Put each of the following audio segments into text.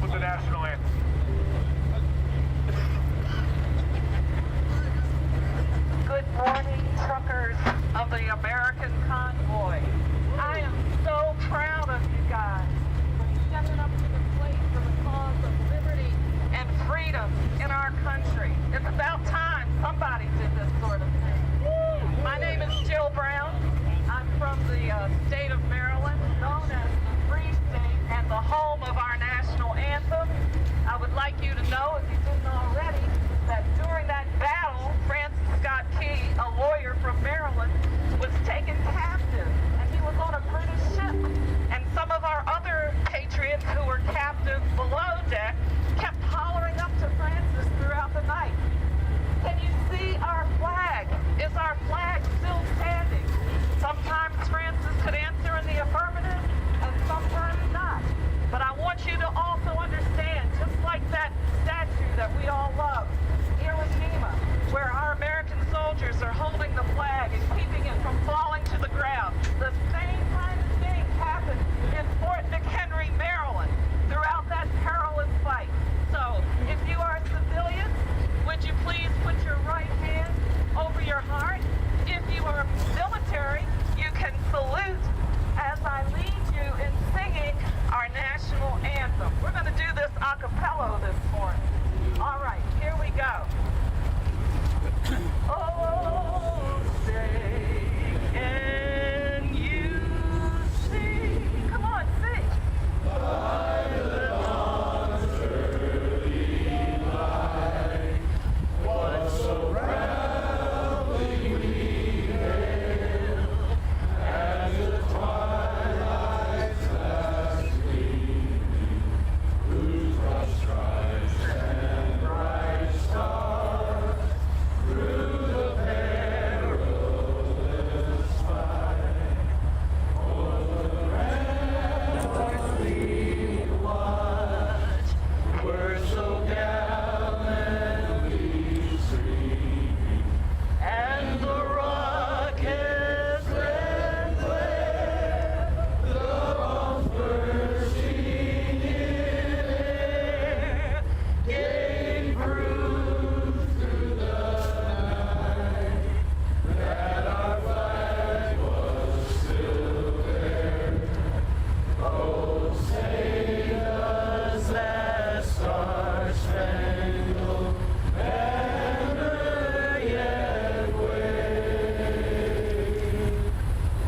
with the national anthem. Good morning, truckers of the American Convoy. I am so proud of you guys for stepping up to the plate for the cause of liberty and freedom in our country. It's about time somebody did this sort of thing. My name is Jill Brown. I'm from the state of Maryland, known as the Free State and the home of our national anthem. I would like you to know, if you didn't already, that during that battle, Francis Scott Key, a lawyer from Maryland, was taken captive, and he was on a British ship. And some of our other patriots who were captive below deck kept hollering up to Francis throughout the night. Can you see our flag? Is our flag still standing? Sometimes Francis could answer in the affirmative, and sometimes not. But I want you to also understand, just like that statue that we all love, Iwo Jima, where our American soldiers are holding the flag and keeping it from falling to the ground, the same kind of thing happened in Fort McHenry, Maryland, throughout that perilous fight. So, if you are a civilian, would you please put your right hand over your heart? If you are military, you can salute as I lead you in singing our national anthem. We're going to do this a cappella this morning. All right, here we go. Oh, say, can you see? Come on, sing. Violet on early light, what so proudly we hail, as the twilight's last gleaming, whose broad stripes and bright stars through the perilous fight, o'er the ramparts we watch, were so gallantly streaming, and the rocket's red glare, the bombs bursting in air, gave proof through the night that our flag was still there. Oh, say does that star-spangled banner yet wave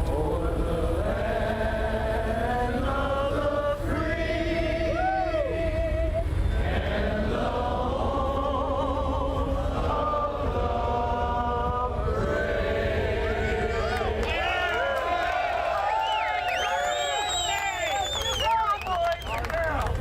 o'er the land of the free and the home of the brave? Come on, boys and girls.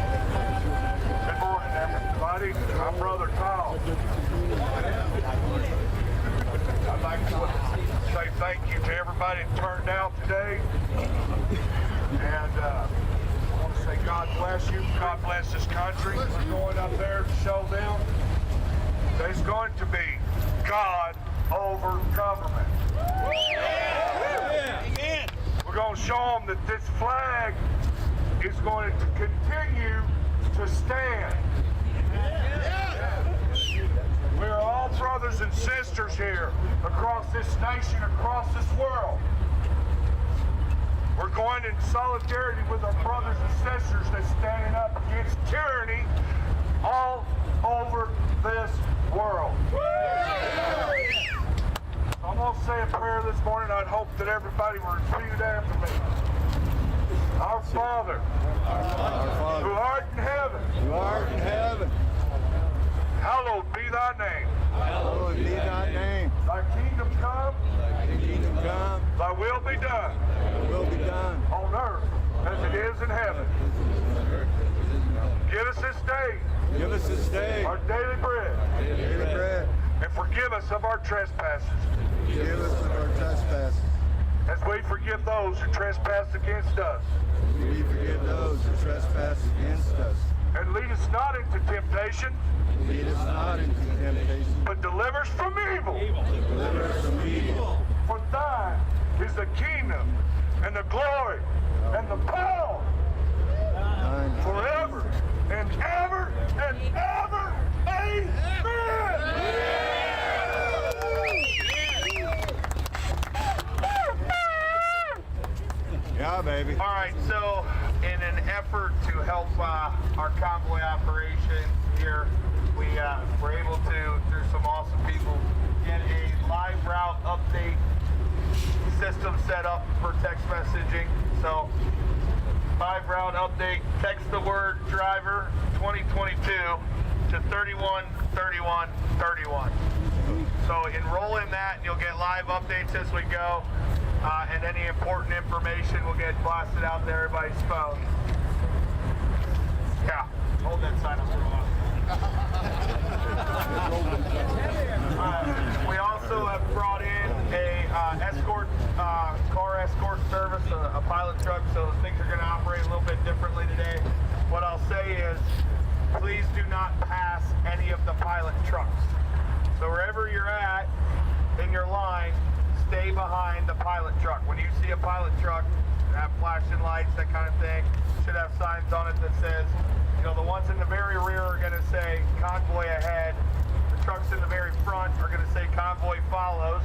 Good morning, everybody. I'm Brother Tom. I'd like to say thank you to everybody that turned out today. And I want to say God bless you. God bless this country. We're going up there to show them there's going to be God over government. Amen. We're going to show them that this flag is going to continue to stand. We are all brothers and sisters here across this nation, across this world. We're going in solidarity with our brothers and sisters that's standing up against tyranny all over this world. I'm going to say a prayer this morning. I'd hope that everybody will repeat it after me. Our Father, who art in heaven, hallowed be thy name. Hallowed be thy name. Thy kingdom come, Thy kingdom come, thy will be done thy will be done on earth as it is in heaven. Give us this day Give us this day our daily bread, daily bread. and forgive us of our trespasses, Forgive us of our trespasses, as we forgive those who trespass against us. We forgive those who trespass against us. And lead us not into temptation, Lead us not into temptation, but deliver us from evil. deliver us from evil. For thine is the kingdom, and the glory, and the power, Thine forever and ever and ever. Amen. Yeah, baby. All right, so in an effort to help our convoy operation here, we were able to, through some awesome people, get a live route update system set up for text messaging. So, live route update, text the word driver 2022 to 313131. So enroll in that, you'll get live updates as we go, and any important information will get blasted out to everybody's phone. Yeah, hold that sign up for a while. We also have brought in a escort, car escort service, a pilot truck, so things are going to operate a little bit differently today. What I'll say is, please do not pass any of the pilot trucks. So wherever you're at in your line, stay behind the pilot truck. When you see a pilot truck, have flashing lights, that kind of thing, should have signs on it that says, you know, the ones in the very rear are going to say convoy ahead. The trucks in the very front are going to say convoy follows.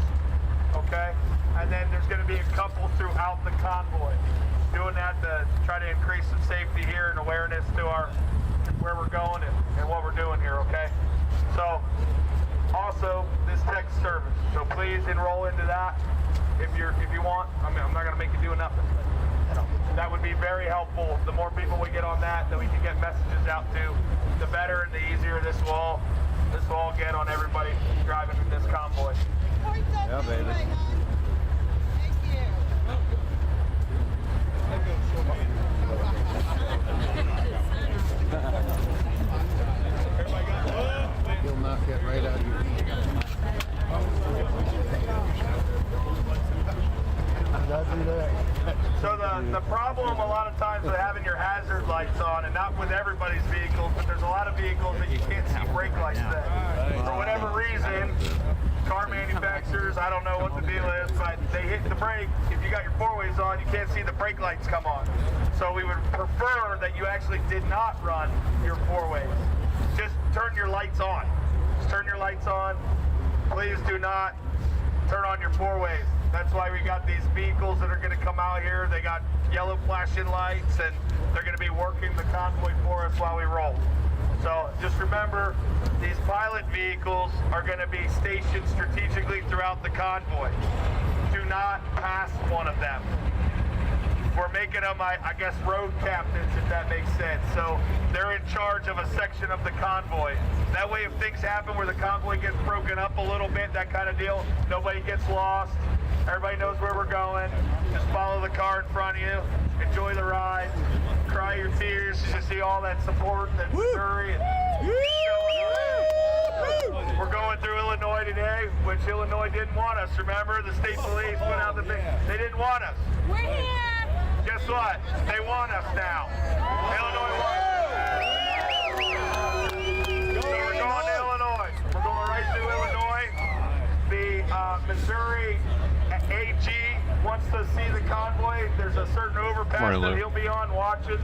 Okay? And then there's going to be a couple throughout the convoy. Doing that to try to increase some safety here and awareness to where we're going and what we're doing here, okay? So, also, this text service. So please enroll into that if you want. I mean, I'm not going to make you do nothing. That would be very helpful. The more people we get on that we can get messages out to, the better and the easier this will all get on everybody driving in this convoy. Yeah, baby. Thank you. He'll knock that right out of your feet. So the problem a lot of times with having your hazard lights on, and not with everybody's vehicles, but there's a lot of vehicles that you can't see brake lights then. For whatever reason, car manufacturers, I don't know what the deal is, but they hit the brake. If you got your four-ways on, you can't see the brake lights come on. So we would prefer that you actually did not run your four-ways. Just turn your lights on. Just turn your lights on. Please do not turn on your four-ways. That's why we got these vehicles that are going to come out here. They got yellow flashing lights, and they're going to be working the convoy for us while we roll. So just remember, these pilot vehicles are going to be stationed strategically throughout the convoy. Do not pass one of them. We're making them, I guess, road captains, if that makes sense. So they're in charge of a section of the convoy. That way, if things happen where the convoy gets broken up a little bit, that kind of deal, nobody gets lost. Everybody knows where we're going. Just follow the car in front of you. Enjoy the ride. Cry your tears to see all that support that Missouri and we're going through Illinois today, which Illinois didn't want us. Remember, the state police went out the big. They didn't want us. We're here. Guess what? They want us now. Illinois wants us. So we're going to Illinois. We're going right through Illinois. The Missouri AG wants to see the convoy. There's a certain overpass that he'll be on watching.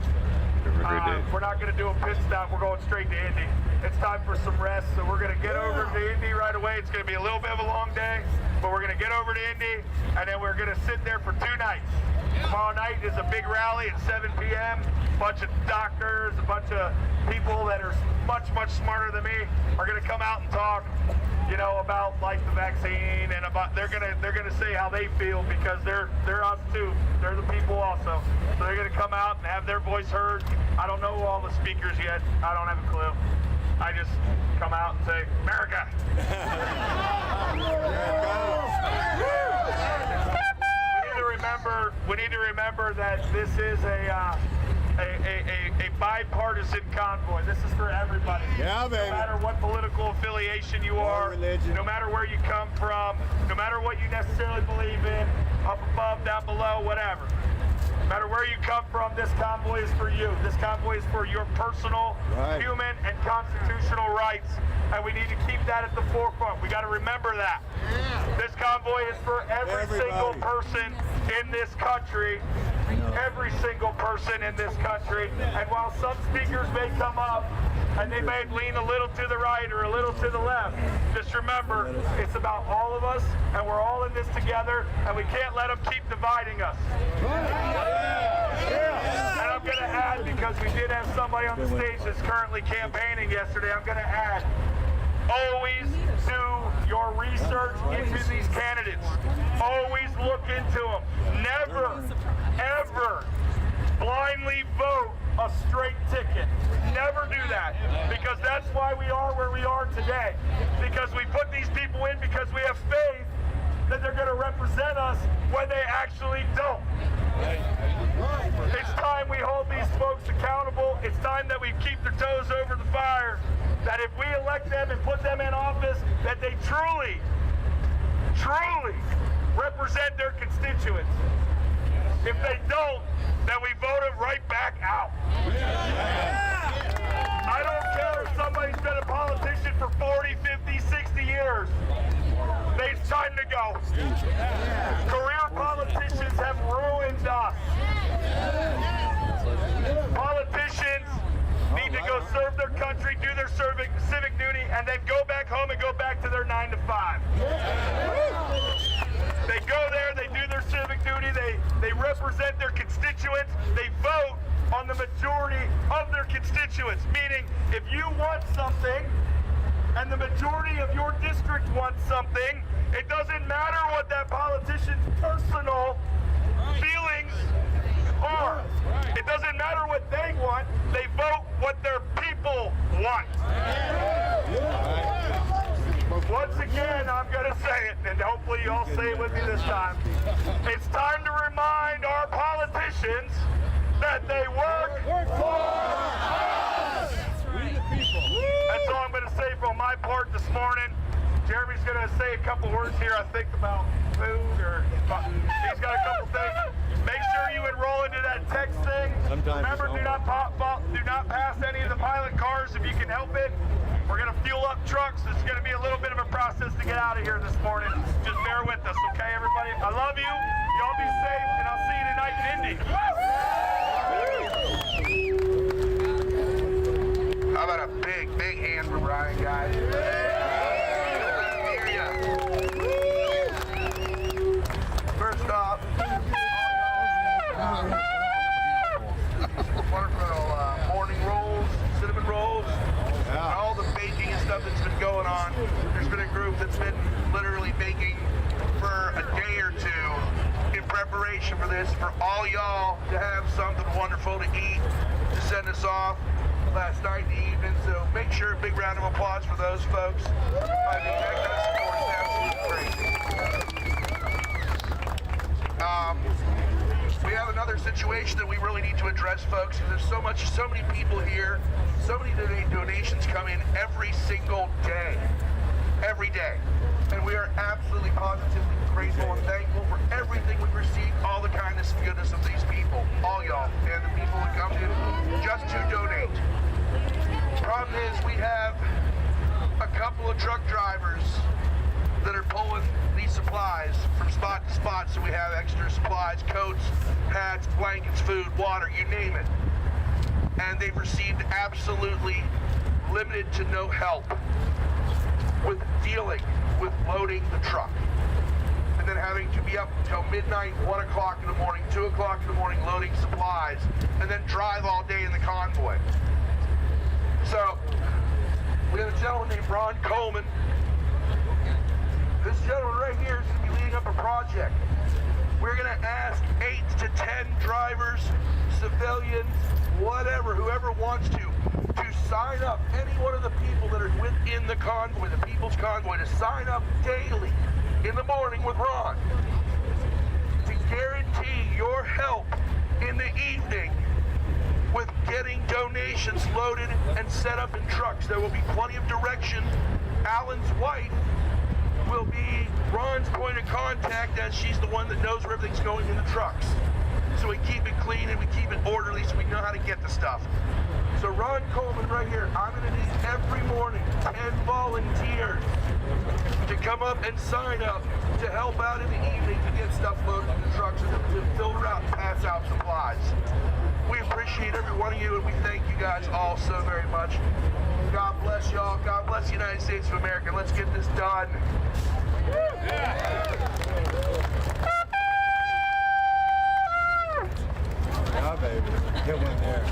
We're not going to do a pit stop. We're going straight to Indy. It's time for some rest, so we're going to get over to Indy right away. It's going to be a little bit of a long day, but we're going to get over to Indy, and then we're going to sit there for 2 nights. Tomorrow night is a big rally at 7 p.m. A bunch of doctors, a bunch of people that are much, much smarter than me are going to come out and talk, you know, about like the vaccine and about they're gonna say how they feel because they're us too. They're the people also. So they're gonna come out and have their voice heard. I don't know all the speakers yet. I don't have a clue. I just come out and say, America. We need to remember that this is a a bipartisan convoy. This is for everybody. Yeah, baby. No matter what political affiliation you are, religion. no matter where you come from, no matter what you necessarily believe in, up above, down below, whatever. No matter where you come from, this convoy is for you. This convoy is for your personal, human, and constitutional rights. And we need to keep that at the forefront. We got to remember that. This convoy is for every single person in this country. Every single person in this country. And while some speakers may come up and they may lean a little to the right or a little to the left, just remember, it's about all of us, and we're all in this together, and we can't let them keep dividing us. And I'm going to add, because we did have somebody on the stage that's currently campaigning yesterday, I'm going to add, always do your research into these candidates. Always look into them. Never, ever blindly vote a straight ticket. Never do that, because that's why we are where we are today. Because we put these people in because we have faith that they're going to represent us when they actually don't. It's time we hold these folks accountable. It's time that we keep their toes over the fire. That if we elect them and put them in office, that they truly, truly represent their constituents. If they don't, then we vote them right back out. I don't care if somebody's been a politician for 40, 50, 60 years. It's time to go. Career politicians have ruined us. Politicians need to go serve their country, do their civic duty, and then go back home and go back to their 9 to 5. They go there, they do their civic duty, they represent their constituents, they vote on the majority of their constituents. Meaning, if you want something, and the majority of your district wants something, it doesn't matter what that politician's personal feelings are. It doesn't matter what they want, they vote what their people want. Once again, I'm going to say it, and hopefully you all say it with me this time. It's time to remind our politicians that they work for us. That's all I'm going to say from my part this morning. Jeremy's going to say a couple words here, I think, about food, or he's got a couple things. Make sure you enroll into that text thing. Remember, do not pass any of the pilot cars if you can help it. We're going to fuel up trucks. It's going to be a little bit of a process to get out of here this morning. Just bear with us, okay, everybody? I love you. Y'all be safe, and I'll see you tonight in Indy. How about a big hand for Brian, guys? First off, wonderful morning rolls, cinnamon rolls, and all the baking and stuff that's been going on. There's been a group that's been literally baking for a day or two in preparation for this, for all y'all to have something wonderful to eat, to send us off last night in the evening. So make sure a big round of applause for those folks. I mean, that kind of support is absolutely great. We have another situation that we really need to address, folks, because there's so many people here, so many donations come in every single day. Every day. And we are absolutely positively grateful and thankful for everything we've received, all the kindness and goodness of these people, all y'all, and the people that come in just to donate. Problem is, we have a couple of truck drivers that are pulling these supplies from spot to spot, so we have extra supplies, coats, hats, blankets, food, water, you name it. And they've received absolutely limited to no help with dealing with loading the truck. And then having to be up until midnight, 1 o'clock in the morning, 2 o'clock in the morning, loading supplies, and then drive all day in the convoy. So, we have a gentleman named Ron Coleman. This gentleman right here is going to be leading up a project. We're going to ask 8 to 10 drivers, civilians, whatever, whoever wants to sign up, any one of the people that are within the convoy, the People's Convoy, to sign up daily in the morning with Ron to guarantee your help in the evening with getting donations loaded and set up in trucks. There will be plenty of direction. Alan's wife will be Ron's point of contact, as she's the one that knows where everything's going in the trucks. So we keep it clean and we keep it orderly so we know how to get the stuff. So Ron Coleman right here, I'm going to need every morning 10 volunteers to come up and sign up to help out in the evening to get stuff loaded in the trucks and to filter out and pass out supplies. We appreciate every one of you, and we thank you guys all so very much. God bless y'all. God bless the United States of America. Let's get this done. Yeah, baby. Get one there.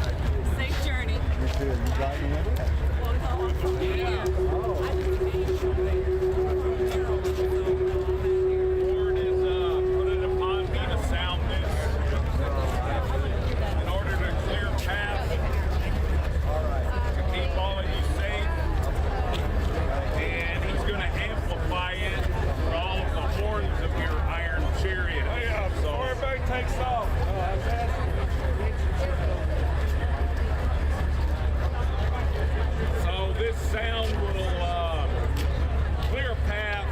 Safe journey. You too. You driving with it? Lord is put it upon me to sound this in order to clear path to keep all of you safe, and he's going to amplify it for all of the horns of your iron chariot. So everybody takes off. So this sound will clear a path.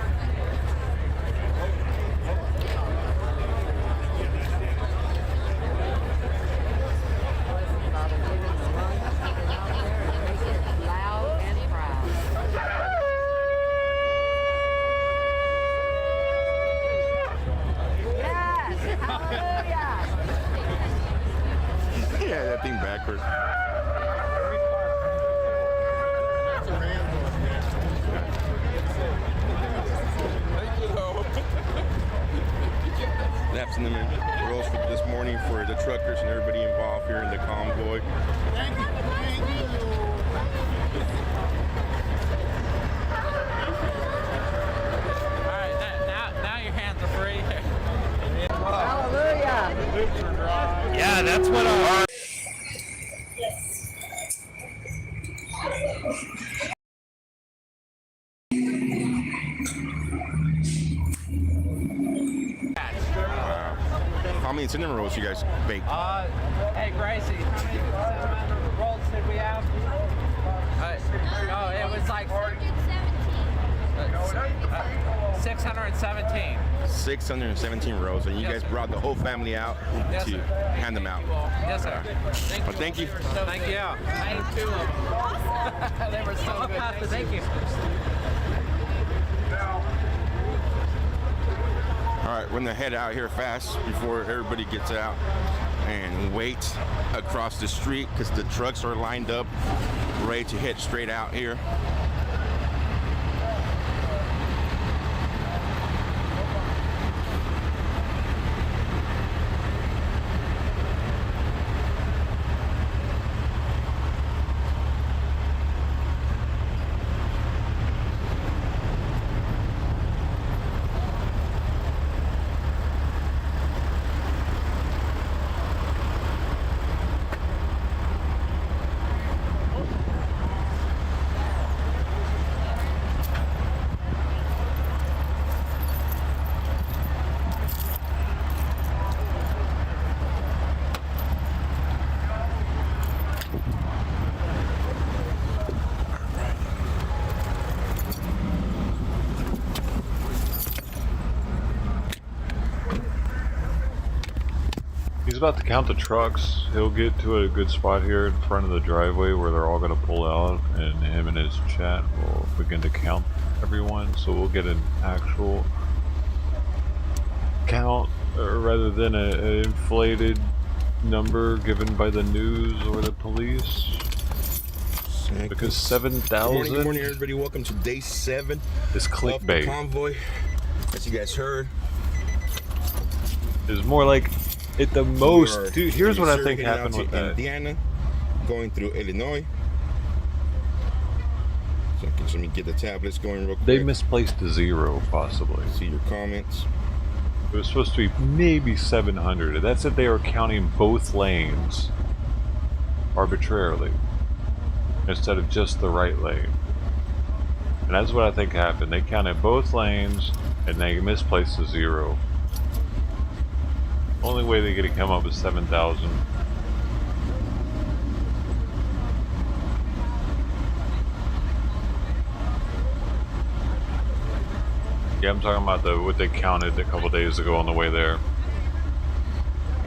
Loud and proud. Yes! Hallelujah! Yeah, that thing backwards. Laps in the rolls for this morning for the truckers and everybody involved here in the convoy. Thank you. Alright, now your hands are free. Hallelujah! Yeah, that's what our... How many cinnamon rolls you guys bake? Hey Gracie, how many cinnamon rolls did we have? Oh, it was like 617. 617 rolls, and you Yes, guys sir. brought the whole family out Yes, to sir. hand them out. Yes, sir. Well, thank you. Thank you. I ate 2 of them. They were so good. Thank you. All right, we're gonna head out here fast before everybody gets out and wait across the street because the trucks are lined up, ready to head straight out here. He's about to count the trucks. He'll get to a good spot here in front of the driveway where they're all going to pull out, and him and his chat will begin to count everyone. So we'll get an actual count rather than an inflated number given by the news or the police. Because 7,000 Good morning, everybody. Welcome to day 7 is of the clickbait. convoy. As you guys heard, Is more like at the we most. are Dude, here's what I think heading out happened to with that. Indiana, going through Illinois. So let me get the tablets going real quick. They misplaced a 0, possibly. See your comments. It was supposed to be maybe 700. That's if they were counting both lanes arbitrarily instead of just the right lane. And that's what I think happened. They counted both lanes and they misplaced a 0. Only way they could have come up with 7,000. Yeah, I'm talking about what they counted a couple days ago on the way there.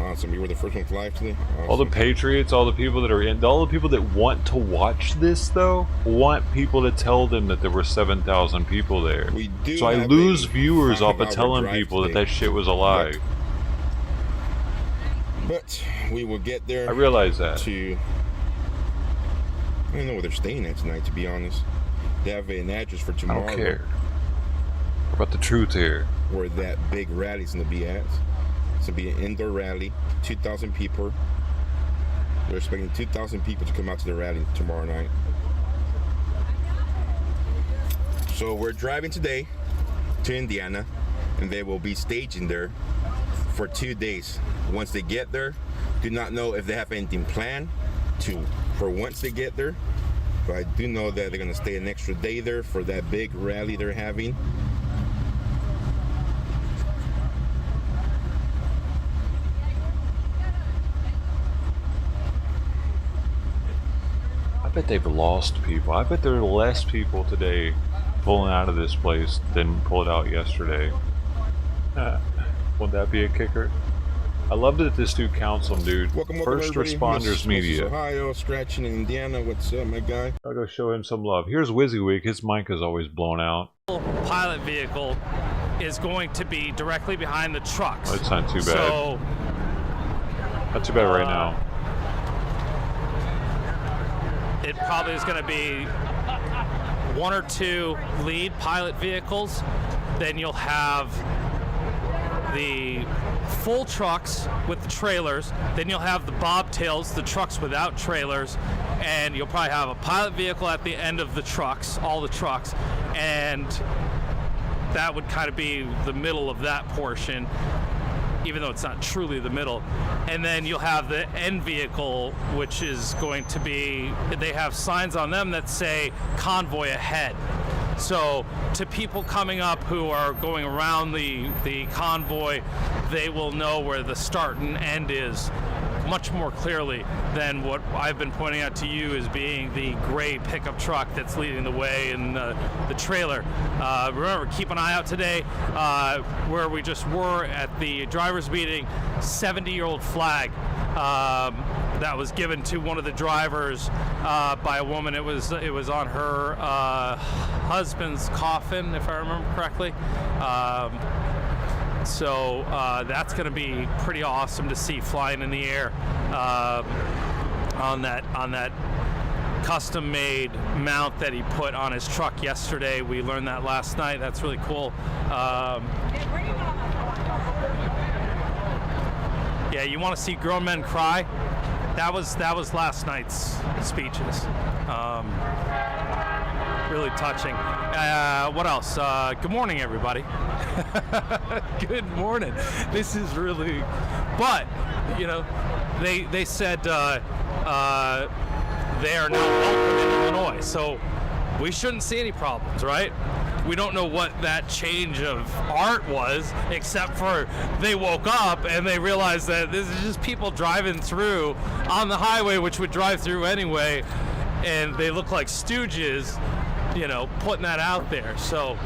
Awesome. You were the first one to live today? Awesome. All the patriots, all the people that are in, all the people that want to watch this, though, want people to tell them that there were 7,000 people there. We do so I lose viewers off of telling people that that shit was a lie. But we will get there. I realize that. I don't know where they're staying at tonight, to be honest. They have an address for tomorrow. I don't care. What about the truth here? Where that big rally's going to be at. It's going to be an indoor rally, 2,000 people. They're expecting 2,000 people to come out to the rally tomorrow night. So we're driving today to Indiana, and they will be staging there for 2 days. Once they get there, do not know if they have anything planned for once they get there, but I do know that they're going to stay an extra day there for that big rally they're having. I bet they've lost people. I bet there are less people today pulling out of this place than pulled out yesterday. Won't that be a kicker? I love that this dude counts them, dude. Welcome, First Responders Media. Ohio, Scratching in Indiana. What's up, my guy? I'll go show him some love. Here's WYSIWYG. His mic is always blown out. Pilot vehicle is going to be directly behind the trucks. That's not too bad. So, not too bad right now. It probably is going to be 1 or 2 lead pilot vehicles. Then you'll have the full trucks with the trailers. Then you'll have the bobtails, the trucks without trailers. And you'll probably have a pilot vehicle at the end of the trucks, all the trucks. And that would kind of be the middle of that portion, even though it's not truly the middle. And then you'll have the end vehicle, which is going to be, they have signs on them that say Convoy ahead. So to people coming up who are going around the convoy, they will know where the start and end is much more clearly than what I've been pointing out to you as being the gray pickup truck that's leading the way in the trailer. Remember, keep an eye out today where we just were at the driver's meeting. 70-year-old flag that was given to one of the drivers by a woman. It was on her husband's coffin, if I remember correctly. So that's going to be pretty awesome to see flying in the air on that custom-made mount that he put on his truck yesterday. We learned that last night. That's really cool. Yeah, you want to see grown men cry? That was last night's speeches. Really touching. What else? Good morning, everybody. Good morning. This is really, but you know, they said they are now welcome in Illinois, so we shouldn't see any problems, right? We don't know what that change of art was, except for they woke up and they realized that this is just people driving through on the highway, which would drive through anyway, and they look like stooges, you know, putting that out there. So,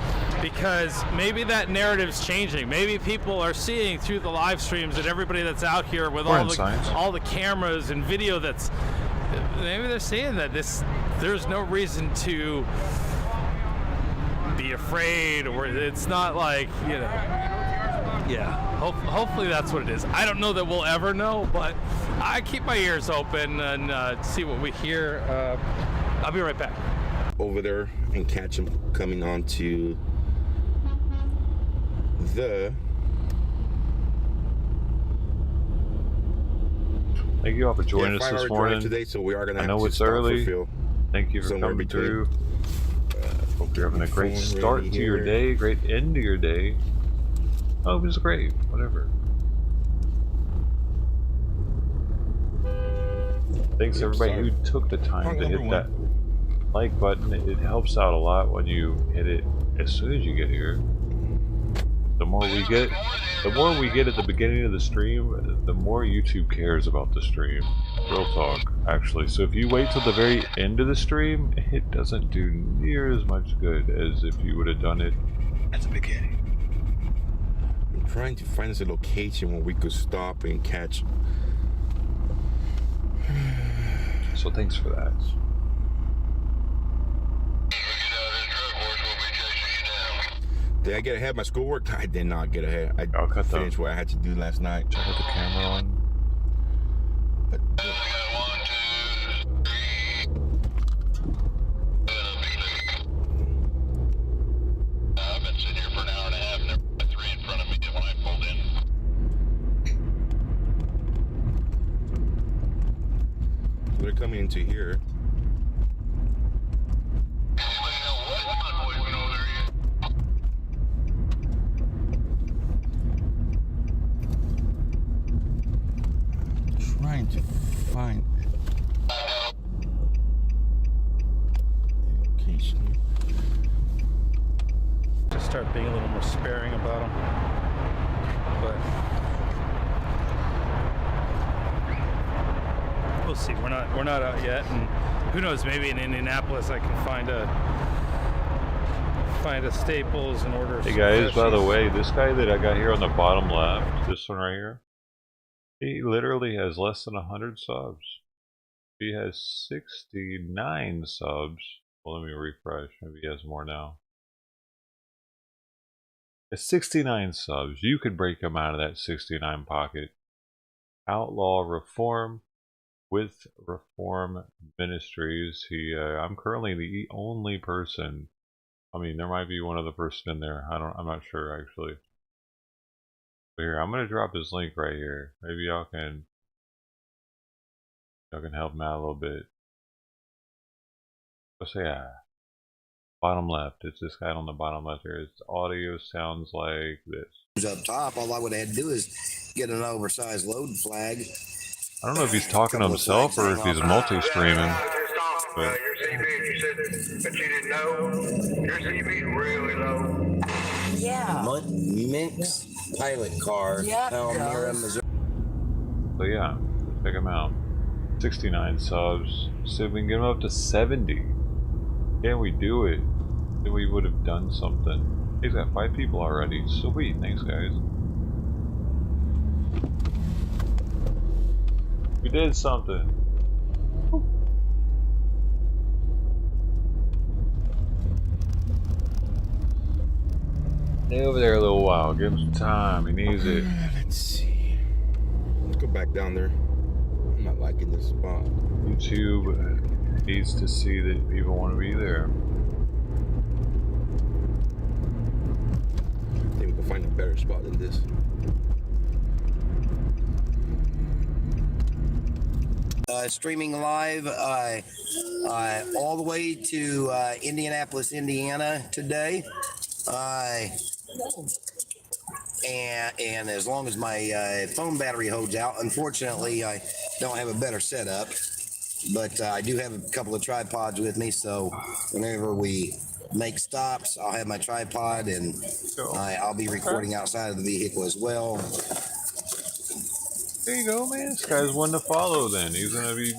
because maybe that narrative's changing. Maybe people are seeing through the live streams that everybody that's out here with all the cameras and video that's, maybe they're saying that there's no reason to be afraid, or it's not like, you know, yeah, hopefully that's what it is. I don't know that we'll ever know, but I keep my ears open and see what we hear. I'll be right back. Over there and catch them coming on to the... Thank you all for joining us this morning. Today, so we are gonna I know it's early. Thank you for coming through. Hope you're having a great start to your day, great end to your day. Oh, it was great. Whatever. Thanks everybody who took the time to hit that like button. It helps out a lot when you hit it as soon as you get here. The more we get at the beginning of the stream, the more YouTube cares about the stream. Real talk, actually. So if you wait till the very end of the stream, it doesn't do near as much good as if you would have done it at the beginning. trying to find us a location where we could stop and catch. So thanks for that. Did I get ahead of my schoolwork? I did not get ahead. I finished what I had to do last night. Should I put the camera on? But, I've been sitting here for an hour and a half, and there were 3 in front of me when I pulled in. they're coming into here. Trying to find the location. To start being a little more sparing about them, but we'll see. We're not out yet, and who knows? Maybe in Indianapolis I can find a Staples and order. Hey guys, by the way, this guy that I got here on the bottom left, this one right here, he literally has less than 100 subs. He has 69 subs. Well, let me refresh. Maybe he has more now. At 69 subs, you could break him out of that 69 pocket. Outlaw Reform with Reform Ministries. I'm currently the only person. I mean, there might be one other person in there. I'm not sure actually. But here, I'm gonna drop his link right here. Maybe y'all can help him out a little bit. Let's say bottom left. It's this guy on the bottom left here. Its audio sounds like this. Up top, all I would have had to do is get an oversized load flag. I don't know if he's talking to himself or if he's multi-streaming. But Your CV, you said that you didn't know. Your CV really low. Yeah. Mix pilot car. Yeah. Palmyra, Missouri. So yeah, check him out. 69 subs. See if we can get him up to 70. Can we do it? Then we would have done something. He's got 5 people already. Sweet, thanks guys. We did something. Stay over there a little while. Give him some time. He needs it. Let's see. Let's go back down there. I'm not liking this spot. YouTube needs to see that people want to be there. I think we can find a better spot than this. Streaming live all the way to Indianapolis, Indiana today. And as long as my phone battery holds out, unfortunately, I don't have a better setup. But I do have a couple of tripods with me, so whenever we make stops, I'll have my tripod, and I'll be recording outside of the vehicle as well. There you go, man. This guy's one to follow then. He's gonna be... I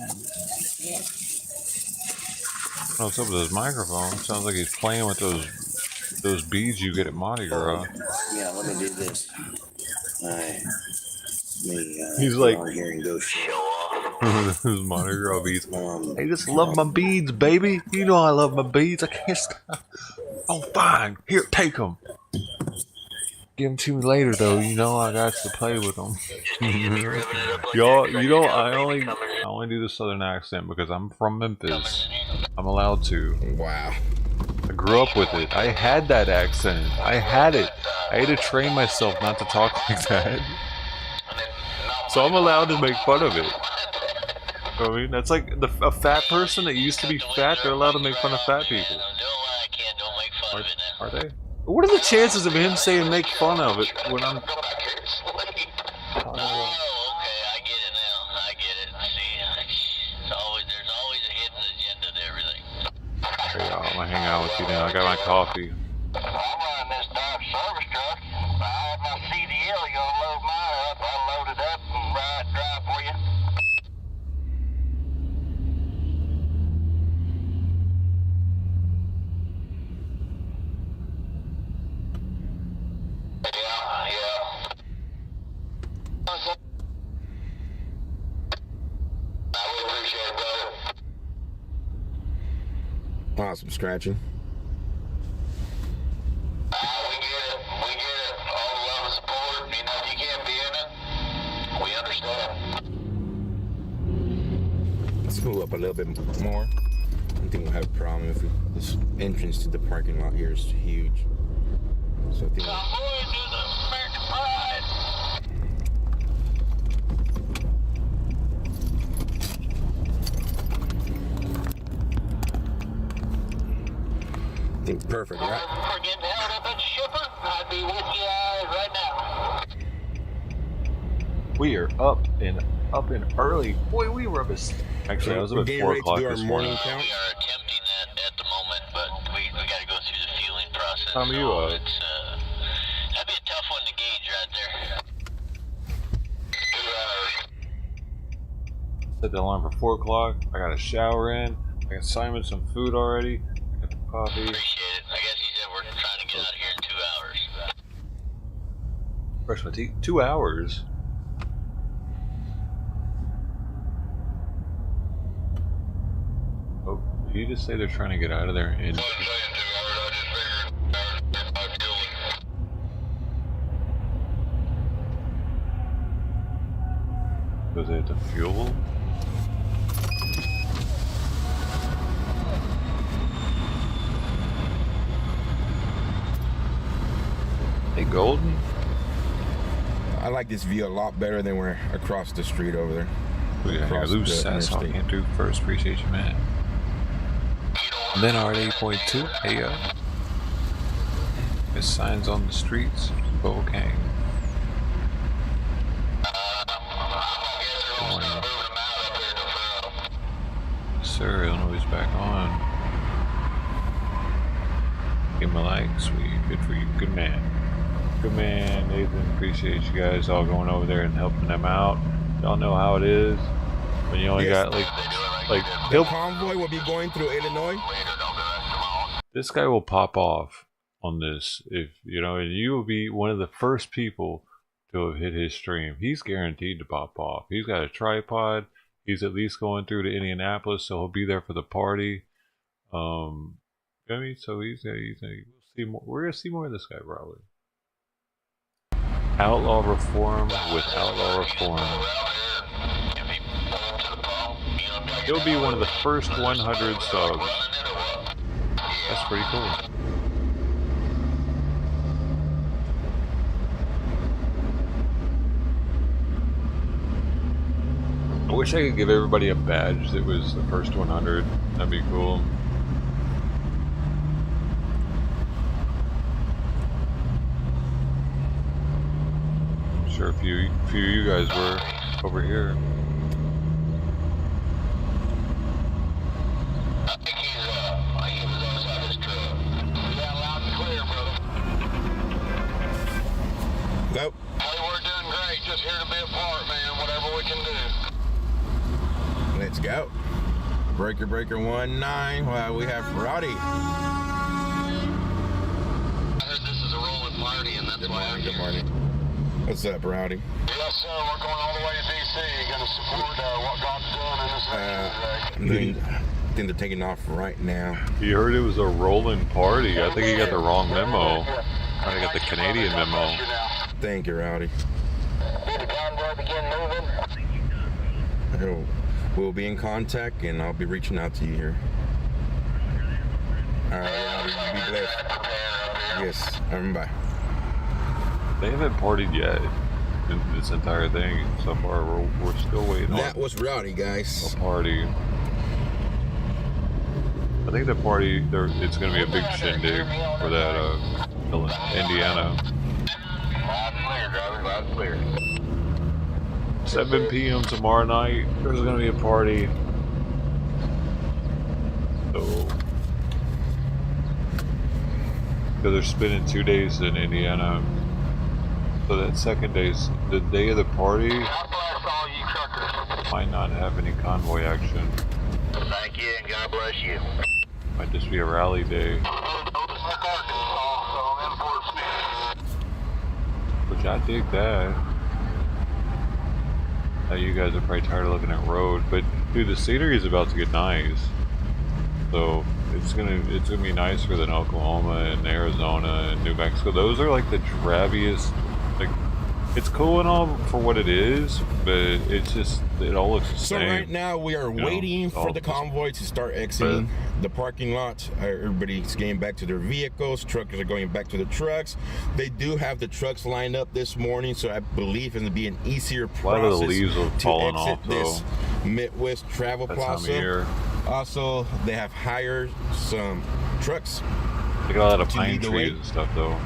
don't know what's up with his microphone. Sounds like he's playing with those beads you get at Mardi Gras. Yeah, let me do this. He's like... here and go show off. Those Mardi Gras beads. I just love my beads, baby. You know I love my beads. I can't stop. Oh, fine. Here, take them. Give them to me later, though. You know I got to play with them. Y'all, you know I only do the southern accent because I'm from Memphis. I'm allowed to. Wow. I grew up with it. I had that accent. I had it. I had to train myself not to talk like that. So I'm allowed to make fun of it. I mean, that's like a fat person that used to be fat. They're allowed to make fun of fat people. Are they? What are the chances of him saying make fun of it when I'm... Oh, okay, I get it now. I get it. See, there's always a hidden agenda to everything. Hey, y'all, I'm gonna hang out with you now. I got my coffee. I'm running this Dodge service truck. I have my CDL. You gonna load mine up? I'll load it up and drive for you. Yeah. out some scratching. We get it. All the love and support. You know, if you can't be in it, we understand. Let's move up a little bit more. I don't think we'll have a problem if this entrance to the parking lot here is huge. So I think Convoy to the American pride. perfect, right? For getting held up at Shipper, I'd be with you right now. We are up and early. Boy, we were up as actually I was up at 4 o'clock this morning. We are attempting that at the moment, but we got to go through the fueling process. How many you up? It's that'd be a tough one to gauge right there. 2 hours. Set the alarm for 4 o'clock. I got a shower in. I got Simon some food already. I got the coffee. Appreciate it. I guess he said we're trying to get out of here in 2 hours. Brush my teeth. 2 hours. Oh, did you just say they're trying to get out of there in? Because they have to fuel? Hey, Golden. I like this view a lot better than we're across the street over there. We got here. Loose that's all came through first. Appreciate you, man. And then our 8.2. Hey, there's signs on the streets. Spokane. Sir, Illinois back on. Give him a like, sweet. Good for you. Good man. Good man, Nathan. Appreciate you guys all going over there and helping them out. Y'all know how it is when you only got like the convoy will be going through Illinois. This guy will pop off on this, if you know, and you will be one of the first people to have hit his stream. He's guaranteed to pop off. He's got a tripod. He's at least going through to Indianapolis, so he'll be there for the party. I mean, so we'll see more. We're gonna see more of this guy probably. Outlaw reform with outlaw reform. He'll be one of the first 100 subs. That's pretty cool. I wish I could give everybody a badge that was the first 100. That'd be cool. I'm sure a few of you guys were over here. Go. Hey, we're doing great. Just here to be a part, man. Whatever we can do. Let's go. Breaker 19. Well, we have Rowdy. I heard this is a rolling party, and that's why I'm here. Good morning. What's up, Rowdy? Yes, sir. We're going all the way to D.C. Going to support what God's doing in this nation today. I think they're taking off right now. You heard it was a rolling party. I think he got the wrong memo. I got the Canadian memo. Thank you, Rowdy. Did the convoy begin moving? We'll be in contact, and I'll be reaching out to you here. All right, Rowdy, you be blessed. Yes, bye. They haven't partied yet in this entire thing. So far, we're still waiting on. That was Rowdy, guys. A party. I think the party, it's going to be a big shindig for that Indiana. Loud and clear, driver. Loud and clear. 7 p.m. tomorrow night, there's going to be a party. So, because they're spending 2 days in Indiana. So that second day's the day of the party. God bless all you truckers. Might not have any convoy action. Thank you, and God bless you. Might just be a rally day. Which I dig that. Now you guys are probably tired of looking at road, but dude, the scenery is about to get nice. So it's gonna be nicer than Oklahoma and Arizona and New Mexico. Those are like the drabbiest. Like, it's cool and all for what it is, but it's just it all looks the same. So right now we are waiting for the convoy to start exiting the parking lot. Everybody's getting back to their vehicles. Truckers are going back to the trucks. They do have the trucks lined up this morning, so I believe it's going to be an easier process. A lot of the leaves are falling off, this Midwest travel plaza. Also, they have hired some trucks. They got a lot of pine trees and stuff, though.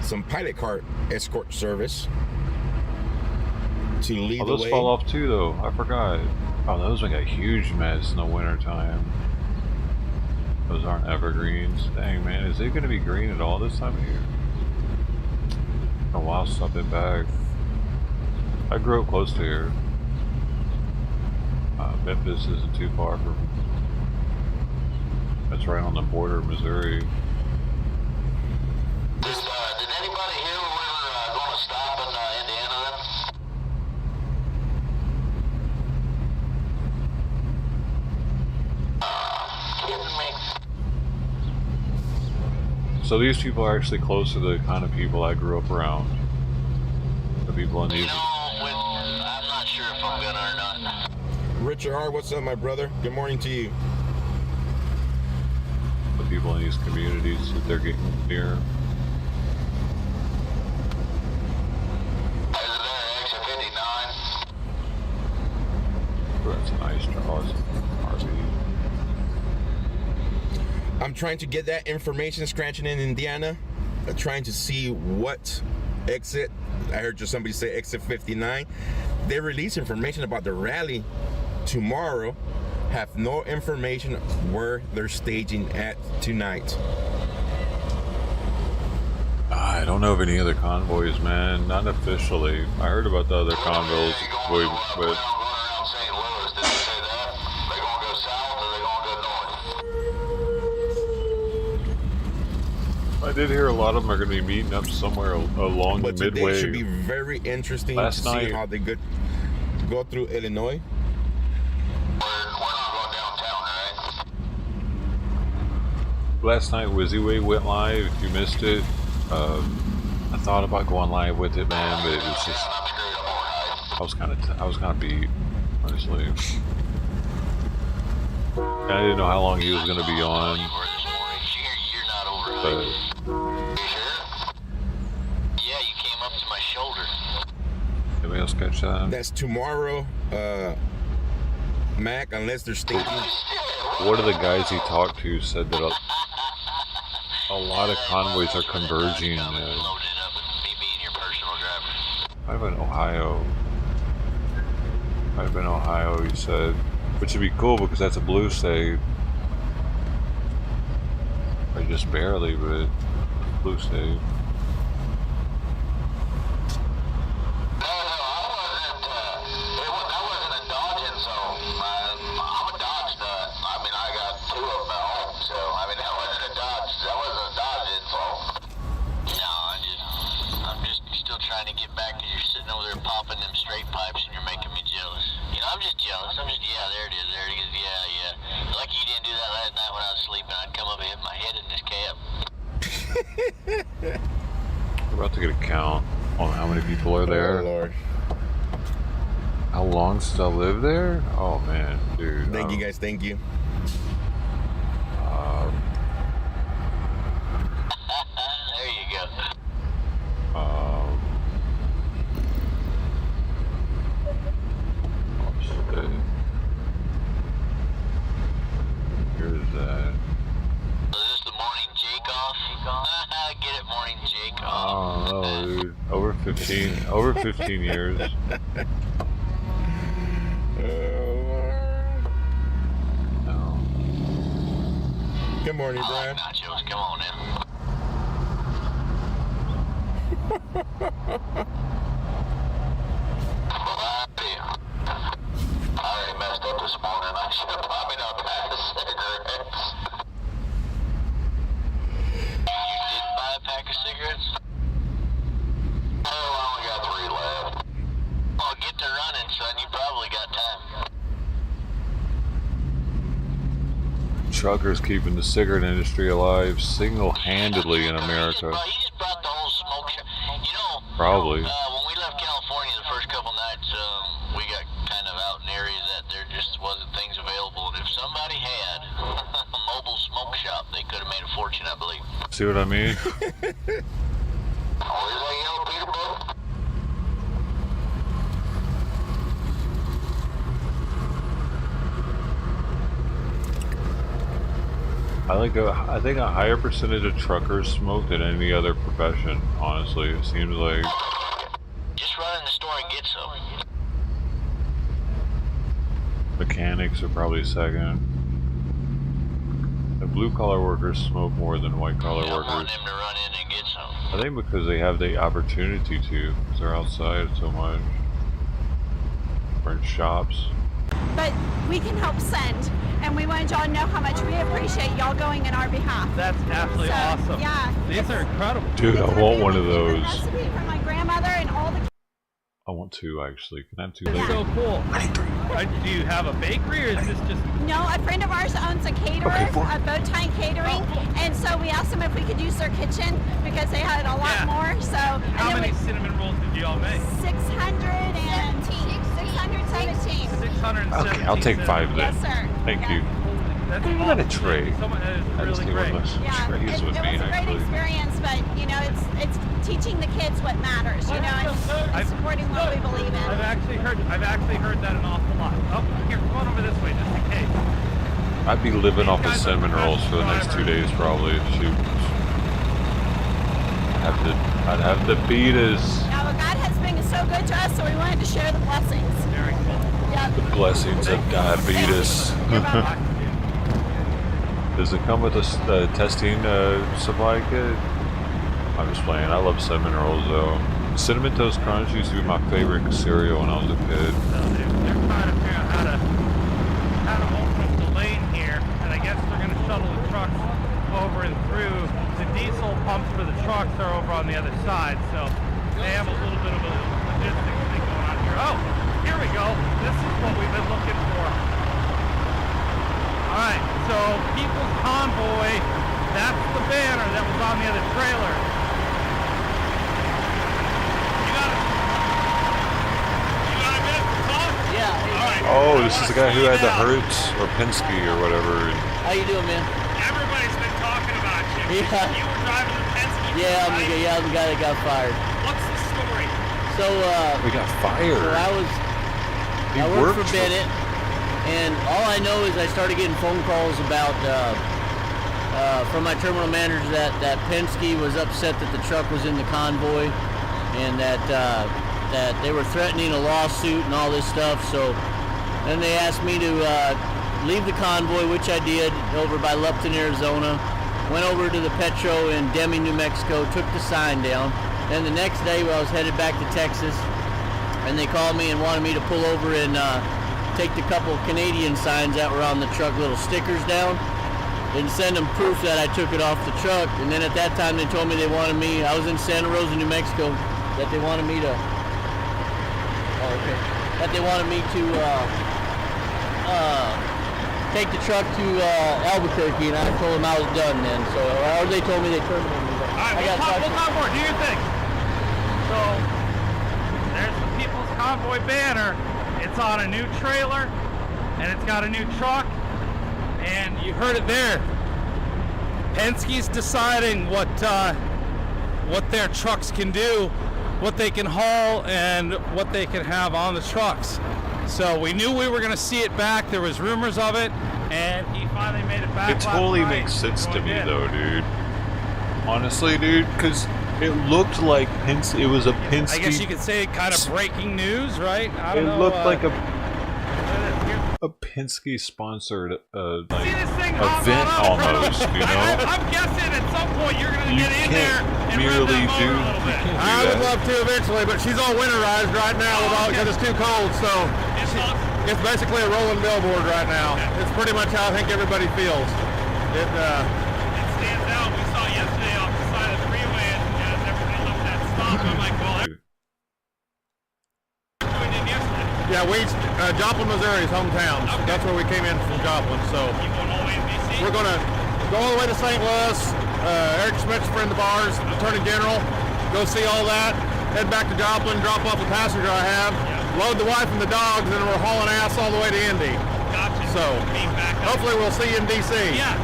Some pilot cart escort service to lead the way. Those fall off too, though. I forgot. Oh, those make a huge mess in the wintertime. Those aren't evergreens. Dang, man. Is it going to be green at all this time of year? Oh, wow, stop it back. I grew up close to here. Memphis isn't too far from... That's right on the border of Missouri. Did anybody hear when we were going to stop in Indiana then? So these people are actually close to the kind of people I grew up around. The people in these... I'm not sure if I'm gonna or not. Richard R., what's up, my brother? Good morning to you. The people in these communities that they're getting near. That's a nice RV. I'm trying to get that information, scratching in Indiana, trying to see what exit. I heard just somebody say exit 59. They release information about the rally tomorrow, have no information where they're staging at tonight. I don't know of any other convoys, man. Not officially. I heard about the other convoys, but I did hear a lot of them are going to be meeting up somewhere along the midway. Today should be very interesting to see how they go through Illinois. Last night, WYSIWYG went live. If you missed it, I thought about going live with it, man, but it was just I was kind of beat, honestly. I didn't know how long he was going to be on, but. Yeah, you came up to my shoulder. Anybody else catch that? That's tomorrow, Mac, unless they're staging. One of the guys he talked to said that a lot of convoys are converging. Might have been Ohio. Might have been Ohio, he said. Which would be cool because that's a blue state. Or just barely, but blue state. We're about to get a count on how many people are there. Oh, Lord. How long since I lived there? Oh man, dude. Thank you guys, thank you. There you go. Oh shit. Here's that. Is this the morning Jake off? Get it, morning Jake off. Oh no, dude. Over 15 years. No. Good morning, Brian. Nachos, come on now. I already messed up this morning. I should have probably not packed a cigarettes. You did buy a pack of cigarettes? Oh, I only got 3 left. Well, get to running, son. You probably got time. truckers keeping the cigarette industry alive single-handedly in America. He just brought the whole smoke show. You know, Probably. when we left California the first couple nights, we got kind of out in areas that there just wasn't things available. And if somebody had a mobile smoke shop, they could have made a fortune, I believe. See what I mean? I think a higher percentage of truckers smoke than any other profession, honestly. It seems like... Just run in the store and get some. Mechanics are probably second. The blue-collar workers smoke more than white-collar workers. I want them to run in and get some. I think because they have the opportunity to, because they're outside so much. Or in shops. But we can help send, and we wanted y'all to know how much we appreciate y'all going in our behalf. That's absolutely awesome. Yeah. These are incredible. Dude, I want one of those. Recipe from my grandmother and all the. I want two, actually. Can I have two? It's so cool. Do you have a bakery, or is this just... No, a friend of ours owns a caterer, a bow tie catering, and so we asked them if we could use their kitchen because they had a lot more. So how many cinnamon rolls did y'all make? 617. 617. Okay, I'll take 5 then. Yes, sir. Thank you. That's Even on a tray. I just need one of those trays it with was me, a great actually. experience, but you know, it's teaching the kids what matters, you know, and supporting what we believe in. I've actually heard that an awful lot. Oh, here, come on over this way, just in case. I'd be living off of cinnamon rolls for the next 2 days, probably. Shoot. I'd have the beatas. Now, God has been so good to us, so we wanted to share the blessings. Very cool. Yep. The blessings of diabetes. Does it come with a testing supply kit? I'm just playing. I love cinnamon rolls though. Cinnamon Toast Crunch used to be my favorite cereal when I was a kid. They're trying to figure out how to open up the lane here, and I guess they're going to shuttle the trucks over and through. The diesel pumps for the trucks are over on the other side, so they have a little bit of a logistics thing going on here. Oh, here we go. This is what we've been looking for. All right, so People's Convoy, that's the banner that was on the other trailer. You got a minute to talk? Yeah. All right. Oh, this is the guy who had the Hertz or Penske or whatever. How you doing, man? Everybody's been talking about you. Yeah. You were driving the Penske. Yeah, I'm right? the guy that got fired. What's the story? So, We got fired. So I worked for Bennett, and all I know is I started getting phone calls about from my terminal manager that Penske was upset that the truck was in the convoy, and that they were threatening a lawsuit and all this stuff. So then they asked me to leave the convoy, which I did, over by Lupton, Arizona. Went over to the Petro in Deming, New Mexico, took the sign down. Then the next day I was headed back to Texas, and they called me and wanted me to pull over and take the couple Canadian signs that were on the truck, little stickers down, and send them proof that I took it off the truck. And then at that time they told me they wanted me, I was in Santa Rosa, New Mexico, that they wanted me to, take the truck to Albuquerque, and I told them I was done then. So, or they told me they terminated me. All right, we'll talk more. Do your thing. So, there's the People's Convoy banner. It's on a new trailer, and it's got a new truck, and you heard it there. Penske's deciding what their trucks can do, what they can haul, and what they can have on the trucks. So we knew we were going to see it back. There was rumors of it, and he finally made it back. It totally makes sense to me though, dude. Honestly, dude, because it looked like it was a Penske. I guess you could say kind of breaking news, right? I don't know. It looked like a Penske sponsored event almost, you know? I'm guessing at some point you're going to get in there and merely rev that motor a little bit. I would love to eventually, but she's all winterized right now because it's too cold, so it's basically a rolling billboard right now. It's pretty much how I think everybody feels. It stands out. We saw yesterday off the side of the freeway as everybody looked at that stop. I'm like, well, doing it yesterday. yeah, Joplin, Missouri is hometown. Okay. That's where we came in from Joplin. So we're going to go all the way to St. Louis. Eric Schmidt's friend of ours, Attorney General. Go see all that. Head back to Joplin, drop off a passenger I have, load the wife and the dogs, and we're hauling ass all the way to Indy. Gotcha. So hopefully we'll see you in D.C. Yeah.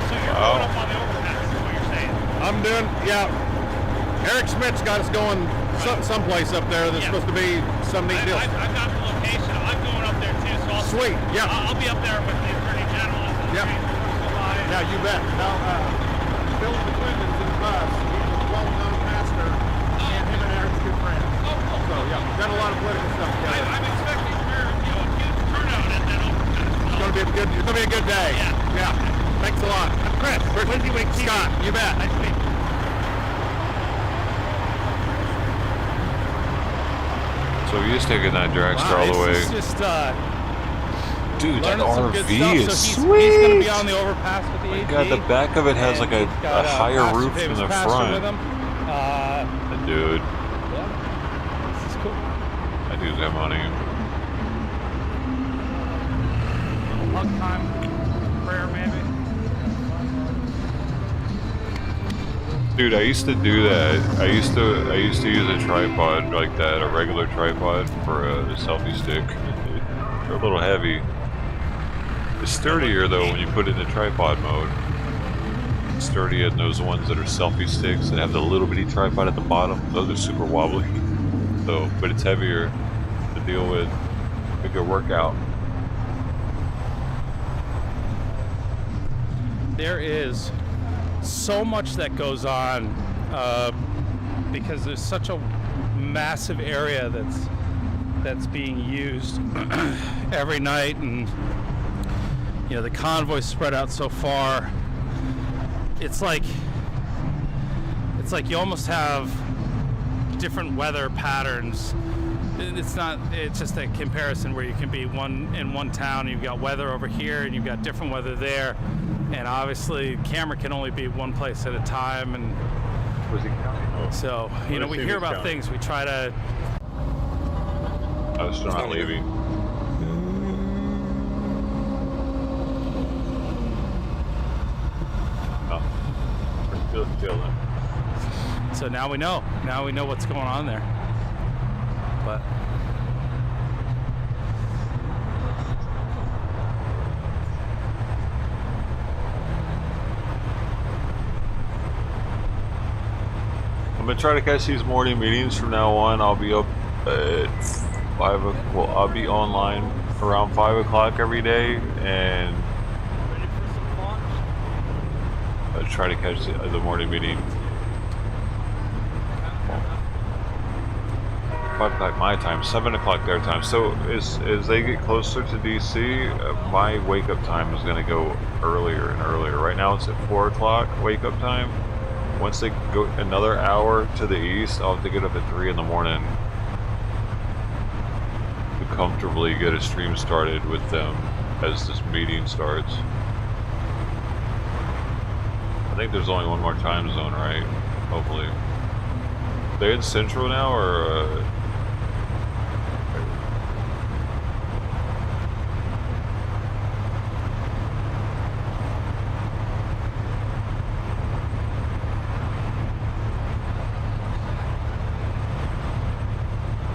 So you're going up on the overpass, is what you're saying? I'm doing, yeah. Eric Schmidt's got us going someplace up there that's supposed to be some neat deal. I've got the location. I'm going up there too. So Sweet, yeah. I'll be up there with the Attorney General. Yep. Yeah, you bet. Now, Bill McClendon's in the bus. He's a well-known pastor, and him and Eric's good friends. Oh, cool. So, yeah, we've got a lot of political stuff together. I'm expecting a huge turnout at that overpass. It's going to be a good day. Yeah. Thanks a lot. Chris, Lindsay Wake TV. Scott, you bet. Nice to meet you. So he's taking that dragster all the way. It's just, dude, that RV is so sweet. He's going to be on the overpass with the AT. God, the back of it has like a higher roof than the front. Dude. Yeah. This is cool. That dude's got money. Hug time, prayer maybe. Dude, I used to do that. I used to use a tripod like that, a regular tripod for a selfie stick. They're a little heavy. It's sturdier though when you put it in tripod mode. It's sturdier than those ones that are selfie sticks that have the little bitty tripod at the bottom. Those are super wobbly. So, but it's heavier to deal with. A good workout. There is so much that goes on because there's such a massive area that's being used every night, and you know the convoy's spread out so far. It's like you almost have different weather patterns. It's just a comparison where you can be in one town, you've got weather over here and you've got different weather there, and obviously camera can only be one place at a time, and so you know we hear about things, we try to. I was still not leaving. Oh, we're still chilling. So now we know what's going on there. But I'm gonna try to catch these morning meetings from now on. I'll be up at 5 o'clock. Well, I'll be online around 5 o'clock every day, and I'll try to catch the morning meeting. 5 o'clock my time, 7 o'clock their time. So as they get closer to DC, my wake up time is going to go earlier and earlier. Right now it's at 4 o'clock wake up time. Once they go another hour to the east, I'll have to get up at 3 in the morning to comfortably get a stream started with them as this meeting starts. I think there's only one more time zone, right? Hopefully. They're in Central now, or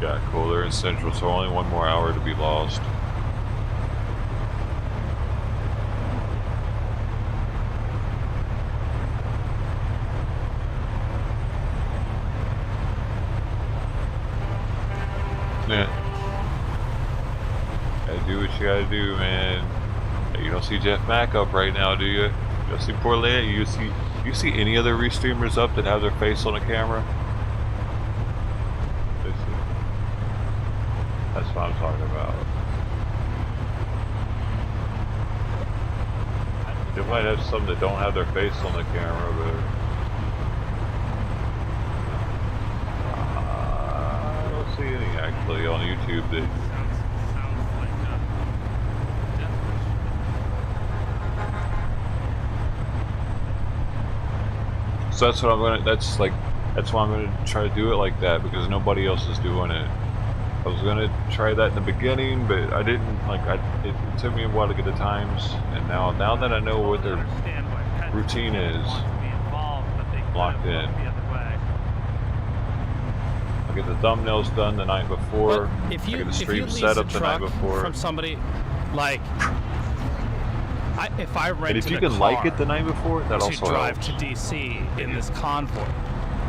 yeah, cool. They're in Central, so only one more hour to be lost. Yeah. Gotta do what you gotta do, man. You don't see Jeff Mack up right now, do you? You don't see poor Leia? You see any other restreamers up that have their face on the camera? That's what I'm talking about. They might have some that don't have their face on the camera, but I don't see any actually on YouTube that. So that's what I'm gonna. That's why I'm gonna try to do it like that, because nobody else is doing it. I was gonna try that in the beginning, but I didn't. Like, it took me a while to get the times, and now that I know what their routine is, locked in. I get the thumbnails done the night before. But if you, I get the if you stream lease set a up the truck night before. from somebody, like, if I rented And if you a can car like it the night before, that also to drive helps. to DC in this convoy,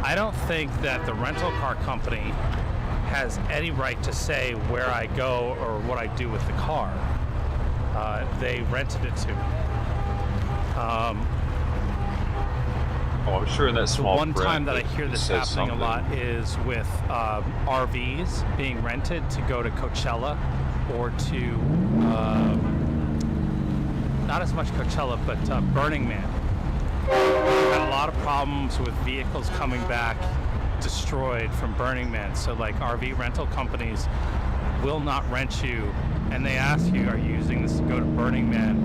I don't think that the rental car company has any right to say where I go or what I do with the car. They rented it to me. Oh, I'm sure in that small The one print time that I hear it this says happening something. a lot is with RVs being rented to go to Coachella or to, not as much Coachella, but Burning Man. We've had a lot of problems with vehicles coming back destroyed from Burning Man. So like RV rental companies will not rent you, and they ask you, are you using this to go to Burning Man?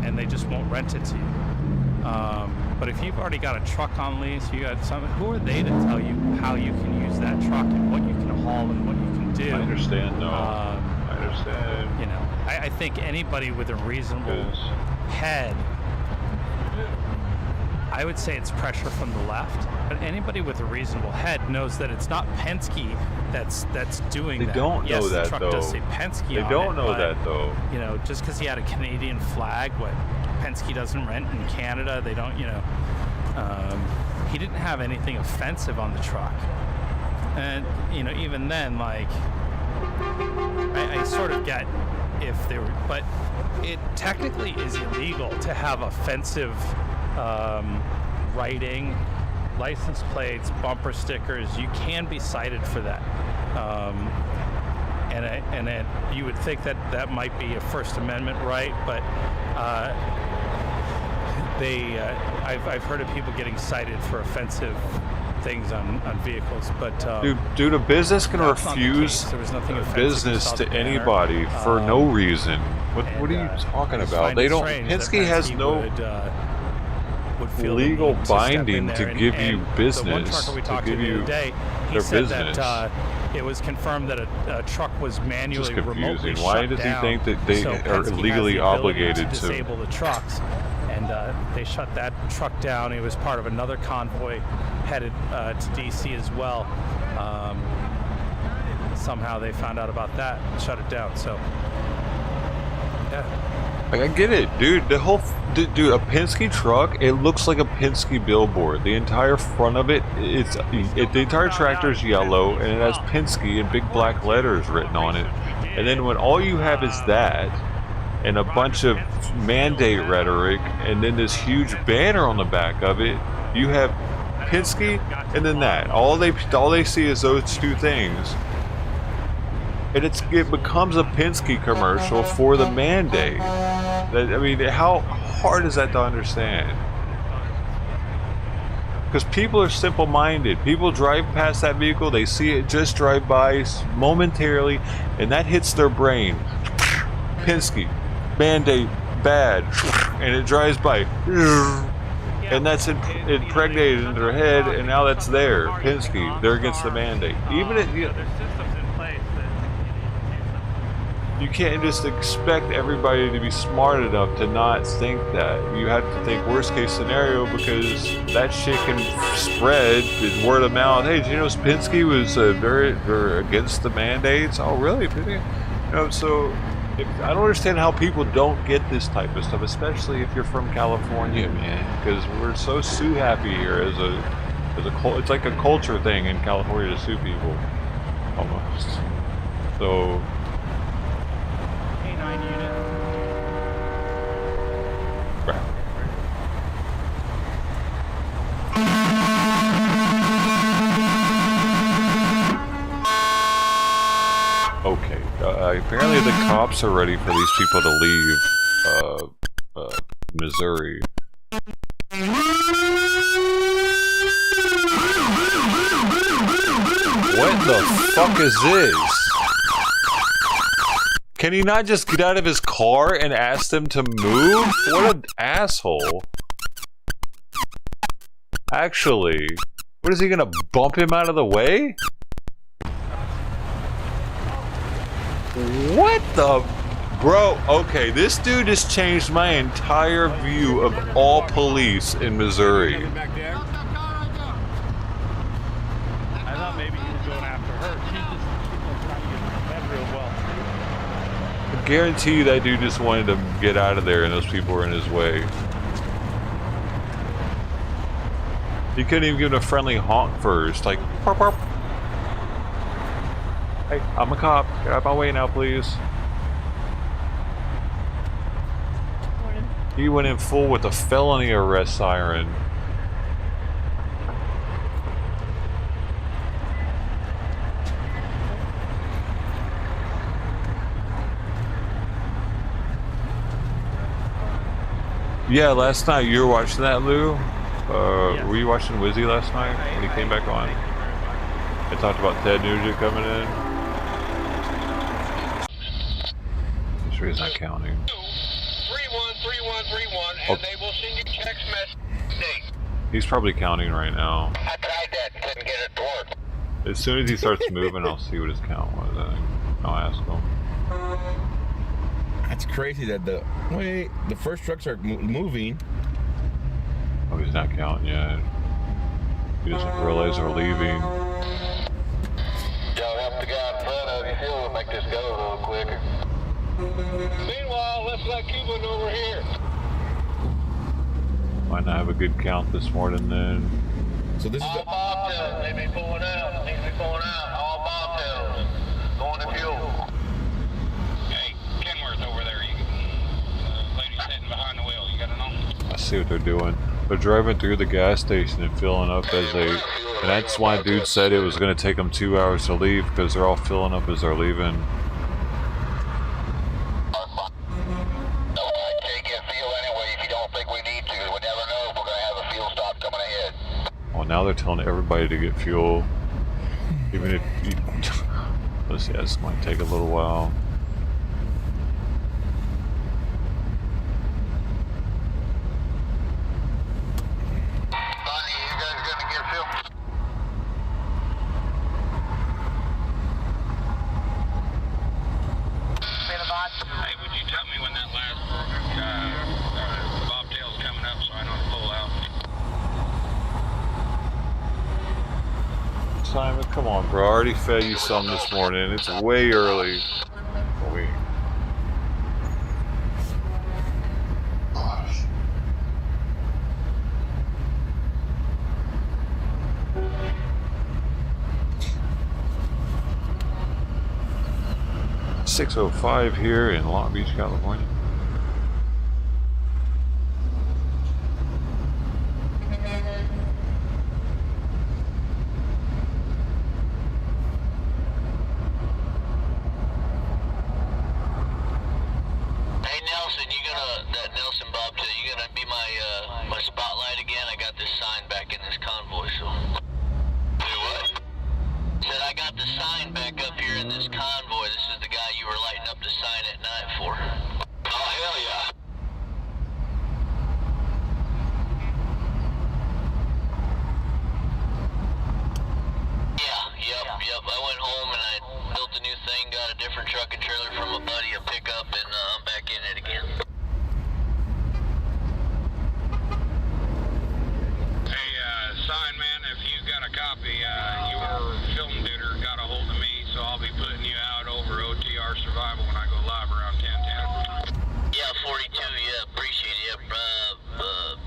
And they just won't rent it to you. But if you've already got a truck on lease, you got something, who are they to tell you how you can use that truck and what you can haul and what you can do? I understand, no. I understand. You know, I think anybody with a reasonable head, I would say it's pressure from the left, but anybody with a reasonable head knows that it's not Penske that's doing that. They don't know yes, that, the truck though. does say Penske They on don't it, know but, that, though. You know, just because he had a Canadian flag, what Penske doesn't rent in Canada, they don't, you know. He didn't have anything offensive on the truck. And, you know, even then, like, I sort of get if they were, but it technically is illegal to have offensive writing, license plates, bumper stickers. You can be cited for that. You would think that that might be a First Amendment right, but I've heard of people getting cited for offensive things on vehicles, but Dude, a business can that's not the refuse case. There was nothing a offensive business about to the banner. anybody for no reason. What are you talking I just about? find They it don't. strange that Penske has Penske no would feel the legal need to step in binding there to and- give and you The one business, trucker we to talked give to the you other day, he their said business. that it was confirmed that a truck was manually Just confusing. remotely Why shut does he down, think that they so are Penske has legally the ability obligated to to? disable the trucks, and they shut that truck down. It was part of another convoy headed to DC as well. Somehow they found out about that and shut it down. So yeah. Like, I get it, dude. The whole, dude, a Penske truck, it looks like a Penske billboard. The entire front of it, the entire tractor's yellow, and it has Penske in big black letters written on it. And then when all you have is that, and a bunch of mandate rhetoric, and then this huge banner on the back of it, you have Penske, and then that. All they see is those two things. And it becomes a Penske commercial for the mandate. I mean, how hard is that to understand? Because people are simple-minded. People drive past that vehicle, they see it just drive by momentarily, and that hits their brain. Penske, mandate, bad, and it drives by. And that's impregnated into their head, and now that's there. Penske, they're against the mandate. Even if you can't just expect everybody to be smart enough to not think that. You have to think worst case scenario, because that shit can spread with word of mouth. Hey, did you know Penske was very against the mandates? Oh, really? You know, so I don't understand how people don't get this type of stuff, especially if you're from California, man. Because we're so sue happy here as a it's like a culture thing in California to sue people, almost. So. Okay, apparently the cops are ready for these people to leave Missouri. What the fuck is this? Can he not just get out of his car and ask them to move? What an asshole. Actually, what is he gonna bump him out of the way? What the? Bro, okay, this dude has changed my entire view of all police in Missouri. I thought maybe he was going after her. She's just trying to get that real well. I guarantee you that dude just wanted to get out of there and those people were in his way. He couldn't even give him a friendly honk first, like, burp, burp. Hey, I'm a cop. Get out of my way now, please. He went in full with a felony arrest siren. Yeah, last night you were watching that, Lou? Yes. Were you watching Wizzy last night when he came back on? I talked about Ted Nugent coming in. I'm sure he's not counting. 313131, and they will send you text message. He's probably counting right now. I tried that, couldn't get it to work. As soon as he starts moving, I'll see what his count was. I'll ask him. That's crazy that the first trucks are moving. Oh, he's not counting yet. He doesn't realize they're leaving. Y'all help the guy in front of you. He'll make this go a little quicker. Meanwhile, let's let Cuba know we're here. Might not have a good count this morning then. So this is all bobtails. They be pulling out. They be pulling out. All bobtails. Going to fuel. Hey, Kenworth over there. Lady's sitting behind the wheel. You got to know. I see what they're doing. They're driving through the gas station and filling up as they... And that's why dude said it was going to take them 2 hours to leave, because they're all filling up as they're leaving. Well, now they're telling everybody to get fuel. Even if you... Let's see, this might take a little while. Hey, would you tell me when that last bobtail's coming up so I know to pull out? Simon, come on, bro. I already fed you some this morning. It's way early. Oh, wait. 6:05 here in Long Beach, California. Hey Nelson, that Nelson bobtail, you gonna be my spotlight again? I got this sign back in this convoy, so. Do what? Said I got the sign back up here in this convoy. This is the guy you were lighting up the sign at night for. Oh, hell yeah. Yep. I went home and I built a new thing, got a different truck and trailer from a buddy, a pickup, and I'm back in it again. Hey, sign man, if you got a copy, your film duder got a hold of me, so I'll be putting you out over OTR Survival when I go live around 10:10. Yeah, 42, yeah, appreciate it.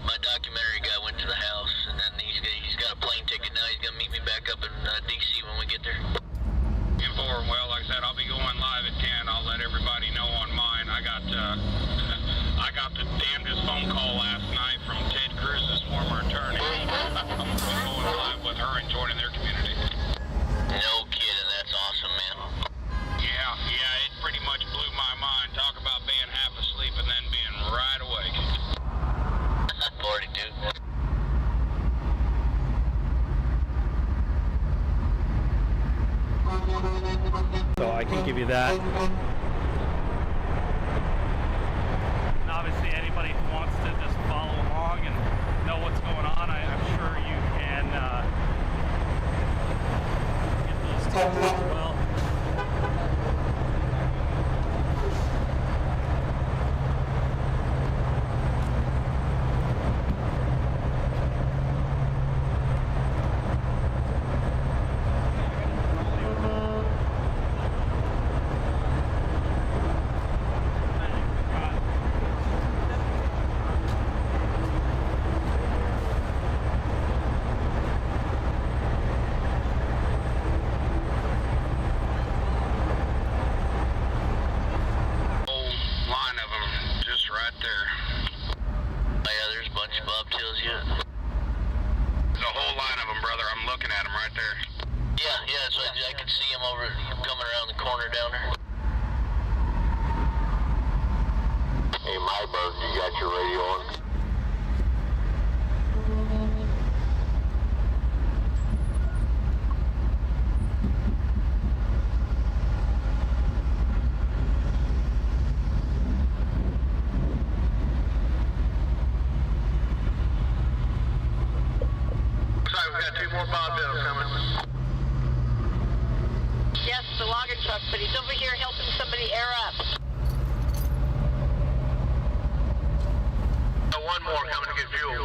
My documentary guy went to the house, and then he's got a plane ticket now. He's gonna meet me back up in DC when we get there. Inform, well, like I said, I'll be going live at 10. I'll let everybody know on mine. I got the damnedest phone call last night from Ted Cruz's former attorney. I'm going live with her and joining their community. No kidding, that's awesome, man. Yeah, it pretty much blew my mind. Talk about being half asleep and then being right awake. 42. So I can give you that. And obviously anybody who wants to just follow along and know what's going on, I'm sure you can get those tips as well. right there. Yeah, so I can see him over coming around the corner down there. Hey, Myberg, you got your radio on? Yes, the logger truck, but he's over here helping somebody air up. One more coming to get fuel.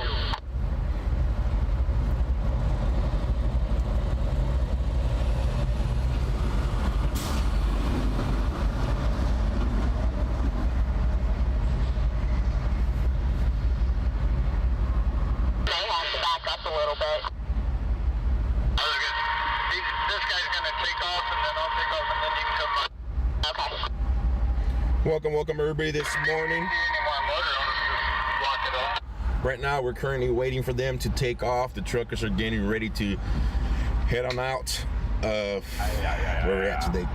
May have to back up a little bit. This guy's gonna take off, and then I'll take off, and then you can come by. Okay. Welcome everybody this morning. Right now we're currently waiting for them to take off. The truckers are getting ready to head on out of where we're at today,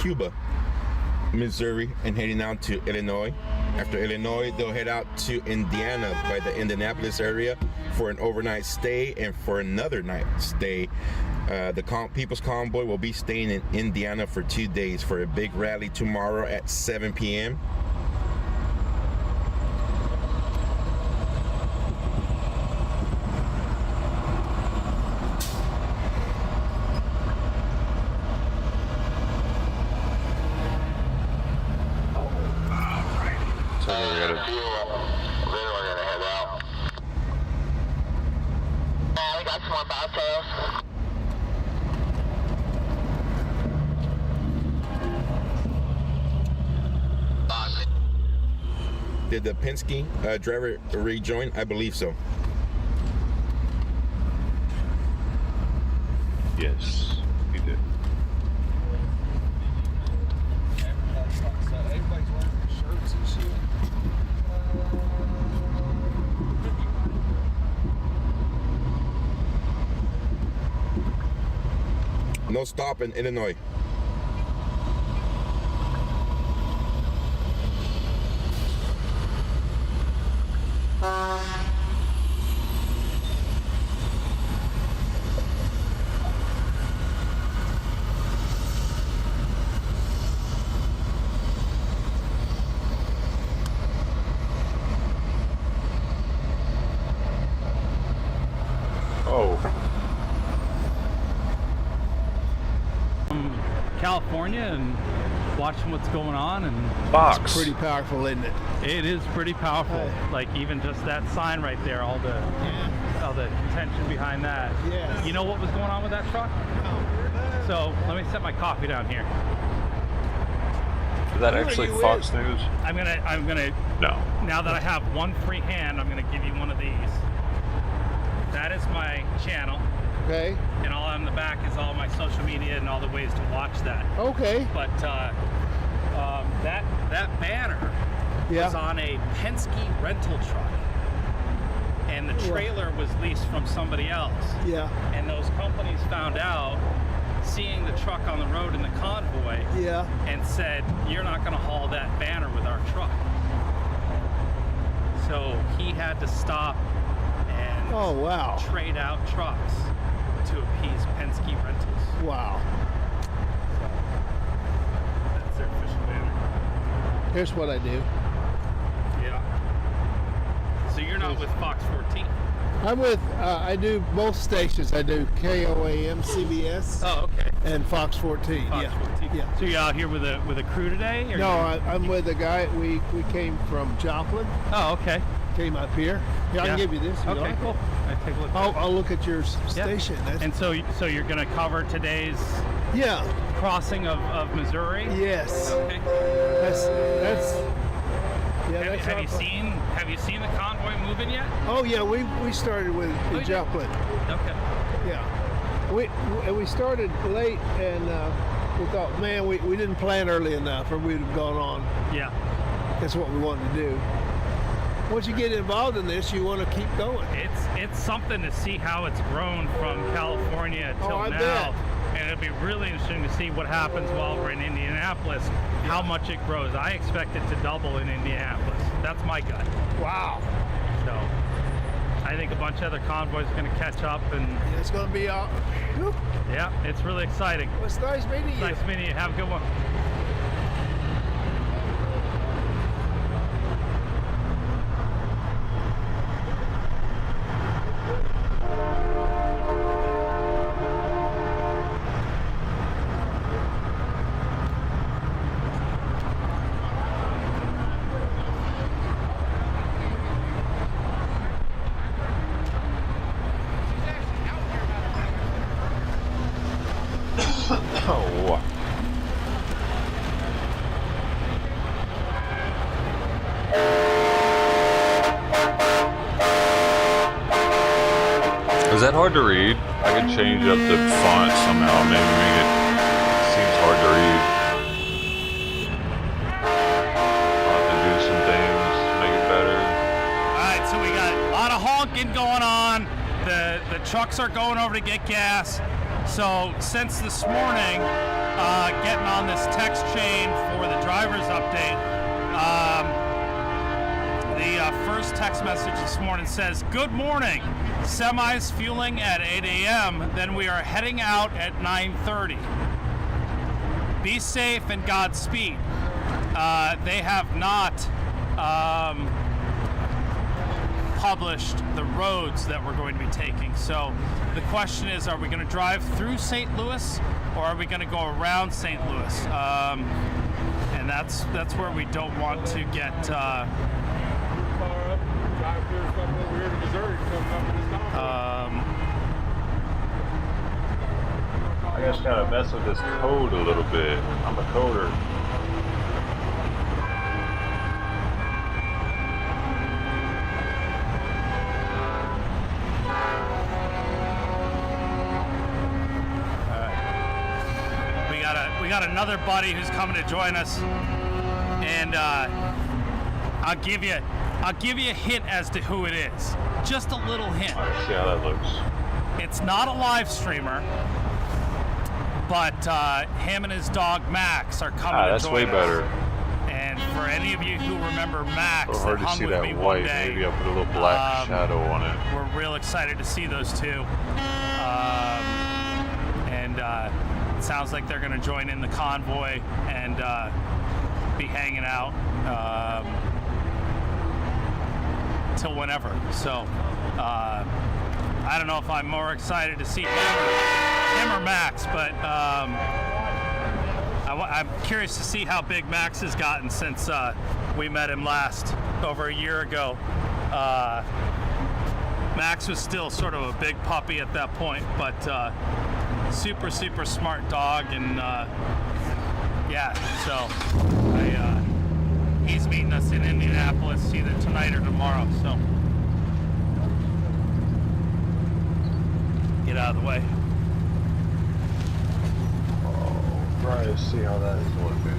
Cuba, Missouri, and heading out to Illinois. After Illinois, they'll head out to Indiana by the Indianapolis area for an overnight stay, and for another night stay. The People's Convoy will be staying in Indiana for 2 days for a big rally tomorrow at 7 p.m. We got some more bobtails. Did the Penske driver rejoin? I believe so. Yes, he did. Everybody's wearing shirts and shit. No stop in Illinois. California and watching what's going on, and Fox. It's pretty powerful, isn't it? it is pretty powerful. Like even just that sign right there, all the tension behind that. Yes. You know what was going on with that truck? So let me set my coffee down here. Is that actually Fox News? I'm gonna No. Now that I have one free hand, I'm gonna give you one of these. That is my channel. Okay. And all on the back is all my social media and all the ways to watch that. Okay. But that banner was on a Penske rental truck, and the trailer was leased from somebody else. Yeah. And those companies found out, seeing the truck on the road in the convoy, and said, "You're not going to haul that banner with our truck." So he had to stop and trade out trucks to appease Penske Rentals. Wow. That's their official banner. Here's what I do. Yeah. So you're not with Fox 14? I'm with, I do both stations. I do KOAM, CBS. Oh, okay. And Fox 14. Fox 14. Yeah. So you're out here with a crew today? Or No, I'm with a guy. We came from Joplin. Oh, okay. Came up here. Yeah, I can give you this. Okay, like cool. I take a look. I'll look at your station. And so you're going to cover today's crossing of Missouri? Yes. Okay. That's Have you seen the convoy moving yet? Oh yeah, we started with Joplin. Okay. Yeah. We started late, and we thought, man, we didn't plan early enough, or we'd have gone on. Yeah. That's what we wanted to do. once you get involved in this, you want to keep going. It's something to see how it's grown from California till I now. bet. And it'll be really interesting to see what happens while we're in Indianapolis, how much it grows. I expect it to double in Indianapolis. That's my gut. Wow. So I think a bunch of other convoys are going to catch up, and it's going to be yeah, it's really exciting. Well, it's nice meeting you. Nice meeting you. Have a good one. Oh. Is that hard to read? I could change up the font somehow, maybe make it seems hard to read. I'll have to do some things to make it better. Alright, so we got a lot of honking going on. The trucks are going over to get gas. So since this morning, getting on this text chain for the driver's update, the first text message this morning says, "Good morning, semis fueling at 8 a.m., then we are heading out at 9:30. Be safe and Godspeed." They have not published the roads that we're going to be taking. So the question is, are we going to drive through St. Louis or are we going to go around St. Louis? And that's where we don't want to get I just gotta mess with this code a little bit. I'm a coder. We got another buddy who's coming to join us, and I'll give you a hint as to who it is. Just a little hint. Let's see how that looks. It's not a live streamer, but him and his dog Max are coming to join us. That's way better. And for any of you who remember Max, It's hard that to hung see with that me white. one day, Maybe I'll put a little black shadow on it. we're real excited to see those two. It sounds like they're going to join in the convoy and be hanging out till whenever. So I don't know if I'm more excited to see him or Max, but I'm curious to see how big Max has gotten since we met him last over a year ago. Max was still sort of a big puppy at that point, but super smart dog, and yeah, so he's meeting us in Indianapolis either tonight or tomorrow, so get out of the way. Try to see how that is looking.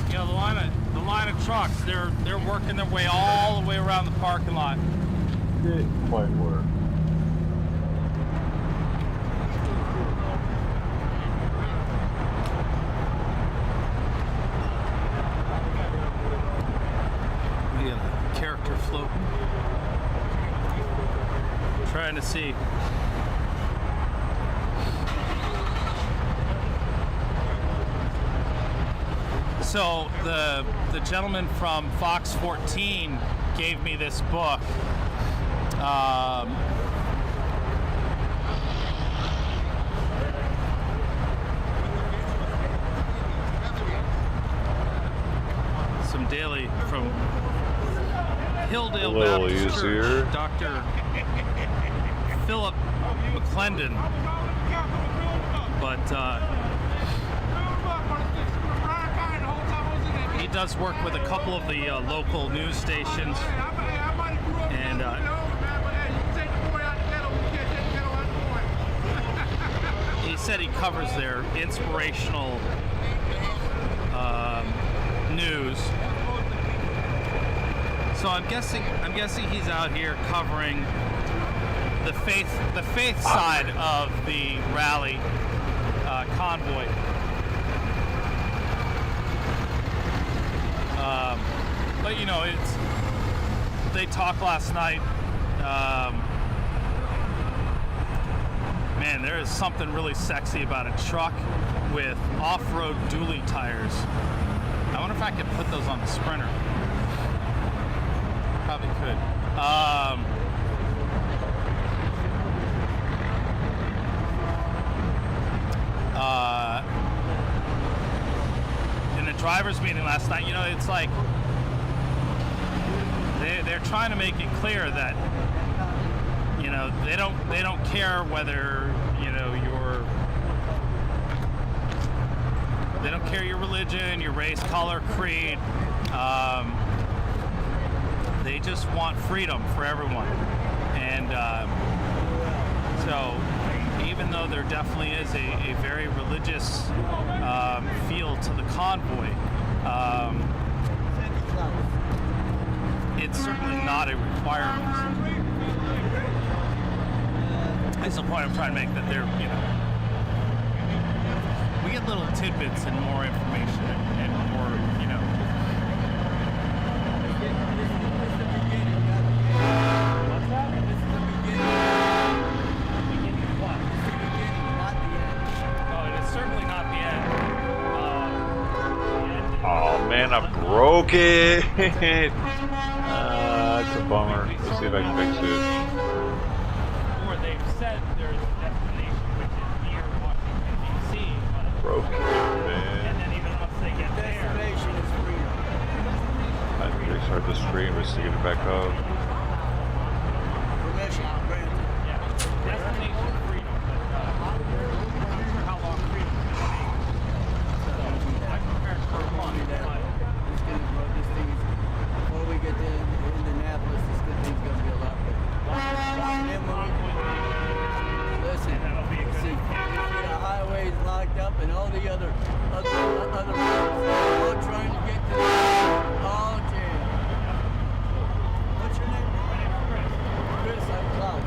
You know, the line of trucks, they're working their way all the way around the parking lot. It might work. We got a character floating. Trying to see. So the gentleman from Fox 14 gave me this book. Some daily from Hilldale Baptist Church, Dr. Philip McClendon. But he does work with a couple of the local news stations, and he said he covers their inspirational news. So I'm guessing he's out here covering the faith side of the rally convoy. But you know, they talked last night. Man, there is something really sexy about a truck with off-road dually tires. I wonder if I could put those on the Sprinter. Probably could. In the drivers' meeting last night, you know, it's like they're trying to make it clear that, you know, they don't care whether, you know, they don't care your religion, your race, color, creed. They just want freedom for everyone. And so even though there definitely is a very religious feel to the convoy, it's certainly not a requirement. That's the point I'm trying to make, that they're, you know, we get little tidbits and more information and more, you know. What's that? This is the beginning. Beginning of what? This is the beginning, not the end. Oh, it is certainly not the end. Oh man, I broke it. It's a bummer. Let's see if I can fix it. Or they've said there's a destination which is near Washington, D.C. Broke it, man. And then even once they get there, destination is freedom. I have to restart the stream just to get it back up. Permission granted. Yeah, destination freedom. But I'm not sure how long freedom is going to be. So I'm prepared for a month. This thing is, before we get to Indianapolis, this good thing's going to be a lot better. Listen, see, the highways locked up and all the other roads all trying to get to the all jammed. What's your name? Chris, I'm Klaus.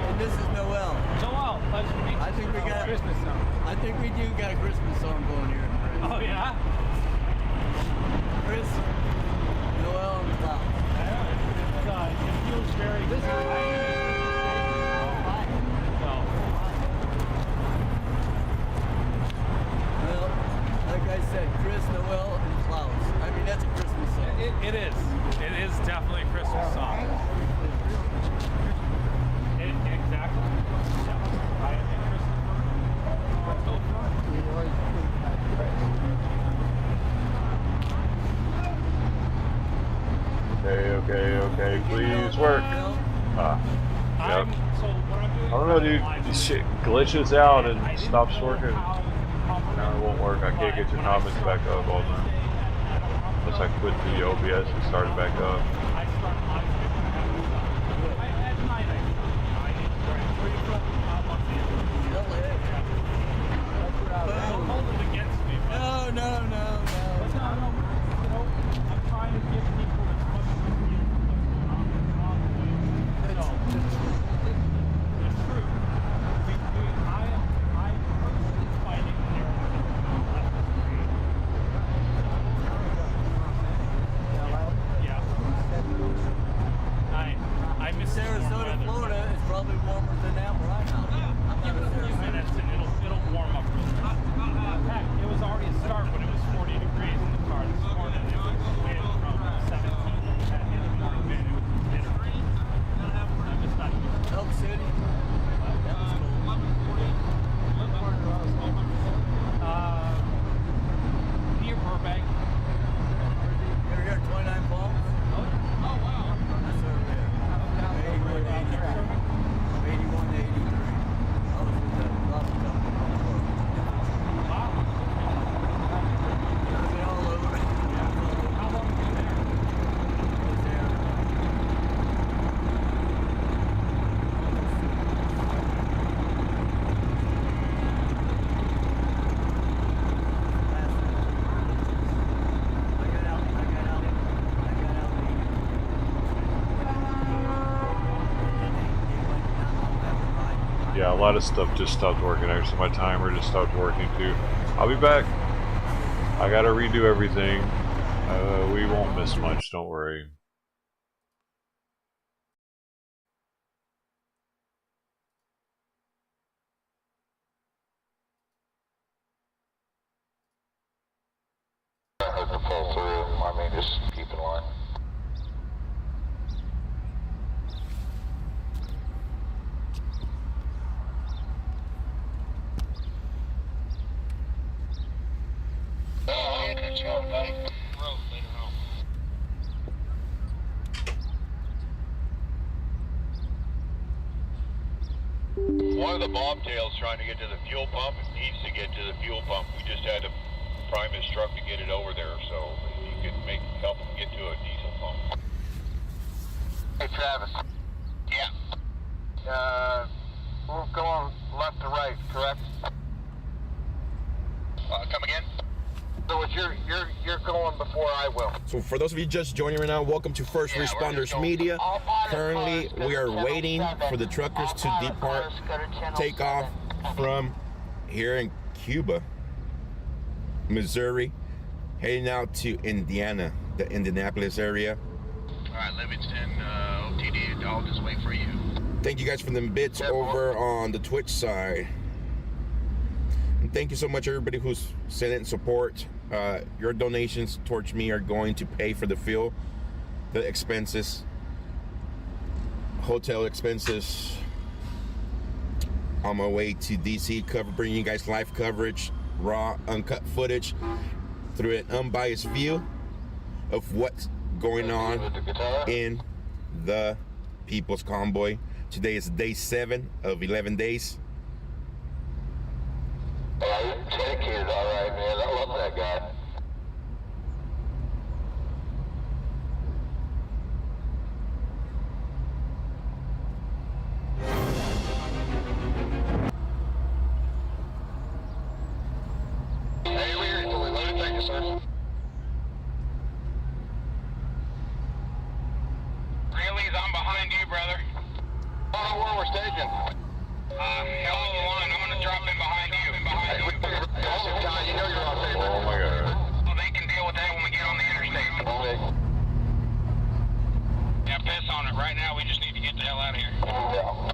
And this is Noel. Noel, pleasure to meet you. I think we got a Christmas song. I think we do got a Christmas song going here. Oh yeah? Chris, Noel, and Klaus. It feels very busy. Well, like I said, Chris, Noel, and Klaus. I mean, that's a Christmas song. It is. It is definitely a Christmas song. Exactly. I am Okay, please work. Yep. I don't know, dude. This shit glitches out and stops working. No, it won't work. I can't get your comments back up all the time. Unless I quit the OBS and start it back up. No. I'm trying to give people as much as it's true. I'm personally fighting there. Yeah. Yeah, a lot of stuff just stopped working. Actually, my timer just stopped working too. I'll be back. I gotta redo everything. We won't miss much, don't worry. To pull through. I mean, just keep in line. One of the bobtails trying to get to the fuel pump needs to get to the fuel pump. We just had to prime his truck to get it over there, so if you could help him get to a diesel pump. Hey Travis. Yeah. We're going left to right, correct? Come again? So it's you're going before I will. So for those of you just joining right now, welcome to First Responders Media. Currently, we are waiting for the truckers to depart, take off from here in Cuba, Missouri, heading out to Indiana, the Indianapolis area. All right, Livingston, OTD, I'll just wait for you. Thank you guys for them bits over on the Twitch side. And thank you so much, everybody who's sent in support. Your donations towards me are going to pay for the fuel, the expenses, hotel expenses, on my way to DC, bringing you guys live coverage, raw, uncut footage through an unbiased view of what's going on in the People's Convoy. Today is day 7 of 11 days. Yeah, Tech is all right, man. I love that guy. Hey, we're loaded. Thank you, sir. Really? I'm behind you, brother. I don't know where we're staging. Hell of the line. I'm going to drop in behind you. You know you're on paper. Oh my god. Well, they can deal with that when we get on the interstate. Okay. Yeah, piss on it. Right now, we just need to get the hell out of here. Yeah.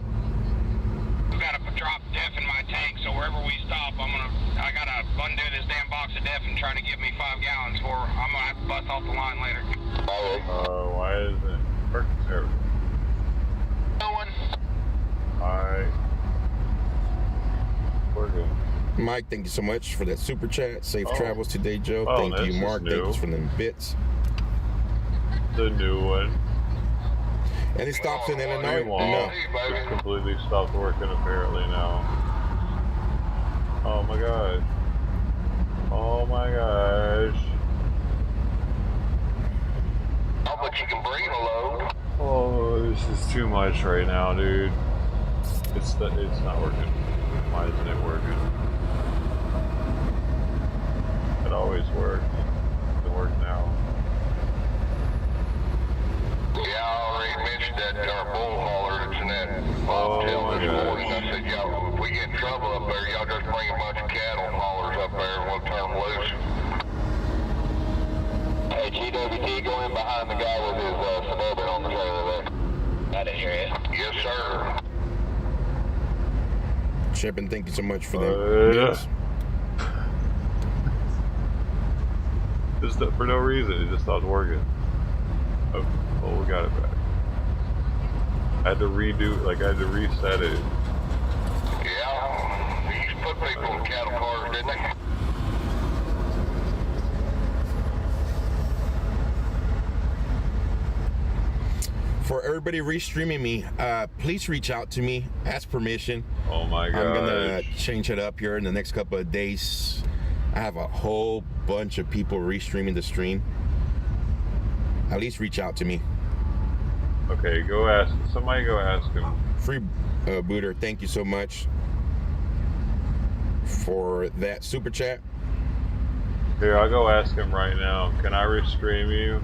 We've got to drop DEF in my tank, so wherever we stop, I got to undo this damn box of DEF and try to get me 5 gallons for I'm going to have to bust off the line later. Why is it working there? No one. Alright. Working. Mike, thank you so much for that super chat. Safe travels today, Joe. Oh, thank you, Mark. Thank you for them bits. The new one. Any stops in Illinois? No. It's completely stopped working apparently now. Oh my god. Oh my gosh. Oh, but you can bring a load. Oh, this is too much right now, dude. It's not working. Why isn't it working? It always works. It works now. Yeah, I already mentioned that to our bull hauler that's in that bobtail this morning. I said, y'all, if we get in trouble up there, y'all just bring a bunch of cattle haulers up there and we'll turn them loose. Hey, GWT, go in behind the guy with his Suburban on the trailer there. I didn't hear you. Yes, sir. Shipping, thank you so much for that. Just for no reason, it just stopped working. Oh, we got it back. I had to redo, I had to reset it. Yeah, they used to put people in cattle cars, didn't they? For everybody restreaming me, please reach out to me, ask permission. Oh my god. I'm gonna change it up here in the next couple of days. I have a whole bunch of people restreaming the stream. At least reach out to me. Okay, go ask, somebody go ask him. Free Booter, thank you so much for that super chat. Here, I'll go ask him right now. Can I restream you?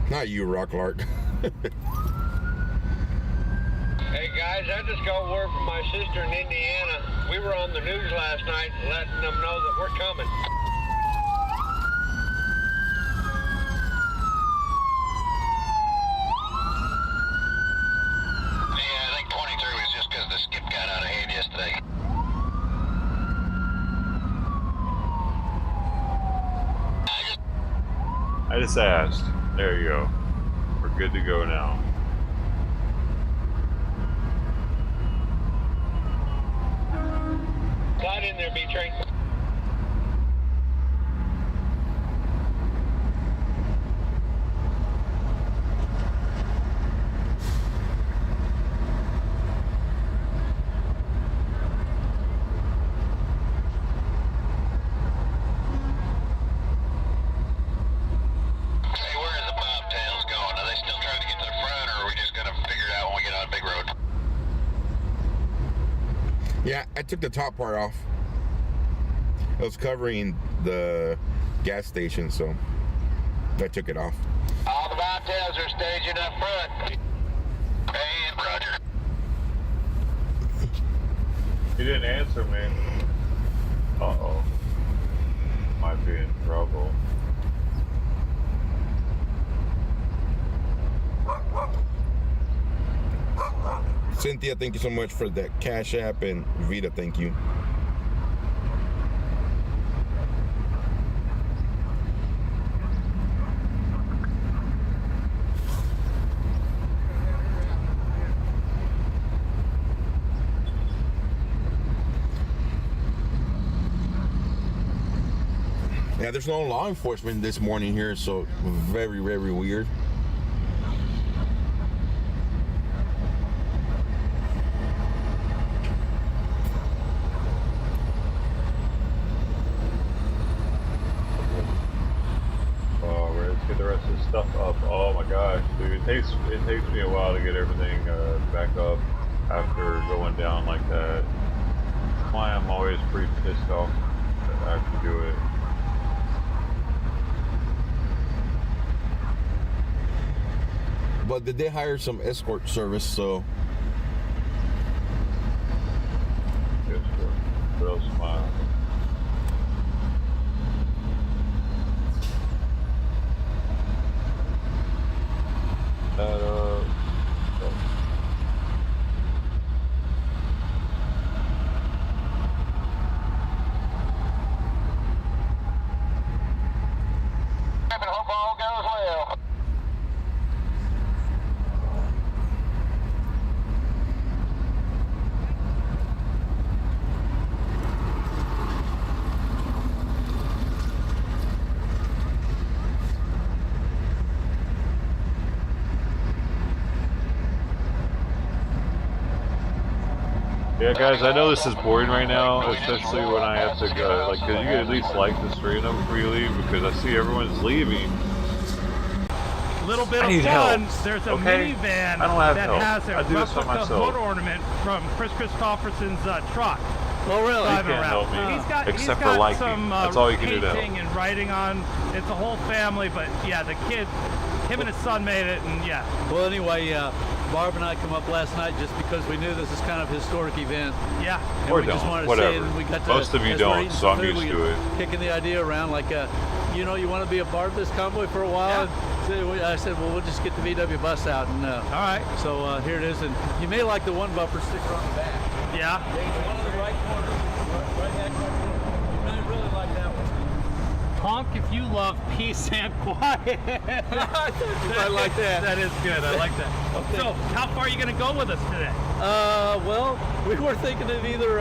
Not you, Rock Lark. Hey guys, I just got word from my sister in Indiana. We were on the news last night letting them know that we're coming. Yeah, I think 23 was just because the skip got out of hand yesterday. I just asked. There you go. We're good to go now. Slide in there, B-Train. Yeah, I took the top part off. It was covering the gas station, so I took it off. All the bobtails are staging up front. Hey, Roger. He didn't answer me. Uh-oh. Might be in trouble. Cynthia, thank you so much for that Cash App, and Vita, thank you. Yeah, there's no law enforcement this morning here, so very, very weird. Stuff up. Oh my gosh, dude! It takes me a while to get everything back up after going down like that. That's why I'm always pretty pissed off that I have to do it. But did they hire some escort service? So. Yes, sir. What else am I? Hope all goes well. Yeah, guys, I know this is boring right now, especially when I have to go. Like, cause you can at least like the stream before you leave, because I see everyone's leaving. Little bit I of need fun. help. There's a Okay? minivan I don't have that help. has a I do this by replica myself. hood ornament from Chris Christopherson's truck. Oh, really? Driving You can't around. help me, He's except got for liking. some That's all you can do to help. painting and writing on. It's a whole family, but yeah, the kid, him and his son made it, and yeah. Well, anyway, Barb and I come up last night just because we knew this is kind of a historic event. Yeah. And Or we just don't, wanted to whatever. say it, and we got to, Most of you as we're don't, eating so some I'm food, used we to it. Kicking the idea around, like, you know, you want to be a part of this convoy for a while. Yeah. And so I said, well, we'll just get the VW bus out, and all right. So here it is, and you may like the one bumper sticker on the back. Yeah. The one in the right corner, right back corner. You really like that one. Honk if you love peace and quiet. I like that. That is good. I like that. Okay. So, how far are you going to go with us today? Well, we were thinking of either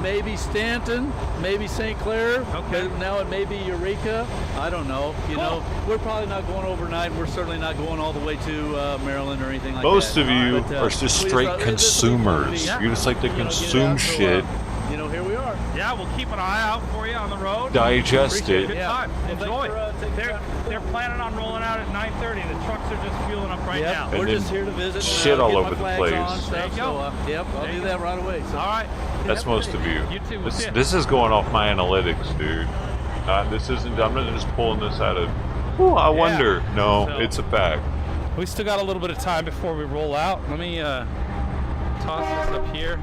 maybe Stanton, maybe St. Clair. Okay. Now it may be Eureka. I don't know. You know, we're probably not going overnight. We're certainly not going all the way to Maryland or anything like Most that. of you But, are just we just straight thought, this will be fun to consumers. be- You just like to you know, get it consume out, so, shit, you know, here we are. Yeah, we'll keep an eye out for you on the road. digest Appreciate it. Good time. Well, Enjoy. thanks for, taking They're planning on rolling out at 9:30. The trucks are just fueling up right now. We're And just then here to visit. shit all get my over the flags place. on, stuff, There you go. So, yep, I'll There do you that go. right away. So. All right. That's most of you. You too. We'll see ya. This is going off my analytics, dude. This isn't. I'm not just pulling this out of Oh, I wonder. No, So- it's a fact. We still got a little bit of time before we roll out. Let me toss this up here.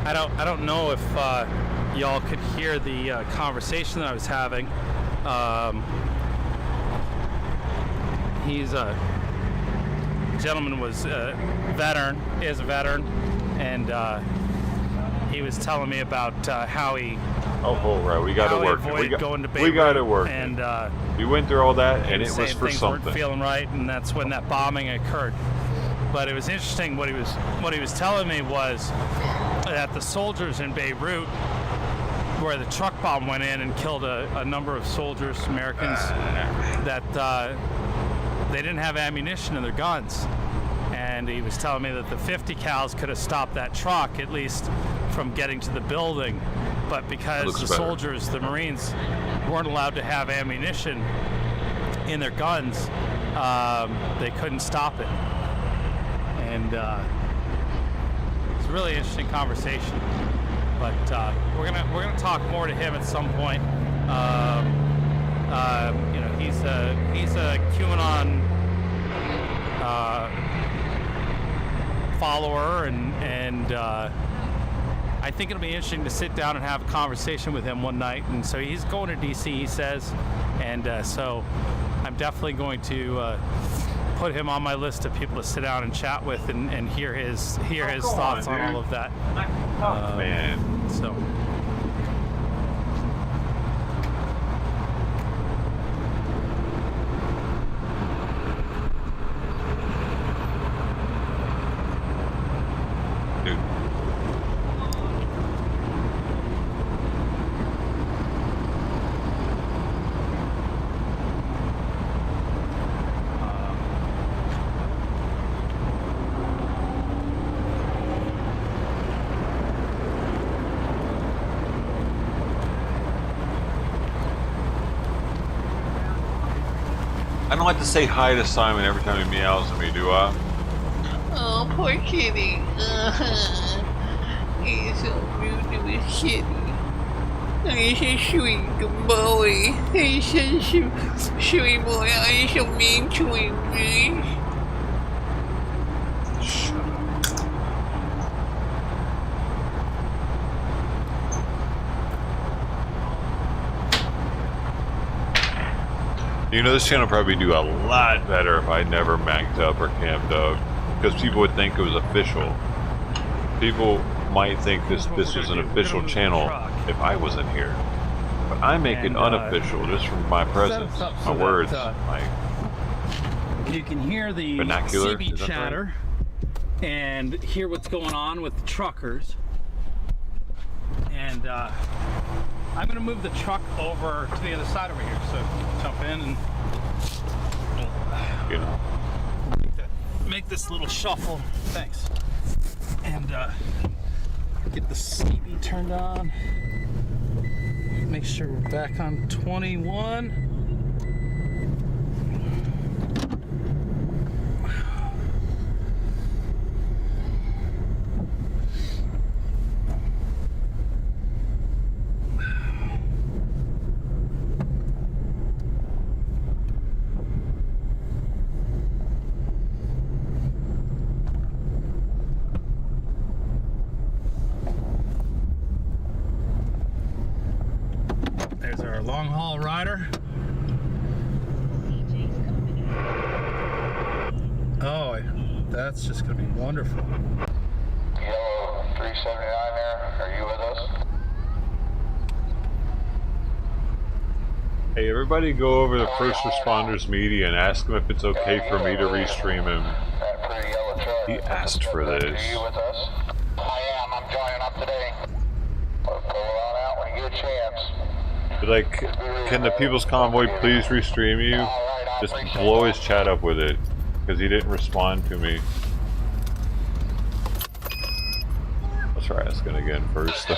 I don't know if y'all could hear the conversation that I was having. He's a gentleman, was a veteran, is a veteran, and he was telling me about how he right. We got to work. avoided going to We Beirut, got to work. and we went through all that, and he it was was saying for things weren't something. feeling right, and that's when that bombing occurred. But it was interesting. What he was telling me was that the soldiers in Beirut, where the truck bomb went in and killed a number of soldiers, Americans, that they didn't have ammunition in their guns. And he was telling me that the 50 cals could have stopped that truck, at least from getting to the building. But because the soldiers, the Marines, weren't allowed to have ammunition in their guns, they couldn't stop it. And it's a really interesting conversation. But we're gonna talk more to him at some point. You know, he's a QAnon follower, and I think it'll be interesting to sit down and have a conversation with him one night. And so he's going to DC, he says, and so I'm definitely going to put him on my list of people to sit down and chat with and hear his thoughts on all of that. Man. So. I don't like to say hi to Simon every time he meows at me, do I? Oh, poor kitty. He's so rude to his kitty. He's a sweet boy. He's such a sweet boy. I'm so mean to him, please. You know, this channel would probably do a lot better if I never macked up or camped up, because people would think it was official. People might think this was an official channel if I wasn't here. But I make it unofficial just from my presence, my words, my You can hear the vernacular, CB is that chatter and hear what's going on with the truckers. And I'm going to move the truck over to the other side over here. So jump in and make this little shuffle. Thanks. And get the CB turned on. Make sure we're back on 21. There's our long haul rider. Oh, that's just going to be wonderful. Yellow 379 there, are you with us? Hey, everybody go over to First Responders Media and ask him if it's okay for me to restream him. He asked for this. Are you with us? I am, I'm joining up today. Pull on out when you get a chance. Like, can the People's Convoy please restream you? Just blow his chat up with it, because he didn't respond to me. Let's try asking again first, though.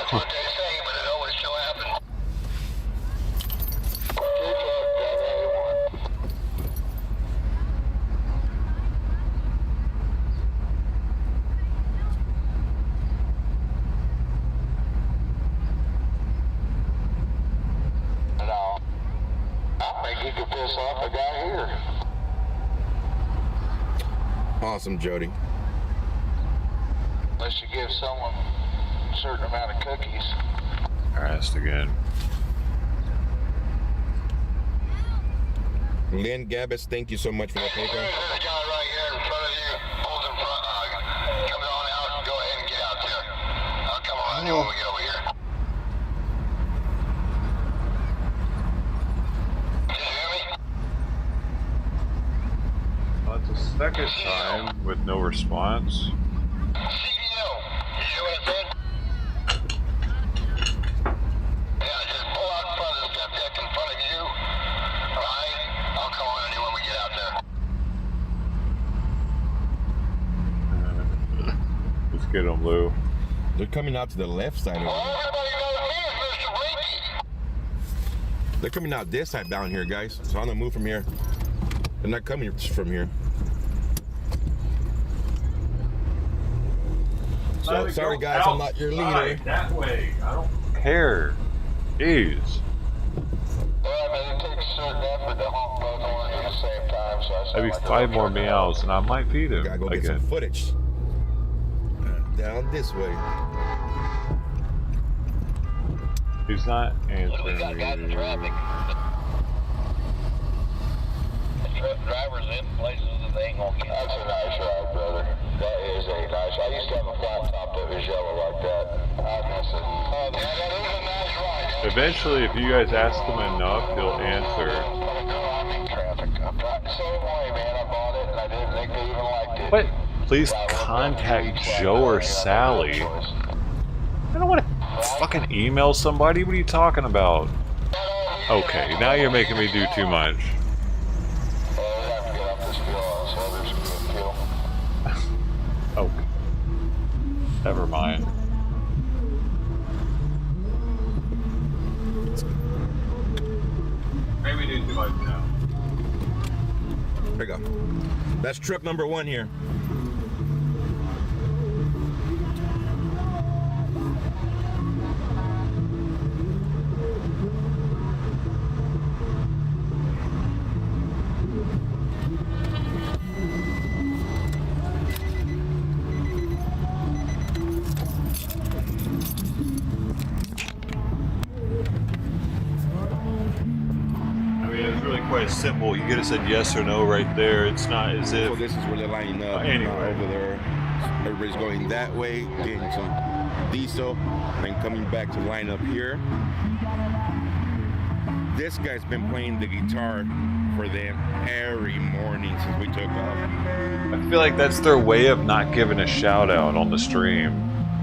piss off a guy here. Awesome, Jody. Unless you give someone a certain amount of cookies. Asked again. Lynn Gabbis, thank you so much for that paper. There's a guy right here in front of you. Pulls in front. Comes on out. Go ahead and get out there. I'll come on when we get over here. Well, it's a second time with no response. CDO. You hear what I said? Yeah, just pull out in front of the step deck in front of you. Alright? I'll come on when we get out there. Let's get them, Lou. They're coming out to the left side of it. They're coming out this side down here, guys. So I'm gonna move from here. They're not coming from here. So sorry, guys, I'm not your leader. That way. I don't care. Jeez. Maybe 5 more meows and I might feed him. Gotta go get some footage. Down this way. He's not answering me. Drivers in places that they ain't gonna get. That's a nice ride, brother. That is a nice. I used to have a flat top that was yellow like that. I miss it. Yeah, that is a nice ride. Eventually, if you guys ask him enough, he'll answer. Same way, man. I bought it and I didn't think they even liked it. What? Please contact Joe or Sally. I don't want to fucking email somebody. What are you talking about? Okay, now you're making me do too much. Okay. Never mind. Maybe do too much now. There we go. That's trip number 1 here. Quite simple. You could have said yes or no right there. It's not as if. So this is where they're lining up. Anyway. Over there. Everybody's going that way, getting some diesel, and coming back to line up here. This guy's been playing the guitar for them every morning since we took off. I feel like that's their way of not giving a shout out on the stream,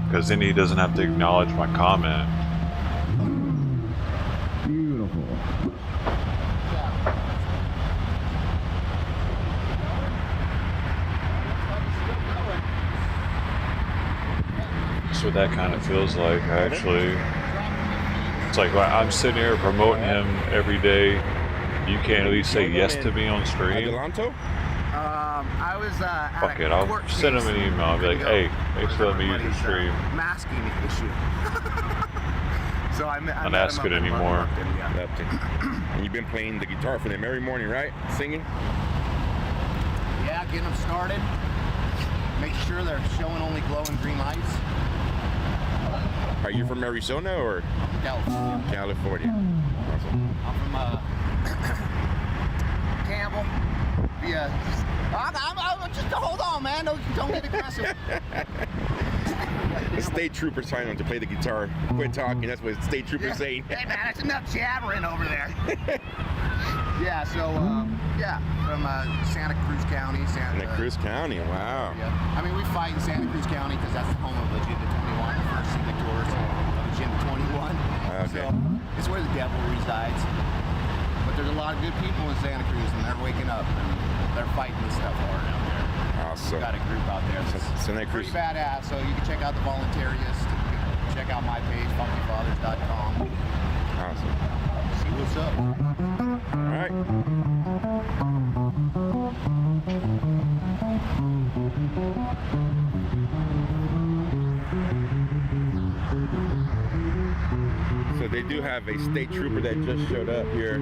because then he doesn't have to acknowledge my comment. That's what that kind of feels like, actually. It's like I'm sitting here promoting him every day. You can't at least say yes to me on stream. Adelanto? I was Fuck it, I'll send him an email. I'll be like, hey, thanks for letting me use your stream. Masking issue. So I'm not ask it anymore. And you've been playing the guitar for them every morning, right? Singing? Yeah, getting them started. Make sure they're showing only glowing green lights. Are you from Arizona or? California. California. Awesome. I'm from Campbell. Yeah. I'm just hold on, man. Don't get aggressive. The state trooper's telling him to play the guitar. Quit talking. That's what the state trooper's saying. Hey, man, that's enough jabbering over there. Yeah. So from Santa Cruz County. Santa Cruz County. Wow. Yeah. I mean, we fight in Santa Cruz County because that's the home of Agenda 21, the first signatories of Agenda 21. Okay. So it's where the devil resides. But there's a lot of good people in Santa Cruz, and they're waking up and they're fighting this stuff hard out there. Awesome. We've got a group out there that's Santa Cruz. pretty badass. So you can check out the Voluntarist. Check out my page, funkyfathers.com. Awesome. See what's up. All right. So they do have a state trooper that just showed up here.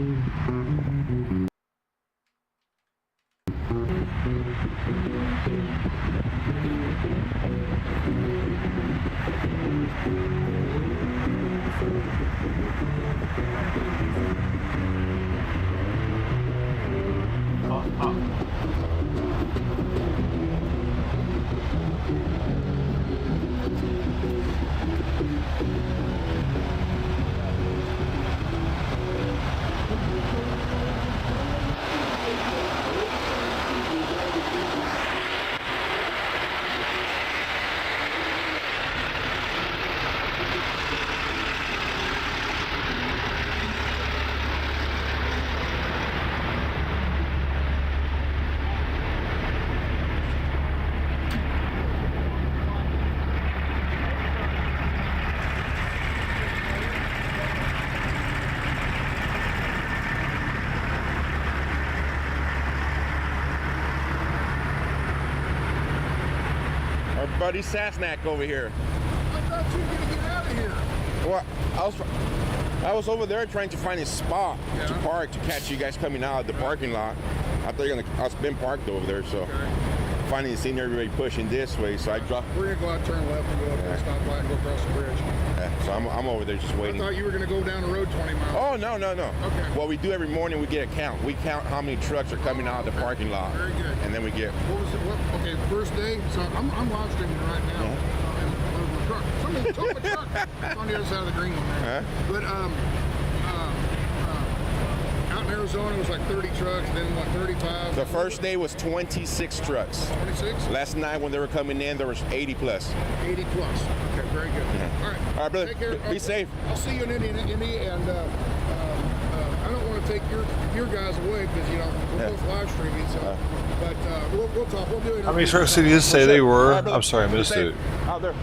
Our buddy Sasnak over here. I thought you were gonna get out of here. Well, I was over there trying to find a spot to park to catch you guys coming out of the parking lot. I thought I was been parked over there, so finally seeing everybody pushing this way, so I dropped. We're gonna go out, turn left, and go up to the stoplight and go across the bridge. Yeah, so I'm over there just waiting. I thought you were gonna go down the road 20 miles. Oh no. Okay. What we do every morning, we get a count. We count how many trucks are coming out of the parking lot. Very good. And then we get. What was it? Okay, the first day. So I'm live streaming right now. And the truck. Somebody took my truck. It's on the other side of the green one there. But out in Arizona, it was like 30 trucks. Then what? 35. The first day was 26 trucks. 26. Last night when they were coming in, there was 80 plus. 80 plus. Okay, very good. All right. All right, brother. Take care. Be safe. I'll see you in Indy, and I don't want to take your guys away because we're both live streaming. So, but we'll talk. We'll do it. How many trucks did you say they were? I'm sorry, I missed it. Out there.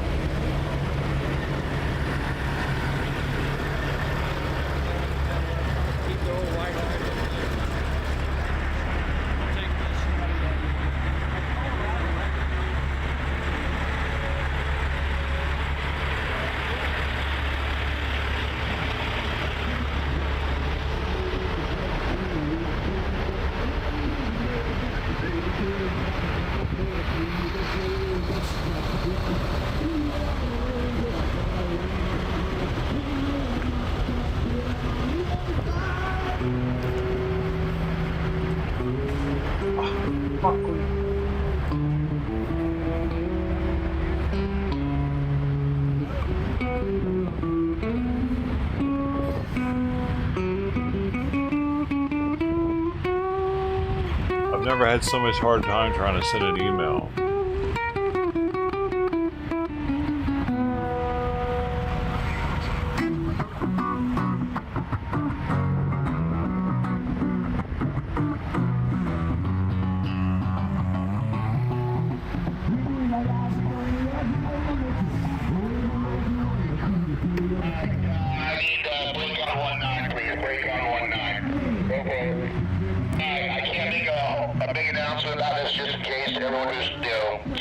I've never had so much hard time trying to send an email.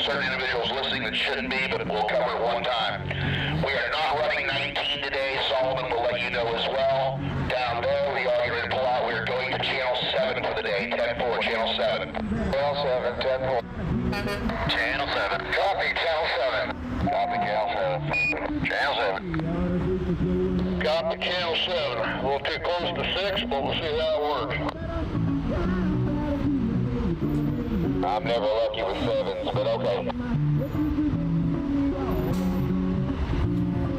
certain individuals listening that shouldn't be, but we'll cover it one time. We are not running 19 today. Solomon will let you know as well. Down there, we are going to pull out. We are going to Channel 7 for the day. 10-4, Channel 7. Channel 7, 10-4. Channel 7. Copy, Channel 7. Copy, Channel 7. Channel 7. Copy, Channel 7. We'll too close to 6, but we'll see how it works. I'm never lucky with 7s, but okay.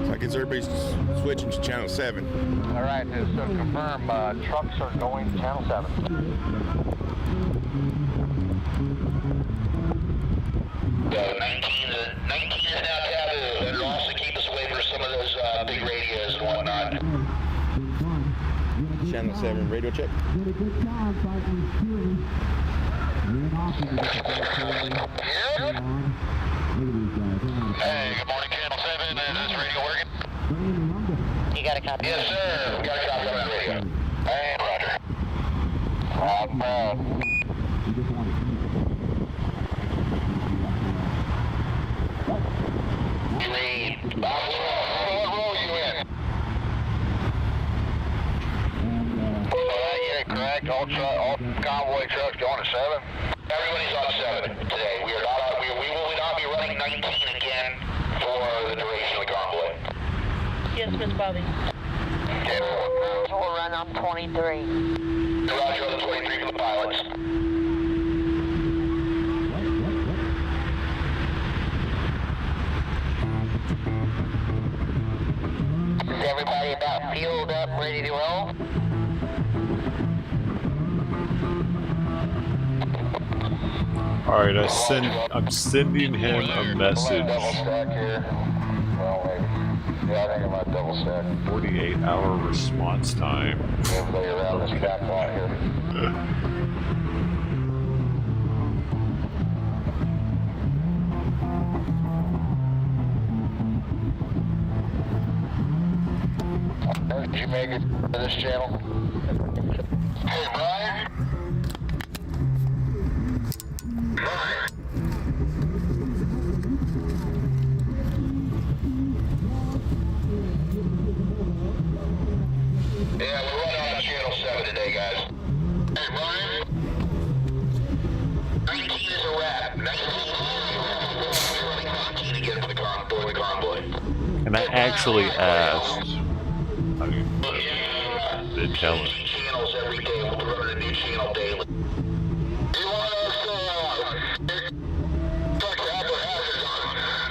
So I guess everybody's switching to Channel 7. All right, so confirm trucks are going to Channel 7. 19 is now taboo. It'll also keep us away from some of those big radios and whatnot. Channel 7 radio check. Hey, good morning, Channel 7. Is this radio working? You got a copy? Yes, sir. We got a copy on that radio. Hey, Roger. I'm proud. What row are you in? Yeah, correct. All convoy trucks going to 7. Everybody's on 7 today. We will not be running 19 again for the duration of the convoy. Yes, Miss Bobby. Okay, We'll run on 23. Roger on the 23 for the pilots. Is everybody about fueled up, ready to roll? Alright, I'm sending him a message. Double stack here. Well, maybe. Yeah, I think I might double stack. 48-hour response time. Everybody around this back lot here. Did you make it to this channel? Hey, Brian? Brian? Yeah, we're running on channel 7 today, guys. Hey, Brian? 19 is a wrap. 19 again for the convoy. And I actually asked. I mean, they tell him. Channels every day. We'll be running a new channel daily. You want us to check the upper hazards on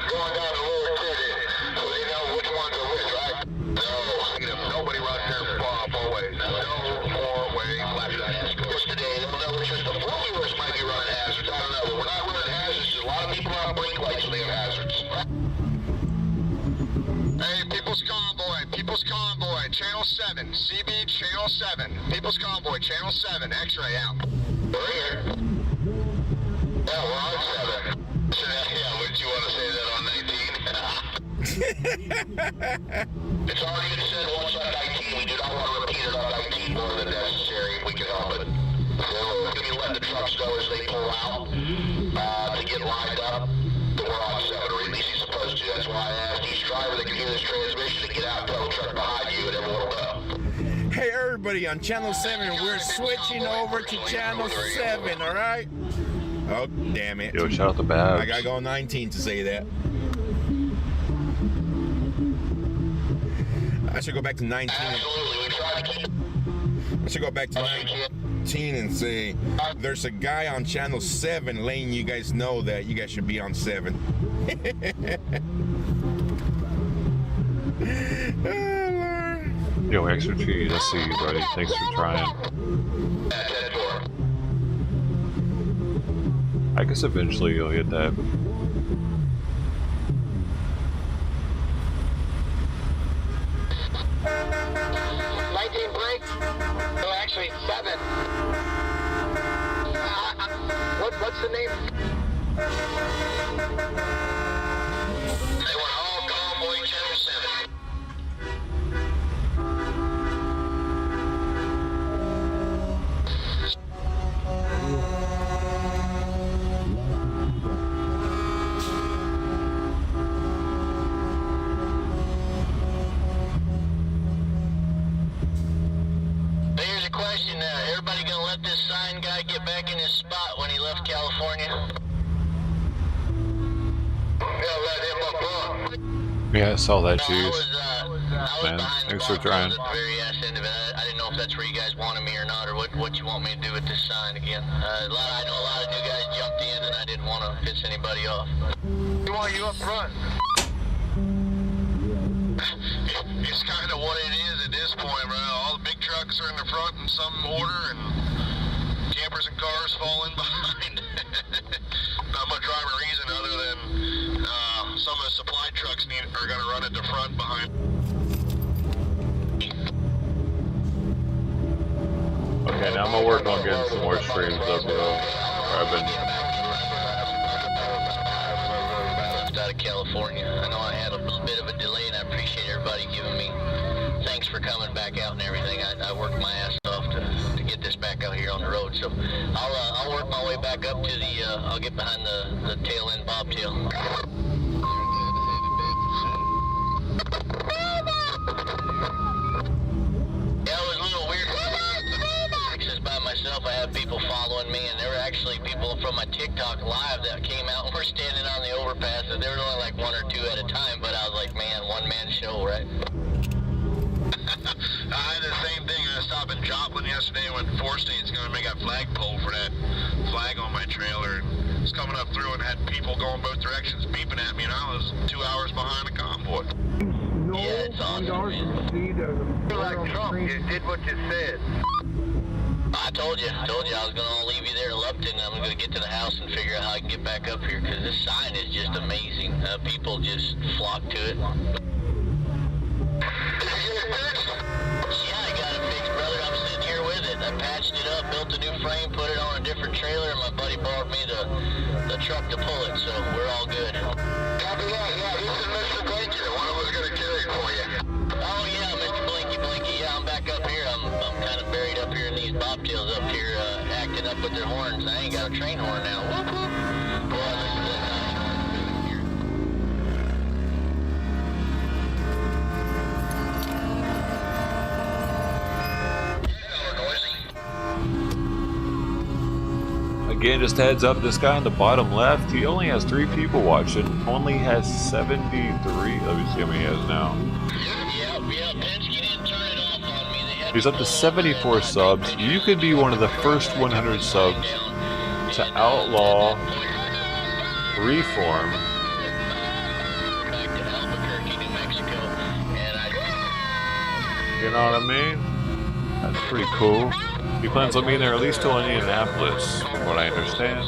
going down the lower ticket so they know which ones are which, right? No, nobody runs their four-way. No four-way flashlight. Of course, today they'll know it's just the four-wheelers might be running hazards. I don't know, but we're not running hazards. There's a lot of people on brake lights when they have hazards. Hey, People's Convoy, Channel 7, CB Channel 7, People's Convoy, Channel 7, X-ray out. We're here. Yeah, we're on 7. Yeah, wouldn't you want to say that on 19? It's already been said once on 19. We do not want to repeat it on 19 more than necessary if we can help it. We're going to be letting the trucks know as they pull out to get lined up. We're on 7, or at least he's supposed to. That's why I asked each driver that can hear this transmission to get out and tell the truck behind you, and everyone will know. Hey everybody, on channel 7, we're switching over to channel 7, alright? Oh, damn it. Yo, shout out to Babs. I gotta go 19 to say that. I should go back to 19. I should go back to 19 and say, there's a guy on channel 7 letting you guys know that you guys should be on 7. Yo, extra cheese, I see you, buddy. Thanks for trying. I guess eventually you'll hit that. Break? No, actually 7. What's the name? They want all Convoy Channel 7. Here's a question now. Everybody gonna let this sign guy get back in his spot when he left California? Yeah, I saw that, cheese. Man, thanks for trying. I didn't know if that's where you guys wanted me or not, or what you want me to do with this sign again. I know a lot of new guys jumped in, and I didn't want to piss anybody off. We want you up front. It's kind of what it is at this point, bro. All the big trucks are in the front in some order, and campers and cars fall in behind. Not much rhyme or reason other than some of the supply trucks are going to run at the front behind. Okay, now I'm gonna work on getting some more streams up, bro. I've been out of California. I know I had a little bit of a delay, and I appreciate everybody giving me thanks for coming back out and everything. I worked my ass off to get this back out here on the road. So I'll work my way back up to the. I'll get behind the tail end bobtail. Yeah, it was a little weird. By myself, I have people following me, and there were actually people from TikTok live that came out and we're standing on the overpasses. There was only like 1 or 2 at a time, but I was like, man, one-man show, right? I had the same thing. I stopped in Joplin yesterday and went 4 states going to make a flagpole for that flag on my trailer. And it's coming up through and had people going both directions beeping at me, and I was 2 hours behind the convoy. Yeah, it's awesome. You're like Trump. You did what you said. I told you I was going to leave you there in Lupton, and I'm going to get to the house and figure out how I can get back up here, because this sign is just amazing. People just flock to it. Yeah, I got it fixed, brother. I'm sitting here with it. I patched it up, built a new frame, put it on a different trailer, and my buddy borrowed me the truck to pull it, so we're all good. Copy that. Yeah, this is Mr. Blanky. One of us going to carry it for you. Oh, yeah, Mr. Blinky. Yeah, I'm back up here. I'm kind of buried up here in these bobtails up here, acting up with their horns. I ain't got a train horn now. Whoop, whoop. Boy, this is Again, just heads up, this guy on the bottom left, he only has 3 people watching, only has 73. Let me see how many he has now. Penske didn't turn it off on me. He's up to 74 subs. You could be one of the first 100 subs to outlaw reform. You know what I mean? That's pretty cool. He plans on being there at least till Indianapolis, from what I understand.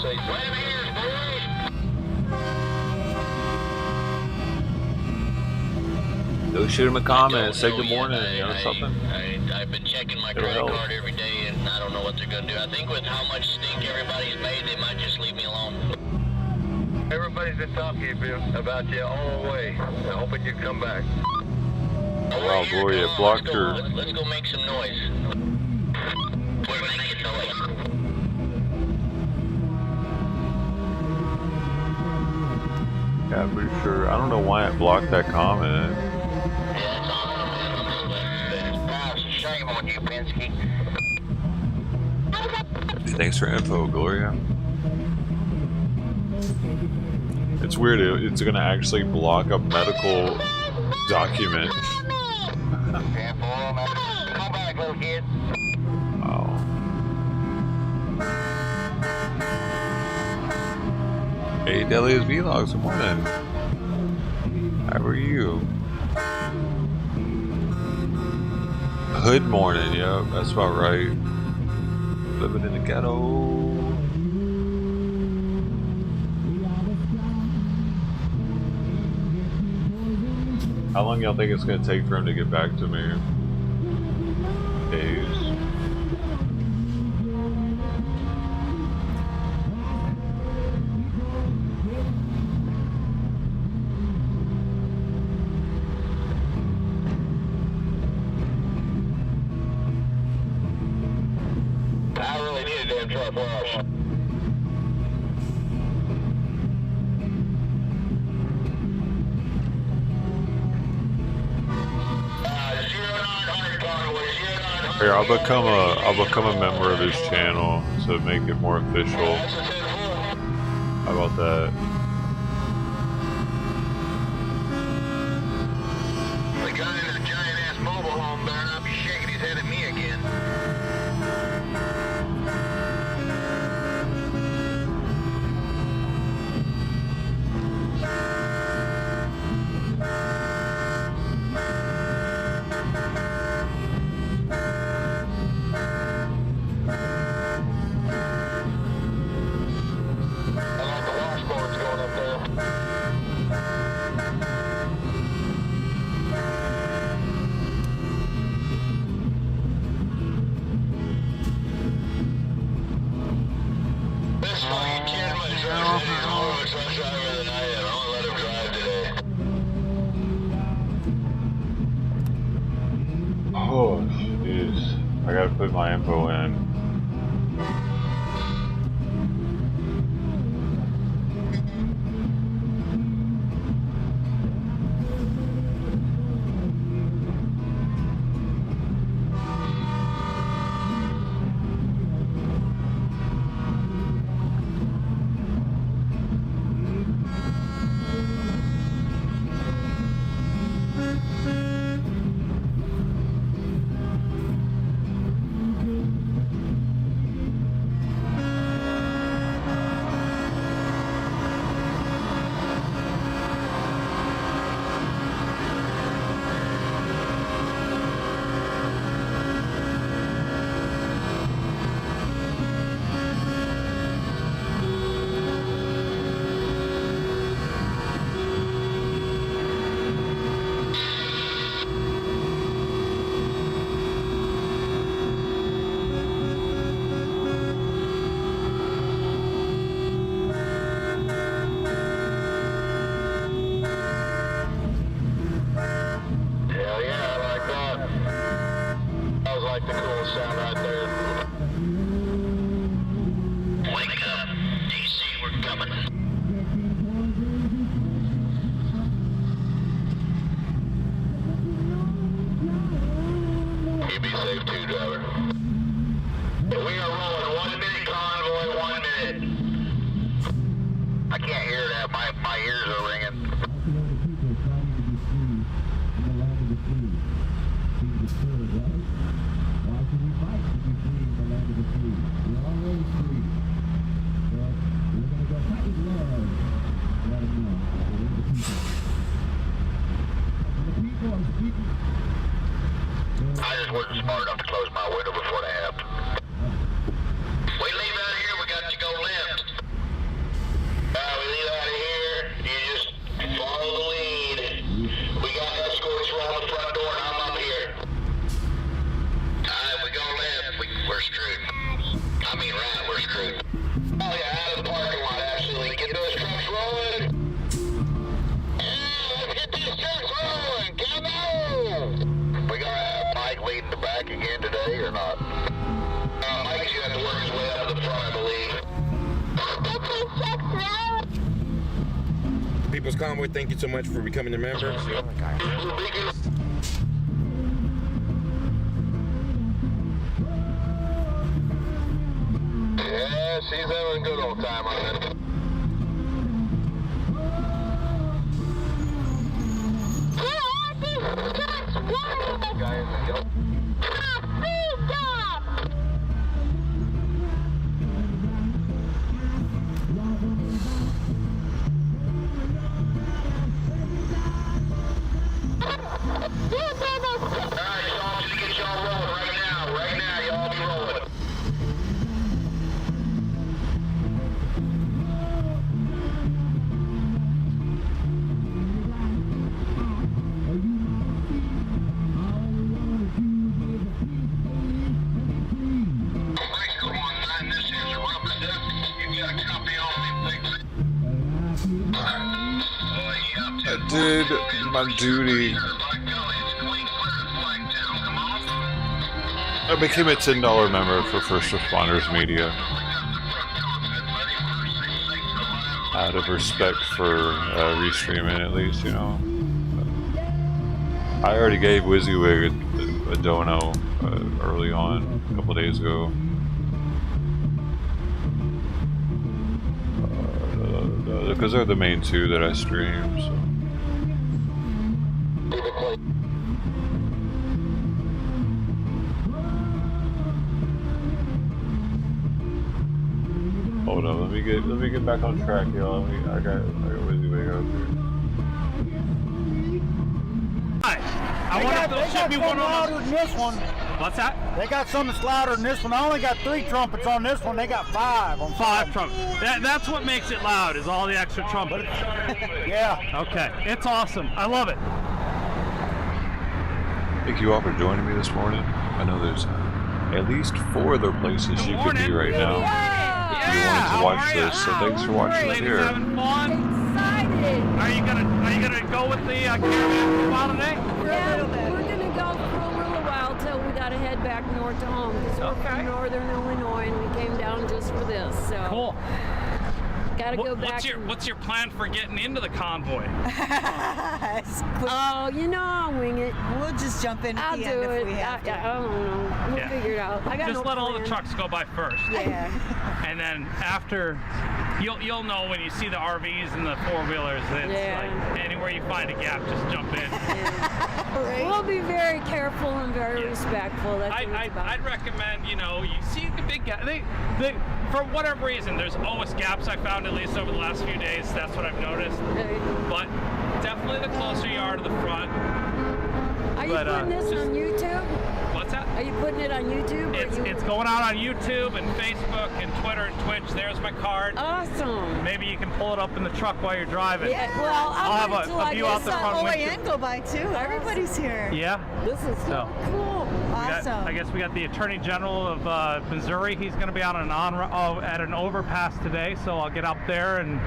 Go shoot him a comment, say good morning, you know, something. I've been checking my credit card every day, and I don't know what they're going to do. I think with how much stink everybody's made, they might just leave me alone. Everybody's been talking about you all the way. I'm hoping you come back. Oh wow, Gloria blocked her. Let's go make some noise. We're making noise. Yeah, I'm pretty sure. I don't know why it blocked that comment. Shame on you, Penske. Thanks for info, Gloria. It's weird, it's gonna actually block a medical document. Come back, little kid. Oh. Hey, Delia's Vlogs, good morning. How are you? Hood morning, yep, that's about right. Living in the ghetto. How long y'all think it's gonna take for him to get back to me? Days. I really need a damn truck wash. Here, I'll become a member of his channel to make it more official. How about that? The guy in the giant ass mobile home better not be shaking his head at me again. Oh, jeez. I gotta put my info in. I just wasn't smart enough to close my window before that happened. We leave out of here, we got to go left. We leave out of here, you just follow the lead. We got escorts around the front door and I'm up here. Alright, we go left, we're screwed. I mean right, we're screwed. Oh yeah, out of the parking lot, absolutely. Get those trucks rolling. Yeah, let's get these trucks rolling, come on! We gonna have Mike leading the back again today or not? Mike's gonna have to work his way up to the front, I believe. People's Convoy, thank you so much for becoming a member. Yeah, she's having a good old time on it. Guy in the yellow. I did my duty. I became a $10 member for First Responders Media. Out of respect for restreaming, at least, you know. I already gave WYSIWYG a dono early on, a couple days ago. Because they're the main two that I stream, so. Hold on, let me get back on track, y'all. I got WYSIWYG up here. I want to ship me one louder than this one. What's that? They got something that's louder than this one. I only got 3 trumpets on this one. They got 5 on 5 trumpets. That's what makes it loud, is all the extra trumpets. Yeah. Okay. It's awesome. I love it. Thank you all for joining me this morning. I know there's at least 4 other places you could be right now. If you wanted to watch this, so thanks for watching it here. Having fun? Excited. Are you gonna go with the caravan for a while today? Yeah, we're gonna go for a little while till we gotta head back north to home because we're from northern Illinois and we came down just for this. So cool. Gotta go back. What's your plan for getting into the convoy? Oh, you know, I'll wing it. We'll just jump in at I'll the do end it. if we have to. I don't know. We'll figure it out. I got just no let all plan. the trucks go by first. Yeah. And then after, you'll know when you see the RVs and the 4-wheelers. It's like anywhere you find a gap, just jump in. Right. We'll be very careful and very respectful. That's what it's about. I'd recommend, you know, you see the big gap. For whatever reason, there's always gaps I found, at least over the last few days. That's what I've noticed. But definitely the closer you are to the front. Are you putting this on YouTube? What's that? Are you putting it on YouTube? It's going out on YouTube and Facebook and Twitter and Twitch. There's my card. Awesome. Maybe you can pull it up in the truck while you're driving. Yeah, well, I'll have a view out the front windshield. and go by too. Everybody's here. Yeah. This is so cool. Awesome. I guess we got the Attorney General of Missouri. He's going to be on at an overpass today, so I'll get up there and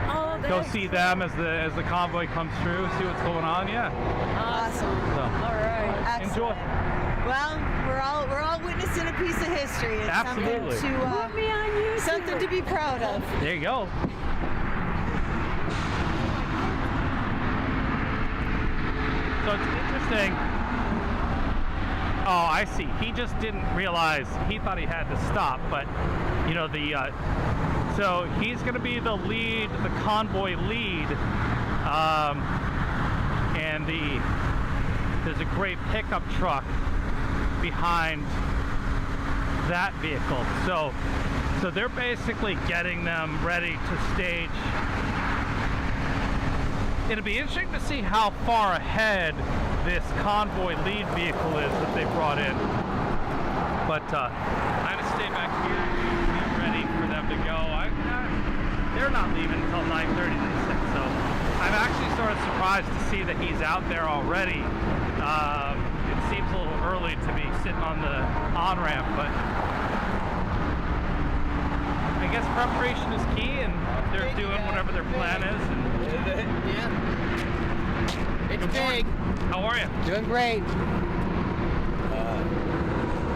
go see them as the convoy comes through, see what's going on. Yeah. Awesome. So, all right. Enjoy. Well, we're all witnessing a piece of history. It's Absolutely. something to be proud of. There you go. So it's interesting. Oh, I see. He just didn't realize. He thought he had to stop, but you know so he's going to be the lead, the convoy lead, and the there's a great pickup truck behind that vehicle. So they're basically getting them ready to stage. It'll be interesting to see how far ahead this convoy lead vehicle is that they brought in. But I'm gonna stay back here and get ready for them to go. They're not leaving until 9:30, they said. So I'm actually sort of surprised to see that he's out there already. It seems a little early to be sitting on the on-ramp, but I guess preparation is key, and they're doing whatever their plan is. And It's big. How are you? Doing great.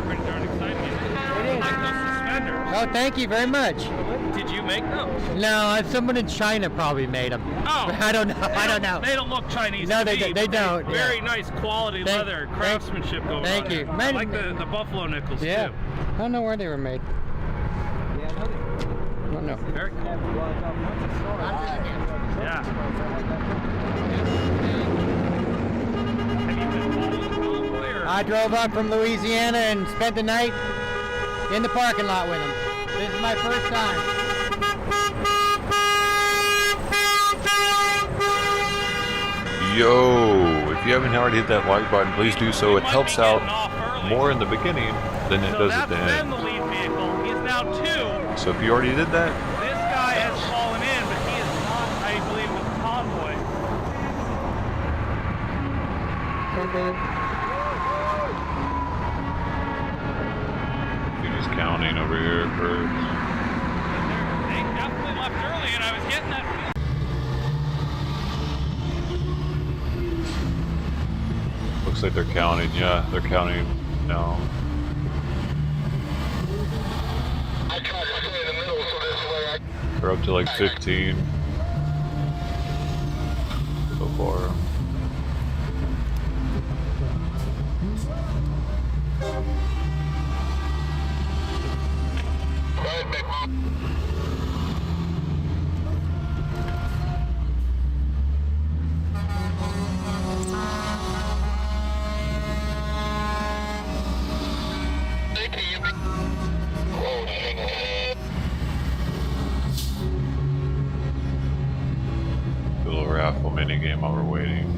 Pretty darn exciting. It is. Like those suspenders. Oh, thank you very much. Did you make those? No, someone in China probably made them. Oh. I don't know. I don't know. They don't look Chinese. No, to they me, they but don't. Very nice quality leather, craftsmanship going on. Thank you. I like the buffalo nickels Yeah. too. I don't know where they were made. I don't know. Very cool. Yeah. I drove up from Louisiana and spent the night in the parking lot with them. This is my first time. Yo, if you haven't already hit that like button, please do so. It helps out more in the beginning than it does at the That's end. the lead vehicle. He's now 2. So if you already did that, This guy has fallen in, but he is not, I believe, with the convoy. he was counting over here first. They definitely left early, and I was getting that feeling. Looks like they're counting. Yeah, they're counting now. They're up to like 15 so far. The little raffle mini game while we're waiting.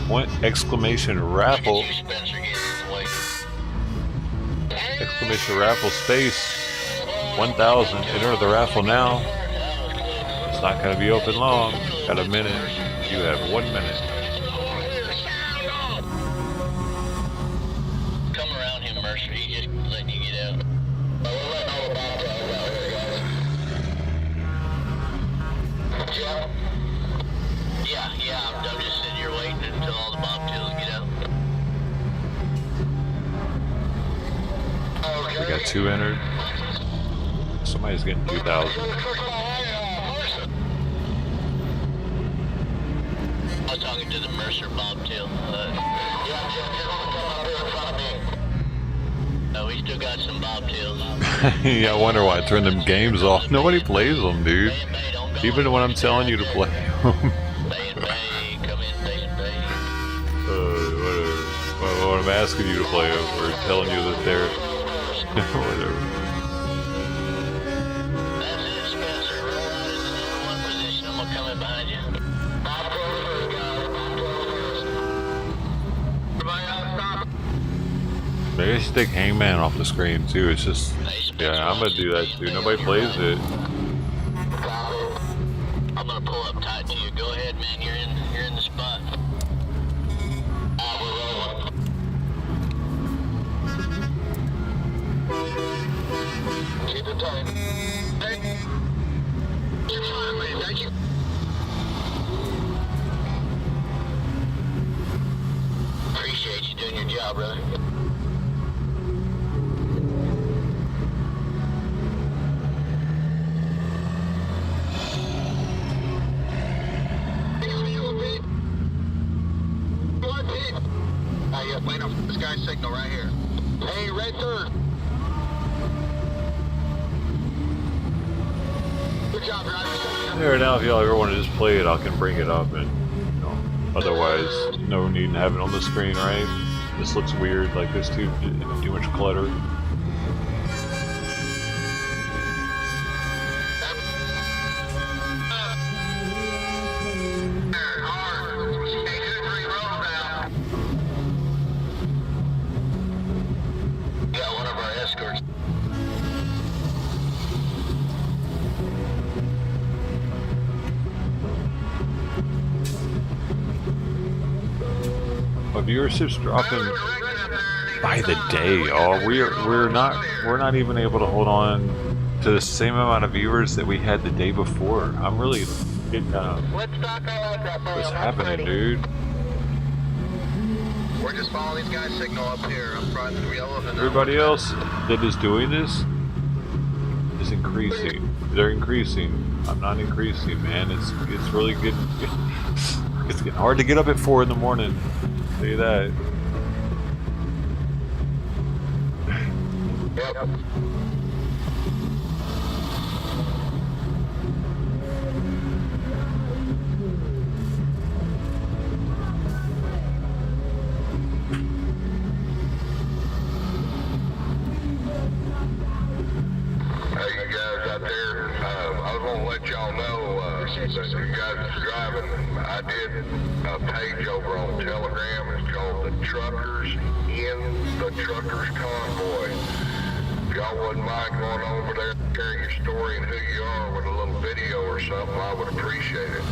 What exclamation raffle? Exclamation raffle space 1,000. Enter the raffle now. It's not going to be open long. Got a minute. You have 1 minute. Come around him, Mercer. He just letting you get out. Yeah, I'm just sitting here waiting until all the bobtails get out. We got 2 entered. Somebody's getting 2,000. I was talking to the Mercer bobtail. No, we still got some bobtails. Yeah, I wonder why I turned them games off. Nobody plays them, dude. Even when I'm telling you to play them. When I'm asking you to play them or telling you that they're whatever. Maybe I should take Hangman off the screen too. It's just, yeah, I'm gonna do that too. Nobody plays it. I'm gonna pull up tight to you. Go ahead, man. You're in the spot. Keep it tight. Hey. You're fine, man. Thank you. Appreciate you doing your job, brother. Wait up, this guy's signal right here. Hey, red third. There, now if y'all ever want to just play it, I can bring it up, and otherwise, no need to have it on the screen, right? This looks weird, like there's too much clutter. Viewership's dropping by the day. Oh, we're not even able to hold on to the same amount of viewers that we had the day before. I'm really getting what's happening, dude. We're just following these guys' signal up here up front. Everybody else that is doing this is increasing. They're increasing. I'm not increasing, man. It's really getting it's getting hard to get up at 4 in the morning. Tell you that. Yep. Hey, you guys out there, I was going to let y'all know that you guys is driving. I did a page over on Telegram. It's called The Truckers in the Truckers Convoy. If y'all wouldn't mind going over there, sharing your story and who you are with a little video or something, I would appreciate it.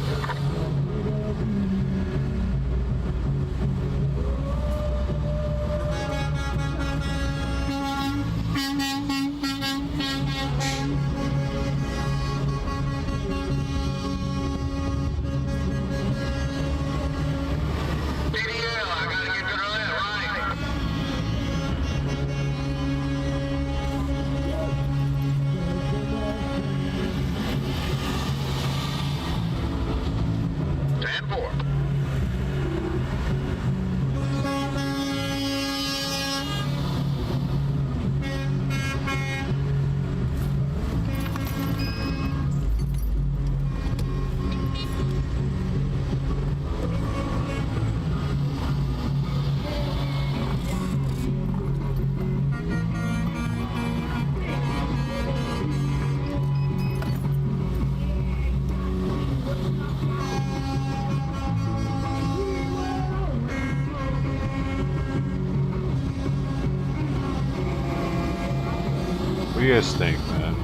What do you guys think, man?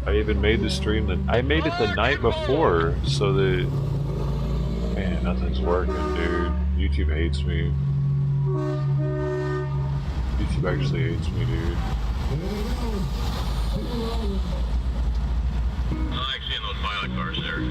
I even made the stream that I made it the night before, so that man, nothing's working, dude. YouTube hates me. YouTube actually hates me, dude. I like seeing those pilot cars there.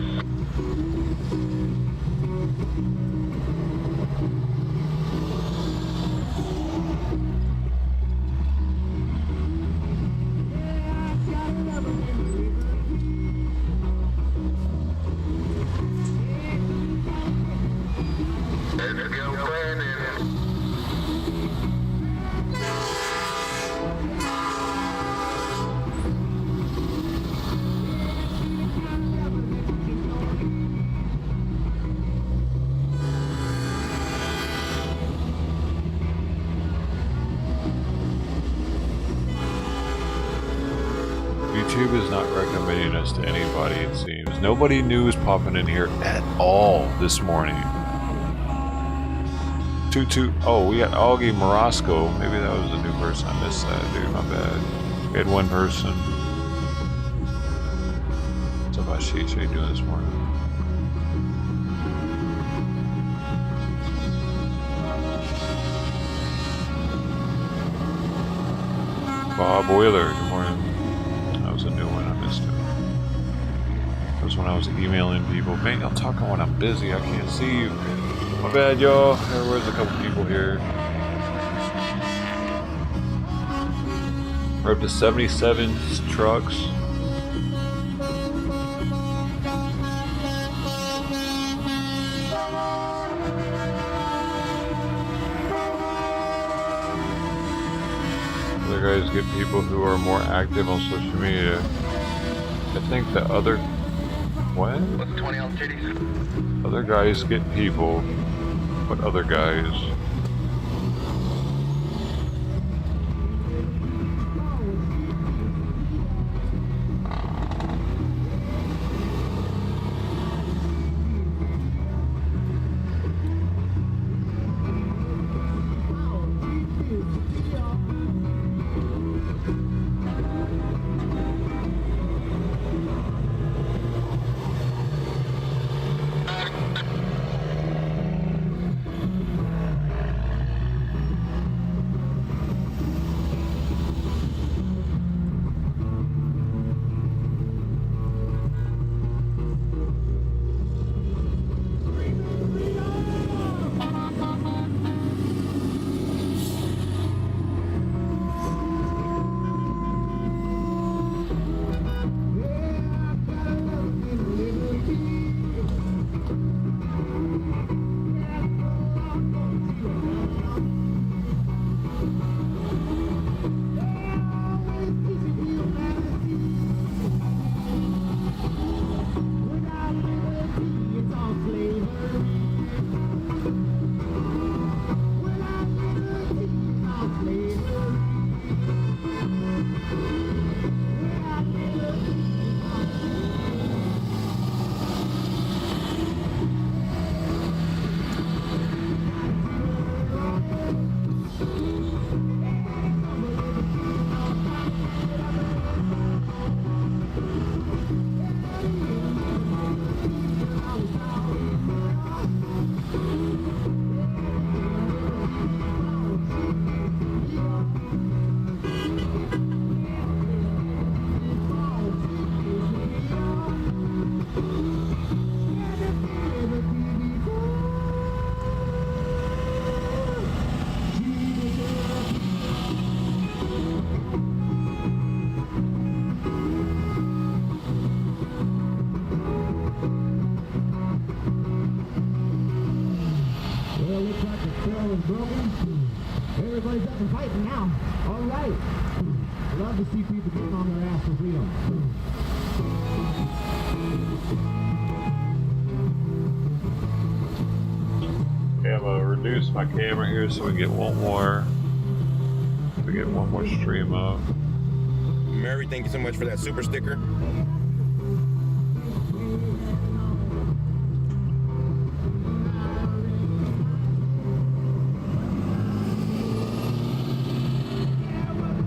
YouTube is not recommending us to anybody, it seems. Nobody new is popping in here at all this morning. Oh, we got Augie Morosco. Maybe that was a new person. I missed that, dude. My bad. We had one person. What's up, Ashish? How you doing this morning? Bob Wheeler, good morning. That was a new one, I missed it. That was when I was emailing people. Man, I'm talking when I'm busy, I can't see you. My bad, y'all. There was a couple people here. We're up to 77 trucks. Other guys get people who are more active on social media. I think the other... What? What's 20 on titties? Other guys get people. What other guys? Everybody's up and fighting now. All right. Love to see people getting on their ass for freedom. Okay, I'm gonna reduce my camera here so we get one more stream up. Mary, thank you so much for that super sticker.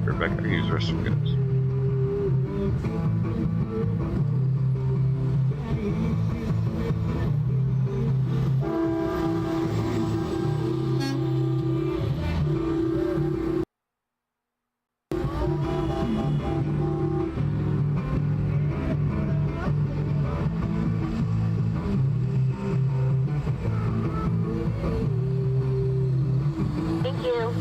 Rebecca, use the rest of the goods. Thank you.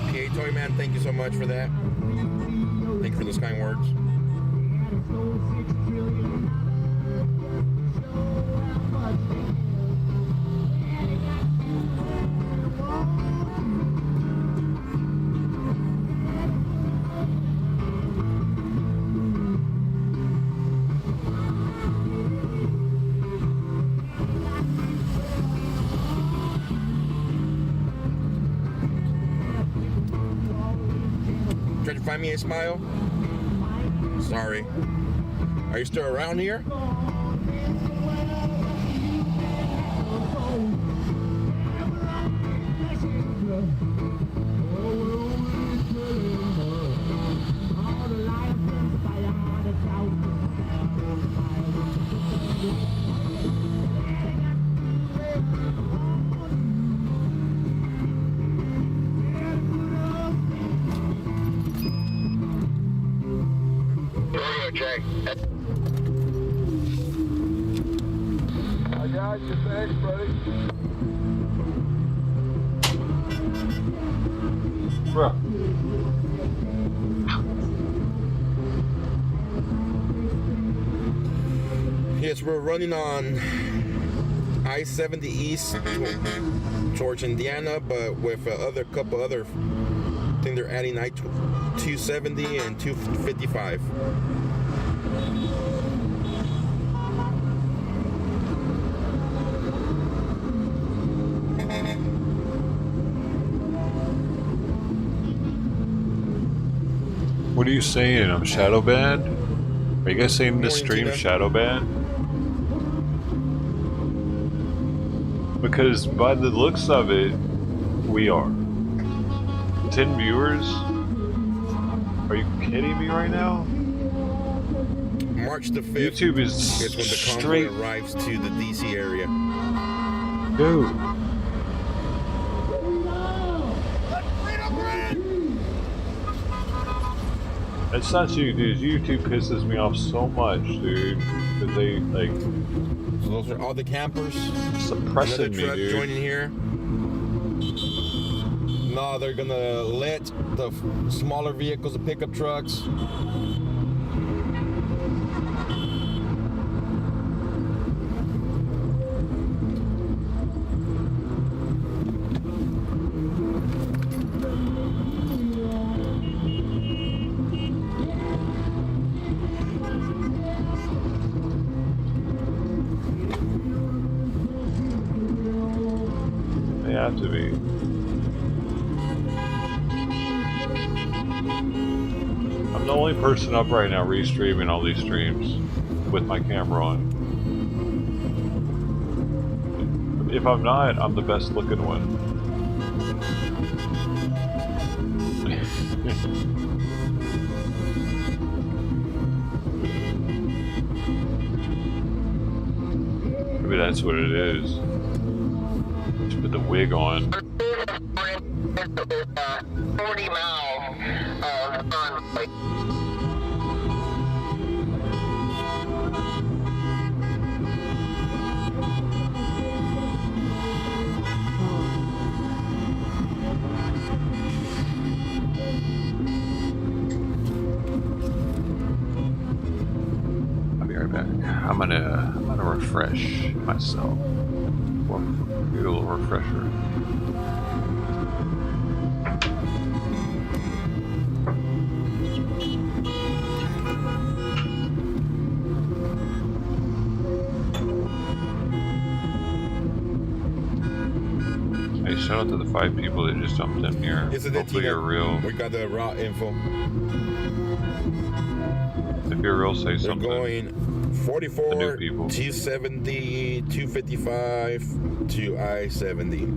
Okay, Toy Man, thank you so much for that. Thank you for those kind words. Trying to find me a smile? Sorry. Are you still around here? Gotcha, thanks, buddy. Bro. Yes, we're running on I-70 East towards Indiana, but with a couple other, I think they're adding I-270 and 255. What are you saying? I'm shadow banned? Are you guys saying this stream shadow banned? Because by the looks of it, we are. 10 viewers? Are you kidding me right now? March the 5th YouTube is when the straight convoy arrives to the DC area. Dude. It's not you, dude. YouTube pisses me off so much, dude. Because they, like... So those are all the campers? Suppressing me, dude. Joining here. No, they're gonna let the smaller vehicles, the pickup trucks. They have to be. I'm the only person up right now restreaming all these streams with my camera on. If I'm not, I'm the best looking one. Maybe that's what it is. Just put the wig on. 40 miles of Convoy. I'll be right back. I'm gonna refresh myself. Get a little refresher. Hey, shout out to the 5 people that just jumped in here. Hopefully you're real. We got the raw info. If you're real, say They're something. going 44, 270, 255 to I-70.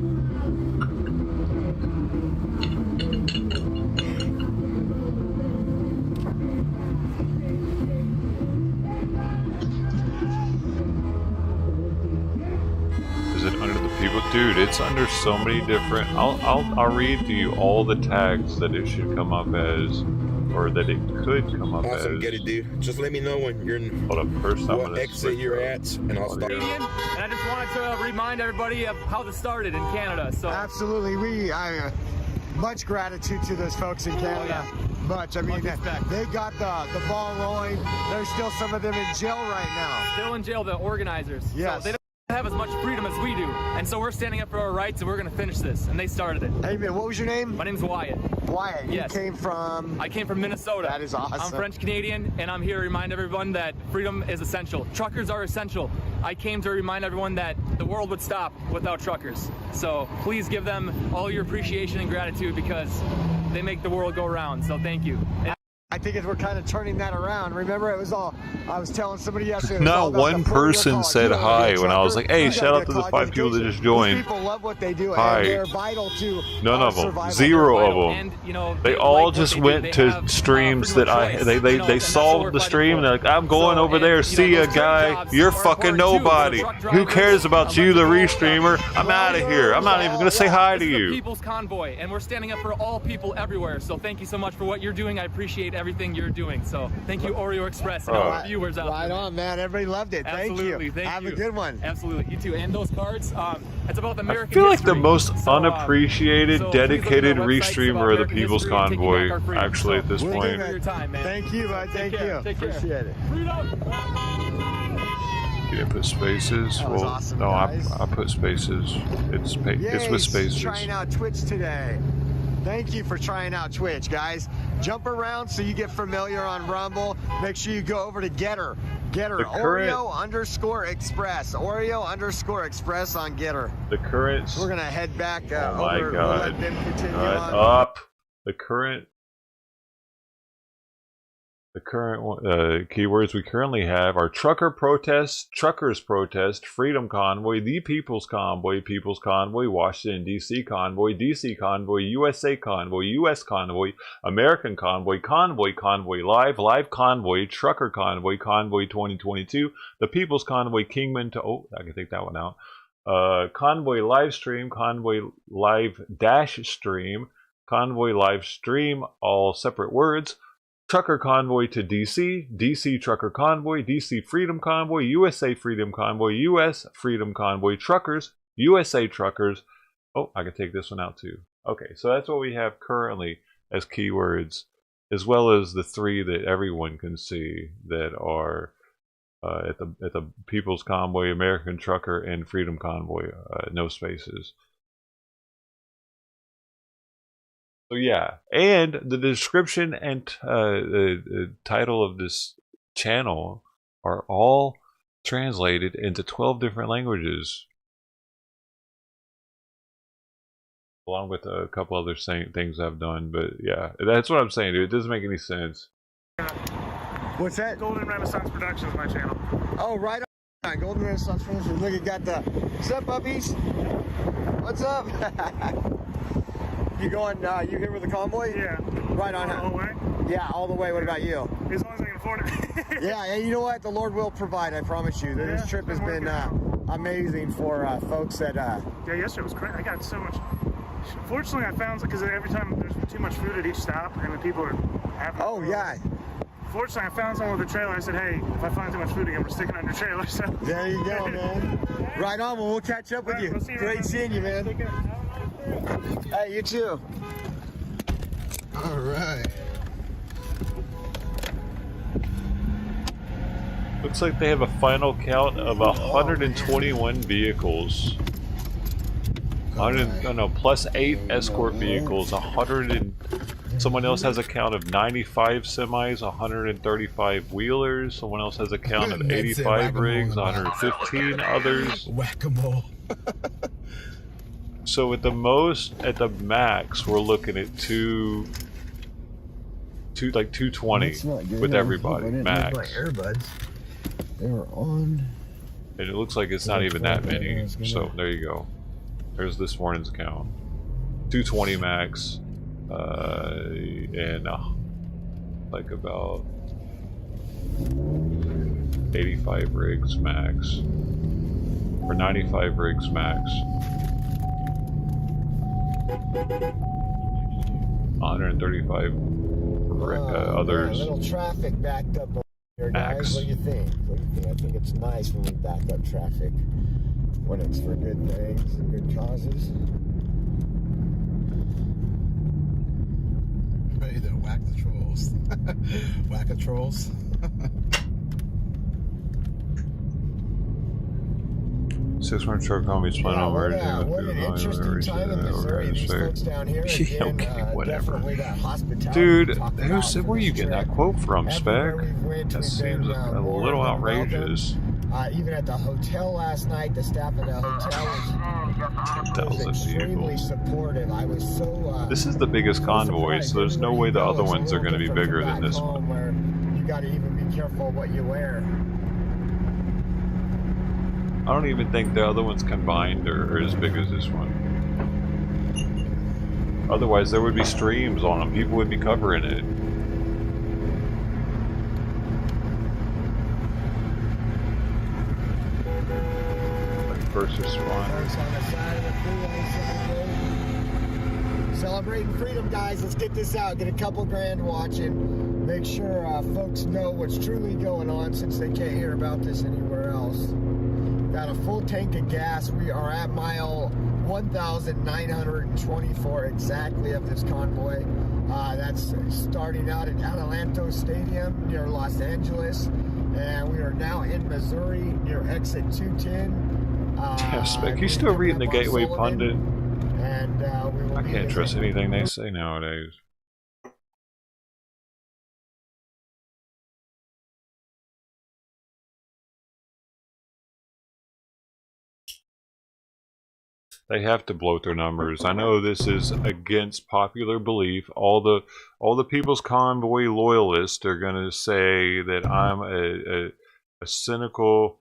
Is it under the people? Dude, it's under so many different... I'll read to you all the tags that it should come up as, or that it could come up as. Awesome, get it, dude. Just let me know when you're in Hold up, first I'm what gonna exit you're at, and I'll start. And I just wanted to remind everybody of how this started in Canada. So Absolutely, much gratitude to those folks in Canada. Much. I mean, they got the ball rolling. There's still some of them in jail right now. Still in jail, the organizers. Yes. So they don't have as much freedom as we do, and so we're standing up for our rights, and we're going to finish this. And they started it. Hey man, what was your name? My name's Wyatt. Wyatt. Yes. You came from? I came from Minnesota. That is awesome. I'm French Canadian, and I'm here to remind everyone that freedom is essential. Truckers are essential. I came to remind everyone that the world would stop without truckers. So please give them all your appreciation and gratitude because they make the world go round. So thank you. I think we're kind of turning that around. Remember, it was all, I was telling somebody yesterday. Not one person said hi when I was like, hey, shout out to the 5 people that just joined. People love what they do, Hi. and they're vital to None of them. 0 of them. They all just went to streams that they saw the stream and they're like, I'm going over there, see ya guy, you're fucking nobody. Who cares about you, the restreamer? I'm out of here. I'm not even gonna say hi to you. People's Convoy, and we're standing up for all people everywhere. So thank you so much for what you're doing. I appreciate everything. everything you're doing. So thank you, Oreo Express, and all the viewers out there. Right on, man. Everybody loved it. Absolutely. Thank you. Thank Have a good one. Absolutely. You too. And those cards, it's about the American I feel like history. the most unappreciated, so dedicated please look at our websites restreamer about of the American People's history and taking back Convoy, our freedom. actually, at this Thank you point. for your time, man. Thank you, bud. Thank you. Take care. Appreciate it. You didn't put spaces? That was Well, awesome, no, guys. I put spaces. It's Yay, with spaces. trying out Twitch today. Thank you for trying out Twitch, guys. Jump around so you get familiar on Rumble. Make sure you go over to Getter. Getter, Oreo_Express. Oreo_Express on Getter. The current. We're going to head back Oh my over. God. We'll let them continue on. Up. The current keywords we currently have are trucker protest, truckers protest, freedom convoy, the People's Convoy, Washington D.C. convoy, USA convoy, U.S. convoy, American convoy, convoy live convoy, trucker convoy, convoy 2022, the People's Convoy, Kingman to I can take that one out. Convoy live stream, convoy live dash stream, convoy live stream, all separate words. Trucker Convoy to DC, DC Trucker Convoy, DC Freedom Convoy, USA Freedom Convoy, US Freedom Convoy, Truckers, USA Truckers. Oh, I can take this one out too. Okay, so that's what we have currently as keywords, as well as the three that everyone can see that are at the People's Convoy, American Trucker, and Freedom Convoy. No spaces. So yeah, and the description and the title of this channel are all translated into 12 different languages, along with a couple other things I've done. But yeah, that's what I'm saying, dude. It doesn't make any sense. What's that? Golden Renaissance Productions, my channel. Oh, right on. Golden Renaissance Productions. Look, you got the. What's up, puppies? What's up? You going, you here with the convoy? Yeah. Right on. All the way? Yeah, all the way. What about you? As long as I can afford it. Yeah, and you know what? The Lord will provide, I promise you. This trip has been amazing for folks that... Yeah, yesterday was crazy. I got so much... Fortunately, I found, because every time there's too much food at each stop, and the people are having... Oh, yeah. Fortunately, I found someone with a trailer. I said, hey, if I find too much food again, we're sticking on your trailer. So. There you go, man. Right on. Well, we'll catch up with you. We'll see you Great seeing you, man. Hey, you too. All right. Looks like they have a final count of 121 vehicles. Plus 8 escort vehicles. Someone else has a count of 95 semis, 135 wheelers. Someone else has a count of 85 rigs, 115 others. Whack-a-mole. So at the max, we're looking at 220 with everybody, max. My earbuds. They were on. And it looks like it's not even that many. So there you go. There's this morning's count. 220 max. And like about 85 rigs max. Or 95 rigs max. 135 others. Yeah, a little traffic backed up over here, guys. Max. What do you think? I think it's nice when we back up traffic when it's for good things and good causes. Ready to whack the trolls. Whack-a-trolls. Six-man truck homies plan on merging What an interesting time in Missouri. These folks down here again, definitely that hospitality. Dude, where are you getting that quote from, Spec? That seems a little outrageous. Even at the hotel last night, the staff at the hotel was extremely supportive. I was so... This is the biggest convoy, so there's no way the other ones are going to be bigger than this one. Where you got to even be careful what you wear. I don't even think the other ones combined are as big as this one. Otherwise, there would be streams on them. People would be covering it. First response. Celebrating freedom, guys. Let's get this out. Get a couple grand watching. make sure folks know what's truly going on since they can't hear about this anywhere else. Got a full tank of gas. We are at mile 1,924 exactly of this convoy. That's starting out at Adelanto Stadium near Los Angeles, and we are now in Missouri near exit 210. Yeah, Spec, you still reading the Gateway Pundit? And we will I can't trust anything they say nowadays. They have to bloat their numbers. I know this is against popular belief. All the People's Convoy loyalists are gonna say that I'm a cynical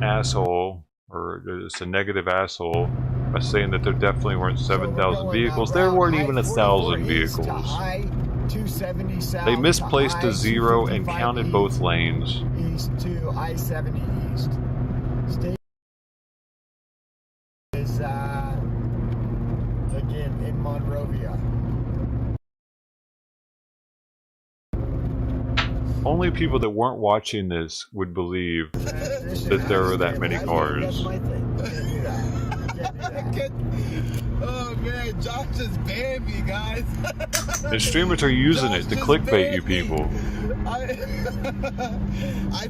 asshole, or just a negative asshole, by saying that there definitely weren't 7,000 vehicles. There weren't even 1,000 vehicles. They misplaced a zero and counted both lanes. East to I-70 East. State is again in Monrovia. Only people that weren't watching this would believe that there were that many cars. Oh man, Josh just banned me, guys. The streamers are using it to clickbait you people. I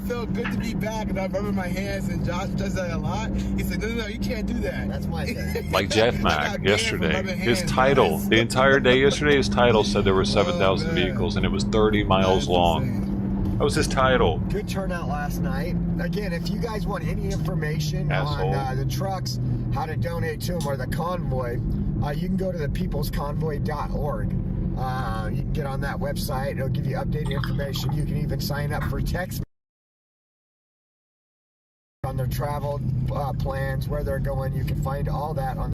felt good to be back, and I remember my hands, and Josh does that a lot. He said, no, you can't do that. That's my thing. Like Jeff Mack yesterday. His title, the entire day yesterday, his title said there were 7,000 vehicles, and it was 30 miles long. That was his title. Good turnout last night. Again, if you guys want any information on the trucks, how to donate to them, or the convoy, you can go to the peoplesconvoy.org. You can get on that website. It'll give you updated information. You can even sign up for text on their travel plans, where they're going. You can find all that on.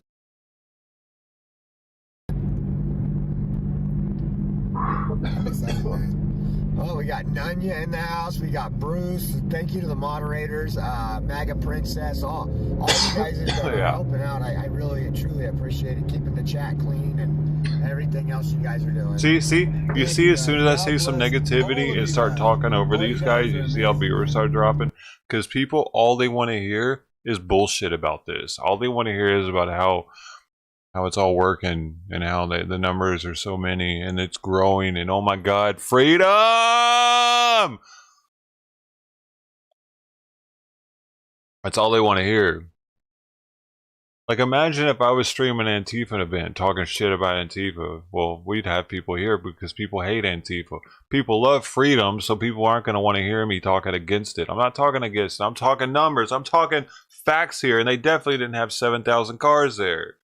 Oh, we got Nunya in the house. We got Bruce. Thank you to the moderators, MAGA Princess, all you guys that are helping out. I really and truly appreciate it, keeping the chat clean and everything else you guys are doing. See, you see, as soon as I say some negativity and start talking over these guys, you see how viewers start dropping? Because people, all they want to hear is bullshit about this. All they want to hear is about how it's all working and how the numbers are so many and it's growing and oh my god, freedom! That's all they want to hear. Like, imagine if I was streaming an Antifa event talking shit about Antifa. Well, we'd have people here because people hate Antifa. People love freedom, so people aren't going to want to hear me talking against it. I'm not talking against it. I'm talking numbers. I'm talking facts here, and they definitely didn't have 7,000 cars there.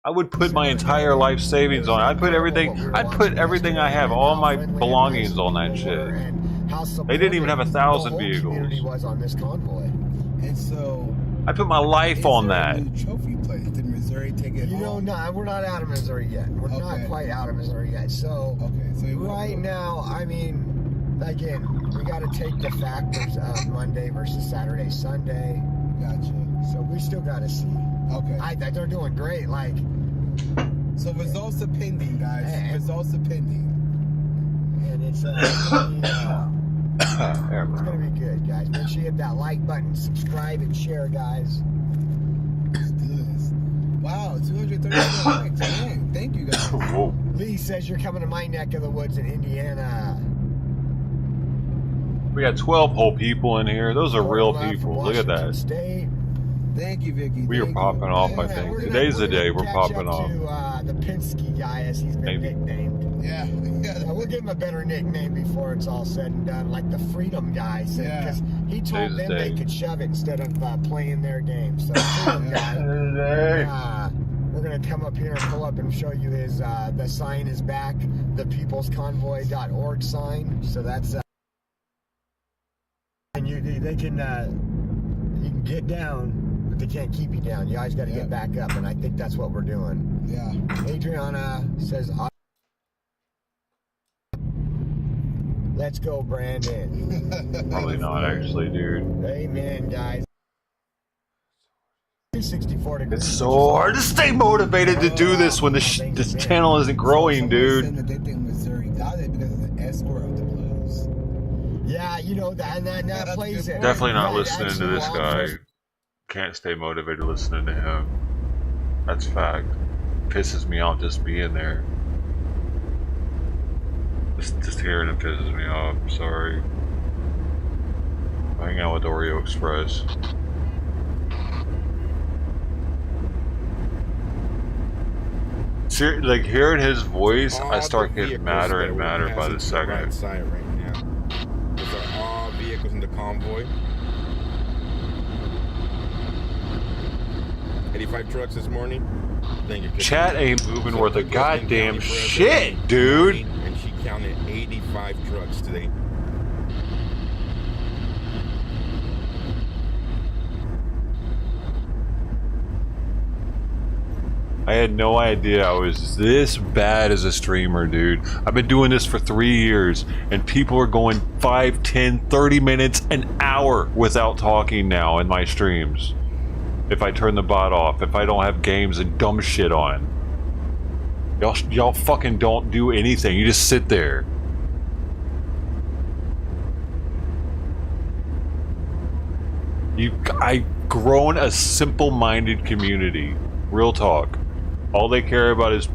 I would put my entire life savings on it. I'd put everything I have, all my belongings on that shit. They didn't even have 1,000 vehicles. And so I put my life on that. Trophy place. Did Missouri take it? You know, no, we're not out of Missouri yet. We're not quite out of Missouri yet. So, right now, I mean, again, we got to take the factors of Monday versus Saturday, Sunday. Gotcha. So we still got to see. Okay. They're doing great. Like. So results are pending, guys. Results are pending. And it's gonna be good, guys. Make sure you hit that like button, subscribe, and share, guys. Let's do this. Wow, 234 likes. Man, thank you, guys. Whoa. Lee says you're coming to my neck of the woods in Indiana. We got 12 whole people in here. Those are real people. Look at that. State. Thank you, Vicky. We are popping off, I think. Today's the day we're popping off. The Penske guy, as he's been nicknamed. Yeah. We'll give him a better nickname before it's all said and done, like the Freedom guy said, because he told them they could shove it instead of playing their game. So, Freedom guy. We're going to come up here and pull up and show you his, the sign is back, the peoplesconvoy.org sign. So that's, and they can, you can get down. They can't keep you down. You always got to get back up, and I think that's what we're doing. Yeah. Adriana says, "Let's go, Brandon." Probably not, actually, dude. Amen, guys. 64 degrees. It's so hard to stay motivated to do this when this channel isn't growing, dude. That they think Missouri got it because of the escort of the blues. Yeah, you know that plays it. Definitely not Yeah, listening to this guy. Can't stay motivated listening to him. That's fact. Pisses me off just being there. Just hearing it pisses me off. I'm sorry. I hang out with Oreo Express. Like hearing his voice, I start getting madder and madder by the second. Right side right now. Those are all vehicles in the convoy. 85 trucks this morning. Chat ain't moving worth a goddamn shit, dude. And she counted 85 trucks today. I had no idea I was this bad as a streamer, dude. I've been doing this for 3 years, and people are going 5, 10, 30 minutes, an hour without talking now in my streams. If I turn the bot off, if I don't have games and dumb shit on. Y'all fucking don't do anything. You just sit there. I've grown a simple-minded community. Real talk. All they care about is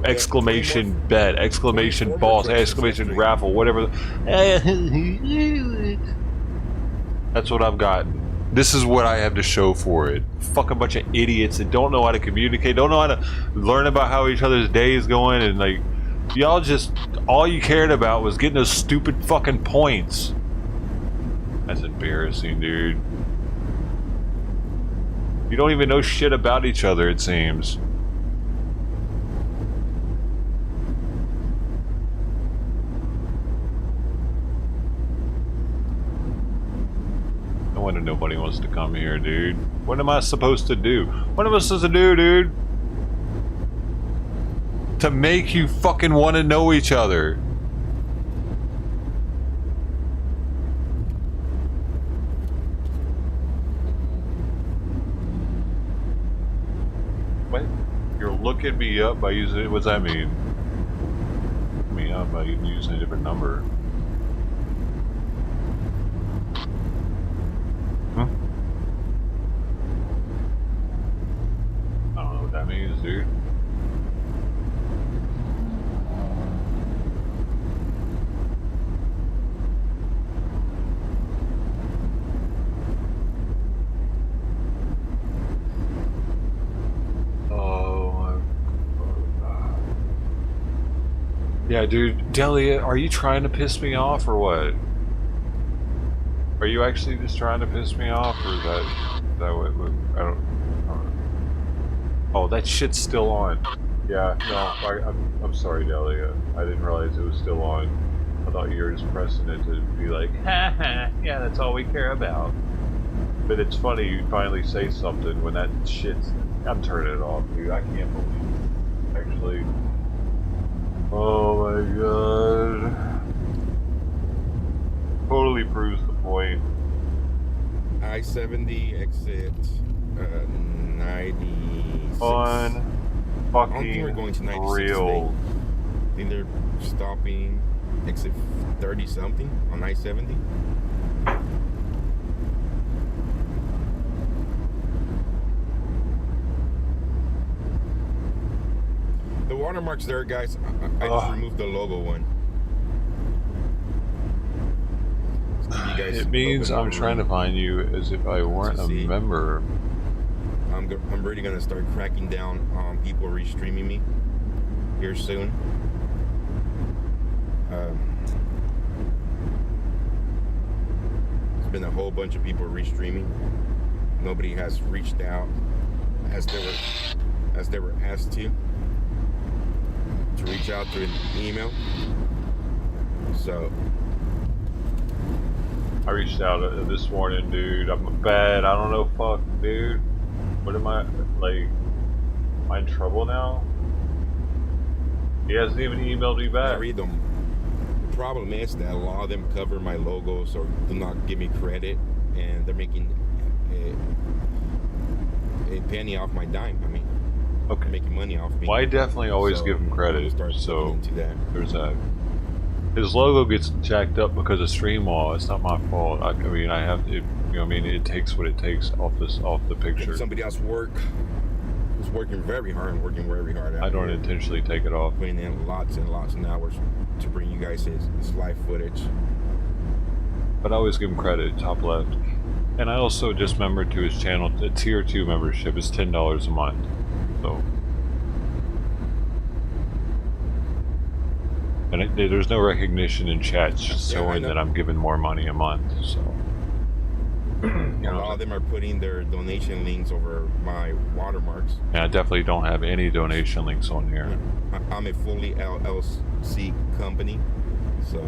exclamation bet, exclamation boss, exclamation raffle, whatever. That's what I've gotten. This is what I have to show for it. Fuck a bunch of idiots that don't know how to communicate, don't know how to learn about how each other's day is going, and like, y'all just, all you cared about was getting those stupid fucking points. That's embarrassing, dude. You don't even know shit about each other, it seems. No wonder nobody wants to come here, dude. What am I supposed to do? What am I supposed to do, dude? To make you fucking want to know each other. What? You're looking me up by using it? What does that mean? Look me up by using a different number. Huh? I don't know what that means, dude. Yeah, dude, Delia, are you trying to piss me off or what? Are you actually just trying to piss me off, or is that what? I don't know. Oh, that shit's still on. Yeah, no, I'm sorry, Delia. I didn't realize it was still on. I thought you were just pressing it to be like, ha ha, yeah, that's all we care about. But it's funny you finally say something when that shit's. I'm turning it off, dude. I can't believe it. Actually. Oh my god. Totally proves the point. I-70 exit 96. On fucking I don't think we're going to 96 real. Today. I think they're stopping exit 30 something on I-70. The watermark's there, guys. I just removed the logo one. It means I'm trying to find you as if I weren't a member. I'm really gonna start cracking down on people restreaming me here soon. There's been a whole bunch of people restreaming. Nobody has reached out as they were asked to reach out through an email. So I reached out this morning, dude. I'm bad. I don't know. Fuck, dude. What am I, like, am I in trouble now? He hasn't even emailed me back. I read them. The problem is that a lot of them cover my logos or do not give me credit, and they're making a penny off my dime. I mean, okay, making money off me. Well, I definitely always give him credit. So there's that. His logo gets jacked up because of stream wall. It's not my fault. I mean, I have to. You know, I mean, it takes what it takes off the picture. If somebody else was working very hard. I don't intentionally take it off. Putting in lots and lots of hours to bring you guys his live footage. But I always give him credit, top left. And I also just membered to his channel. A tier 2 membership is $10 a month. So. And there's no recognition in chat showing that I'm giving more money a month. So. A lot of them are putting their donation links over my watermarks. Yeah, I definitely don't have any donation links on here. I'm a fully LLC company, so.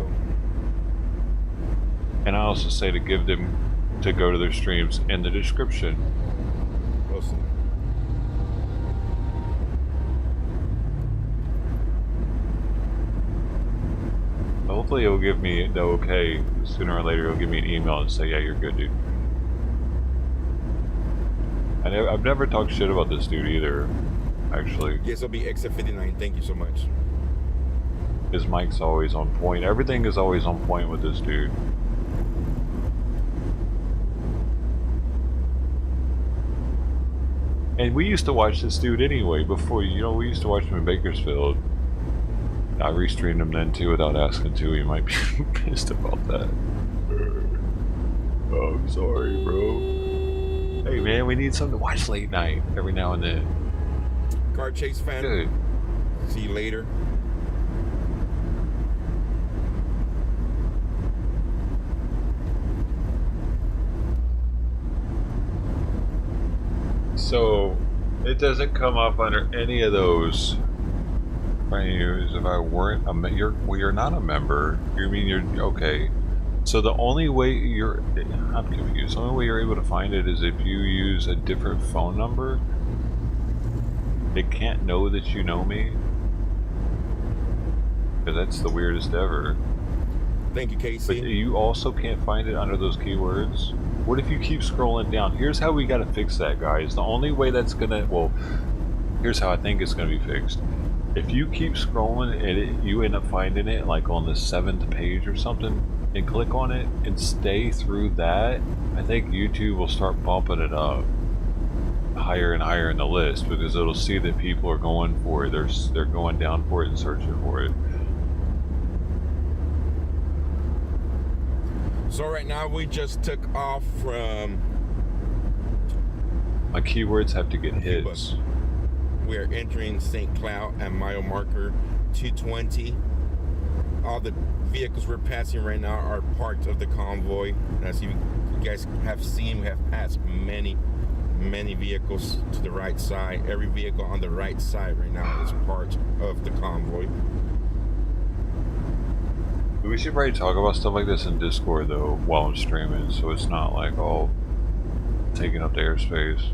And I also say to give them to go to their streams in the description. Awesome. Hopefully it'll give me the okay. Sooner or later it'll give me an email and say, yeah, you're good, dude. I've never talked shit about this dude either, actually. Yes, it'll be XF59. Thank you so much. His mic's always on point. Everything is always on point with this dude. And we used to watch this dude anyway, before, you know, we used to watch him in Bakersfield. I restreamed him then too without asking to. You might be pissed about that. Oh, I'm sorry, bro. Hey man, we need something to watch late night every now and then. Car chase fan. Good. See you later. So it doesn't come up under any of those menus if I weren't a you're not a member. You mean you're okay? So the only way I'm confused. The only way you're able to find it is if you use a different phone number. It can't know that you know me. Because that's the weirdest ever. Thank you, Casey. But you also can't find it under those keywords. What if you keep scrolling down? Here's how we gotta fix that, guys. The only way that's gonna, well, here's how I think it's gonna be fixed. If you keep scrolling and you end up finding it like on the 7th page or something, and click on it and stay through that, I think YouTube will start bumping it up higher and higher in the list because it'll see that people are going for it. They're going down for it and searching for it. So right now we just took off from. My keywords have to get hits. We are entering St. Cloud at mile marker 220. All the vehicles we're passing right now are part of the convoy. As you guys have seen, we have passed many vehicles to the right side. Every vehicle on the right side right now is part of the convoy. We should probably talk about stuff like this in Discord though while I'm streaming, so it's not like all taking up the airspace.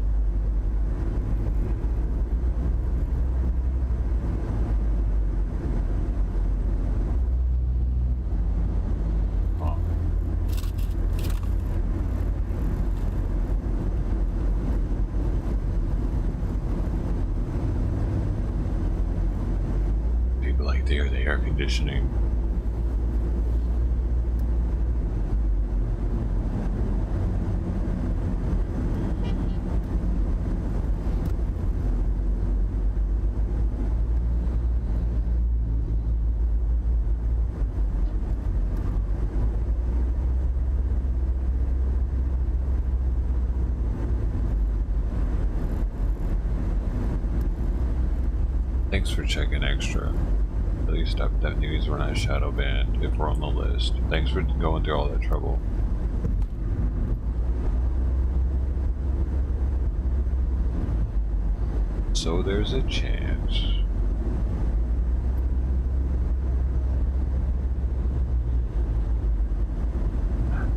People like the air conditioning. Thanks for checking extra. At least that means we're not shadow banned if we're on the list. Thanks for going through all that trouble. So there's a chance.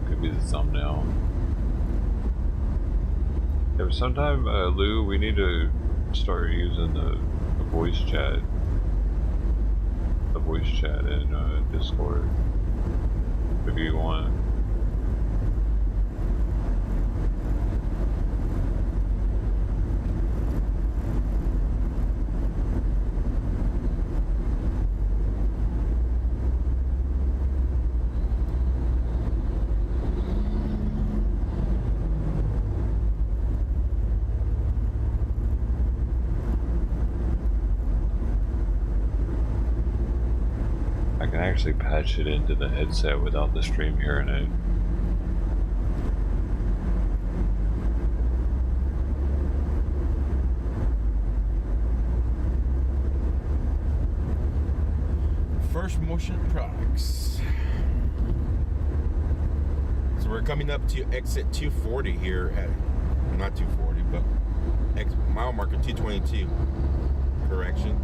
Could be the thumbnail. Yeah, sometime, Lou, we need to start using the voice chat. The voice chat in Discord. If you want. I can actually patch it into the headset without the stream hearing it. First Motion Products. So we're coming up to exit 240 here at, not 240, but mile marker 222. Correction.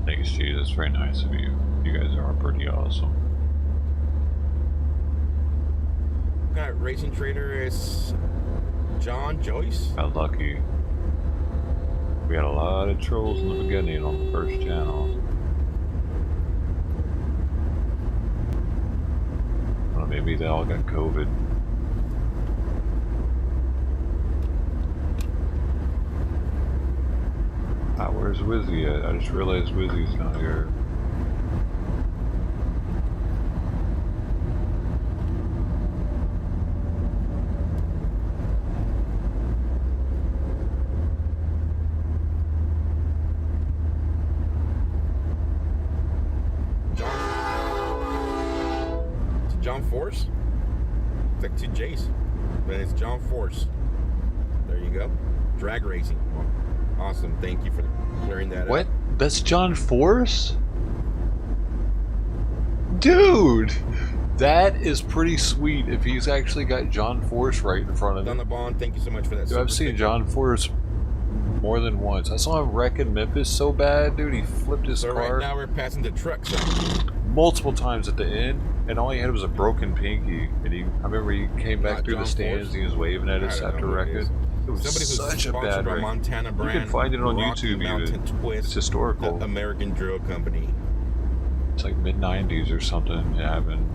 Thanks, G. That's very nice of you. You guys are pretty awesome. Got Racing Trader is John Joyce. Got lucky. We had a lot of trolls in the beginning on the first channel. Well, maybe they all got COVID. Where's Wizzy at? I just realized Wizzy's not here. John Force? It's like 2 J's. But it's John Force. There you go. Drag racing. Awesome. Thank you for clearing that up. What? That's John Force? Dude! That is pretty sweet if he's actually got John Force right in front of him. Don the Bond, thank you so much for that. Dude, I've seen John Force more than once. I saw him wrecking Memphis so bad, dude. He flipped his car. Right now we're passing the truck zone. Multiple times at the end, and all he had was a broken pinky. And I remember he came back through the stands. Force. He was waving at us after wrecking. It was such a bad wreck. Montana brand. You can find it on YouTube even. Twist, it's historical. The American Drill Company. It's like mid-90s or something it happened.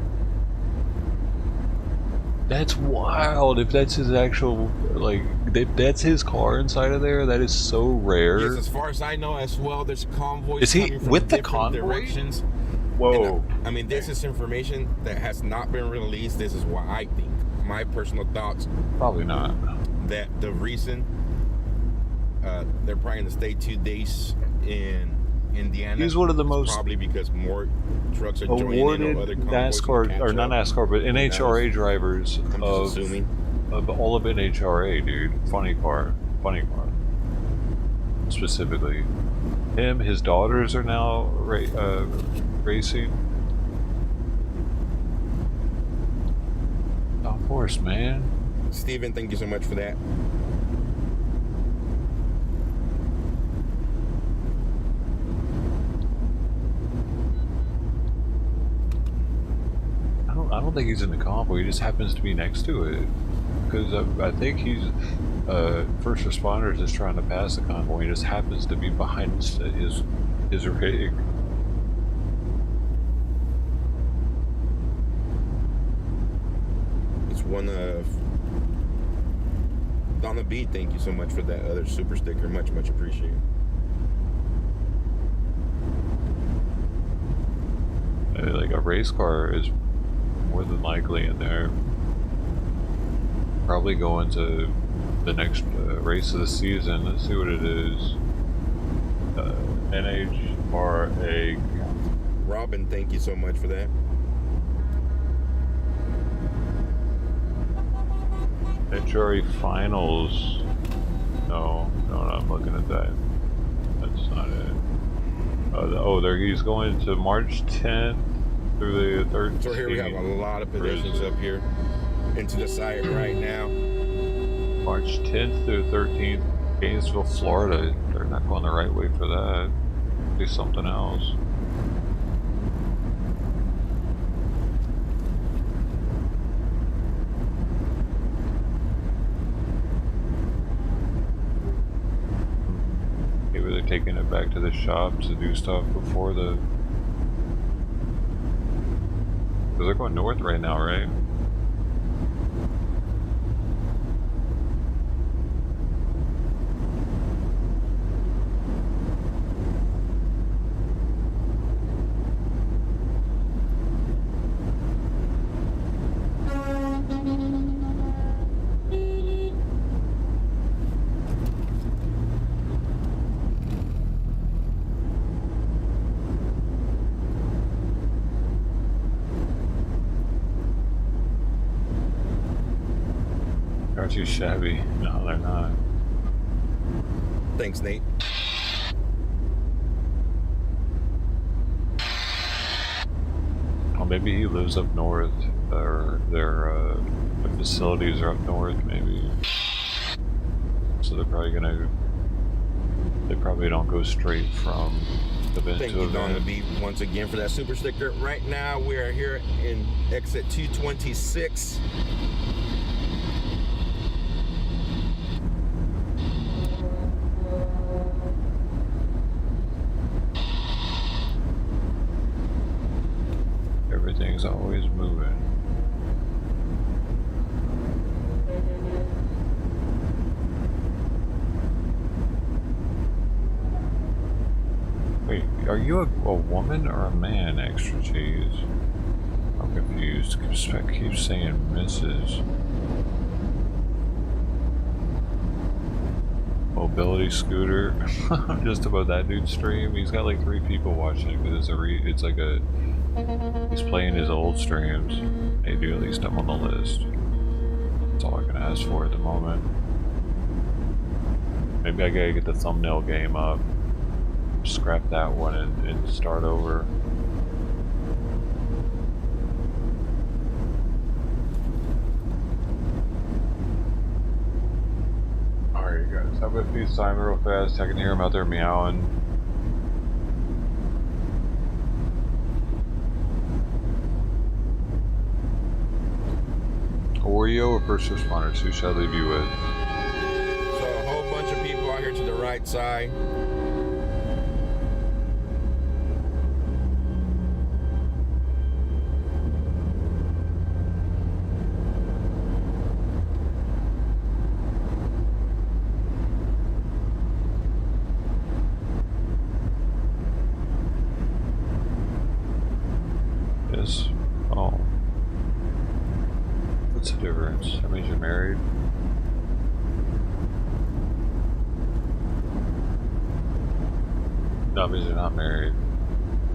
That's wild. If that's his actual, like, if that's his car inside of there, that is so rare. Yes, as far as I know as well, there's convoys. Is he coming from with the different convoy? Directions. Whoa. And, I mean, this is information that has not been released. This is what I think. My personal thoughts. Probably not. That the reason they're probably going to stay 2 days in Indiana. He's one of the most probably because more trucks are joining awarded other NASCAR or not NASCAR, but NHRA drivers of all of NHRA, dude. Funny car, specifically. Him, his daughters are now racing. Of course, man. Steven, thank you so much for that. I don't think he's in the convoy. He just happens to be next to it. Because I think he's first responders is trying to pass the convoy. He just happens to be behind his rig. It's one of Donna B. Thank you so much for that other super sticker. Much appreciated. Like a race car is more than likely in there. Probably going to the next race of the season. Let's see what it is. NHRA. Robin, thank you so much for that. NHRA finals. No, I'm looking at that. That's not it. There he's going to March 10th through the 13th. So here we have a lot of positions up here into the site right now. March 10th through 13th, Gainesville, Florida. They're not going the right way for that. Do something else. Maybe they're taking it back to the shop to do stuff before the... Because they're going north right now, right? too shabby. No, they're not. Thanks, Nate. Well, maybe he lives up north, or their facilities are up north, maybe. So they're probably gonna. They probably don't go straight from the event Thank to you, event. Don B, once again for that super sticker. Right now, we are here in exit 226. Everything's always moving. Wait, are you a woman or a man, extra cheese? I'm confused. Keep saying Mrs. Mobility scooter. Just about that dude's stream. He's got like 3 people watching because it's like a. He's playing his old streams. Maybe at least I'm on the list. That's all I can ask for at the moment. Maybe I gotta get the thumbnail game up. Scrap that one and start over. Alright guys, have a peace time real fast. I can hear him out there meowing. Oreo or first responders? Who should I leave you with? So a whole bunch of people out here to the right side. Yes. Oh. What's the difference? That means you're married? No, it means you're not married.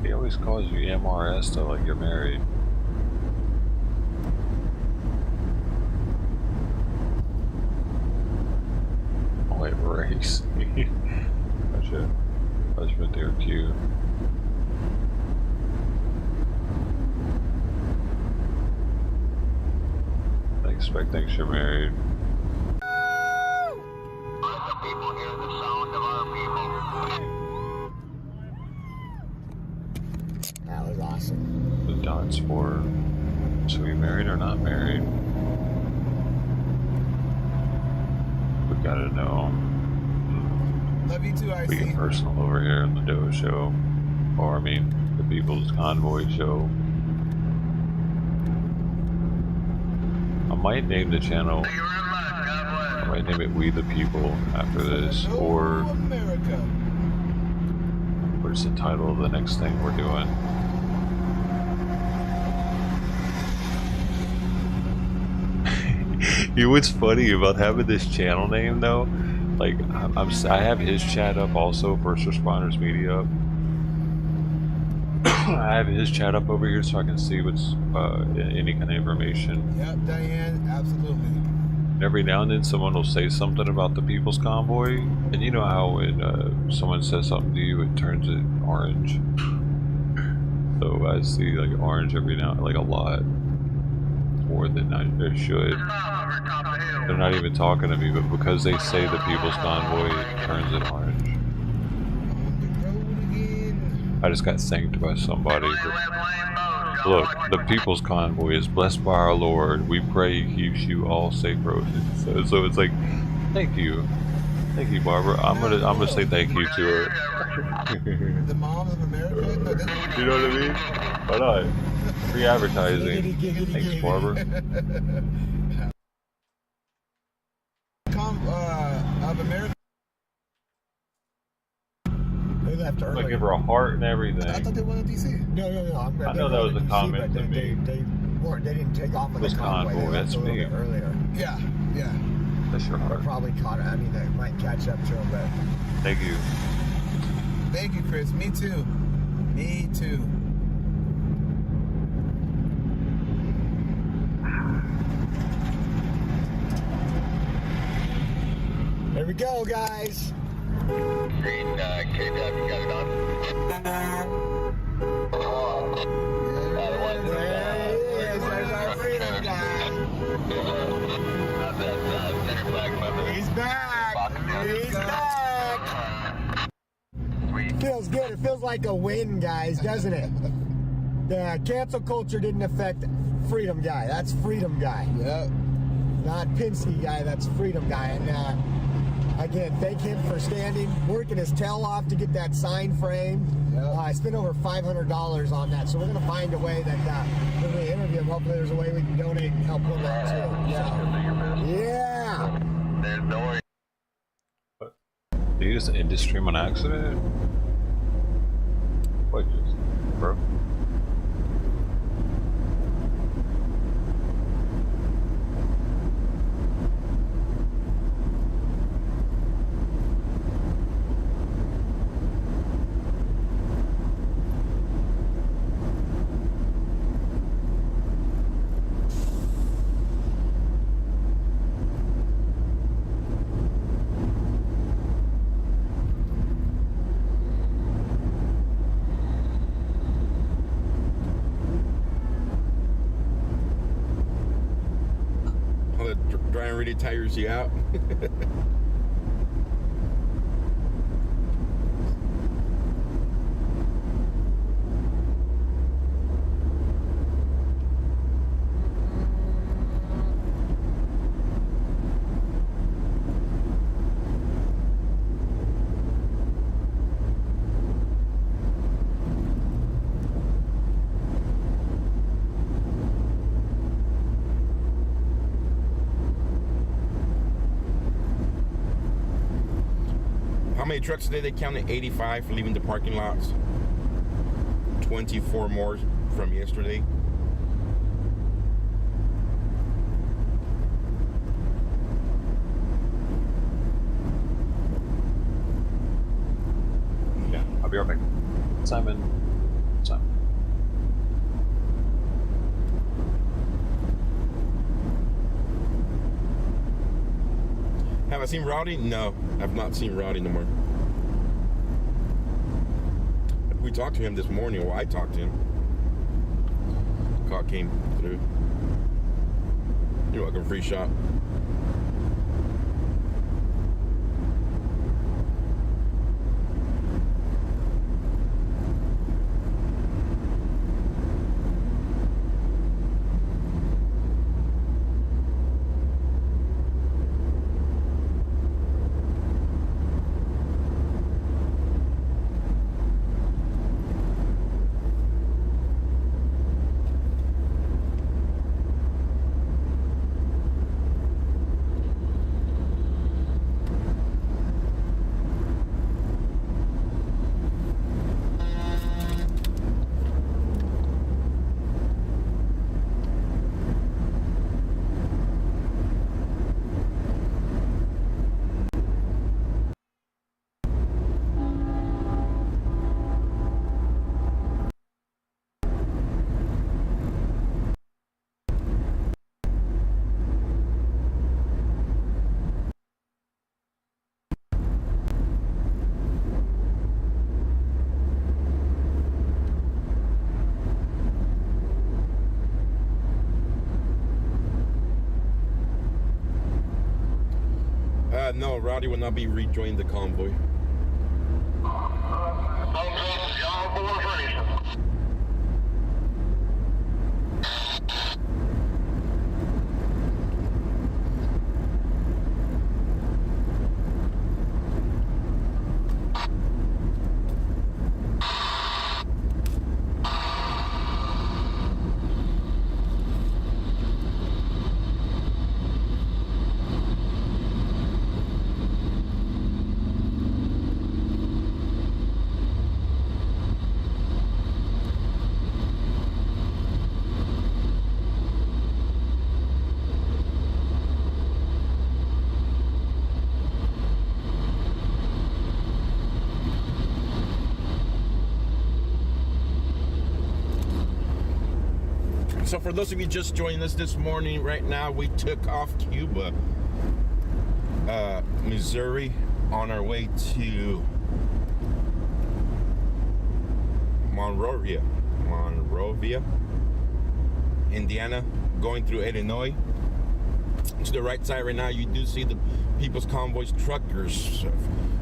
He always calls you MRS though, like you're married. Oh wait, race. Gotcha. I just meant they were cute. Thinks you're married. That was awesome. The dot sport. So you married or not married? We gotta know. Love you too, We get personal over here in the Doe Show. Or I mean, the People's Convoy Show. I might name the channel. I might name it We the People after this, or where's the title of the next thing we're doing? You know what's funny about having this channel name though? Like I have his chat up also, First Responders Media up. I have his chat up over here so I can see what's any kind of information. Yep, Diane, absolutely. And every now and then someone will say something about the People's Convoy, and you know how when someone says something to you, it turns it orange. So I see like orange every now, like a lot more than I should. They're not even talking to me, but because they say the People's Convoy, it turns it orange. I just got thanked by somebody. Look, the People's Convoy is blessed by our Lord. We pray He keeps you all safe roads. So it's like, thank you, Barbara. I'm gonna say thank you to her. The mom of America. You know what I mean? Why not? Free advertising. Thanks, Barbara. Of America. They left early. I give her a heart and everything. I thought they went to DC. No. I know that was a comment to me. They didn't take off on the convoy. That's me. Earlier. Yeah. That's your heart. Probably caught it. I mean, they might catch up to them, but. Thank you. Thank you, Chris. Me too. Me too. we go, guys. Green, K-Dub, you got it on? There he is. There's our freedom guy. He's back. He's back. Feels good. It feels like a win, guys, doesn't it? The cancel culture didn't affect freedom guy. That's freedom guy. Yep. Not Penske guy. That's freedom guy. And again, thank him for working his tail off to get that sign framed. Yep. I spent over $500 on that, so we're going to find a way that when we interview him, hopefully there's a way we can donate and help with that too. Yeah. There's no way. Did you just end the stream on accident? What just, bro? Really tires you out. How many trucks today? They counted 85 for leaving the parking lots. 24 more from yesterday. Yeah, I'll be right back. Simon. Have I seen Rowdy? No, I've not seen Rowdy no more. We talked to him this morning, or I talked to him. Call came through. You're welcome, free shot. No, Rowdy will not be rejoining the convoy. So for those of you just joining us this morning, right now we took off Cuba Missouri on our way to Monrovia, Indiana, going through Illinois. To the right side right now, you do see the People's Convoy's truckers.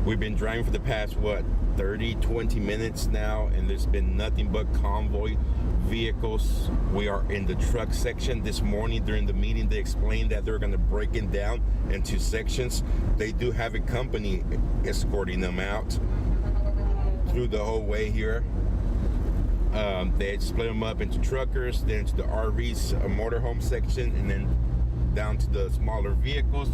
We've been driving for the past, 20 minutes now, and there's been nothing but convoy vehicles. We are in the truck section. This morning during the meeting, they explained that they're going to break it down into sections. They do have a company escorting them out through the whole way here. They split them up into truckers, then to the RVs, a motorhome section, and then down to the smaller vehicles.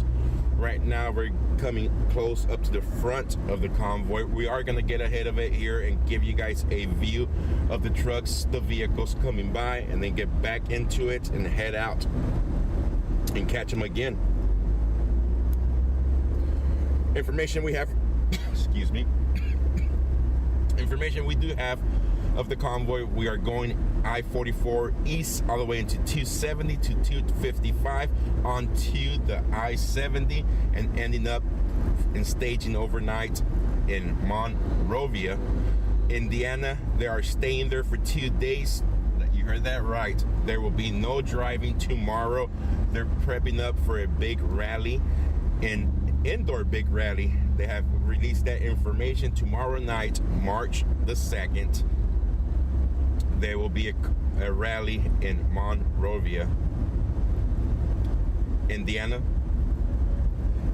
Right now we're coming close up to the front of the convoy. We are going to get ahead of it here and give you guys a view of the trucks, the vehicles coming by, and then get back into it and head out and catch them again. Information we have excuse me information we do have of the convoy. We are going I-44 east all the way into 270 to 255 onto the I-70 and ending up and staging overnight in Monrovia, Indiana. They are staying there for 2 days. You heard that right. There will be no driving tomorrow. They're prepping up for a big rally, an indoor big rally. They have released that information tomorrow night, March the 2nd. There will be a rally in Monrovia, Indiana.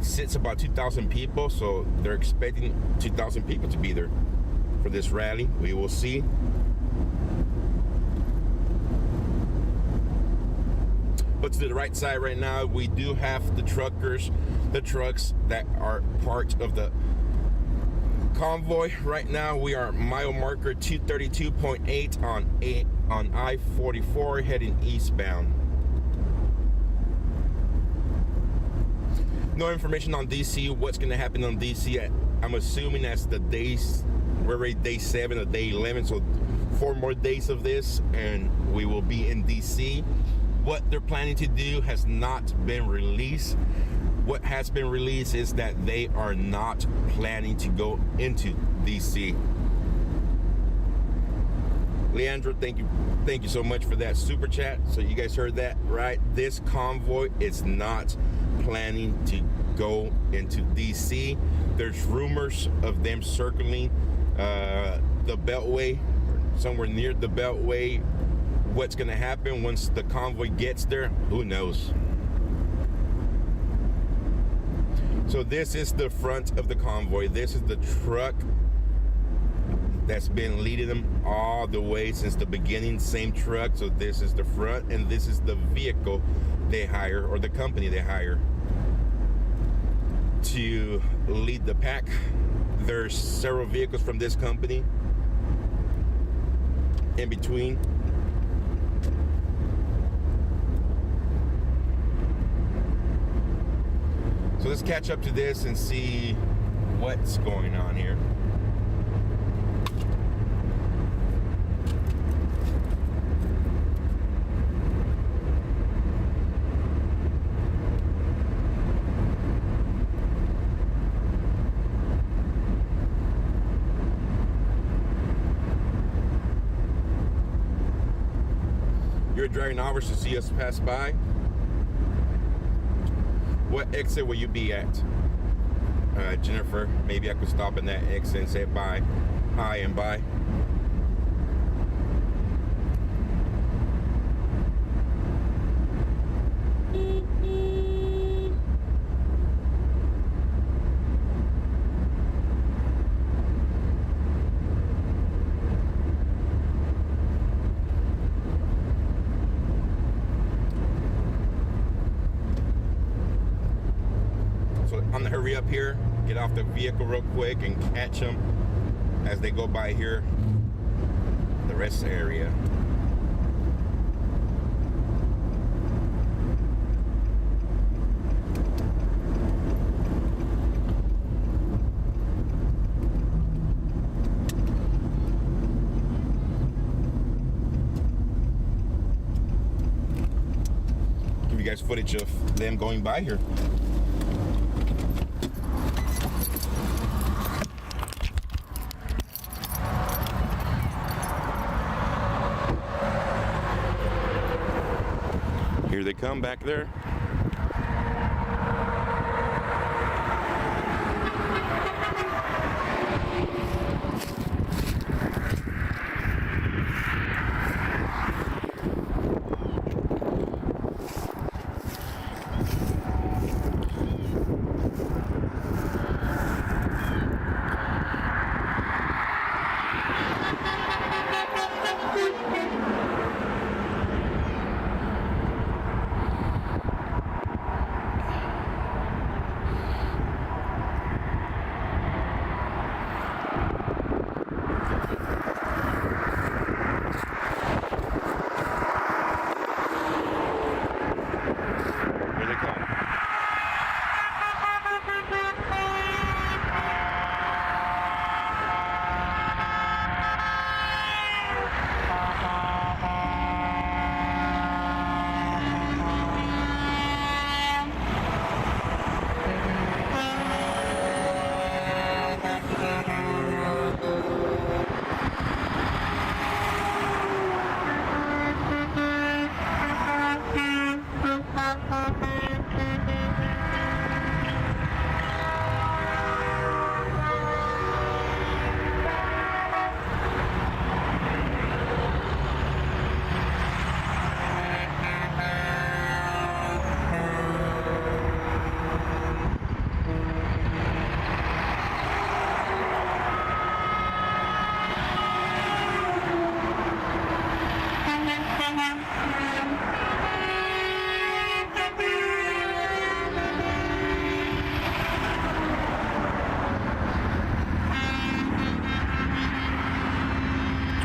Sits about 2,000 people, so they're expecting 2,000 people to be there for this rally. We will see. But to the right side right now, we do have the truckers, the trucks that are part of the convoy. Right now we are mile marker 232.8 on I-44 heading eastbound. No information on DC, what's going to happen on DC. I'm assuming that's the days, we're already day 7 or day 11, so 4 more days of this and we will be in DC. What they're planning to do has not been released. What has been released is that they are not planning to go into DC. Leandro, thank you so much for that super chat. So you guys heard that right. This convoy is not planning to go into DC. There's rumors of them circling the Beltway, somewhere near the Beltway. What's going to happen once the convoy gets there, who knows? So this is the front of the convoy. This is the truck that's been leading them all the way since the beginning. Same truck. So this is the front, and this is the vehicle they hire, or the company they hire to lead the pack. There's several vehicles from this company in between. So let's catch up to this and see what's going on here. You're driving hours to see us pass by. What exit will you be at? Jennifer, maybe I could stop in that exit and say bye. Hi and bye. On the hurry up here, get off the vehicle real quick and catch them as they go by here, the rest of the area. Give you guys footage of them going by here. Here they come back there.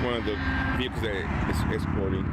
One of the vehicles that is escorting.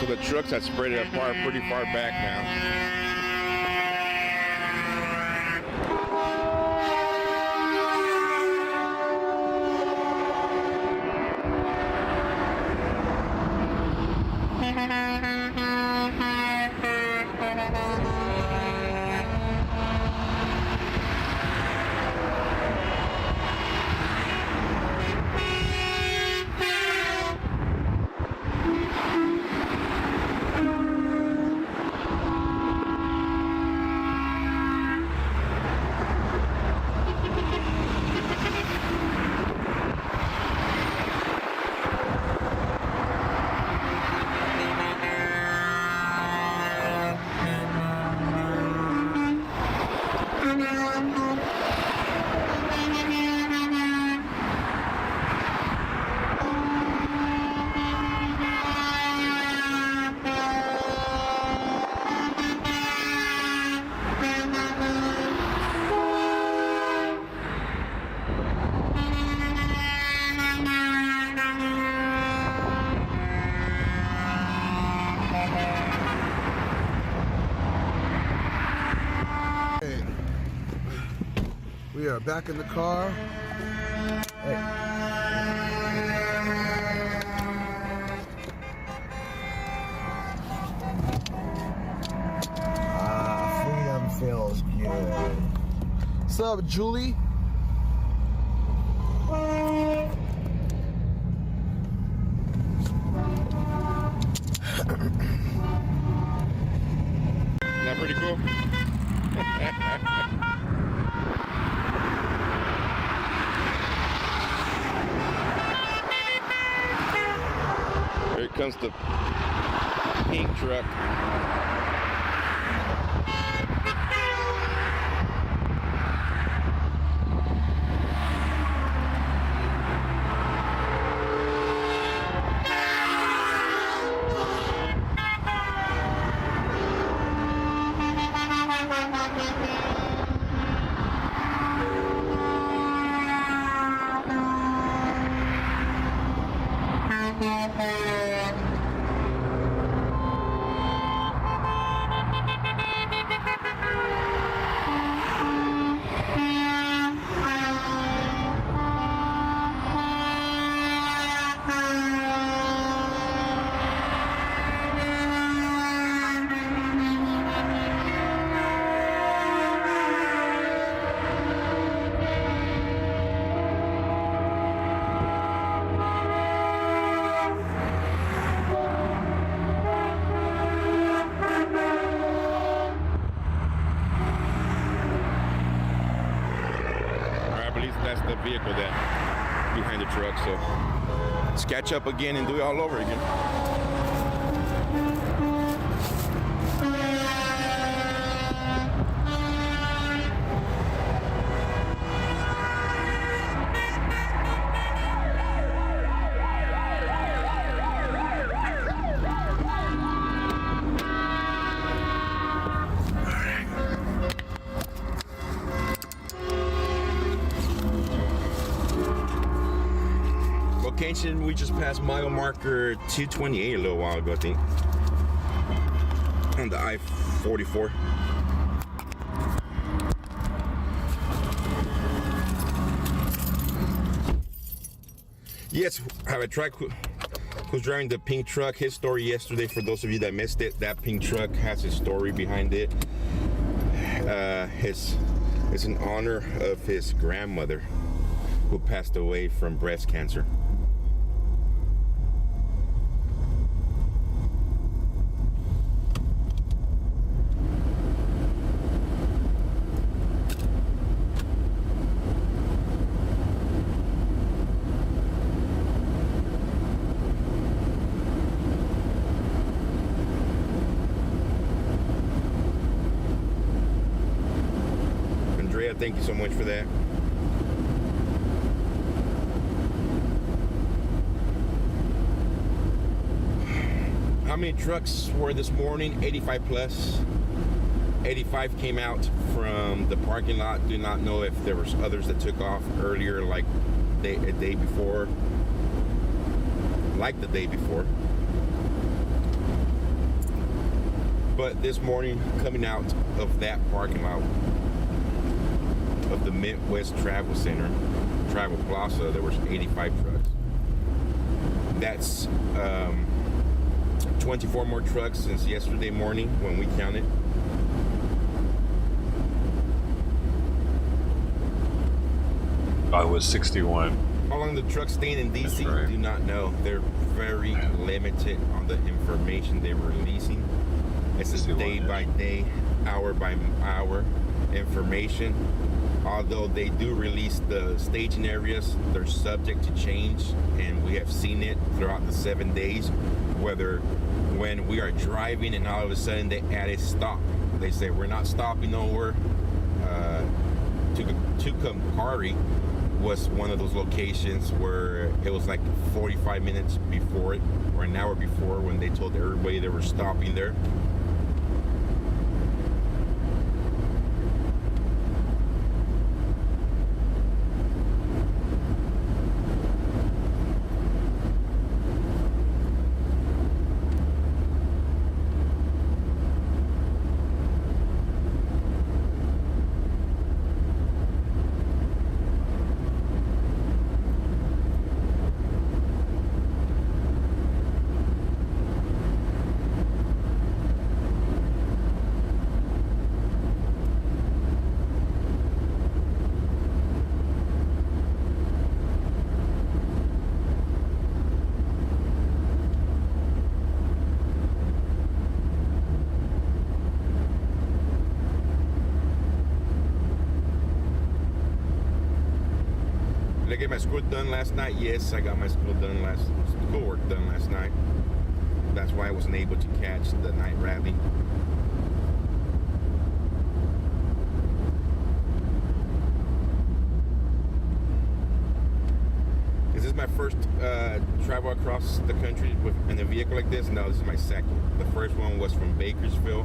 So the trucks have spread it apart pretty far back now. We are back in the car. Hey. Freedom feels good. What's up, Julie? Isn't that pretty cool? Here comes the pink truck. That's the vehicle that behind the truck, so let's catch up again and do it all over again. Location, we just passed mile marker 228 a little while ago, I think, on the I-44. Yes, I have a truck who's driving the pink truck. His story yesterday, for those of you that missed it, that pink truck has a story behind it. It's in honor of his grandmother who passed away from breast cancer. Thank you so much for that. How many trucks were this morning? 85 plus. 85 came out from the parking lot. Do not know if there was others that took off earlier, like a day before. But this morning, coming out of that parking lot of the Midwest Travel Center, Travel Plaza, there was 85 trucks. That's 24 more trucks since yesterday morning when we counted. I was 61. How long the trucks staying in DC? Right. Do not know. They're very limited on the information they're releasing. It's a day by day, hour by hour information. Although they do release the staging areas, they're subject to change, and we have seen it throughout the 7 days. Whether when we are driving and all of a sudden they add a stop, they say we're not stopping nowhere. Tucumcari was one of those locations where it was like 45 minutes before it, or an hour before, when they told everybody they were stopping there. Did I get my school done last night? Yes, I got my schoolwork done last night. That's why I wasn't able to catch the night rally. Is this my first travel across the country in a vehicle like this? No, this is my second. The first one was from Bakersfield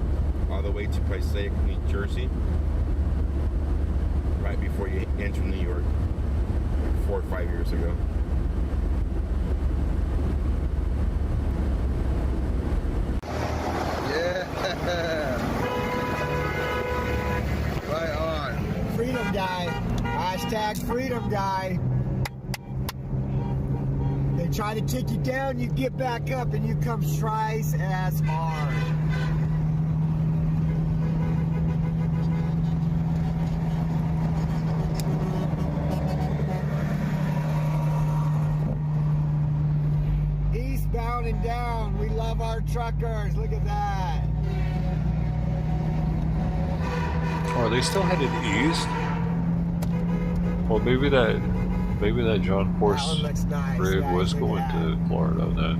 all the way to Passaic, New Jersey, right before you enter New York. 4 or 5 years ago. Yeah. Right on. Freedom guy. Hashtag freedom guy. They try to take you down, you get back up, and you come twice as hard. Eastbound and down. We love our truckers. Look at that. Oh, are they still headed east? Well, maybe that John Force rig was going to Florida then.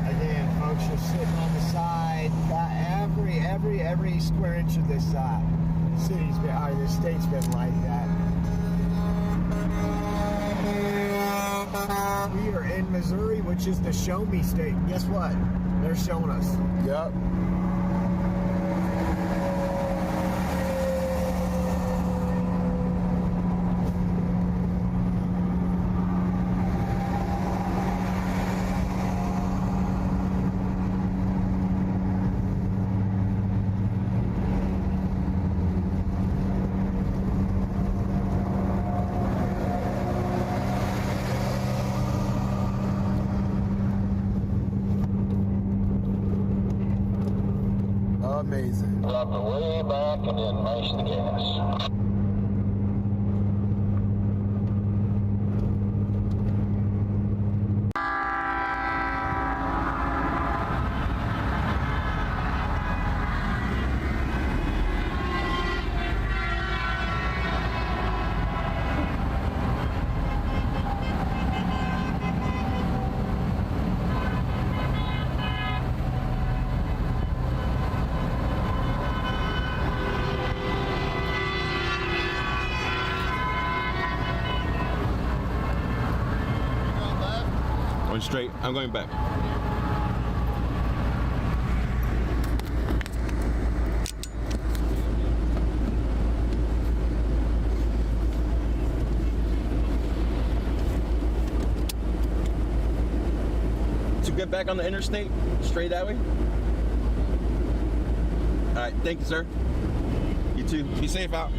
Again, folks, you're sitting on the side. Got every square inch of this city's been, or the state's been like that. We are in Missouri, which is the show me state. Guess what? They're showing us. Yep. Amazing. Drop it way back and then mash the gas. Going straight. I'm going back. get back on the interstate, straight that way? All right, thank you, sir. You too. Be safe out.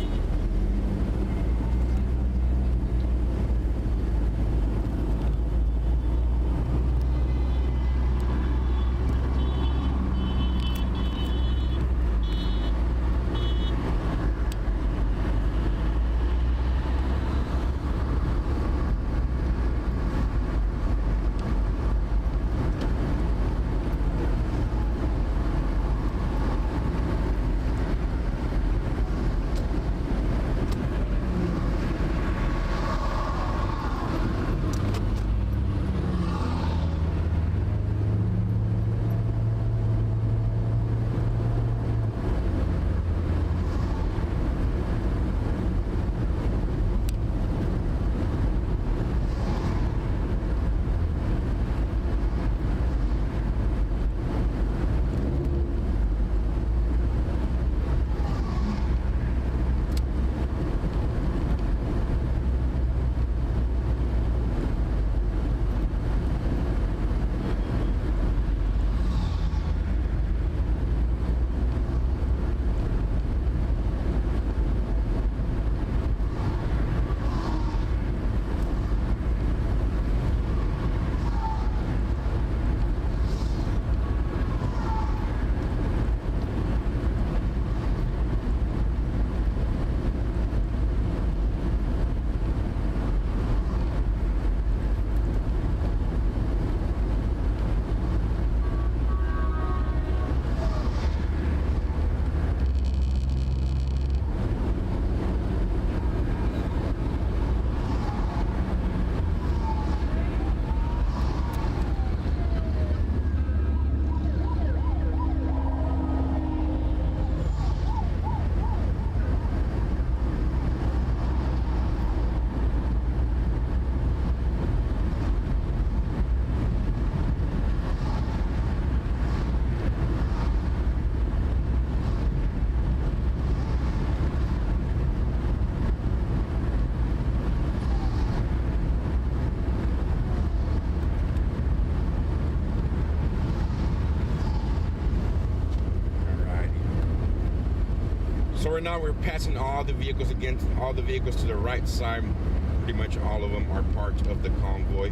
So right now we're passing all the vehicles again, all the vehicles to the right side. Pretty much all of them are part of the convoy.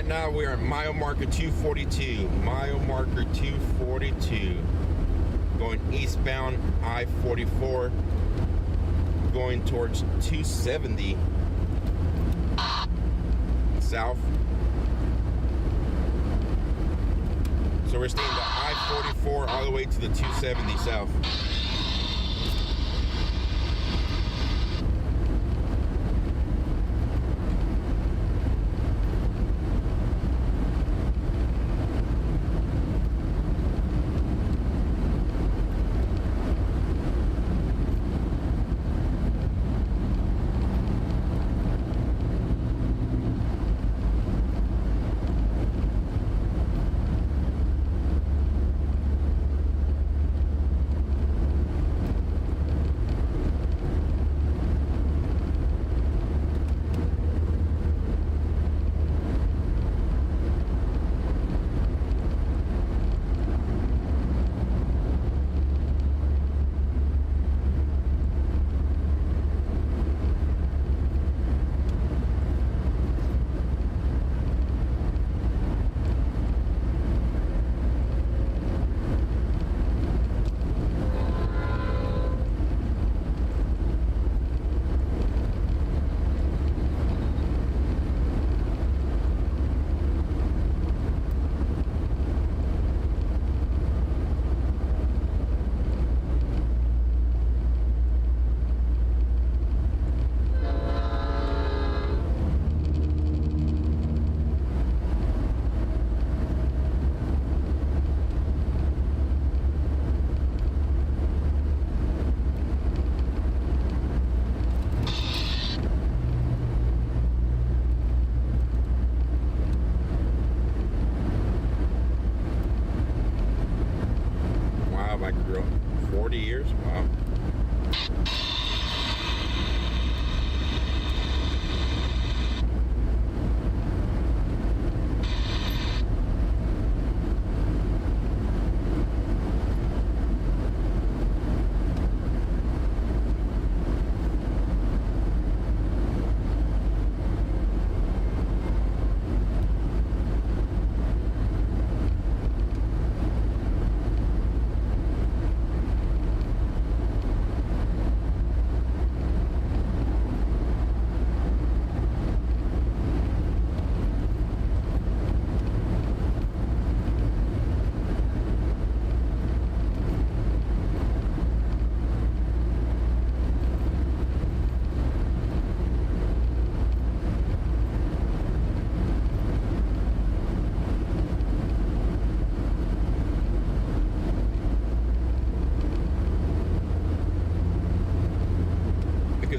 Right now we're at mile marker 242. Mile marker 242. Going eastbound I-44. Going towards 270 south. So we're staying to I-44 all the way to the 270 south.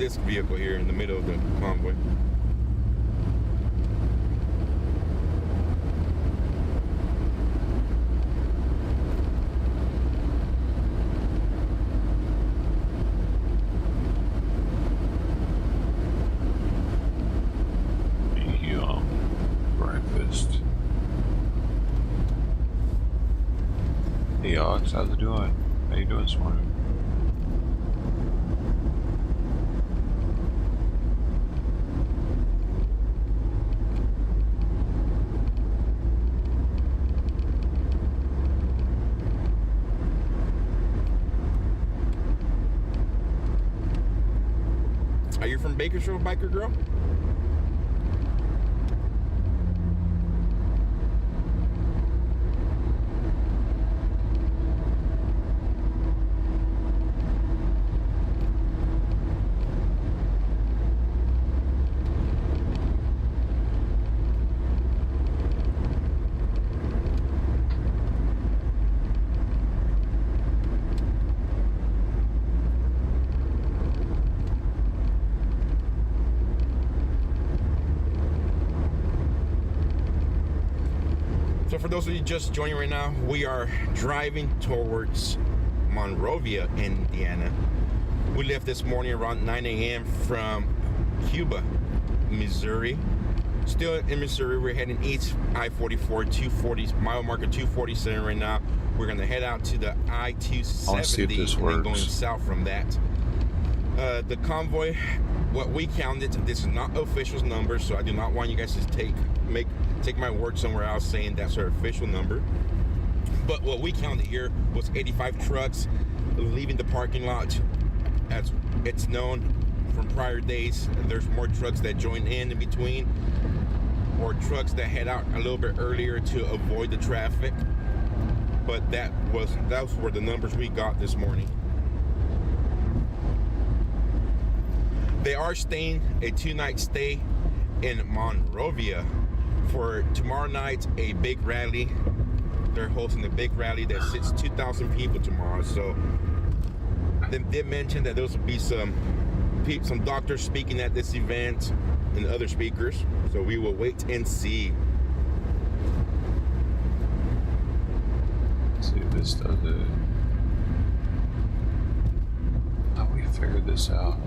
this vehicle here in the middle of the convoy. Breakfast. Hey Ox, how's it doing? How you doing this morning? Are you from Bakersfield, Biker Girl? So for those of you just joining right now, we are driving towards Monrovia, Indiana. We left this morning around 9 a.m. from Cuba, Missouri. Still in Missouri, we're heading east, I-44, 240, mile marker 247 right now. We're gonna head out to the I-270 and then going south from that. The convoy, what we counted, this is not official numbers, so I do not want you guys to take my word somewhere else saying that's our official number. But what we counted here was 85 trucks leaving the parking lot. As it's known from prior days, there's more trucks that join in between, or trucks that head out a little bit earlier to avoid the traffic. But those were the numbers we got this morning. They are staying a 2-night stay in Monrovia for tomorrow night, a big rally. They're hosting a big rally that sits 2,000 people tomorrow. So they did mention that there will be some doctors speaking at this event and other speakers. So we will wait and see. Let's see if this does it. How we figured this out.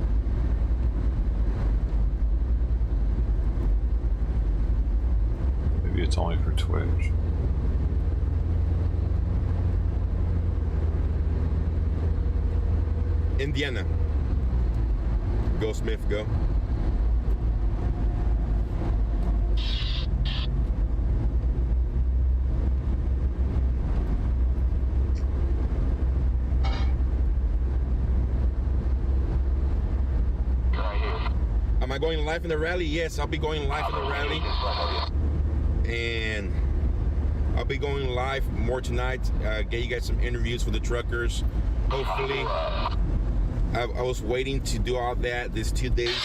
Maybe it's only for Twitch. Indiana. Go Smith, go. Am I going live in the rally? Yes, I'll be going live in the rally. And I'll be going live more tonight. Get you guys some interviews with the truckers. Hopefully, I was waiting to do all that this 2 days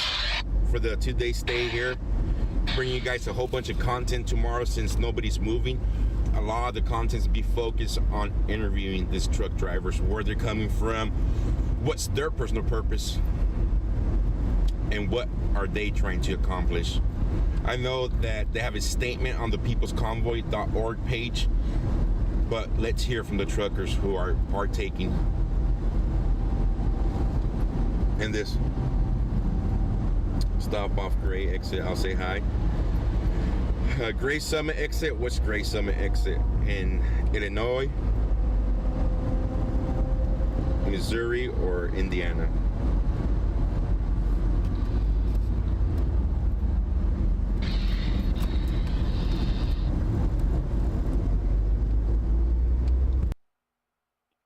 for the 2-day stay here. Bringing you guys a whole bunch of content tomorrow since nobody's moving. A lot of the contents will be focused on interviewing these truck drivers, where they're coming from, what's their personal purpose, and what are they trying to accomplish. I know that they have a statement on the peoplesconvoy.org page, but let's hear from the truckers who are partaking in this. Stop off Gray exit. I'll say hi. Gray Summit exit. What's Gray Summit exit? In Illinois, Missouri, or Indiana?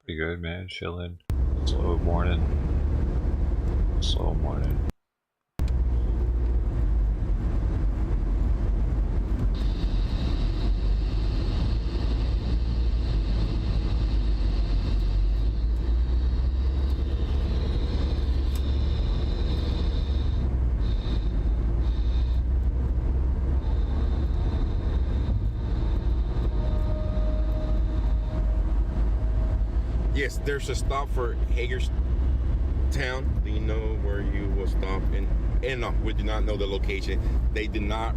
Pretty good, man. Chilling. Slow morning. Slow morning. Yes, there's a stop for Hagerstown. Do you know where you will stop? And no, we do not know the location. They did not.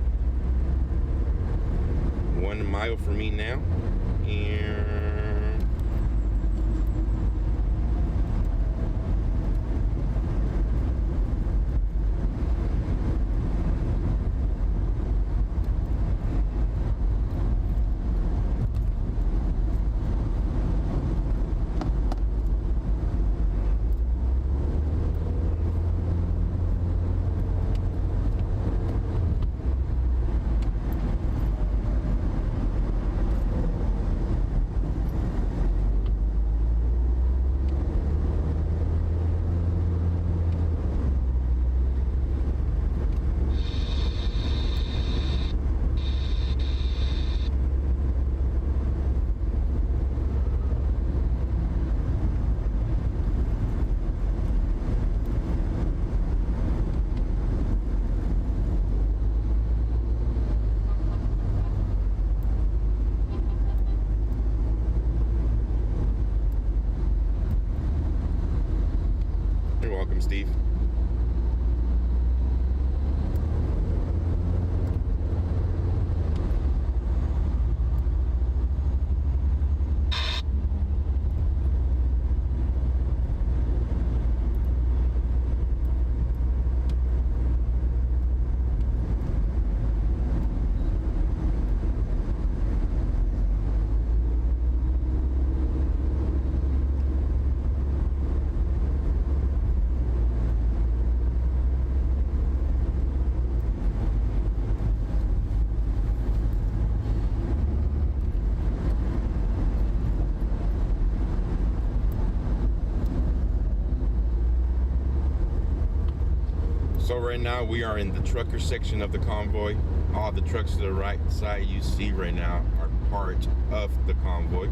1 mile from me now. And you're welcome, Steve. So right now we are in the trucker section of the convoy. All the trucks to the right side you see right now are part of the convoy.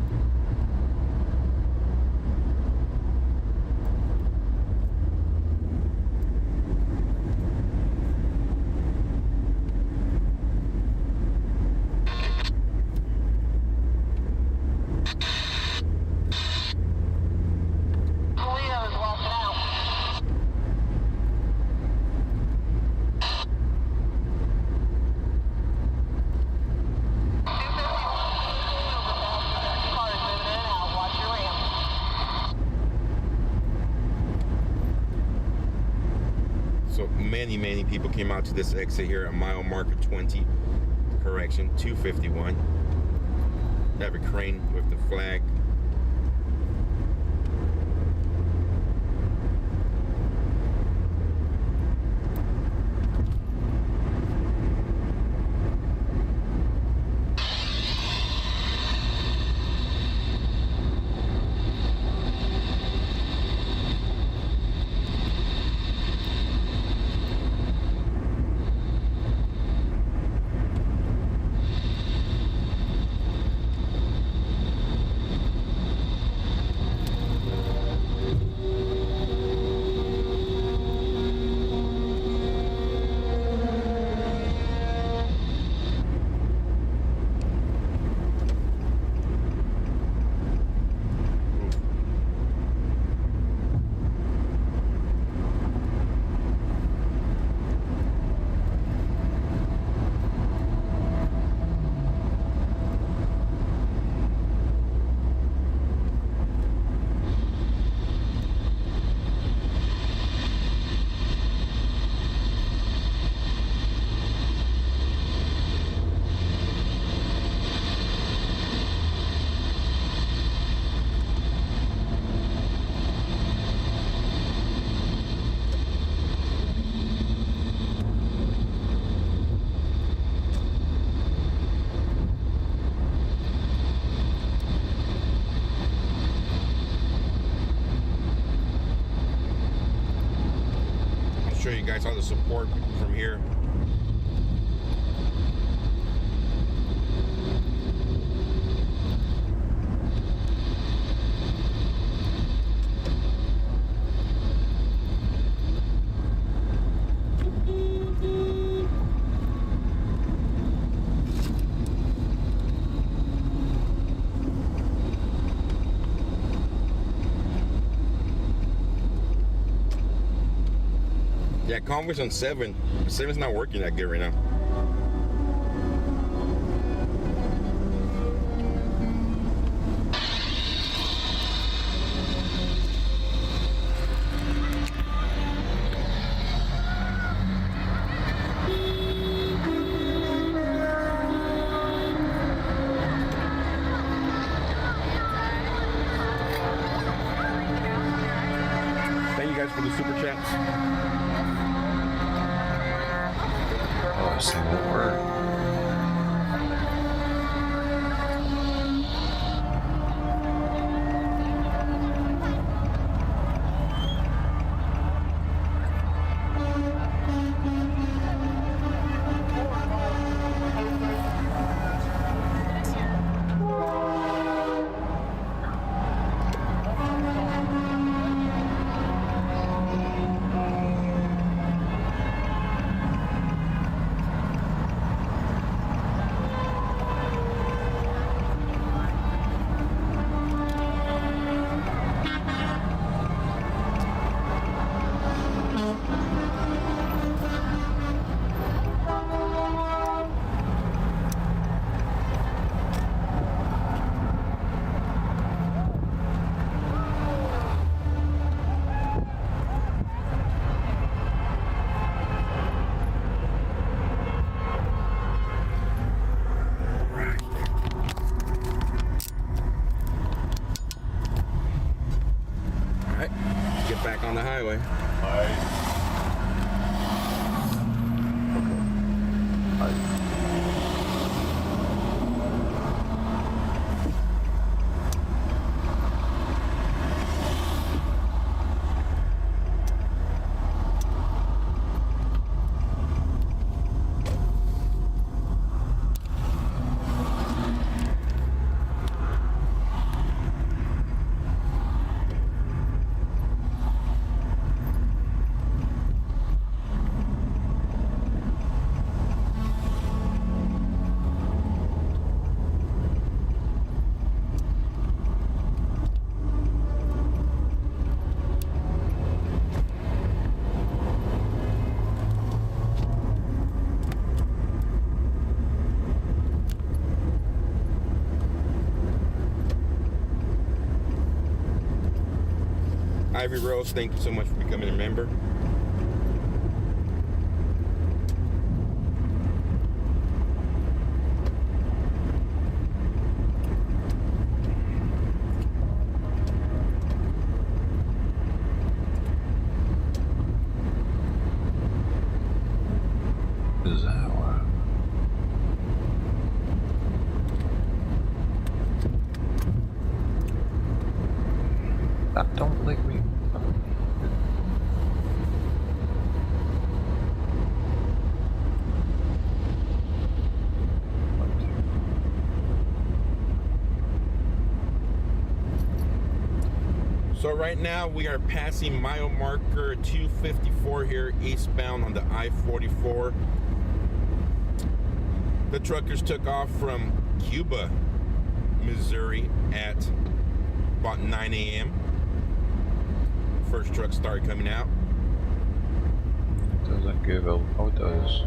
So many people came out to this exit here at mile marker 20, correction, 251. They have a crane with the flag. Show you guys all the support from here. Yeah, Convoy's on 7. 7's not working that good right now. Thank you guys for the super chats. Oh, a single word. Back on the highway. Ivy Rose, thank you so much for becoming a member. Is that what? Don't lick me. So right now we are passing mile marker 254 here eastbound on the I-44. The truckers took off from Cuba, Missouri at about 9 a.m. First truck started coming out. Doesn't give a... Oh, it does.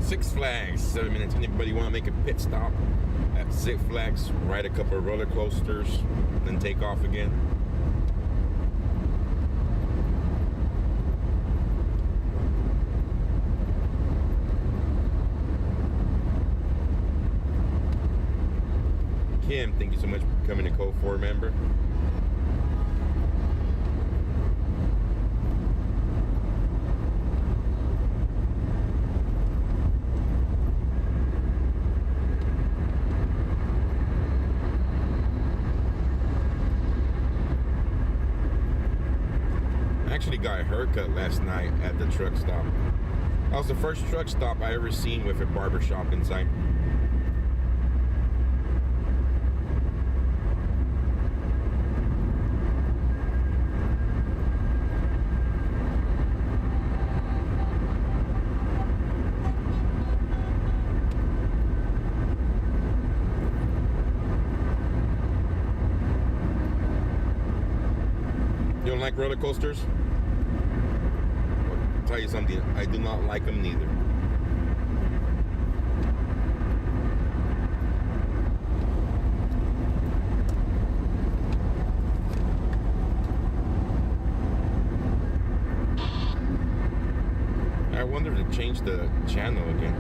Six Flags, 7 minutes. Anybody want to make a pit stop at Six Flags, ride a couple of roller coasters, then take off again? Kim, thank you so much for becoming a Code 4 member. Actually got a haircut last night at the truck stop. That was the first truck stop I ever seen with a barber shop inside. You don't like roller coasters? Well, I'll tell you something. I do not like them neither. I wonder if they changed the channel again.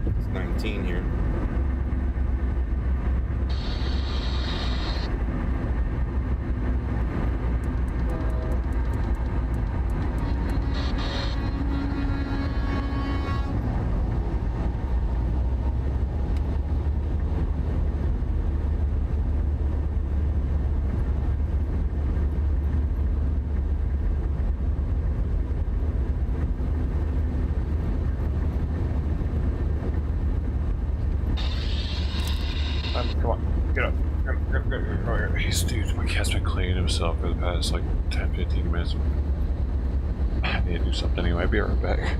It's 19 here. Come on, get up. Dude, my cat's been cleaning himself for the past like 10-15 minutes. I need to do something anyway. I'll be right back.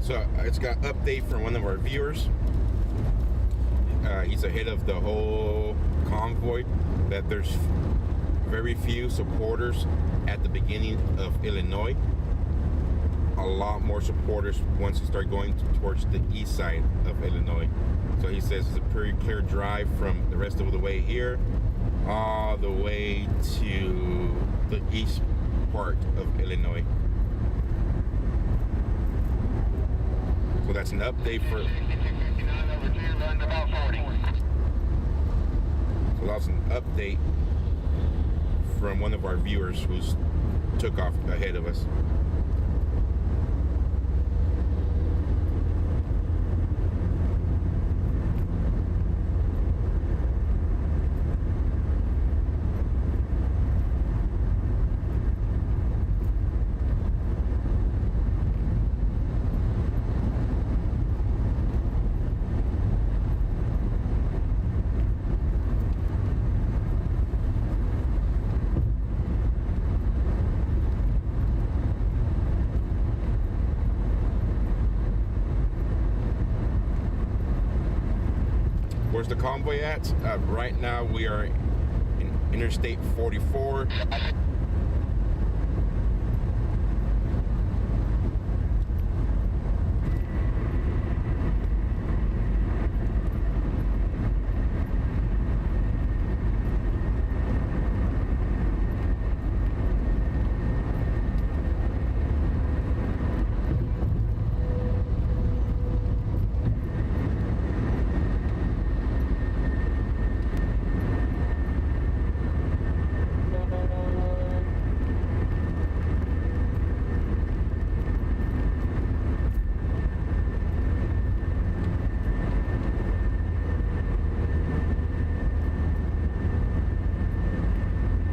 So I just got an update from one of our viewers. He's ahead of the whole convoy, that there's very few supporters at the beginning of Illinois. A lot more supporters once you start going towards the east side of Illinois. So he says it's a pretty clear drive from the rest of the way here all the way to the east part of Illinois. So that's an update for. So that's an update from one of our viewers who's took off ahead of us. Where's the convoy at? Right now we are in Interstate 44.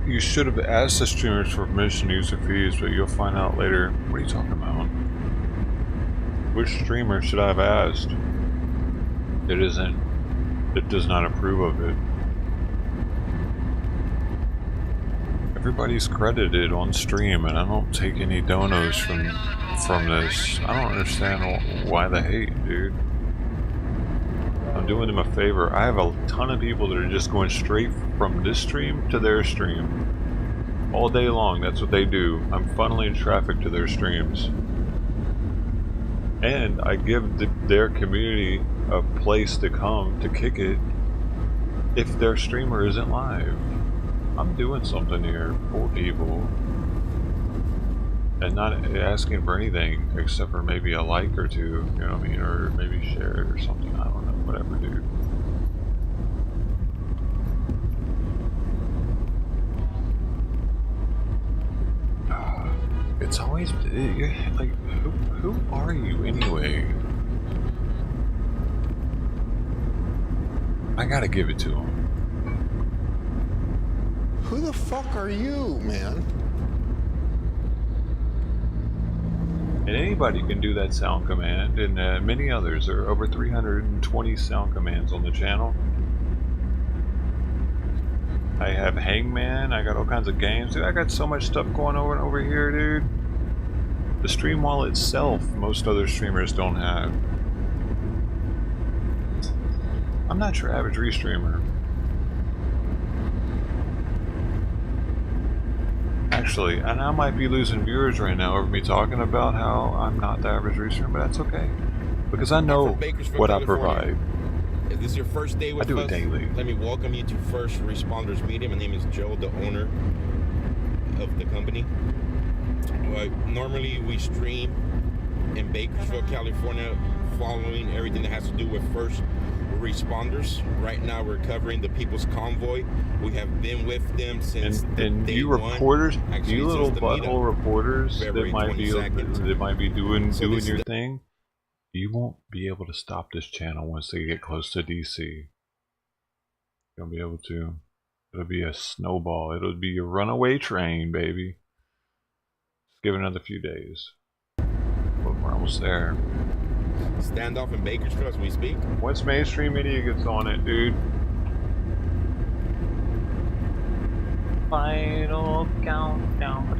You should have asked the streamers for permission to use their feeds, but you'll find out later. What are you talking about? Which streamer should I have asked? It does not approve of it. Everybody's credited on stream, and I don't take any donos from this. I don't understand why the hate, dude. I'm doing them a favor. I have a ton of people that are just going straight from this stream to their stream. All day long, that's what they do. I'm funneling traffic to their streams. And I give their community a place to come to kick it if their streamer isn't live. I'm doing something here. Poor people. and not asking for anything except for maybe a like or two, you know what I mean, or maybe share it or something. I don't know, whatever, dude. It's always like, who are you anyway? I gotta give it to him. Who the fuck are you, man? And anybody can do that sound command, and many others. There are over 320 sound commands on the channel. I have Hangman, I got all kinds of games. Dude, I got so much stuff going over here, dude. The stream wall itself, most other streamers don't have. I'm not your average restreamer. Actually, and I might be losing viewers right now over me talking about how I'm not the average restreamer, but that's okay. Because I know what I provide. If this is your first day with us, I do it daily. Let me welcome you to First Responders Meeting. My name is Joe, the owner of the company. Normally we stream in Bakersfield, California, following everything that has to do with first responders. Right now we're covering the People's Convoy. We have been with them since and day you reporters, you little butthole reporters that might be doing your thing, you won't be able to stop this channel once they get close to DC. You'll be able to. It'll be a snowball. It'll be a runaway train, baby. Just give it another few days. But we're almost there. Standoff in Bakersfield as we speak. Once mainstream media gets on it, dude. Final countdown.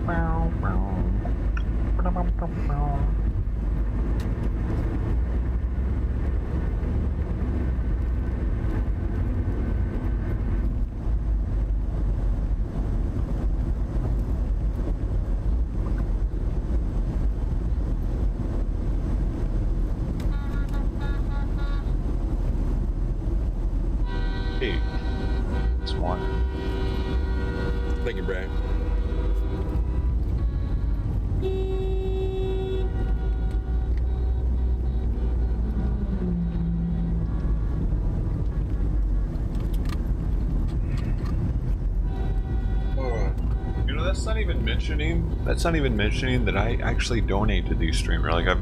Hey, it's water. Thank you, Brad. You know, that's not even mentioning that I actually donate to these streamers. Like, I've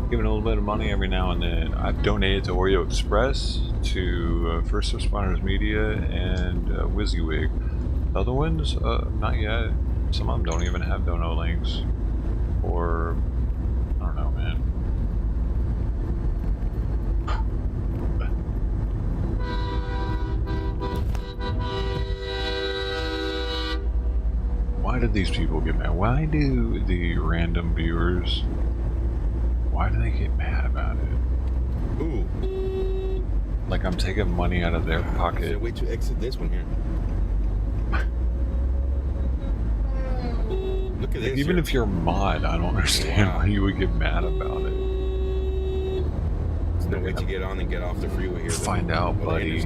given a little bit of money every now and then. I've donated to Oreo Express, to First Responders Media, and WYSIWYG. The other ones, not yet. Some of them don't even have dono links. Or, I don't know, man. Why did these people get mad? Why do the random viewers, why do they get mad about it? Ooh. Like I'm taking money out of their pocket. Is there a way to exit this one here? Look at this. Even if you're a mod, I don't understand why you would get mad about it. There's no way to get on and get off the freeway here. Find out, buddy.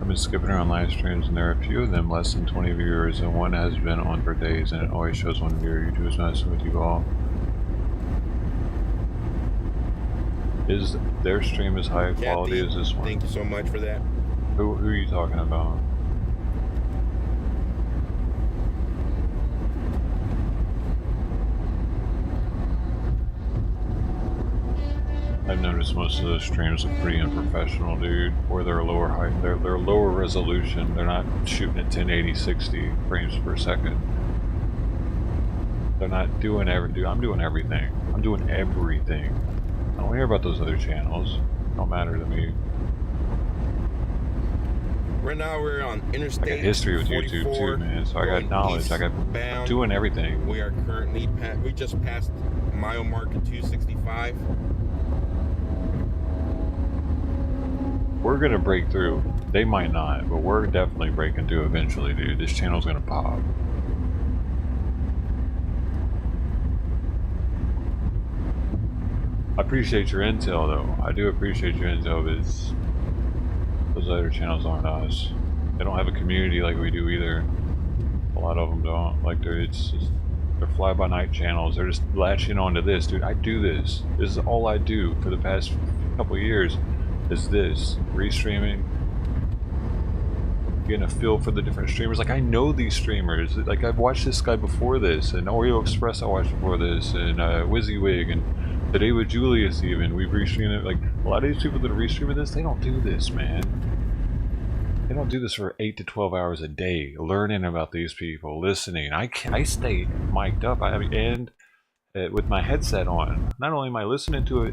I've been skipping around live streams, and there are a few of them less than 20 viewers, and one has been on for days, and it always shows one viewer. YouTube is messing with you all. Is their stream as high quality as this one? Thank you so much for that. Who are you talking about? I've noticed most of those streams are pretty unprofessional, dude. Or they're lower height, they're lower resolution. They're not shooting at 1080 60 frames per second. They're not doing I'm doing everything. I'm doing everything. I don't hear about those other channels. Don't matter to me. Right now we're on Interstate. I got history with YouTube too, man. So I got knowledge. I'm doing everything. We are currently we just passed mile marker 265. We're gonna break through. They might not, but we're definitely breaking through eventually, dude. This channel's gonna pop. I appreciate your intel, though. I do appreciate your intel, because those other channels aren't us. They don't have a community like we do either. A lot of them don't. Like, they're fly-by-night channels. They're just latching onto this. Dude, I do this. This is all I do for the past couple of years, is this. Restreaming. Getting a feel for the different streamers. Like, I know these streamers. Like, I've watched this guy before this, and Oreo Express I watched before this, and WYZZywig, and Today with Julius even. We've restreamed it. Like, a lot of these people that are restreaming this, they don't do this, man. They don't do this for 8 to 12 hours a day, learning about these people, listening. I stay mic'd up, and with my headset on. Not only am I listening to it,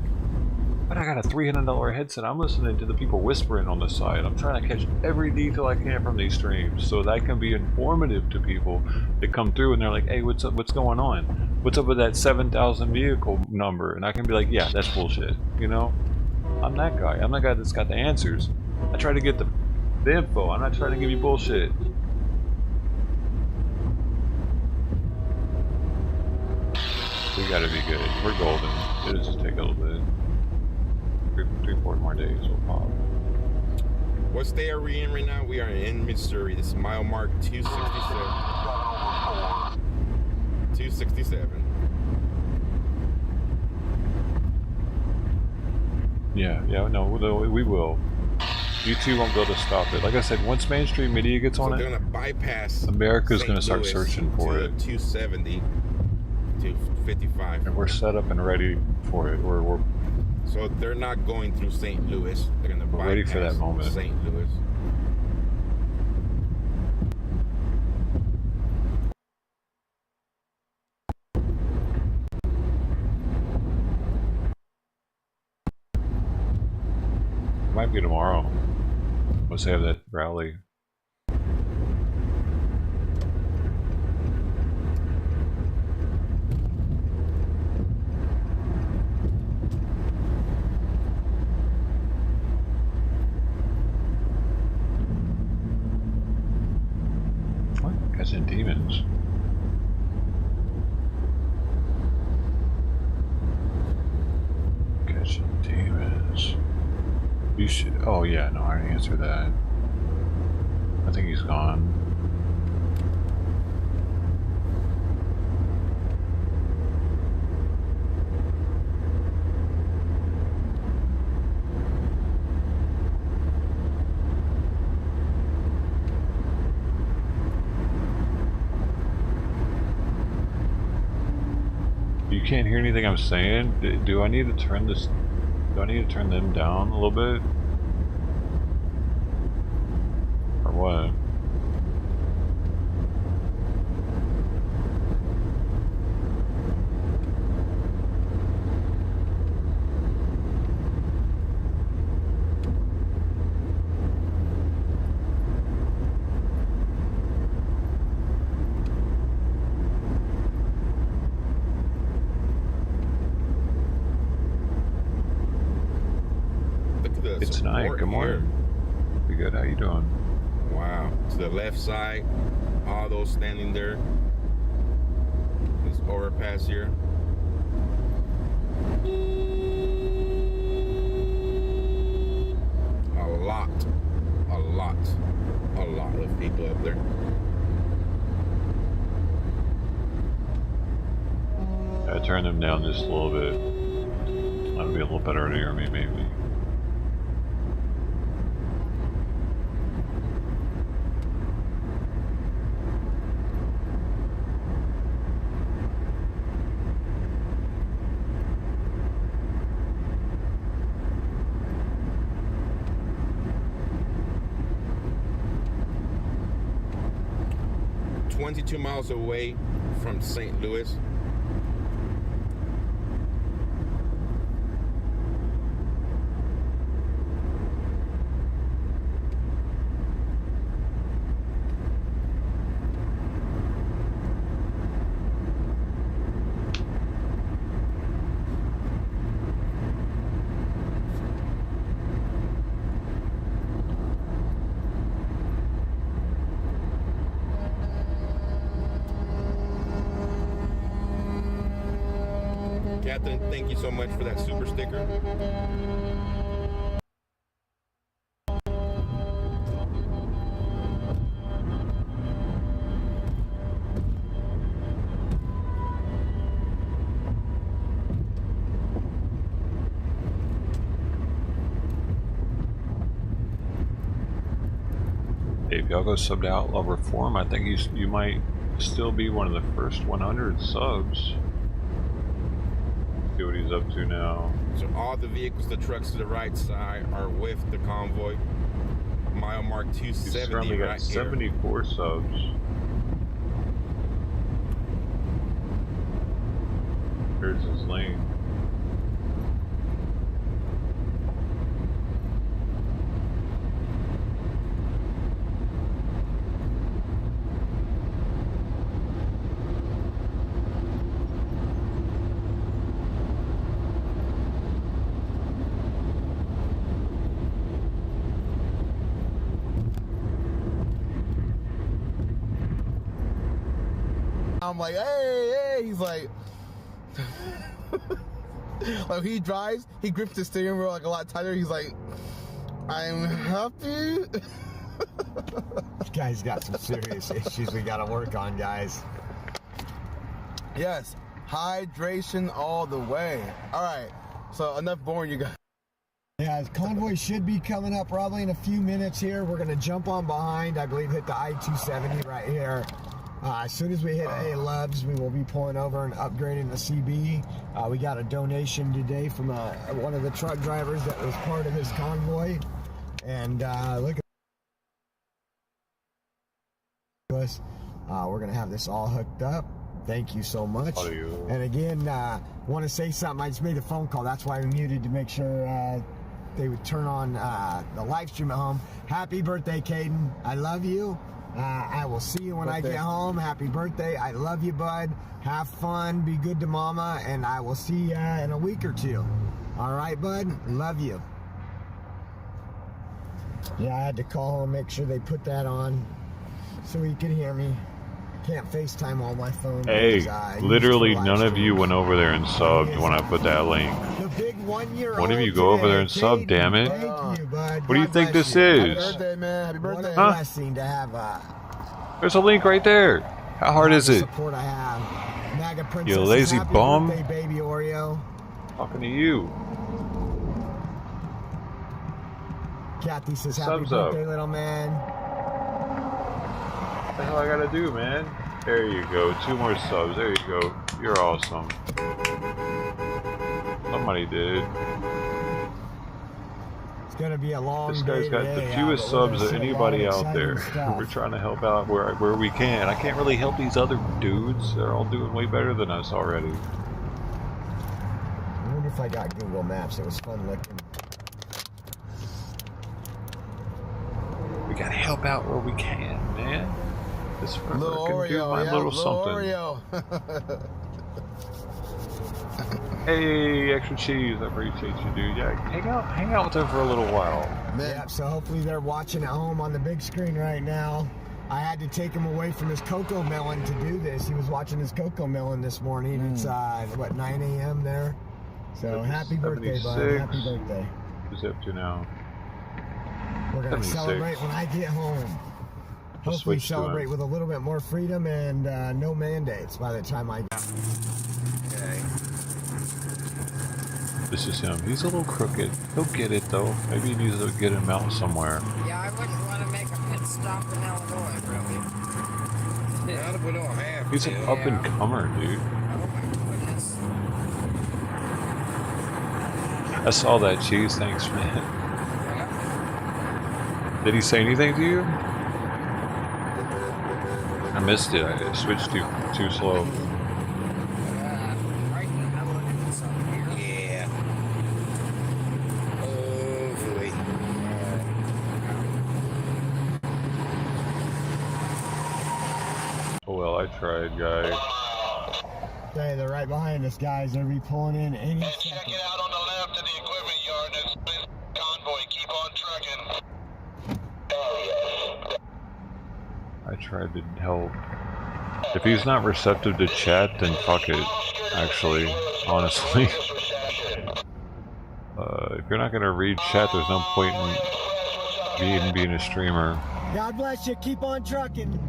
but I got a $300 headset. I'm listening to the people whispering on the side. I'm trying to catch every detail I can from these streams so that I can be informative to people that come through and they're like, hey, what's up? What's going on? What's up with that 7,000 vehicle number? And I can be like, yeah, that's bullshit. You know? I'm that guy. I'm the guy that's got the answers. I try to get the info. I'm not trying to give you bullshit. We gotta be good. We're golden. It'll just take a little bit. 3-4 more days will pop. What state are we in right now? We are in Missouri. This is mile mark 267. 267. Yeah, no, we will. YouTube won't be able to stop it. Like I said, once mainstream media gets on it, they're gonna bypass. America's gonna start searching for it. 270, 255. And we're set up and ready for it. We're so they're not going through St. Louis. They're gonna bypass ready for that moment. St. Louis. Might be tomorrow. Let's have that rally. What? Catching demons. Catching demons. You should. Oh yeah, no, I already answered that. I think he's gone. You can't hear anything I'm saying? Do I need to turn this? Do I need to turn them down a little bit? Or what? It's night. Good morning. Be good. How you doing? Wow. To the left side, all those standing there. This overpass here. A lot of people up there. I turned them down just a little bit. That'll be a little better to hear me, maybe. $22 miles away from St. Louis. thank you so much for that super sticker. If y'all go sub to Outlaw Reform, I think you might still be one of the first 100 subs. See what he's up to now. So all the vehicles, the trucks to the right side are with the Convoy. Mile mark 270 He's currently got right 74 subs. Here's his lane. I'm like, hey, he's like, like he drives, he grips the steering wheel like a lot tighter. He's like, I'm happy. This guy's got some serious issues we gotta work on, guys. Yes, hydration all the way. All right, so enough boring, you guys. Yeah, Convoy should be coming up probably in a few minutes here. We're gonna jump on behind, I believe hit the I-270 right here. As soon as we hit A Loves, we will be pulling over and upgrading the CB. We got a donation today from one of the truck drivers that was part of this convoy. And look at us. We're going to have this all hooked up. Thank you so much. And again, want to say something. I just made a phone call. That's why we muted to make sure they would turn on the live stream at home. Happy birthday, Caden. I love you. I will see you when I get home. Happy birthday. I love you, bud. Have fun. Be good to mama. And I will see you in a week or two. All right, bud? Love you. Yeah, I had to call home, make sure they put that on so he could hear me. Can't FaceTime on my phone. Hey, literally none of you went over there and subbed when I put that link. The big 1 year One of you go over there and sub, damn it. Thank you, bud. What do you think this is? Happy birthday, man. Happy birthday. What a blessing to have There's a link right there. How hard is it? support I have. MAGA Princess, You lazy happy bum. birthday, baby Oreo. Talking to you. Kathy says happy Subs up. birthday, little man. What the hell I gotta do, man? There you go. 2 more subs. There you go. You're awesome. Somebody did. It's gonna be a long This day guy's got today, the fewest but we're subs gonna of see a lot anybody of out there. exciting stuff. We're trying to help out where we can. I can't really help these other dudes. They're all doing way better than us already. I wonder if I got Google Maps. It was fun looking. We gotta help out where we can, man. This Little can do Oreo, my yeah, little little something. Oreo. Hey, extra cheese. I appreciate you, dude. Yeah, hang out with them for a little while. Yeah, so hopefully they're watching at home on the big screen right now. I had to take him away from his cocoa melon to do this. He was watching his cocoa melon this morning. It's, what, 9 a.m. there? So happy birthday, bud. Happy birthday. Who's up to now? We're going to 76. celebrate when I get home. Hopefully celebrate with a little bit more freedom and no mandates by the time I get. Okay. This is him. He's a little crooked. He'll get it though. Maybe he needs to get him out somewhere. Yeah, I wouldn't want to make a pit stop in Illinois, really. Well, we don't have He's an up and comer, dude. Oh my goodness. I saw that cheese. Thanks, man. Did he say anything to you? I missed it. I switched too slow. Yeah. Hopefully. Oh well, I tried, guys. Okay, they're right behind us, guys. They'll be pulling in any second. Check it out on the left of the equipment yard. That's Convoy. Keep on trucking. I tried to help. If he's not receptive to chat, then fuck it, actually. honestly. If you're not gonna read chat, there's no point in being a streamer. God bless you. Keep on trucking.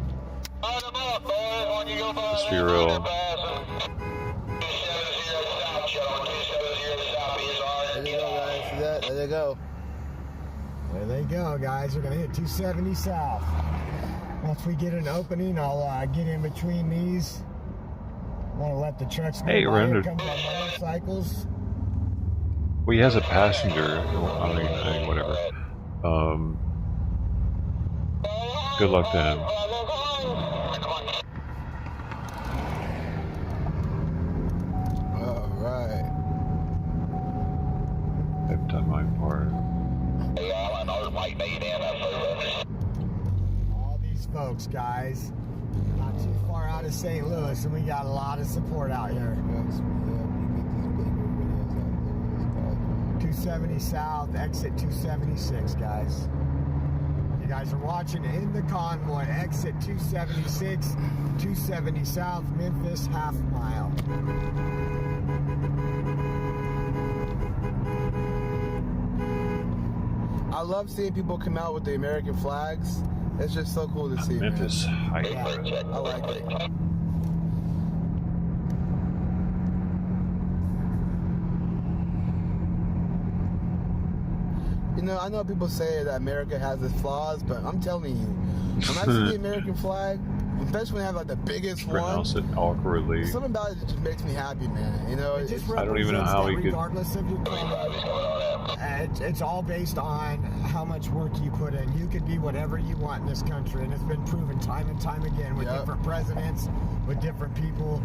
Let's be real. There they go, guys. See that? There they go. There they go, guys. We're gonna hit 270 south. Once we get an opening, I'll get in between these. Want to let the trucks go. Hey, by. rendered. Here comes our motorcycles. Well, he has a passenger. I mean, whatever. Good luck to him. All right. I've done my part. All these folks, guys, not too far out of St. Louis, and we got a lot of support out here. 270 south, exit 276, guys. You guys are watching in the convoy, exit 276, 270 south, Memphis, half mile. I love seeing people come out with the American flags. It's just so cool to see. Memphis, I like it. You know, I know people say that America has its flaws, but I'm telling you, when I see the American flag, especially when they have like the biggest one, pronounce it awkwardly. something about it just makes me happy, man. You know, I don't even know how he could. Regardless of your color, it's all based on how much work you put in. You could be whatever you want in this country, and it's been proven time and time again with different presidents, with different people.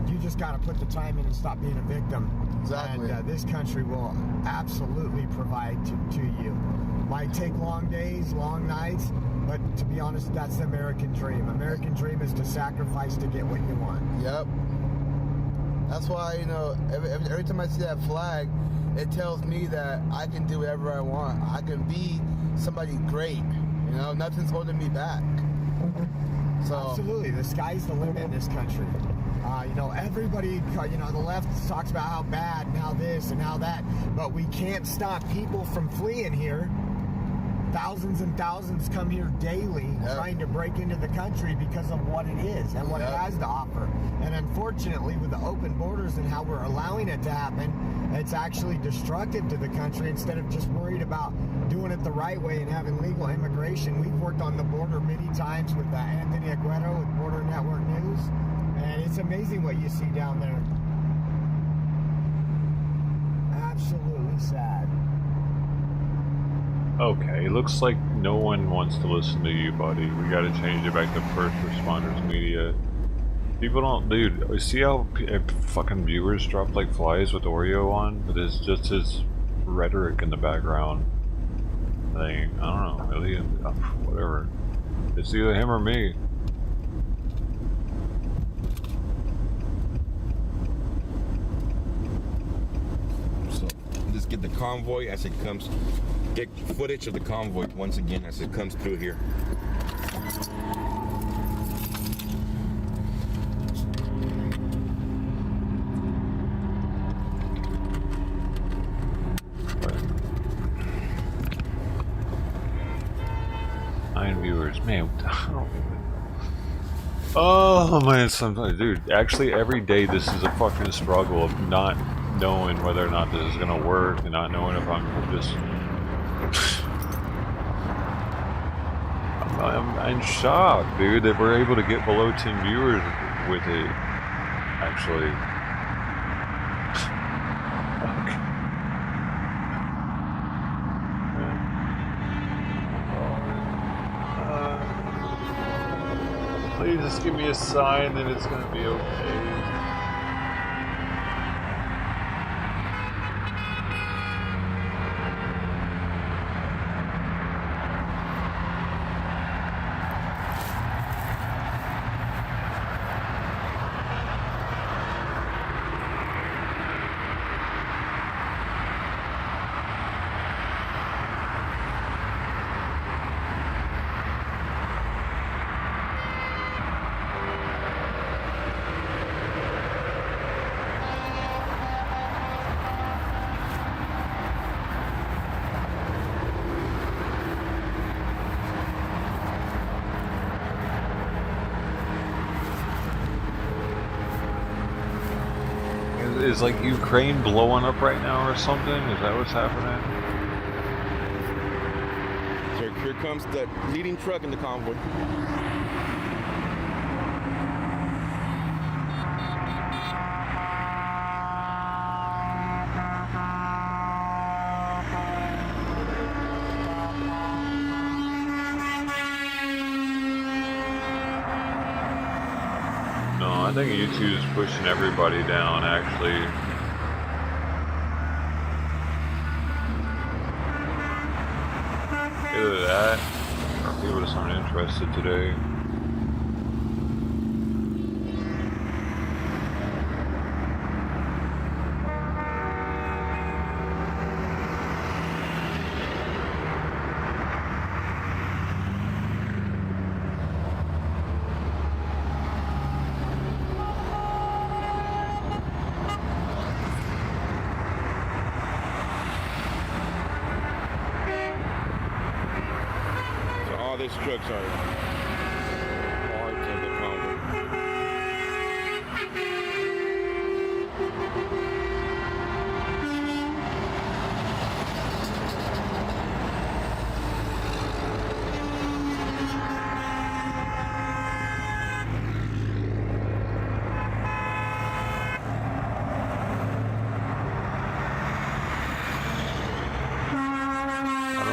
You just got to put the time in and stop being a victim. Exactly. And this country will absolutely provide to you. Might take long days, long nights, but to be honest, that's the American dream. American dream is to sacrifice to get what you want. Yep. That's why, you know, every time I see that flag, it tells me that I can do whatever I want. I can be somebody great. You know, nothing's holding me back. So absolutely, the sky's the limit in this country. You know, everybody, you know, the left talks about how bad and how this and how that, but we can't stop people from fleeing here. Thousands and thousands come here daily trying to break into the country because of what it is and what it has to offer. And unfortunately, with the open borders and how we're allowing it to happen, it's actually destructive to the country instead of just worried about doing it the right way and having legal immigration. We've worked on the border many times with Anthony Aguero with Border Network News, and it's amazing what you see down there. Absolutely sad. Okay, looks like no one wants to listen to you, buddy. We gotta change it back to first responders media. People don't, dude, see how fucking viewers drop like flies with Oreo on? It is just his rhetoric in the background. I don't know, really, whatever. It's either him or me. So, just get the convoy as it comes. Get footage of the convoy once again as it comes through here. Viewers, man, I don't even know. Oh man, sometimes, dude, actually every day this is a fucking struggle of not knowing whether or not this is gonna work and not knowing if I'm just I'm shocked, dude, that we're able to get below 10 viewers with it. Actually, please just give me a sign that it's gonna be okay. is like Ukraine blowing up right now or something? Is that what's happening? So here comes the leading truck in the convoy. I think YouTube is pushing everybody down, actually. Either that, or people just aren't interested today. These trucks are part of the convoy.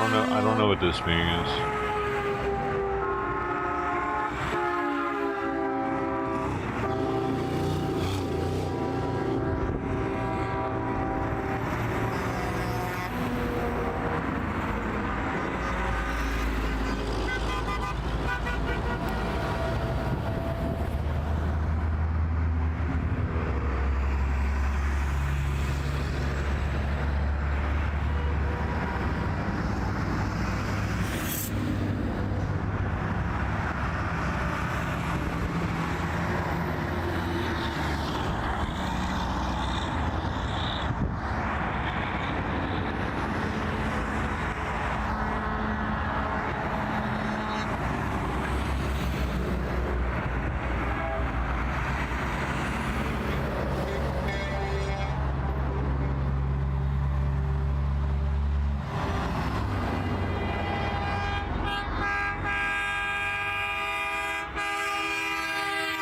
I don't know what this means.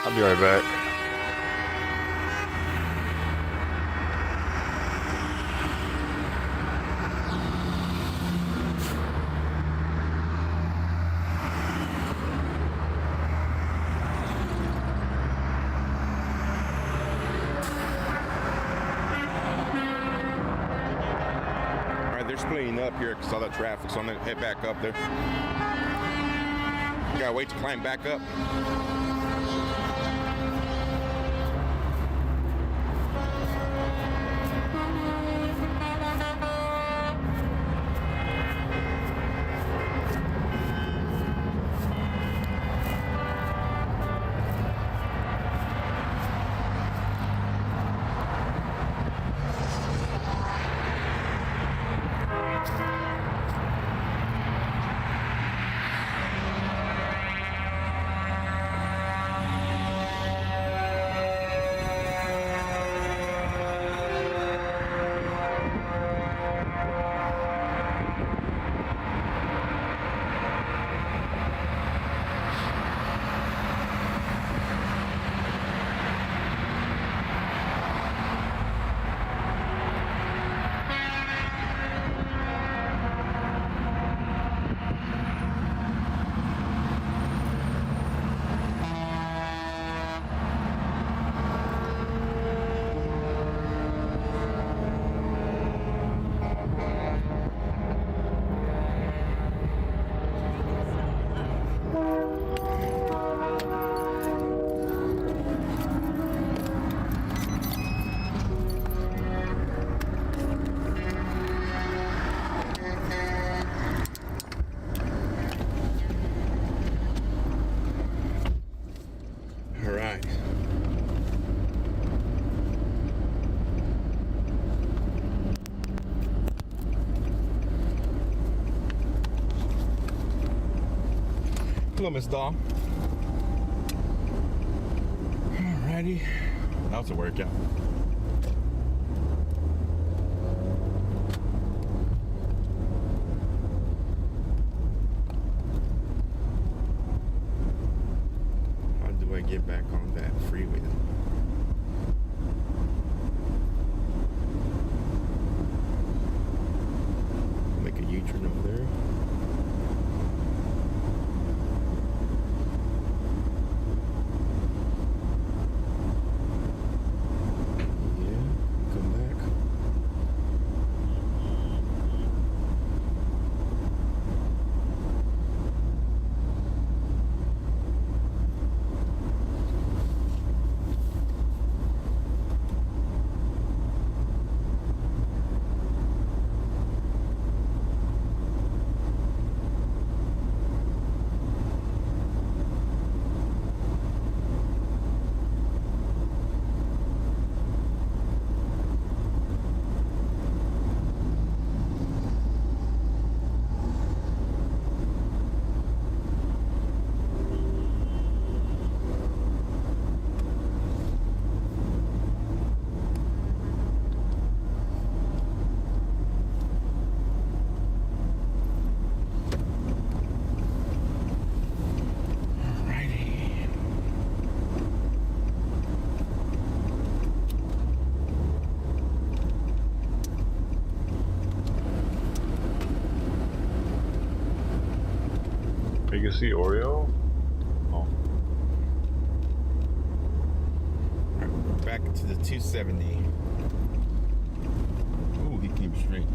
I'll be right back. Alright, they're splitting up here because all that traffic, so I'm gonna head back up there. Gotta wait to climb back up. Hello, Miss Dahl. Alrighty. That was a workout. back on that freeway then. Make a U-turn over there. You can see Oreo? Oh. Back to the 270. Ooh, he came straight.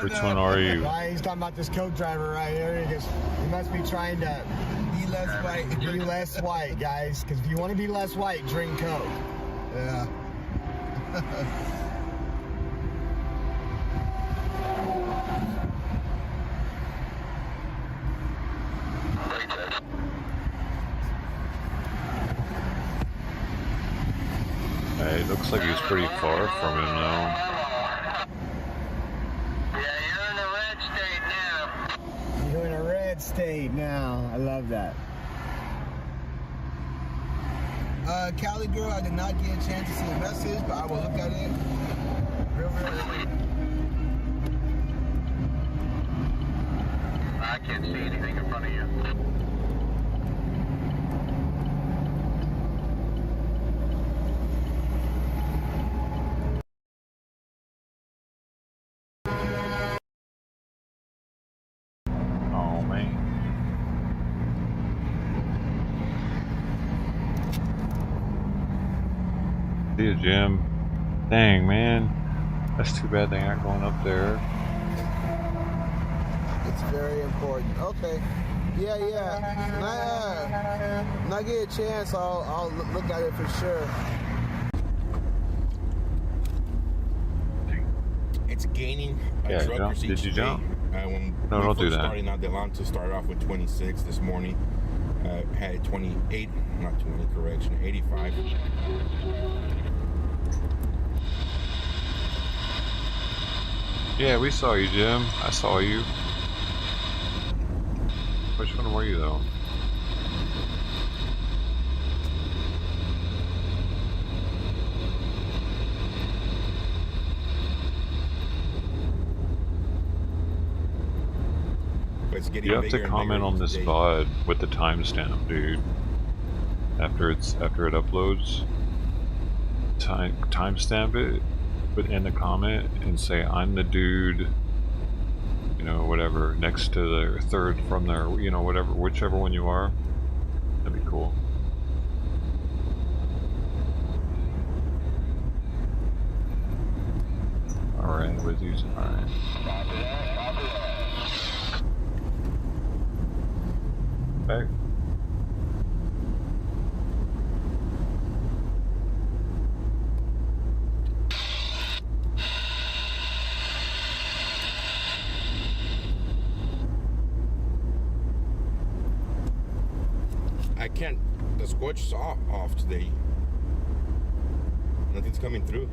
Which one are you? He's talking about this Coke driver right here. He must be trying to be less white. Be less white, guys. Because if you want to be less white, drink Coke. Yeah. Hey, it looks like he's pretty far from him now. You're in a red state now. I love that. Cali girl, I did not get a chance to see the message, but I will look at it real quick. I can't see anything in front of you. Oh man. See you, Jim. Dang, man. That's too bad they aren't going up there. It's very important. Okay. Yeah. When I get a chance, I'll look at it for sure. It's gaining Yeah, truckers did each you day. jump? When No, we don't do first that. started, Adelanto started off with 26 this morning. Had 28, not 20, correction, 85. Yeah, we saw you, Jim. I saw you. Which one were you, though? It's getting You have bigger to and comment bigger on each this day. VOD with the timestamp, dude. After it uploads, timestamp it, put in the comment and say I'm the dude, you know, whatever, next to the third from there, you know, whatever, whichever one you are. That'd be cool. Alright, with you. Alright. Back. I can't. The squatch is off today. Nothing's coming through.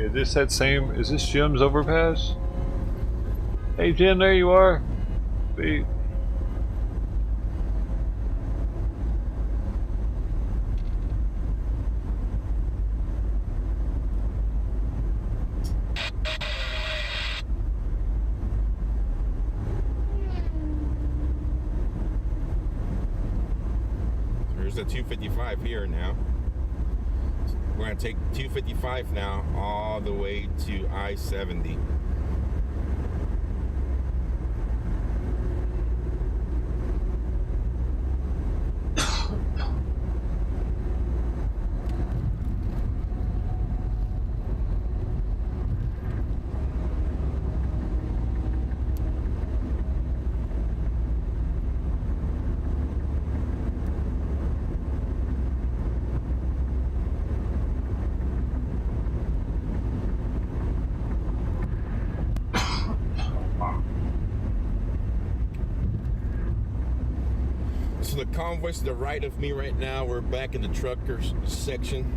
is this that same? Is this Jim's overpass? Hey Jim, there you are. Hey. There's a 255 here now. We're going to take 255 now all the way to I-70. So the convoy's to the right of me right now. We're back in the truckers section.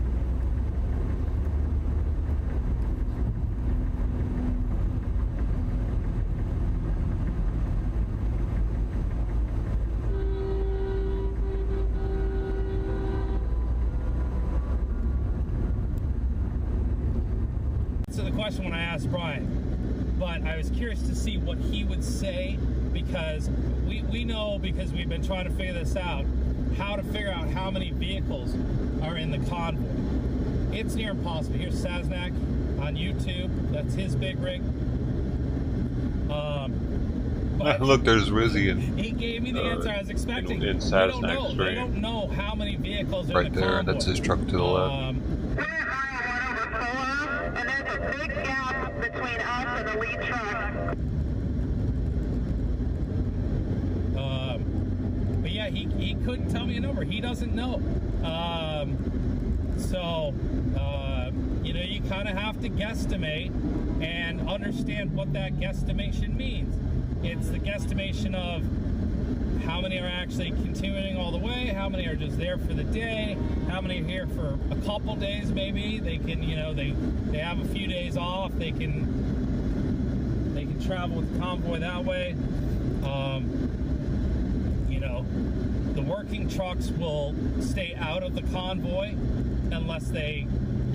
So the question when I asked Brian, but I was curious to see what he would say, because we know, because we've been trying to figure this out, how to figure out how many vehicles are in the convoy. It's near impossible. Here's Saznak on YouTube. That's his big rig. Look, there's Rizzy and he gave me the answer I was expecting. in They Saznak don't know how many vehicles are right in the there. convoy. That's his truck to the left. And there's a big gap between us and the lead truck. But yeah, he couldn't tell me a number. He doesn't know. You know, you kind of have to guesstimate and understand what that guesstimation means. It's the guesstimation of how many are actually continuing all the way, how many are just there for the day, how many are here for a couple days maybe. They can, you know, they have a few days off. They can travel with the convoy that way. You know, the working trucks will stay out of the convoy unless they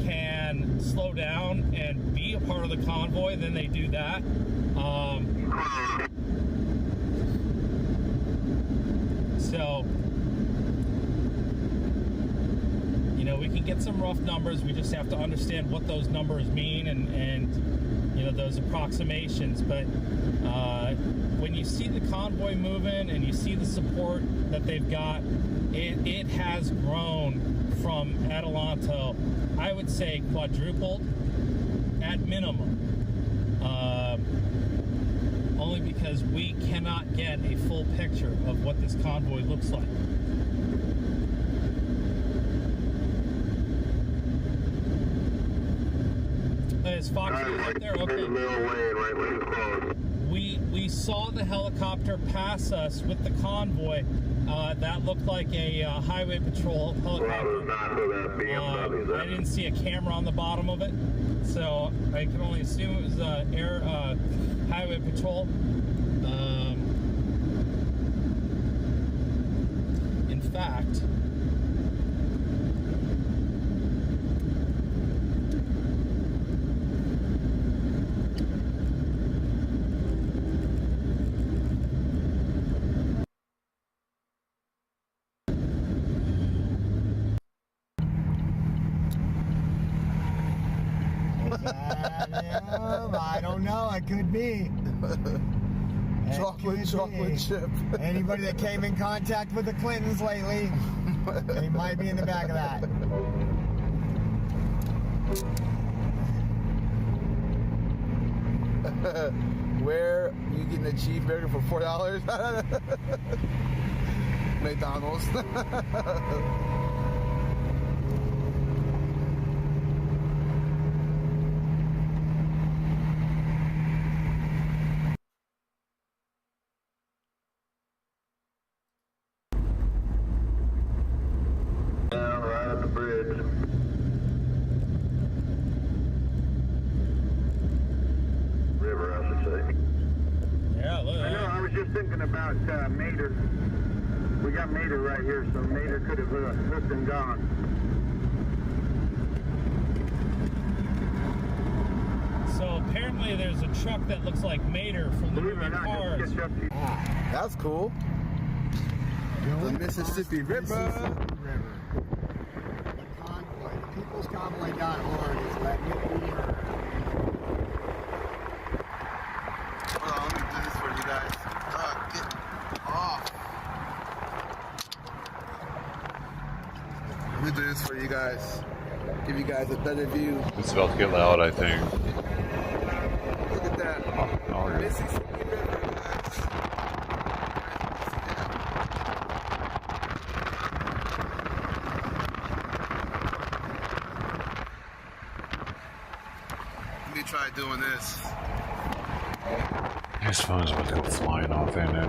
can slow down and be a part of the convoy. Then they do that. So, you know, we can get some rough numbers. We just have to understand what those numbers mean and you know, those approximations. But when you see the convoy moving and you see the support that they've got, it has grown from Adelanto, I would say quadrupled at minimum. Only because we cannot get a full picture of what this convoy looks like. Is Fox up there? Okay. We saw the helicopter pass us with the convoy. That looked like a highway patrol helicopter. I didn't see a camera on the bottom of it, so I can only assume it was highway patrol. In fact, I don't know. It could be. Chocolate chip. Anybody that came in contact with the Clintons lately, they might be in the back of that. Where you getting a cheeseburger for $4? McDonald's. just thinking about Mater. We got Mater right here, so Mater could have lived and gone. So apparently there's a truck that looks like Mater from the movie Cars. That's cool. The Mississippi River. The Convoy, the People's Convoy.org is letting it be heard. Hold on, let me do this for you guys. Get off. Let me do this for you guys. Give you guys a better view. It's about to get loud, I think. Look at that. Oh, yeah. Mississippi River, guys. Let me try doing this. His phone's about to go flying off, ain't it?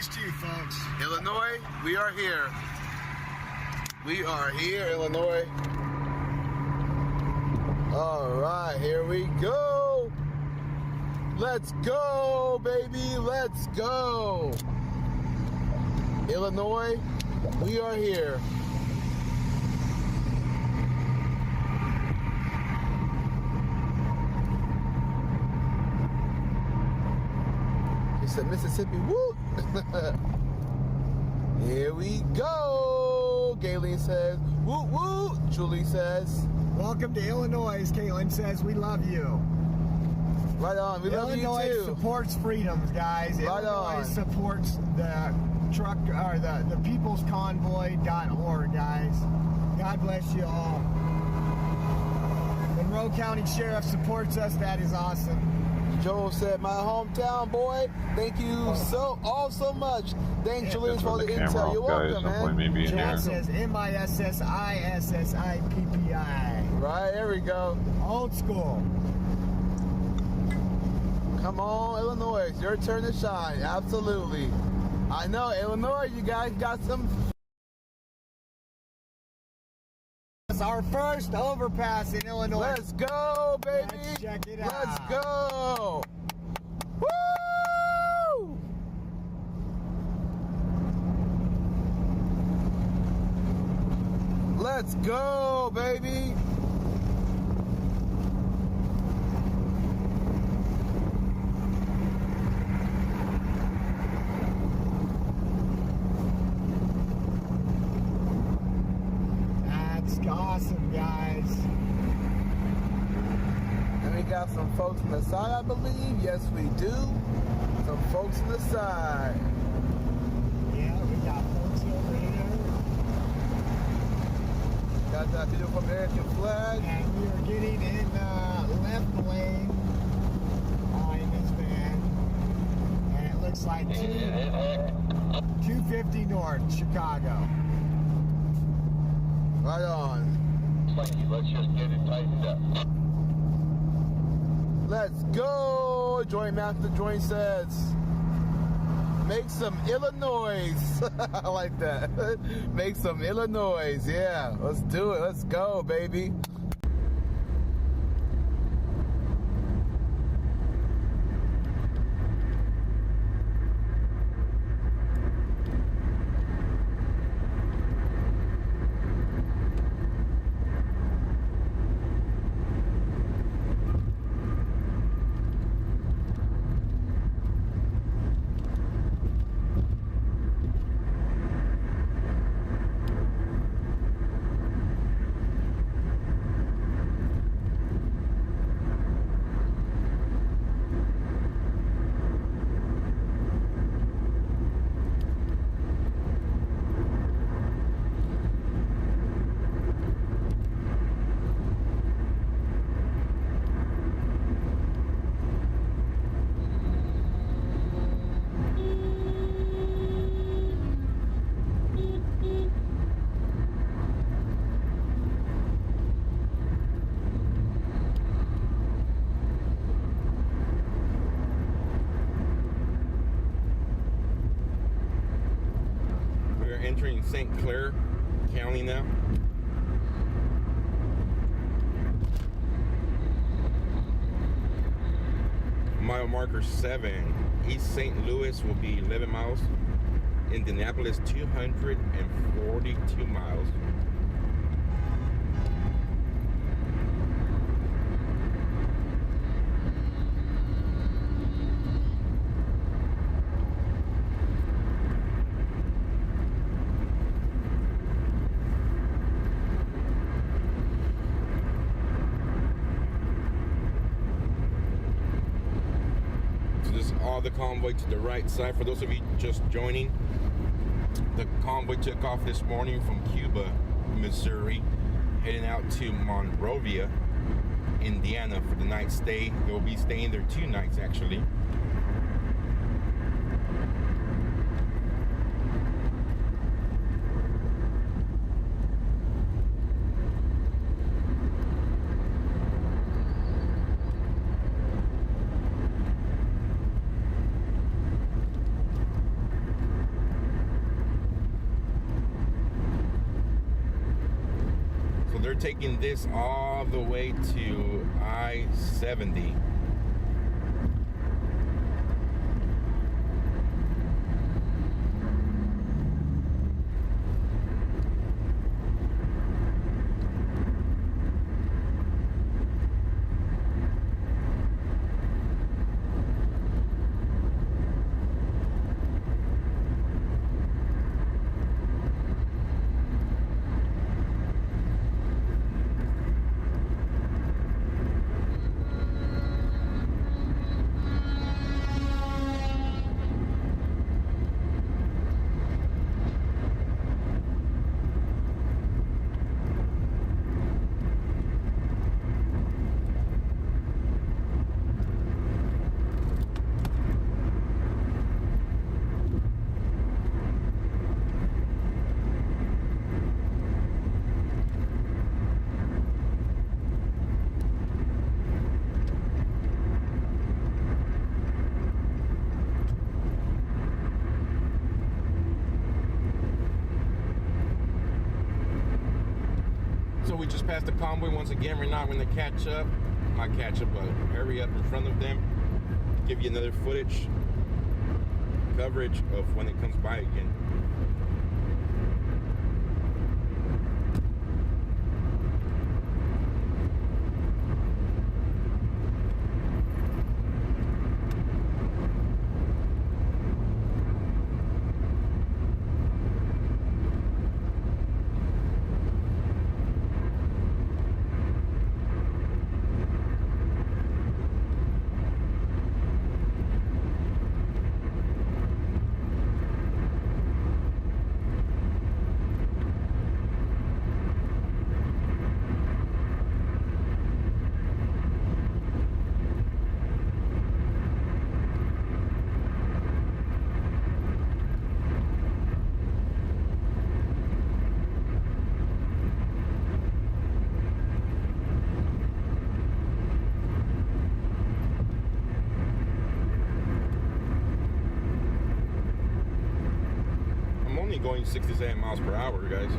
Too, folks. Illinois, we are here. We are here, Illinois. All right, here we go. Let's go, baby. Let's go. Illinois, we are here. He said Mississippi, woo! Here we go. Galen says, woo woo. Julie says, welcome to Illinois. Caitlin says, we love you. Right on. We love you too. Illinois supports freedoms, guys. Right Illinois on. supports the truck or the People's Convoy.org, guys. God bless you all. Monroe County Sheriff supports us. That is awesome. Joel said, my hometown boy, thank you so much. Thanks, Julian, for the intel. You're welcome, man. John says MISSISSIPPI. Right, there we go. Old school. Come on, Illinois. It's your turn to shine. Absolutely. I know, Illinois, you guys got some. It's our first overpass in Illinois. Let's go, baby. Let's check it out. Let's go. Woo! Let's go, baby. Awesome, guys. And we got some folks on the side, I believe. Yes, we do. Some folks on the side. Yeah, we got folks over here. Got that beautiful American flag. And we are getting in left lane in this van. And it looks like 250 North, Chicago. Right on. Let's just get it tightened up. Let's go. Joint Master Joint says, make some Illinois. I like that. Make some Illinois. Yeah, let's do it. Let's go, baby. St. Clair County now. Mile marker 7. East St. Louis will be 11 miles. Indianapolis 242 miles. The convoy to the right side. For those of you just joining, the convoy took off this morning from Cuba, Missouri, heading out to Monrovia, Indiana for the night stay. They will be staying there 2 nights actually. They're taking this all the way to I-70. So we just passed the convoy once again. We're not going to catch up. Not catch up, but hurry up in front of them. Give you another footage, coverage of when it comes by again. Going 67 miles per hour, guys.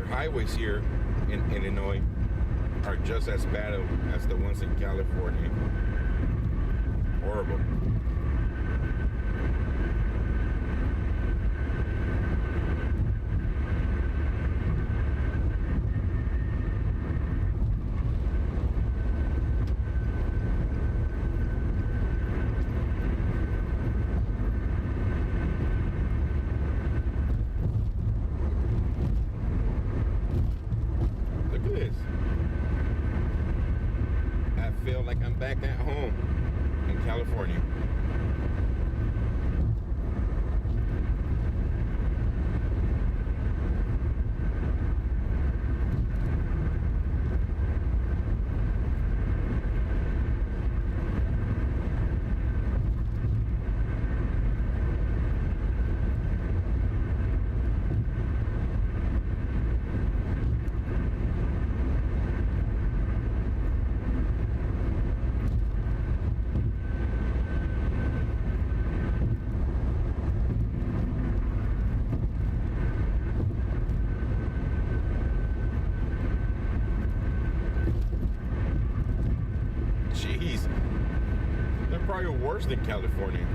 Highways here in Illinois are just as bad as the ones in California. Horrible. Back at home in California. Jeez, they're probably worse than California.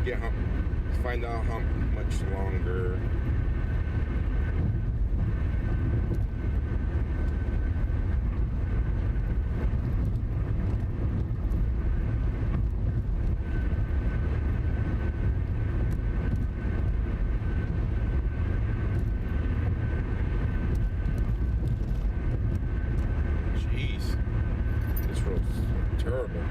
Let's find out how much longer. Jeez, this road's terrible.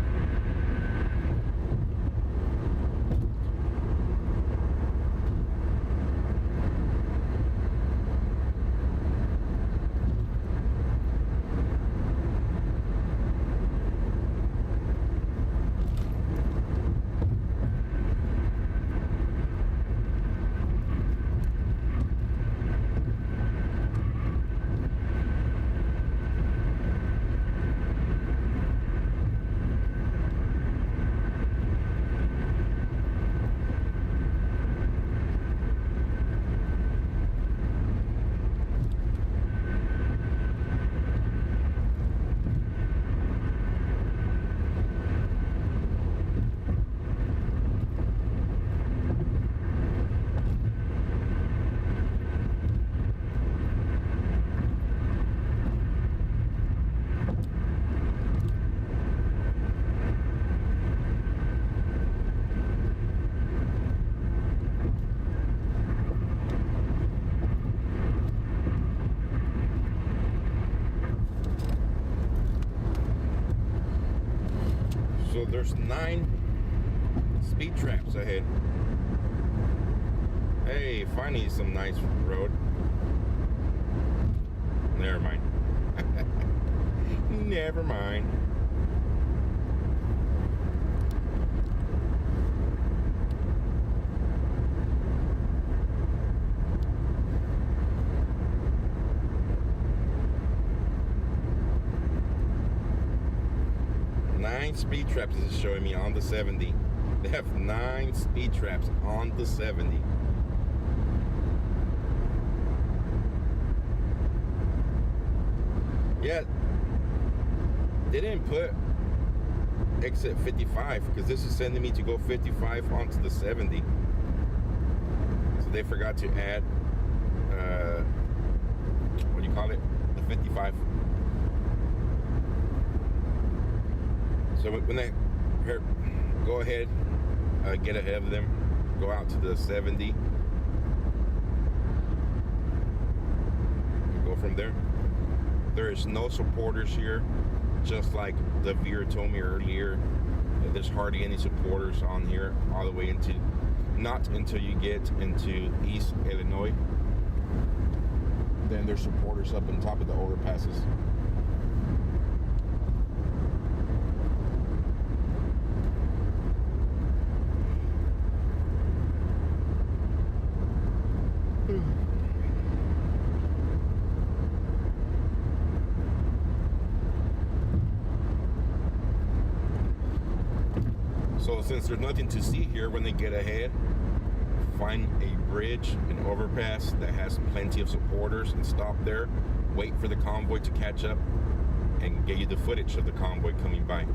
So there's 9 speed traps ahead. Hey, finally some nice road. Never mind. Never mind. Speed traps is showing me on the 70. They have 9 speed traps on the 70. Yeah, they didn't put exit 55 because this is sending me to go 55 onto the 70. So they forgot to add what do you call it? The 55. So when they go ahead, get ahead of them, go out to the 70, and go from there. There is no supporters here, just like the viewer told me earlier. There's hardly any supporters on here all the way into, not until you get into East Illinois. Then there's supporters up on top of the overpasses. So since there's nothing to see here when they get ahead, find a bridge, an overpass that has plenty of supporters and stop there, wait for the convoy to catch up and get you the footage of the convoy coming by.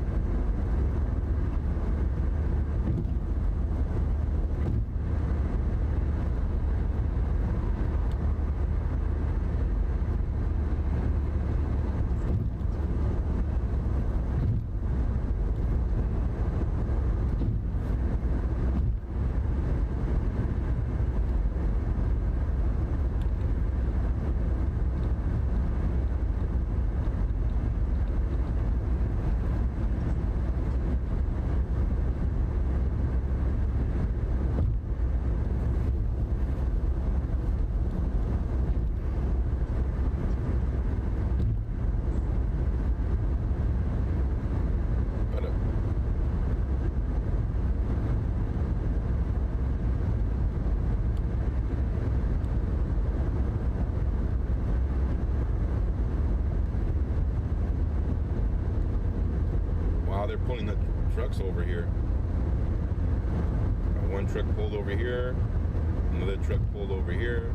They're pulling the trucks over here. One truck pulled over here, another truck pulled over here.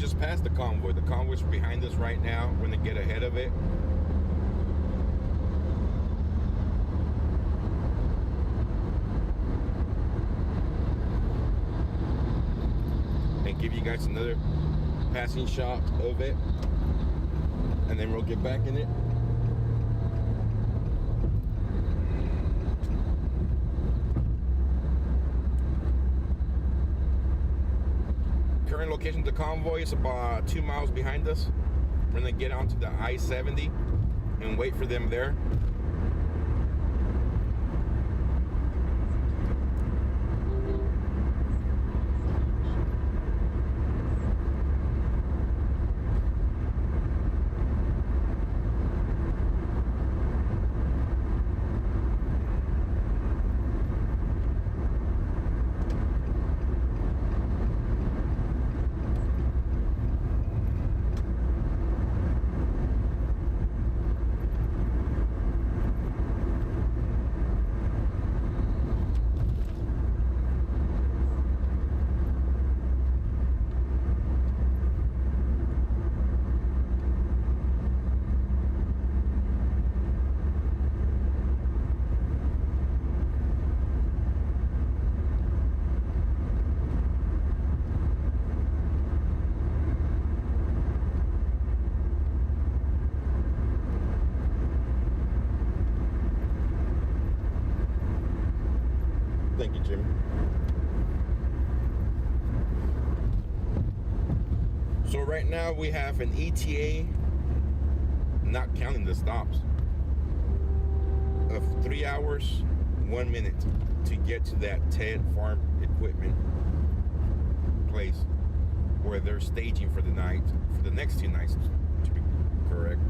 just passed the convoy. The convoy's behind us right now. We're gonna get ahead of it. And give you guys another passing shot of it. And then we'll get back in it. Current location of the convoy is about 2 miles behind us. We're gonna get onto the I-70 and wait for them there. Thank you, Jimmy. So right now we have an ETA, not counting the stops, of 3 hours, 1 minute to get to that Ted Farm Equipment place where they're staging for the night, for the next 2 nights, to be correct.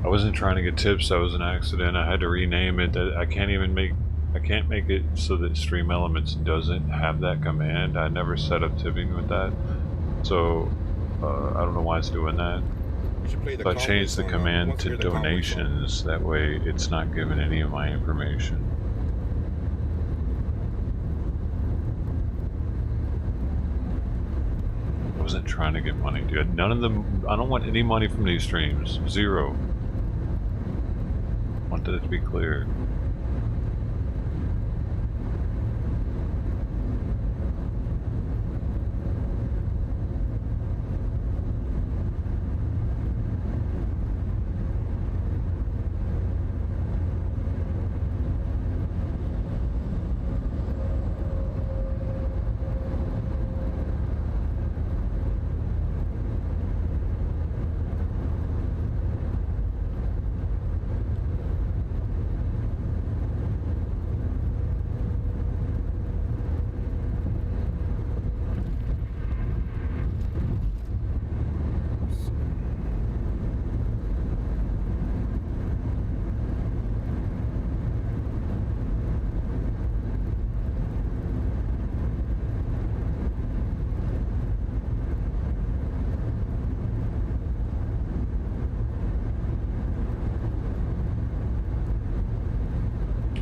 I wasn't trying to get tips. That was an accident. I had to rename it. I can't make it so that Stream Elements doesn't have that command. I never set up tipping with that, so I don't know why it's doing that. So I changed the command to donations. That way, it's not giving any of my information. I wasn't trying to get money, dude. None of them. I don't want any money from these streams. Zero. Wanted it to be clear.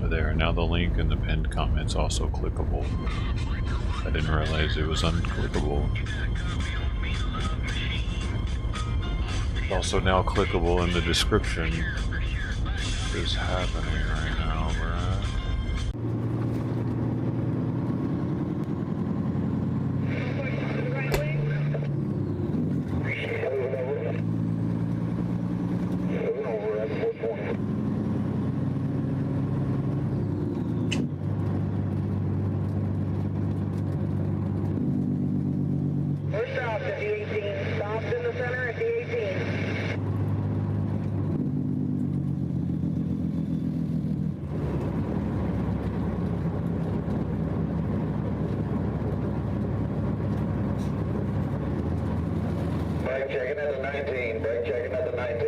There, now the link in the pinned comment's also clickable. I didn't realize it was unclickable. It's also now clickable in the description is happening right now, bruh? We're stopped at the 18. Stopped in the center at the 18. Brake checking at the 19. Brake checking at the 19.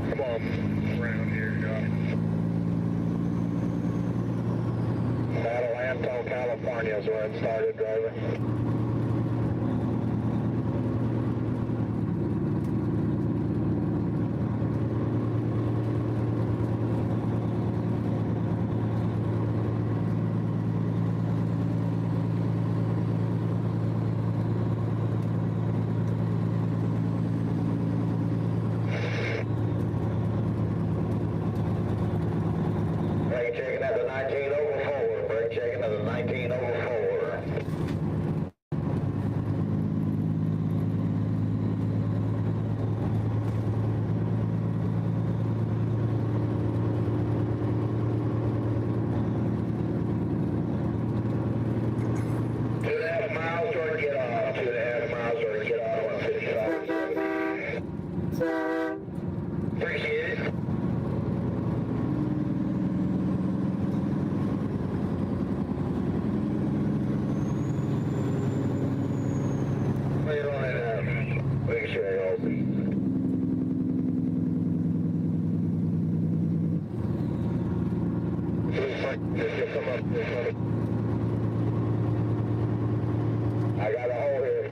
Come on, around here, Johnny. Adelanto, California is where it started, driver. Brake checking at the 19 over 4. Brake checking at the 19 over 4. Two and a half miles or get off. 2.5 miles or get off on 55. Appreciate it. Wait on it out. Make sure it opens. Just come up this way. I got a hole here.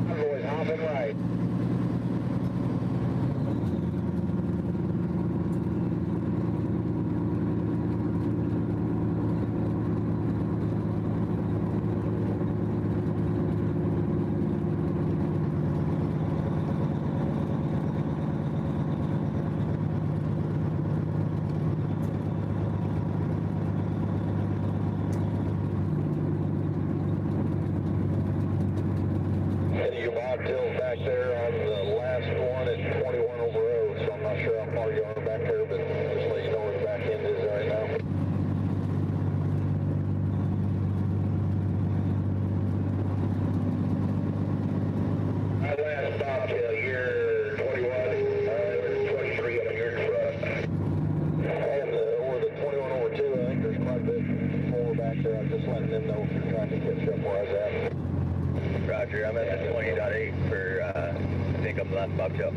Convoy's hopping right. And you bobtails back there on the last one at 21 over road, so I'm not sure how far you are back there, but just let you know where the back end is right now. My last bobtail, you're 21, or 23 up here in front. And over the 21 over 2, I think there's quite a bit more back there. I'm just letting them know if you're trying to catch up where I was at. Roger, I'm at the 20.8 for, I think I'm the last bobtail.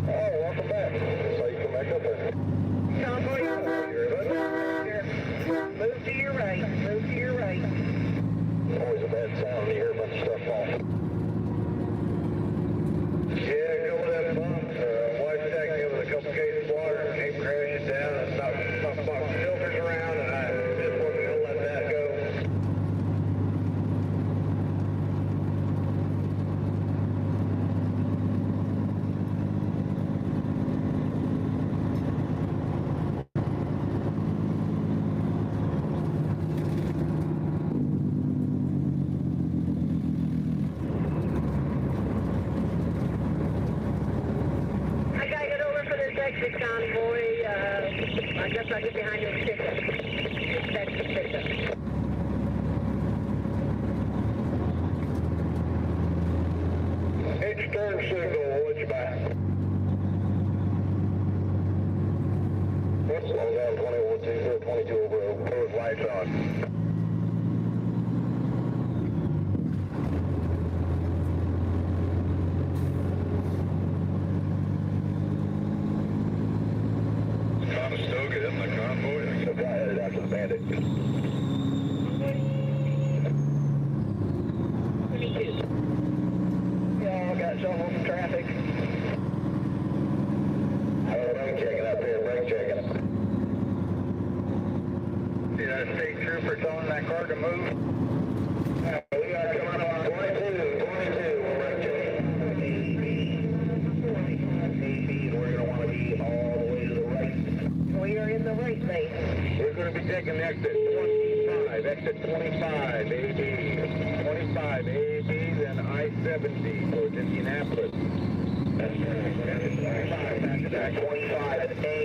Oh, welcome back. So you come back up there. Convoy, move to your right. Move to your right. Always a bad sound when you hear a bunch of stuff fall. Yeah, go with that bump. White stack me with a couple cases of water and came crashing down and knocked filters around, and I just wasn't going to let that go. I gotta get over for this exit convoy. I guess I'll get behind this pickup. This exit pickup. It's turn signal, what you back? Slow down 21, 22 over, those lights on. Conestoga hitting the convoy. The guy headed after the bandit. 22. Yeah, I got some traffic. I'm checking up here. that state trooper telling that car to move. We are coming on 22. We're right to we're going to want to be all the way to the right. We are in the right lane. We're going to be taking exit 25, AB. 25, AB, then I-70 towards Indianapolis. That's correct. 25A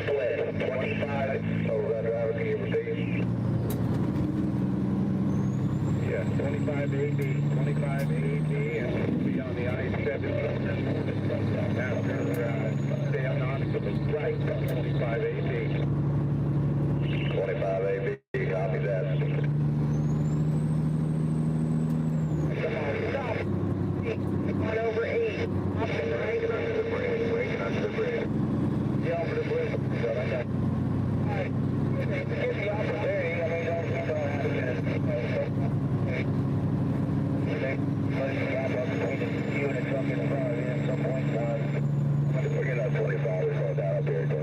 split. 25. Oh, that driver can give a big. Yeah, 25 AB, 25 AB, and we'll be on the I-70. After, stay on to the right, 25 AB. 25 AB, copy that. Come on, stop. Come on over 8. Up and right under the bridge, breaking under the bridge. Yeah, over the bridge. So I got. Alright, give the opportunity. I mean, don't have to get it. Let's gap up between you and the truck in front of you at some point in time. We're getting up 25. We're going down up here at 25.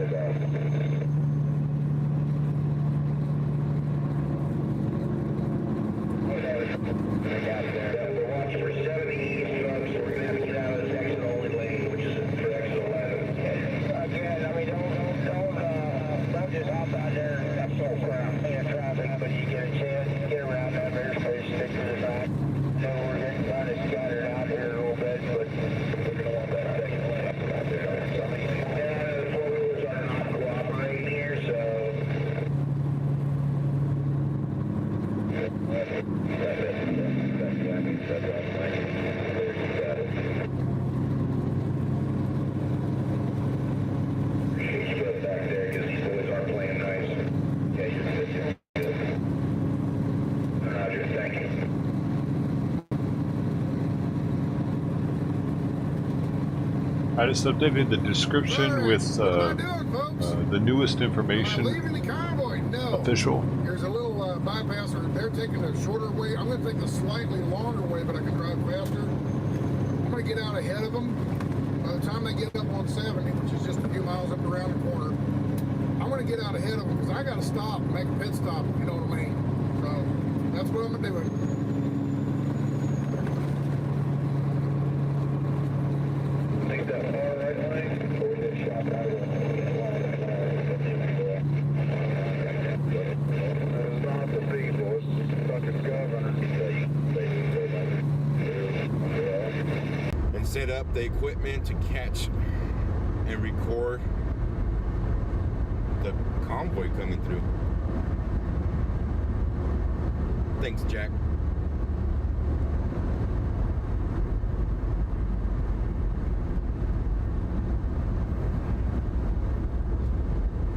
We're watching for 70 east trucks, so we're going to have to get out of this exit only lane, which is for exit 11. Again, I mean, don't just hop out there and have so crap in traffic, but you get a chance, get around that rear space, stick to the back. So we're getting kind of scattered out here a little bit, but we're going to want that second lane out there. Yeah, the four-wheelers are not cooperating here, so... I just updated the description with the newest information. Leaving the convoy? No. Official. There's a little bypass, or they're taking a shorter way. I'm going to take the slightly longer way, but I can drive faster. I'm going to get out ahead of them. By the time they get up on 70, which is just a few miles up around the corner, I'm going to get out ahead of them because I got to stop and make a pit stop, if you know what I mean. So that's what I'm going to do. Take that far right lane, or we just shot out of the stop the people, it's fucking governor. And set up the equipment to catch and record the convoy coming through. Thanks, Jack.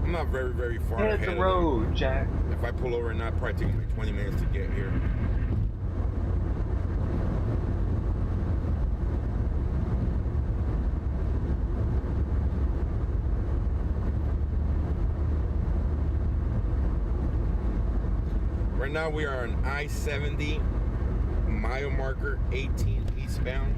I'm not very far ahead. Hit the road, Jack. If I pull over and not, probably take me 20 minutes to get here. Right now we are on I-70, mile marker 18 eastbound.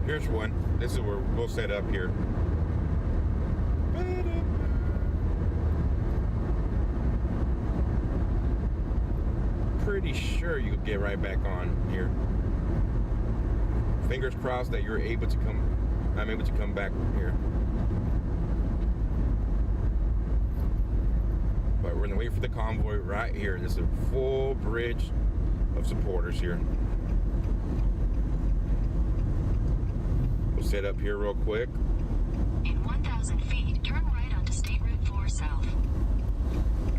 Here's one. This is where we'll set up here. Pretty sure you'll get right back on here. Fingers crossed that you're able to come. I'm able to come back here. But we're gonna wait for the convoy right here. This is a full bridge of supporters here. We'll set up here real quick. In 1,000 feet, turn right onto State Route 4 South.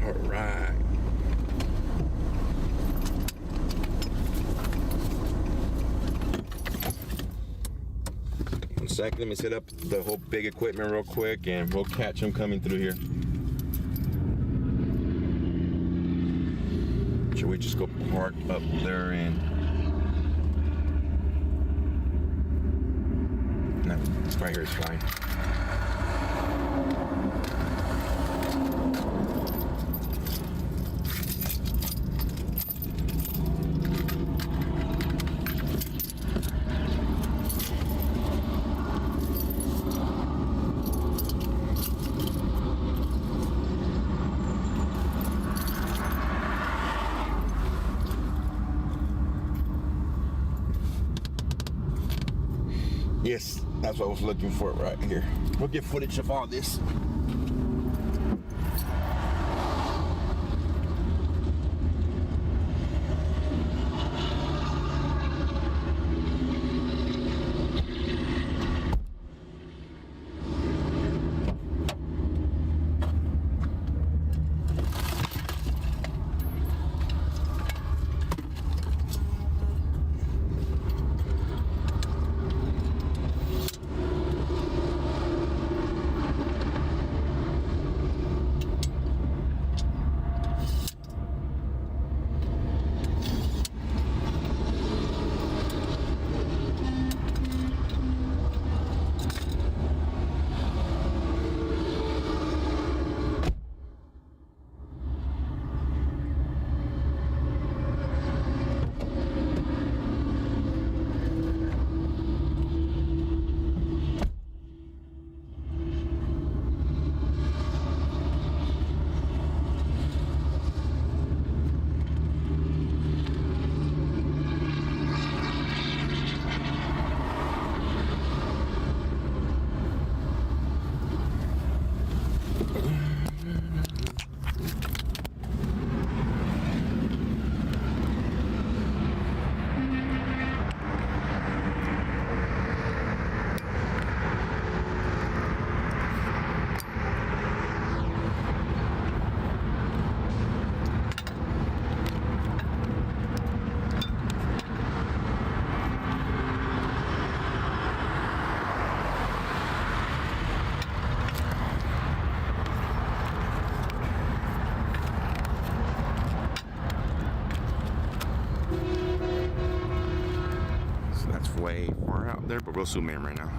All right. 1 second, let me set up the whole big equipment real quick and we'll catch them coming through here. Should we just go park up there and... No, right here is fine. Yes, that's what I was looking for right here. We'll get footage of all this. Way far out there, but we'll zoom in right now.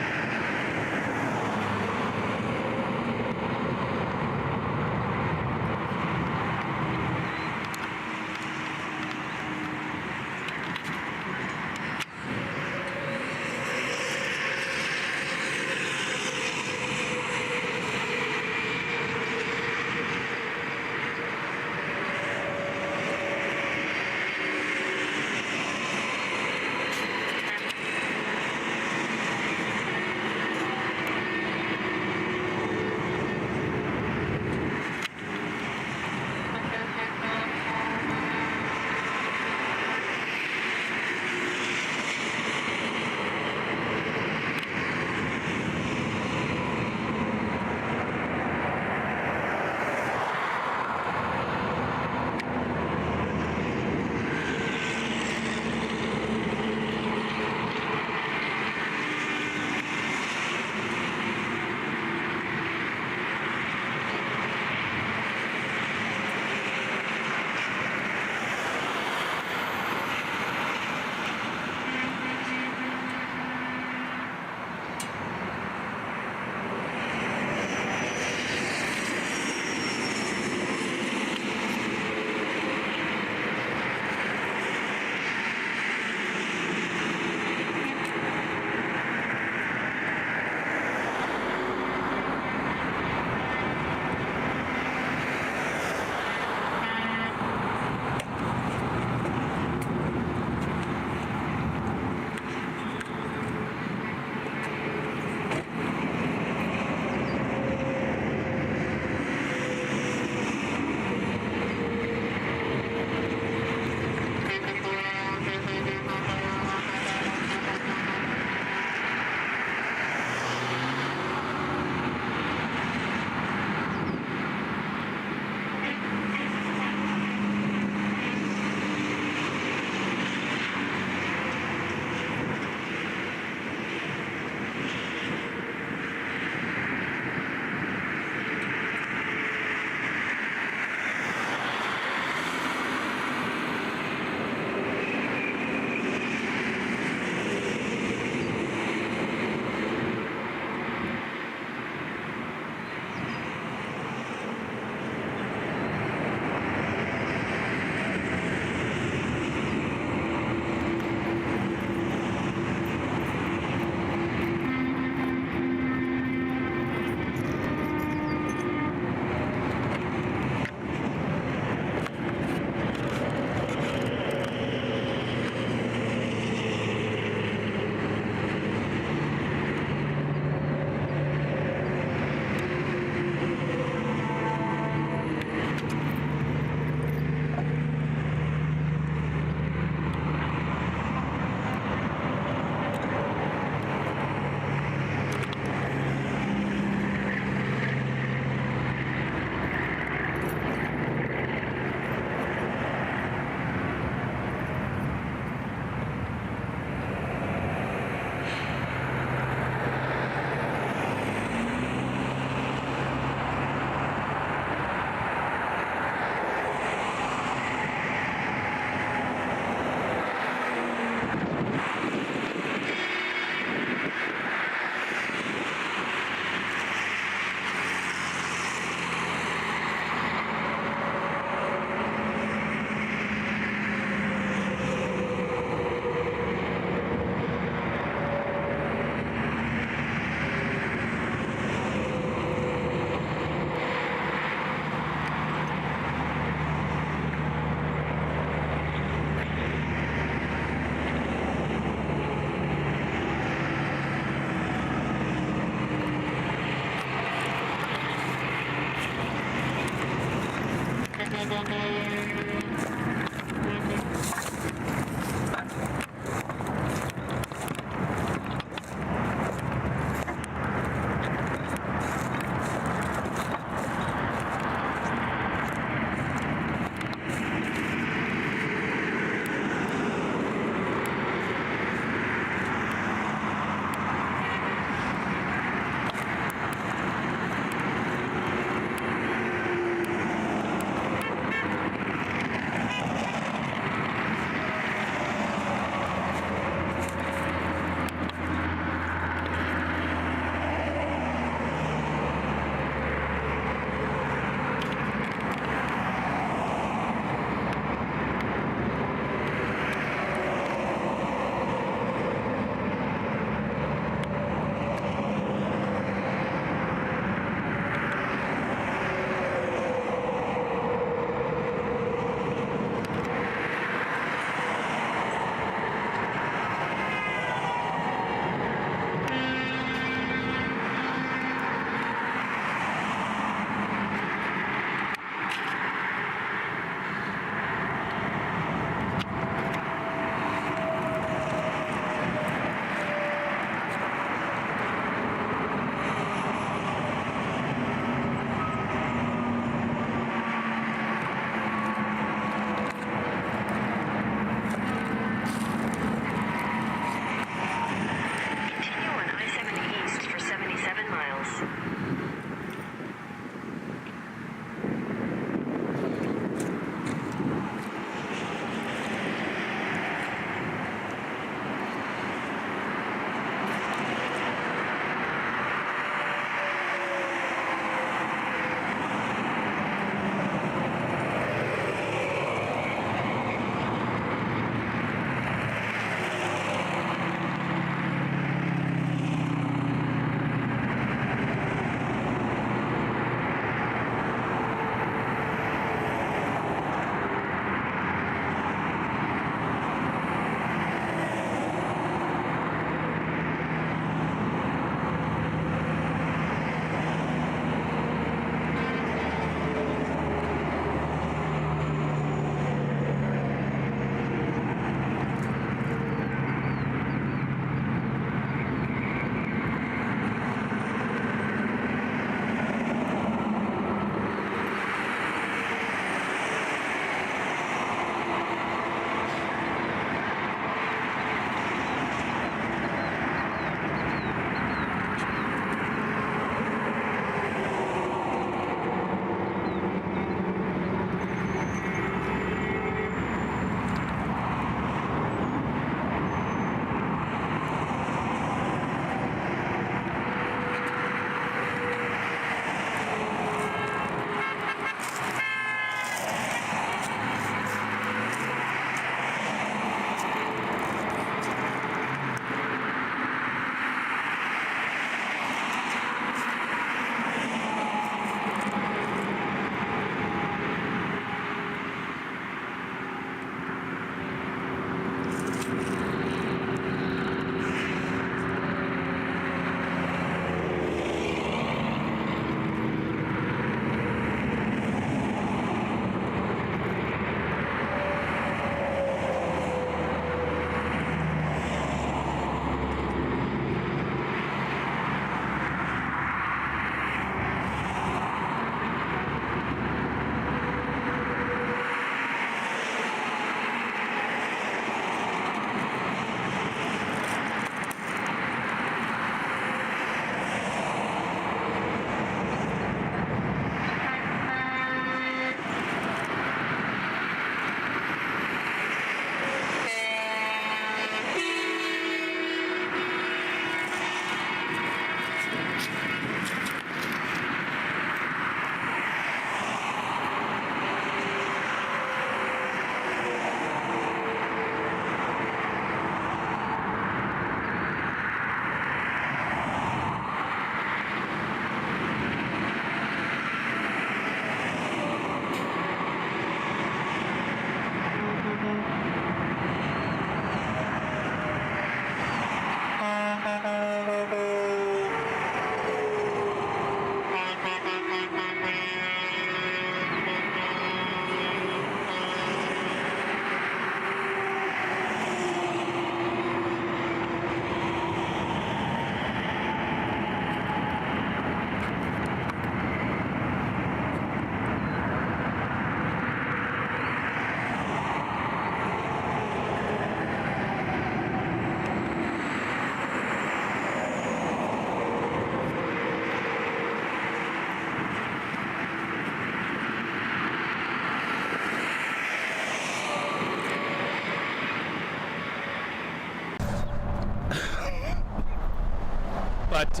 But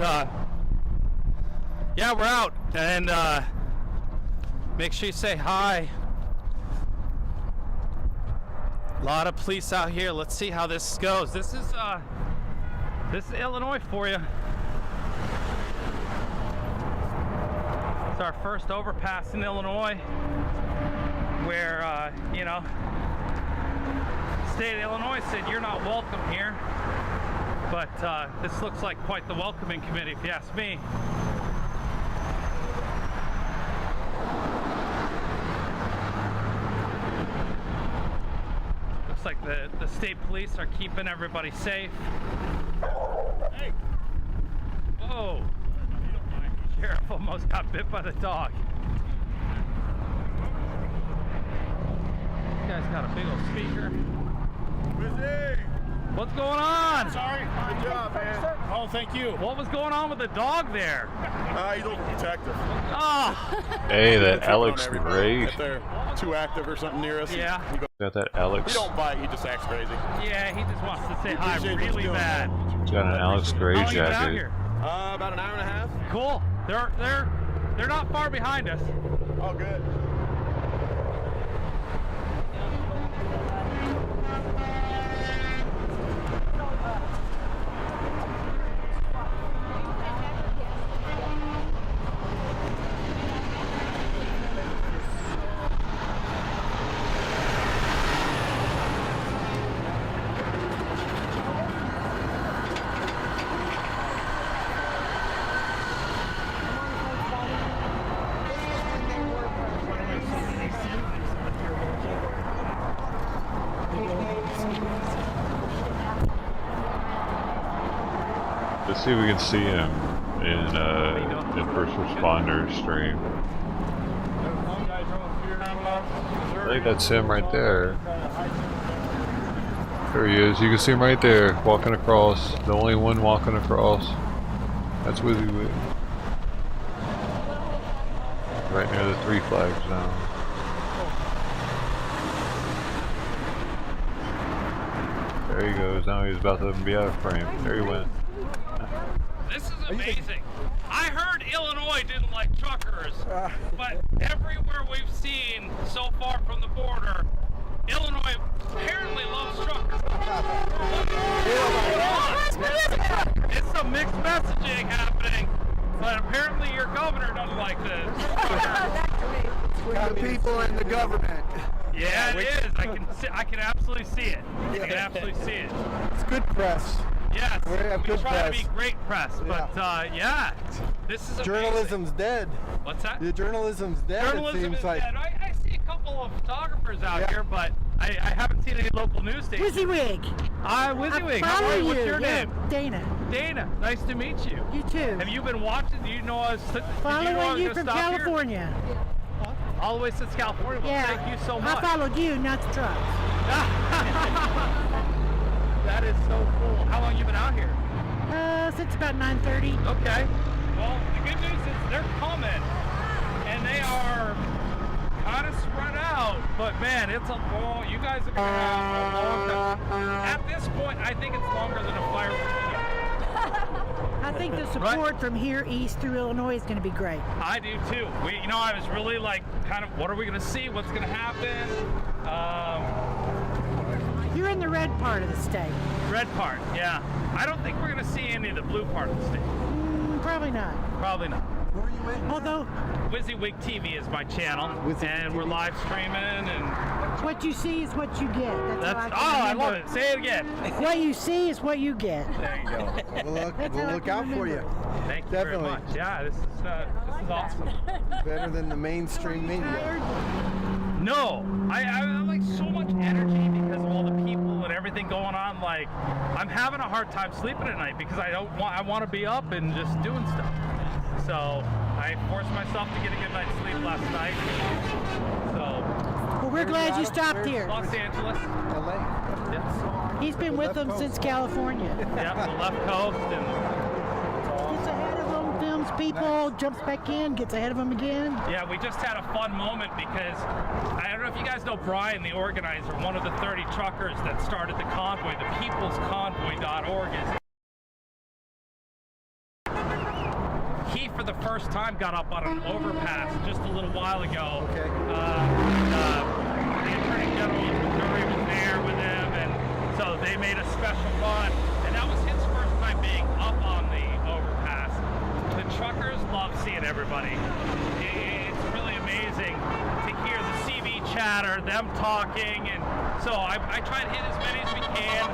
yeah, we're out, and make sure you say hi. A lot of police out here. Let's see how this goes. This is Illinois for you. It's our first overpass in Illinois, where you know, the state of Illinois said you're not welcome here. But this looks like quite the welcoming committee, if you ask me. Looks like the state police are keeping everybody safe. Hey! Whoa! Sheriff almost got bit by the dog. This guy's got a big old speaker. Busy! What's going on? Sorry. Good job, man. Oh, thank you. What was going on with the dog there? He's a little protective. Oh! Hey, that Alex Ray. If they're too active or something near us. Yeah. Got that Alex. He don't bite, he just acts crazy. Yeah, he just wants to say hi really bad. Got an Alex Gray How long you been out jacket. here? About an hour and a half. Cool. They're not far behind us. Oh, good. Let's see if we can see him in first responder stream. I think that's him right there. There he is. You can see him right there, walking across. The only one walking across. That's Wizzy Wig. Right near the 3 flags now. There he goes. Now he's about to be out of frame. There he went. This is amazing. I heard Illinois didn't like truckers, but everywhere we've seen so far from the border, Illinois apparently loves truckers. It's some mixed messaging happening, but apparently your governor doesn't like this. The people and the government. Yeah, it is. I can absolutely see it. I can absolutely see it. It's good press. Yes, We have good try press. to be great press, but yeah, this is amazing. Journalism's dead. What's that? The journalism's dead. Journalism it seems is like. dead. I see a couple of photographers out here, but I haven't seen any local news stations. WYSIWYG. Hi, WYSIWYG. How follow are you? What's you. your Yeah, name? Dana. Dana. Nice to meet you. You too. Have you been watching? Do you know I was Following you from stop California. Here? All the way since California. Well, Yeah. thank you so much. I followed you, not the trucks. That is so cool. How long you been out here? Since about 9:30. Okay. Well, the good news is they're coming, and they are kind of spread out. But man, it's a long. You guys are gonna have a long time. At this point, I think it's longer than a fireworks show. I think the support from here east through Illinois is going to be great. I do too. I was really like, kind of, what are we gonna see? What's gonna happen? You're in the red part of the state. Red part, yeah. I don't think we're gonna see any of the blue part of the state. Probably not. Probably not. Where are you at? Although WYSIWYG TV is my channel, and we're live streaming, and what you see is what you get. That's how I remember. love it. Say it again. What you see is what you get. There you go. We'll look out for you. Thank you Definitely. very much. Yeah, this is awesome. Better than the mainstream media. No, I have like so much energy because of all the people and everything going on. Like, I'm having a hard time sleeping at night because I want to be up and just doing stuff. So I forced myself to get a good night's sleep last night. So. Well, we're glad you stopped here. Los Angeles. LA. Yes. He's been with them since California. Yeah, the left coast and. Gets ahead of them, films people, jumps back in, gets ahead of them again. Yeah, we just had a fun moment because I don't know if you guys know Brian, the organizer, one of the 30 truckers that started the convoy, the peoplesconvoy.org is the first time got up on an overpass just a little while ago. Okay. The Attorney General of Missouri was there with him, and so they made a special run. And that was his first time being up on the overpass. The truckers love seeing everybody. It's really amazing to hear the CV chatter, them talking, and so I try to hit as many as we can.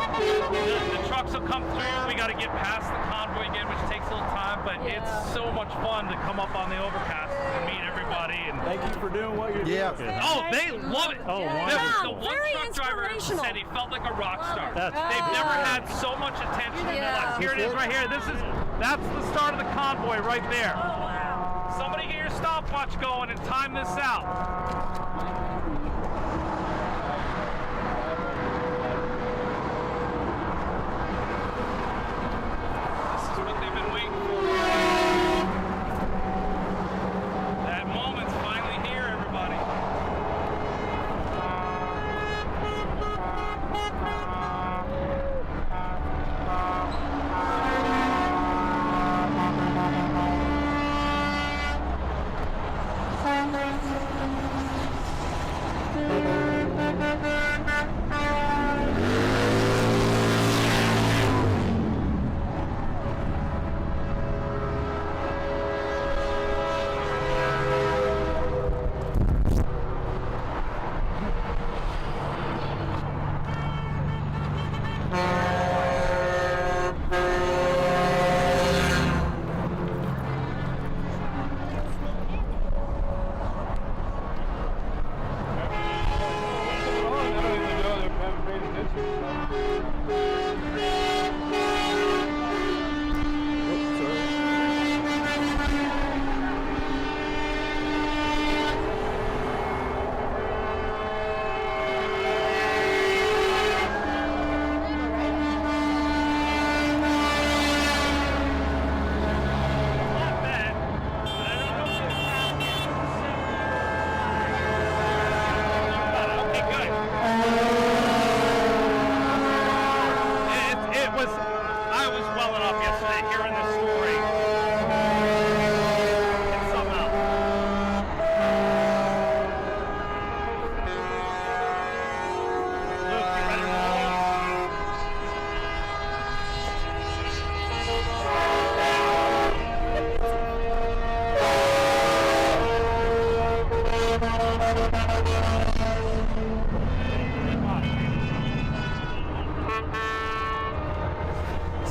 The trucks will come through. We got to get past the convoy again, which takes a little time, but it's so much fun to come up on the overpass and meet everybody. And thank you for doing what you're doing. Oh, they love it. Oh, The wonderful. one truck driver said he felt like a rock star. They've cool. never had so much attention in their lives. Here it is right here. That's the start of the convoy right there. Somebody get your stopwatch going and time this out.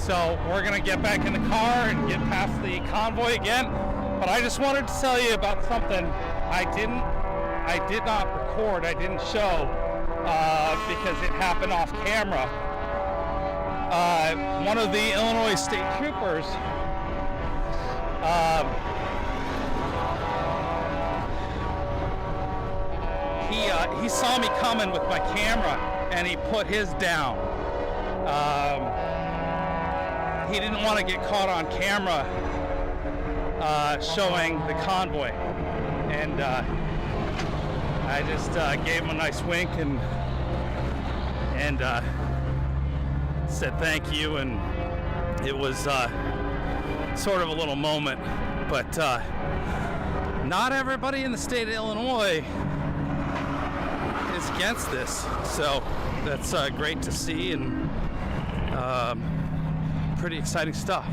So we're gonna get back in the car and get past the convoy again. But I just wanted to tell you about something I did not record, I didn't show because it happened off camera. One of the Illinois state troopers he saw me coming with my camera and he put his down. He didn't want to get caught on camera showing the convoy, and I just gave him a nice wink and said thank you, and it was sort of a little moment, but not everybody in the state of Illinois is against this, so that's great to see, and pretty exciting stuff.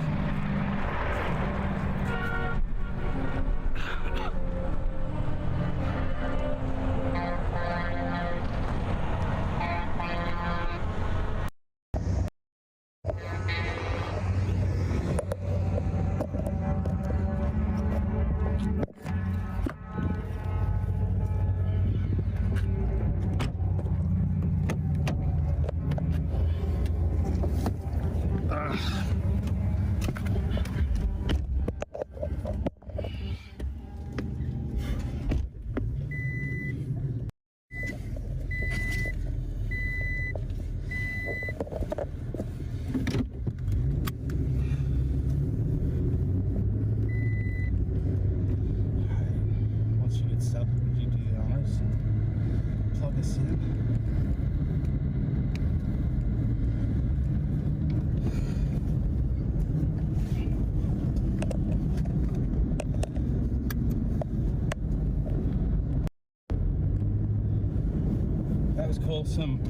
That was cool. Some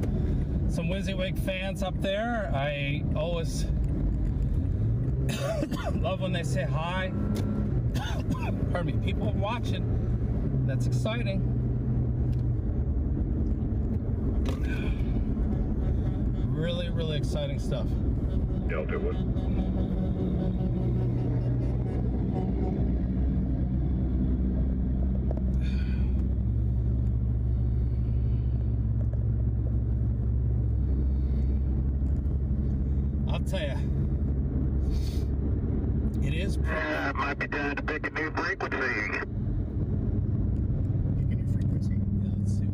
WYSIWYG fans up there. I always love when they say hi. Pardon me. People watching. That's exciting. Really, really exciting stuff. Delta one. I'll tell you, it is. Might be time to pick a new frequency. Yeah, let's see.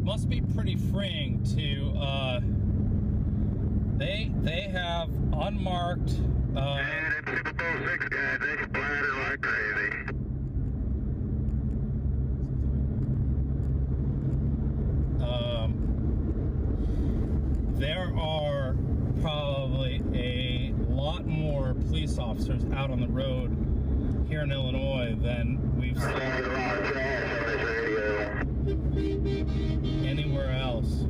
Must be pretty freeing to. They have unmarked. Yeah, them Super Bowl 6 guys, they splatter like crazy. There are probably a lot more police officers out on the road here in Illinois than we've seen anywhere else.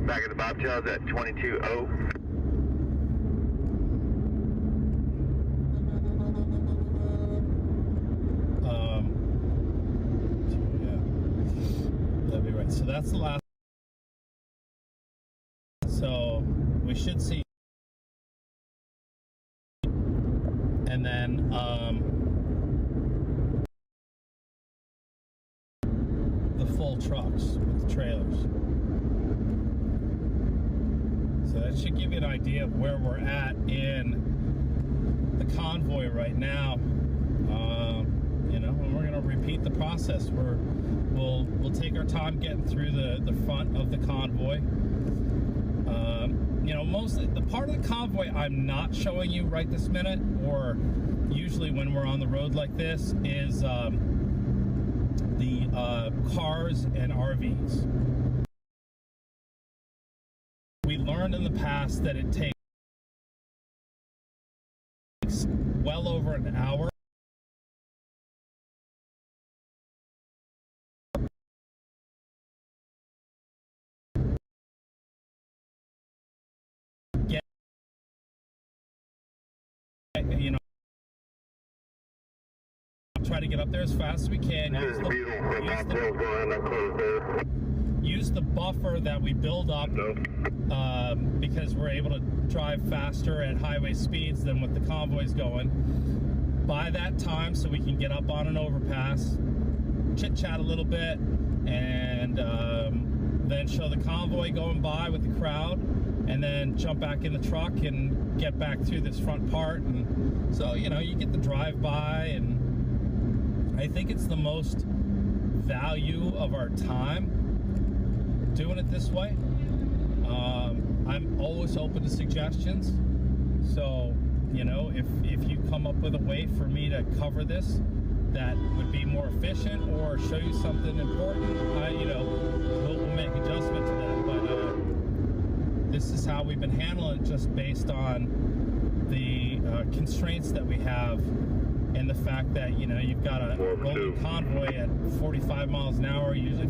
Back at the bobtails at 22-0. That'd be right. So that's the last. So we should see. And then the full trucks with the trailers. So that should give you an idea of where we're at in the convoy right now. You know, and we're going to repeat the process. We'll take our time getting through the front of the convoy. You know, mostly the part of the convoy I'm not showing you right this minute, or usually when we're on the road like this, is the cars and RVs. We learned in the past that it takes well over an hour get, you know, try to get up there as fast as we can. Use the buffer that we build up because we're able to drive faster at highway speeds than what the convoy's going. By that time, so we can get up on an overpass, chit-chat a little bit, and then show the convoy going by with the crowd, and then jump back in the truck and get back through this front part. And so, you know, you get the drive-by, and I think it's the most value of our time doing it this way. I'm always open to suggestions, so you know, if you come up with a way for me to cover this that would be more efficient or show you something important, you know, we'll make adjustment to that. But this is how we've been handling it, just based on the constraints that we have, and the fact that, you know, you've got a rolling convoy at 45 miles an hour, usually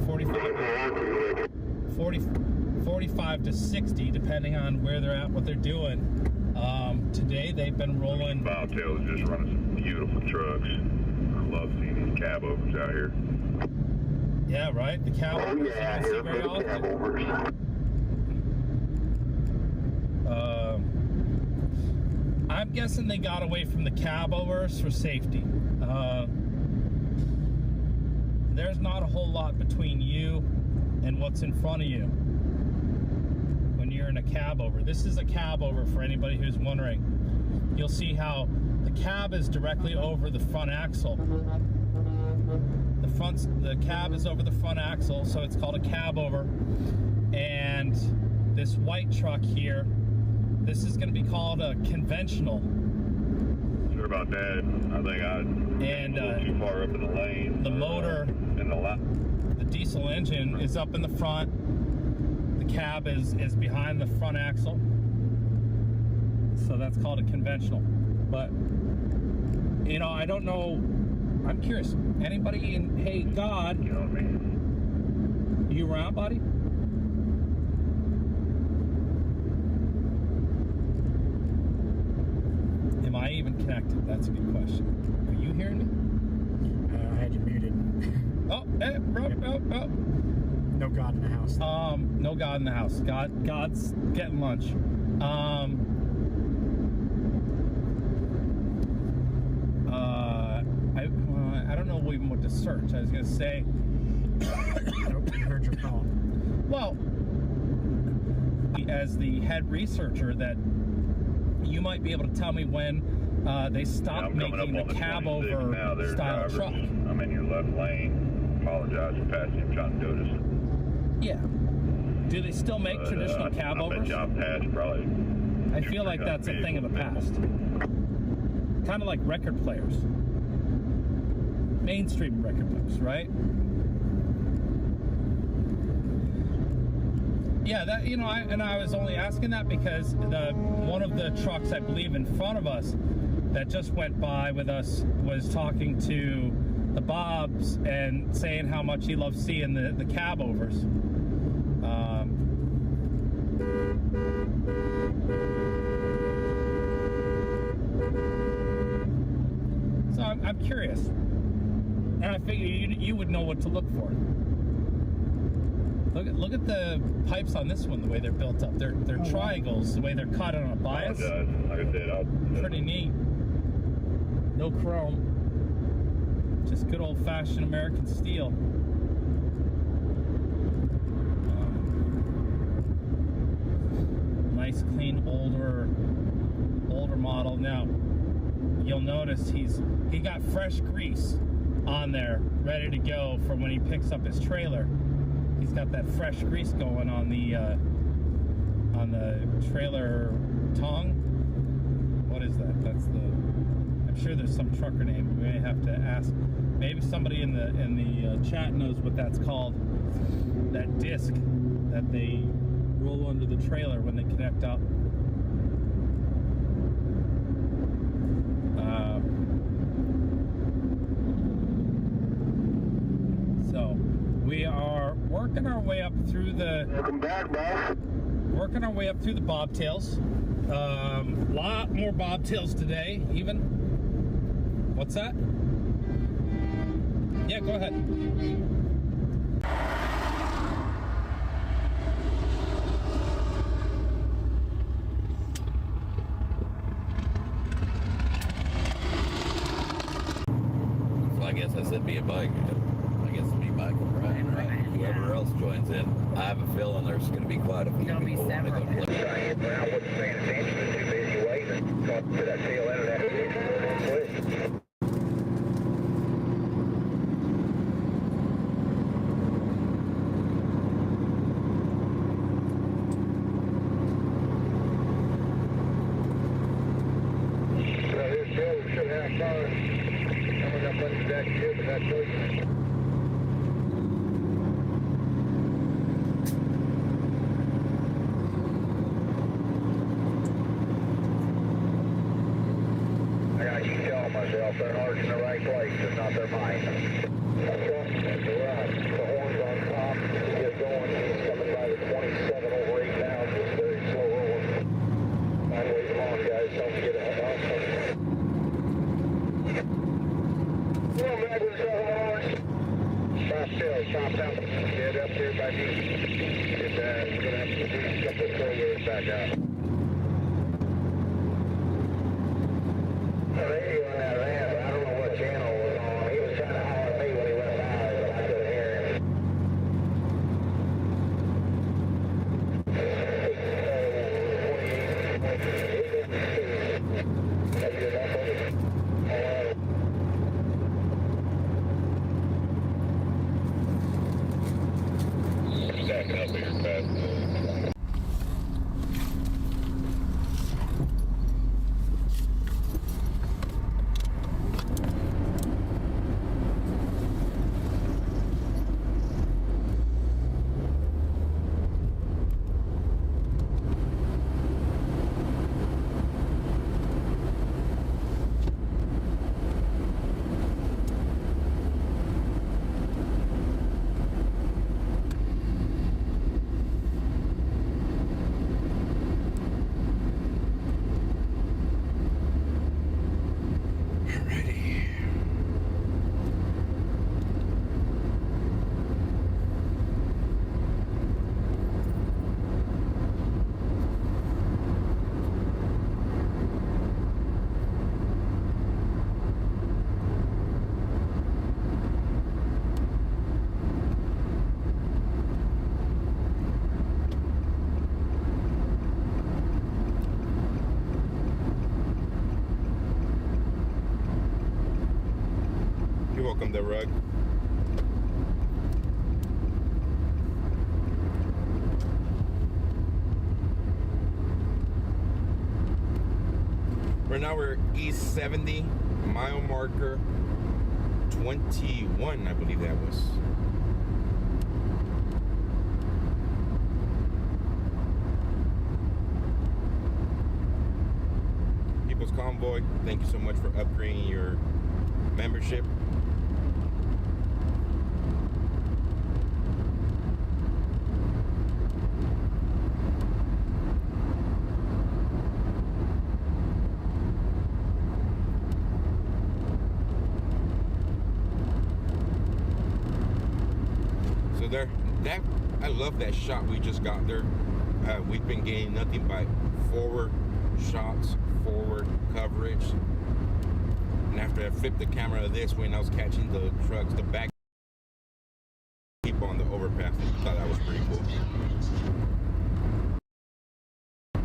45 to 60, depending on where they're at, what they're doing. Today they've been rolling. Bobtail is just running some beautiful trucks. I love seeing these cab overs out here. Yeah, right. The cab overs. Yeah, you don't see very often. Cab overs. I'm guessing they got away from the cab overs for safety. There's not a whole lot between you and what's in front of you when you're in a cab over. This is a cab over, for anybody who's wondering. You'll see how the cab is directly over the front axle. The cab is over the front axle, so it's called a cab over. And this white truck here, this is going to be called a conventional. Sure about that. I think I went too far up in the lane. The motor. In the lap. the diesel engine is up in the front. The cab is behind the front axle. So that's called a conventional. But, you know, I don't know. I'm curious. Anybody in, hey, God. You around, buddy? Am I even connected? That's a good question. Are you hearing me? I had you muted. Oh, hey, oh. No God in the house. No God in the house. God's getting lunch. I don't know even what to search. I was gonna say. Nope, you heard your call. Well, as the head researcher, that you might be able to tell me when they stopped making the cab over style truck. I'm in your left lane. Apologize for passing him, trying to notice. Yeah. Do they still make traditional cab overs? I feel like that's a thing of the past. Kind of like record players. Mainstream record players, right? Yeah, that, you know, I was only asking that because one of the trucks, I believe, in front of us that just went by with us was talking to the Bobs and saying how much he loves seeing the cab overs. So I'm curious, and I figure you would know what to look for. Look at the pipes on this one, the way they're built up. They're triangles, the way they're cut on a bias. Like I said, pretty neat. No chrome. Just good old-fashioned American steel. Nice, clean, older model. Now, you'll notice he got fresh grease on there, ready to go from when he picks up his trailer. He's got that fresh grease going on the trailer tongue. What is that? That's the. I'm sure there's some trucker name. We may have to ask. Maybe somebody in the chat knows what that's called. That disc that they roll under the trailer when they connect up. So we are working our way up through the. Welcome back, boss. Working our way up through the bobtails. Lot more bobtails today, even. What's that? Yeah, go ahead. So I guess I said be a bike. I guess me, Michael, Brian, whoever else joins in. I have a feeling there's going to be quite a few people want to go play. Brian wasn't paying attention, too busy waving. Caught to that tail end of that ditch. on the rug. Right now we're east 70, mile marker 21, I believe that was. People's Convoy, thank you so much for upgrading your membership. So there, that I love that shot we just got there. We've been getting nothing but forward shots, forward coverage. And after I flipped the camera this way and I was catching the trucks, the back people on the overpass, I thought that was pretty cool.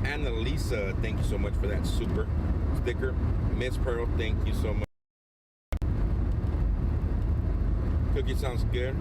Annalisa, thank you so much for that super sticker. Miss Pearl, thank you so much. Cookie sounds good.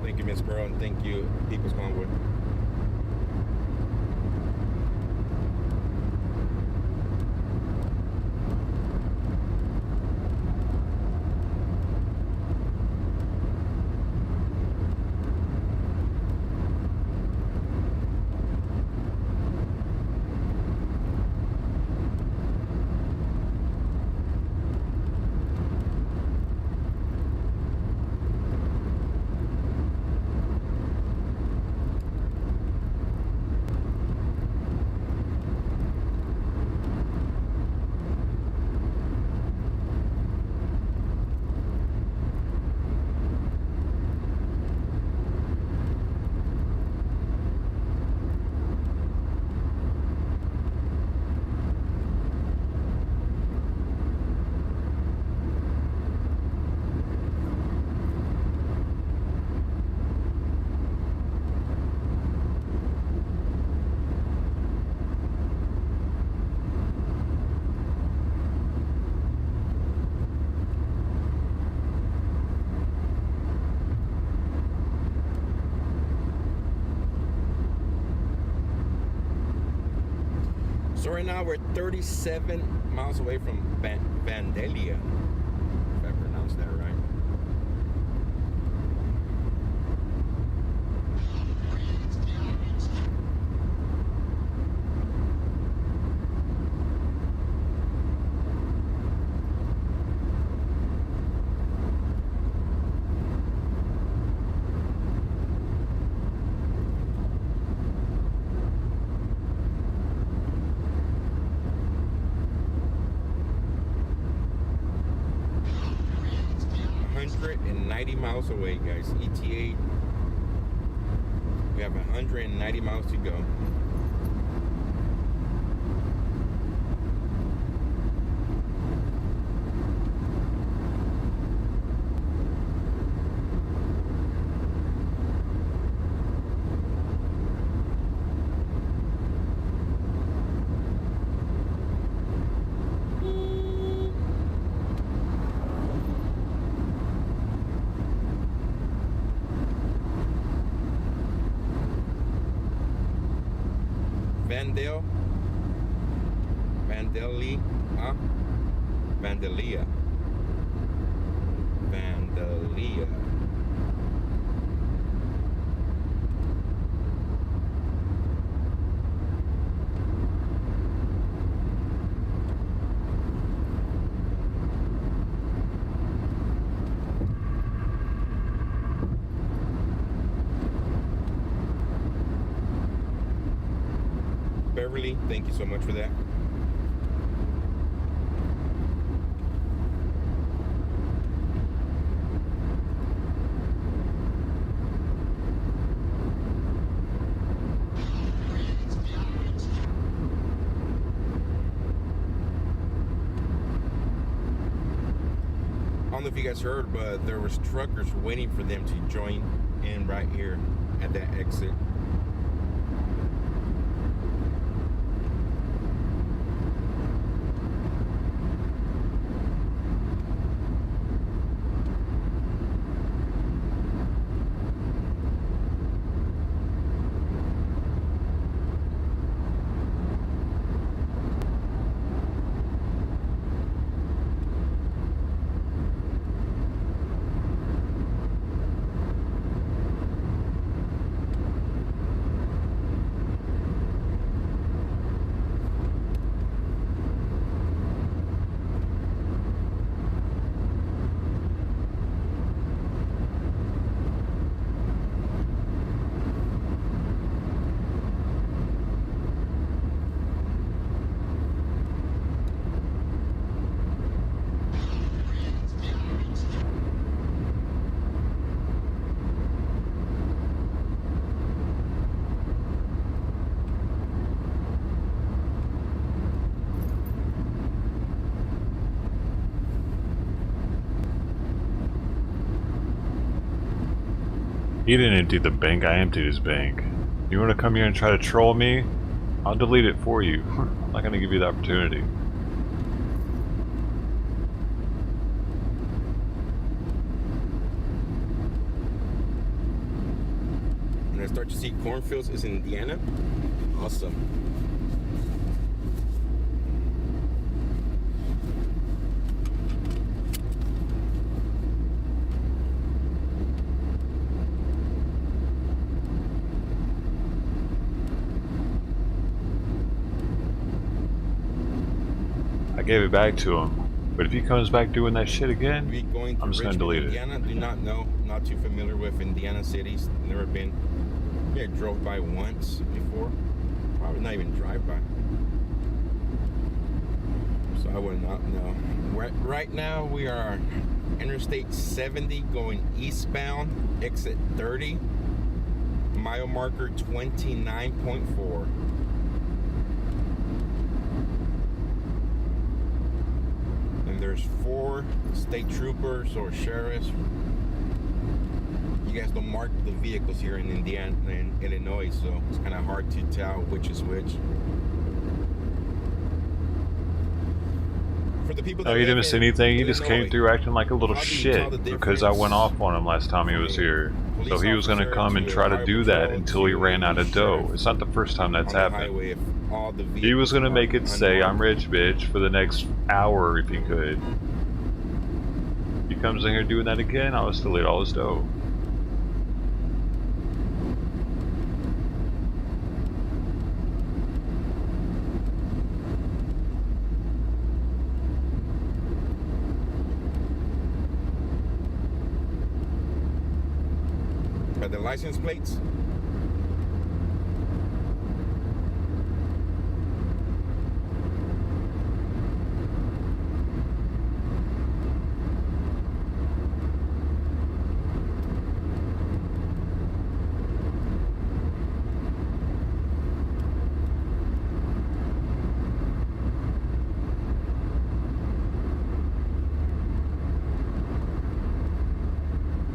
Thank you, Miss Pearl, and thank you, People's Convoy. So right now we're 37 miles away from Vandalia, if I pronounced that right. Miles away, guys. ETA. We have 190 miles to go. Vandalia. Beverly, thank you so much for that. don't know if you guys heard, but there was truckers waiting for them to join in right here at that exit. He didn't empty the bank, I emptied his bank. You want to come here and try to troll me? I'll delete it for you. I'm not going to give you the opportunity. When I start to see cornfields is in Indiana. Awesome. I gave it back to him, but if he comes back doing that shit again, I'm just gonna delete Indiana, it. Do not know, not too familiar with Indiana cities. Never been. Yeah, drove by once before. Probably not even drive by. So I would not know. Right now we are Interstate 70 going eastbound, exit 30, mile marker 29.4. There's 4 state troopers or sheriffs. You guys don't mark the vehicles here in Indiana and Illinois, so it's kind of hard to tell which is which. For the people that no, he didn't miss anything. He just came through acting like a little shit because I went off on him last time he was here. So he was going to come and try to do that until he ran out of dough. It's not the first time that's happened. He was going to make it say, I'm rich, bitch, for the next hour if he could. He comes in here doing that again, I'll just delete all his dough. Got the license plates.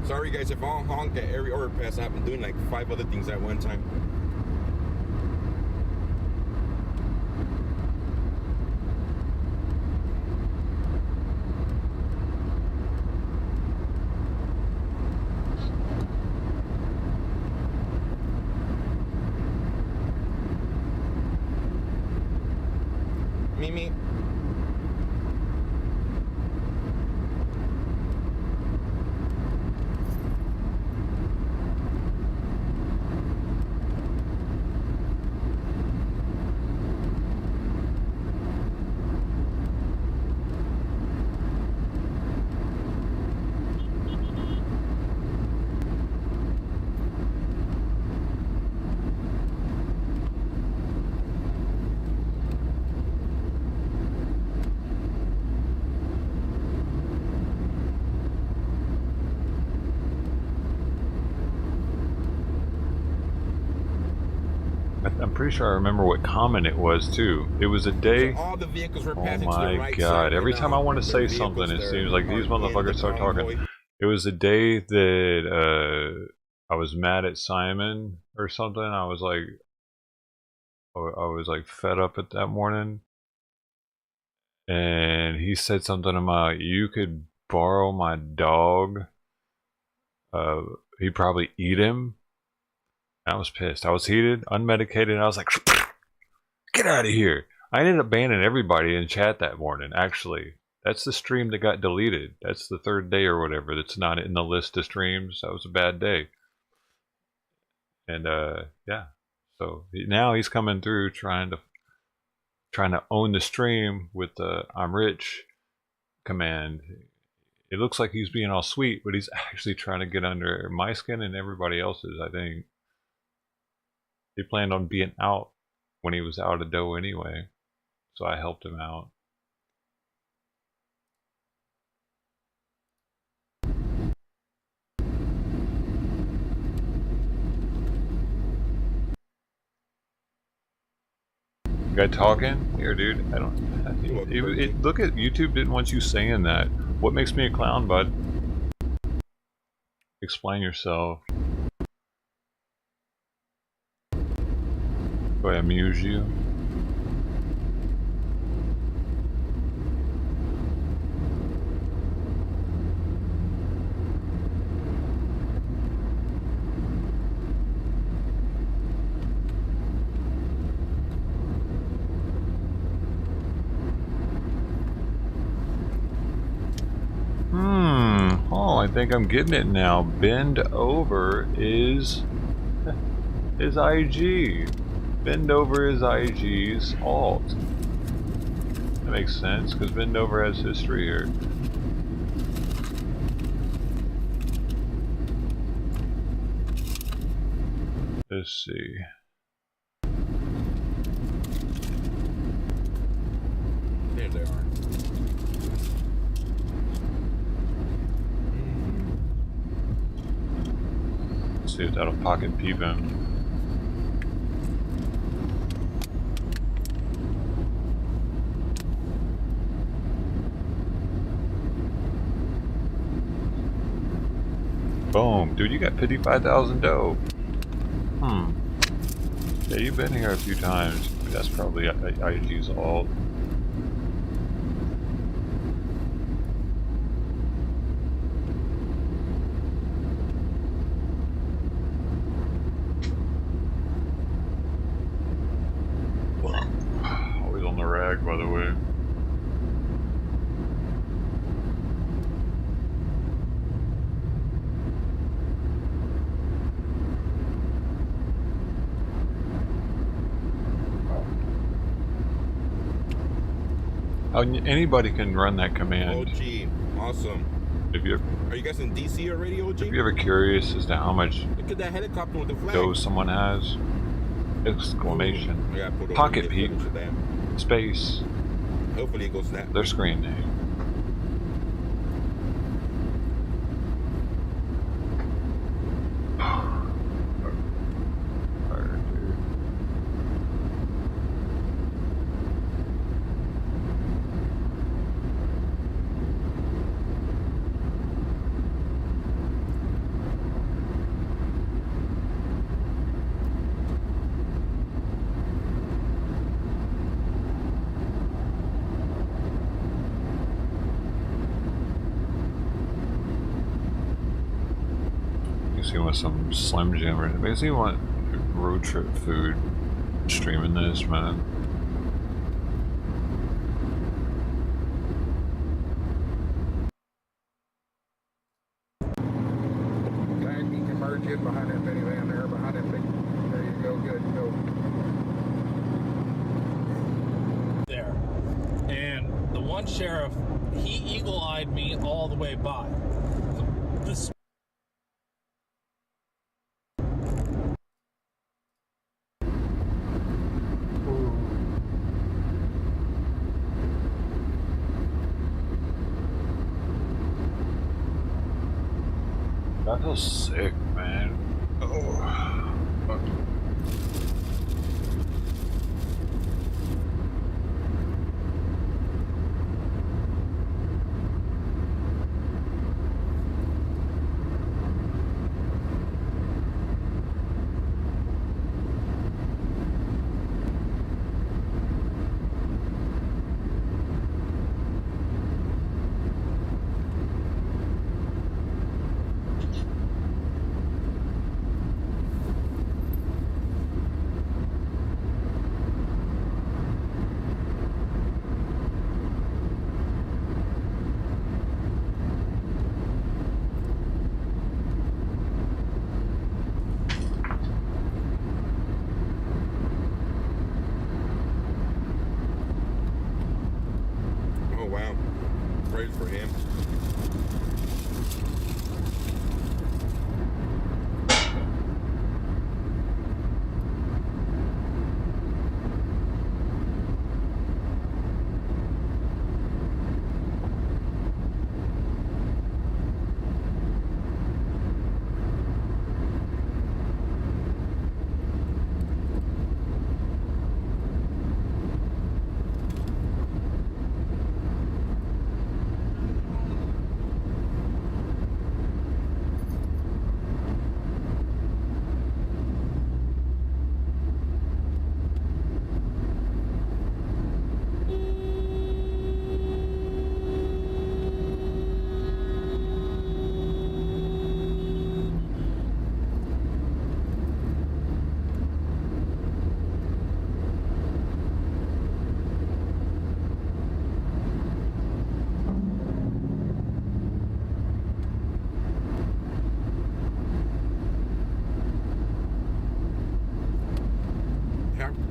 Sorry guys if I honk at every overpass. I've been doing like 5 other things at one time. Mimi. I'm pretty sure I remember what comment it was too. It was a day. So all the vehicles were Oh passing to the my right god! side Every right time now. I want to say Their something, vehicles it there seems like these are in the motherfuckers start talking. convoy. It was the day that I was mad at Simon or something. I was like fed up at that morning, and he said something about you could borrow my dog. He'd probably eat him. I was pissed. I was heated, unmedicated, and I was like, get out of here. I ended up banning everybody in chat that morning, actually. That's the stream that got deleted. That's the third day or whatever that's not in the list of streams. That was a bad day. And yeah. So now he's coming through trying to own the stream with the I'm rich command. It looks like he's being all sweet, but he's actually trying to get under my skin and everybody else's, I think. He planned on being out when he was out of dough anyway, so I helped him out. Guy talking? Here, dude. I don't. Look at YouTube didn't want you saying that. What makes me a clown, bud? Explain yourself. Do I amuse you? Oh, I think I'm getting it now. Bend over is IG. Bend over is IG's alt. That makes sense, because Bend over has history here. Let's see. There they are. Let's see if that'll pocket peep him. Boom. Dude, you got 55,000 dough. Yeah, you've been here a few times. That's probably IG's alt. Always on the rag, by the way. Anybody can run that command. OG, awesome. If you are you guys in DC already, OG? If you're ever curious as to how much look at that helicopter with the flag. dough someone has, exclamation, pocket peep, space, hopefully it goes that their screen name. You want some Slim Jim or makes you want road trip food streaming this, man. Okay, you can merge in behind that minivan there, behind that big. There you go, good, go. There. And the one sheriff, he eagle-eyed me all the way by. This I feel sick, man. Oh.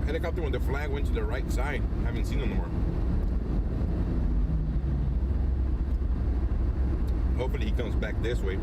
helicopter when the flag went to the right side. I haven't seen them no more. Hopefully he comes back this way.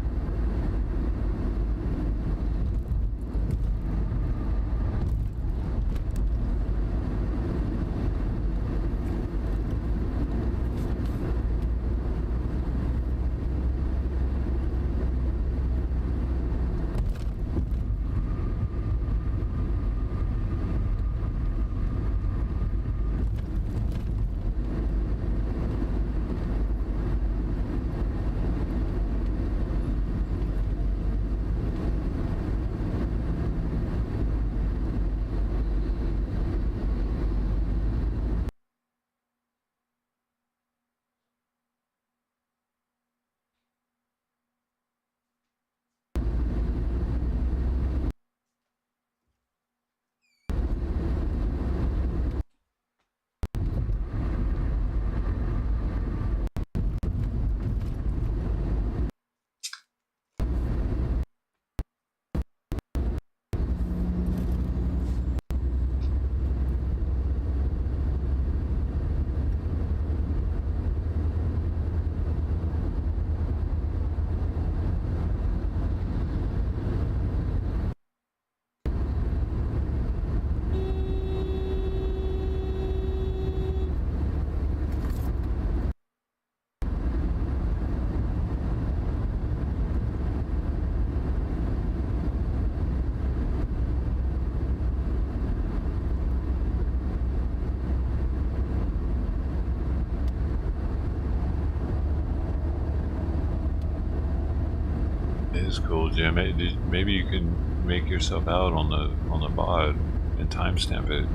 Is cool, Jim. Maybe you can make yourself out on the bod and timestamp it.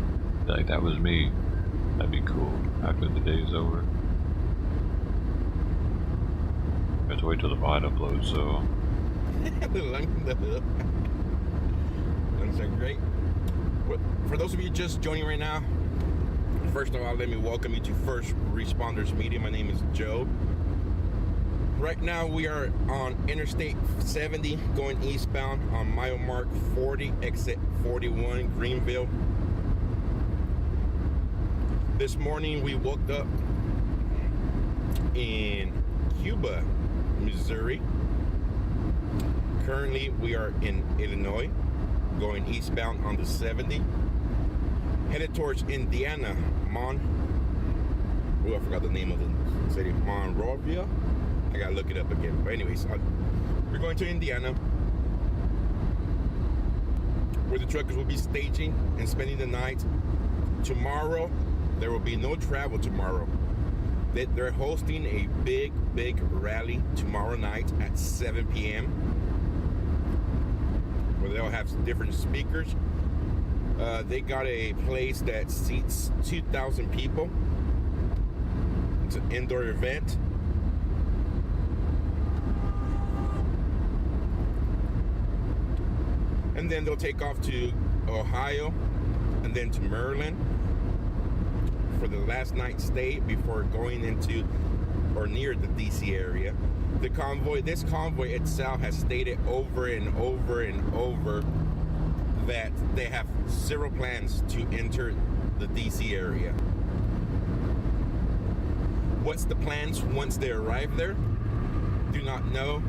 Like that was me. That'd be cool. After the day is over. I have to wait till the bod uploads. So. The lungs are great. For those of you just joining right now, first of all, let me welcome you to First Responders Media. My name is Joe. Right now we are on Interstate 70 going eastbound on mile mark 40, exit 41, Greenville. This morning we woke up in Cuba, Missouri. Currently we are in Illinois going eastbound on the 70. Headed towards Indiana, I forgot the name of the city, Monrovia. I gotta look it up again. But anyways, we're going to Indiana, where the truckers will be staging and spending the night. Tomorrow, there will be no travel tomorrow. They're hosting a big rally tomorrow night at 7 p.m. where they'll have different speakers. They got a place that seats 2,000 people. It's an indoor event. And then they'll take off to Ohio and then to Maryland for the last night stay before going into or near the DC area. This convoy itself has stated over and over and over that they have zero plans to enter the DC area. What's the plans once they arrive there? Do not know.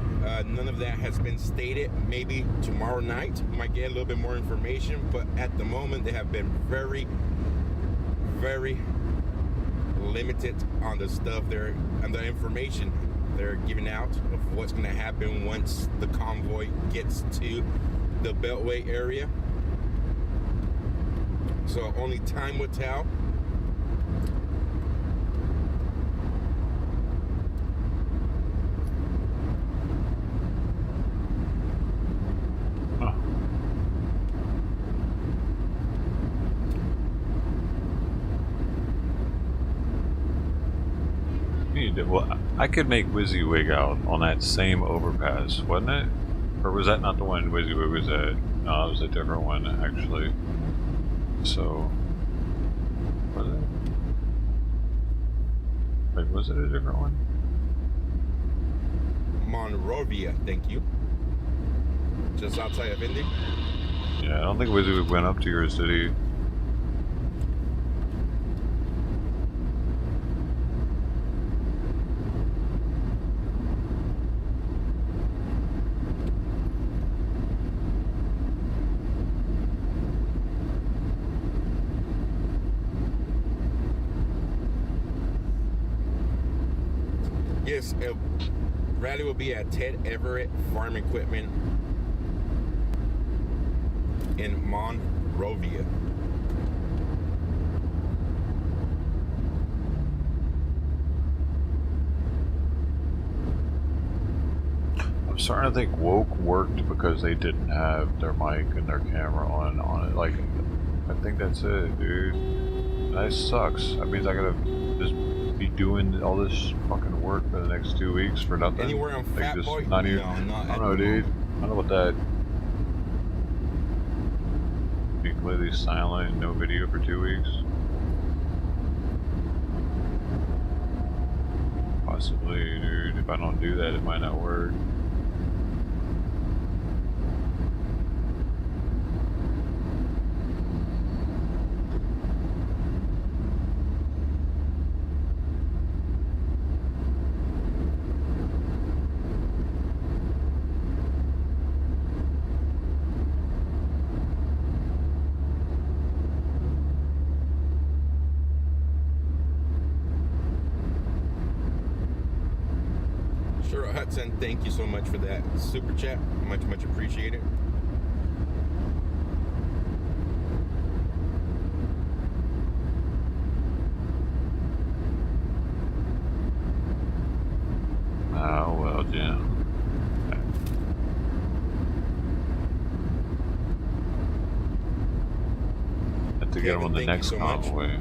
None of that has been stated. Maybe tomorrow night we might get a little bit more information, but at the moment they have been very limited on the stuff there and the information they're giving out of what's going to happen once the convoy gets to the Beltway area. So only time will tell. Well, I could make WYSIWYG out on that same overpass, wasn't it? Or was that not the one WYSIWYG was at? No, it was a different one, actually. So, was it? Wait, was it a different one? Monrovia, thank you. Just outside of Indy? Yeah, I don't think WYSIWYG went up to your city. Yes, rally will be at Ted Everett Farm Equipment in Monrovia. I'm starting to think Woke worked because they didn't have their mic and their camera on it. Like, I think that's it, dude. That sucks. That means I gotta just be doing all this fucking work for the next 2 weeks for nothing. Anywhere on like, Fat just Boy? not even, No, not I don't know, dude. I don't know about that. Be completely silent and no video for 2 weeks. Possibly, dude. If I don't do that, it might not work. Sure, Hudson, thank you so much for that super chat. Much appreciated. Oh, well, Jim. Have to get him on the next convoy.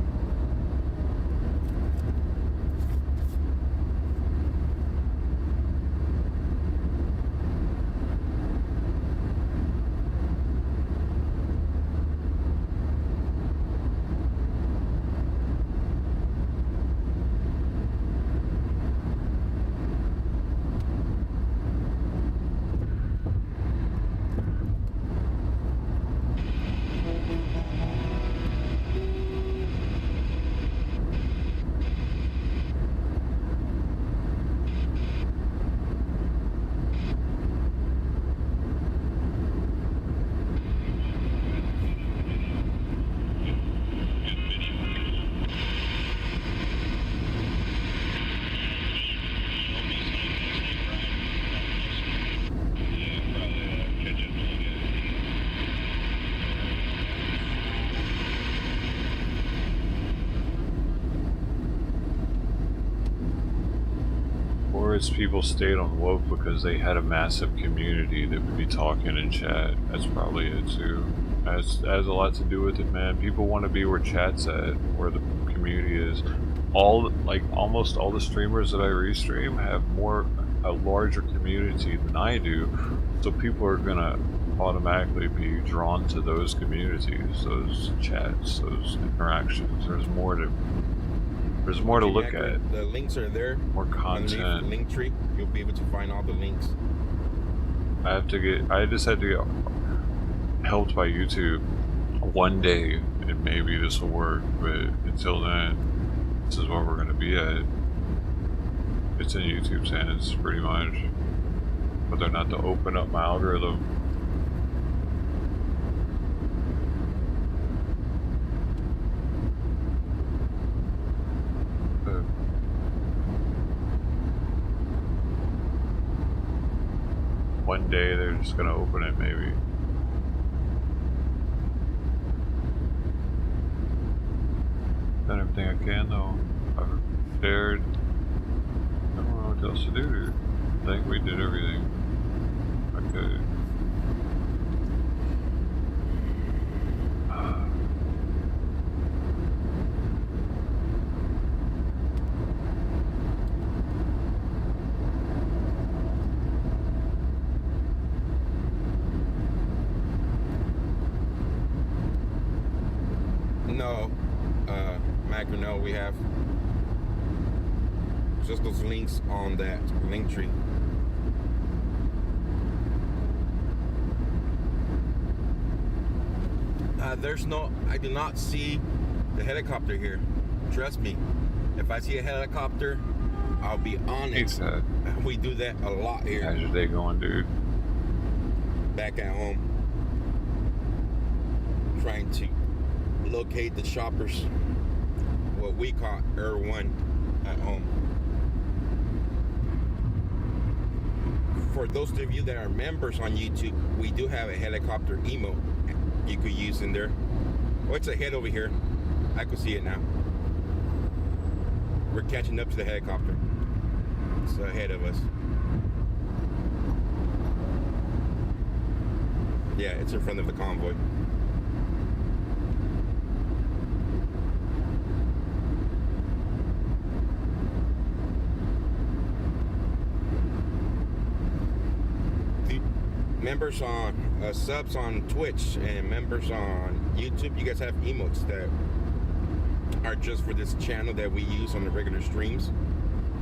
People stayed on Woke because they had a massive community that would be talking in chat. That's probably it too. Has a lot to do with it, man. People want to be where chat's at, where the community is. Almost all the streamers that I restream have a larger community than I do, so people are gonna automatically be drawn to those communities, those chats, those interactions. There's more to look at. The links are there. More content. Underneath the link tree, you'll be able to find all the links. I just had to get helped by YouTube one day, and maybe this will work. But until then, this is where we're gonna be at. It's in YouTube's hands, pretty much. Whether or not to open up my algorithm. One day they're just gonna open it, maybe. Done everything I can though. I've shared. I don't know what else to do, dude. I think we did everything I could. No, no, we have just those links on that link tree. I do not see the helicopter here. Trust me, if I see a helicopter, I'll be on it. We do that a lot here. How's your day going, dude? Back at home, trying to locate the shoppers, what we call R1 at home. for those of you that are members on YouTube, we do have a helicopter emote you could use in there. Oh, it's ahead over here. I can see it now. We're catching up to the helicopter. It's ahead of us. Yeah, it's in front of the convoy. Members on subs on Twitch and members on YouTube, you guys have emotes that are just for this channel that we use on the regular streams.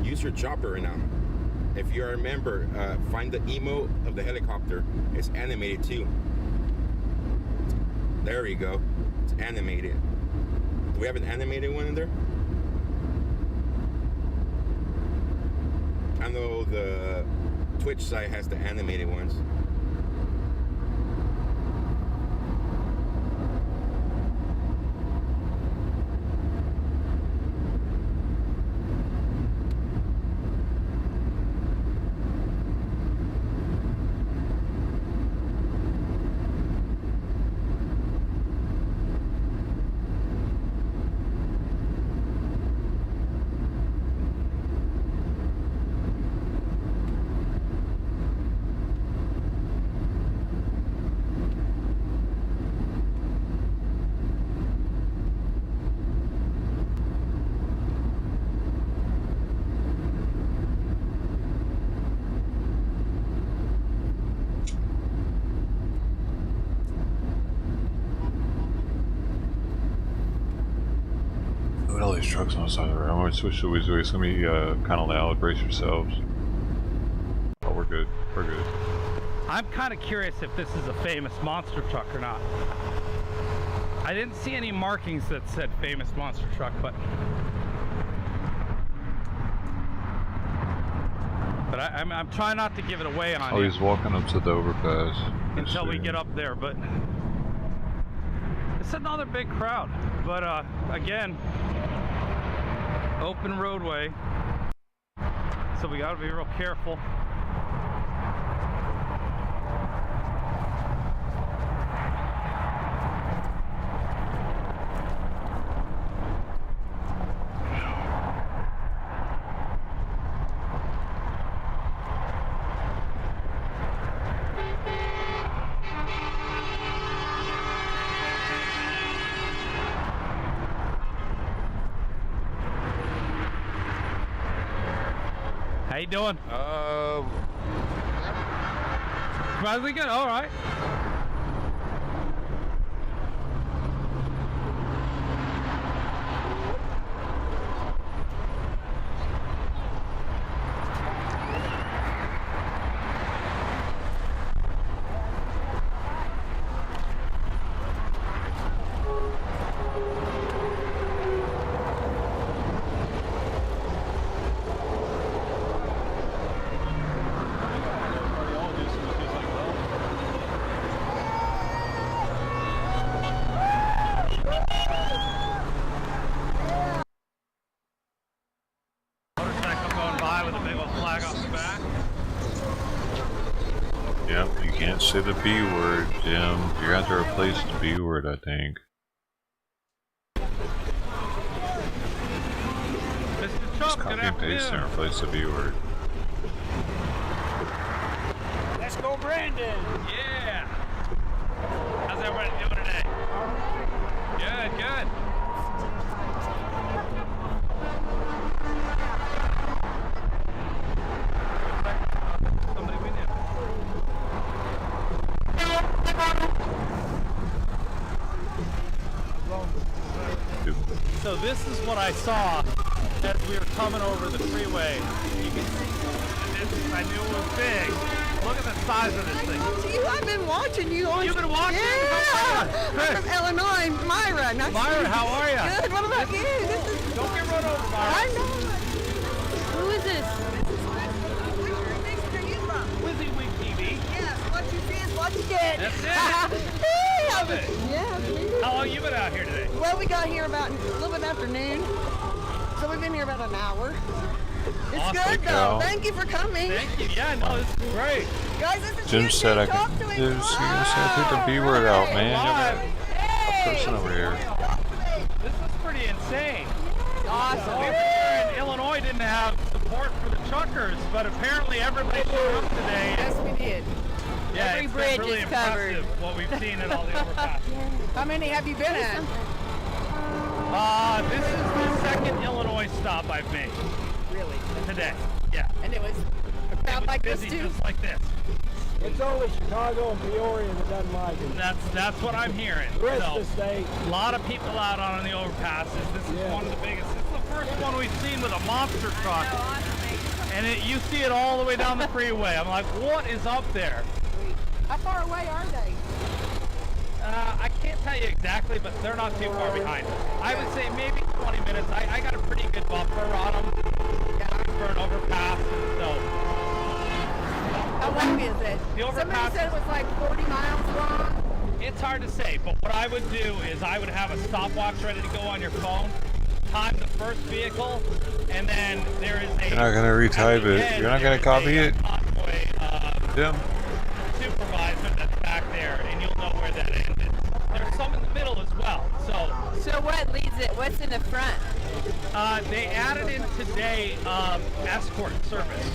Use your chopper right now. If you're a member, find the emote of the helicopter. It's animated too. There you go. It's animated. Do we have an animated one in there? I know the Twitch site has the animated ones. Trucks on the side of the road. I'm going to switch to Weezer. It's going to be kind of loud. Brace yourselves. Oh, we're good. We're good. I'm kind of curious if this is a famous monster truck or not. I didn't see any markings that said famous monster truck, but I'm trying not to give it away on you. Oh, he's walking up to the overpass. Until we get up there, but it's another big crowd. But again, open roadway, so we got to be real careful. How you doing? Surprisingly good. All right. Say the B word, Jim. You're going to have to replace the B word, I think. Mr. Trump, just copy and paste and replace the B word. Let's go, Brandon! Yeah! How's everybody doing today? Good, good. So this is what I saw as we were coming over the freeway. You can see this, I knew it was big. Look at the size of this thing. I've been watching you on. You've been watching? Yeah. I'm from Illinois, Myra. Nice Myra, how are you? Good. What about you? This is. Don't get run over, Myra. I know. Who is this? Wizzy Wig TV. Yes. What you see is what you get. That's it. Love it. Yeah. How long you been out here today? Well, we got here about a little bit after noon, so we've been here about an hour. It's Awesome. good though. Thank you for coming. Thank you. Yeah, no, this is great. Guys, this is Jim said I could. Jim said take the B word out, man. You got a person over here. This is pretty insane. Awesome. Over here in Illinois didn't have support for the truckers, but apparently everybody showed up today. Yes, we did. Yeah, Every it's bridge really is covered. impressive what we've seen in all the overpasses. How many have you been at? This is the second Illinois stop I've made. Really? Today. Yeah. And it was a crowd like this busy too? just like this. It's only Chicago and Peoria that doesn't like it. That's what I'm hearing. The rest So, of the state. a lot of people out on the overpasses. This is one of the biggest. This is the first one we've seen with a monster truck. And you see it all the way down the freeway. I'm like, what is up there? How far away are they? I can't tell you exactly, but they're not too far behind. I would say maybe 20 minutes. I got a pretty good buffer on them for an overpass. So. How long is it? The overpass. Somebody said it was like 40 miles long. It's hard to say, but what I would do is I would have a stopwatch ready to go on your phone, time the first vehicle, and then there is a... You're not going to retype it. You're not going to copy it? Convoy, Jim? supervisor that's back there, and you'll know where that ended. There's some in the middle as well. So what leads it? What's in the front? They added in today escort service.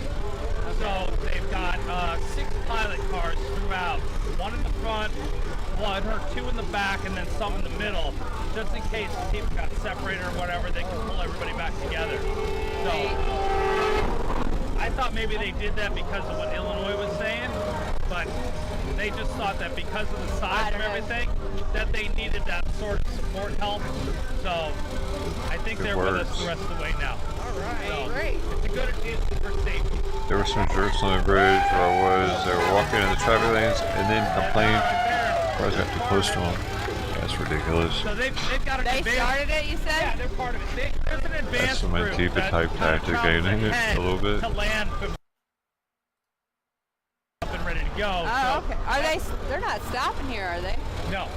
So they've got 6 pilot cars throughout. 1 in the front, 1 or 2 in the back, and then some in the middle, just in case people got separated or whatever. They can pull everybody back together. So I thought maybe they did that because of what Illinois was saying, but they just thought that because of the size of everything, that they needed that sort of support help. So I think they're with us the rest of the way now. All right, so great. It's a good addition for safety. There were some jerks on the bridge where I was. They were walking in the traffic lanes and then complained. Cars got too close to them. That's ridiculous. So they've got an They started it, you said? Yeah, they're part of it. There's an advanced That's some group Antifa that type tactic, ain't it? A little bit. to land up and ready to go. Oh, so okay. Are they? They're not stopping here, are they? No.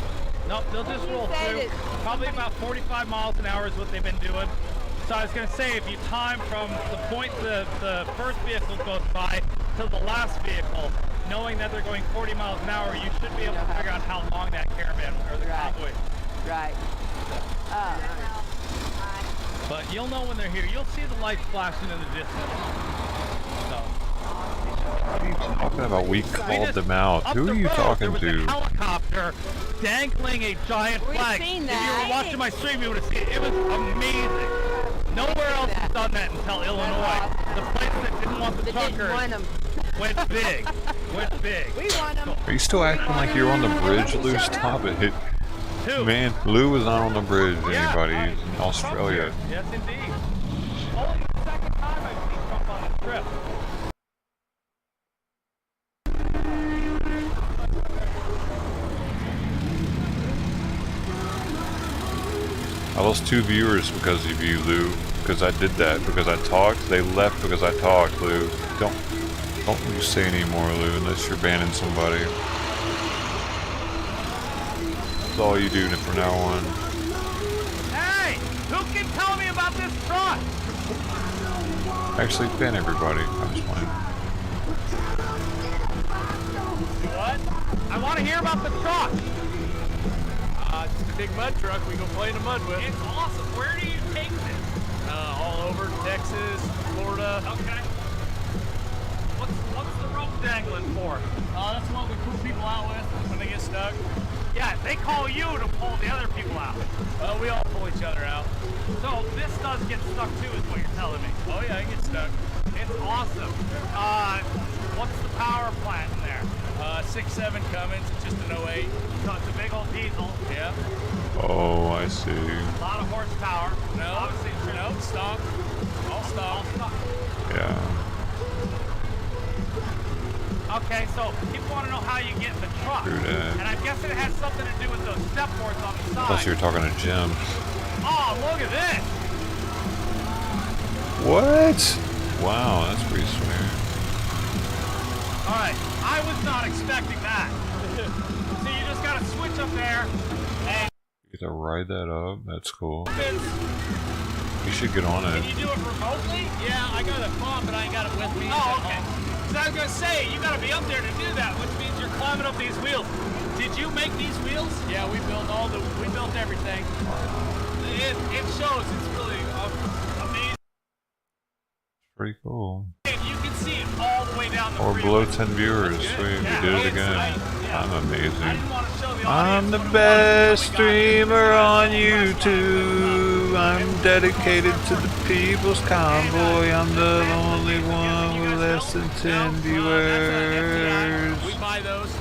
Nope, they'll just roll said through. it- Probably about 45 miles an hour is what they've been doing. So I was going to say, if you time from the point the first vehicle goes by to the last vehicle, knowing that they're going 40 miles an hour, you should be able to figure out how long that caravan or the convoy is. Right. But you'll know when they're here. You'll see the lights flashing in the distance. So. What are you talking about? We called them out. Who are you talking there was to? a helicopter dangling a giant We've flag. seen If that. you were watching my stream, you would have seen it. It was amazing. Nowhere else has done that until Illinois. The place that didn't want the truckers went big. Went big. We want them. Are you still acting like you're on the bridge, Lou? Stop it. Who? Man, Lou was not on the bridge. Yeah, Anybody in Australia? Yes, indeed. Only the second time I've seen Trump on this trip. I lost 2 viewers because of you, Lou. Because I did that. Because I talked. They left because I talked, Lou. Don't you say anymore, Lou, unless you're banning somebody. That's all you do from now on. Hey! Who can tell me about this truck? Actually, ban everybody. I'm just playing. What? I want to hear about the truck. It's the big mud truck we go play in the mud with. It's awesome. Where do you take this? All over Texas, Florida. Okay. What's the rope dangling for? That's what we pull people out with when they get stuck. Yeah, they call you to pull the other people out. We all pull each other out. So this does get stuck too, is what you're telling me. Oh yeah, I get stuck. It's awesome. What's the power plant in there? 6.7 Cummins. It's just an 08. So it's a big old diesel. Yeah. Oh, I see. A lot of horsepower. No, obviously it's no, stock. All stock. Yeah. Okay, so people want to know how you get in the truck. True that. And I'm guessing it has something to do with those step boards on the side. Plus, you're talking to Jim. Oh, look at this. What? Wow, that's pretty sweet. All right, I was not expecting that. So you just got to switch up there and... You to ride that up. That's cool. You should get on it. Can you do it remotely? Yeah, I got a phone, but I ain't got it with me. Oh, okay. So I was gonna say, you gotta be up there to do that, which means you're climbing up these wheels. Did you make these wheels? Yeah, we built everything. It shows. It's really amazing. Pretty cool. And you can see it all the way down the Or below 10 viewers. Sweet, we did it again. I'm amazing. I'm the best streamer on YouTube. I'm dedicated to the People's Convoy. I'm the only one with less than 10 viewers.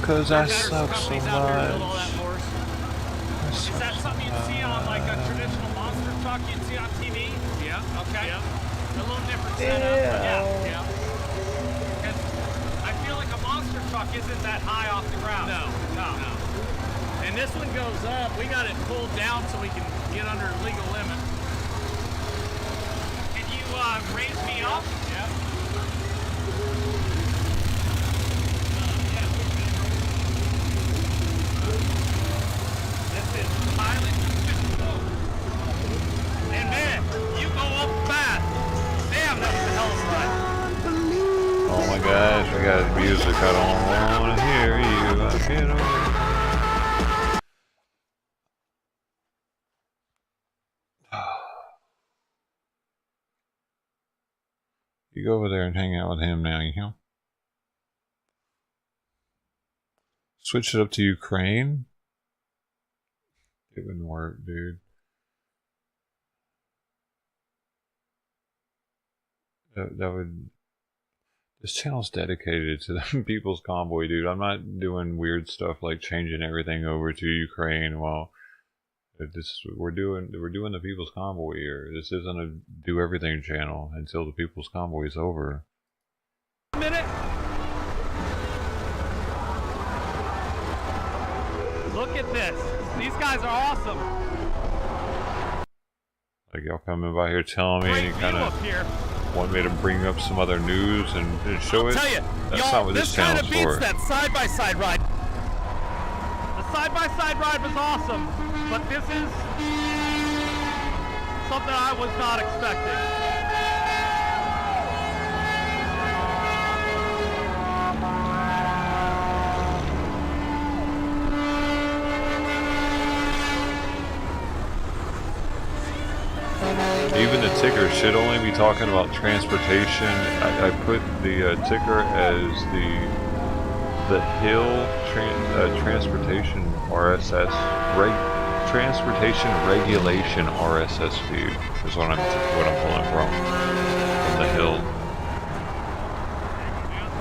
Cause I suck so much. Is that something you'd see on like a traditional monster truck you'd see on TV? Yeah. Okay. Yeah. A little different setup. Yeah. Because I feel like a monster truck isn't that high off the ground. No. And this one goes up. We got it pulled down so we can get under legal limit. Can you raise me up? Yeah. This is highly difficult. And man, you go up fast. Damn, that was a hell of a ride. Oh my gosh, I got music. I don't want to hear you. I can't over. You go over there and hang out with him now, you know? Switch it up to Ukraine? It wouldn't work, dude. That would... This channel's dedicated to the People's Convoy, dude. I'm not doing weird stuff like changing everything over to Ukraine while... we're doing the People's Convoy here. This isn't a do everything channel until the People's Convoy is over. Minute. Look at this. These guys are awesome. Like y'all coming by here telling me and kind of want me to bring up some other news and show it. I'll tell you, that's not what this channel's kind of for. beats that side-by-side ride. The side-by-side ride was awesome. But this is something I was not expecting. Even the ticker should only be talking about transportation. I put the ticker as the Hill Transportation RSS Transportation Regulation RSS feed is what I'm pulling from the Hill.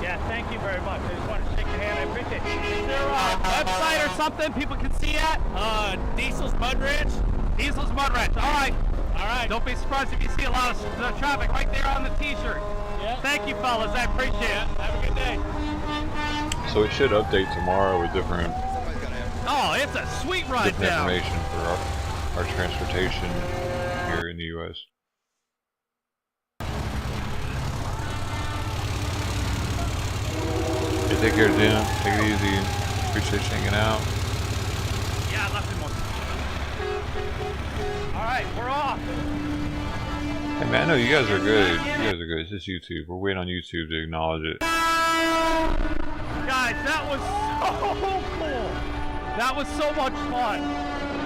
Yeah, thank you very much. I just wanted to shake your hand. I appreciate it. Is there a website or something people can see at? Diesel's Mud Ranch. Diesel's Mud Ranch. All right. Don't be surprised if you see a lot of traffic right there on the T-shirt. Yeah. Thank you, fellas. I appreciate it. Have a good day. So it should update tomorrow with different. Oh, it's a sweet ride down. Information for our transportation here in the U.S. Hey, take care, Jim. Take it easy. Appreciate you hanging out. Yeah, nothing more. All right, we're off. Hey, man, I know you guys are good. You guys are good. It's just YouTube. We're waiting on YouTube to acknowledge it. Guys, that was so cool. That was so much fun.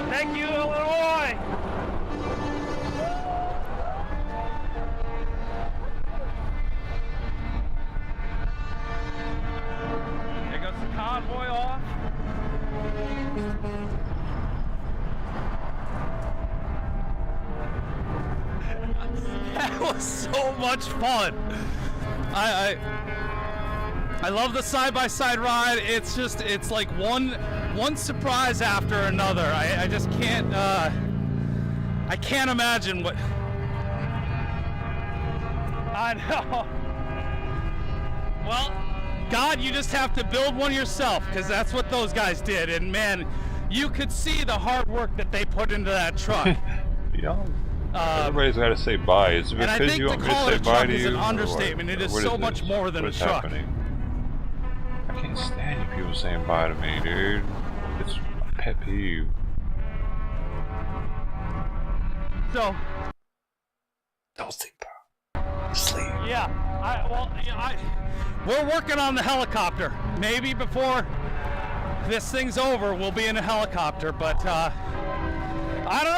Thank you, Illinois. There goes the convoy off. That was so much fun. I love the side-by-side ride. It's just, it's like one surprise after another. I just can't, I can't imagine what, I know. Well, God, you just have to build one yourself, because that's what those guys did. And man, you could see the hard work that they put into that truck. Yeah. Everybody's got to say bye. It's because you want me to say bye to you. And I think to call it a truck is an understatement. It is so much more than a truck. Happening? I can't stand you people saying bye to me, dude. It's a pet peeve. So. Don't sleep. Yeah, we're working on the helicopter. Maybe before this thing's over, we'll be in a helicopter. But I don't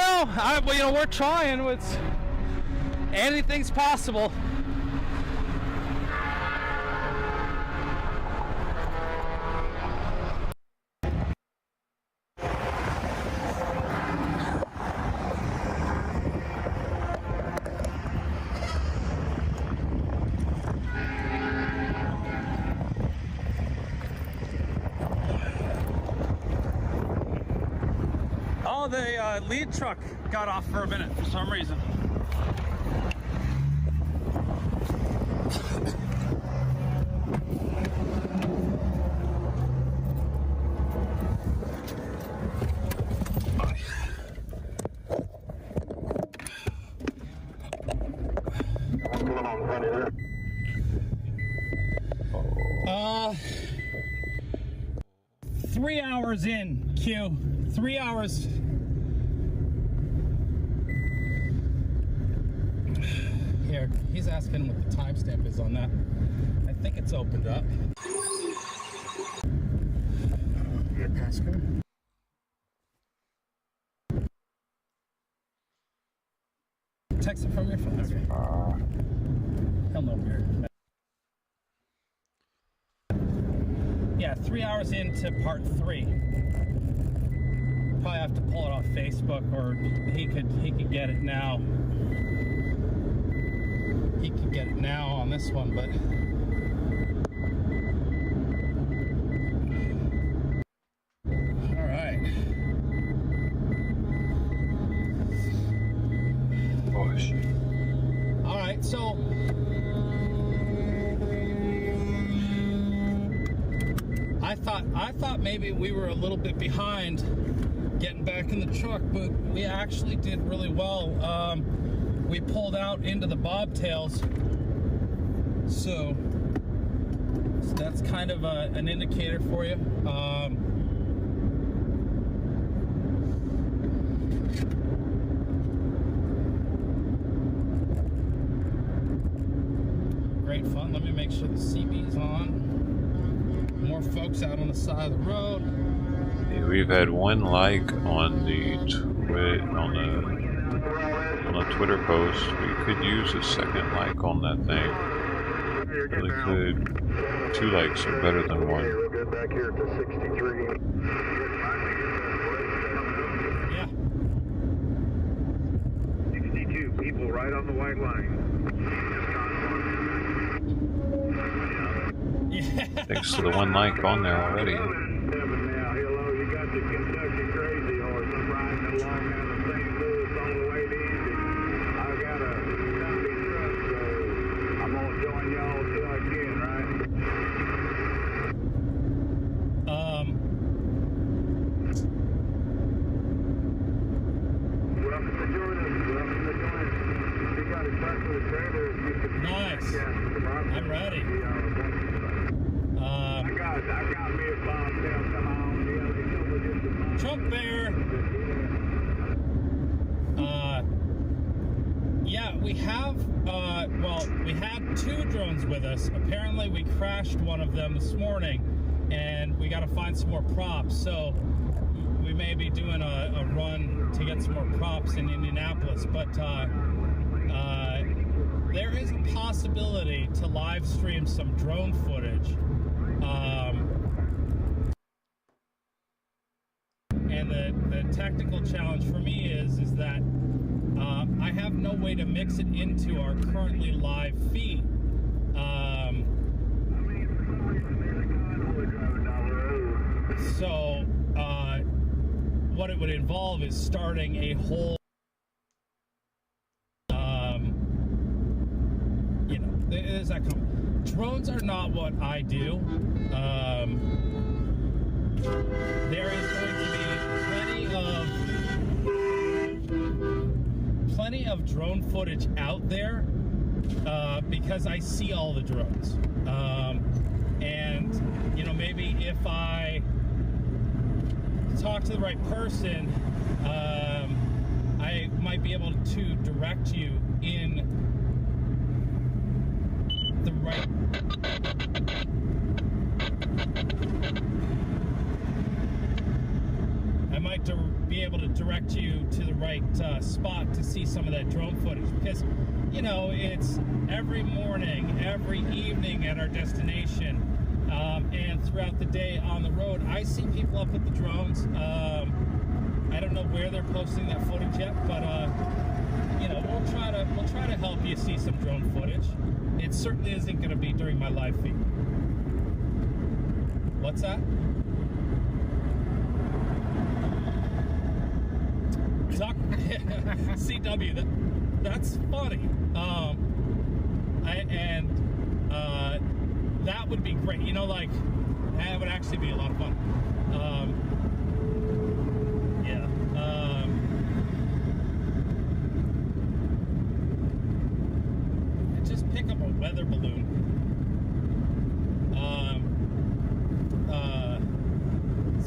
know. We're trying. Anything's possible. The lead truck got off for a minute for some reason. Uh, 3 hours in, Q. 3 hours. Here, he's asking what the timestamp is on that. I think it's opened up. Yeah, Pascal. Text it from your phone. Okay. He'll know here. Yeah, 3 hours into part 3. Probably have to pull it off Facebook, or he could get it now. He could get it now on this one, but all right. Oh shit. All right, so I thought maybe we were a little bit behind getting back in the truck, but we actually did really well. We pulled out into the bobtails, so that's kind of an indicator for you. Great fun. Let me make sure the CB's on. More folks out on the side of the road. Yeah, we've had one like on the Twitter post. We could use a second like on that thing. Really could. 2 likes are better than 1. We'll get back here to 63. Yeah. 62 people right on the white line. Yeah. Thanks to the 1 like on there already. Now, hello, you got the Kentucky crazy horse riding along down the St. Louis on the way to Indy. I've got a county truck, so I'm gonna join y'all till I can, right? Welcome to join us. Welcome to join us. You got a truck with a trailer. You can Nice. I'm ready. I got me a bobtail. Come on, Trump bear. Yeah, we have, we had 2 drones with us. Apparently we crashed one of them this morning, and we got to find some more props. So we may be doing a run to get some more props in Indianapolis, but there is a possibility to live stream some drone footage. And the technical challenge for me is that I have no way to mix it into our currently live feed. So what it would involve is starting a whole, there's that comment. Drones are not what I do. There is going to be plenty of drone footage out there because I see all the drones. And, maybe if I talk to the right person, I might be able to direct you in the right. I might be able to direct you to the right spot to see some of that drone footage, because, you know, it's every morning, every evening at our destination, and throughout the day on the road, I see people up with the drones. I don't know where they're posting that footage yet, but you know, we'll try to help you see some drone footage. It certainly isn't going to be during my live feed. What's that? CW, that's funny. That would be great. You know, like, that would actually be a lot of fun. Yeah. Just pick up a weather balloon.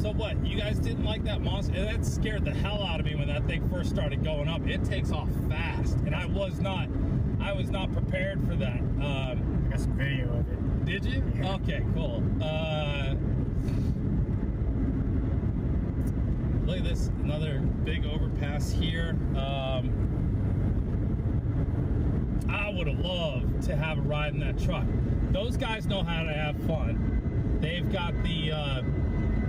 So what? You guys didn't like that monster? That scared the hell out of me when that thing first started going up. It takes off fast, and I was not prepared for that. I got some video of it. Did you? Yeah. Okay, cool. Look at this, another big overpass here. I would have loved to have a ride in that truck. Those guys know how to have fun. They've got the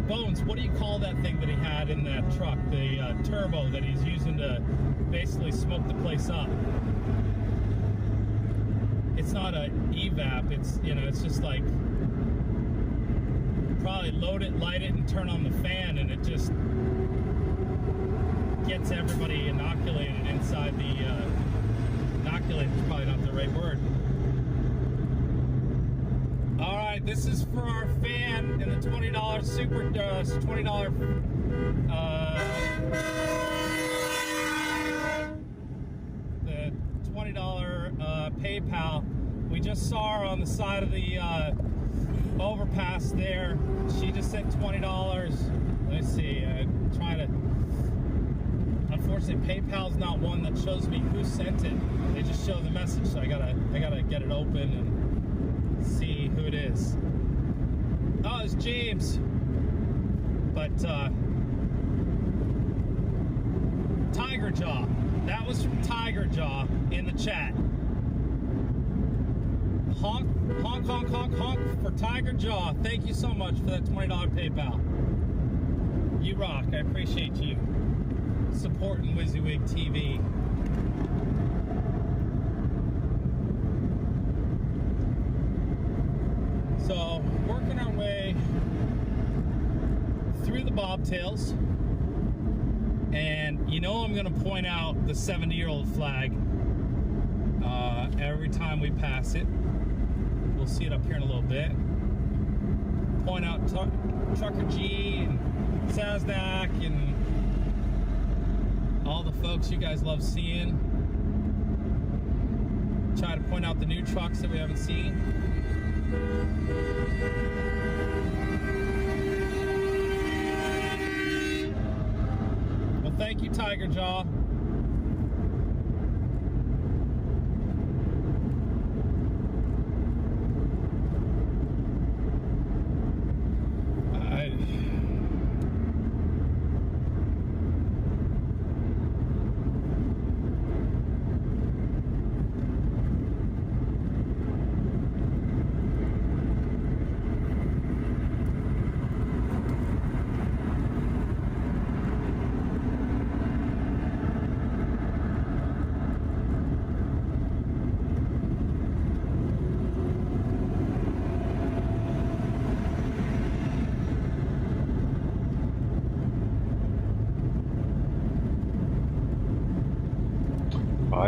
Bones, what do you call that thing that he had in that truck? The turbo that he's using to basically smoke the place up. It's not a evap, it's, you know, it's just like, probably load it, light it, and turn on the fan, and it just gets everybody inoculated inside the, inoculated is probably not the right word. All right, this is for our fan in the $20 super, $20, the $20 PayPal. We just saw her on the side of the overpass there. She just sent $20. Let me see. I'm trying to. Unfortunately, PayPal's not one that shows me who sent it. They just show the message, so I gotta get it open and see who it is. Oh, it's James. But Tiger Jaw. That was from Tiger Jaw in the chat. Honk, honk, honk, honk, honk for Tiger Jaw. Thank you so much for that $20 PayPal. You rock. I appreciate you supporting WYSIWYG TV. So, working our way through the bobtails, and you know I'm going to point out the 70-year-old flag every time we pass it. We'll see it up here in a little bit. Point out Trucker G and Sazdak and all the folks you guys love seeing. Try to point out the new trucks that we haven't seen. Well, thank you, Tiger Jaw.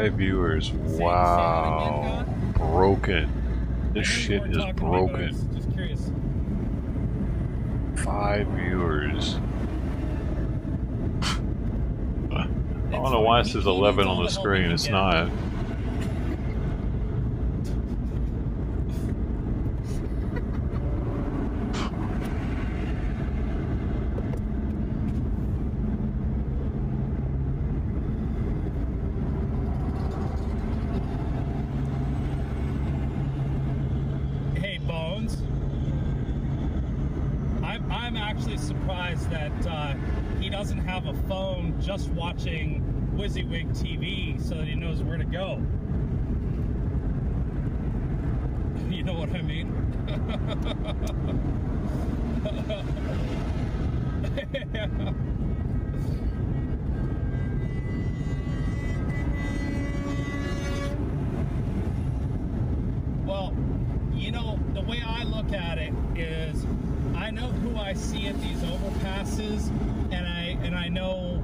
Viewers, wow, broken. This shit is broken. Just curious. 5 viewers. I don't know why it says 11 on the screen. It's not. phone just watching WYSIWYG TV so that he knows where to go. You know what I mean? Well, you know, the way I look at it is I know who I see at these overpasses, and I know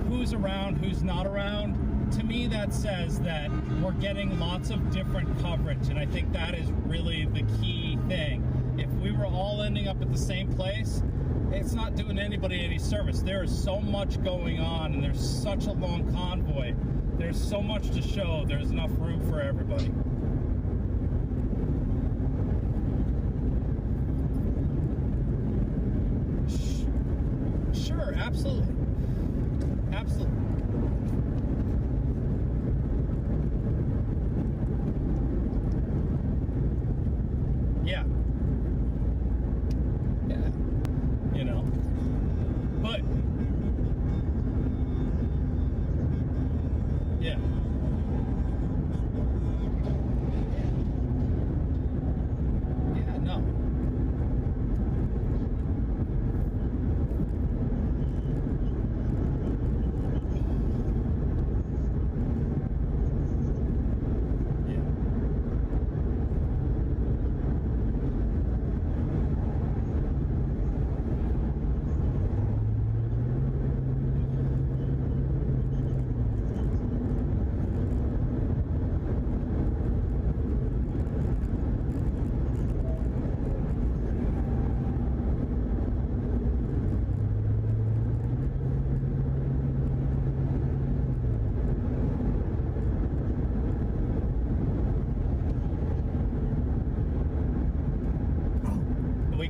who's around, who's not around. To me, that says that we're getting lots of different coverage, and I think that is really the key thing. If we were all ending up at the same place, it's not doing anybody any service. There is so much going on, and there's such a long convoy. There's so much to show. There's enough room for everybody. Sure, absolutely. Absolutely. Yeah. Yeah. You know. But yeah. Yeah, no.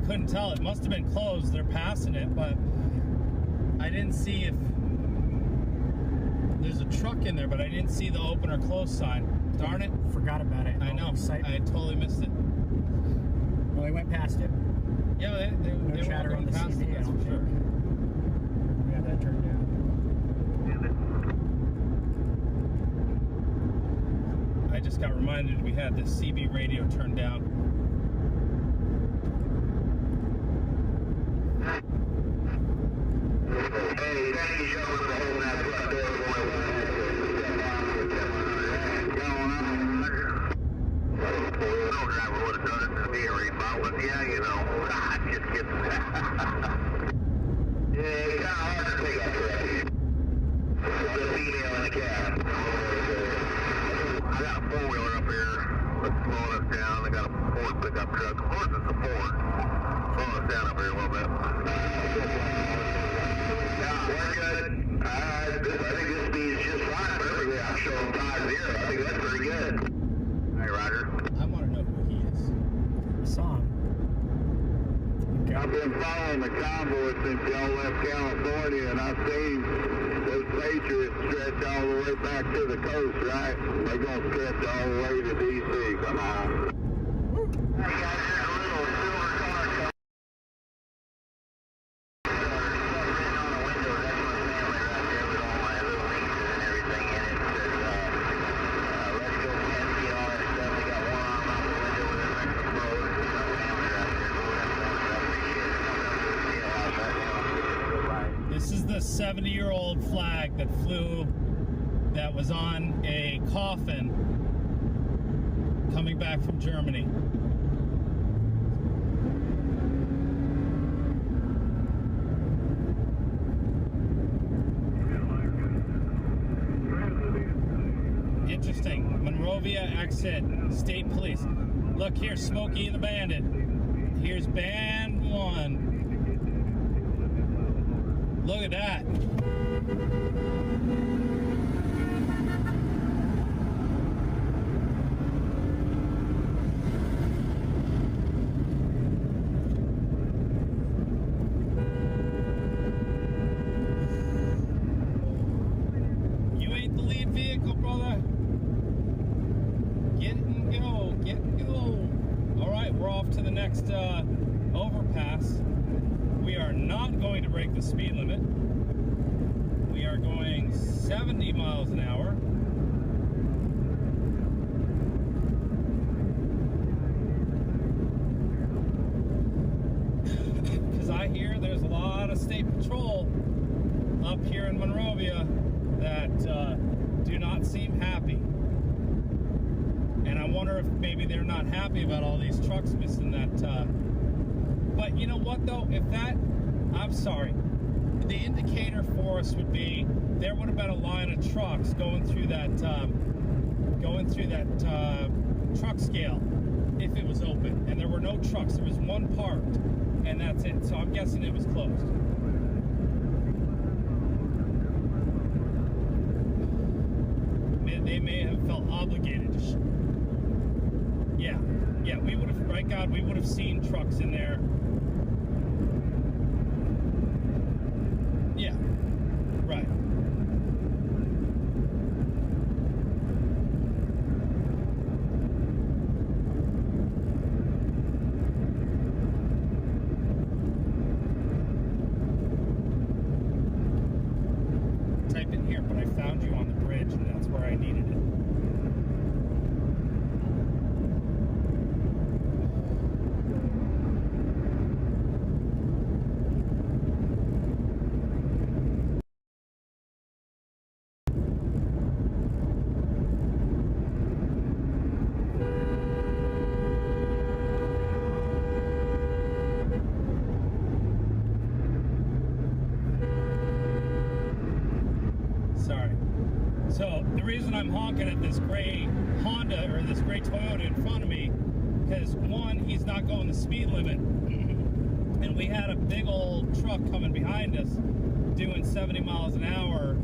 Couldn't tell. It must have been closed. They're passing it, but I didn't see if there's a truck in there, but I didn't see the open or close sign. Darn it. Forgot about it. I know. I totally missed it. Well, they went past it. Yeah, they no chatter on the past CD, it, that's for sure. We got that turned down. I just got reminded we had the CB radio turned down. Hey, thank you, Joe, for holding that front door for me. No driver would have done it to me or anybody, but yeah, you know, just kidding. Yeah, it's kind of hard to take up for us. The female in the cab. I got a four-wheeler up here that's slowing us down. I got a Ford pickup truck. Of course, it's a Ford. Slowing us down up here a little bit. We're good. I think this speed is just fine for everywhere. I'm showing 5-0. I think that's pretty good. Hey, Roger. I want to know who he is. I saw him. Okay. I've been following the convoy since y'all left California, and I've seen those Patriots stretch all the way back to the coast, right? They're going to stretch all the way to D.C. Come on. Hey, guys, there's a little silver car coming. This is the 70-year-old flag that flew, that was on a coffin coming back from Germany. Interesting. Monrovia exit, State Police. Look here, Smokey and the Bandit. Here's Band 1. Look at that. You ain't the lead vehicle, brother. Get and go, get and go. All right, we're off to the next overpass. We are not going to break the speed limit. 70 miles an hour. Because I hear there's a lot of state patrol up here in Monrovia that do not seem happy. And I wonder if maybe they're not happy about all these trucks missing that. But you know what though? If that, I'm sorry, the indicator for us would be there would have been a line of trucks going through that truck scale if it was open, and there were no trucks. There was one parked, and that's it. So I'm guessing it was closed. They may have felt obligated to. Yeah, we would have. Right, God, we would have seen trucks in there. Yeah, right. Type in here, but I found you on the bridge, and that's where I needed it. So the reason I'm honking at this gray Honda or this gray Toyota in front of me, because one, he's not going the speed limit, and we had a big old truck coming behind us doing 70 miles an hour,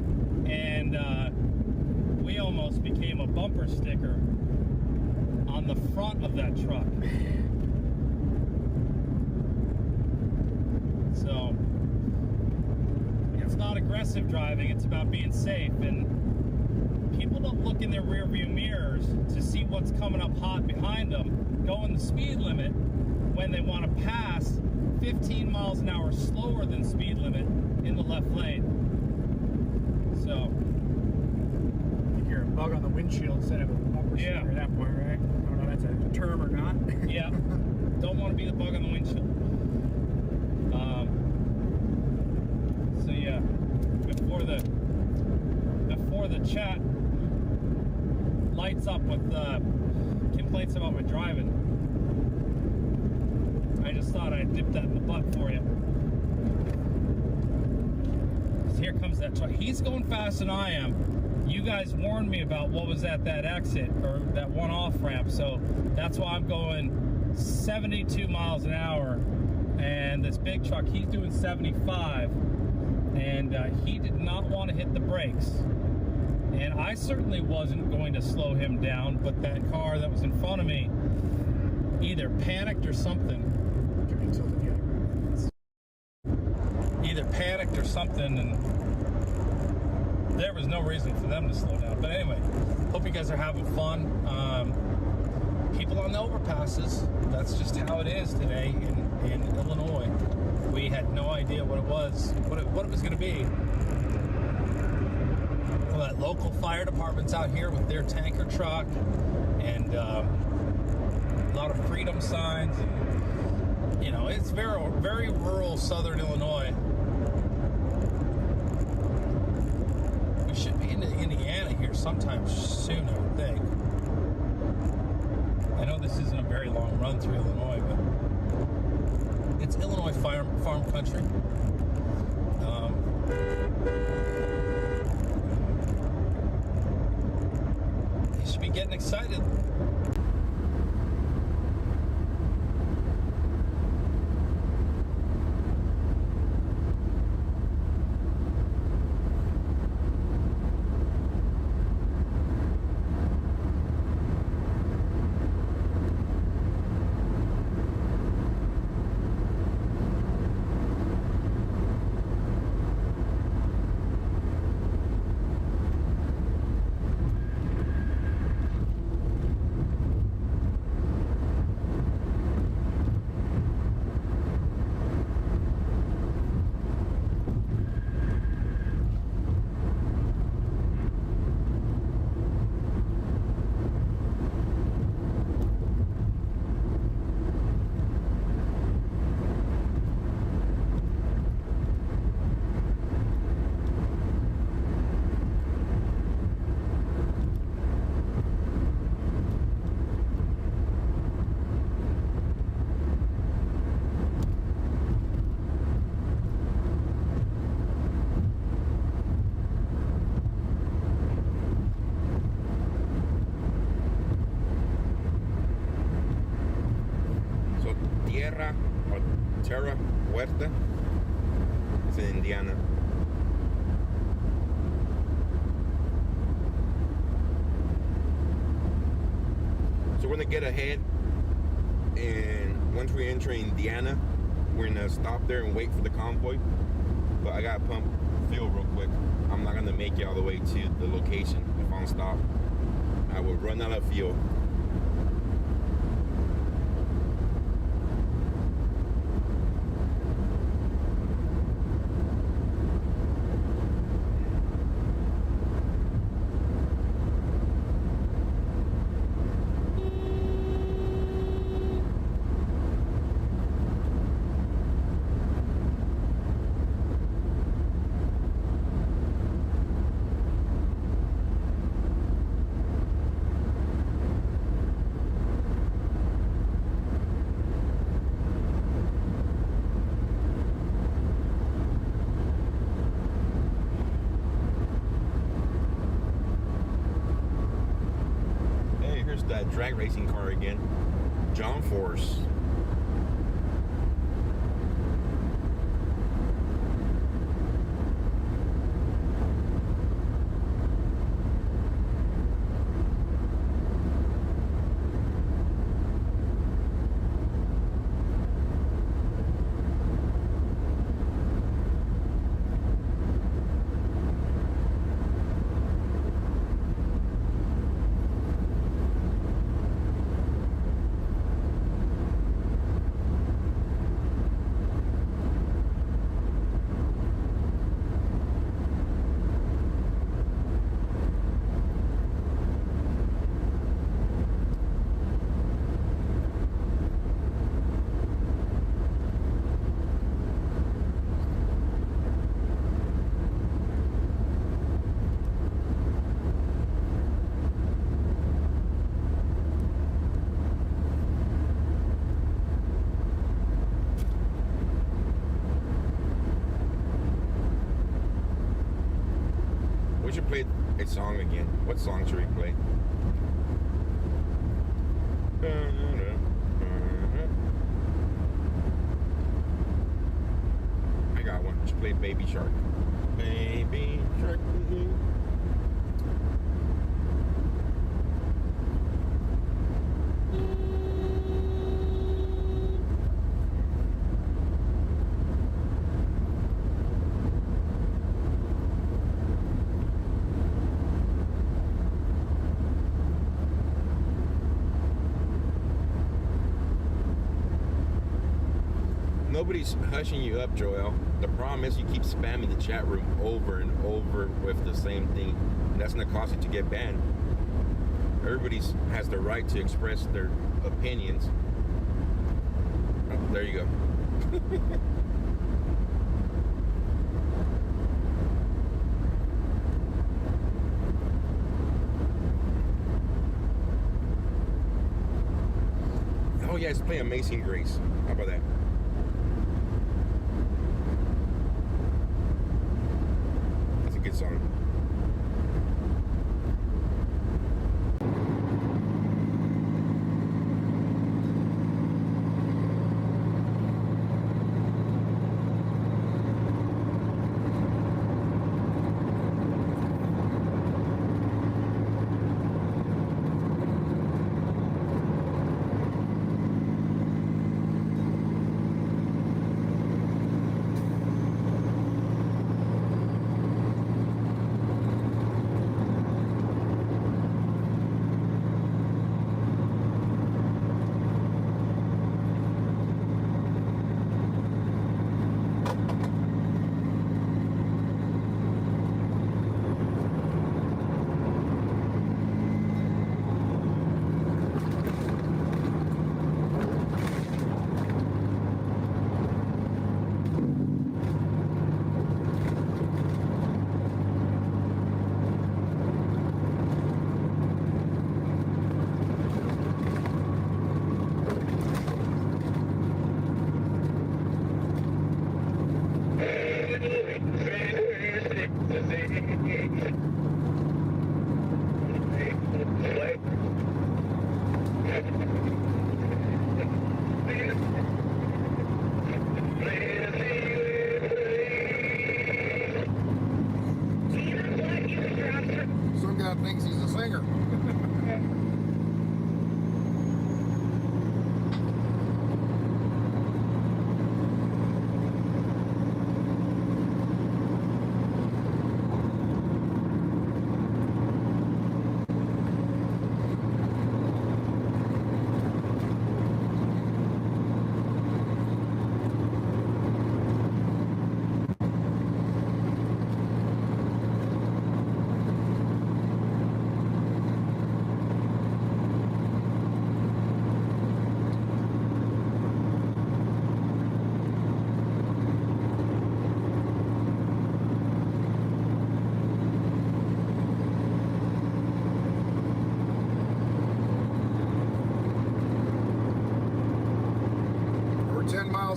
and we almost became a bumper sticker on the front of that truck. So it's not aggressive driving, it's about being safe, and people don't look in their rear view mirrors to see what's coming up hot behind them, going the speed limit when they want to pass 15 miles an hour slower than speed limit in the left lane. So I think you're a bug on the windshield instead of a bumper sticker at that point, right? I don't know if that's a term or not. Yeah, don't want to be the bug on the windshield. So yeah, before the chat lights up with complaints about my driving, I just thought I'd dip that in the butt for you. Here comes that truck. He's going faster than I am. You guys warned me about what was at that exit, or that one off ramp, so that's why I'm going 72 miles an hour. And this big truck, he's doing 75, and he did not want to hit the brakes. And I certainly wasn't going to slow him down, but that car that was in front of me either panicked or something. Either panicked or something, and there was no reason for them to slow down. But anyway, hope you guys are having fun. People on the overpasses, that's just how it is today in Illinois. We had no idea what it was, what it was going to be. But local fire departments out here with their tanker truck, and a lot of freedom signs. You know, it's very, very rural southern Illinois. We should be into Indiana here sometime soon, I would think. I know this isn't a very long run through Illinois, but it's Illinois farm country. You should be getting excited. Terra Huerta. It's in Indiana. So we're gonna get ahead, and once we enter Indiana, we're gonna stop there and wait for the convoy. But I gotta pump fuel real quick. I'm not gonna make it all the way to the location if I don't stop. I will run out of fuel. That drag racing car again, John Force. We should play a song again. What song should we play? I got one. Let's play Baby Shark. Baby Shark. Nobody's hushing you up, Joel. The problem is you keep spamming the chat room over and over with the same thing. And that's gonna cause you to get banned. Everybody has the right to express their opinions. Oh, there you go. Oh yeah, let's play Amazing Grace. How about that? Good song. out and thinks he's a singer.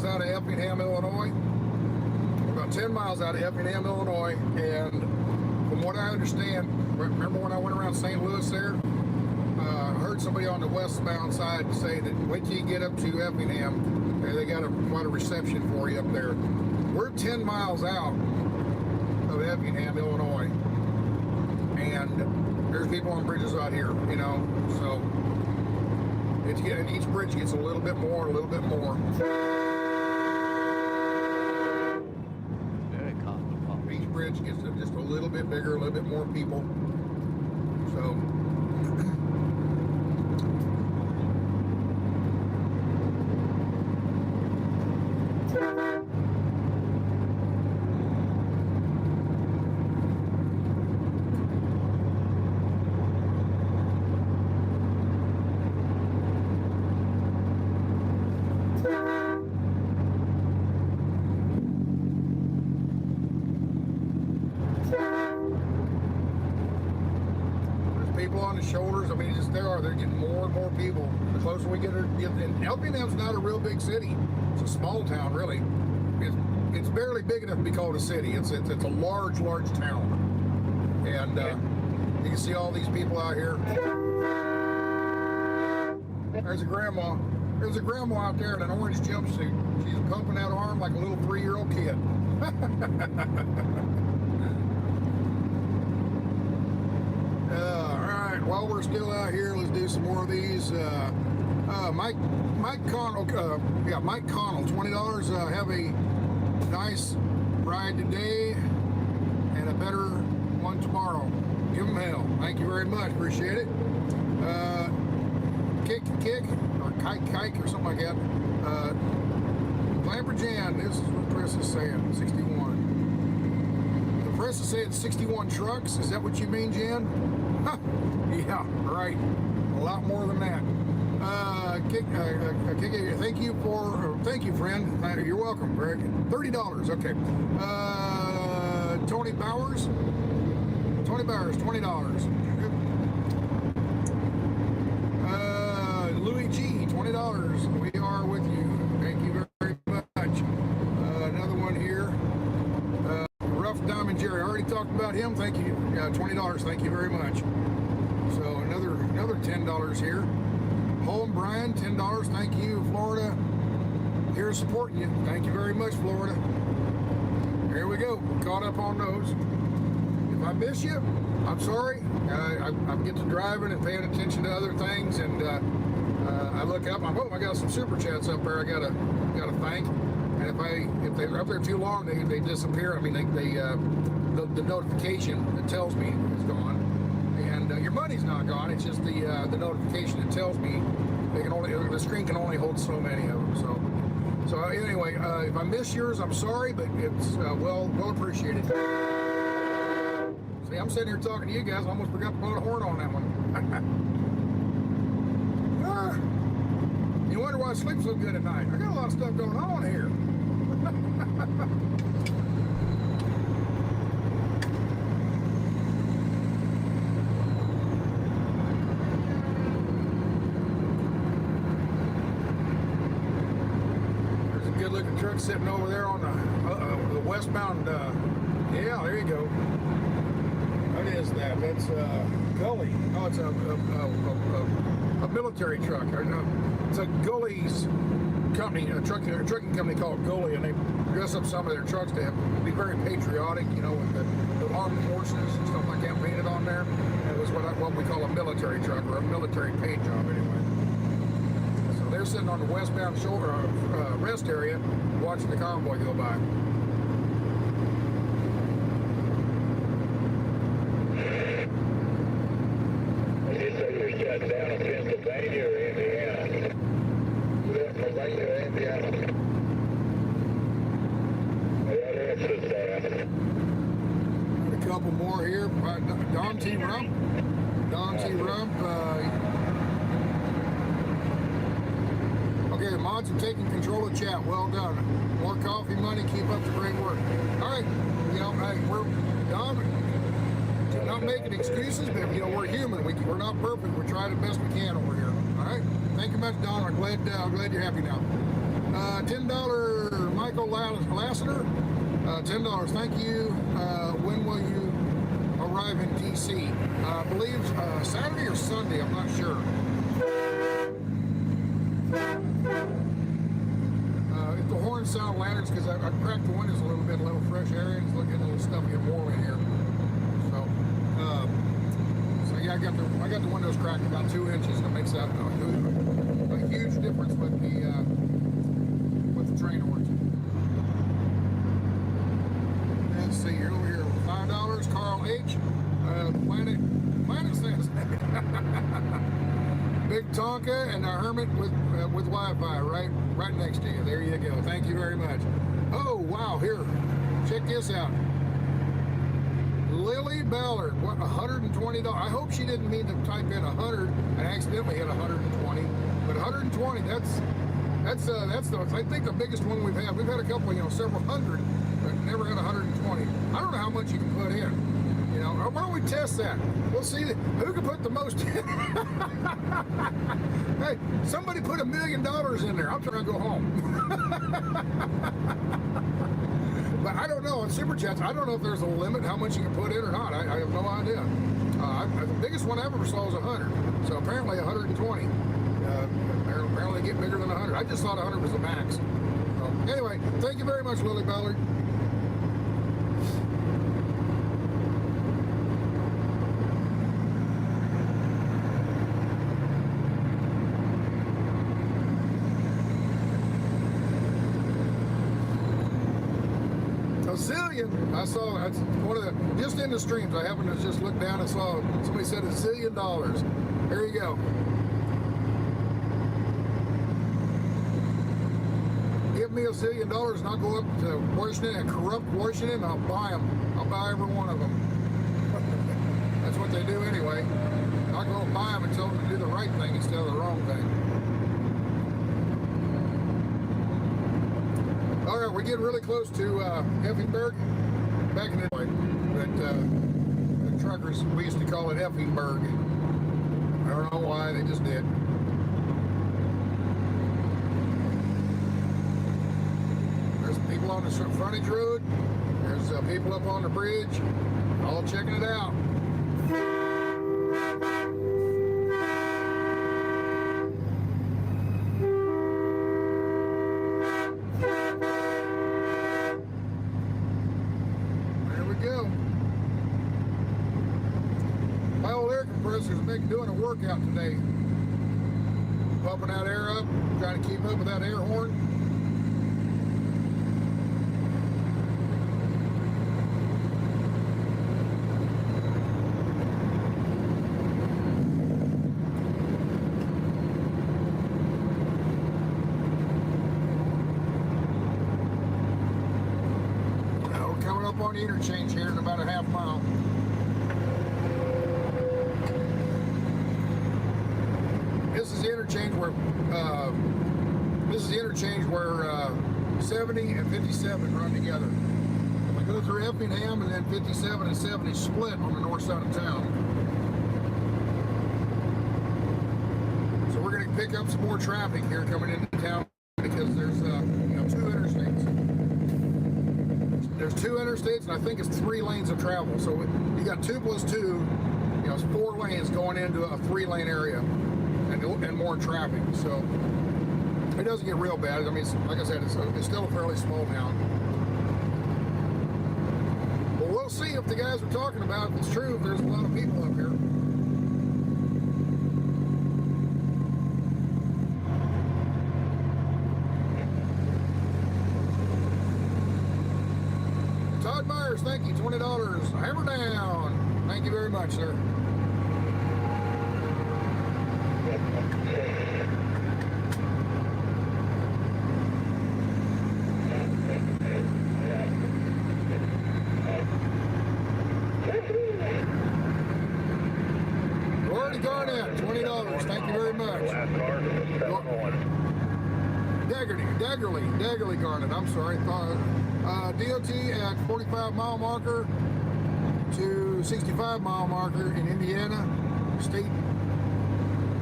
Out of Effingham, Illinois. We're about 10 miles out of Effingham, Illinois, and from what I understand, remember when I went around St. Louis there? I heard somebody on the westbound side say that wait till you get up to Effingham, they got quite a reception for you up there. We're 10 miles out of Effingham, Illinois, and there's people on bridges out here, you know, so it's getting, each bridge gets a little bit more, a little bit more. Each bridge gets just a little bit bigger, a little bit more people. So on the shoulders. I mean, just they're getting more and more people. The closer we get, and Elkingham's not a real big city. It's a small town, really. It's barely big enough to be called a city. It's a large town, and you can see all these people out here. There's a grandma. There's a grandma out there in an orange jumpsuit. She's pumping that arm like a little 3-year-old kid. While we're still out here, let's do some more of these. Mike Connell, Mike Connell, $20. Have a nice ride today and a better one tomorrow. Give them hell. Thank you very much. Appreciate it. Kick, or kike, or something like that. Lamborghini, this is what the press is saying, 61. The press is saying 61 trucks. Is that what you mean, Jan? Yeah, right. A lot more than that. Thank you, friend. You're welcome, Greg. $30. Okay. Tony Bowers, $20. Louis G, $20. We are with you. Thank you very much. Another one here. Rough Diamond Jerry. I already talked about him. Thank you. $20. Thank you very much. So another $10 here. Home Brian, $10. Thank you, Florida. Here supporting you. Thank you very much, Florida. Here we go. Caught up on those. If I miss you, I'm sorry. I get to driving and paying attention to other things, and I look up. I got some super chats up there. I gotta thank. And if they're up there too long, they disappear. I mean, the notification that tells me is gone. And your money's not gone. It's just the notification that tells me the screen can only hold so many of them. So anyway, if I miss yours, I'm sorry, but it's well appreciated. See, I'm sitting here talking to you guys. I almost forgot to blow the horn on that one. You wonder why I sleep so good at night. I got a lot of stuff going on here. Truck sitting over there on the westbound. Yeah, there you go. What is that? That's Gully. Oh, it's a military truck. It's a Gully's company, a trucking company called Gully, and they dress up some of their trucks to be very patriotic, you know, with the armed forces and stuff like that painted on on there. It was what we call a military truck, or a military paint job anyway. So they're sitting on the westbound shoulder rest area watching the convoy go by. You say you're shut down in Pennsylvania or Indiana? Pennsylvania, Indiana. A couple more here. Don T. Rump. Don T. Rump. Okay, the mods are taking control of chat. Well done. More coffee money. Keep up the great work. All right. You know, hey, we're Don. Not making excuses, but you know we're human. We're not perfect. We're trying the best we can over here. All right. Thank you much, Don. I'm glad you're happy now. $10 Michael Lassiter. $10. Thank you. When will you arrive in DC? I believe Saturday or Sunday. I'm not sure. If the horns sound lanterns, because I cracked the windows a little bit, a little fresh air, and it's looking a little stuffy and warm in here. So yeah, I got the windows cracked about 2 inches, and it makes that a huge difference with the train horns. Let's see, you're over here with $5. Carl H. Planet says Big Tonka and a Hermit with Wi-Fi right next to you. There you go. Thank you very much. Oh wow, here, check this out. Lily Ballard, what, $120? I hope she didn't mean to type in 100 and accidentally hit 120. But 120, that's I think the biggest one we've had. We've had a couple, you know, several hundred, but never had 120. I don't know how much you can put in. You know, why don't we test that? We'll see who can put the most in. Hey, somebody put $1 million in there. I'm trying to go home. But I don't know, on Super Chats, I don't know if there's a limit how much you can put in or not. I have no idea. The biggest one I ever saw was 100. So apparently 120. Apparently they get bigger than 100. I just thought 100 was the max. So anyway, thank you very much, Lily Ballard. Zillion. I saw that's one of the just in the streams. I happened to just look down and saw somebody said $1 zillion. There you go. Give me $1 zillion and I'll go up to Washington and corrupt Washington and I'll buy them. I'll buy every one of them. That's what they do anyway. I'll go and buy them and tell them to do the right thing instead of the wrong thing. All right, we're getting really close to Effingberg. Back in the day, but the truckers, we used to call it Effingberg. I don't know why, they just did. There's people on the frontage road. There's people up on the bridge, all checking it out. Doing a workout today, pumping that air up, trying to keep up with that air horn. Now we're coming up on the interchange here in about a half mile. This is the interchange where 70 and 57 run together. We go through Effingham, and then 57 and 70 split on the north side of town. So we're going to pick up some more traffic here coming into town because there's two interstates. There's 2 interstates, and I think it's 3 lanes of travel. So you got 2 plus 2, it's 4 lanes going into a 3-lane area. And more traffic, so it doesn't get real bad. I mean, like I said, it's still a fairly small town. But we'll see see if the guys were talking about, if it's true, if there's a lot of people up here. Todd Myers, thank you, $20. Hammer down. Thank you very much, sir. Gordy Garnett, $20. Thank you very much. Daggerly Garnett, I'm sorry. DOT at 45 mile marker to 65 mile marker in Indiana,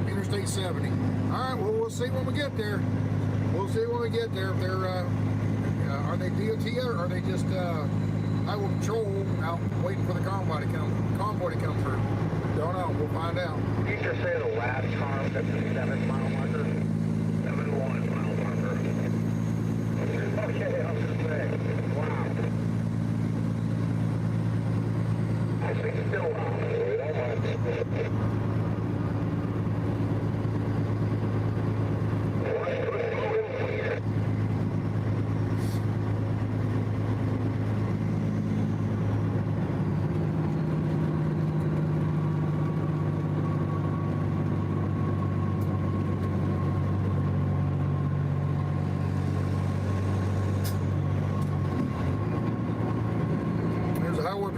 Interstate 70. All right, well, we'll see when we get there. We'll see when we get there. If they're, are they DOT or are they just highway patrol out waiting for the convoy to come through? Don't know. We'll find out. You just say the last car at the 7 mile marker? 71 mile marker. Okay, I was just saying. Wow. I think still wow. We don't mind.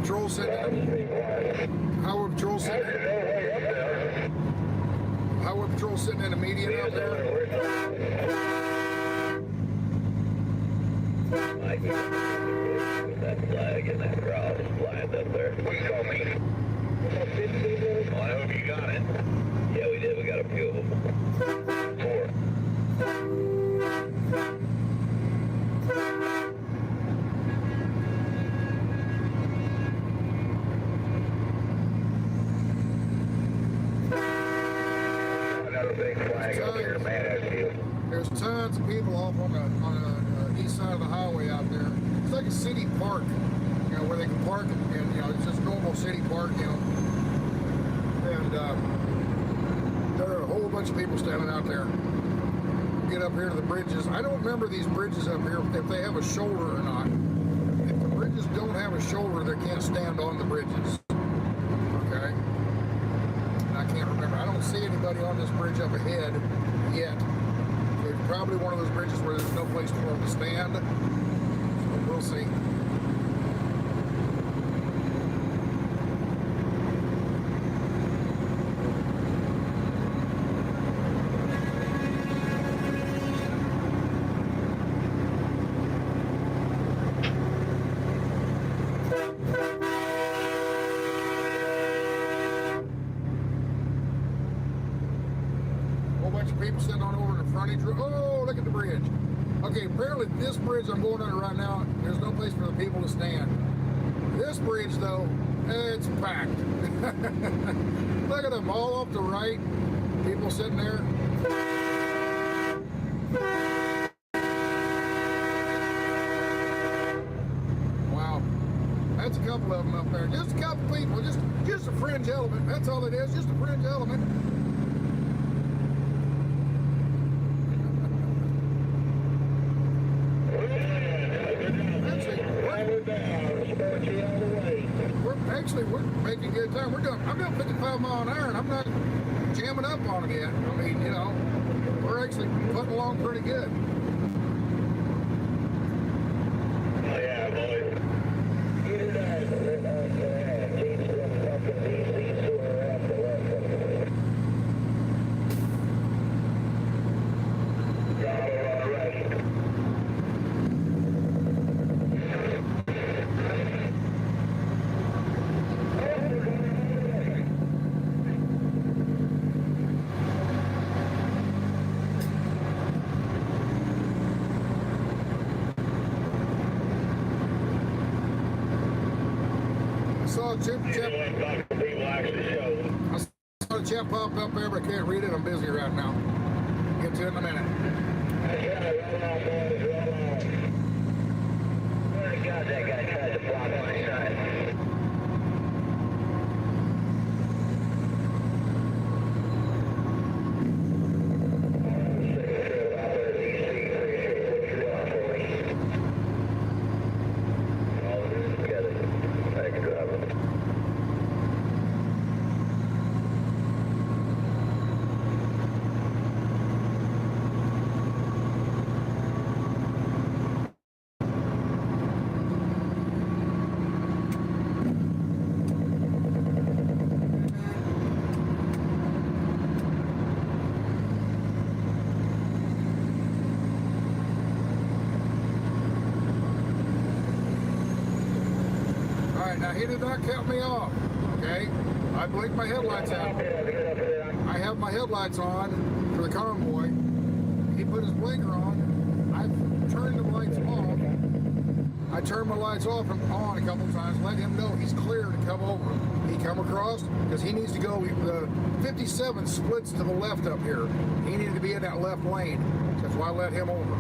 Patrol sitting Highway Patrol sitting in a median out there. That flag and that cross flying up there. What you call me? Well, I hope you got it. Yeah, we did. We got a few of them. 4. There's tons of people off on the east side of the highway out there. It's like a city park, you know, where they can park and you know, it's just normal city park, you know. And there are a whole bunch of people standing out there. Get up here to the bridges. I don't remember these bridges up here if they have a shoulder or not. If the bridges don't have a shoulder, they can't stand on the bridges. Okay. I can't remember. I don't see anybody on this bridge up ahead yet. It's probably one of those bridges where there's no place for them to stand. So we'll see. Oh, look at the bridge. Okay, apparently this bridge I'm going under right now, there's no place for the people to stand. This bridge, though, it's packed. Look at them all off the right. People sitting there. Wow. That's a couple of them up there. Just a couple people. Just a fringe element. That's all it is. Just a fringe element. We're making good time. I'm doing 55 mile an hour, and I'm not jamming up on them yet. I mean, you know, we're actually putting along pretty good. Oh yeah, boys. I saw a chat pop up there, but I can't read it. I'm busy right now. Get to it in a minute. God, that guy tried to block my side. did not cut me off, okay? I blinked my headlights out. I have my headlights on for the convoy. He put his blinker on. I turned the lights off. I turned my lights off and on a couple times, let him know he's clear to come over. He come across because he needs to go. The 57 splits to the left up here. He needed to be in that left lane. That's why I let him over.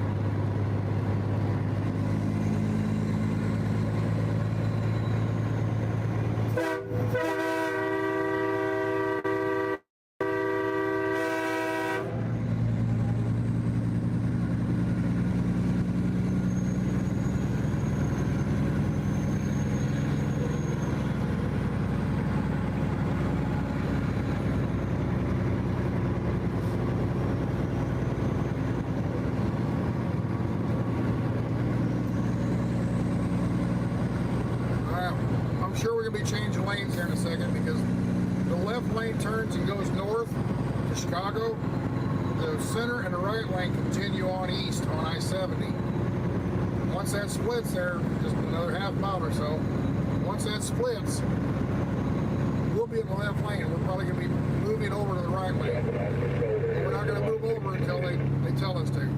I'm sure we're going to be changing lanes here in a second because the left lane turns and goes north to Chicago. The center and the right lane continue on east on I-70. Once that splits there, just another half mile or so, once that splits, we'll be in the left lane. We're probably going to be moving over to the right lane. We're not going to move over until they tell us to.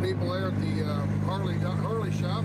People there at the Harley shop.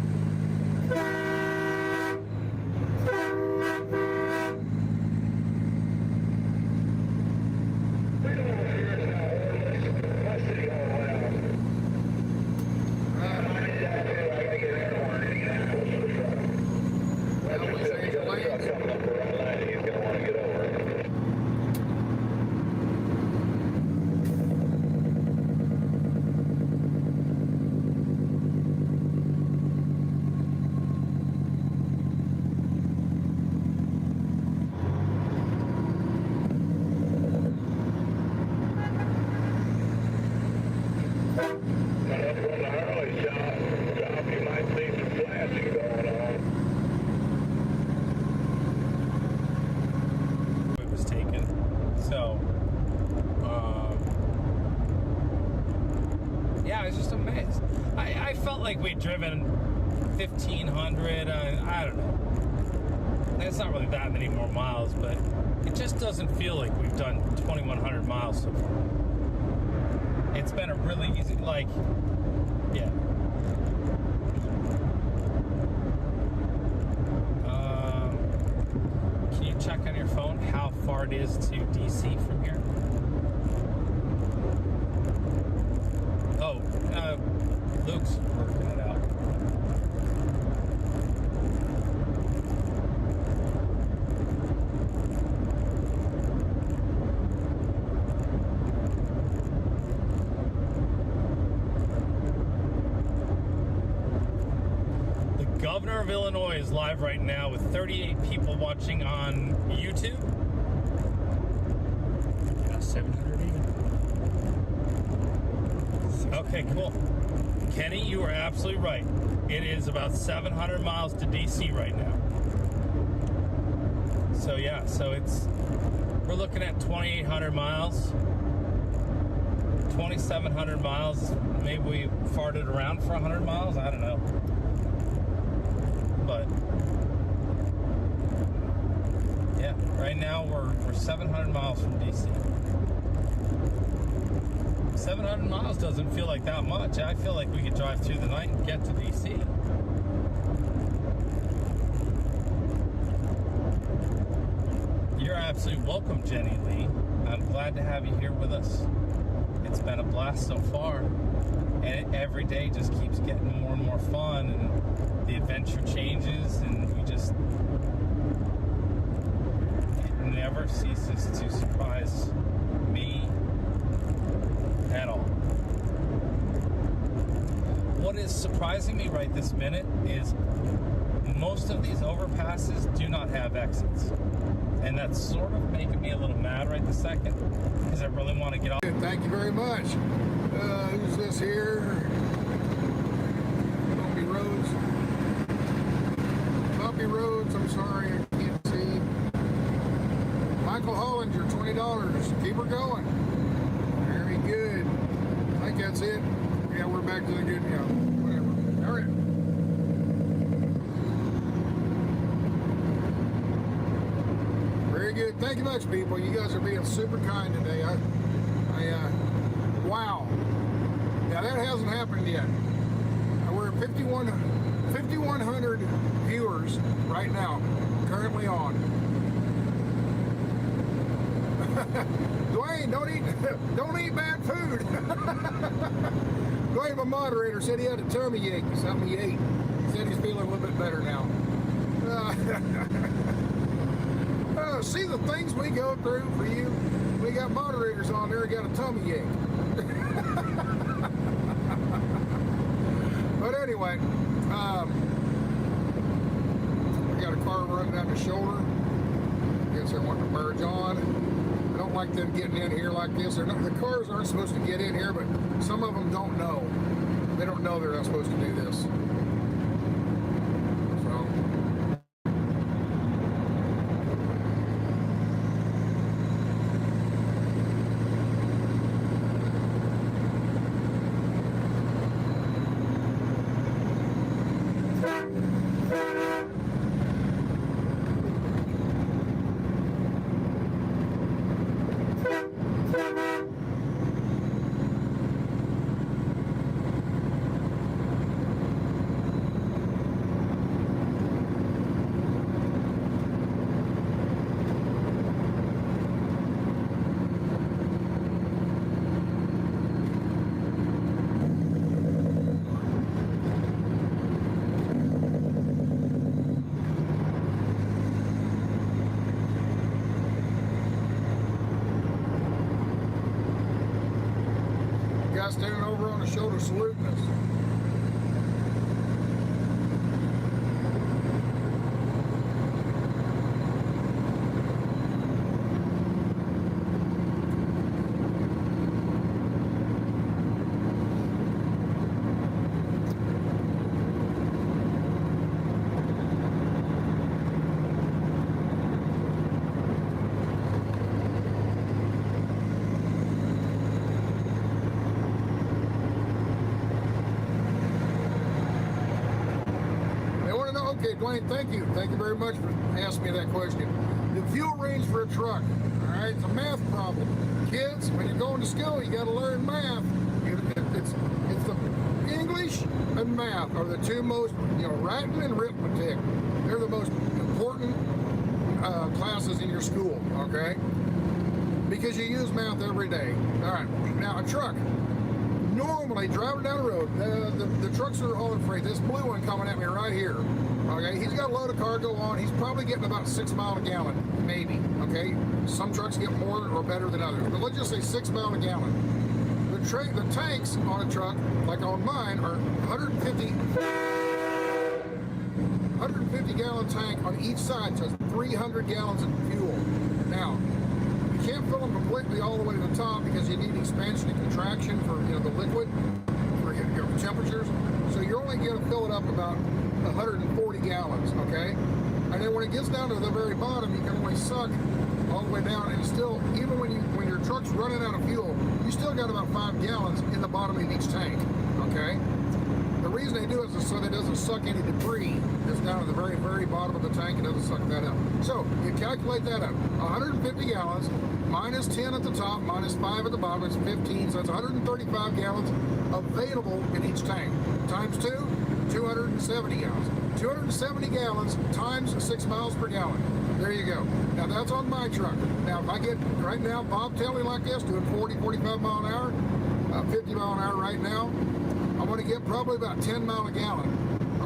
Yeah, I was just amazed. I felt like we'd driven 1,500, I don't know. It's not really that many more miles, but it just doesn't feel like we've done 2,100 miles so far. It's been a really easy, like, yeah. Can you check on your phone how far it is to DC from here? Oh, Luke's working it out. The governor of Illinois is live right now with 38 people watching on YouTube. Yeah, 700 even. Okay, cool. Kenny, you are absolutely right. It is about 700 miles to DC right now. So yeah, we're looking at 2,800 miles, 2,700 miles. Maybe we farted around for 100 miles. I don't know. But yeah, right now we're 700 miles from DC. 700 miles doesn't feel like that much. I feel like we could drive through the night and get to DC. You're absolutely welcome, Jenny Lee. I'm glad to have you here with us. It's been a blast so far, and every day just keeps getting more and more fun, and the adventure changes, and it never ceases to surprise me at all. What is surprising me right this minute is most of these overpasses do not have exits. And that's sort of making me a little mad right this second, because I really want to get off. Thank you very much. Who's this here? Bumpy Roads. Bumpy Roads, I'm sorry, I can't see. Michael Hollinger, $20. Keep her going. Very good. I think that's it. Yeah, we're back to the good, whatever. All right. Very good. Thank you much, people. You guys are being super kind today. Wow. Now, that hasn't happened yet. We're at 5,100 viewers right now, currently on. Dwayne, don't eat bad food. Dwayne, my moderator, said he had a tummy ache. Something he ate. He said he's feeling a little bit better now. See the things we go through for you. We got moderators on there who got a tummy ache. But anyway, we got a car running down the shoulder. I guess they're wanting to merge on. I don't like them getting in here like this. The cars aren't supposed to get in here, but some of them don't know. They don't know they're not supposed to do this. Standing over on the shoulder saluting us. Okay, Dwayne, thank you. Thank you very much for asking me that question. The fuel range for a truck, all right, it's a math problem. Kids, when you're going to school, you got to learn math. It's the English and math are the two most, writing and arithmetic. They're the most important classes in your school, okay? Because you use math every day. All right, now a truck. Normally, driving down the road, the trucks that are hauling freight, this blue one coming at me right here, okay, he's got a load of cargo on, he's probably getting about 6 miles a gallon, maybe, okay? Some trucks get more or better than others, but let's just say 6 miles a gallon. The tanks on a truck, like on mine, are 150 gallon tank on each side, so it's 300 gallons of fuel. Now, you can't fill them completely all the way to the top because you need expansion and contraction for the liquid for your temperatures. So you're only going to fill it up about 140 gallons, okay? And then when it gets down to the very bottom, you can only suck all the way down, and still, even when your truck's running out of fuel, you still got about 5 gallons in the bottom of each tank, okay? The reason they do it is so that it doesn't suck any debris that's down at the very, very bottom of the tank. It doesn't suck that up. So you calculate that up. 150 gallons minus 10 at the top, minus 5 at the bottom, it's 15. So that's 135 gallons available in each tank. Times 2, 270 gallons. 270 gallons times 6 miles per gallon. There you go. Now that's on my truck. Now if I get, right now, bobtailing like this, doing 40, 45 mile an hour, 50 mile an hour right now, I'm going to get probably about 10 miles a gallon,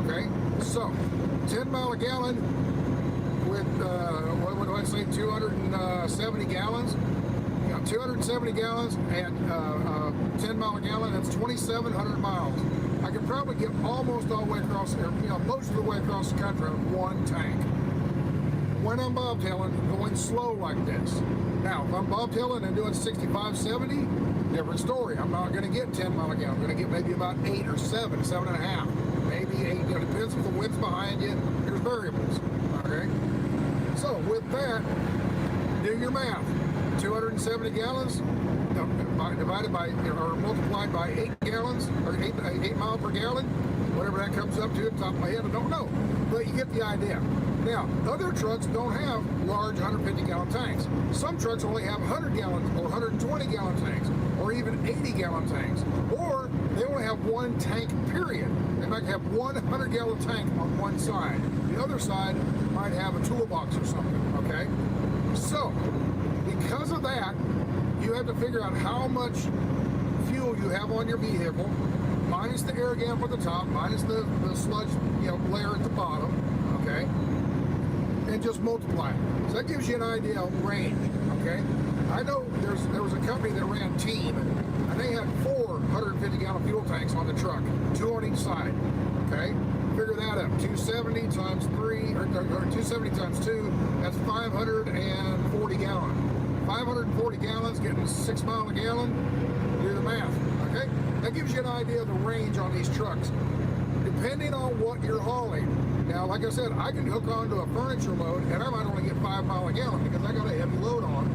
Okay, so 10 mile a gallon with what would I say, 270 gallons. You got 270 gallons and 10 mile a gallon. That's 2,700 miles. I could probably get almost all the way across, most of the way across the country on one tank. When I'm bobtailing, going slow like this. Now, if I'm bobtailing and doing 65, 70, different story. I'm not going to get 10 mile a gallon. I'm going to get maybe about 8 or 7, 7.5, maybe 8. It depends if the wind's behind you. There's variables. Okay. So with that, do your math. 270 gallons divided by or multiplied by 8 gallons or 8 miles per gallon, whatever that comes up to. At the top of my head, I don't know, but you get the idea. Now, other trucks don't have large 150-gallon tanks. Some trucks only have 100-gallon or 120-gallon tanks, or even 80-gallon tanks, or they only have one tank, period. They might have one 100-gallon tank on one side. The other side might have a toolbox or something, okay? So, because of that, you have to figure out how much fuel you have on your vehicle, minus the air gap at the top, minus the sludge layer at the bottom, okay? And just multiply it. So that gives you an idea of range, okay? I know there was a company that ran Team, and they had 4 150-gallon fuel tanks on the truck, 2 on each side, okay? Figure that up. 270 times 3, or 270 times 2, that's 540 gallons. 540 gallons, getting 6 miles a gallon, do the math, okay? That gives you an idea of the range on these trucks, depending on what you're hauling. Now, like I said, I can hook onto a furniture load, and I might only get 5 miles a gallon because I got a heavy load on,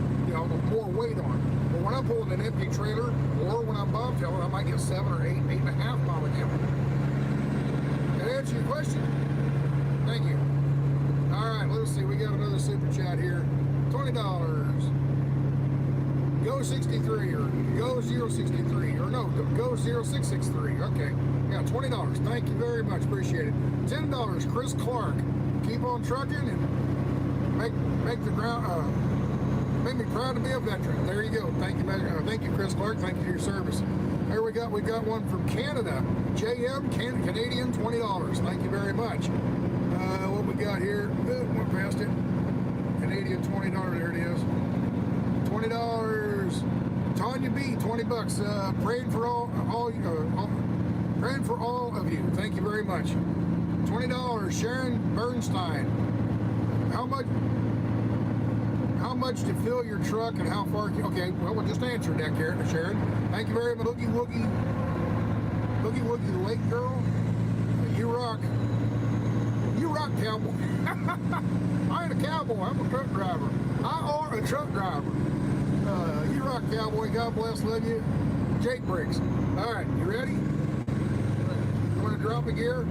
more weight on. But when I'm pulling an empty trailer, or when I'm bobtailing, I might get 7 or 8, 8.5 miles a gallon. That answer your question? Thank you. All right, let's see. We got another super chat here. $20. Go 63 or go 063 or no, go 0663. Okay, yeah, $20. Thank you very much, appreciate it. $10. Chris Clark, keep on trucking and make the ground. Make me proud to be a veteran. There you go. Thank you, Chris Clark. Thank you for your service. Here we got one from Canada. JM Canadian $20. Thank you very much. What we got here? Went past it. Canadian $20. There it is. $20. Tanya B, $20. Praying for all of you. Thank you very much. $20. Sharon Bernstein. How much to fill your truck and how far? Okay, well, we'll just answer that, Sharon. Thank you very much. Boogie Woogie Lake Girl. You rock. You rock, cowboy. I ain't a cowboy. I'm a truck driver. I are a truck driver. You rock, cowboy. God bless. Love you. Jake Briggs. All right, you ready? You want to drop a gear?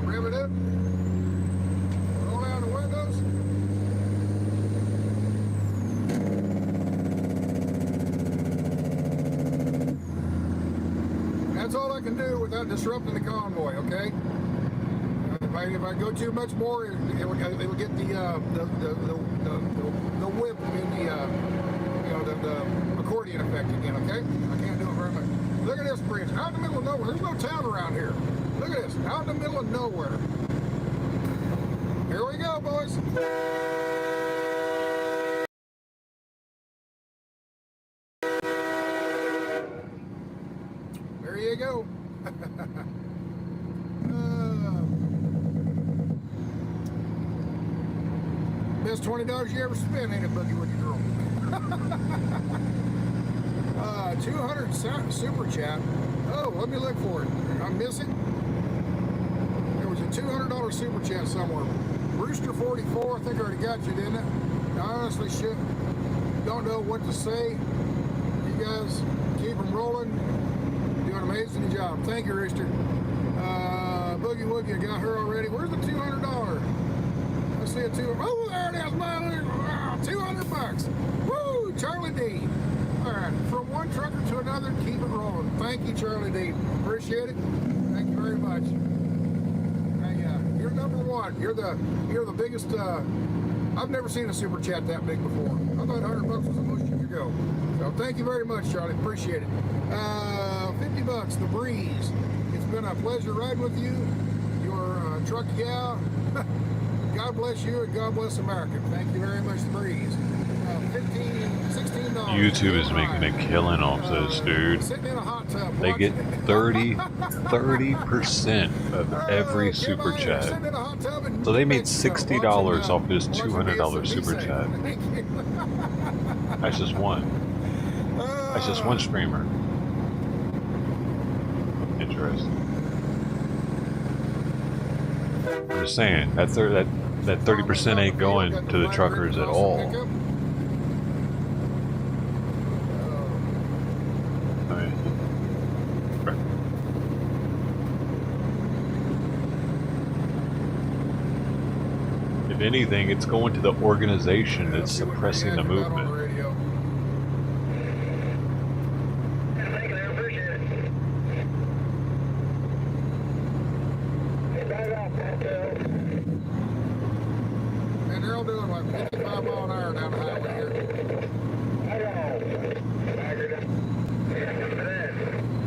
Rev it up. Roll down the windows. That's all I can do without disrupting the convoy, okay? If I go too much more, it will get the whip in the accordion effect again, okay? I can't do it very much. Look at this bridge, out in the middle of nowhere. There's no town around here. Look at this, out in the middle of nowhere. Here we go, boys. There you go. Best $20 you ever spent, ain't it, Boogie Woogie Girl? 200 super chat. Oh, let me look for it. I'm missing. There was a $200 super chat somewhere. Rooster 44. I think I already got you, didn't it? I honestly don't know what to say. You guys keep them rolling. Do an amazing job. Thank you, Rooster. Boogie Woogie, I got her already. Where's the $200? Let's see a $200. Oh, there it is, man. Wow, $200. Woo, Charlie D. All right, from one trucker to another, keep it rolling. Thank you, Charlie D. Appreciate it. Thank you very much. Hey, you're number one. You're the biggest. I've never seen a super chat that big before. I thought $100 was the most you could go. So thank you very much, Charlie. Appreciate it. $50. The Breeze. It's been a pleasure riding with you. truck, yeah. God bless you and God bless America. Thank you very much, Breeze. $16. YouTube is making a killing off this, dude. Sitting in a hot tub. They get 30% of every super chat. So they made $60 off his $200 super chat. That's just one. That's just one streamer. Interesting. I'm just saying that 30% ain't going to the truckers at all. If anything, it's going to the organization that's suppressing the movement. And they're all doing like 55 mile an hour down the highway here.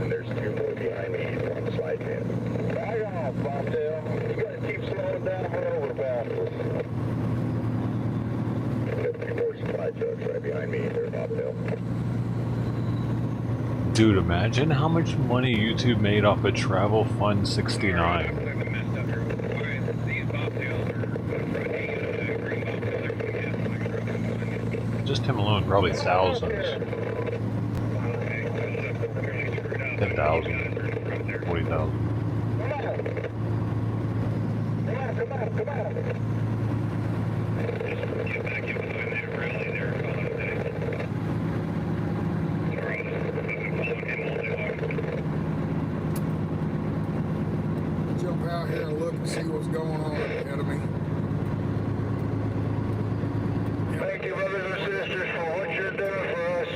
And there's two more behind me on the slide van. Back off, Bobtail. You gotta keep slowing down for overpasses. There's two more supply trucks right behind me. They're Bobtail. Dude, imagine how much money YouTube made off of Travel Fund 69. Just him alone, probably thousands. 10,000, 40,000. Jump out here and look and see what's going on ahead of me. Thank you, brothers and sisters, for what you're doing for us.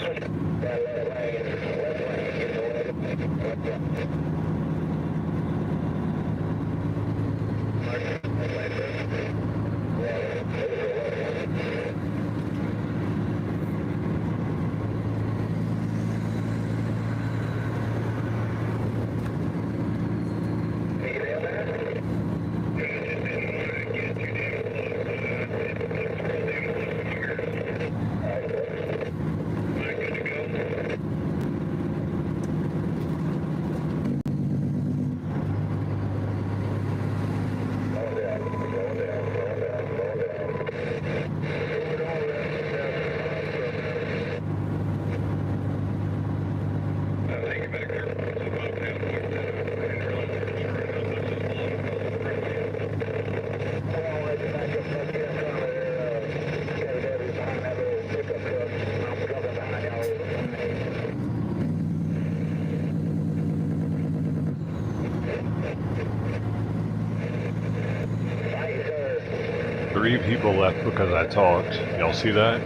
Three people left because I talked. Y'all see that?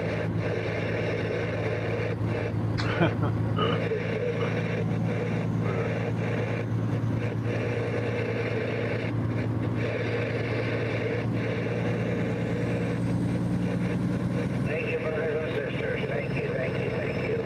Thank you, brothers and sisters. Thank you, thank you, thank you.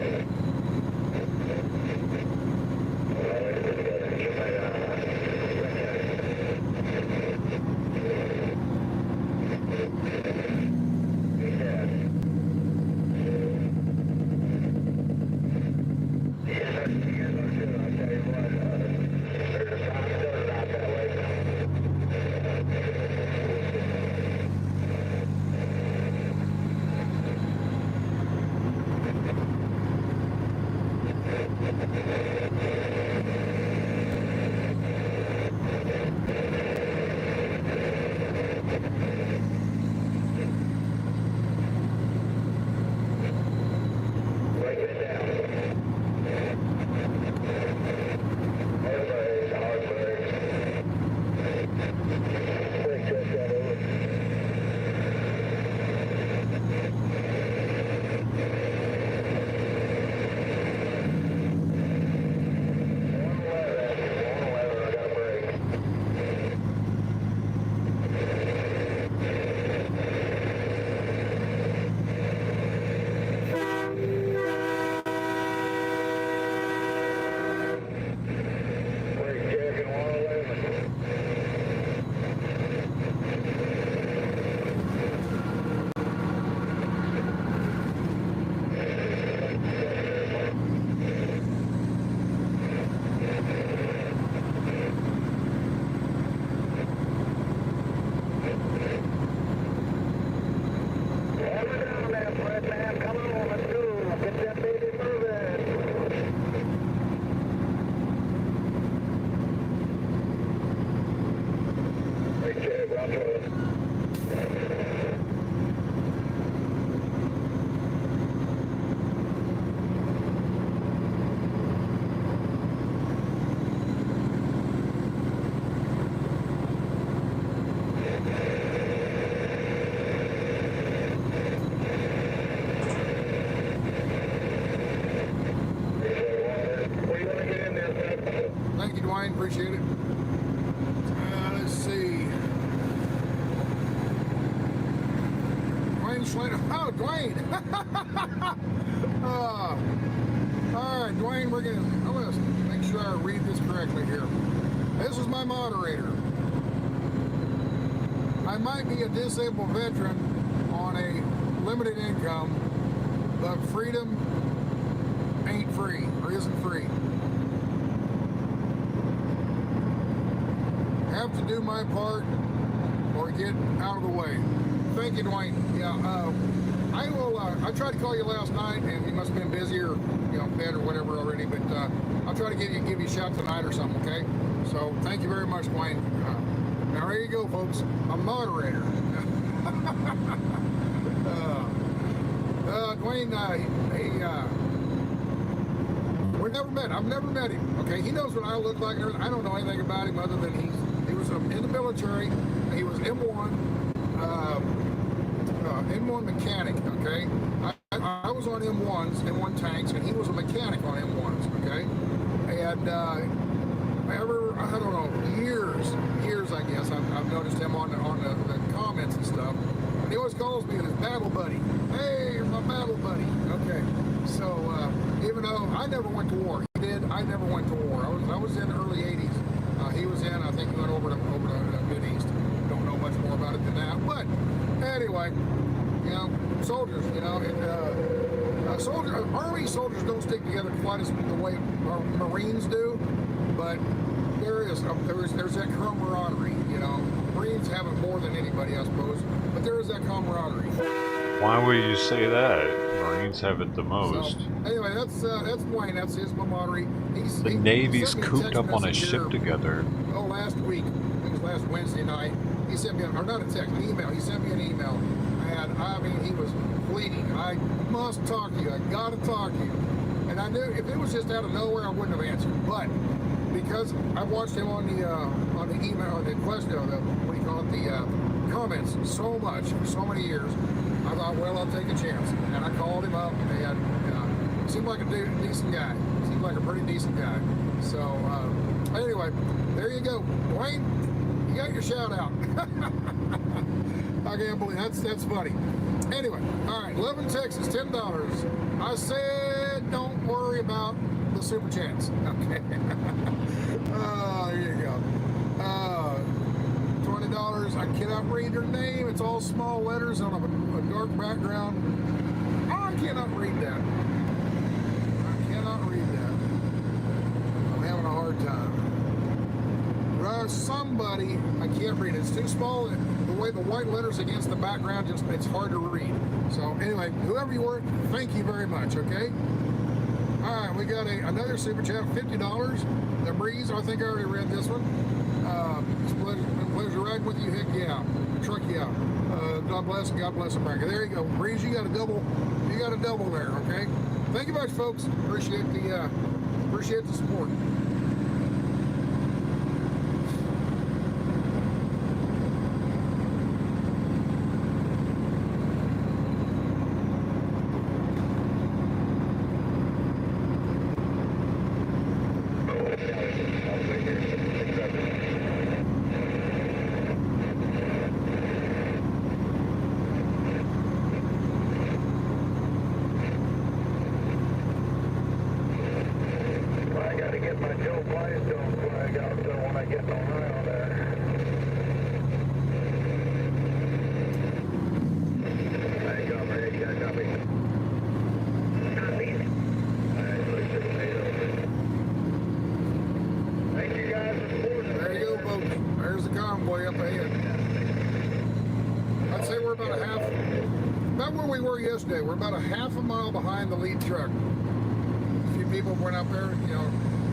Dwayne Schlater. Oh, Dwayne. All right, Dwayne, I'm gonna make sure I read this correctly here. This is my moderator. I might be a disabled veteran on a limited income, but freedom ain't free, or isn't free. Have to do my part or get out of the way. Thank you, Dwayne. Yeah, I will. I tried to call you last night, and you must have been busy or bed or whatever already. But I'll try to give you a shout tonight or something. Okay. So thank you very much, Dwayne. Now there you go, folks. A moderator. Dwayne, we've never met. I've never met him. Okay, he knows what I look like. I don't know anything about him other than he was in the military. He was M1 mechanic. Okay, I was on M1s, M1 tanks, and he was a mechanic on M1s. Okay, and I don't know, years, I guess. I've noticed him on the comments and stuff. And he always calls me his battle buddy. Hey, you're my battle buddy. Okay, so even though I never went to war, he did. I never went to war. I was in the early '80s. He was in. I think he went over to Mid East. Don't know much more about it than that. But anyway, soldiers. Army soldiers don't stick together quite as the way Marines do. But there's that camaraderie. Marines have it more than anybody, I suppose. But there is that camaraderie. Why would you say that? Marines have it the most. So, anyway, that's Dwayne. That's his camaraderie. The Navy's cooped up on a ship together. Oh, last week. It was last Wednesday night. He sent me, or not a text, an email. He sent me an email. And I mean, he was pleading. I must talk to you. I got to talk to you. And I knew if it was just out of nowhere, I wouldn't have answered. But because I watched him on the email, the question, the comments so much for so many years, I thought, well, I'll take a chance. And I called him up, and seemed like a decent guy. Seemed like a pretty decent guy. So anyway, there you go, Dwayne. You got your shout out. I can't believe that's funny. Anyway, all right, Love in Texas, $10. I said, don't worry about the super chats. Okay. Oh, there you go. $20. I cannot read her name. It's all small letters on a dark background. Oh, I cannot read that. I cannot read that. I'm having a hard time. Somebody, I can't read it. It's too small. The way the white letters against the background, it's hard to read. So anyway, whoever you were, thank you very much, okay? All right, we got another super chat, $50. The Breeze, I think I already read this one. It's a pleasure riding with you. Heck yeah, truck you out. God bless America. There you go, Breeze. You got a double there, okay? Thank you much, folks. Appreciate the support. Convoy up ahead. I'd say we're about where we were yesterday. We're about a half a mile behind the lead truck. A few people went up there,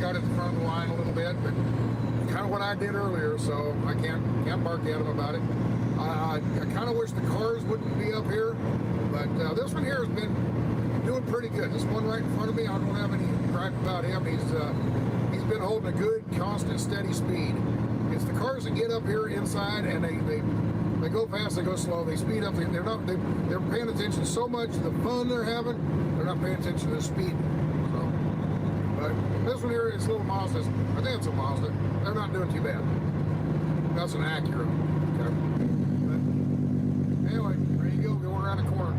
got at the front of the line a little bit, but kind of what I did earlier, so I can't bark at them about it. I kind of wish the cars wouldn't be up here, but this one here has been doing pretty good. This one right in front of me, I don't have any gripe about him. He's been holding a good, constant, steady speed. It's the cars that get up here inside and they go fast, they go slow, they speed up. They're paying attention so much to the fun they're having, they're not paying attention to the speed. So, but this one here is a little Mazda. I think it's a Mazda. They're not doing too bad. That's an Acura. Okay. But anyway, there you go. Going around the corner.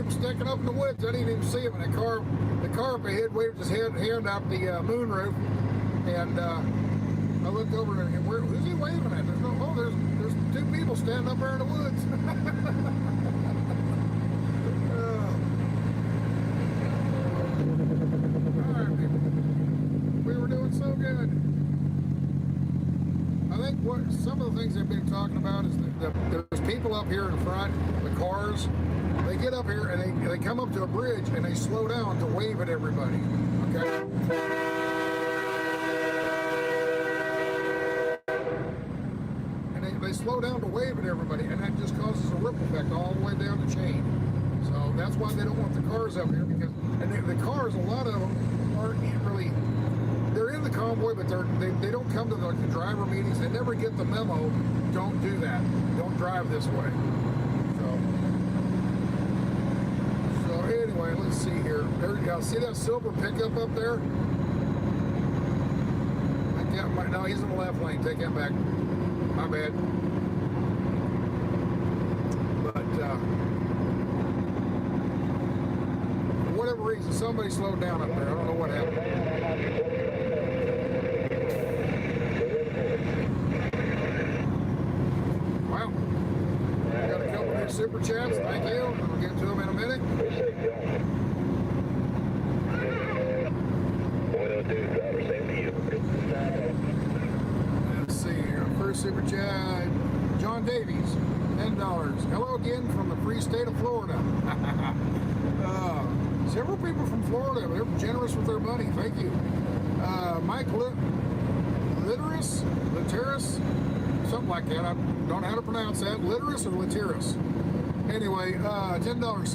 him sticking up in the woods. I didn't even see him. And the car up ahead waved his hand out the moonroof. And I looked over and who's he waving at? There's two people standing up there in the woods. All right, we were doing so good. I think some of the things they've been talking about is that there's people up here in front, the cars. They get up here and they come up to a bridge and they slow down to wave at everybody. Okay. They slow down to wave at everybody, and that just causes a ripple effect all the way down the chain. So that's why they don't want the cars up here, because the cars, a lot of them aren't really, they're in the convoy, but they don't come to the driver meetings. They never get the memo. Don't do that. Don't drive this way. So anyway, let's see here. There you go. See that silver pickup up there? No, he's in the left lane. Take that back. My bad. But for whatever reason, somebody slowed down up there. I don't know what happened. Well, I got a couple of new super chats. Thank you. I'll get to them in a minute. Let's see. First super chat, John Davies, $10. Hello again from the free state of Florida. Several people from Florida, they're generous with their money. Thank you. Mike Literis, something like that. I don't know how to pronounce that. Literis or Literis. Anyway, $10.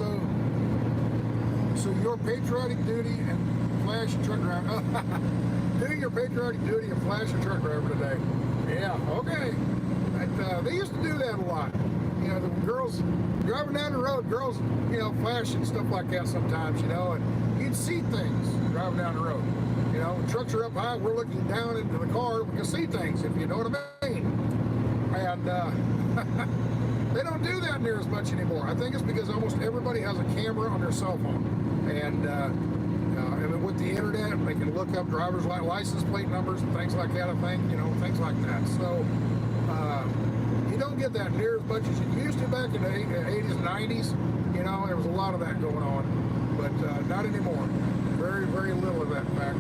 So your patriotic duty and flash a truck driver. Doing your patriotic duty and flash a truck driver today. Yeah, okay. They used to do that a lot. You know, the girls driving down the road, girls, you know, flashing stuff like that sometimes, you know, and you'd see things driving down the road. You know, trucks are up high, we're looking down into the car, we can see things, if you know what I mean. And they don't do that near as much anymore. I think it's because almost everybody has a camera on their cell phone. And with the internet, they can look up driver's license plate numbers and things like that, I think, you know, things like that. So, you don't get that near as much as you used to back in the 80s and 90s. You know, there was a lot of that going on, but not anymore. Very, very little of that, in fact.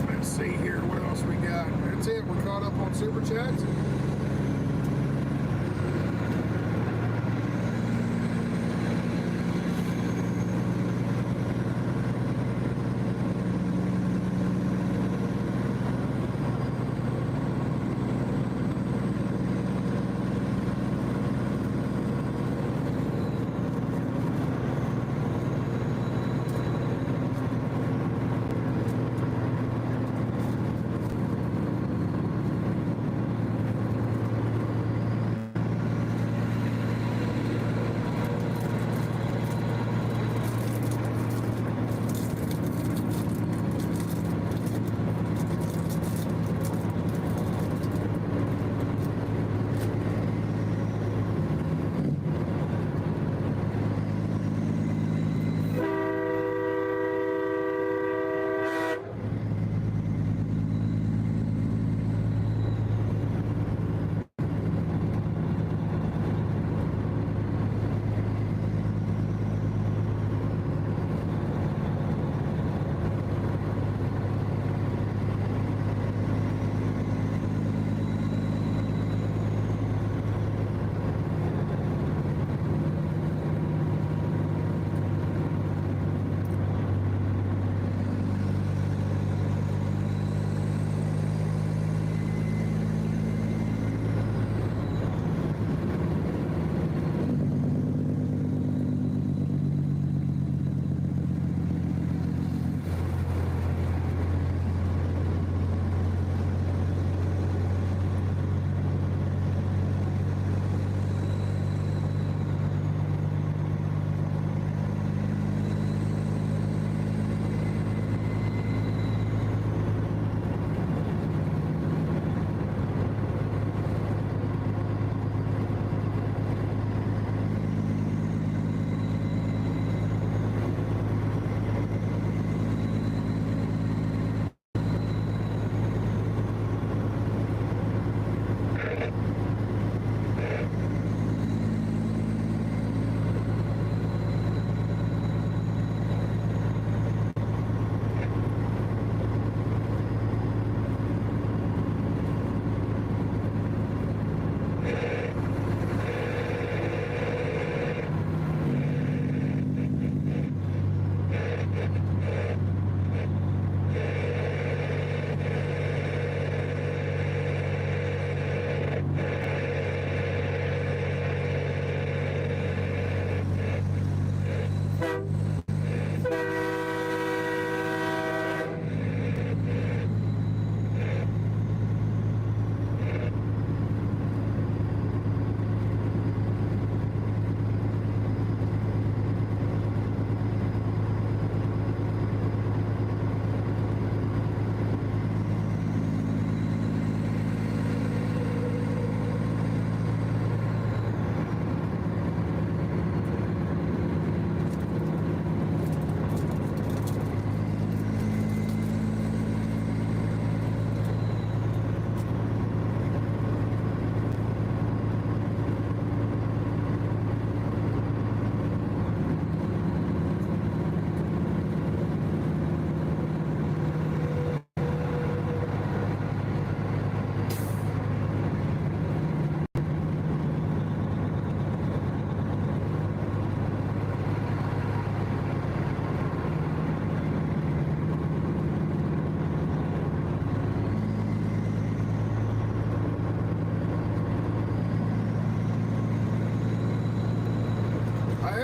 Let's see here, what else we got? That's it, we're caught up on Super Chats.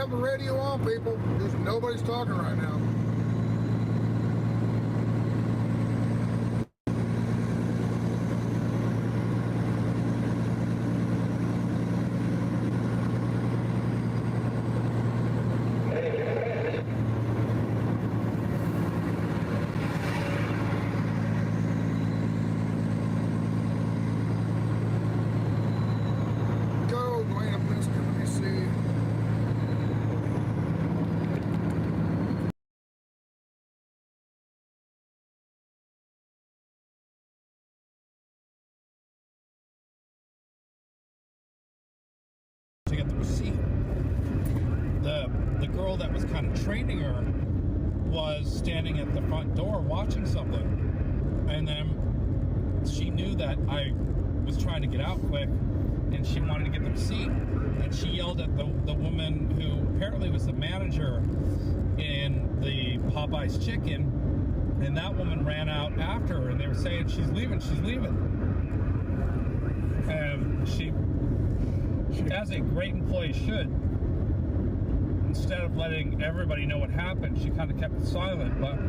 have the radio on, people. Just nobody's talking right now. To get the receipt. The girl that was kind of training her was standing at the front door watching something, and then she knew that I was trying to get out quick, and she wanted to get the receipt, and she yelled at the woman who apparently was the manager in the Popeye's Chicken, and that woman ran out after her, and they were saying she's leaving, and she, as a great employee should, instead of letting everybody know what happened, she kind of kept it silent. But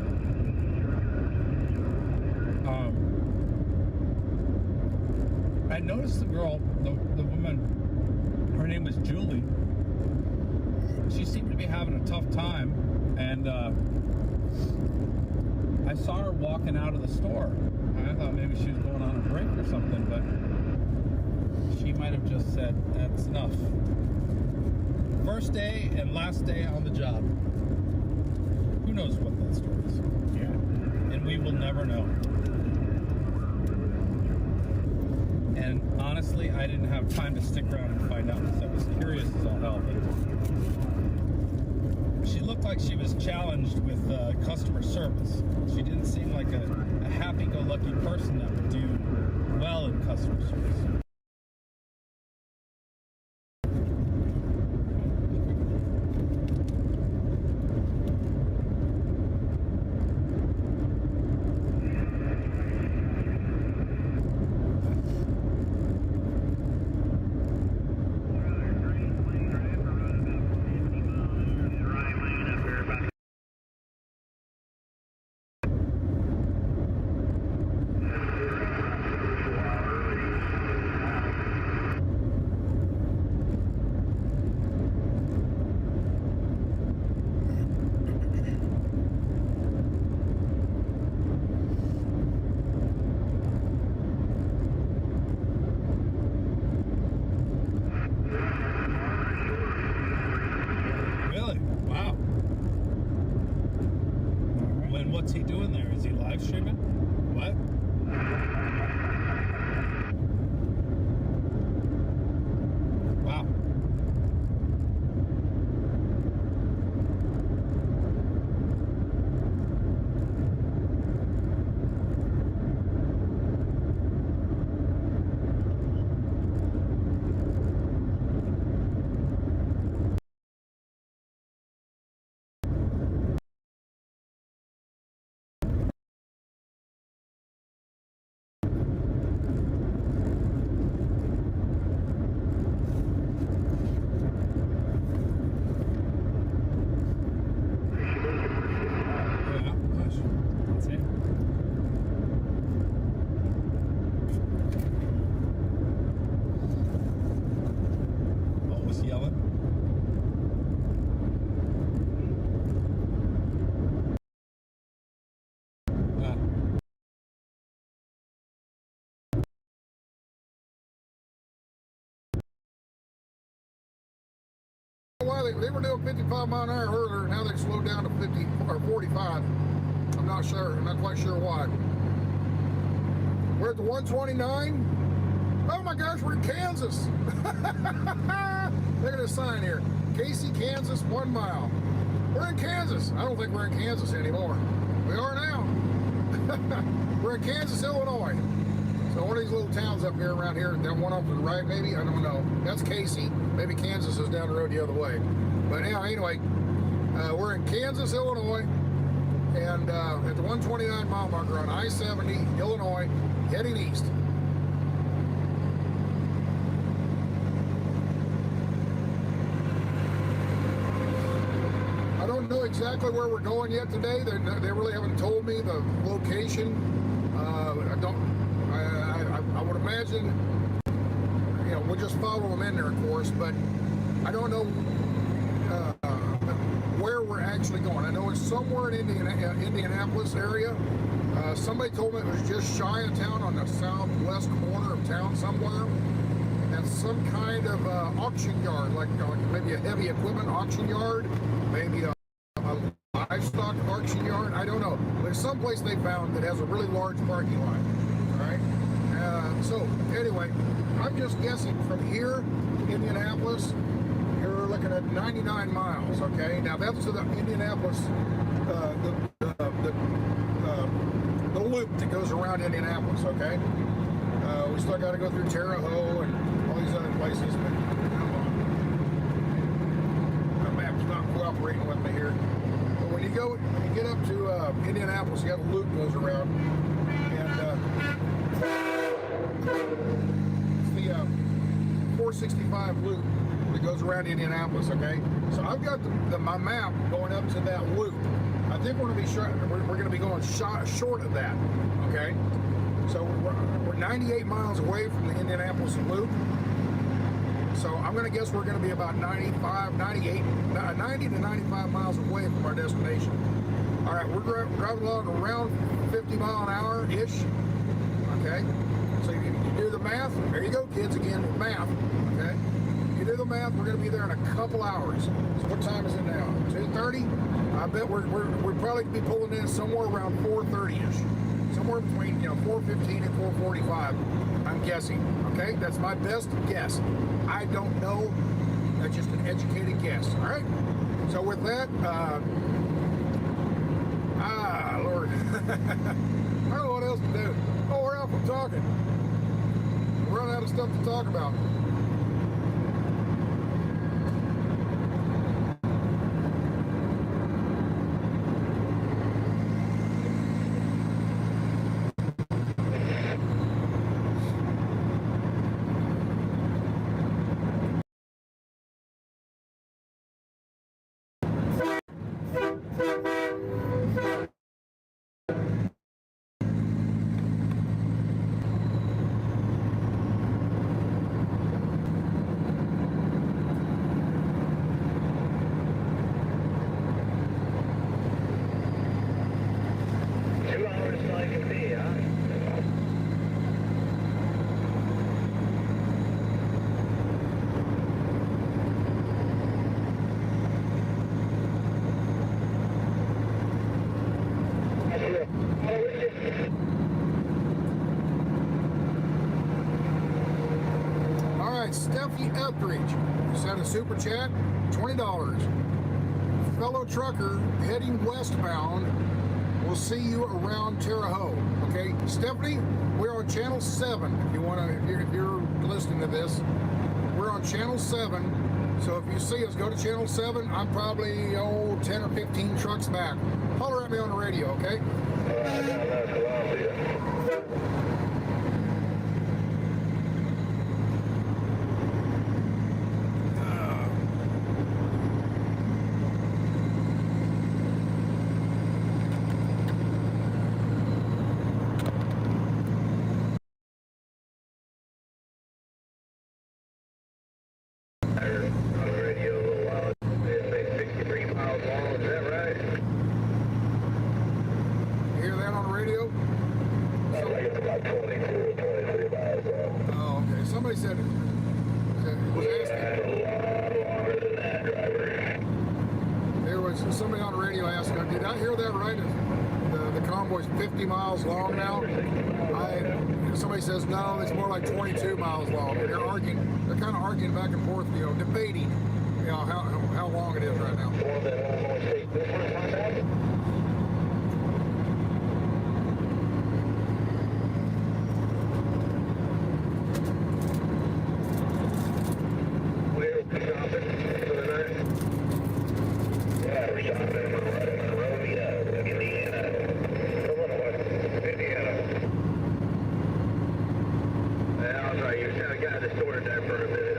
I noticed the girl, the woman, her name was Julie. She seemed to be having a tough time, and I saw her walking out of the store. I thought maybe she was going on a break or something, but she might have just said, that's enough. First day and last day on the job. Who knows what that story is? Yeah. And we will never know. And honestly, I didn't have time to stick around and find out because I was curious as all hell. But she looked like she was challenged with customer service. She didn't seem like a happy-go-lucky person that would do well in customer service. What's he doing there? Is he live streaming? What? Wow. Why they were doing 55 mile an hour earlier, now they slowed down to 50 or 45. I'm not sure. I'm not quite sure why. We're at the 129. Oh my gosh, we're in Kansas. Look at this sign here. Casey, Kansas, 1 mile. We're in Kansas. I don't think we're in Kansas anymore. We are now. We're in Kansas, Illinois. So one of these little towns up here around here, that one off to the right maybe, I don't know. That's Casey. Maybe Kansas is down the road the other way. But anyhow, anyway, we're in Kansas, Illinois, and at the 129 mile marker on I-70, Illinois, heading east. exactly where we're going yet today. They really haven't told me the location. I would imagine, you know, we'll just follow them in there, of course, but I don't know where we're actually going. I know it's somewhere in Indianapolis area. Somebody told me it was just shy of town on the southwest corner of town somewhere. And some kind of auction yard, like maybe a heavy equipment auction yard, maybe a livestock auction yard, I don't know. But it's someplace they found that has a really large parking lot, all right? So anyway, I'm just guessing from here to Indianapolis, you're looking at 99 miles, okay? Now that's to the Indianapolis, the loop that goes around Indianapolis, okay? We still got to go through Terre Haute and all these other places, but the map's not cooperating with me here. But when you get up to Indianapolis, you got a loop goes around, and it's the 465 loop that goes around Indianapolis. Okay, so I've got my map going up to that loop. I think we're going to be going short of that. Okay. So we're 98 miles away from the Indianapolis Loop. So I'm going to guess we're going to be about 90 to 95 miles away from our destination. All right, we're driving along around 50 mile an hour-ish. Okay, so you do the math. There you go, kids, again, with math. Okay, you do the math, we're going to be there in a couple hours. So what time is it now? 2:30? I bet we're probably going to be pulling in somewhere around 4:30-ish. Somewhere between 4:15 and 4:45, I'm guessing. Okay, that's my best guess. I don't know. That's just an educated guess. All right. So with that, Lord, I don't know what else to do. Oh, we're out from talking. We're running out of stuff to talk about. Sent a super chat, $20. Fellow trucker heading westbound, we'll see you around Terre Haute. Okay, Stephanie, we're on channel 7. If you want to, if you're listening to this, we're on channel 7. So if you see us, go to channel 7. I'm probably 10 or 15 trucks back. Holler at me on the radio, okay? Somebody on the radio asked, did I hear that right? The Convoy's 50 miles long now? Somebody says, no, it's more like 22 miles long. And they're kind of arguing back and forth, debating, how long it is right now.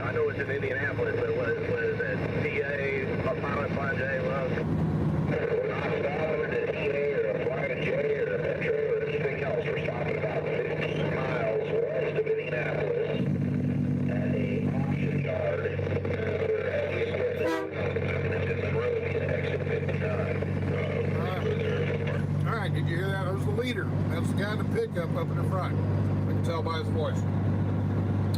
I know it's in Indianapolis, but what is that? PA, Pilot 5J, love? Indianapolis at a auction yard for heavy equipment. It's in Monrovia, exit 59. All right, did you hear that? There's the leader. That's the guy in the pickup up in the front. I can tell by his voice.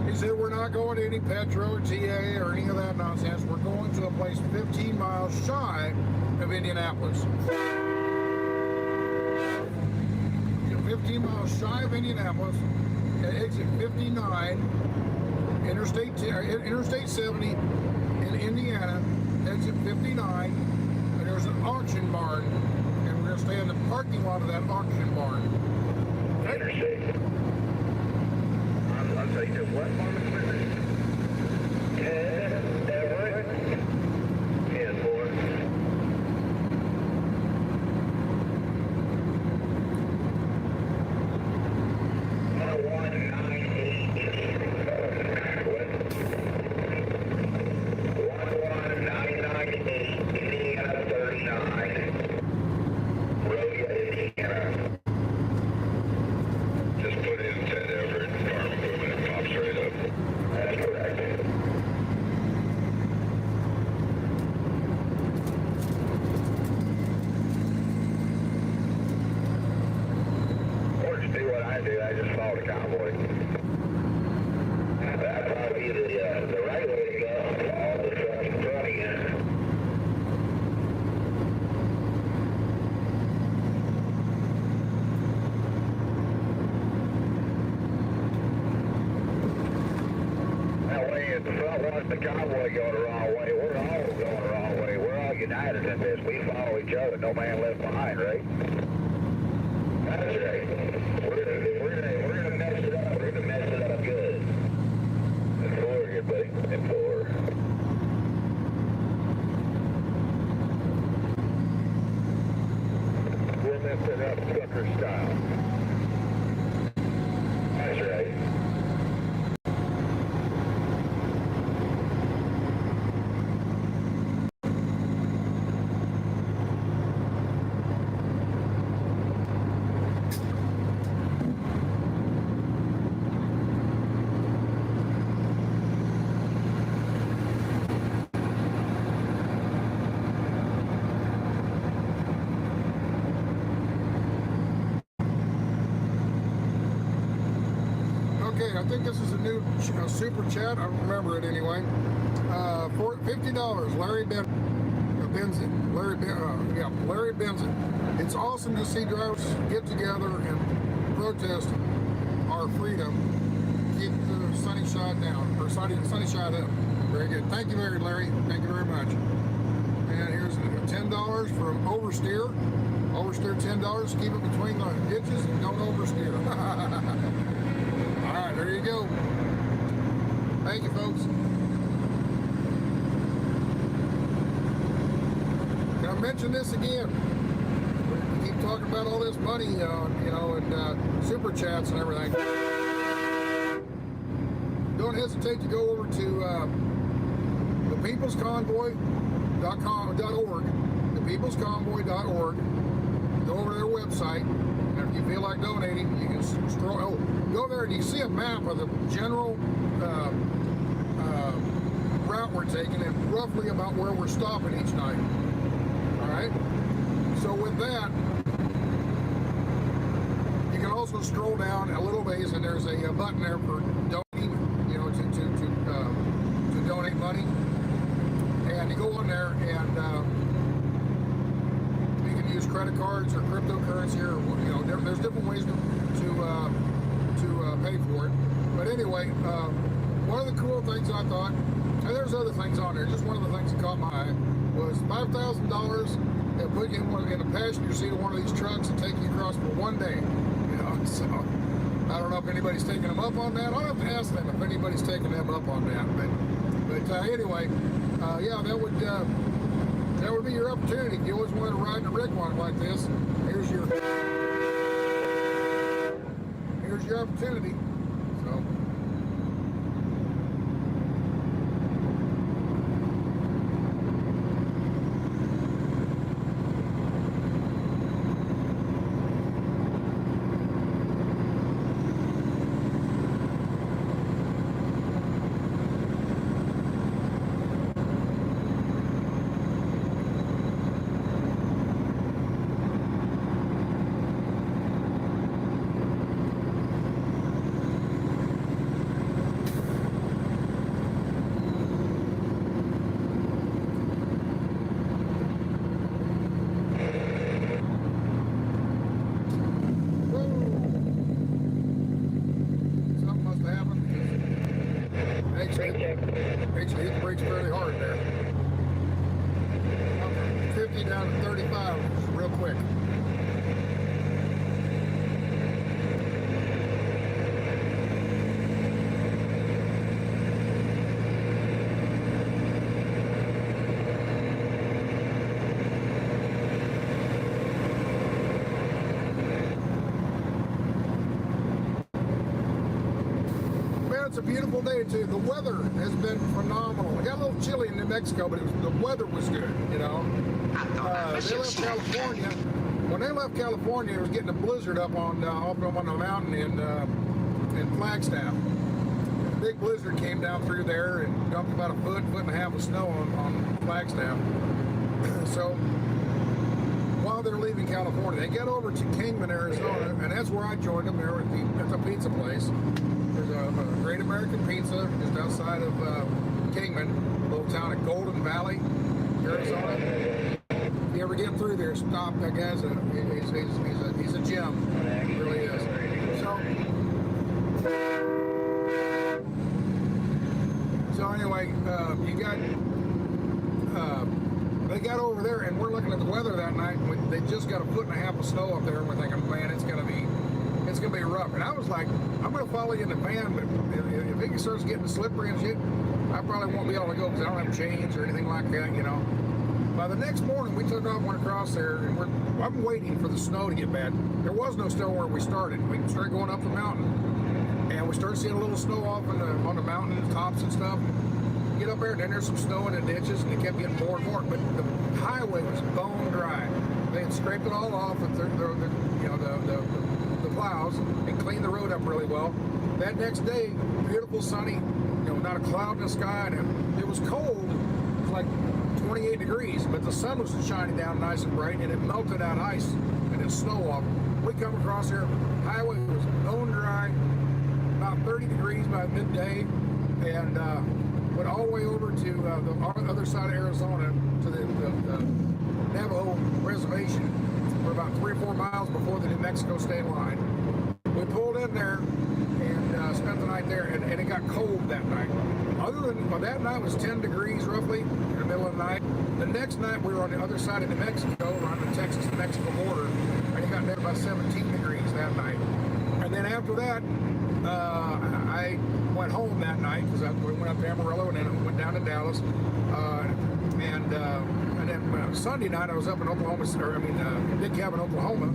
He said, we're not going to any Petro or TA or any of that nonsense. We're going to a place 15 miles shy of Indianapolis. 15 miles shy of Indianapolis, at exit 59, Interstate 70 in Indiana, exit 59, and there's an auction barn, and we're going to stay in the parking lot of that auction barn. Okay? Interstate. I'll take the what farm equipment? 10 Everett. 10 4. I just followed a convoy. That'd probably be the right way to go. All the trucks in front of you. That way, if the front wants the convoy go the wrong way, we're all going the wrong way. We're all united in this. We follow each other. No man left behind, right? That's right. We're gonna mess it up. We're gonna mess it up good. And four here, buddy. And four. We'll mess it up trucker style. That's right. I think this is a new super chat. I don't remember it anyway. For $50, Larry Benzin. Larry Benzin. It's awesome to see drivers get together and protest our freedom. Keep the sunny side down, or sunny side up. Very good. Thank you, Larry. Thank you very much. And here's $10 from Oversteer. Oversteer $10. Keep it between the ditches and don't oversteer. All right, there you go. Thank you, folks. Can I mention this again? We keep talking about all this money, and super chats and everything. Don't hesitate to go over to thepeoplesconvoy.org, thepeoplesconvoy.org. Go over to their website, and if you feel like donating, you can scroll. Go there and you see a map of the general route we're taking and roughly about where we're stopping each night. All right. So with that, you can also scroll down a little ways, and there's a button there for donating. To donate money, and you go on there and. Use credit cards or cryptocurrency, or there's different ways to pay for it. But anyway, one of the cool things I thought, and there's other things on there. Just one of the things that caught my eye was $5,000 that put you in a passenger seat of one of these trucks and take you across for one day. So I don't know if anybody's taking them up on that. I'll have to ask them if anybody's taking them up on that. But anyway, yeah, that would be your opportunity. If you always wanted to ride in a rig one like this, here's your opportunity. So. Actually hit the brakes fairly hard there. 50 down to 35 real quick. It's a beautiful day too. The weather has been phenomenal. It got a little chilly in New Mexico, but the weather was good, you know. They left California. When they left California, it was getting a blizzard up on the mountain in Flagstaff. A big blizzard came down through there and dumped about a foot and a half of snow on Flagstaff. So while they're leaving California, they got over to Kingman, Arizona, and that's where I joined them there at the pizza place. There's a Great American Pizza just outside of Kingman, a little town of Golden Valley, Arizona. If you ever get through there, stop. That guy's he's a gem. He really is. So anyway, they got over there, and we're looking at the weather that night. They just got a foot and a half of snow up there, and we're thinking, man, it's gonna be rough. And I was like, I'm gonna follow you in the van, but if it starts getting slippery and shit, I probably won't be able to go because I don't have chains or anything like that, you know. By the next morning, we took off, went across there, and I'm waiting for the snow to get bad. There was no snow where we started. We started going up the mountain, and we started seeing a little snow off on the mountain tops and stuff. Get up there, and then there's some snow in the ditches, and it kept getting more and more. But the highway was bone dry. They had scraped it all off with the plows and cleaned the road up really well. That next day, beautiful sunny, not a cloud in the sky, and it was cold. It was like 28 degrees, but the sun was shining down nice and bright, and it melted out ice and it snow off. We come across here, highway was bone dry, about 30 degrees by midday, and went all the way over to the other side of Arizona to the Navajo reservation. We're about 3 or 4 miles before the New Mexico state line. We pulled in there and spent the night there, and it got cold that night. That night was 10 degrees roughly in the middle of the night. The next night we were on the other side of New Mexico, around the Texas-Mexico border, and it got there about 17 degrees that night. And then after that, I went home that night because we went up to Amarillo and then went down to Dallas. And then Sunday night I was up in Oklahoma, Big Cabin, Oklahoma,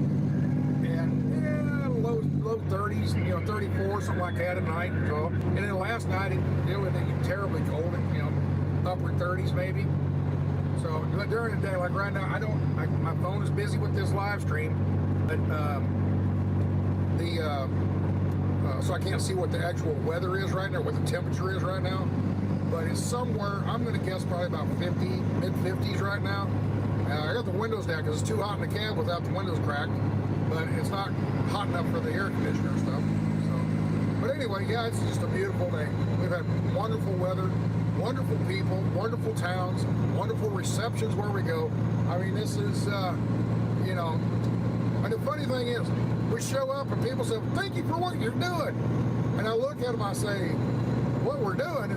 and low 30s, 34, something like that at night. So, and then last night it was terribly cold, upper 30s maybe. So during the day, like right now, my phone is busy with this live stream, but so I can't see what the actual weather is right now, what the temperature is right now. But it's somewhere, I'm going to guess probably about 50, mid-50s right now. I got the windows down because it's too hot in the cab without the windows cracked. But it's not hot enough for the air conditioner and stuff. So, but anyway, yeah, it's just a beautiful day. We've had wonderful weather, wonderful people, wonderful towns, wonderful receptions where we go. I mean, this is, and the funny thing is, we show up and people say, thank you for what you're doing. And I look at them, I say, what we're doing?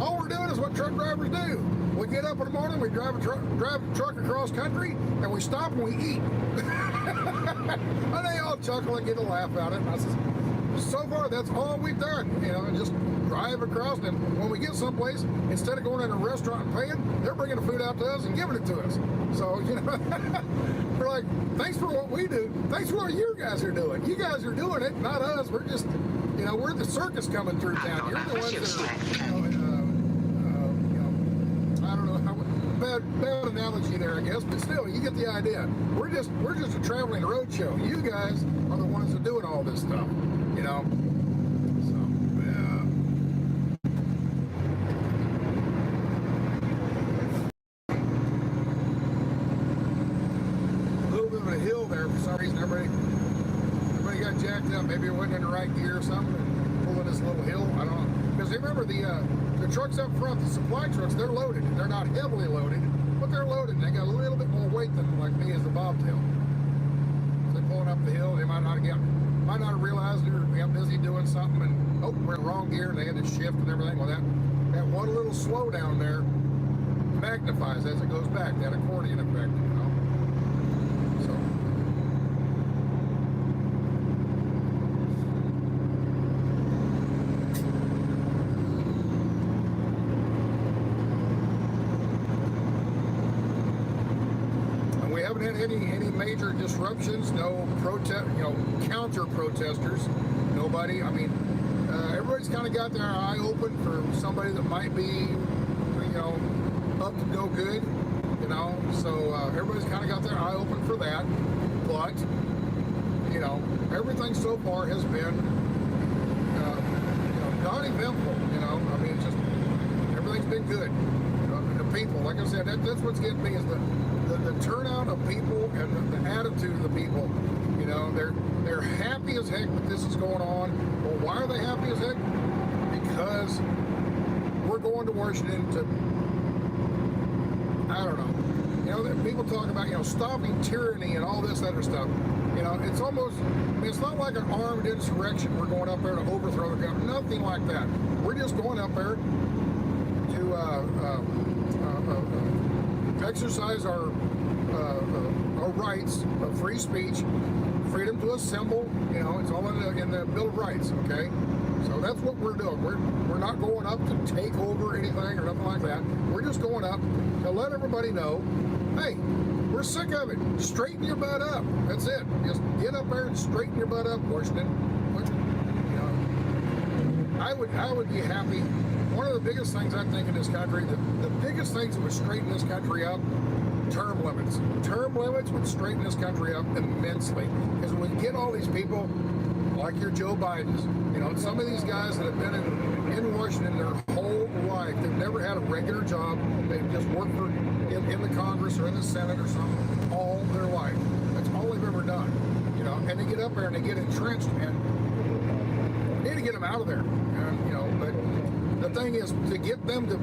All we're doing is what truck drivers do. We get up in the morning, we drive a truck across country, and we stop and we eat. And they all chuckle and get a laugh out of it. And I says, so far, that's all we've done. Just drive across. And when we get someplace, instead of going in a restaurant and paying, they're bringing the food out to us and giving it to us. So, we're like, thanks for what we do. Thanks for what you guys are doing. You guys are doing it, not us. We're just, we're the circus coming through town. You're the ones that are, I don't know, bad analogy there, I guess, but still, you get the idea. We're just a traveling road show. You guys are the ones that are doing all this stuff, So, yeah. A little bit of a hill there for some reason. Everybody got jacked up. Maybe it wasn't in the right gear or something. Pulling this little hill. I don't know. Because remember the trucks up front, the supply trucks, they're loaded. They're not heavily loaded, but they're loaded. They got a little bit more weight than like me as the bobtail. So they're pulling up the hill. They might not have realized they were busy doing something, and oh, wearing the wrong gear and they had to shift and everything. Well, that one little slowdown there magnifies as it goes back, that accordion effect, you know. So. And we haven't had any major disruptions, no protest, you know, counter protesters, nobody. I mean, everybody's kind of got their eye open for somebody that might be, you know, up to no good, you know, so everybody's kind of got their eye open for that, but, you know, everything so far has been, you know, not eventful, you know, I mean, it's just, everything's been good. You know, the people, like I said, that's what's getting me is the turnout of people and the attitude of the people, you know, they're happy as heck that this is going on. Well, why are they happy as heck? Because we're going to Washington to, I don't know. You know, people talk about, you know, stopping tyranny and all this other stuff. You know, it's almost, I mean, it's not like an armed insurrection. We're going up there to overthrow the government. Nothing like that. We're just going up there to exercise our rights of free speech, freedom to assemble. You know, it's all in the Bill of Rights, okay? So that's what we're doing. We're not going up to take over anything or nothing like that. We're just going up to let everybody know, hey, we're sick of it. Straighten your butt up. That's it. Just get up there and straighten your butt up, Washington. You know, I would be happy. One of the biggest things I think in this country, the biggest things that would straighten this country up, term limits. Term limits would straighten this country up immensely. Because when we get all these people like your Joe Bidens, you know, some of these guys that have been in Washington their whole life, they've never had a regular job, they've just worked in the Congress or in the Senate or something all their life. That's all they've ever done, you know, and they get up there and they get entrenched, and we need to get them out of there, and, you know, but the thing is, to get them to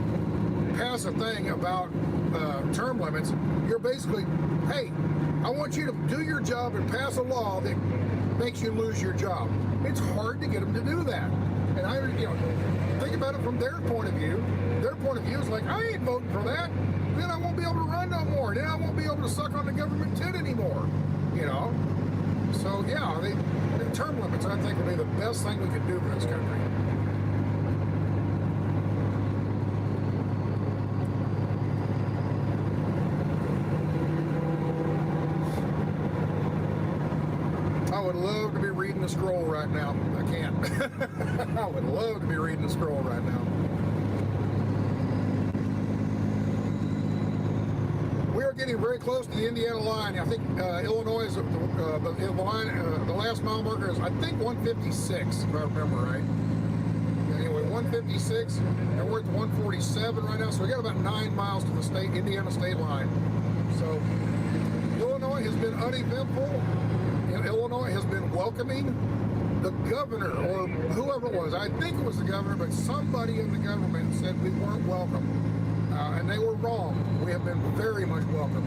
pass a thing about term limits, you're basically, hey, I want you to do your job and pass a law that makes you lose your job. It's hard to get them to do that. And I, you know, think about it from their point of view. Their point of view is like, I ain't voting for that. Then I won't be able to run no more. Then I won't be able to suck on the government tit anymore. You know? So yeah, the term limits I think will be the best thing we could do for this country. I would love to be reading the scroll right now. I can't. I would love to be reading the scroll right now. We are getting very close to the Indiana line. I think Illinois is the line. The last mile marker is, I think, 156, if I remember right. Anyway, 156, and we're at the 147 right now. So we got about 9 miles to the Indiana state line. So Illinois has been uneventful. Illinois has been welcoming. The governor, or whoever it was, I think it was the governor, but somebody in the government said we weren't welcome. And they were wrong. We have been very much welcome.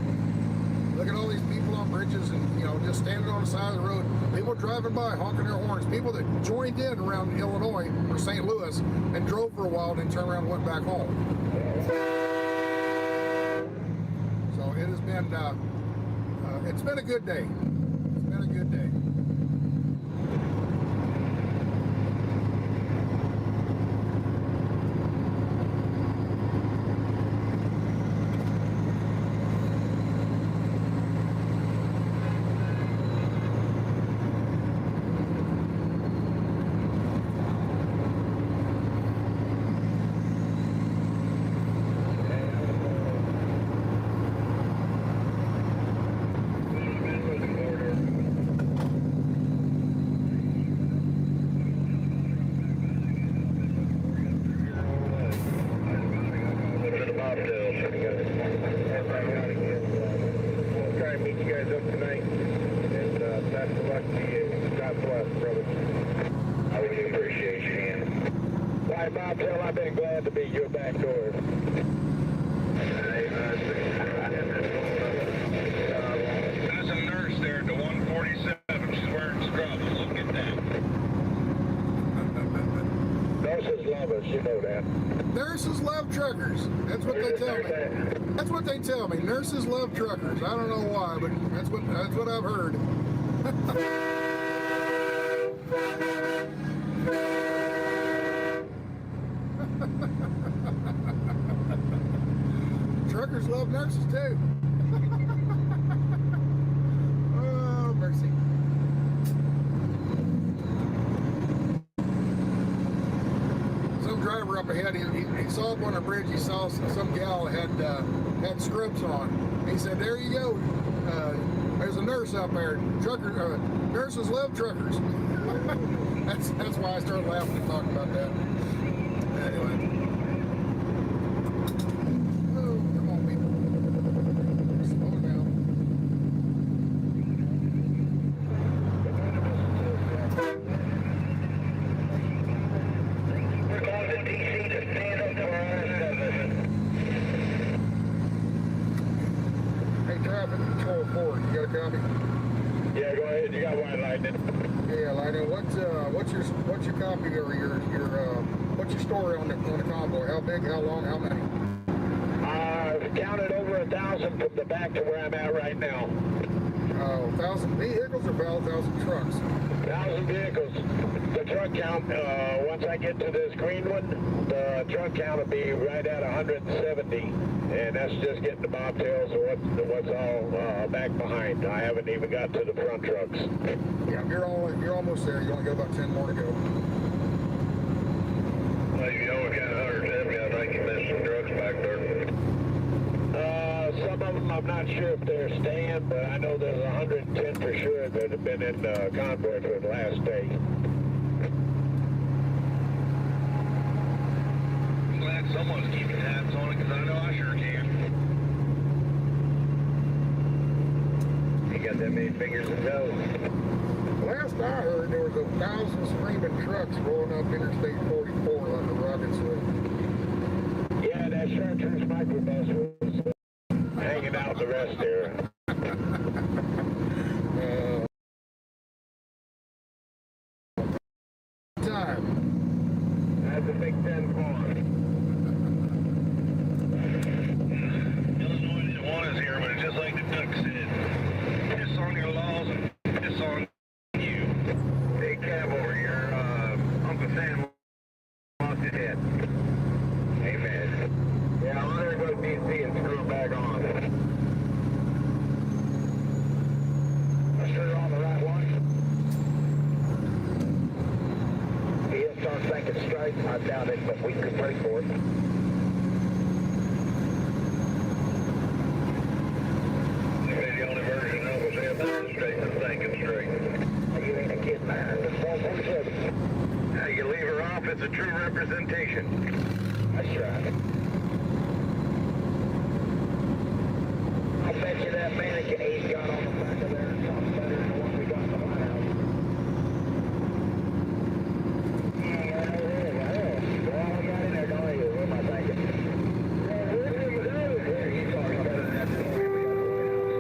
Look at all these people on bridges and, you know, just standing on the side of the road. People driving by, honking their horns. People that joined in around Illinois or St. Louis and drove for a while and then turned around and went back home. So it has been, it's been a good day. It's been a good day. I've been glad to be your back door. There's a nurse there at the 147. She's wearing scrubs. Look at that. of us, you know that. Nurses love truckers. That's what they tell me. That's what they tell me. Nurses love truckers. I don't know why, but that's what I've heard. Truckers love nurses too. Oh, mercy. Some driver up ahead, he saw up on a bridge, he saw some gal had scrubs on. He said, there you go. There's a nurse up there. Nurses love truckers. That's why I started laughing and talking about that. Anyway. Oh, come on, people. Slow down. We're calling to DC to stand up for our service. Hey, traffic control 4, you got a copy? Yeah, go ahead. You got one, Lightning. Yeah, Lightning. What's your copy or your what's your story on the convoy? How big? How long? How many? I've counted over 1,000 from the back to where I'm at right now. 1,000 vehicles or 1,000 trucks? 1,000 vehicles. The truck count, once I get to this green one, the truck count will be right at 170. And that's just getting the bobtails of what's all back behind. I haven't even got to the front trucks. Yeah, you're almost there. You only got about 10 more to go. Well, you know, we got 170. I think you missed some trucks back there. Some of them, I'm not sure if they're staying, but I know there's 110 for sure that have been in Convoy for the last day. I'm glad someone's keeping tabs on it, because I know I sure can. You got that many fingers and toes. Last I heard, there was 1,000 screaming trucks rolling up Interstate 44 like a rocket ship. Yeah, that Chartreuse microbus was hanging out the rest there. Time. That's a big 10 car. Illinois didn't want us here, but it's just like the duck said. Piss on your laws and piss on you. Hey, Cab over here. Uncle Sam lost his head. Amen. Yeah, I'm gonna go to DC and screw him back on. I sure on the right one. He hits our second strike. I doubt it, but we could pray for it. Maybe the only version of us have that straight and thinking straight. You ain't a kid, man. It's 447. How you leave her off, it's a true representation. That's right. I'll bet you that mannequin he's got on the back of there is something better than the one we got in the White House. Yeah, I know it is. Well, I got in there, don't you? What am I thinking? Yeah, where's him with those? Yeah, he's already better than that one we got in the White House.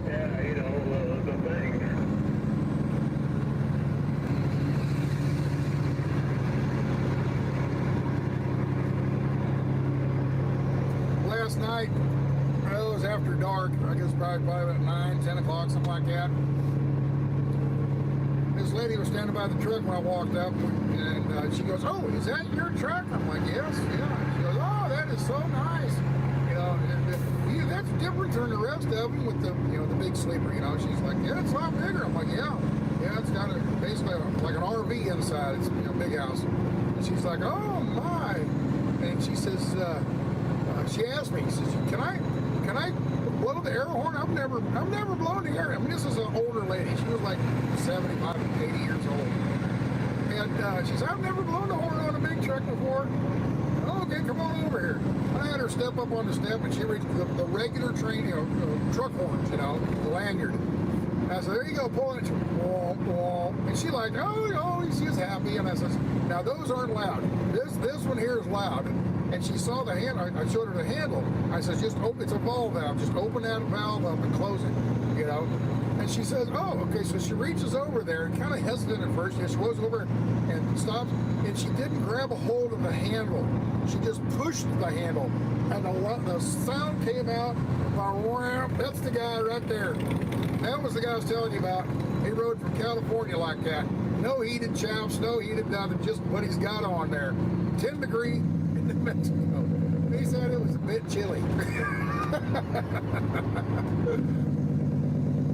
Yeah, you know, the thing. Last night, it was after dark, I guess probably about 9, 10 o'clock, something like that. This lady was standing by the truck when I walked up, and she goes, "Oh, is that your truck?" I'm like, "Yes, yeah." She goes, "Oh, that is so nice." You know, that's different than the rest of them with the, the big sleeper, you know. She's like, "Yeah, it's a lot bigger." I'm like, "Yeah, it's got basically like an RV inside. It's a big house." And she's like, "Oh my!" And she says, she asked me, she says, "Can I blow the air horn?" I've never blown the air. I mean, this is an older lady. She was like 75, 80 years old. And she said, "I've never blown the horn on a big truck before." "Oh, okay, come on over here." I had her step up on the step, and she reached the regular train, truck horns, the lanyard. And I said, "There you go, pull it." She went, wah, wah. And she like, "Oh, she's happy." And I said, "Now those aren't loud. This one here is loud." And she saw the handle. I showed her the handle. I said, "Just open. It's a ball valve. Just open that valve up and close it." And she says, oh, okay, so she reaches over there and kind of hesitant at first. She goes over and stops, and she didn't grab a hold of the handle. She just pushed the handle, and the sound came out. That's the guy right there. That was the guy I was telling you about. He rode from California like that. No heated chaps, no heated nothing, just what he's got on there. 10 degree in New Mexico. He said it was a bit chilly.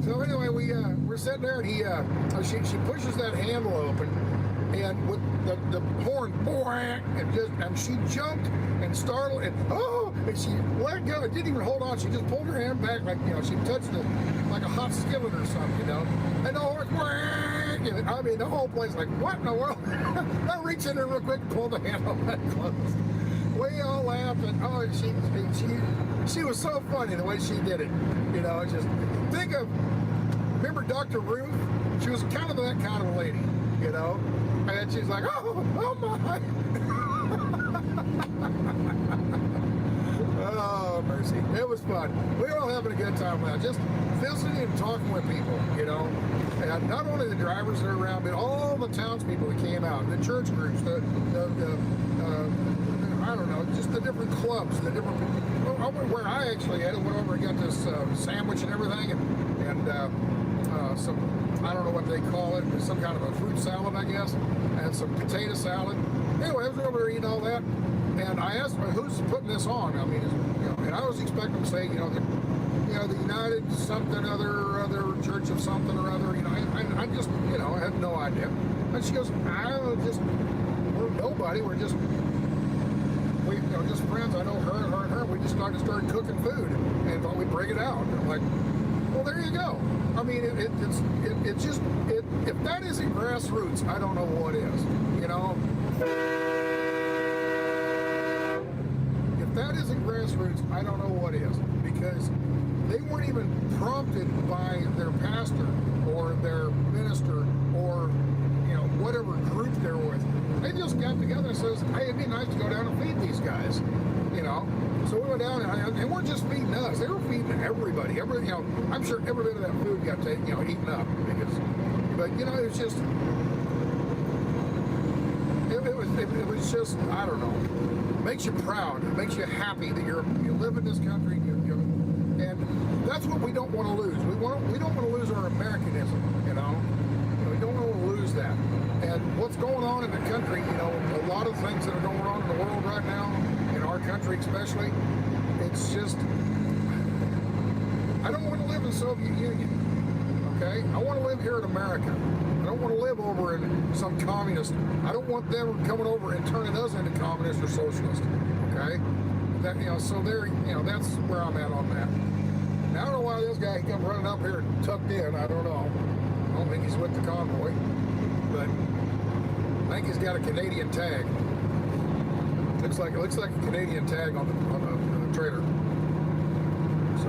So anyway, we're sitting there, and she pushes that handle open, and with the horn, and she jumped and startled, and she let go. It didn't even hold on. She just pulled her hand back, like she touched it like a hot skillet or something, And the horn, I mean, the whole place like, what in the world? I reached in there real quick and pulled the handle back closed. We all laughed, and she was so funny the way she did it. Just think of, remember Dr. Ruth? She was kind of that kind of lady, and she's like, oh my. Oh, mercy. It was fun. We were all having a good time with that. Just visiting and talking with people, And not only the drivers that are around, but all the townspeople that came out, the church groups, I don't know, just the different clubs, the different, where I actually went over and got this sandwich and everything, and some, I don't know what they call it, some kind of a fruit salad, I guess, and some potato salad. Anyway, I was over there eating all that, and I asked them, who's putting this on? I mean, and I was expecting to say, the United something other Church of something or other, I just, I had no idea. And she goes, we're nobody, we're just friends. I know her and her. We just started cooking food and thought we'd bring it out. And I'm like, well, there you go. I mean, it's just if that isn't grassroots, I don't know what is. If that isn't grassroots, I don't know what is, because they weren't even prompted by their pastor or their minister or whatever group they're with. They just got together and says, hey, it'd be nice to go down and feed these guys, So we went down, and they weren't just feeding us; they were feeding everybody. I'm sure every bit of that food got eaten up but it was just, it was just, I don't know. It makes you proud. It makes you happy that you live in this country, and that's what we don't want to lose. We don't want to lose our Americanism, We don't want to lose that. And what's going on in the country, a lot of things that are going on in the world right now, in our country especially, it's just, I don't want to live in the Soviet Union, okay? I want to live here in America. I don't want to live over in some communist. I don't want them coming over and turning us into communist or socialist, okay? That, so there, that's where I'm at on that. Now, I don't know why this guy come running up here tucked in. I don't know. I don't think he's with the convoy. But I think he's got a Canadian tag. Looks like a Canadian tag on the trailer. So,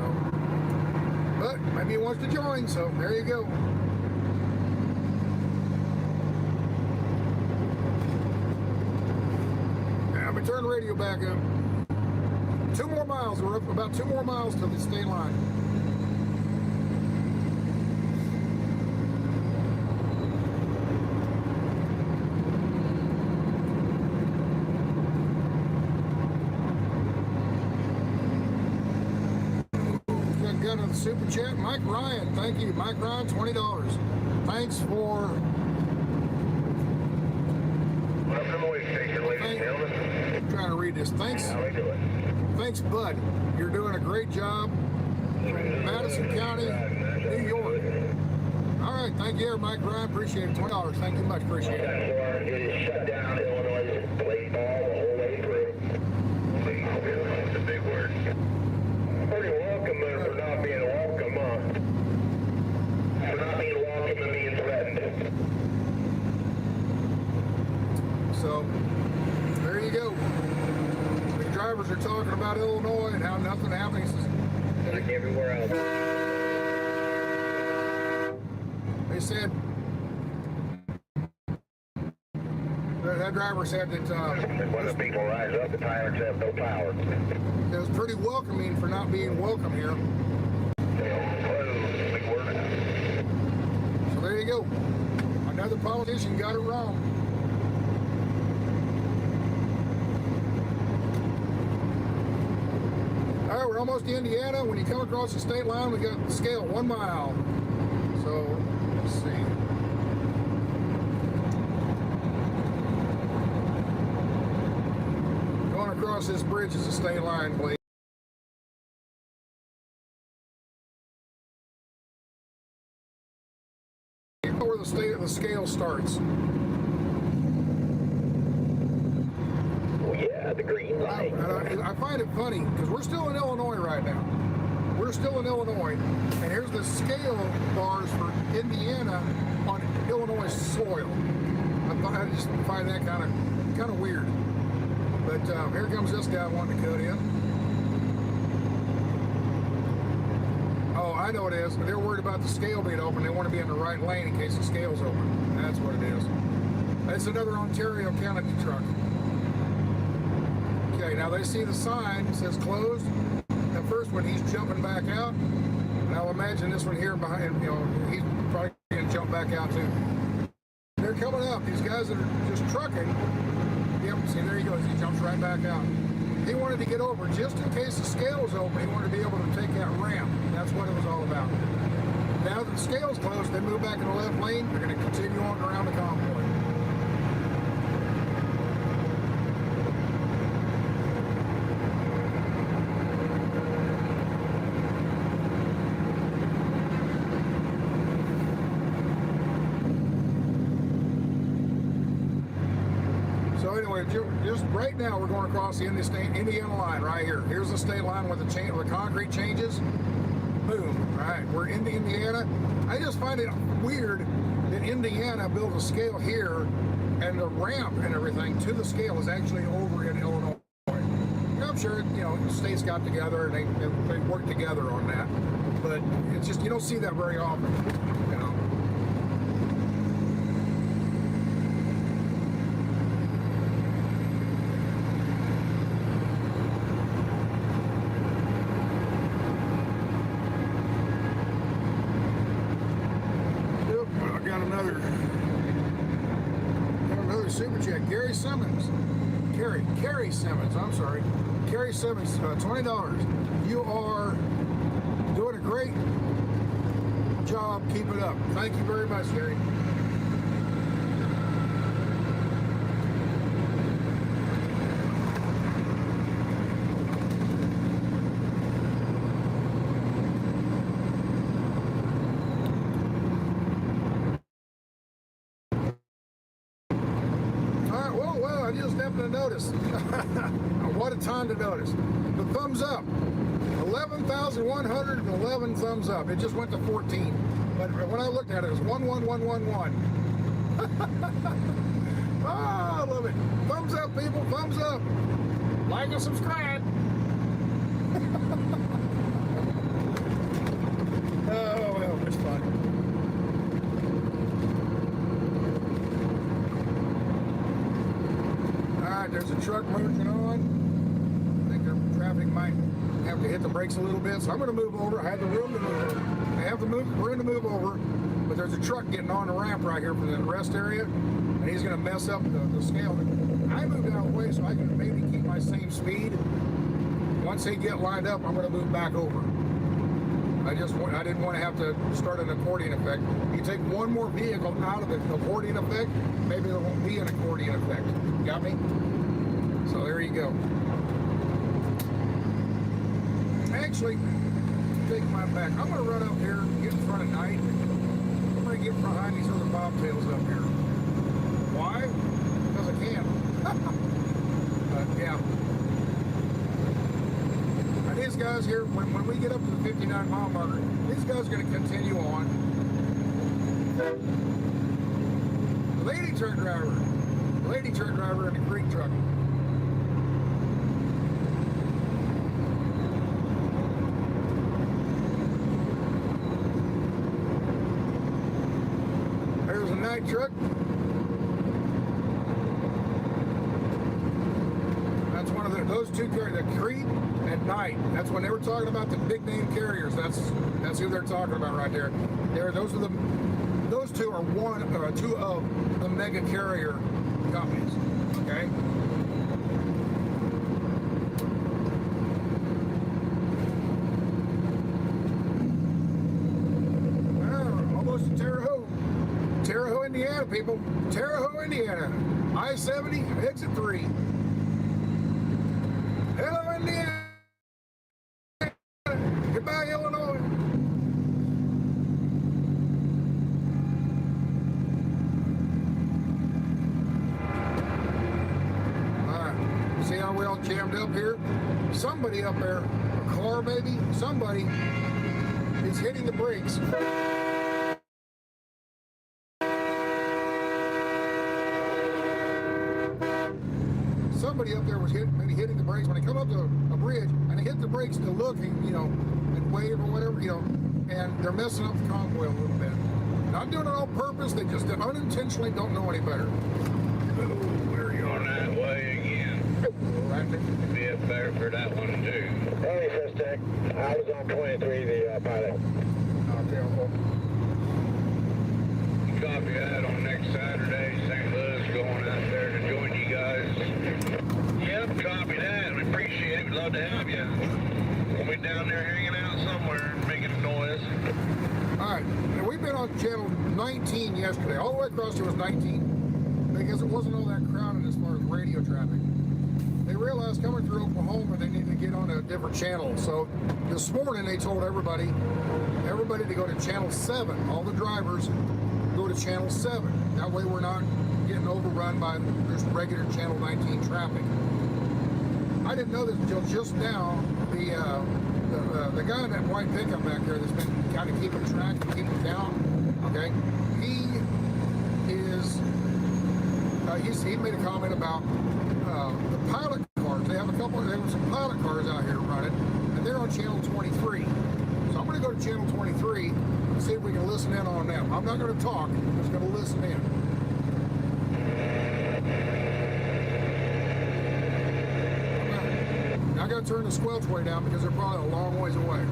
but maybe he wants to join. So there you go. Now, let me turn the radio back up. 2 more miles. We're up about 2 more miles to the state line. Got a super chat. Mike Ryan, thank you. Mike Ryan, $20. Thanks for. I'm trying to read this. Thanks. How we doing? Thanks, Bud. You're doing a great job. From Madison County, New York. All right, thank you, Mike Ryan. Appreciate it. $20. Thank you much. Appreciate it. It is shut down. Illinois is played ball the whole way through. That's a big word. Pretty welcome for not being welcome, for not being welcome and being threatened. So, there you go. The drivers are talking about Illinois and how nothing happens. Like everywhere else. They said, that driver said that when the people rise up, the tyrants have no power. It was pretty welcoming for not being welcome here. Big word. Another politician got it wrong. All right, we're almost to Indiana. When you come across the state line, we got the scale 1 mile. So, let's see. Going across this bridge is the state line, please. Where the state of the scale starts. Oh yeah, the green light. I find it funny because we're still in Illinois right now. We're still in Illinois, and here's the scale bars for Indiana on Illinois soil. I just find that kind of weird. But here comes this guy wanting to cut in. Oh, I know what it is. They're worried about the scale being open. They want to be in the right lane in case the scale's open. That's what it is. It's another Ontario County truck. Okay, now they see the sign that says closed. The first one, he's jumping back out. And I'll imagine this one here behind, he's probably going to jump back out too. They're coming up. These guys that are just trucking. Yep, see, there he goes. He jumps right back out. He wanted to get over just in case the scale was open. He wanted to be able to take that ramp. That's what it was all about. Now that the scale's closed, they move back in the left lane. They're going to continue on around the convoy. So anyway, just right now we're going across the Indiana line right here. Here's the state line where the concrete changes. Boom. Right, we're into Indiana. I just find it weird that Indiana built a scale here and the ramp and everything to the scale is actually over in Illinois. I'm sure, the states got together and they worked together on that. But it's just, you don't see that very often, Super chat. Gary Simmons. Carrie Simmons. I'm sorry. Carrie Simmons. $20. You are doing a great job. Keep it up. Thank you very much, Gary. I just happened to notice. What a time to notice. The thumbs up. 11,111 thumbs up. It just went to 14. But when I looked at it, it was 11111. Ah, I love it. Thumbs up, people. Thumbs up. Like and subscribe. Oh, well, it's fun. There's a truck merging on. I think their traffic might have to hit the brakes a little bit, so I'm going to move over. I have the room to move over. I have the room to move over, but there's a truck getting on the ramp right here from the rest area, and he's going to mess up the scale. I moved out of the way so I can maybe keep my same speed. Once they get lined up, I'm going to move back over. I didn't want to have to start an accordion effect. You take one more vehicle out of the accordion effect, maybe there won't be an accordion effect. Got me? So there you go. Actually, take my back. I'm going to run up here, get in front of Knight. I'm going to get behind these other bobtails up here. Why? Because I can. Yeah. And these guys here, when we get up to the 59 mile marker, these guys are going to continue on. Lady truck driver in the creek truck. There's a night truck. That's one of those two carriers, the Crete and Knight. That's when they were talking about the big name carriers. That's who they're talking about right there. Those are the those two are two of the mega carrier companies. Okay. Almost to Terre Haute, Indiana, people. Terre Haute, Indiana. I-70, exit 3. Hello, Indiana. Goodbye, Illinois. All right. See how we all jammed up here? Somebody up there, a car maybe, somebody is hitting the brakes. Somebody up there was maybe hitting the brakes when they come up to a bridge and they hit the brakes to look and, and wave or whatever, and they're messing up the convoy a little bit. Not doing it on purpose, they just unintentionally don't know any better. We're going that way again. Be up there for that one too. Hey, First Tech. I was on 23, the pilot. Okay. Copy that on next Saturday. St. Louis going out there to join you guys. Yep, copy that. We appreciate it. We'd love to have you. We'll be down there hanging out somewhere and making a noise. All right. Now, we've been on channel 19 yesterday. All the way across it was 19 because it wasn't all that crowded as far as radio traffic. They realized coming through Oklahoma they needed to get on a different channel. So this morning they told everybody to go to channel 7. All the drivers go to channel 7. That way we're not getting overrun by just regular channel 19 traffic. I didn't know this until just now. The guy in that white pickup back there that's been kind of keeping track and keeping down, okay, he made a comment about the pilot cars. There were some pilot cars out here running, and they're on channel 23. So I'm going to go to channel 23 and see if we can listen in on them. I'm not going to talk, I'm just going to listen in. Now I got to turn the squelch way down because they're probably a long ways away.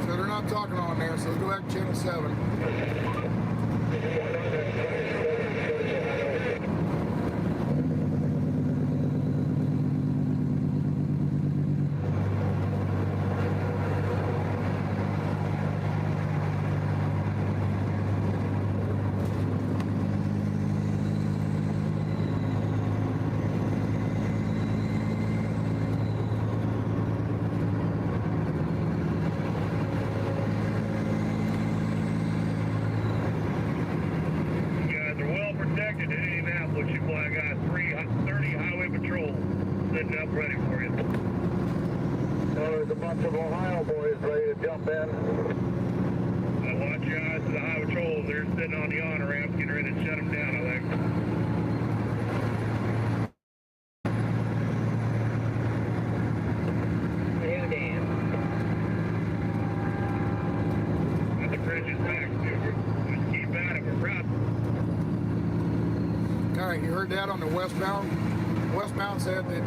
So they're not talking on there, so let's go back to channel 7. In Indianapolis, you flag got 30 highway patrol sitting up ready for you. There's a bunch of Ohio boys ready to jump in. Watch your eyes to the highway patrol. They're sitting on the honor ramps, getting ready to shut them down, I think. Got the bridges back. Just keep at it. We're proud. All right, you heard that on the westbound. Westbound said that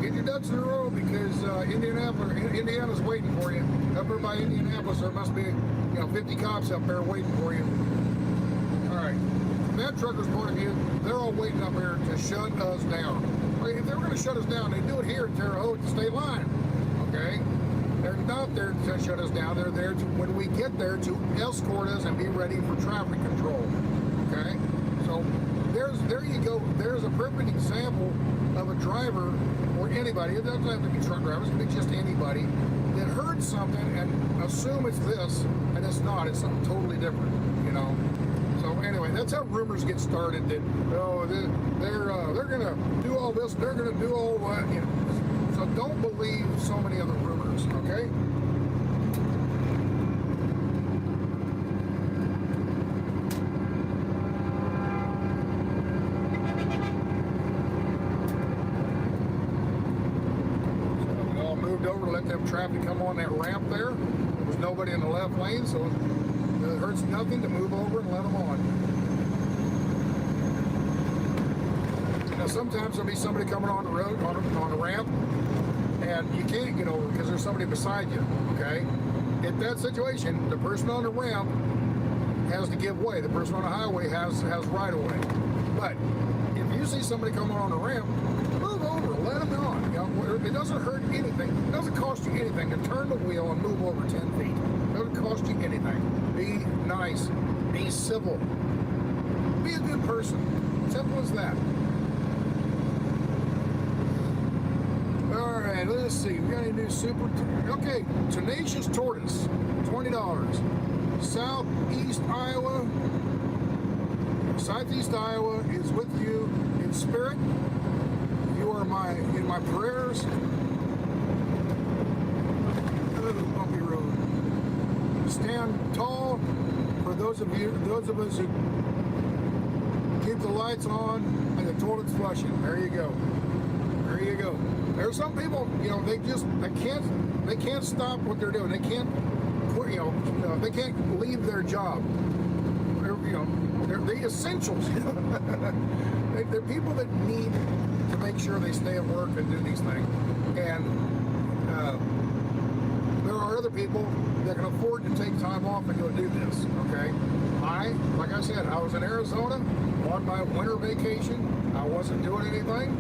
get your ducks in a row because Indiana's waiting for you. Up there by Indianapolis, there must be 50 cops up there waiting for you. All right, from that trucker's point of view, they're all waiting up here to shut us down. If they were going to shut us down, they'd do it here in Terre Haute at the state line. Okay, they're not there to shut us down. They're there to, when we get there, to escort us and be ready for traffic control. Okay. So there you go. There's a perfect example of a driver or anybody. It doesn't have to be truck drivers. It can be just anybody that heard something and assume it's this, and it's not. It's something totally different. So anyway, that's how rumors get started. That they're gonna do all this. They're gonna do all that. So don't believe so many of the rumors. Okay. traffic come on that ramp there. There was nobody in the left lane, so it hurts nothing to move over and let them on. Now sometimes there'll be somebody coming on the road, on a ramp, and you can't get over because there's somebody beside you, okay? In that situation, the person on the ramp has to give way. The person on the highway has right of way. But if you see somebody coming on the ramp, move over, let them on. You know, it doesn't hurt anything. It doesn't cost you anything to turn the wheel and move over 10 feet. It doesn't cost you anything. Be nice. Be civil. Be a good person. Simple as that. All right, let's see. We got any new super... Okay, Tenacious Tortoise, $20. Southeast Iowa is with you in spirit. You are in my prayers. Oh, bumpy road. Stand tall for those of us who keep the lights on and the toilet's flushing. There you go. There you go. There's some people, you know, they can't stop what they're doing. They can't quit, you know, they can't leave their job. They're the essentials. They're people that need to make sure they stay at work and do these things. And there are other people that can afford to take time off and go do this, okay? Like I said, I was in Arizona on my winter vacation. I wasn't doing anything.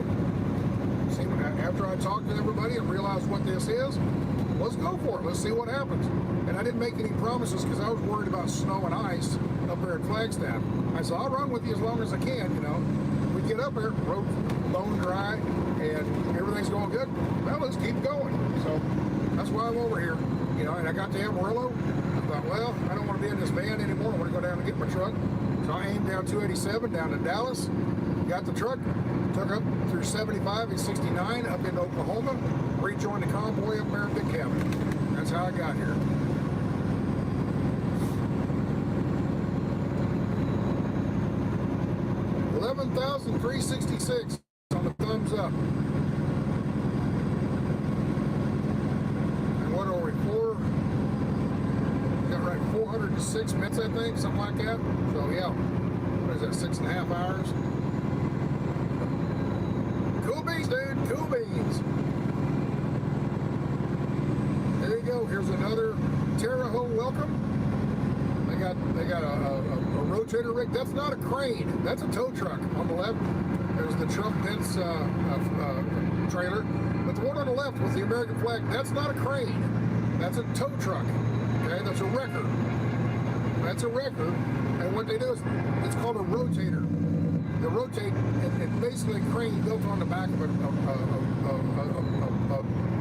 See, after I talked to everybody and realized what this is, let's go for it. Let's see what happens. And I didn't make any promises because I was worried about snow and ice up there at Flagstaff. I said, I'll run with you as long as I can, you know. We get up there, road bone dry, and everything's going good. Well, let's keep going. So that's why I'm over here. You know, and I got to Amarillo. I thought, well, I don't want to be in this van anymore. I want to go down and get my truck. So I aimed down 287 down to Dallas. Got the truck, took up through 75 and 69 up into Oklahoma, rejoined the convoy up there at Big Cabin. That's how I got here. $11,366 on the thumbs up. And what are we, got right 406 minutes, I think, something like that. So yeah, what is that, 6.5 hours? Cool beans, dude, cool beans. There you go, here's another Terre Haute welcome. They got a rotator rig. That's not a crane, that's a tow truck. On the left, there's the Trump Pence trailer. But the one on the left with the American flag, that's not a crane. That's a tow truck. Okay, that's a wrecker. That's a wrecker. And what they do is, it's called a rotator. The rotate, it's basically a crane built on the back of a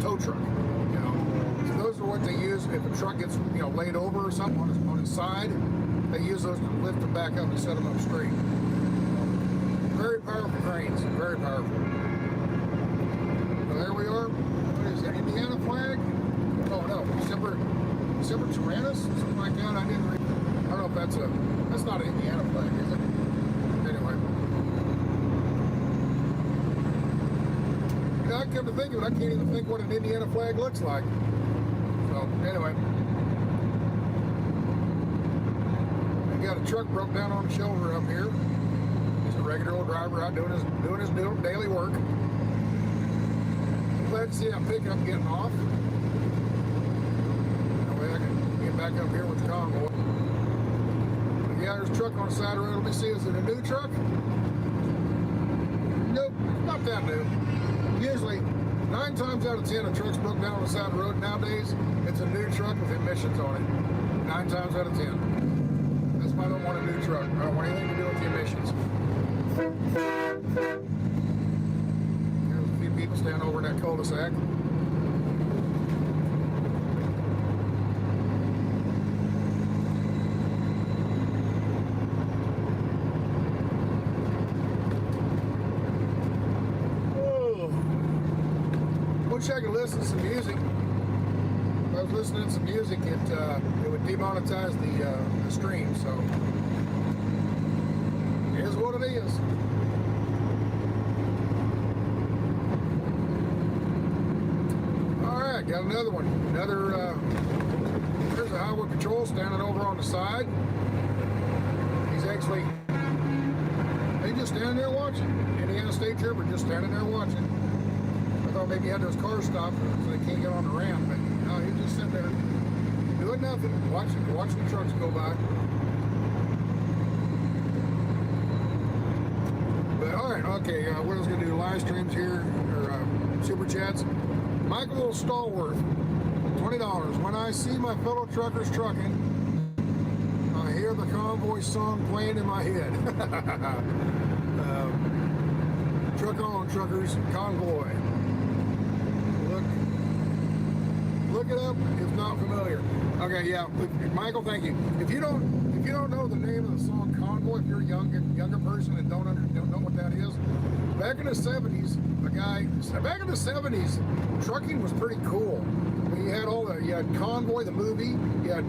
tow truck. You know, so those are what they use if a truck gets, you know, laid over or something on its side. They use those to lift them back up and set them up straight. Very powerful cranes, very powerful. So there we are. What is that, Indiana flag? Oh no, Semper Tyrannis, something like that. I don't know if that's not an Indiana flag, is it? Anyway. You know, I come to think of it, I can't even think what an Indiana flag looks like. So anyway. Got a truck broke down on the shoulder up here. He's a regular old driver out doing his daily work. I'm glad to see that pickup getting off. That way I can get back up here with the convoy. But yeah, there's a truck on the side of the road. Let me see, is it a new truck? Nope, not that new. Usually, 9 times out of 10, a truck's broke down on the side of the road nowadays, it's a new truck with emissions on it. 9 times out of 10. That's why I don't want a new truck. I don't want anything to do with the emissions. There's a few people standing over in that cul-de-sac. Oh. Wish I could listen to some music. If I was listening to some music, it would demonetize the stream, so it is what it is. Alright, got another one. There's a highway patrol standing over on the side. He's actually, just standing there watching. Indiana State Trooper just standing there watching. I thought maybe he had those cars stopped so they can't get on the ramp, but no, he's just sitting there doing nothing, watching the trucks go by. But all right, okay, what I was going to do, live streams here, or super chats. Michael Stallworth, $20. When I see my fellow truckers trucking, I hear the Convoy song playing in my head. Truck on, truckers, Convoy. Look it up if not familiar. Okay, yeah, Michael, thank you. If you don't know the name of the song Convoy, if you're a younger person and don't know what that is, back in the 70s, back in the 70s, trucking was pretty cool. I mean, you had Convoy the movie, you had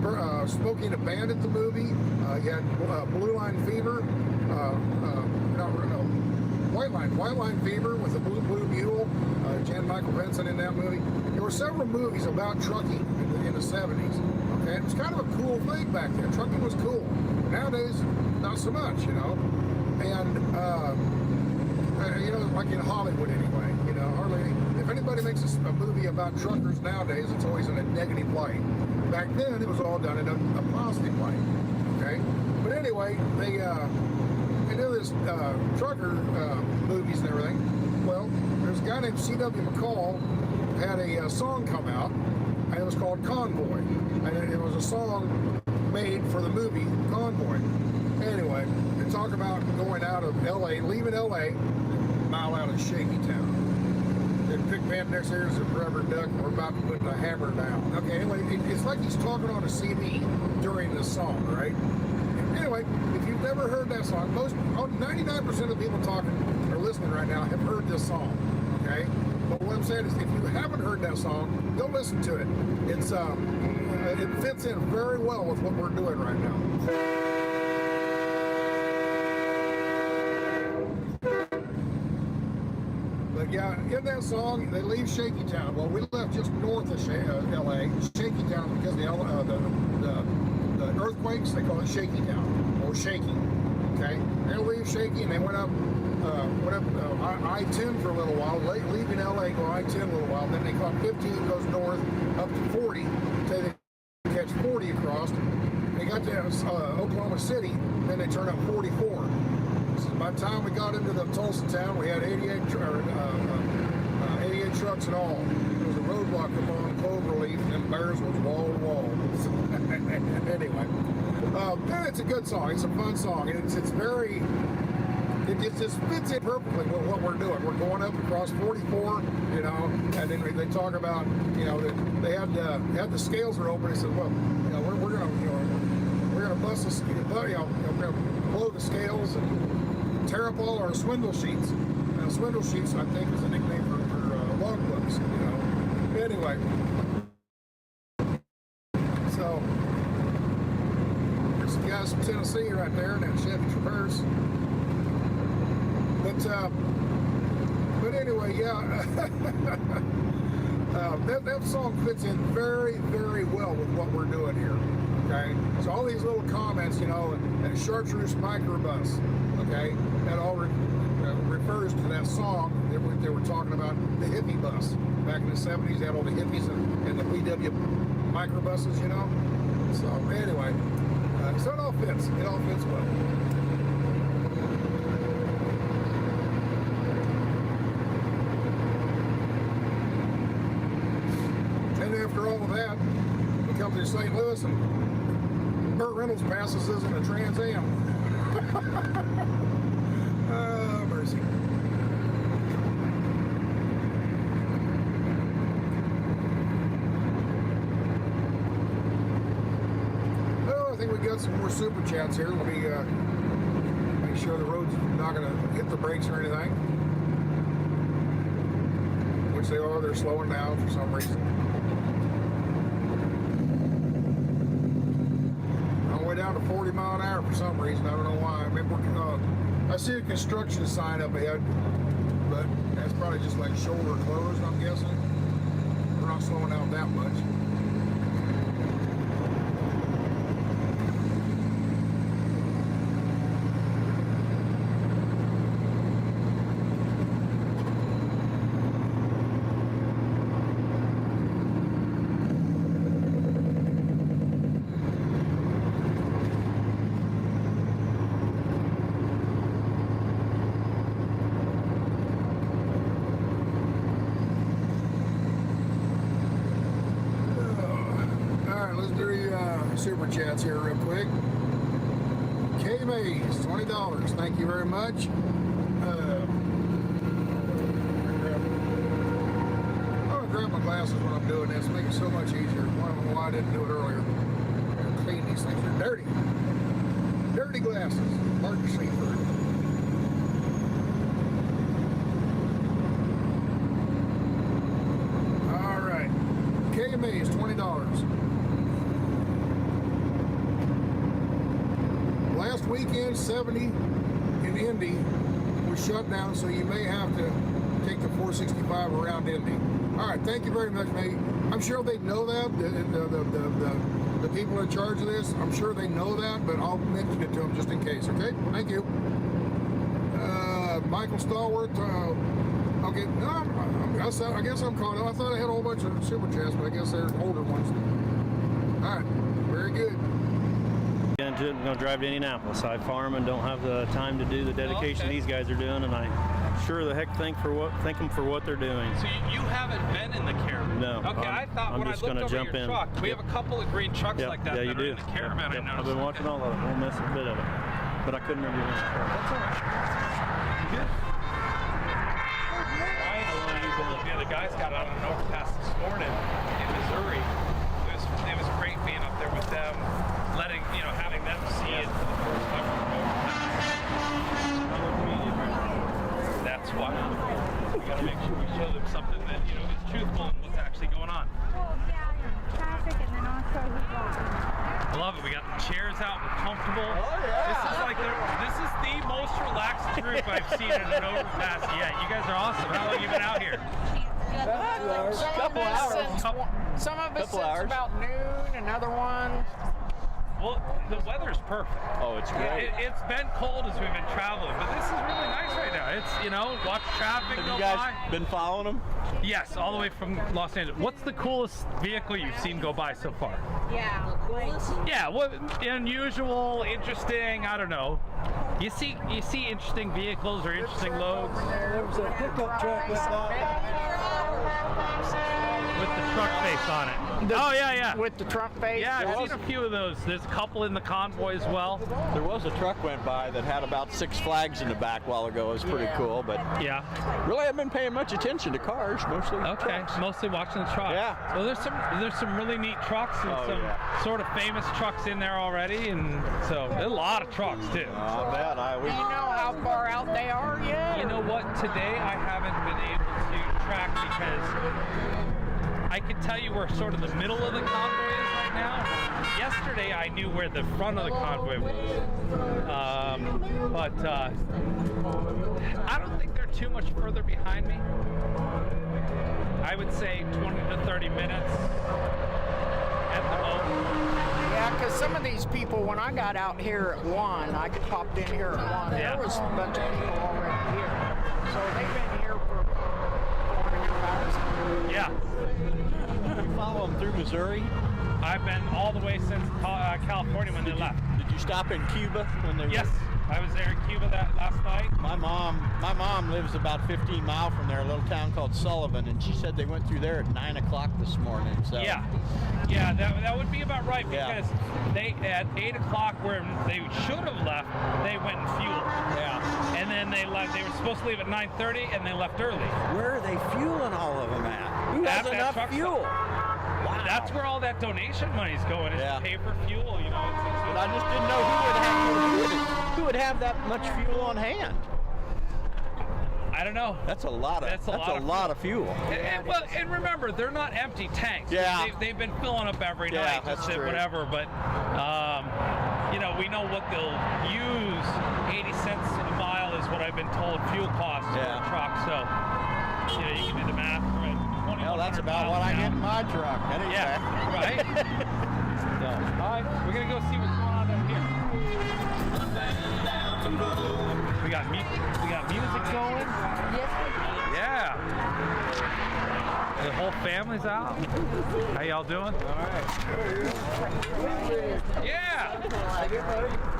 Smokey and the Bandit the movie, you had Blue Line Fever, White Line Fever with the Blue Mule, Jan Michael Benson in that movie. There were several movies about trucking in the 70s. Okay, it was kind of a cool thing back then. Trucking was cool. Nowadays, not so much, you know. And like in Hollywood anyway, hardly. If anybody makes a movie about truckers nowadays, it's always in a negative light. Back then, it was all done in a positive light. Okay, but anyway, they do this trucker movies and everything. Well, there's a guy named C.W. McCall had a song come out, and it was called Convoy, and it was a song made for the movie Convoy. Anyway, they talk about going out of L.A., leaving L.A., mile out of Shaky Town. The big band next here is a rubber duck, and we're about to put the hammer down. Okay, anyway, it's like he's talking on a CD during this song, right? Anyway, if you've never heard that song, 99% of the people talking or listening right now have heard this song, okay? But what I'm saying is, if you haven't heard that song, go listen to it. It's it fits in very well with what we're doing right now. But yeah, in that song, they leave Shaky Town. Well, we left just north of L.A., Shaky Town, because the earthquakes, they call it Shaky Town, or Shaky, okay? They leave Shaky, and they went up I-10 for a little while, leaving LA, go I-10 a little while, then they caught 15, goes north, up to 40, until they catch 40 across. They got to Oklahoma City, then they turn up 44. So by the time we got into the Tulsa town, we had 88 trucks in all. There was a roadblock up on Cloverleaf, and Bears was wall to wall. Anyway, it's a good song. It's a fun song, and it's very. It just fits in perfectly with what we're doing. We're going up across 44, and then they talk about, that they had the scales are open. They said, well, we're gonna bust the we're gonna blow the scales and tear up all our swindle sheets. Now, swindle sheets, I think, is a nickname for logbooks. Anyway, so there's some guys from Tennessee right there in that Chevy Traverse. But anyway, yeah, that song fits in very, very well with what we're doing here, okay? So all these little comments, and chartreuse microbus, okay, that all refers to that song that they were talking about, the hippie bus. Back in the 70s, they had all the hippies and the VW microbuses, So anyway, so it all fits. It all fits well. After all of that, we come to St. Louis, and Burt Reynolds passes us in a Trans Am. Oh, mercy. Oh, I think we got some more super chats here. Let me make sure the road's not going to hit the brakes or anything. Which they are. They're slowing down for some reason. Down to 40 mile an hour for some reason. I don't know why. I mean, I see a construction sign up ahead, but that's probably just like shoulder closed, I'm guessing. not slowing out that much. Super chats here real quick. K Mays, $20. Thank you very much. I'm gonna grab my glasses when I'm doing this. Make it so much easier. I don't know why I didn't do it earlier. I'm gonna clean these things. They're dirty. Dirty glasses. Hard to see through. All right. K Mays, $20. Last weekend, 70 in Indy was shut down, so you may have to take the 465 around Indy. All right, thank you very much, mate. I'm sure they know that, the people in charge of this, I'm sure they know that, but I'll mention it to them just in case, okay? Thank you. Michael Stallworth, okay, no, I guess I'm caught up. I thought I had a whole bunch of super chats, but I guess they're older ones. All right, very good. Into it, I'm going to drive to Indianapolis. I farm and don't have the time to do the dedication these guys are doing, and I sure the heck thank them for what they're doing. So you haven't been in the Caravan? No. Okay, I thought when I looked over your truck, we have a couple of green trucks like that that are in the Caravan. I noticed. I've been watching all of it. Won't miss a bit of it, but I couldn't remember when. That's all right. Good. The guys got on an overpass this morning in Missouri. It was great being up there with them, having them see it for the first time on an overpass. That's why we got to make sure we show them something that is truthful and what's actually going on. Well, yeah, traffic, and then also I love it. We got the chairs out. We're comfortable. Oh yeah. This is the most relaxed group I've seen in an overpass yet. You guys are awesome. How long have you been out here? Couple hours. Some of us since about noon, another one. Well, the weather's perfect. Oh, it's great. It's been cold as we've been traveling, but this is really nice right now. It's, watch traffic go by. Have you guys been following them? Yes, all the way from Los Angeles. What's the coolest vehicle you've seen go by so far? Yeah, coolest? Yeah, what unusual, interesting, I don't know. You see interesting vehicles or interesting loads? There was a pickup truck with the truck face on it. Yeah. With the truck face? Yeah, I've seen a few of those. There's a couple in the Convoy as well. There was a truck went by that had about 6 flags in the back a while ago. It was pretty cool, but really haven't been paying much attention to cars, mostly trucks. Mostly watching the trucks. Yeah. Well, there's some really neat trucks and some sort of famous trucks in there already, and so there's a lot of trucks too. Do you know how far out they are yet? You know what? Today I haven't been able to track because I can tell you where sort of the middle of the convoy is right now. Yesterday I knew where the front of the convoy was, but I don't think they're too much further behind me. I would say 20 to 30 minutes at the moment. Yeah, because some of these people, when I got out here at 1, I popped in here at 1, there was a bunch of people already here. So they've been here for 4.5 hours. Yeah. You follow them through Missouri? I've been all the way since California when they left. Did you stop in Cuba when they Yes. I was there in Cuba last night. My mom lives about 15 miles from there, a little town called Sullivan, and she said they went through there at 9 o'clock this morning. So yeah, that would be about right because they at 8 o'clock where they should have left, they went and fueled. Yeah, and then they left. They were supposed to leave at 9:30, and they left early. Where are they fueling all of them at? Who has enough fuel? Wow. That's where all that donation money's going, is to pay for fuel, But I just didn't know who would have that much fuel on hand. I don't know. That's a lot of fuel. And remember, they're not empty tanks. Yeah. They've been filling up every night, that's true. whatever. But we know what they'll use. 80 cents a mile is what I've been told fuel costs for a truck. So you can do the math from it. Hell, that's about what I get in my truck. Anyway. Yeah, right? So, all right, we're going to go see what's going on down here. We got music going. Yes, we do. Yeah. The whole family's out. How y'all doing? All right. Yeah.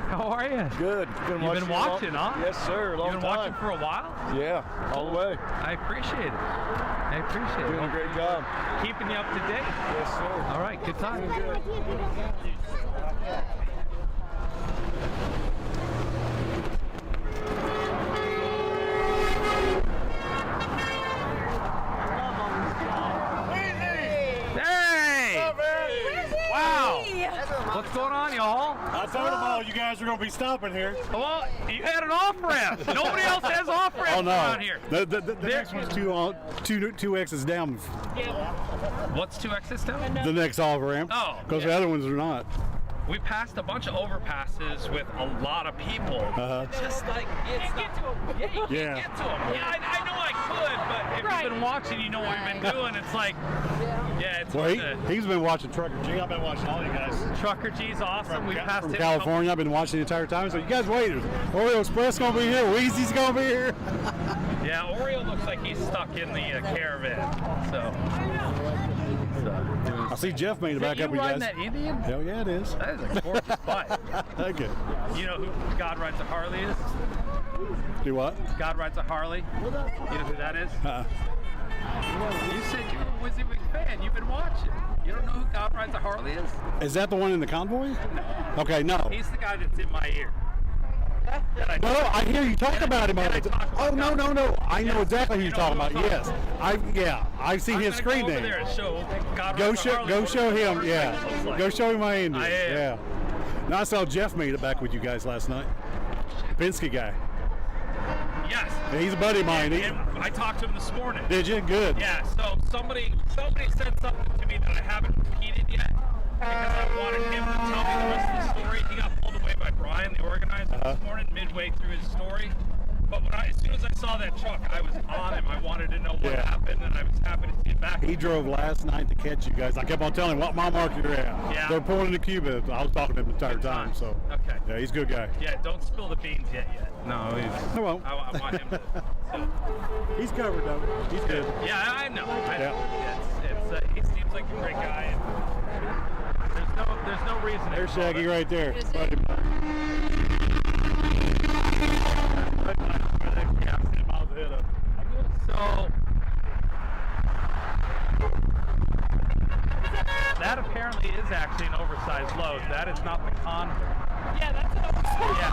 How are you? Good. You've been watching, huh? Yes, sir. You've been watching for a while? Yeah, all the way. I appreciate it. I appreciate it. Doing a great job. Keeping you up to date. Yes, sir. All right, good time. Good. Wow! What's going on, y'all? I told them all you guys are going to be stopping here. Well, you had an off-ramp. Nobody else has off-ramps Oh, no. around here. The next one's two X's down. What's 2 X's down? The next off-ramp. Oh, because the other ones are not. We passed a bunch of overpasses with a lot of people. Just like, it's not, yeah, you can't get to them. Yeah, I know I could, but if you've been watching, you know what we've been doing. It's like, yeah, it's Well, he's been watching Trucker G. I've been watching all you guys. Trucker G's awesome. We passed From him California. I've been watching the entire time. So you guys wait. Oreo Express going to be here. Wheezy's going to be here. Yeah, Oreo looks like he's stuck in the caravan. So I see Jeff made it back up with you guys. Is that Indian? Hell yeah, it is. That is a gorgeous bike. Thank you. You know who God Rides a Harley is? Do what? God Rides a Harley. You know who that is? You said you were a Wizzy Wig fan. You've been watching. You don't know who God Rides a Harley is? Is that the one in the Convoy? No. Okay, no. He's the guy that's in my ear. No, I hear you talk about him. Oh, no. I know exactly who you're talking about. Yes. I've seen his screen name. Go show him. Yeah. Go show him my Indian. Yeah. Now I saw Jeff made it back with you guys last night. Penske guy. Yes. He's a buddy of mine. And I talked to him this morning. Did you? Good. Yeah. So somebody said something to me that I haven't repeated yet because I wanted him to tell me the rest of the story. He got pulled away by Brian, the organizer, this morning, midway through his story. But as soon as I saw that truck, I was on him. I wanted to know what happened, and I was happy to see it back. He drove last night to catch you guys. I kept on telling him what my market you're at. Yeah. They're pulling into Cuba. I was talking to him the entire time. So. Okay. Yeah, he's a good guy. Yeah, don't spill the beans yet. No, I won't. I want him to. He's covered though. He's good. Yeah, I know. He seems like a great guy. And there's no reason. There's Shaggy right there. So that apparently is actually an oversized load. That is not the Convoy. Yeah, that's an oversized. Yeah,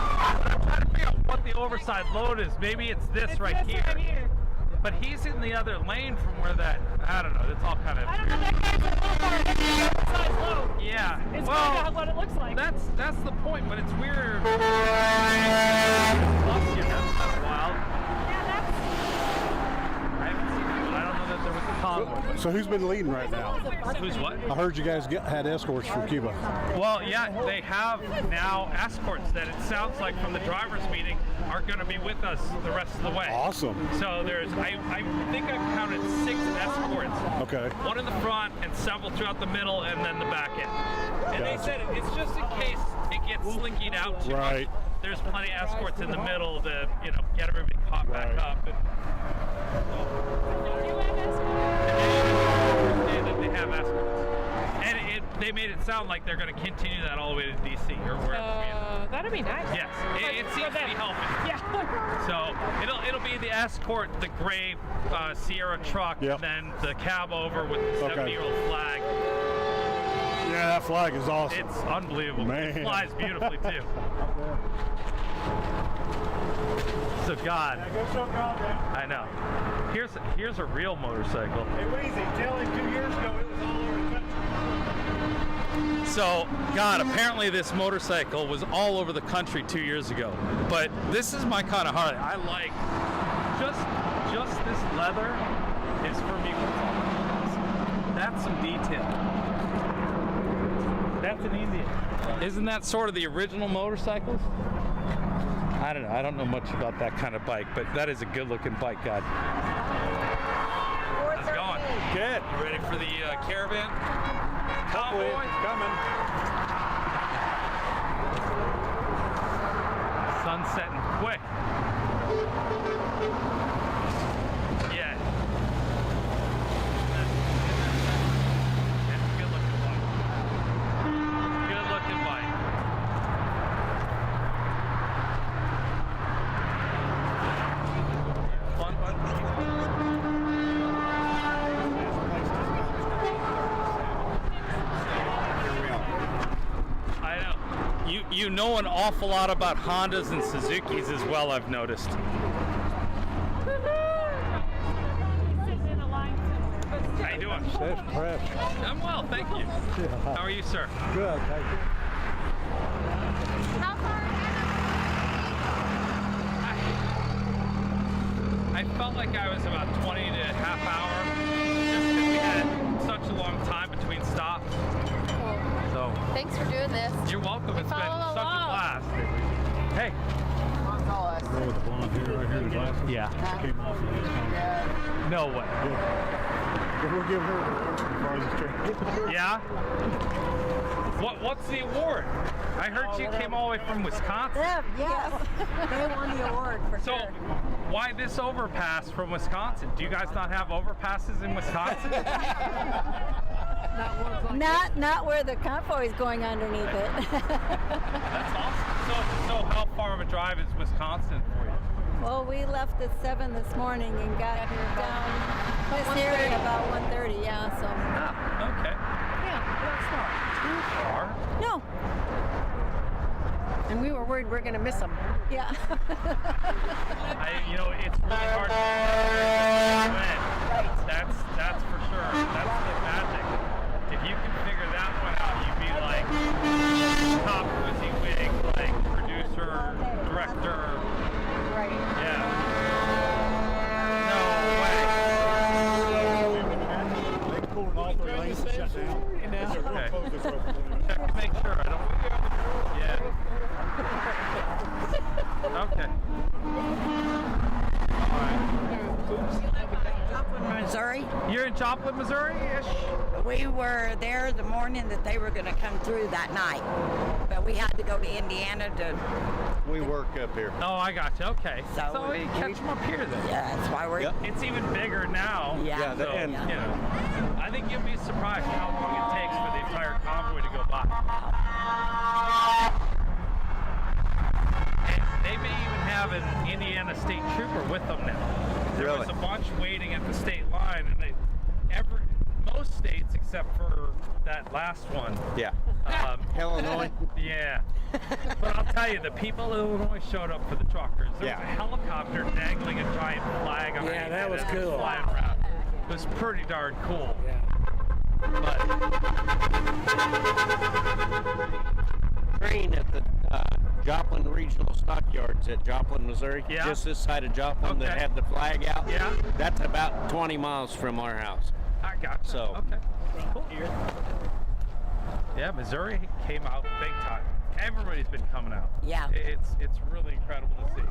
I'm trying to figure out what the oversized load is. Maybe it's this right here. But he's in the other lane from where that, I don't know, it's all kind of. I don't know, that guy's a little far ahead of the oversized load. Yeah. It's well, kind of what it looks like. That's the point, but it's weird. Plus, you know, that's kind of wild. I haven't seen it, but I don't know that there was a Convoy. So who's been leading right now? Who's what? I heard you guys had escorts from Cuba. Well, yeah, they have now escorts that it sounds like from the drivers' meeting are going to be with us the rest of the way. Awesome. So there's, I think I've counted 6 escorts. Okay. One in the front and several throughout the middle and then the back end. And they said it's just in case it gets slinkied out too much. There's plenty of escorts in the middle to, get everybody caught back up. And, they have escorts. And they made it sound like they're going to continue that all the way to D.C. or wherever. That'd be nice. Yes, it seems to be helping. Yeah. So it'll be the escort, the gray Sierra truck, and then the cab over with the 70-year-old flag. Yeah, that flag is awesome. It's unbelievable. Man. It flies beautifully too. So God, I know. Here's a real motorcycle. Hey, Weezy, tell him 2 years ago it was all over the country. So, God, apparently this motorcycle was all over the country 2 years ago. But this is my kind of Harley. I like just this leather is for me. That's some detail. That's an Indian. Isn't that sort of the original motorcycles? I don't know. I don't know much about that kind of bike, but that is a good-looking bike, God. How's it going? Good. You ready for the caravan? Convoy. Coming. Sun's setting quick. Yeah. It's a good looking bike. Good looking bike. Fun. I know. You know an awful lot about Hondas and Suzukis as well, I've noticed. How you doing? That's press. I'm well, thank you. Yeah. How are you, sir? Good, thank you. I felt like I was about 20 to a half hour, just because we had such a long time between stops. So Thanks for doing this. you're welcome. It's been follow such a along. blast. Hey. Girl with the blonde hair right here, the glasses. Yeah. She came off of this one. No way. Yeah. We'll give her the farthest trip. Yeah? What's the award? I heard you came all the way from Wisconsin. Yes. They won the award for So, sure. why this overpass from Wisconsin? Do you guys not have overpasses in Wisconsin? Not where the convoy is going underneath it. That's awesome. So how far of a drive is Wisconsin for you? Well, we left at 7 this morning and got here down this area about 1:30. Yeah, so. Ah, okay. Yeah, that's not too far. No. And we were worried we're going to miss them. Yeah. It's really hard to win. That's for sure. That's the magic. If you can figure that one out, you'd be like top Wizzy Wig, like producer, director. Right. Yeah. No way. They pulled all three lanes and shut down. Okay. Check to make sure. I don't. Yeah. Okay. All right. Missouri. You're in Joplin, Missouri-ish? We were there the morning that they were going to come through that night, but we had to go to Indiana to. We work up here. Oh, I got you. Okay. So we catch them up here then. Yeah, that's why we're. Yep. It's even bigger now. Yeah. So, I think you'll be surprised how long it takes for the entire convoy to go by. And they may even have an Indiana State Trooper with them now. There was a bunch waiting at the state line, and most states except for that last one. Yeah. Illinois. Yeah. But I'll tell you, the people in Illinois showed up for the truckers. There was a helicopter dangling a giant flag on it. Yeah, that was cool. Flying around. It was pretty darn cool. Yeah. But Train at the Joplin Regional Stockyards at Joplin, Missouri. Yeah. Just this side of Joplin that had the flag out. Yeah. That's about 20 miles from our house. I got you. So. Okay. Cool. Yeah, Missouri came out big time. Everybody's been coming out. Yeah. It's really incredible to see.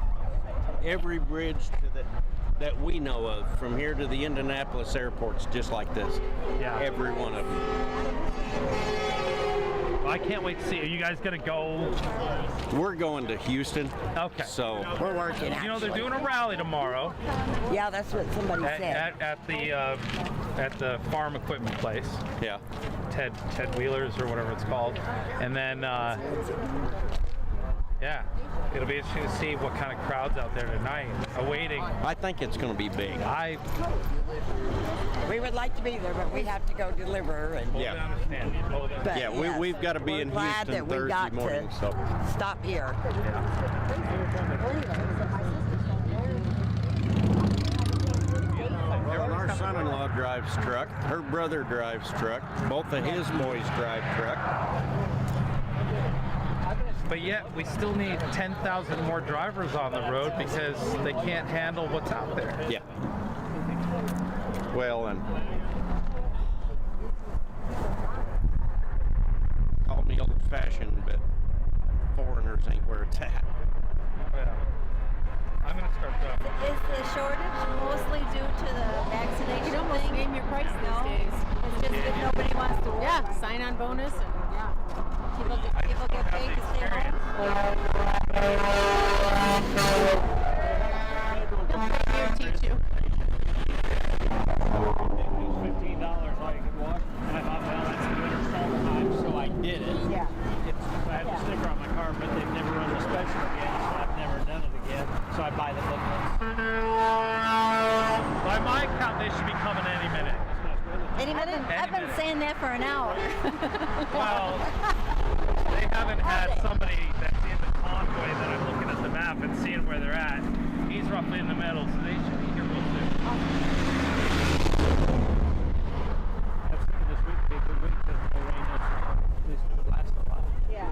Every bridge that we know of from here to the Indianapolis airport's just like this. Yeah. Every one of them. Well, I can't wait to see. Are you guys gonna go? We're going to Houston. Okay. So We're working. You they're doing a rally tomorrow. Yeah, that's what somebody said. At the farm equipment place. Yeah. Ted Wheeler's or whatever it's called, and then it'll be interesting to see what kind of crowds out there tonight awaiting. I think it's going to be big. We would like to be there, but we have to go deliver. And we've got to be in Houston Thursday morning. So stop here. Our son-in-law drives truck. Her brother drives truck. Both of his boys drive truck. But yet, we still need 10,000 more drivers on the road because they can't handle what's out there. Yeah. Well, and call me old-fashioned, but foreigners ain't where it's at. Well, I'm gonna start dropping. Is the shortage mostly due to the vaccination You can almost thing? name your price No? these days. It's just that nobody wants to work. Yeah, sign-on bonus and yeah. People get paid to stay home. He'll teach you. $15 all you could walk. And I thought, well, that's the winter summer time, so I did it. Yeah. I have a sticker on my car, but they've never run the special again, so I've never done it again. So I buy the booklets. By my count, they should be coming any minute. Any minute? I've been saying that for an hour. Well, they haven't had somebody that's in the convoy that I'm looking at the map and seeing where they're at. He's roughly in the middle, so they should be here real soon. This week will be a good week because the rain at least it would last a while. Yeah.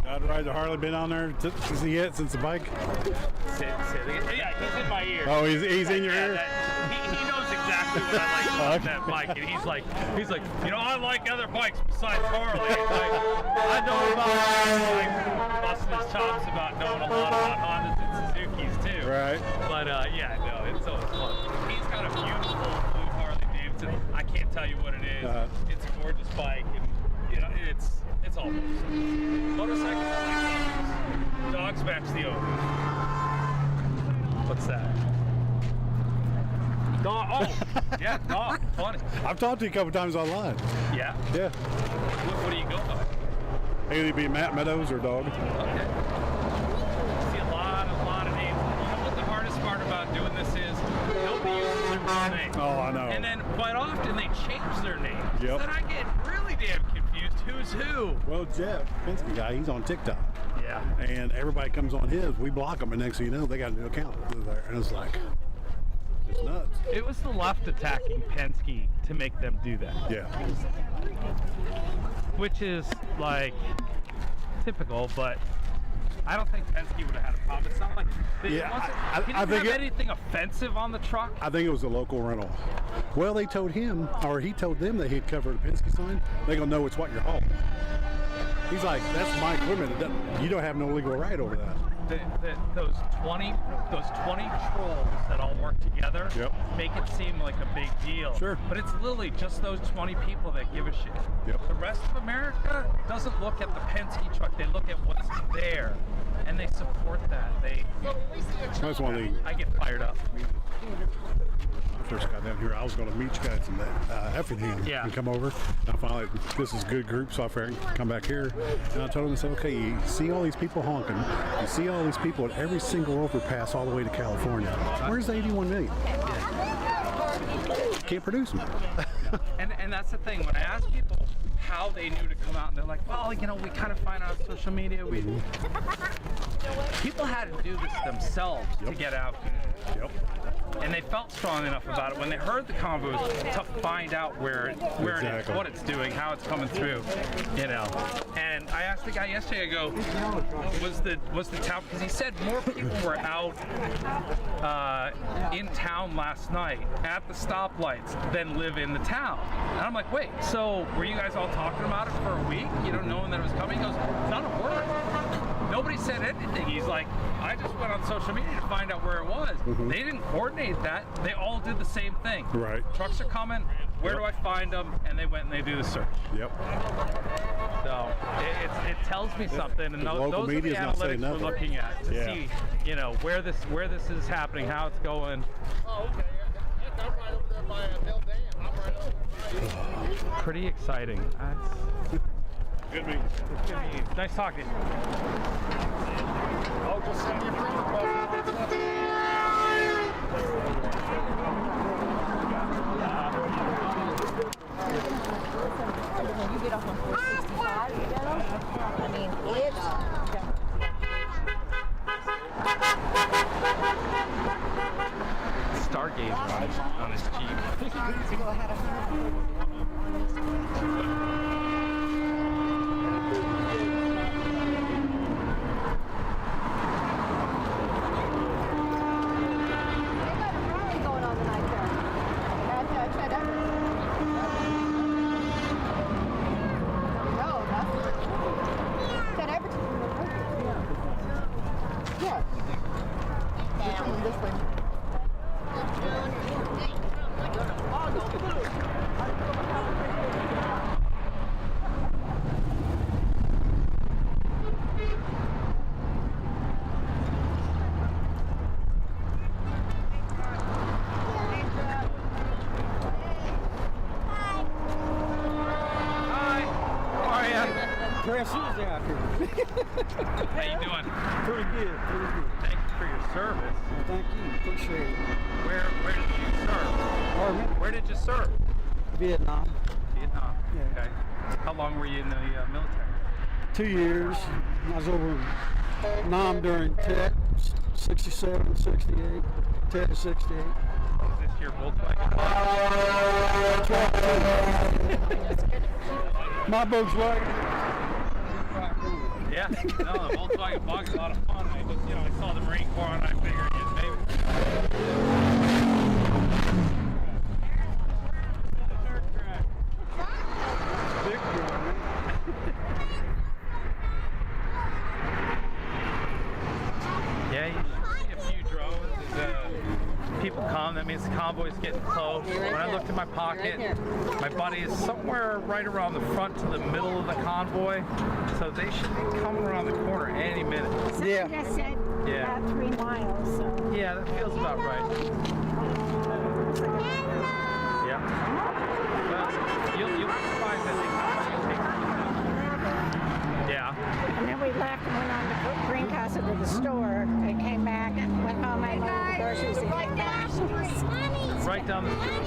I'd ride the Harley been on there yet since the bike? Yeah, he's in my ear. Oh, he's in your ear? He knows exactly what I like about that bike, and he's like, you know, I like other bikes besides Harley. Like, I know about busting his chops about knowing a lot about Hondas and Suzukis too. Right. But yeah, no, it's always fun. He's got a beautiful blue Harley Davidson. I can't tell you what it is. It's a gorgeous bike, and you know, it's almost. Motorcycles are like dogs. Dogs match the owners. What's that? Dog. Oh, yeah, dog. Funny. I've talked to you a couple times online. Yeah. Yeah. What do you go by? Either be Matt Meadows or Dog. Okay. See a lot of names. You know what the hardest part about doing this is? Nobody uses their real name. Oh, I know. And then quite often they change their name. Yep. Then I get really damn confused. Who's who? Well, Jeff, Penske guy, he's on TikTok. Yeah. And everybody comes on his, we block them, and next thing you know, they got a new account there. And it's like, it's nuts. It was the left attacking Penske to make them do that. Yeah. Which is like typical, but I don't think Penske would have had a problem. It's not like he didn't have anything offensive on the truck. I think it was a local rental. Well, they told him, or he told them that he'd covered a Penske sign. They gonna know it's what you're hauling. He's like, that's my equipment. You don't have no legal right over that. Those 20 trolls that all work together make it seem like a big deal. Sure. But it's literally just those 20 people that give a shit. Yep. The rest of America doesn't look at the Penske truck. They look at what's there, and they support that. That's one thing. I get fired up. When I first got down here, I was going to meet you guys in Effingham and come over. And I finally, this is a good group, so I figured I come back here. And I told them, I said, okay, you see all these people honking. You see all these people at every single overpass all the way to California. Where's the 81 million? Can't produce them. And that's the thing. When I ask people how they knew to come out, and they're like, well, you know, we kind of find out on social media. People had to do this themselves to get out. Yep. And they felt strong enough about it when they heard the convoy to find out where it is, what it's doing, how it's coming through, you know. And I asked the guy yesterday, I go, was the town, because he said more people were out in town last night at the stoplights than live in the town. And I'm like, wait, so were you guys all talking about it for a week, you know, knowing that it was coming? He goes, none of work. Nobody said anything. He's like, I just went on social media to find out where it was. They didn't coordinate that. They all did the same thing. Right. Trucks are coming. Where do I find them? And they went and they do the search. Yep. So it tells me something, and those are the analytics we're looking at to see, you know, where this is happening, how it's going. Oh, okay. I'm right over there by Bill Dam. I'm right over there. Pretty exciting. Good meeting. It's good meeting. Nice talking to you. Oh, just send me a friend request. When you get off on 465, you get them? I mean, it's... Stargazer on his Jeep. To go ahead of her. this thing. Press is out here. How you doing? Pretty good, pretty good. Thank you for your service. Thank you, appreciate it. Where did you serve? Pardon me? Where did you serve? Vietnam. Vietnam. Yeah. Okay. How long were you in the military? 2 years. I was over in Nam during Tet, 67, 68. Tet is 68. Is this your Volkswagen? My Volkswagen. Yeah, no, the Volkswagen Bug is a lot of fun. I just, I saw the Marine Corps and I figured maybe. Yeah, you should see a few drones as people come. That means the convoy's getting close. When I looked in my pocket, my buddy is somewhere right around the front to the middle of the convoy. So they should be coming around the corner any minute. Someone just said about 3 miles. So. Yeah, that feels about right. Yeah. Well, you'll be surprised that they Yeah. And then we left and went on to Greencastle to the store and came back and went home and loaded the groceries and came back. Right down the street.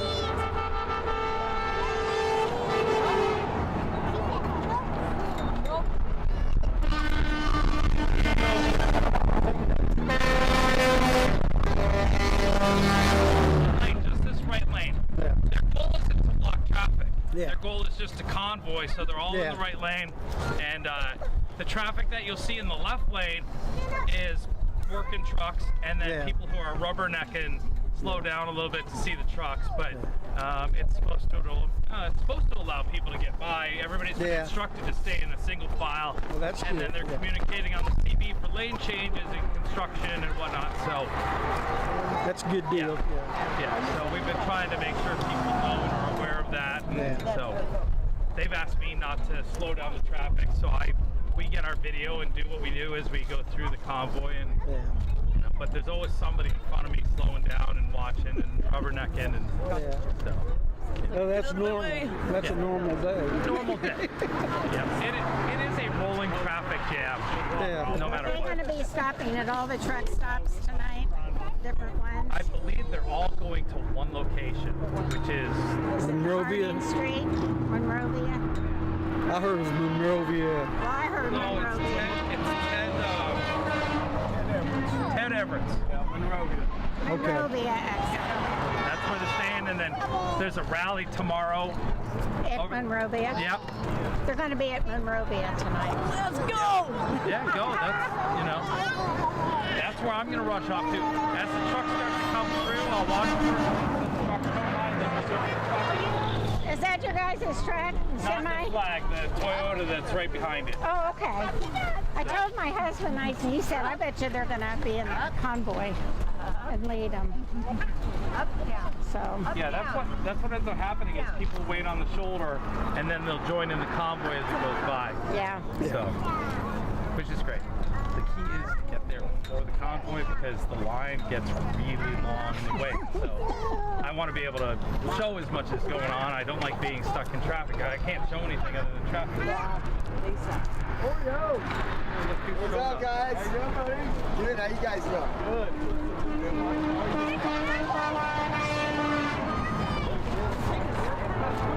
Just this right lane. Yeah. Their goal isn't to block traffic. Yeah. Their goal is just to convoy, so they're all in the right lane. And the traffic that you'll see in the left lane is working trucks, and then people who are rubbernecking slow down a little bit to see the trucks. But it's supposed to allow people to get by. Everybody's instructed to stay in a single file. Well, that's and then they're communicating on the CB for lane changes and construction and whatnot. So that's a good deal. Yeah. So we've been trying to make sure people know and are aware of that. And so they've asked me not to slow down the traffic. So we get our video and do what we do as we go through the convoy. And but there's always somebody in front of me slowing down and watching and rubbernecking and so. Well, that's normal. That's a normal day. Normal day. It is a rolling traffic jam. No matter what. Are they going to be stopping at all the truck stops tonight? Different ones? I believe they're all going to one location, which is Monrovia Street, Monrovia. I heard it was Monrovia. Well, I heard Monrovia. It's Ted Everett's. Monrovia. Monrovia. That's where they're staying, and then there's a rally tomorrow. At Monrovia? Yep. They're going to be at Monrovia tonight. Let's go! Yeah, go. That's where I'm going to rush off to. As the truck starts to come through, I'll watch for the truck come by, then we'll start the truck. Is that your guys' truck? Semi? Not the flag, the Toyota that's right behind it. Oh, okay. I told my husband, he said, I bet you they're going to be in the convoy and lead them. So. Yeah, that's what ends up happening is people wait on the shoulder and then they'll join in the convoy as it goes by. Yeah. So, which is great. The key is to get there before the convoy because the line gets really long in the way. So I want to be able to show as much as going on. I don't like being stuck in traffic. I can't show anything other than traffic. Oh, yo. What's up, guys? How you doing, buddy? Good. How you guys doing? Good.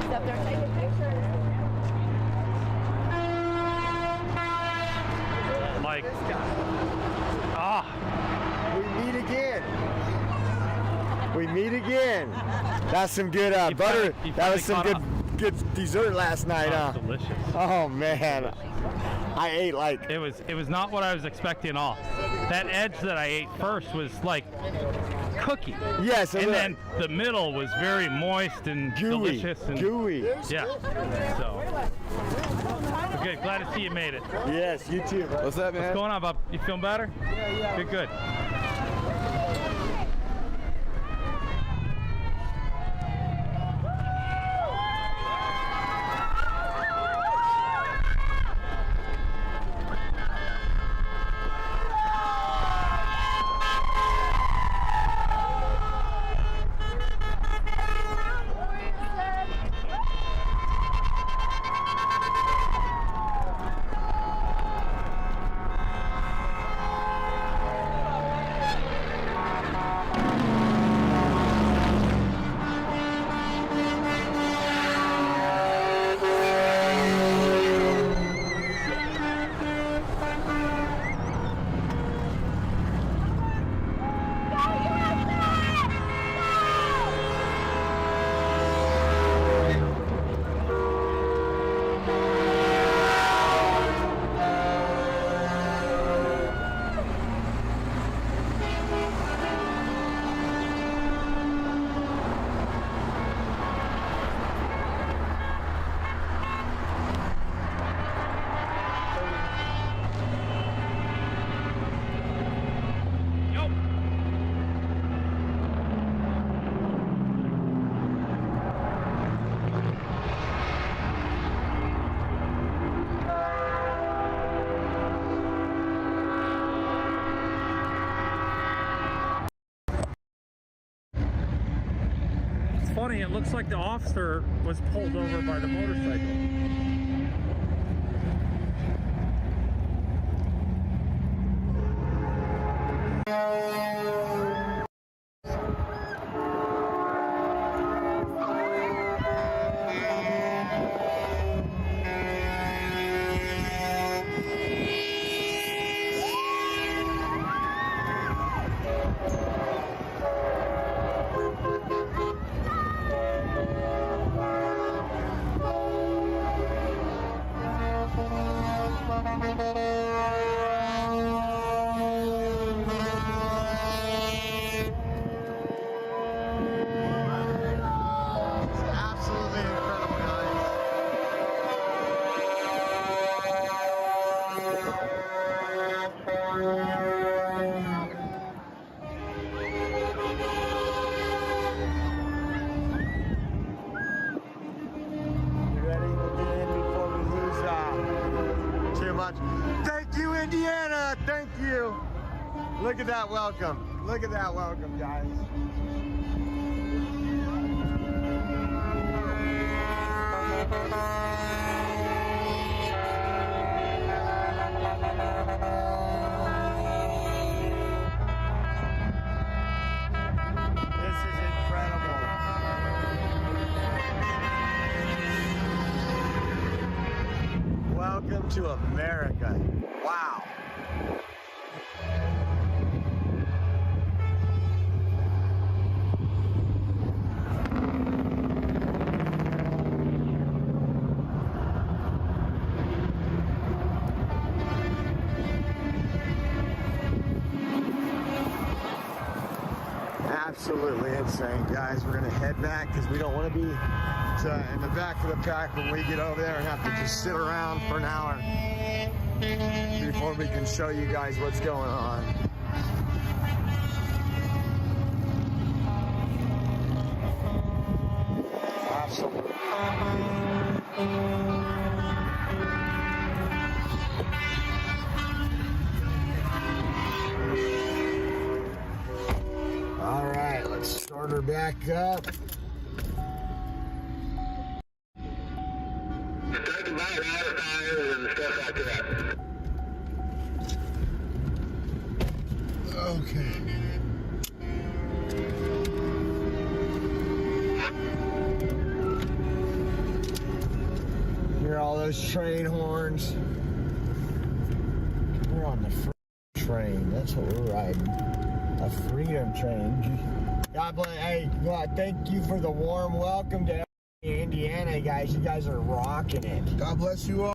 He's up there taking pictures. We meet again. That's some good butter. That was some good dessert last night. Delicious. Oh man, I ate like it was not what I was expecting at all. That edge that I ate first was like cookie. Yes, and then the middle was very moist and gooey, delicious and gooey. Yeah. So good. Glad to see you made it. Yes, you too. Bro. What's up, man? What's going on, Bob? You feeling better? Yeah. Good. It's funny, it looks like the officer was pulled over by the motorcycle. Thank you, Indiana. Thank you. Look at that welcome. Look at that welcome, guys. This is incredible. Welcome to America. Wow. Absolutely insane, guys. We're gonna head back because we don't want to be in the back of the pack when we get over there and have to just sit around for an hour before we can show you guys what's going on. Absolutely. All right, let's start her back up. Okay. Hear all those train horns? We're on the train. That's what we're riding. A freedom train. God bless. Hey, God, thank you for the warm welcome to Indiana, guys. You guys are rocking it. God bless you all.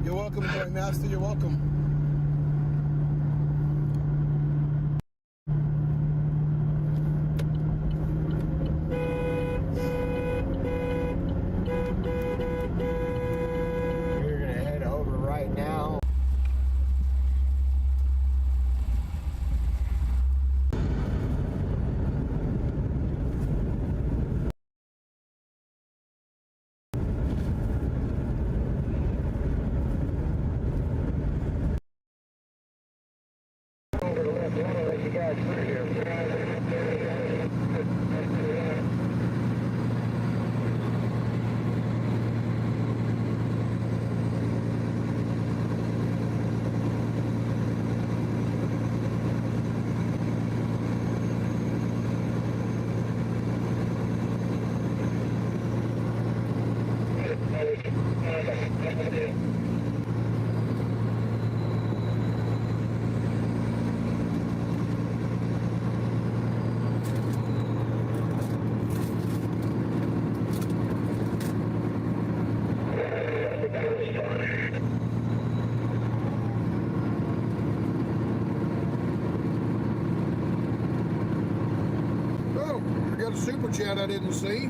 You're welcome, Joint Master. You're welcome. We're gonna head over right now. Super chat I didn't see.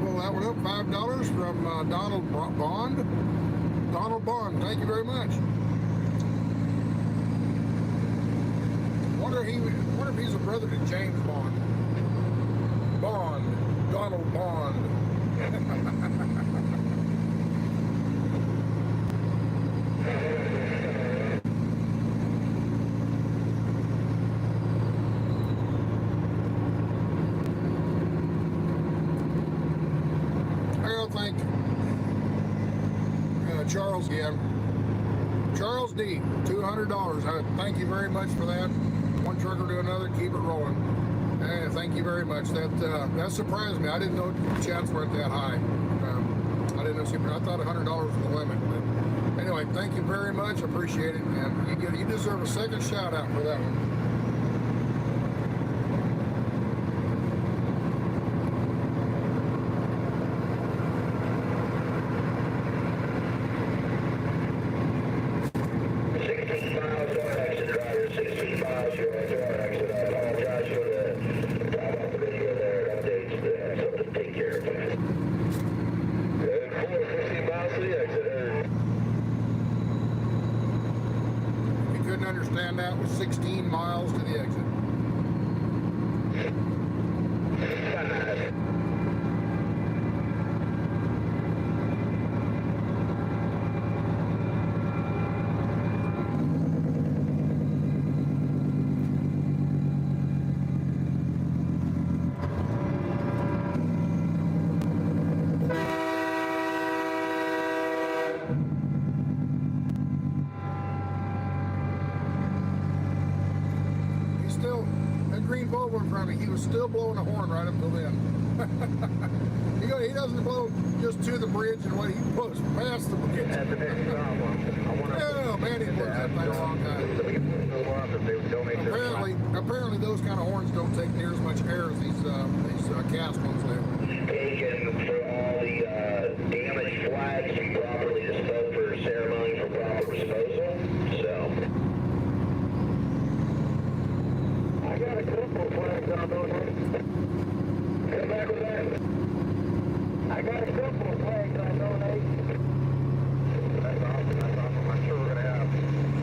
Pull that one up. $5 from Donald Bond. Donald Bond, thank you very much. Wonder if he's a brother to James Bond. Bond. Donald Bond. Charles again. Charles D, $200. Thank you very much for that. One trucker to another, keep it rolling. And thank you very much. That surprised me. I didn't know chats weren't that high. I didn't know. I thought $100 was the limit. But anyway, thank you very much. Appreciate it. And you deserve a second shout out for that one. Understand that was 16 miles to the exit. He was still blowing a horn right up till then. He doesn't blow just to the bridge and what he blows past the bridge. Oh man, he blows that thing a long time. Apparently those kind of horns don't take near as much air as these cast ones do. Taken for all the damaged flags to be properly disposed for ceremony for proper disposal. So. I got a couple of flags on those. Come back with that. I got a couple of flags on donate. That's awesome. That's awesome. I'm sure we're going to have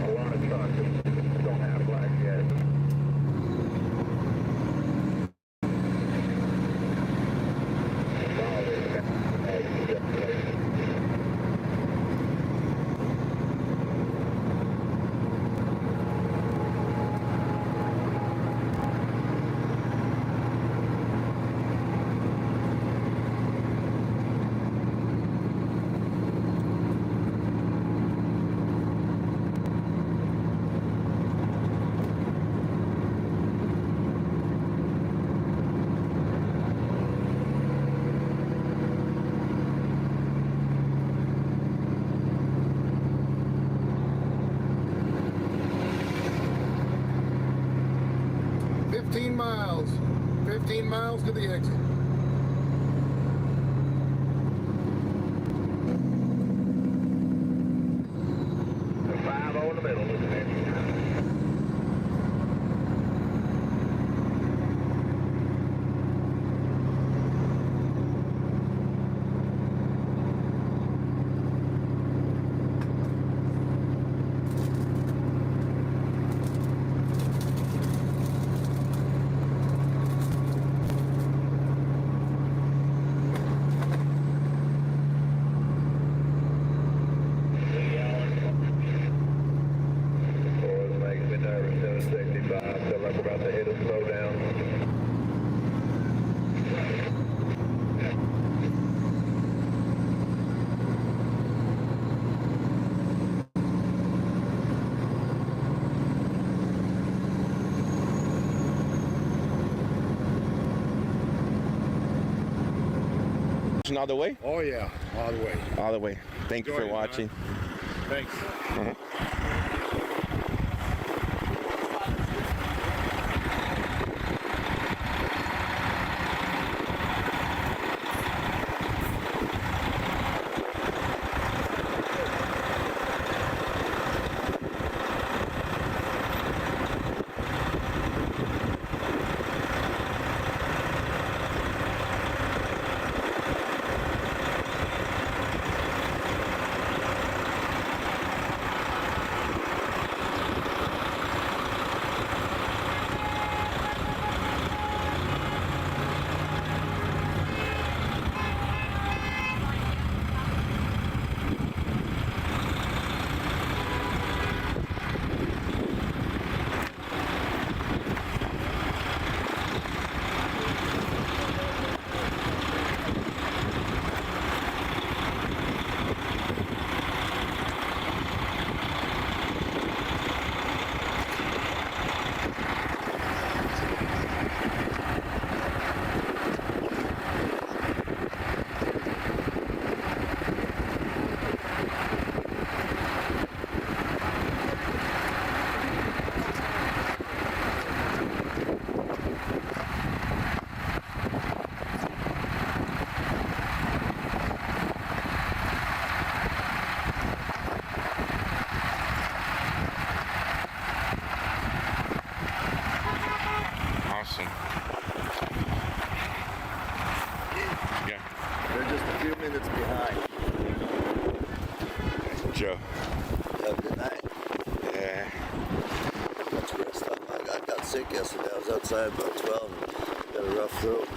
a lot of trucks that don't have flags yet. Miles. 15 miles to the exit. The 5-0 in the middle, isn't it? All the way? Oh yeah, all the way. All the way. Thank you for watching. Thanks. was outside about 12 and got a rough throat.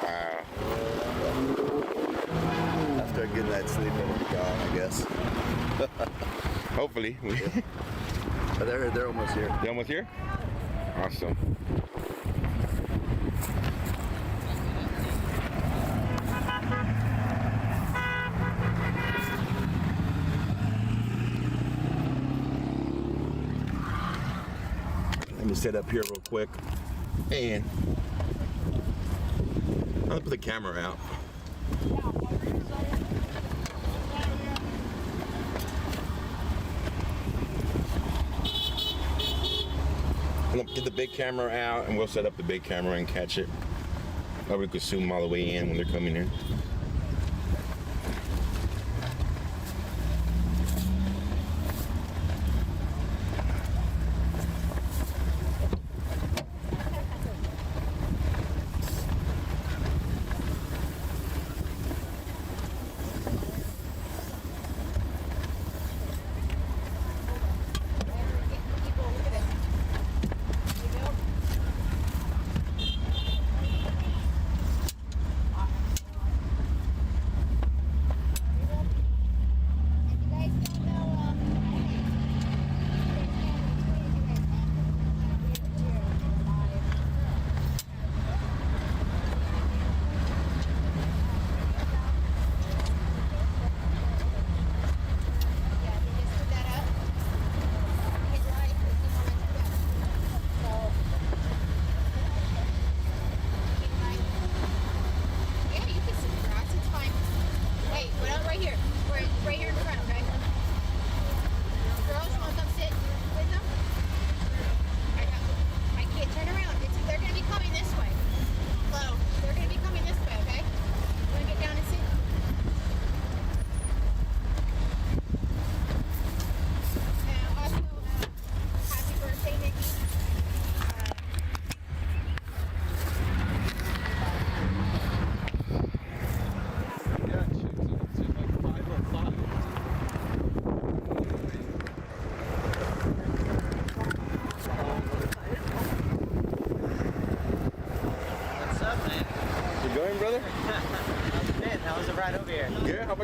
Wow. After a good night's sleep, it'll be gone, I guess. Hopefully. But they're almost here. They're almost here? Awesome. Let me set up here real quick. And I'm gonna put the camera out. I'm gonna get the big camera out and we'll set up the big camera and catch it. Nobody could zoom all the way in when they're coming in.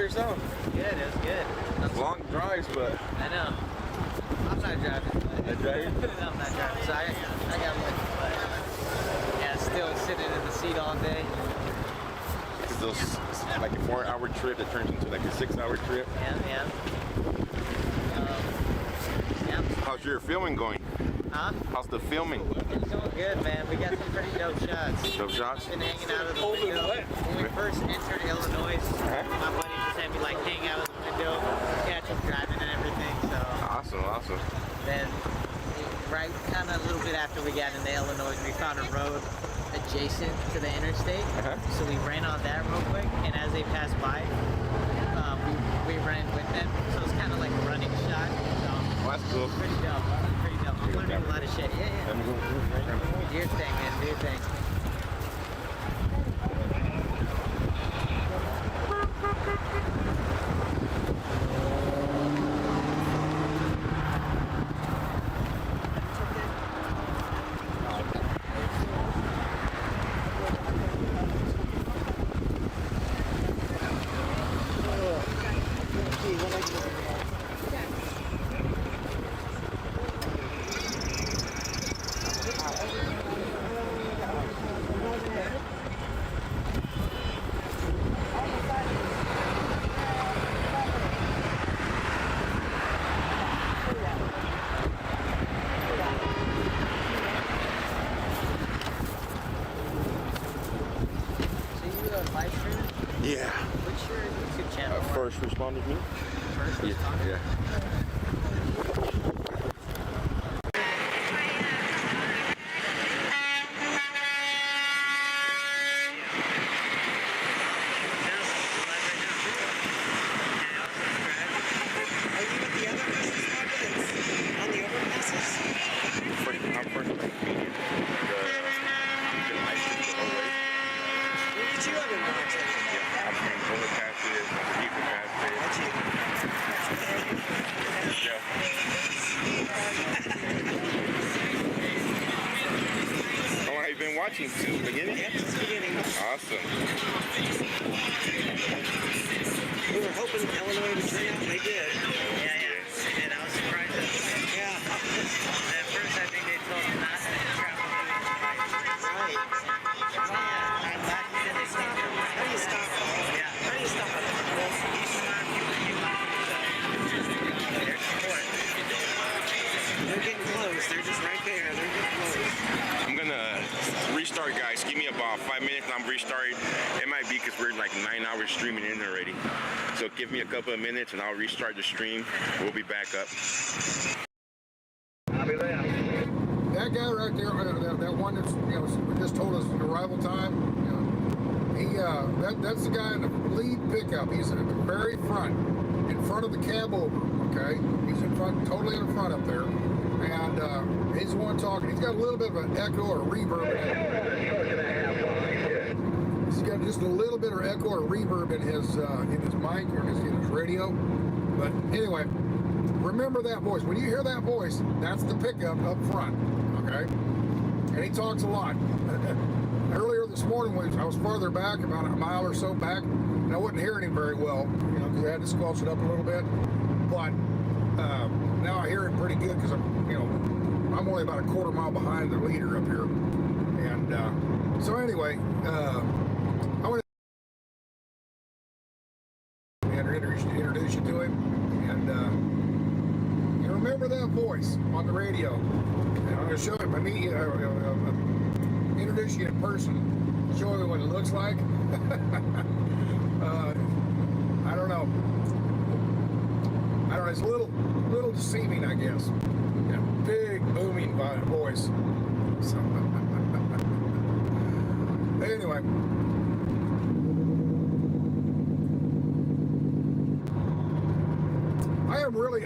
Yourself? Good, it was good. Long drives, but I know. I'm not driving. Not driving? I'm not driving. So I got one, but yeah, still sitting in the seat all day. It's those like a 4-hour trip that turns into like a 6-hour trip. Yeah. How's your filming going? Huh? How's the filming? It's going good, man. We got some pretty dope shots. Dope shots? Been hanging out of the window. When we first entered Illinois, my buddy just had me like hang out of the window, catch him driving and everything. So Awesome. Then, right, kind of a little bit after we got into Illinois, we found a road adjacent to the interstate. So we ran on that real quick, and as they passed by, we ran with them. So it's kind of like a running shot. So that's cool. Pretty dope. I'm learning a lot of shit. Yeah. Do your thing, man. Do your thing. Yeah. What's your YouTube channel? First Responders News. First Responders? Yeah. watching since the beginning? Yeah, since the beginning. Awesome. We were hoping Illinois would turn out, and they did. Yeah, they did. I was surprised. Yeah. At first, I think they told them not to travel to the Right. I'm glad you said they stopped them. How do you stop it? Yeah. How do you stop it? Well, each time you their support. They're getting close. They're just right there. They're getting close. I'm gonna restart, guys. Give me about 5 minutes and I'm restarting. It might be because we're like 9 hours streaming in already. So give me a couple of minutes and I'll restart the stream. We'll be back up. I'll be there. That guy right there, that one that's just told us the arrival time. That's the guy in the lead pickup. He's at the very front, in front of the cab over. Okay, he's in front, totally in front up there, and he's the one talking. He's got a little bit of an echo or reverb in it. He's got just a little bit of echo or reverb in his mic or in his radio. But anyway, remember that voice. When you hear that voice, that's the pickup up front. Okay, and he talks a lot. Earlier this morning, when I was farther back, about a mile or so back, and I wasn't hearing him very well, because I had to squelch it up a little bit. But now I hear him pretty good because I'm only about a quarter mile behind the leader up here. And so anyway, I want to introduce you to him, and you remember that voice on the radio. And I'm going to show him. Introduce you in person, show you what it looks like. I don't know. It's a little deceiving, I guess. Yeah, big booming voice. So, anyway.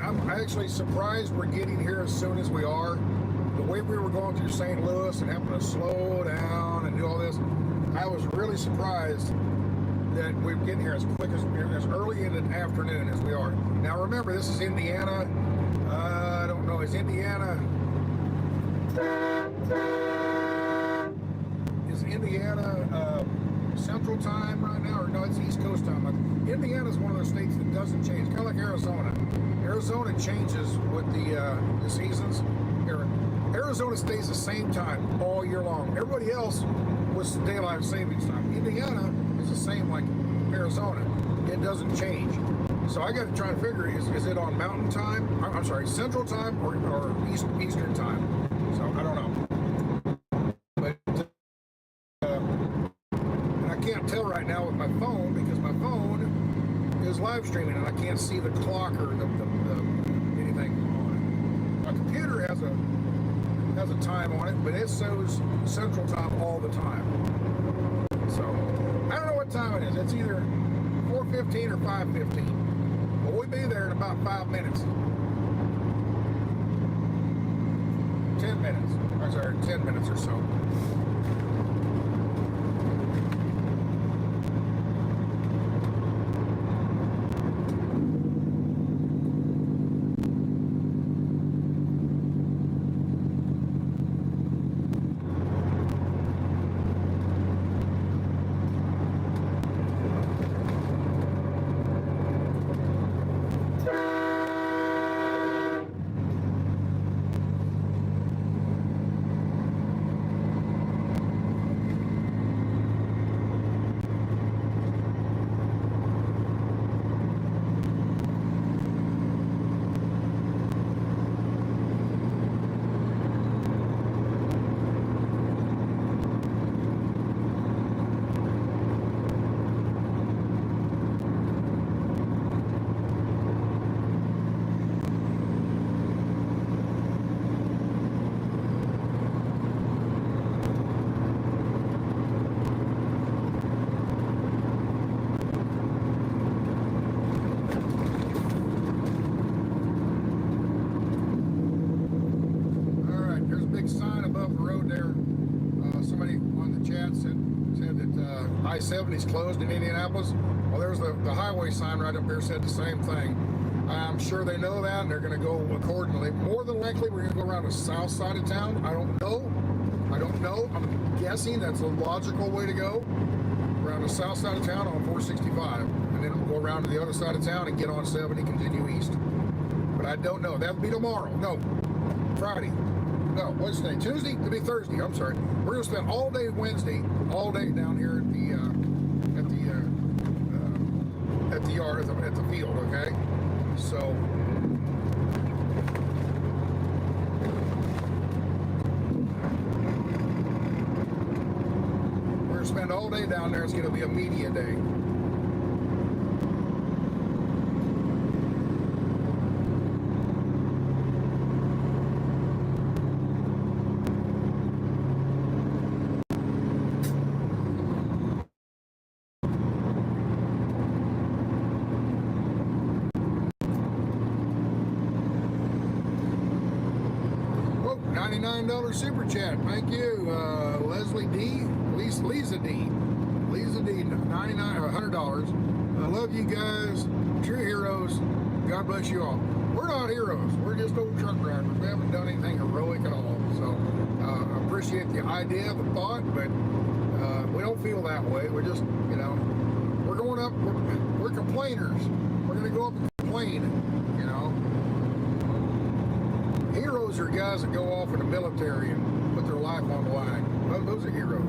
I'm actually surprised we're getting here as soon as we are. The way we were going through St. Louis and having to slow down and do all this, I was really surprised that we're getting here as quick as early in the afternoon as we are. Now remember, this is Indiana. I don't know, is Indiana Central Time right now, or no, it's East Coast time. Indiana is one of those states that doesn't change, kind of like Arizona. Arizona changes with the seasons. Arizona stays the same time all year long. Everybody else was daylight savings time. Indiana is the same like Arizona. It doesn't change. So I got to try and figure, is it on mountain time? I'm sorry, central time or eastern time? So I don't know. But and I can't tell right now with my phone because my phone is live streaming and I can't see the clock or the anything on it. My computer has a time on it, but it shows central time all the time. So I don't know what time it is. It's either 4:15 or 5:15. But we'll be there in about 5 minutes. 10 minutes. I'm sorry, 10 minutes or so. I-70 is closed in Indianapolis. Well, there's the highway sign right up there said the same thing. I'm sure they know that, and they're going to go accordingly. More than likely, we're going to go around the south side of town. I don't know, I don't know. I'm guessing that's a logical way to go. Around the south side of town on 465, and then we'll go around to the other side of town and get on 70, continue east. But I don't know. That'll be tomorrow. No, Friday. No, what's today? Tuesday? It'll be Thursday. I'm sorry. We're gonna spend all day Wednesday, all day down here at the yard, at the field. Okay, so. Spend all day down there. It's going to be a media day. Whoa, $99 super chat. Thank you, Leslie D. Lisa D, $100. I love you guys. True heroes. God bless you all. We're not heroes. We're just old truck drivers. We haven't done anything heroic at all. So I appreciate the idea, the thought, but we don't feel that way. We're just, you know, we're going up. We're complainers. We're going to go up and complain. You know, heroes are guys that go off in the military and put their life on the line. Those are heroes.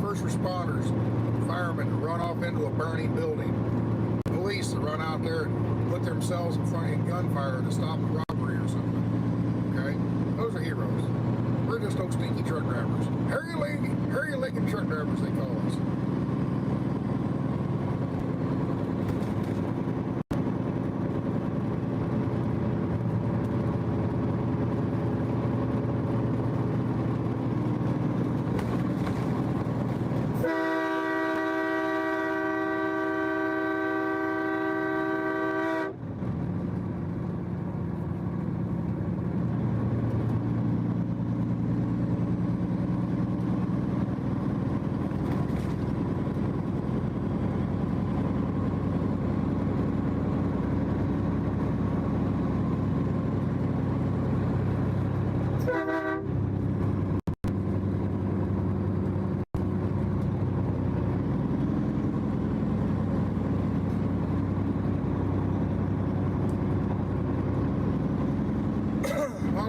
First responders, firemen that run off into a burning building, police that run out there and put themselves in front of gunfire to stop a robbery or something. Okay? Those are heroes. We're just old stinky truck drivers. Hairy-legged truck drivers, they call us.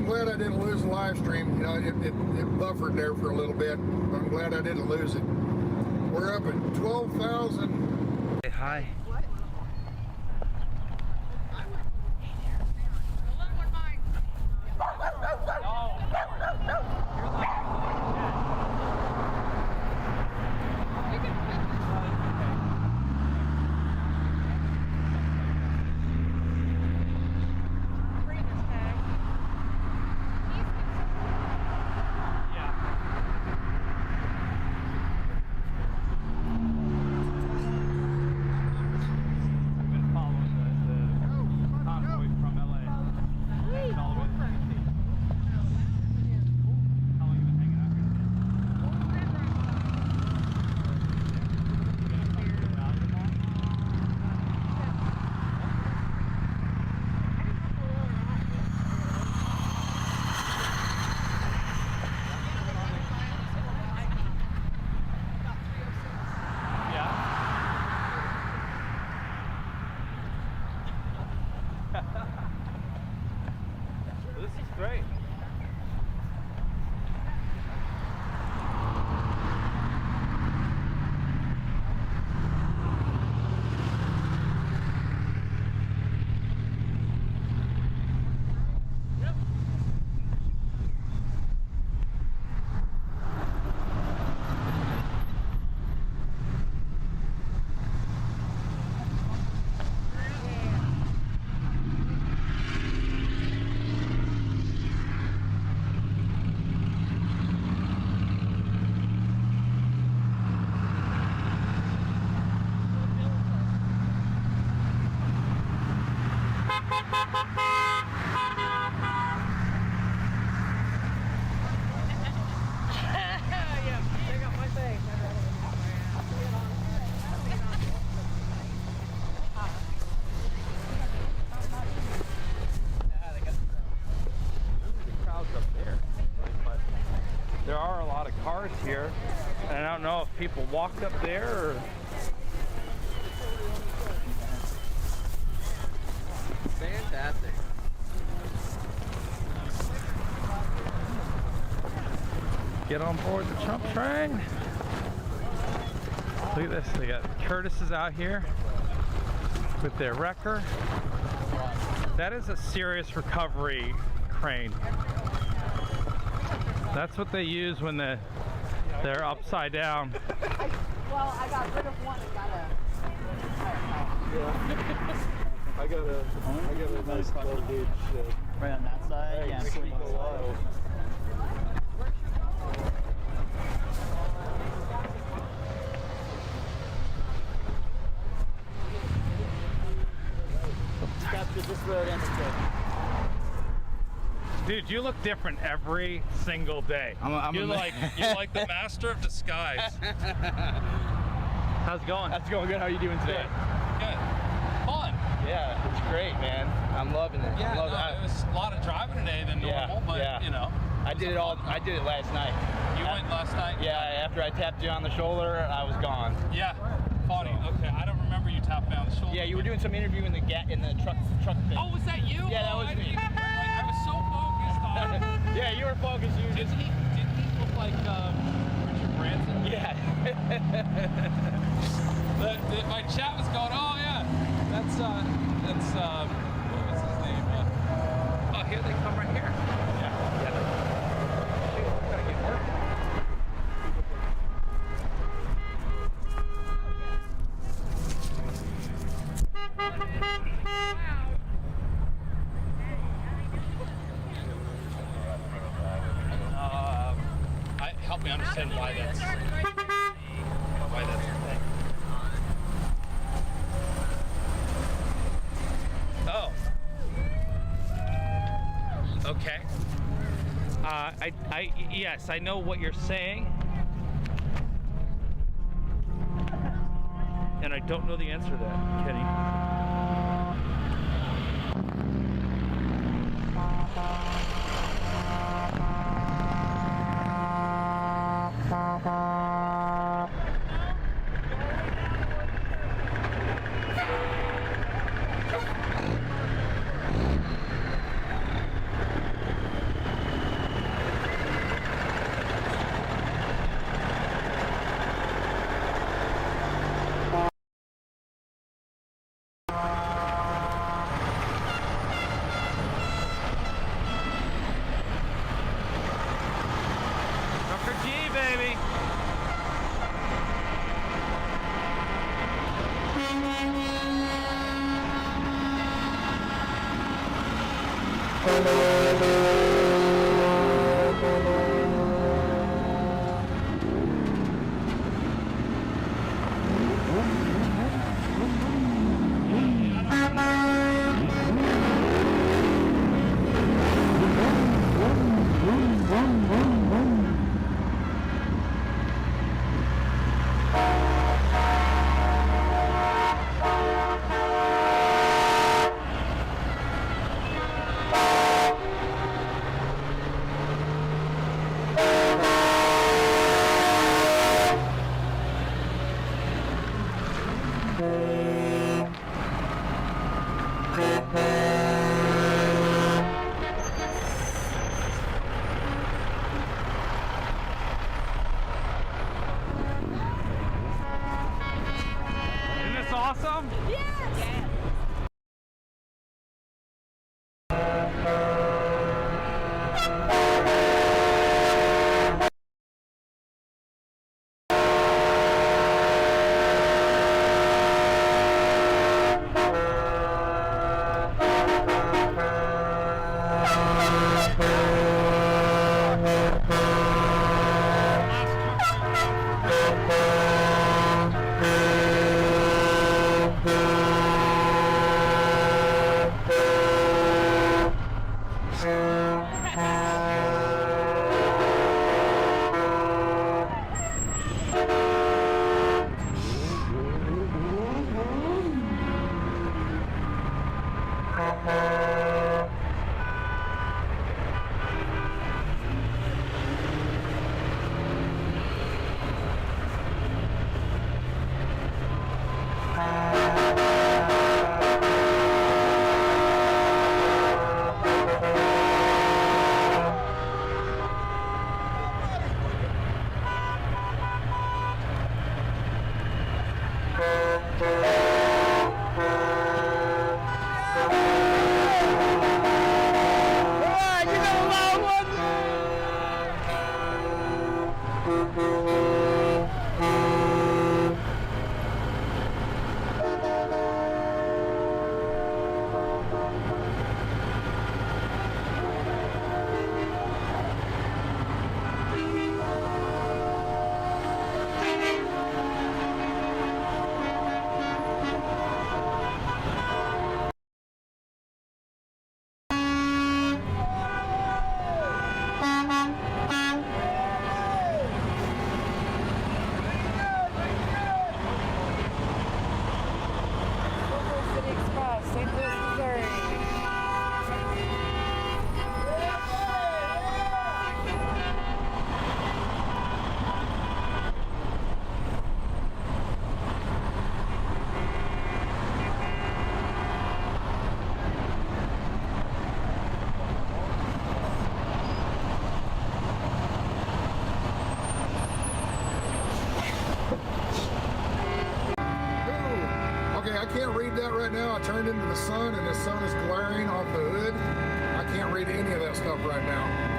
Glad I didn't lose the live stream. You know, it buffered there for a little bit. I'm glad I didn't lose it. We're up at 12,000. Hey, hi. people walked up there, or? Fantastic. Get on board the Trump train. Look at this, they got Curtis's out here with their wrecker. That is a serious recovery crane. That's what they use when they're upside down. Well, I got rid of one and got a... I got a nice 12 gauge. Right on that side? Yeah. Capture this road and the trip. Dude, you look different every single day. You're like the master of disguise. How's it going? That's going good. How are you doing today? Good. Fun. Yeah, it's great, man. I'm loving it. Yeah, it was a lot of driving today than normal, but you know. I did it last night. You went last night? Yeah, after I tapped you on the shoulder, I was gone. Yeah. Funny. Okay, I don't remember you tapping me on the shoulder. Yeah, you were doing some interview in the truck thing. Oh, was that you? Yeah, that was me. I was so focused on. Yeah, you were focused. Did he look like Richard Branson? Yeah. My chat was going, oh yeah, that's what was his name? Oh, here they come right here. Yeah. Gotta get work. Help me understand why that's the thing. Oh. Okay. Yes, I know what you're saying. And I don't know the answer to that, Kenny. Awesome? Yes! can't read that right now. I turned into the sun, and the sun is glaring off the hood. I can't read any of that stuff right now.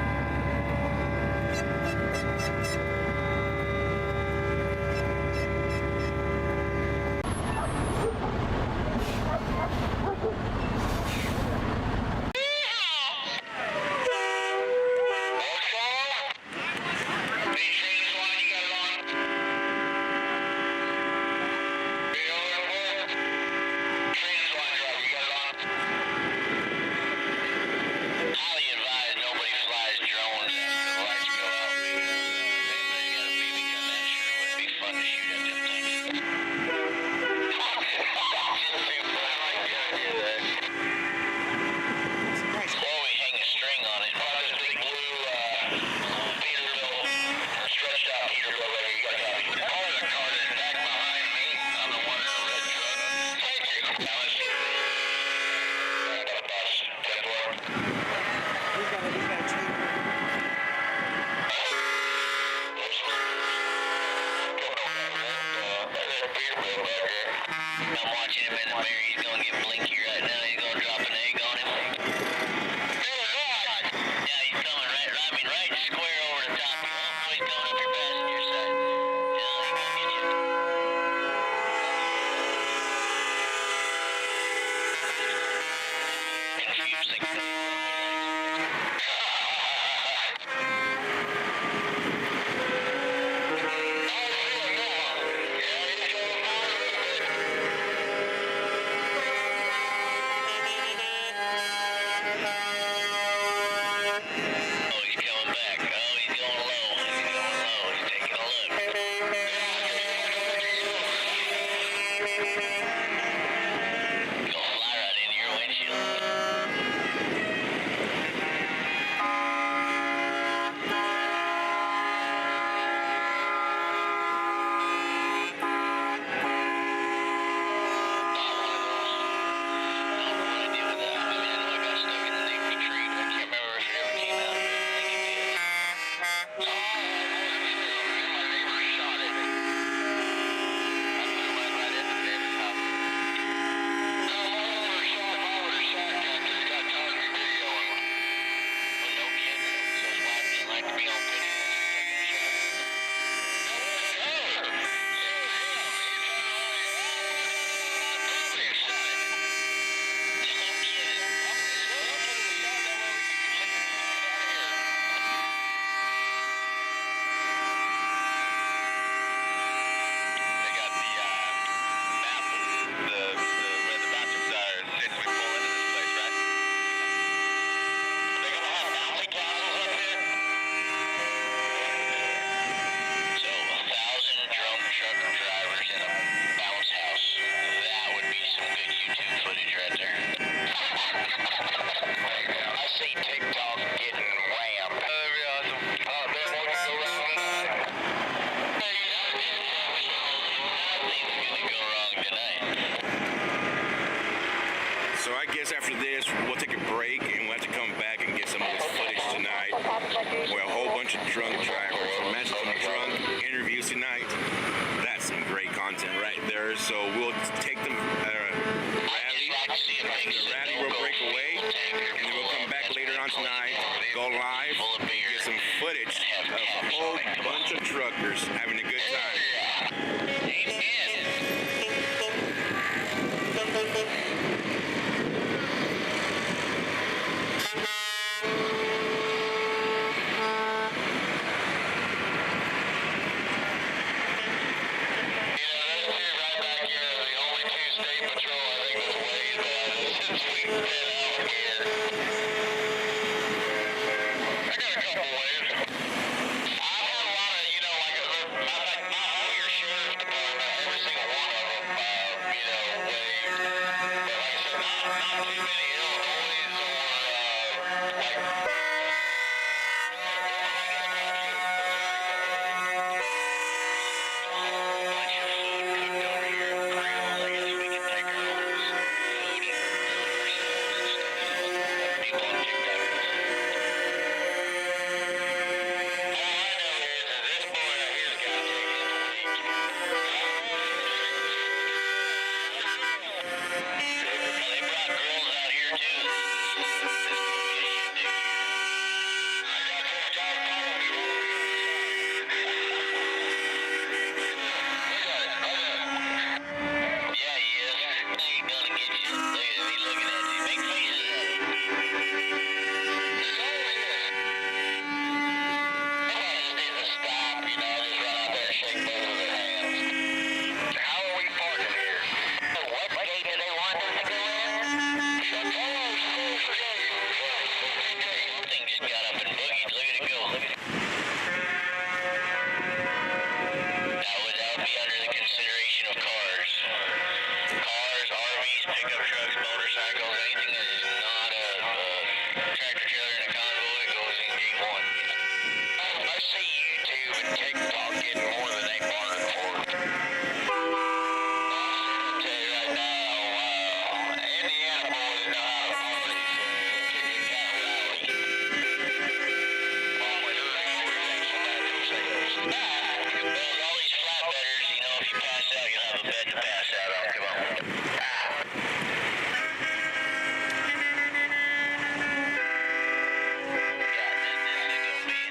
you pass out, you'll have a bed to pass out on. Come on.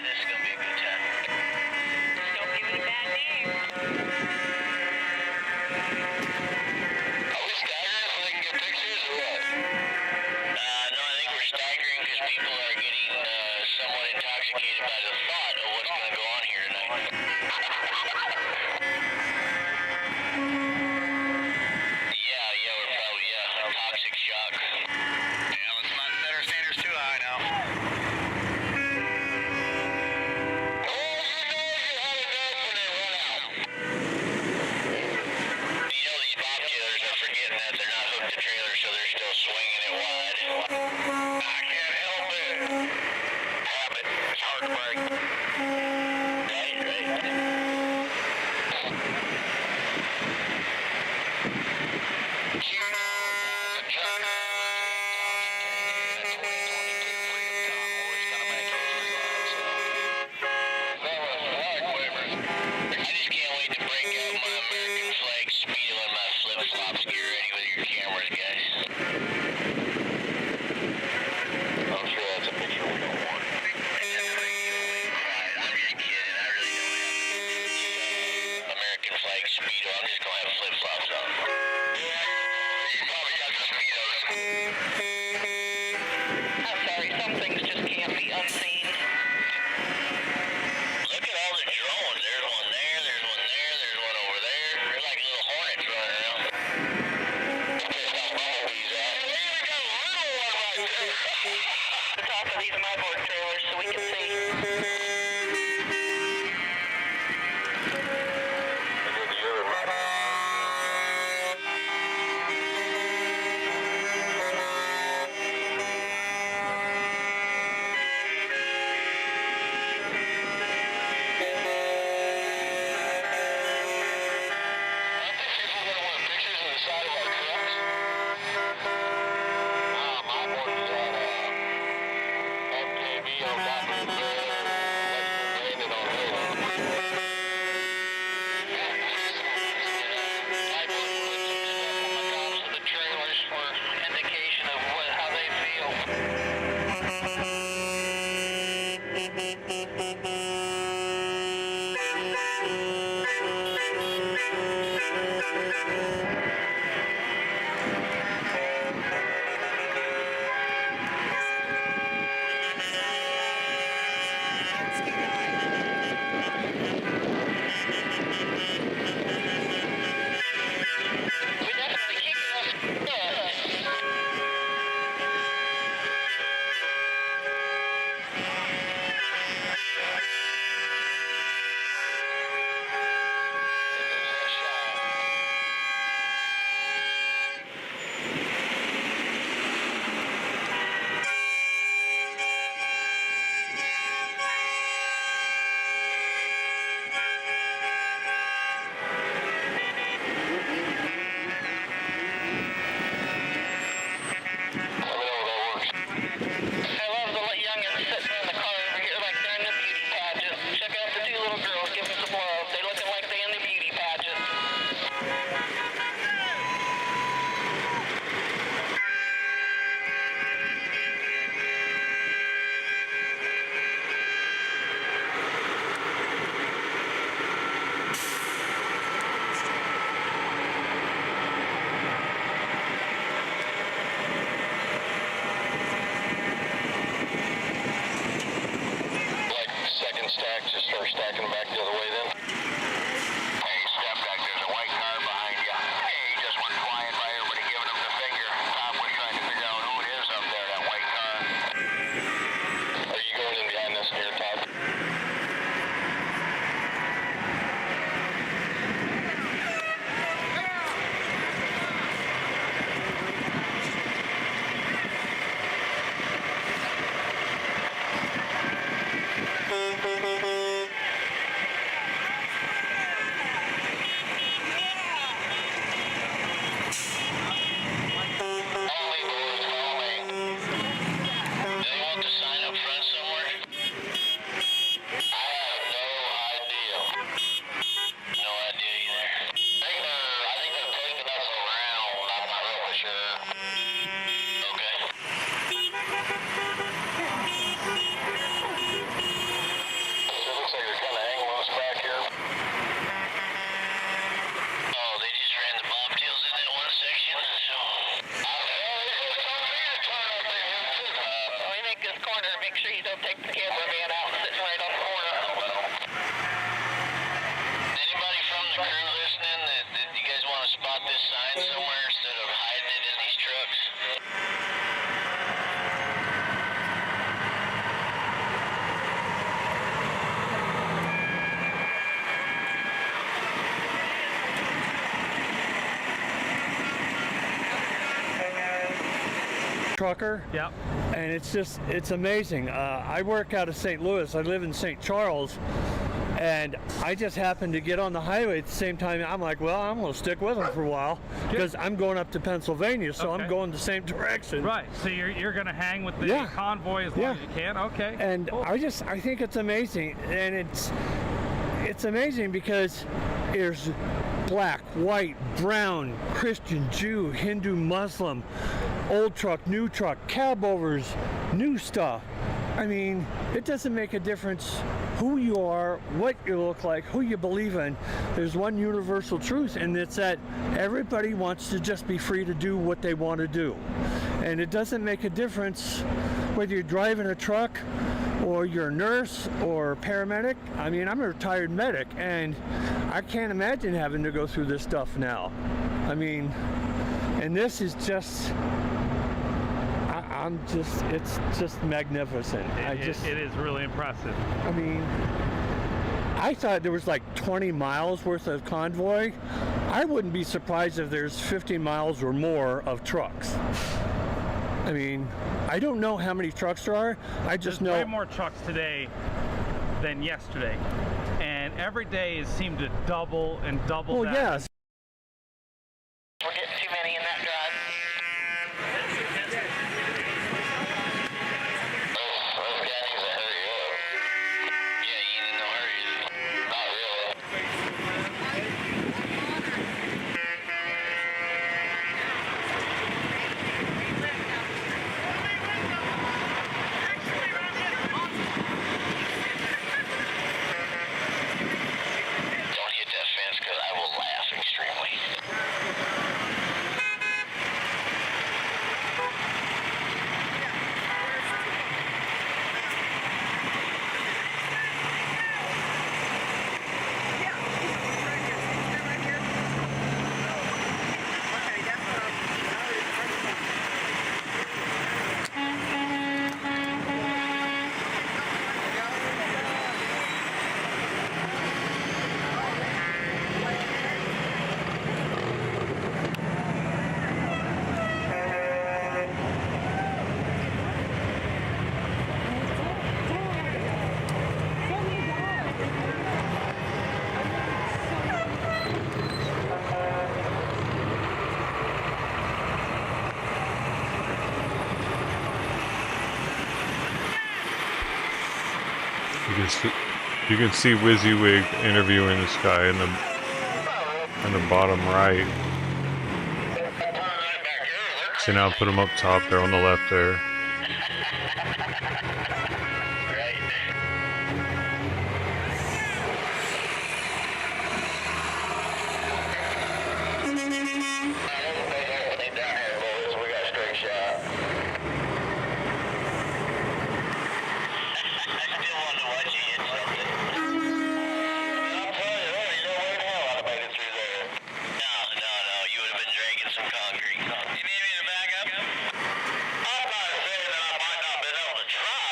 This is gonna be a good time. Don't give it a bad name. Are we staggering so they can get pictures or what? No, I think we're staggering because people are getting somewhat intoxicated by the thought of what's going to go on here tonight. Yeah, we're probably, toxic shock. Yeah, let's not set our standards too high now. spot this sign somewhere instead of hiding it in these trucks? Trucker. Yep. And it's amazing. I work out of St. Louis. I live in St. Charles. And I just happened to get on the highway at the same time. I'm like, well, I'm going to stick with them for a while because I'm going up to Pennsylvania, so I'm going the same direction. Right. So you're going to hang with the convoy as long as you can. Okay. And cool. I think it's amazing, and it's amazing because there's black, white, brown, Christian, Jew, Hindu, Muslim, old truck, new truck, cab overs, new stuff. I mean, it doesn't make a difference who you are, what you look like, who you believe in. There's one universal truth, and it's that everybody wants to just be free to do what they want to do. And it doesn't make a difference whether you're driving a truck or you're a nurse or a paramedic. I mean, I'm a retired medic, and I can't imagine having to go through this stuff now. I mean, and this is just... it's just magnificent. It is really impressive. I mean, I thought there was like 20 miles worth of convoy. I wouldn't be surprised if there's 50 miles or more of trucks. I mean, I don't know how many trucks there are. I just know way more trucks today than yesterday, and every day it seemed to double and double. Well, yes. We're getting too many in that drive. You can see WYSIWYG interviewing this guy in the bottom right. So now put him up top there on the left there. Try.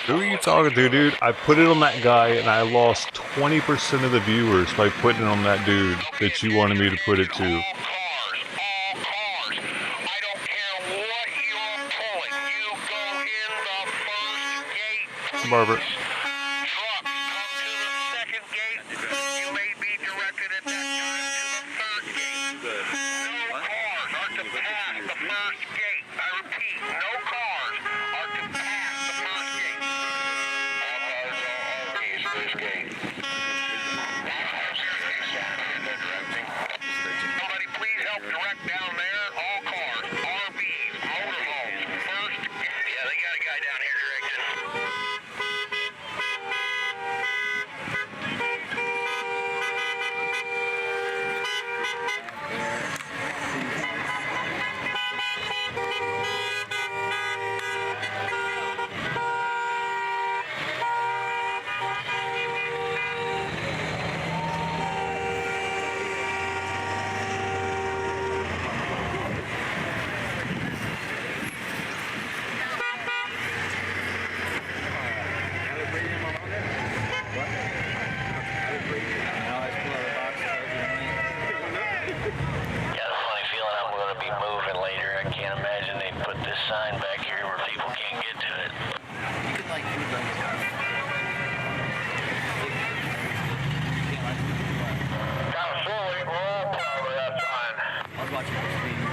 Who are you talking to, dude? I put it on that guy and I lost 20% of the viewers by putting it on that dude that you wanted me to put it to. Barbara. Sign back here where people can't get to it. You could like move like kind of slowly, roll probably, that's fine. I was watching this meeting.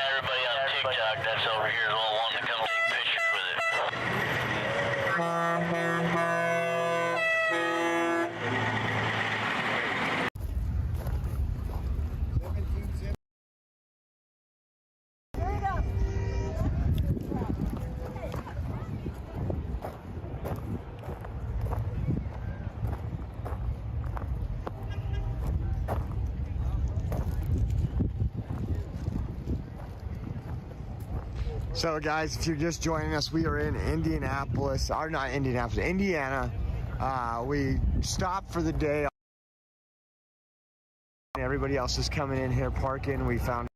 Everybody on TikTok that's over here is all wanting to come take pictures with it. So guys, if you're just joining us, we are in Indianapolis, or not Indianapolis, Indiana. We stopped for the day. Everybody else is coming in here, parking. We found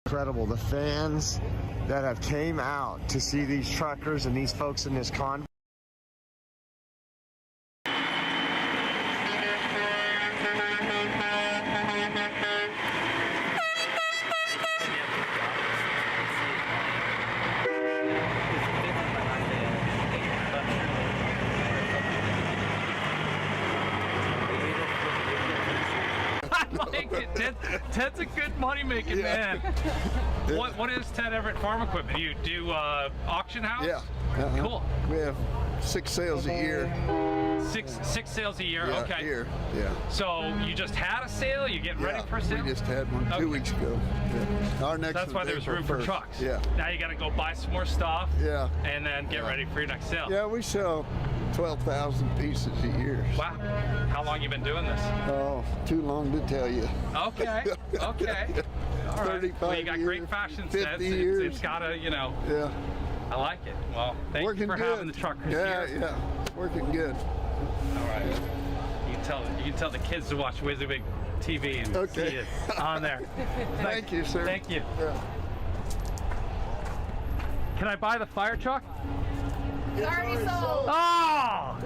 incredible. The fans that have came out to see these truckers and these folks in this convoy. Ted's a good money-making man. What is Ted Everett Farm Equipment? You do auction house? Yeah. Cool. We have 6 sales a year. Six sales a year? Yeah, okay. Year. Yeah. So you just had a sale? You getting ready for a sale? We just had one 2 weeks ago. Yeah. Our next That's why there's room for trucks. Yeah. Now you got to go buy some more stuff. Yeah. And then get ready for your next sale. Yeah, we sell 12,000 pieces a year. Wow. How long you been doing this? Oh, too long to tell you. Okay. Okay. All right. 35 Well, you got great years, fashion 50 sense. years. It's gotta, you know. Yeah. I like it. Well, thank you for having the truckers here. Yeah, working good. All right. You can tell the kids to watch WYSIWYG TV and see it on there. Thank you, sir. Thank you. Yeah. Can I buy the fire truck? It's already sold. Oh!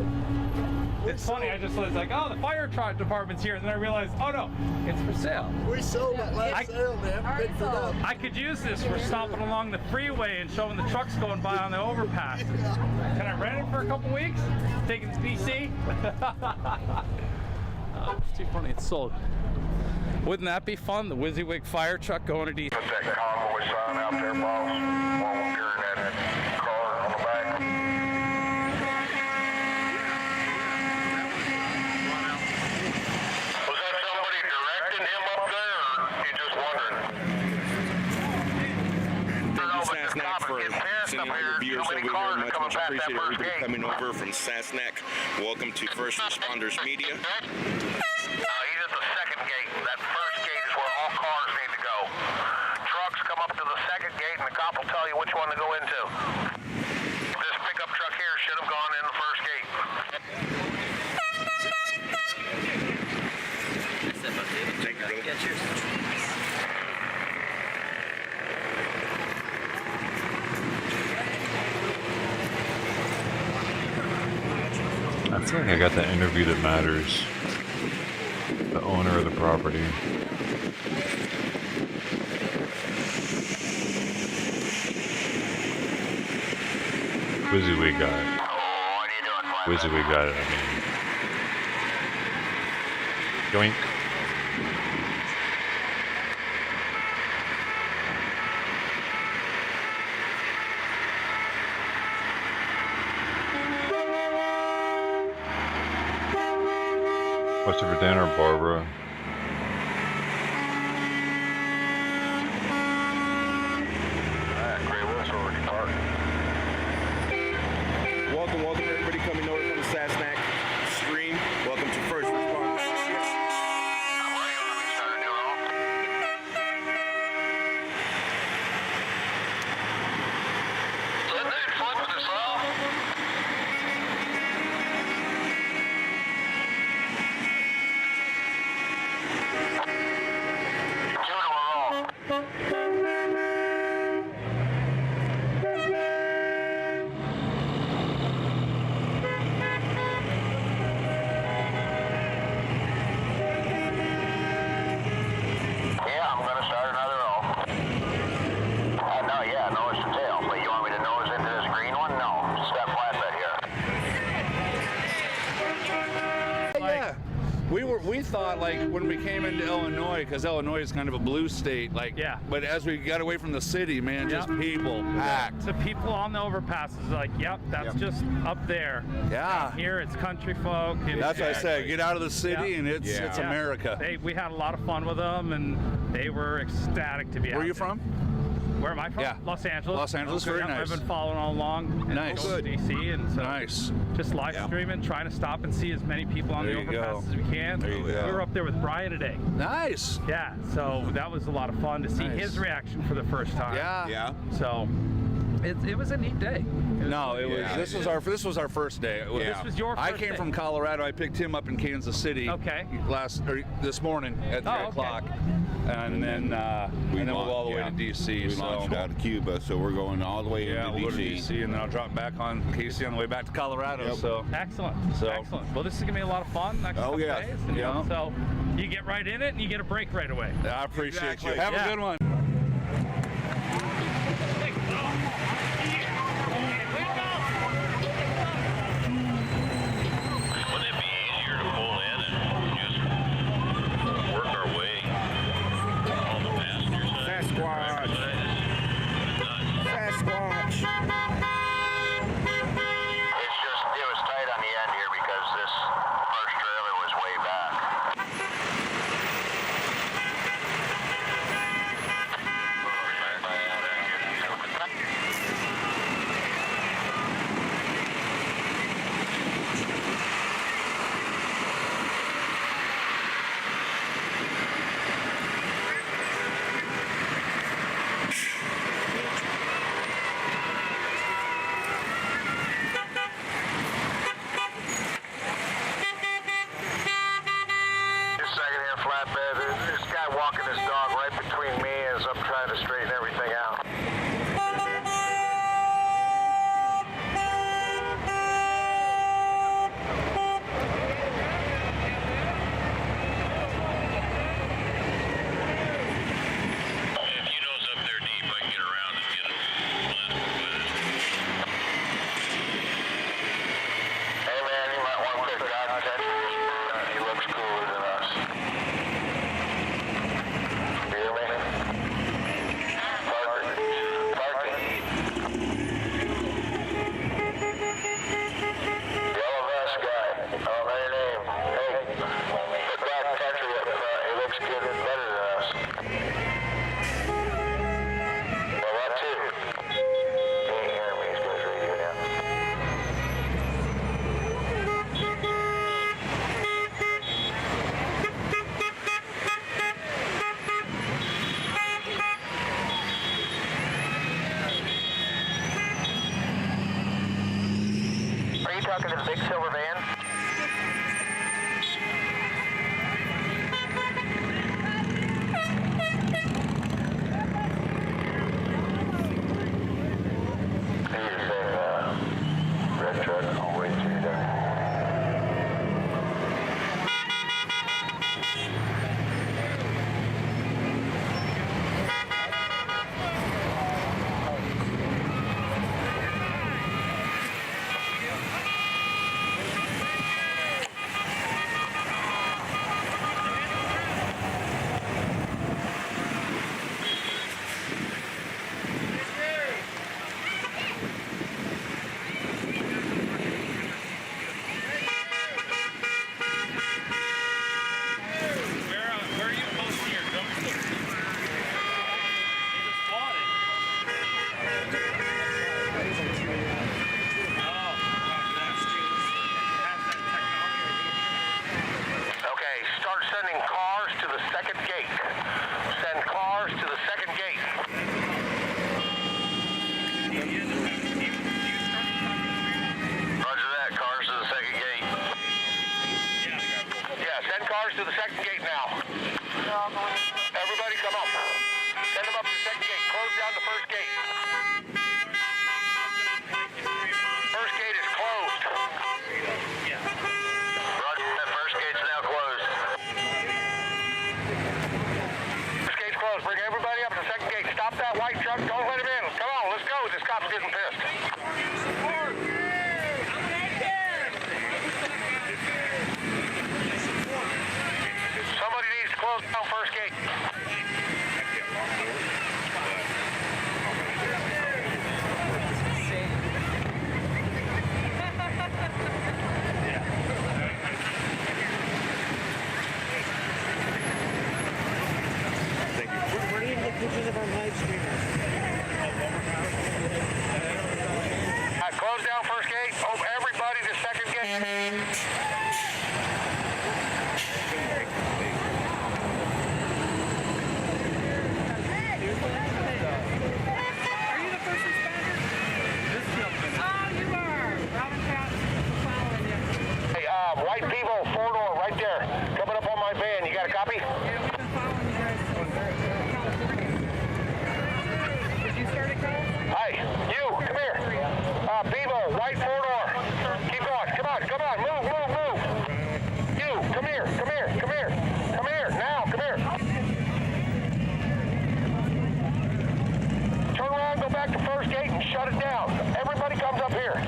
It's funny, I just was like, oh, the fire truck department's here, and then I realized, oh no, it's for sale. We sold it last sale, man. Picked it up. I could use this for stopping along the freeway and showing the trucks going by on the overpass. Can I rent it for a couple weeks? Taking the PC? Oh, it's too funny, it's sold. Wouldn't that be fun? The WYSIWYG fire truck going to DC. Put that Convoy sign out there, boss. While we're carrying that car on the back. Was that somebody directing him up there, or you just wondering? Thank you, Sasnack, for sending all your viewers over here. Much appreciate everybody coming over from Sasnack. Welcome to First Responders Media. He's at the second gate. That first gate is where all cars need to go. Trucks come up to the second gate, and the cop will tell you which one to go into. This pickup truck here should have gone in the first gate. Thank you, I feel like I got the interview that matters. The owner of the property. WYSIWYG got it. WYSIWYG got it, I mean. Yoink. What's it for dinner, Barbara? Welcome everybody coming over from the Sassnac stream. Welcome to First Responders. We thought, like, when we came into Illinois, because Illinois is kind of a blue state, like, yeah. But as we got away from the city, man, just people packed. The people on the overpasses are like, yep, that's just up there. Yeah. And here it's country folk. That's what I said. Get out of the city, and it's America. We had a lot of fun with them, and they were ecstatic to be out. Where are you there. from? Where am I from? Yeah. Los Angeles. Los Angeles, very nice. I've been following all along. Nice. Going to DC, and so nice. Just live streaming, trying to stop and see as many people on the overpass as we can. We were up there with Brian today. Nice. Yeah. So that was a lot of fun to see his reaction for the first time. Yeah. So it was a neat day. This was our first day. This was your first I came from Colorado. I picked him up in Kansas City. Okay. This morning at 3 o'clock. And then we went all the way to DC. We launched out of Cuba, so we're going all the way into we'll go to DC, and then I'll drop back on Casey on the way back to Colorado. Yep. So excellent. Well, this is gonna be a lot of fun next couple days. And, so you get right in it, and you get a break right away. I appreciate you. Have a good one. gate. Send cars to the second gate. Roger that, cars to the second gate. Yeah, send cars to the second gate now. Everybody come up. Send them up to the second gate. Close down the first gate. First gate is closed. Roger, that first gate's now closed. First gate's closed. Bring everybody up to the second gate. Stop that white truck. Don't let him in. Come on, let's go. This cop's getting pissed. Somebody needs to close down first gate. We're going to get pictures of our live streamers. Close down first gate. Oh, everybody to second gate. Are you the first responder? Oh, you are. Robin Trout following you. Hey, white Vivo, 4-door, right there. Coming up on my van. You got a copy? Yeah, we've been following you guys since California. Did you start a call? Hey, you, come here. Vivo, white 4-door. Keep going. Come on, come on. Move, move, move. You, come here, come here, come here. Come here, now, come here. Turn around, go back to first gate and shut it down. Everybody comes up here.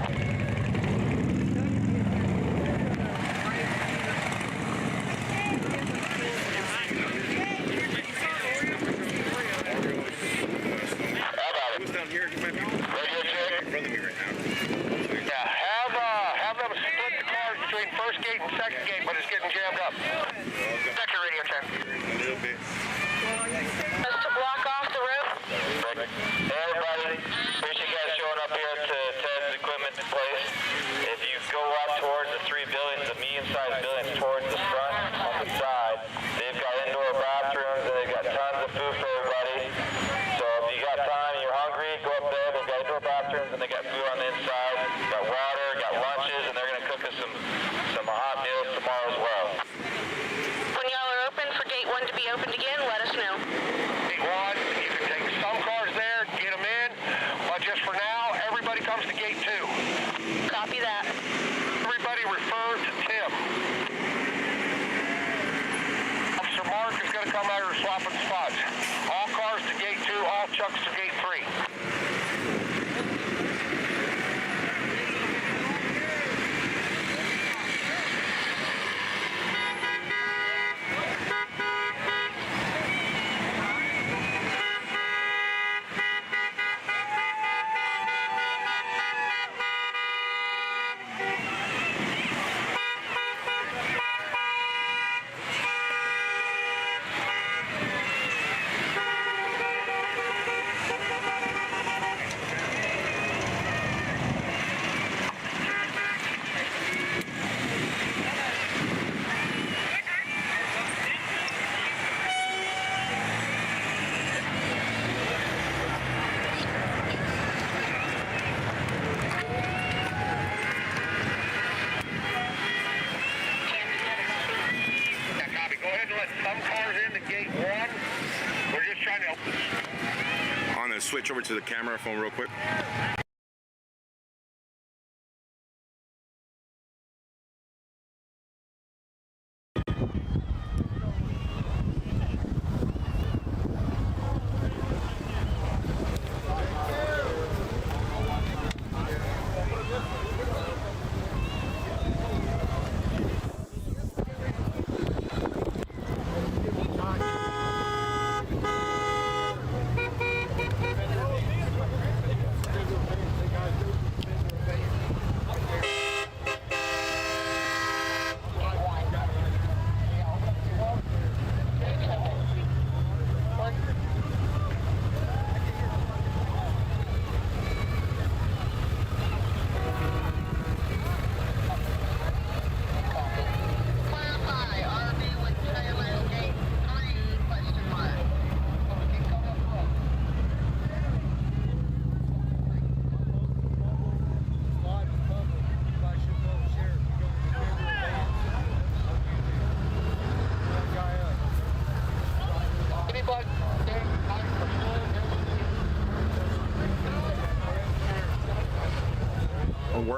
Have them split the cars between first gate and second gate, but it's getting jammed up. Check your radio check. A little bit. Just to block off the road. Hey everybody, appreciate you guys showing up here to Ted's equipment place. If you go up towards the 3 buildings, the medium-sized buildings towards the front on the side, they've got indoor bathrooms and they've got tons of food for everybody. So if you got time and you're hungry, go up there. They've got indoor bathrooms and they got food on the inside, got water, got lunches, and they're going to cook us some hot meals tomorrow as well. When y'all are open for gate 1 to be opened again, let us know. Gate 1, you can take some cars there, get them in, but just for now, everybody comes to gate 2. Copy that. Everybody refer to Tim. Officer Mark is going to come out here swapping spots. All cars to gate 2, all trucks to gate 3. Switch over to the camera phone real quick.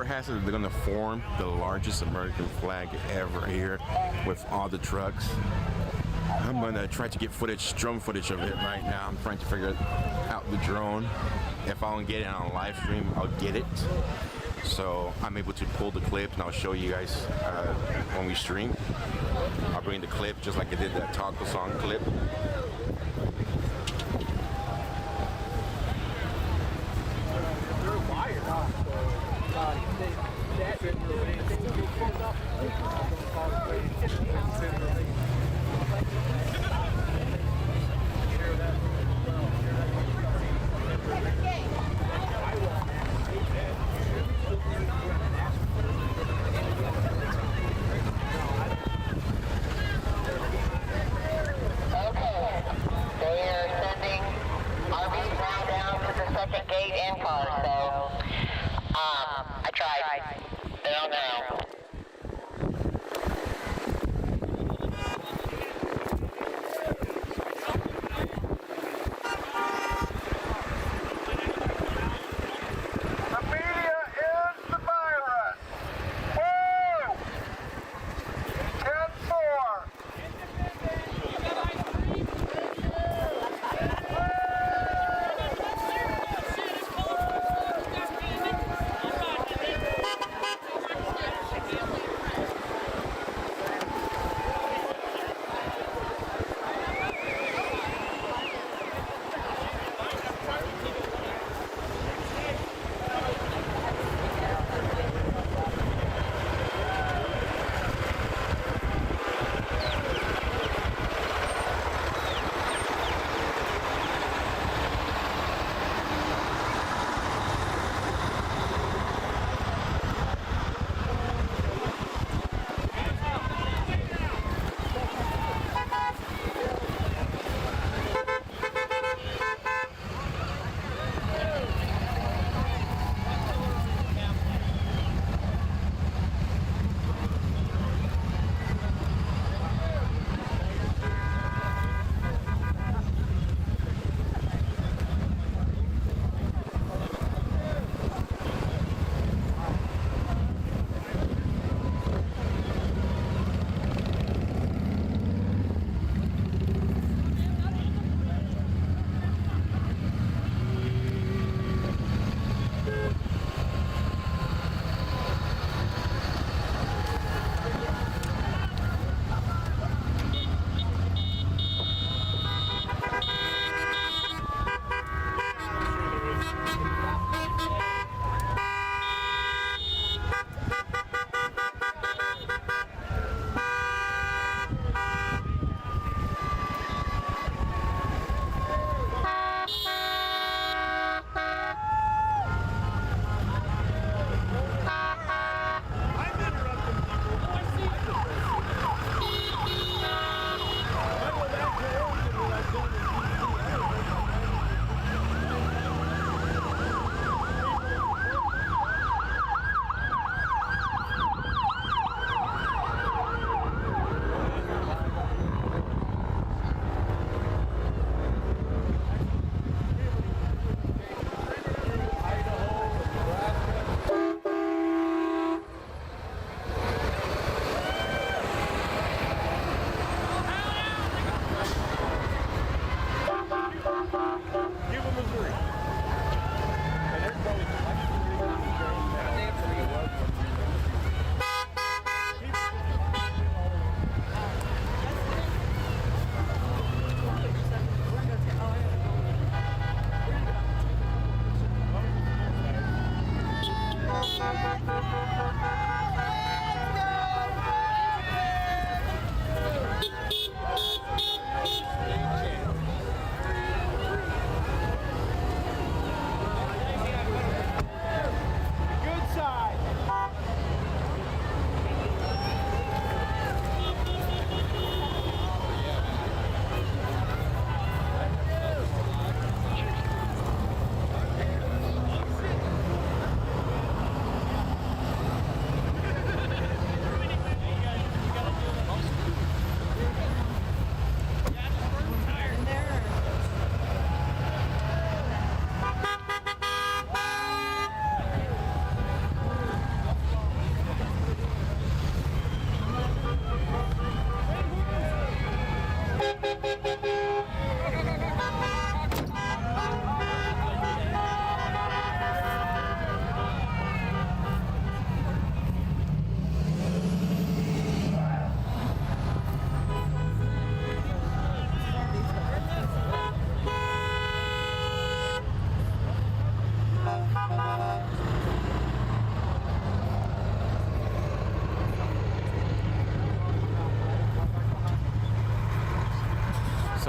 rumor has it they're gonna form the largest American flag ever here with all the trucks. I'm gonna try to get drone footage of it right now. I'm trying to figure out the drone. If I don't get it on a live stream, I'll get it. So I'm able to pull the clip and I'll show you guys when we stream. I'll bring the clip just like I did that taco song clip. I tried. They don't know.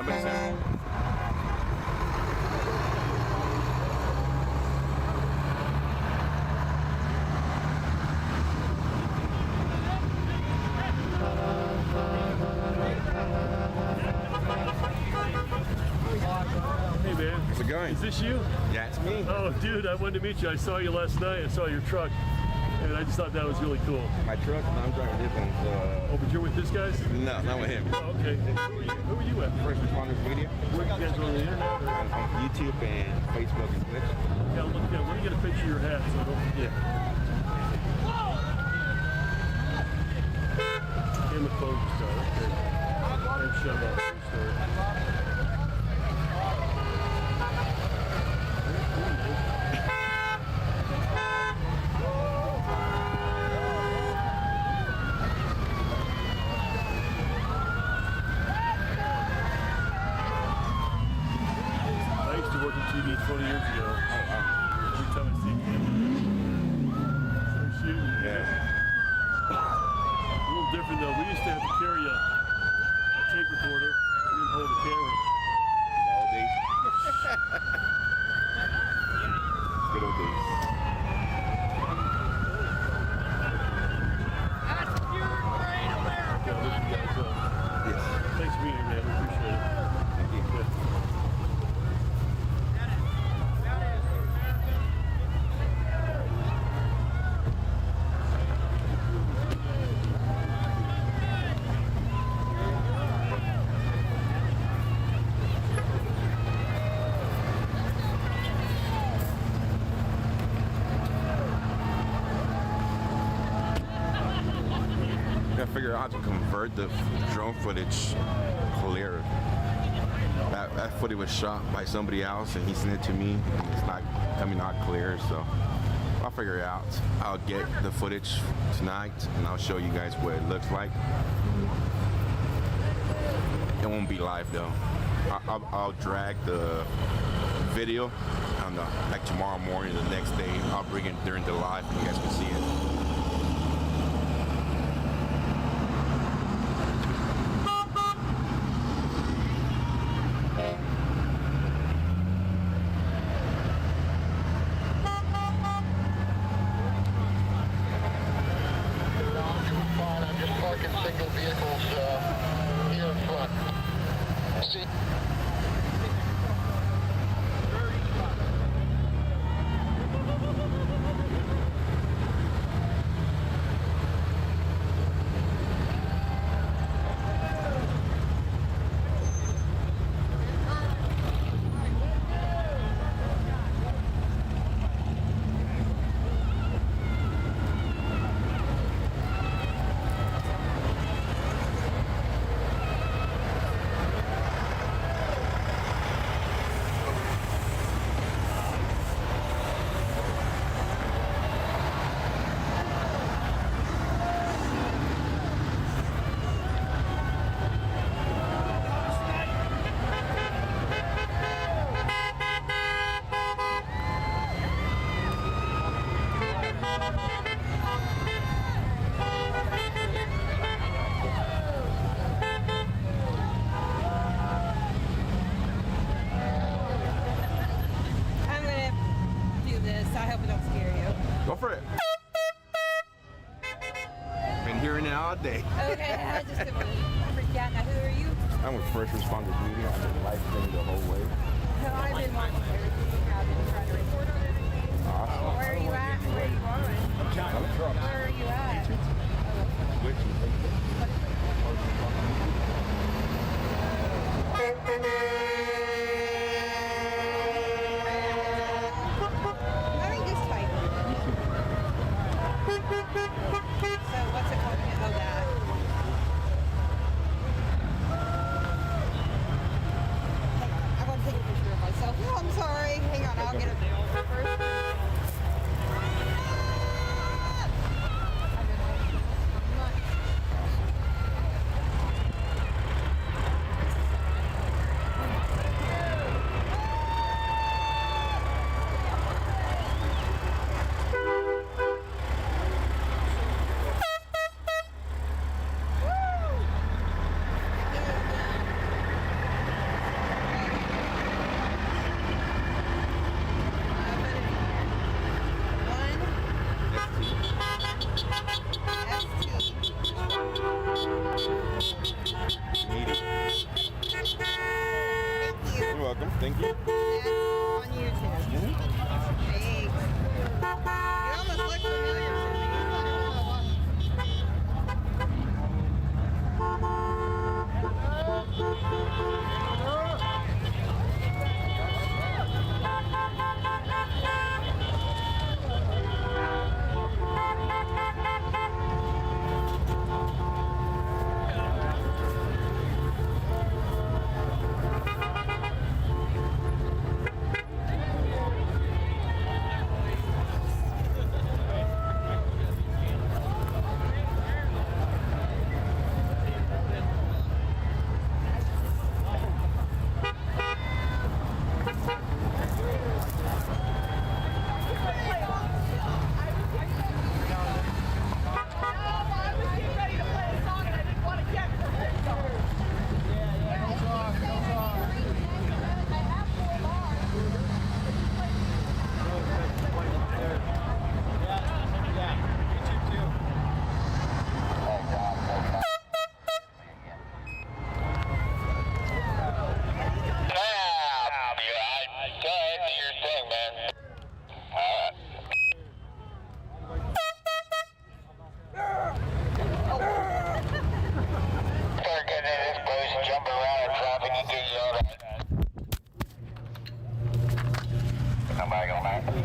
Somebody said. Hey man. How's it going? Is this you? Yeah, it's me. Oh dude, I wanted to meet you. I saw you last night. I saw your truck. And I just thought that was really cool. My truck? No, I'm driving different. Oh, but you're with this guys? No, not with him. Oh, okay. Who are you at? First Responders Media. Where you guys on the internet? On YouTube and Facebook and Twitch. Yeah, look, yeah, let me get a picture of your hat so I don't forget. And the phone just died. Okay. And shut up. I used to work in TV 20 years ago. Every time I see you. So shooting. Yeah. A little different though. We used to have to carry a tape recorder and then hold the camera. All day. Good old days. Yes. Thanks for being here, man. We appreciate it. Thank you. Yeah. I figure out how to convert the drone footage clear. That footage was shot by somebody else and he sent it to me and it's not coming out clear, so I'll figure it out. I'll get the footage tonight and I'll show you guys what it looks like. It won't be live though. I'll drag the video on like tomorrow morning, the next day. I'll bring it during the live and you guys can see it. Go for it. Been hearing it all day. Okay, I just forgot. Now, who are you? I'm with First Responders Media. I've been live streaming the whole way. No, I've been watching everything. I've been trying to report on everything. Awesome. Where are you at? Where are you going? Where are you at? Let me just type it. So what's it called? Oh, that. I want to take a picture of myself. Oh, I'm sorry. Hang on, I'll get it first. Thank you. On YouTube. Thanks. You almost look familiar to me.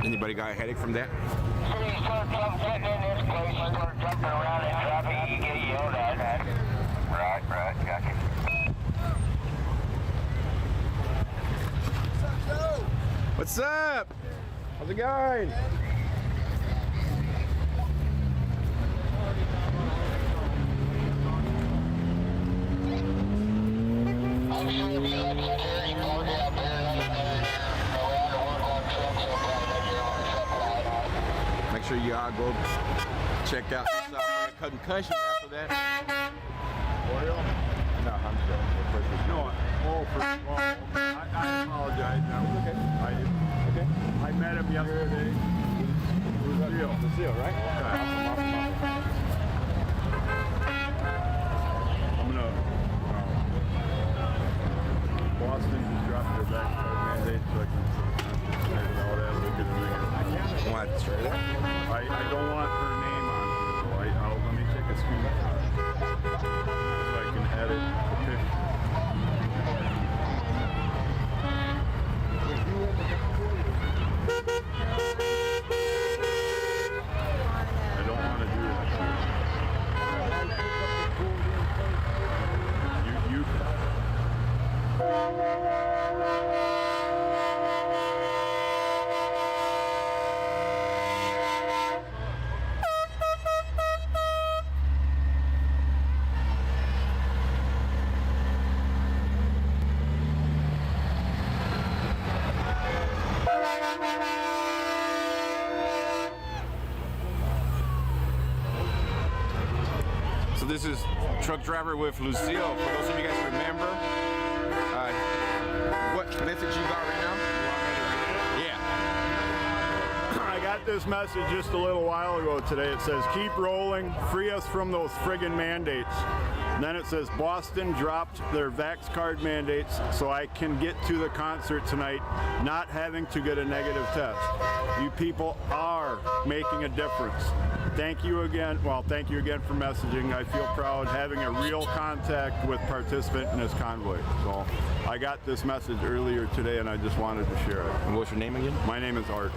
Anybody got a headache from that? Right, gotcha. What's up? How's it going? Make sure you all go check out this concussion after that. Oil? No, I'm sure. No, first of all, I apologize. That was okay. Okay. I met him yesterday. Lucille, right? Awesome. I'm gonna. Boston just dropped their back mandate so I can all that. Look at the What? I don't want her name on here, so let me take a screenshot so I can edit the picture. I don't want to do that. You This is Truck Driver with Lucille. For those of you guys remember, what message you got right now? Yeah. I got this message just a little while ago today. It says, keep rolling, free us from those friggin' mandates. And then it says, Boston dropped their Vax card mandates so I can get to the concert tonight not having to get a negative test. You people are making a difference. Thank you again. Well, thank you again for messaging. I feel proud having a real contact with participant in this convoy. So I got this message earlier today and I just wanted to share it. And what's your name again? My name is Art.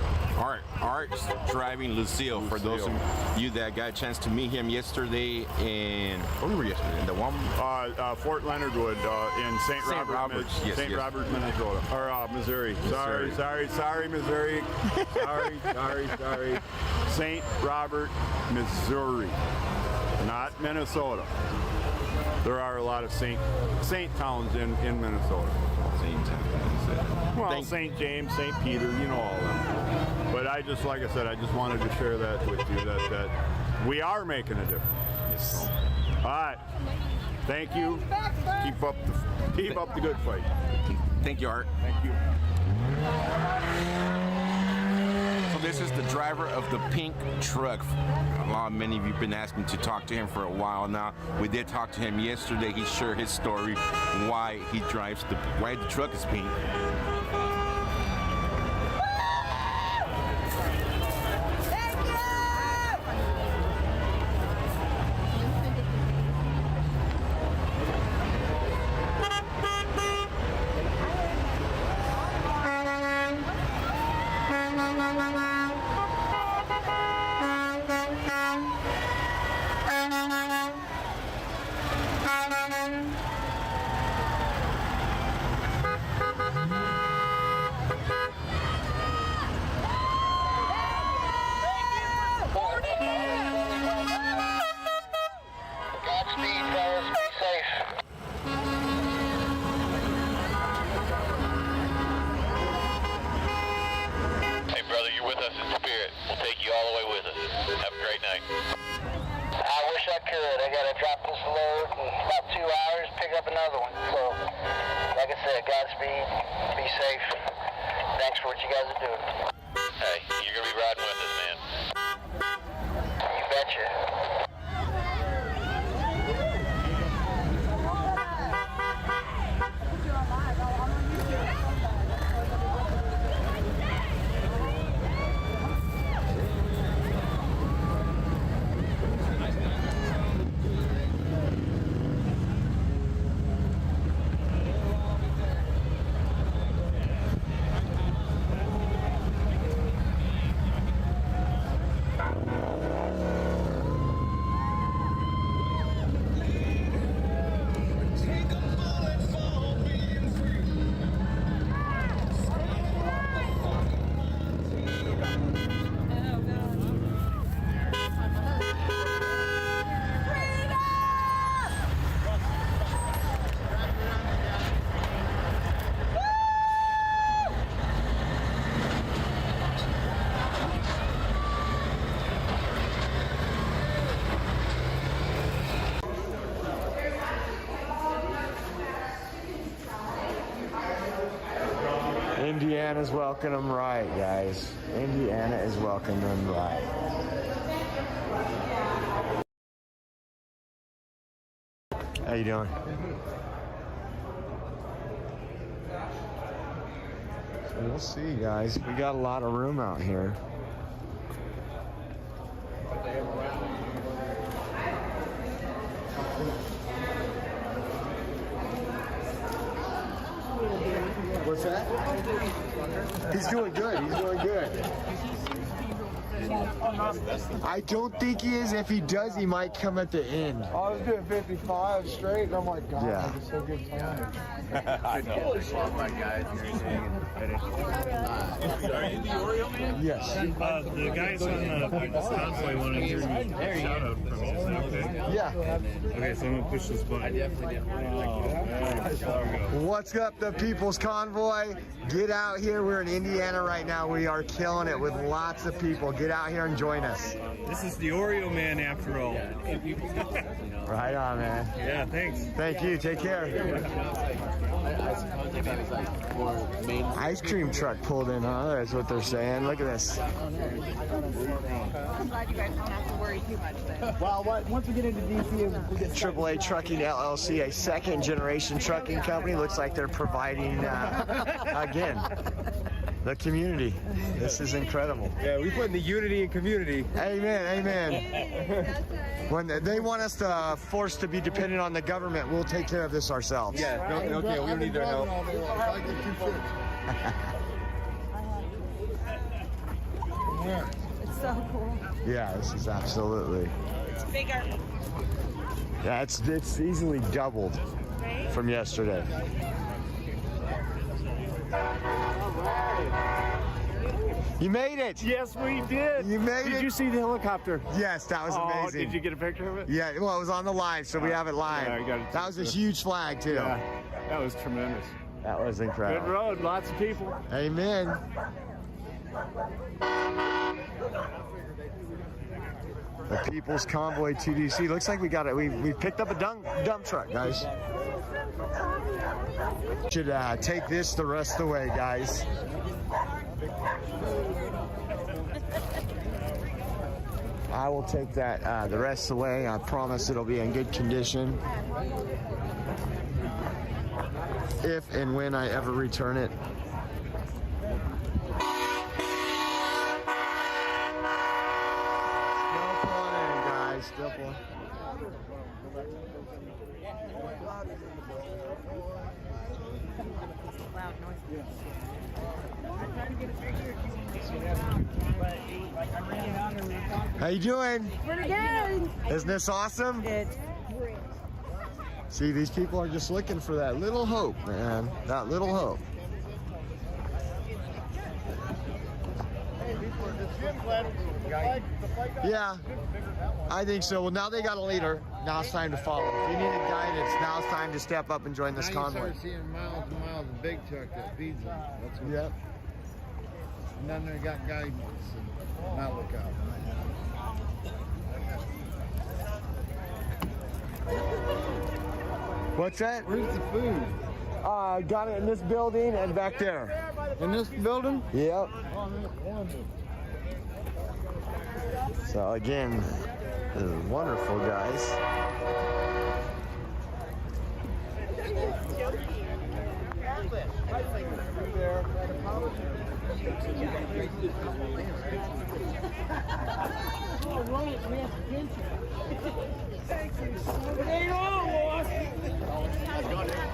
Art's driving Lucille. For those of you that got a chance to meet him yesterday in, where were we yesterday? In the one? Fort Leonard Wood in St. Robert, Minnesota. Or Missouri. Sorry, Missouri. sorry. St. Robert, Missouri, not Minnesota. There are a lot of Saint towns in Minnesota. Well, St. James, St. Peter, you know all of them. But I just, like I said, I just wanted to share that with you, that we are making a difference. Yes. All right. Thank you. Keep up the good fight. Thank you, Art. Thank you. So this is the driver of the pink truck. Many of you have been asking to talk to him for a while now. We did talk to him yesterday. He shared his story, why he drives why the truck is pink. Godspeed, fellas. Be safe. Hey, brother, you're with us in spirit. We'll take you all the way with us. Have a great night. I wish I could. I gotta drop this load in about 2 hours, pick up another one. So, like I said, Godspeed, be safe. Thanks for what you guys are doing. Hey, you're gonna be riding with us, man. You betcha. Indiana's welcoming them right, guys. Indiana is welcoming them right. How you doing? So we'll see, guys. We got a lot of room out here. What's that? He's doing good. He's doing good. I don't think he is. If he does, he might come at the end. I was doing 55 straight, and I'm like, God, Yeah. it's so good time. I know. All my guys are hanging and finish. Are you the Oreo man? Yes. The guys on the Convoy want to hear you shout out from you. Is that okay? Yeah. Okay, so I'm going to push this button. I definitely did. What's up, the People's Convoy? Get out here. We're in Indiana right now. We are killing it with lots of people. Get out here and join us. This is the Oreo man after all. Right on, man. Yeah, thanks. Thank you. Take care. Ice cream truck pulled in, huh? That's what they're saying. Look at this. I'm glad you guys don't have to worry too much then. Well, once we get into DC, we get AAA Trucking LLC, a second-generation trucking company. Looks like they're providing, again, the community. This is incredible. Yeah, we put in the unity and community. Amen, amen. When they want us to force to be dependent on the government, we'll take care of this ourselves. Yeah, okay, we don't need their help. It's so cool. Yeah, this is absolutely. It's bigger. Yeah, it's easily doubled from yesterday. You made it! Yes, we did. You made it. Did you see the helicopter? Yes, that was amazing. Did you get a picture of it? Yeah, well, it was on the live, so we have it live. Yeah, I got it. That was a huge flag, too. Yeah, that was tremendous. That was incredible. Good road, lots of people. Amen. The People's Convoy 2DC. Looks like we got it. We picked up a dump truck, guys. Should take this the rest of the way, guys. I will take that the rest of the way. I promise it'll be in good condition. If and when I ever return it. Still pulling in, guys. Still pulling. How you doing? Pretty good. Isn't this awesome? It's great. See, these people are just looking for that little hope, man. That little hope. Yeah, I think so. Well, now they got a leader. Now it's time to follow. If you need guidance, now it's time to step up and join this convoy. You start seeing miles and miles of big truck that feeds them. That's what. Yep. And then they got guidance and now look out. What's that? Where's the food? Got it in this building and back there. In this building? Yep. Oh, wonderful. So again, this is wonderful, guys.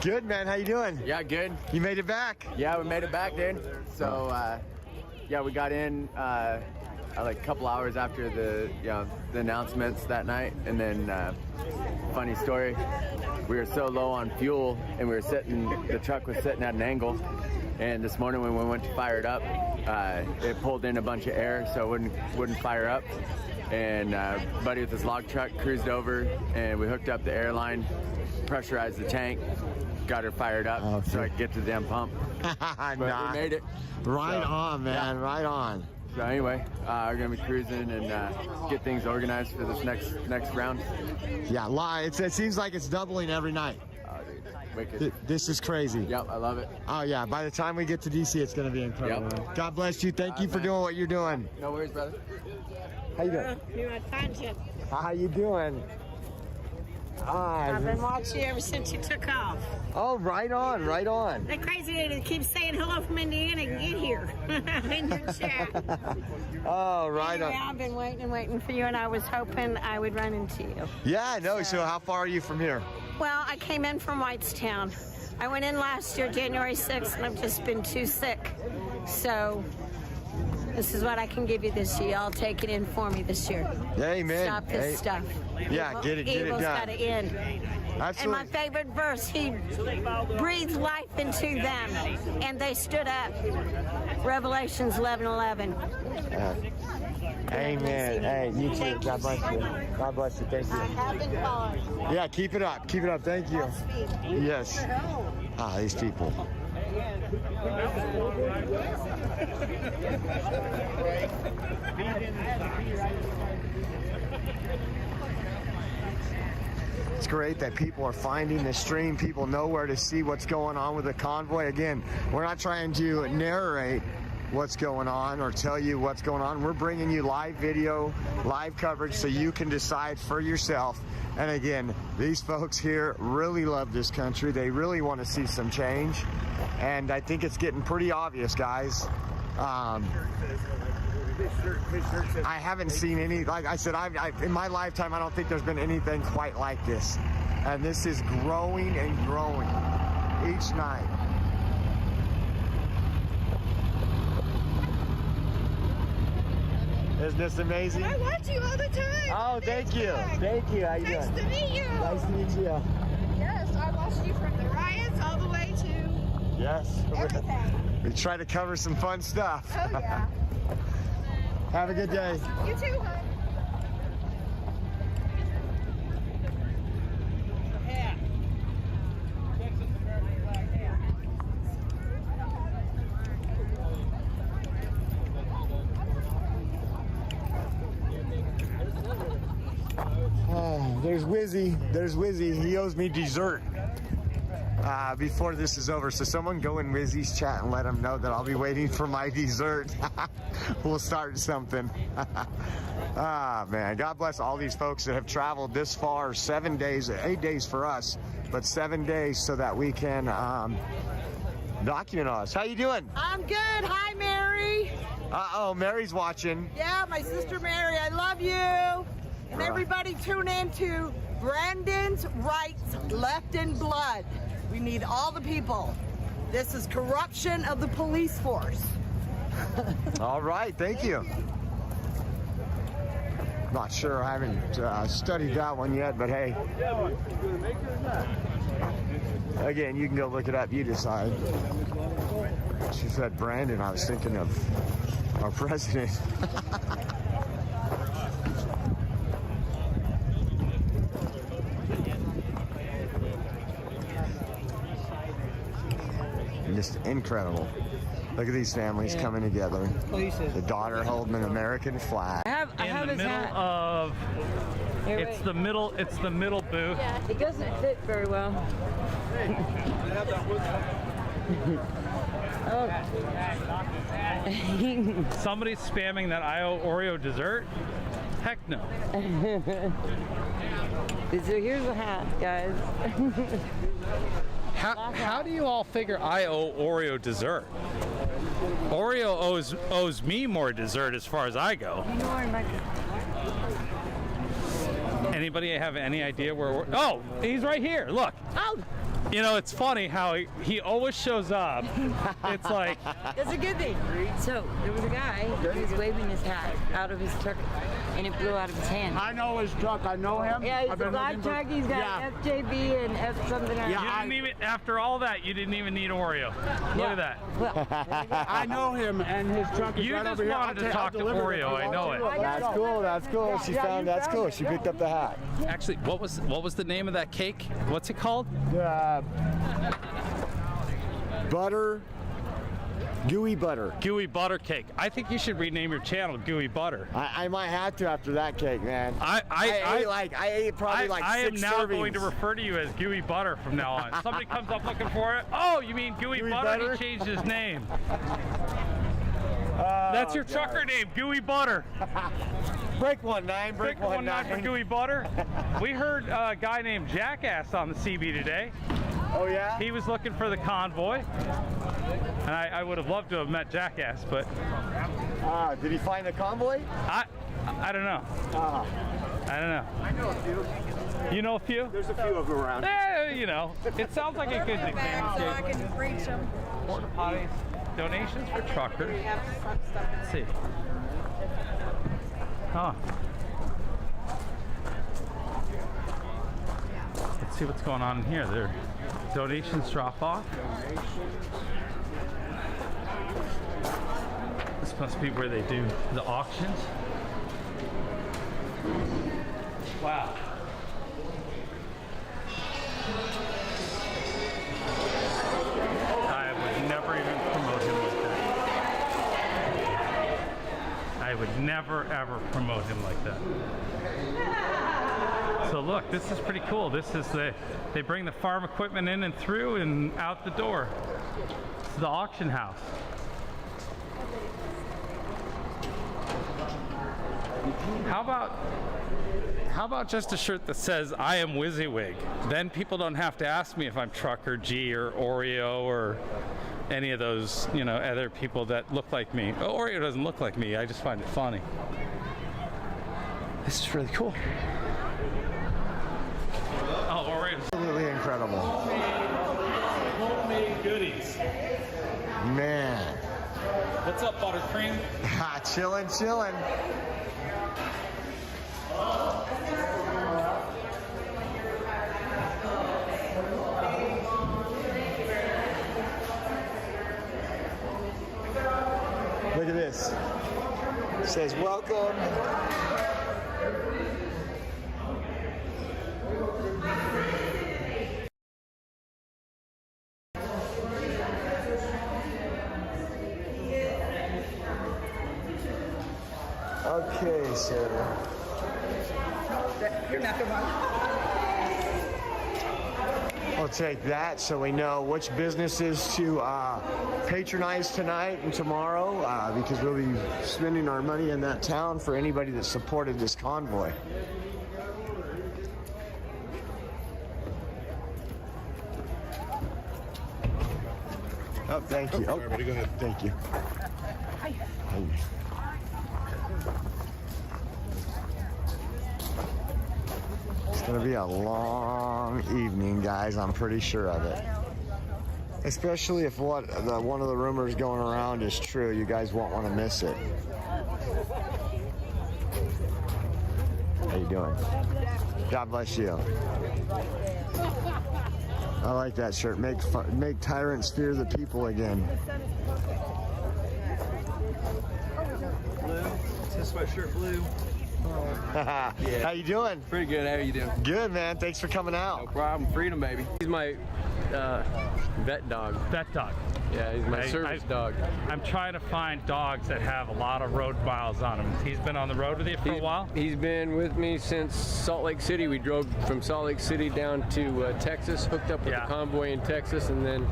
Good, man. How you doing? Yeah, good. You made it back. Yeah, we made it back, dude. So, yeah, we got in like a couple hours after the announcements that night, and then funny story, we were so low on fuel, and the truck was sitting at an angle, and this morning when we went to fire it up, it pulled in a bunch of air, so it wouldn't fire up. And buddy with his log truck cruised over, and we hooked up the airline, pressurized the tank, got her fired up so I could get to the damn pump. But we made it. Right on, man. Yeah. Right on. So anyway, we're gonna be cruising and get things organized for this next round. Yeah, it seems like it's doubling every night. Oh, dude, wicked. This is crazy. Yep, I love it. Oh yeah, by the time we get to DC, it's gonna be incredible. Yep. God bless you. Thank you for doing what you're doing. No worries, brother. How you doing? You're a tangent. How you doing? I've been watching you ever since you took off. Oh, right on, right on. That crazy lady keeps saying hello from Indiana and get here in your chat. Oh, right anyway, on. I've been waiting for you, and I was hoping I would run into you. Yeah, I know. So how far are you from here? Well, I came in from Whitestown. I went in last year, January 6th, and I've just been too sick. So this is what I can give you this year. I'll take it in for me this year. Amen. Stop this stuff. Yeah, get it Evil's done. Got to end. Absolutely. And my favorite verse, he breathed life into them, and they stood up. Revelations 11:11. Amen. Hey, you too. God bless you. God bless you. Thank you. I have been following. Yeah, keep it up. Keep it up. Thank you. Yes. These people. It's great that people are finding the stream. People know where to see what's going on with the convoy. Again, we're not trying to narrate what's going on or tell you what's going on. We're bringing you live video, live coverage so you can decide for yourself. And again, these folks here really love this country. They really want to see some change. And I think it's getting pretty obvious, guys. I haven't seen any, like I said, in my lifetime, I don't think there's been anything quite like this. And this is growing and growing each night. Isn't this amazing? I watch you all the time. Oh, thank you. Thank you. How you doing? Nice to meet you. Nice to meet you. Yes, I watched you from the riots all the way to yes. everything. We try to cover some fun stuff. Oh, yeah. Have a good day. You too, hon. There's Wizzy. There's Wizzy. He owes me dessert before this is over. So someone go in Wizzy's chat and let him know that I'll be waiting for my dessert. We'll start something. Man, God bless all these folks that have traveled this far. 7 days, 8 days for us, but 7 days so that we can document us. How you doing? I'm good. Hi, Mary. Uh-oh, Mary's watching. Yeah, my sister Mary. I love you. And everybody tune in to Brandon's Rights Left in Blood. We need all the people. This is corruption of the police force. All right, thank you. Not sure, I haven't studied that one yet, but hey. Again, you can go look it up, you decide. She said Brandon, I was thinking of our president. just incredible. Look at these families coming together. The daughter holding an American flag. I have his hat. It's the middle booth. Yeah, it doesn't fit very well. Somebody's spamming that Oreo dessert? Heck no. So here's the hat, guys. How do you all figure I owe Oreo dessert? Oreo owes me more dessert as far as I go. Anybody have any idea where oh, he's right here, look. Oh! You know, it's funny how he always shows up. It's like... That's a good thing. So, there was a guy who was waving his hat out of his truck, and it blew out of his hand. I know his truck. I know him. Yeah, it's a black truck. He's got FJB and F something else. Yeah, you didn't even, after all that, you didn't even need Oreo. Look at that. Well, I know him, and his truck is right over here. You just wanted to talk to Oreo. I know it. That's cool. That's cool. She found. That's cool. She picked up the hat. Actually, what was the name of that cake? What's it called? Butter. Gooey butter. Gooey butter cake. I think you should rename your channel Gooey Butter. I might have to after that cake, man. I ate probably like 6 I am now servings. going to refer to you as Gooey Butter from now on. Somebody comes up looking for it. Oh, you mean Gooey Butter? He changed his name. That's your trucker name, Gooey Butter. Break 19. Break 19 for Gooey Butter. We heard a guy named Jackass on the CB today. Oh yeah? He was looking for the Convoy. And I would have loved to have met Jackass, but... did he find the Convoy? I don't know. I don't know. I know a few. You know a few? There's a few of them around. You know, it sounds like a good thing. So I can reach them. Porta potties, donations for truckers. Let's see. Huh. Let's see what's going on in here. There, donations drop off. This must be where they do the auctions. Wow. I would never even promote him like that. I would never ever promote him like that. So look, this is pretty cool. This is they bring the farm equipment in and through and out the door. This is the auction house. How about just a shirt that says I am WYSIWYG? Then people don't have to ask me if I'm Trucker G or Oreo or any of those, you know, other people that look like me. Oreo doesn't look like me. I just find it funny. This is really cool. Oh, Oreo's absolutely incredible. Homemade goodies. Man. What's up, buttercream? Chillin'. Look at this. It says welcome. Okay, Sarah. You're not the one. We'll take that so we know which businesses to patronize tonight and tomorrow because we'll be spending our money in that town for anybody that supported this convoy. Oh, thank you. Sorry, buddy, go ahead. Thank you. Hi. Hey. It's gonna be a long evening, guys. I'm pretty sure of it. Especially if one of the rumors going around is true. You guys won't want to miss it. How you doing? God bless you. I like that shirt. Make tyrants fear the people again. Blue. Is his sweatshirt blue? How you doing? Pretty good. How are you doing? Good, man. Thanks for coming out. No problem. Freedom, baby. He's my vet dog. Vet dog. Yeah, he's my service dog. I'm trying to find dogs that have a lot of road miles on them. He's been on the road with you for a while? He's been with me since Salt Lake City. We drove from Salt Lake City down to Texas, hooked up with the Convoy in Texas, and then...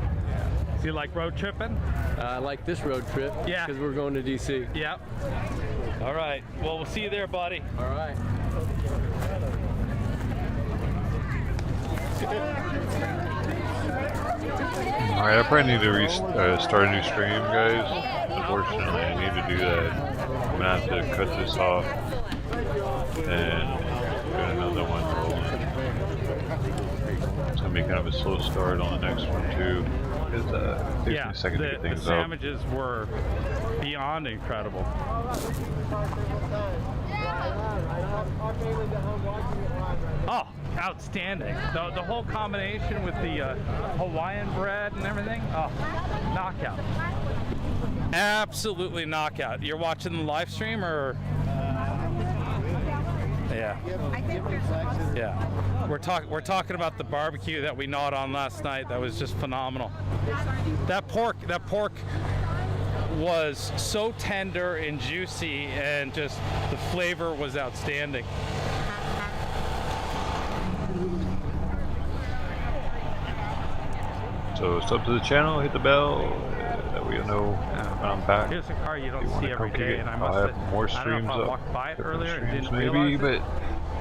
Do you like road tripping? I like this road trip. Yeah. Because we're going to D.C. Yep. All right. Well, we'll see you there, buddy. All right. Alright, I probably need to start a new stream, guys. Unfortunately, I need to do that. I'm gonna have to cut this off and get another one rolling. It's gonna be kind of a slow start on the next one too. Because it takes me a second to get things the sandwiches were beyond incredible. Oh, outstanding. The whole combination with the Hawaiian bread and everything. Oh, knockout. Absolutely knockout. You're watching the live stream or? Yeah. Yeah. We're talking about the barbecue that we gnawed on last night. That was just phenomenal. That pork was so tender and juicy, and just the flavor was outstanding. So sub to the channel, hit the bell, that way you'll know when I'm back. Here's a car you don't see every day, and I must have more streams I don't know if I up. walked by it earlier and didn't Maybe, realize but it.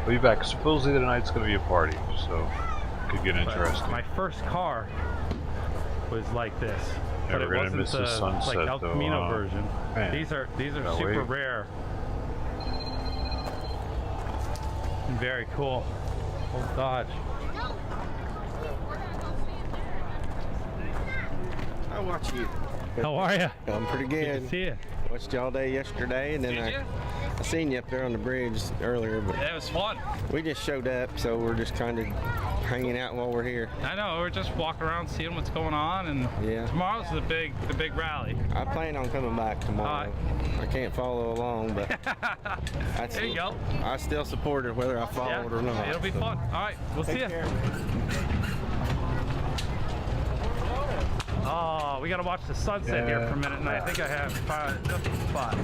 I'll be back. Supposedly tonight's going to be a party, so it could get interesting. My first car was like this, Yeah, but it we're gonna wasn't miss the sunset, like El though, Camino version. man. These are Can't super wait. rare. Very cool. Old Dodge. I watch you. How are you? I'm pretty good. Good to see you. Watched you all day yesterday, and then I seen you up there on the bridge earlier. But Yeah, it was fun. we just showed up, so we're just kind of hanging out while we're here. I know, we're just walking around seeing what's going on, and tomorrow's the big rally. I plan on coming back tomorrow. I can't follow along, but There you go. I still support it whether I follow it or not. It'll be so. fun. All right, we'll see you. Oh, we gotta watch the sunset here for a minute, and I think I have just a spot. I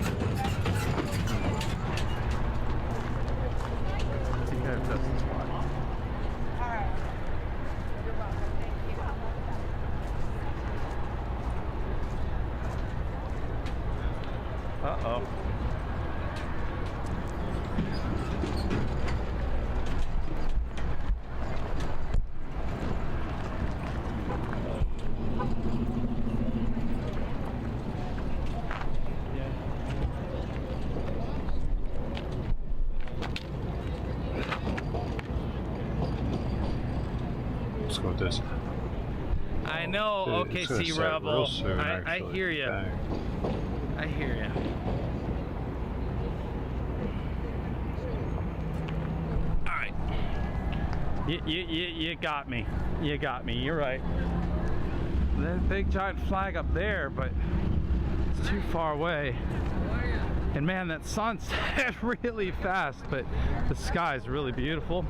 think I have just a spot. Uh-oh. Let's go with this. I know, It's gonna OKC set Rebel. real soon, I actually. hear you. Dang. I hear you. All right. You got me. You got me. You're right. There's a big giant flag up there, but it's too far away. And man, that sun's really fast, but the sky is really beautiful.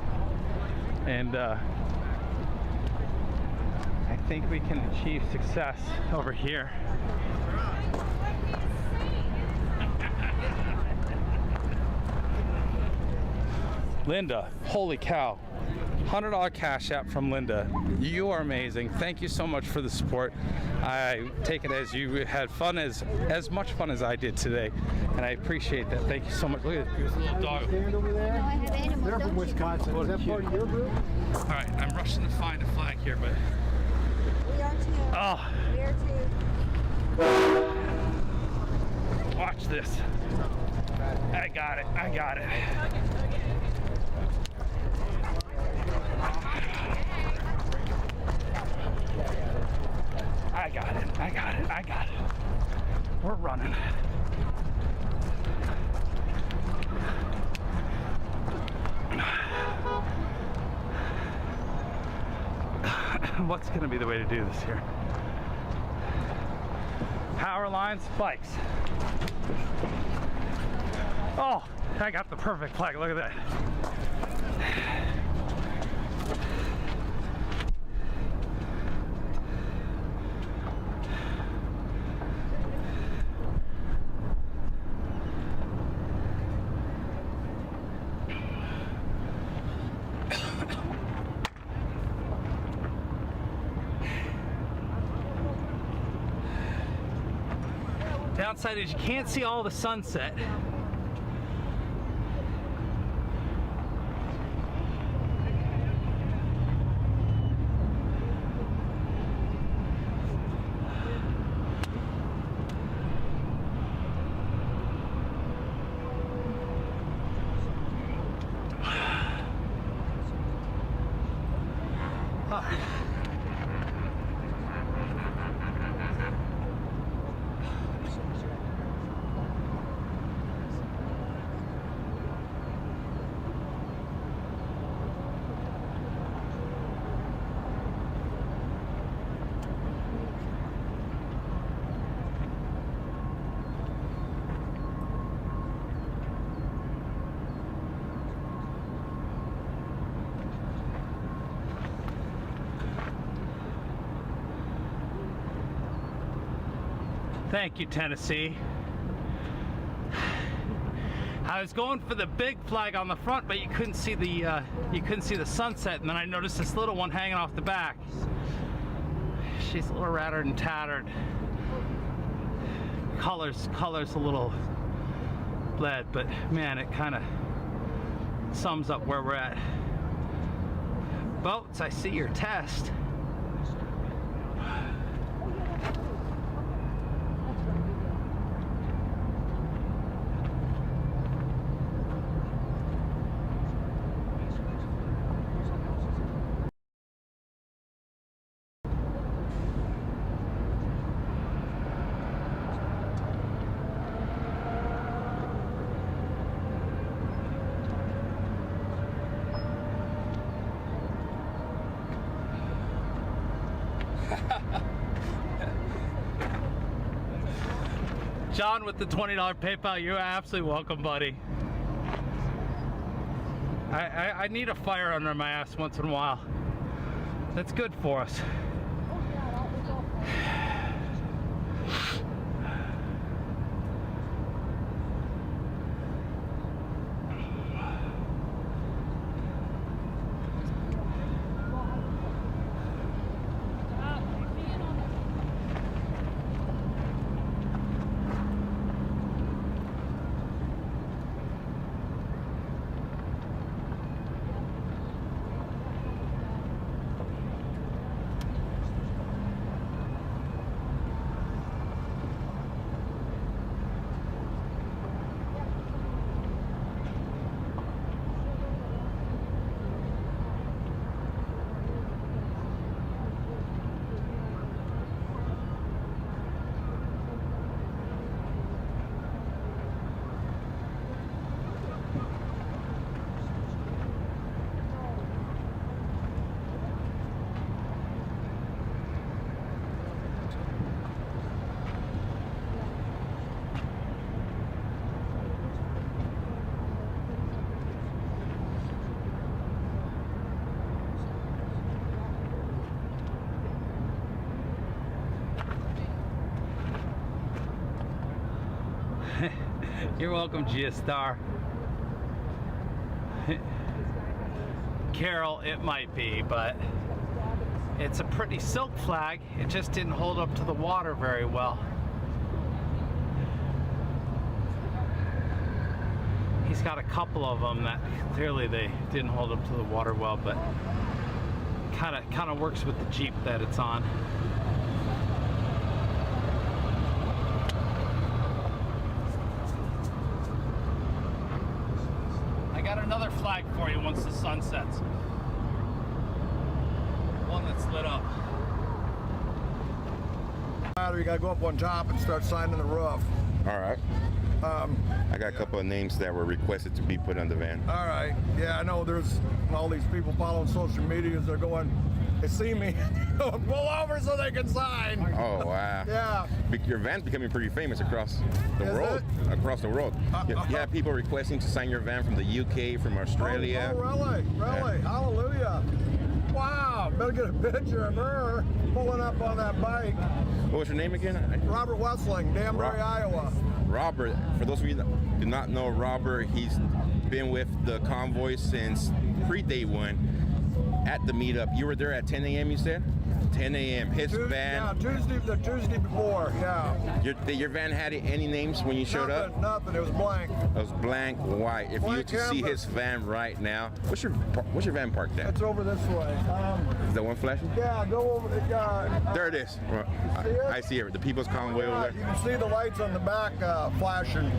And I think we can achieve success over here. Linda, holy cow. $100 cash app from Linda. You are amazing. Thank you so much for the support. I take it as you had fun, as much fun as I did today, and I appreciate that. Thank you so much. Look at this beautiful little dog. Stand over there. They're from Wisconsin. Is that part of your group? All right, I'm rushing to find a flag here, but We are too. oh, We are too. watch this. I got it. I got it. I got it. I got it. I got it. We're running. What's going to be the way to do this here? Power lines, bikes. Oh, I got the perfect flag. Look at that. Downside is you can't see all the sunset. Thank you, Tennessee. I was going for the big flag on the front, but you couldn't see the sunset, and then I noticed this little one hanging off the back. She's a little rattered and tattered. Color's a little bled, but man, it kind of sums up where we're at. Boats, I see your test. John with the $20 PayPal, you're absolutely welcome, buddy. I need a fire under my ass once in a while. That's good for us. You're welcome, G-Star. Carol, it might be, but it's a pretty silk flag. It just didn't hold up to the water very well. He's got a couple of them that clearly they didn't hold up to the water well, but kind of works with the Jeep that it's on. Another flag for you once the sun sets. One that's lit up. You gotta go up on top and start signing the roof. All right. I got a couple of names that were requested to be put on the van. All right. Yeah, I know there's all these people following social media. They're going, They see me. Pull over so they can sign. Oh, wow. Yeah. Your van's becoming pretty famous across the world. Across the world. You have people requesting to sign your van from the UK, from Australia. Oh, really? Really? Yeah. Hallelujah. Wow. Better get a picture of her pulling up on that bike. What was your name again? Robert Wessling, Danbury, Iowa. Robert, for those of you that do not know Robert, he's been with the Convoy since pre-day one. At the meetup, you were there at 10 a.m. you said? 10 a.m. His van. Yeah, the Tuesday before, yeah. Your van had any names when you showed up? Nothing, it was blank. It was blank white. If you were to see his van right now, what's your van parked at? It's over this way. Is that one flashing? Yeah, go over the there it is. I see it. The People's Convoy over there. You can see the lights on the back flashing.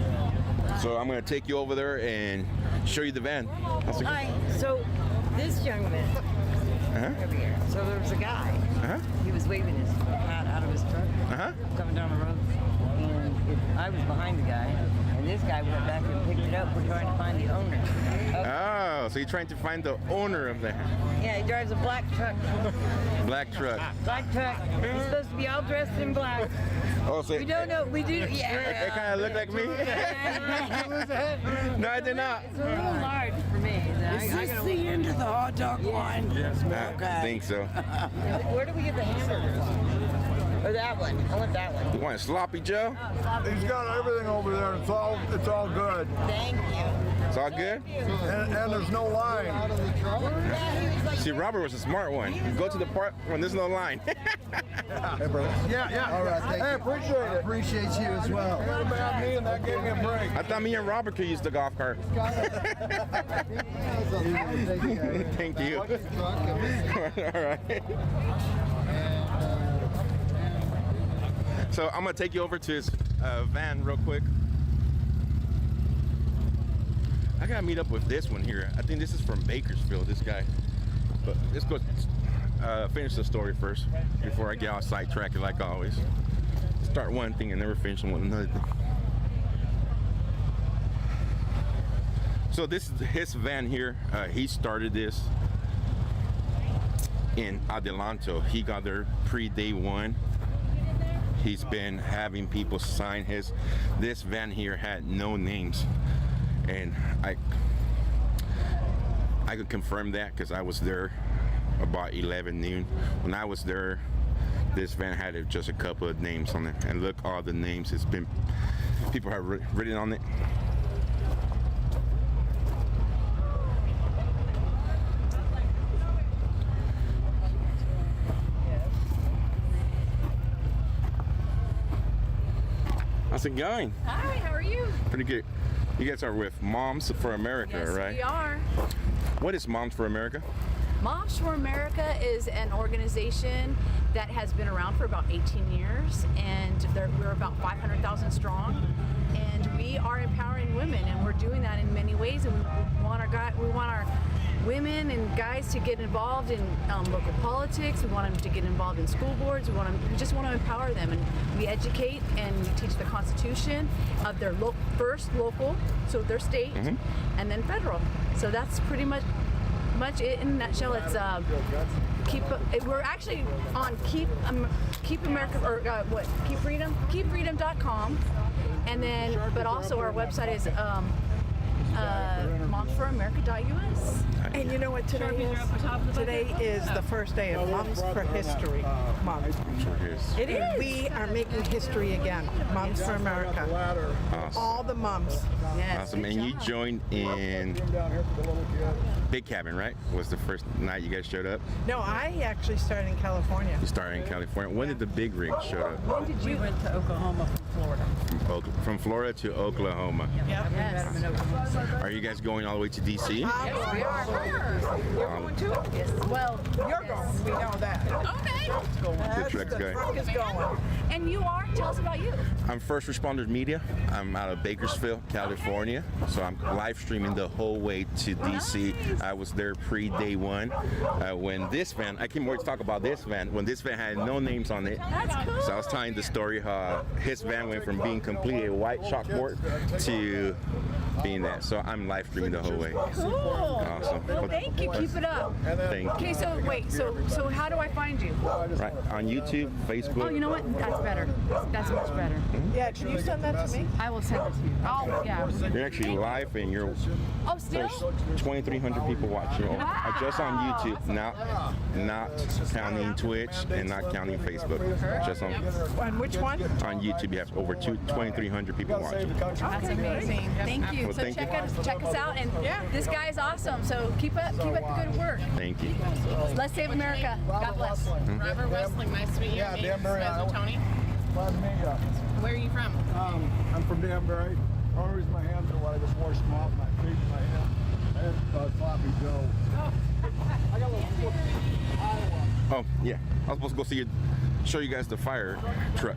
So I'm going to take you over there and show you the van. Hi. So this young man over here. So there was a guy. He was waving his hat out of his truck coming down the road. And I was behind the guy. And this guy went back and picked it up. We're trying to find the owner. Oh, so you're trying to find the owner of that? Yeah, he drives a black truck. Black truck. Black truck. He's supposed to be all dressed in black. Oh, so we don't know. We do. Yeah. They kind of look like me. No, I did not. It's a little large for me. Is this the end of the hot dog line? Yes, ma'am. I think so. Where do we get the hamburgers? Or that one? I want that one. You want a sloppy Joe? He's got everything over there. It's all good. Thank you. It's all good? And there's no line. See, Robert was a smart one. You go to the park when there's no line. Hey, brother. Yeah. All right, thank you. Appreciate it. Appreciate you as well. What about me, and that gave me a break. I thought me and Robert could use the golf cart. Thank you. All right. So I'm gonna take you over to his van real quick. I gotta meet up with this one here. I think this is from Bakersfield, this guy. But let's go finish the story first before I get all sidetracked like always. Start one thing and never finish with another thing. So this is his van here. He started this in Adelanto. He got there pre-day one. He's been having people sign his. This van here had no names, and I could confirm that because I was there about 11 noon. When I was there, this van had just a couple of names on it, and look, all the names. It's been people have written on it. How's it going? Hi, how are you? Pretty good. You guys are with Moms for America, yes, right? We are. What is Moms for America? Moms for America is an organization that has been around for about 18 years, and we're about 500,000 strong. And we are empowering women, and we're doing that in many ways. And we want our women and guys to get involved in local politics. We want them to get involved in school boards. We just want to empower them, and we educate and we teach the Constitution of their first local, so their state, and then federal. So that's pretty much it in a nutshell. It's we're actually on Keep America or KeepFreedom.com, and then but also our website is momsforamerica.us. And you know what today is? Today is the first day of Moms for History Month. It is. We are making history again. Moms for America. Awesome. All the moms. Yes. Awesome. And you joined in Big Cabin, right? Was the first night you guys showed up? No, I actually started in California. You started in California. When did the big rig show up? When did you? We went to Oklahoma from Florida. From Florida to Oklahoma. Yep. Yes. Are you guys going all the way to DC? Yes, we are. You're going too? Yes. Well, you're going. We know that. Okay. going. The truck's going. The truck is going. And you are? Tell us about you. I'm First Responders Media. I'm out of Bakersfield, California. So I'm live streaming the whole way to DC. I was there pre-day one. When this van, I can't wait to talk about this van, when this van had no names on it. That's cool. So I was telling the story how his van went from being completely a white chalkboard to being that. So I'm live streaming the whole way. Cool. Awesome. Well, thank you. Keep it up. Thank you. Okay, so wait, so how do I find you? Right, on YouTube, Facebook. Oh, you know what? That's better. That's much better. Yeah, can you send that to me? I will send it to you. Oh, yeah. You're actually live and Oh, still? there's 2,300 people watching. Wow. Just on YouTube, not counting Twitch and not counting Facebook. Just on which one? On YouTube, you have over 2,300 people watching. That's amazing. Thank you. Well, So thank check you. us out, and this guy is awesome. So keep up the good work. Thank you. Let's save America. God bless. Robert Wrestling, nice to meet you. Yeah, Danbury. Tony. Where are you from? I'm from Danbury. The only reason my hands are wet, I just washed them off my feet and my hands. And sloppy Joe. I got a little Iowa. Oh yeah, I was supposed to go show you guys the fire truck.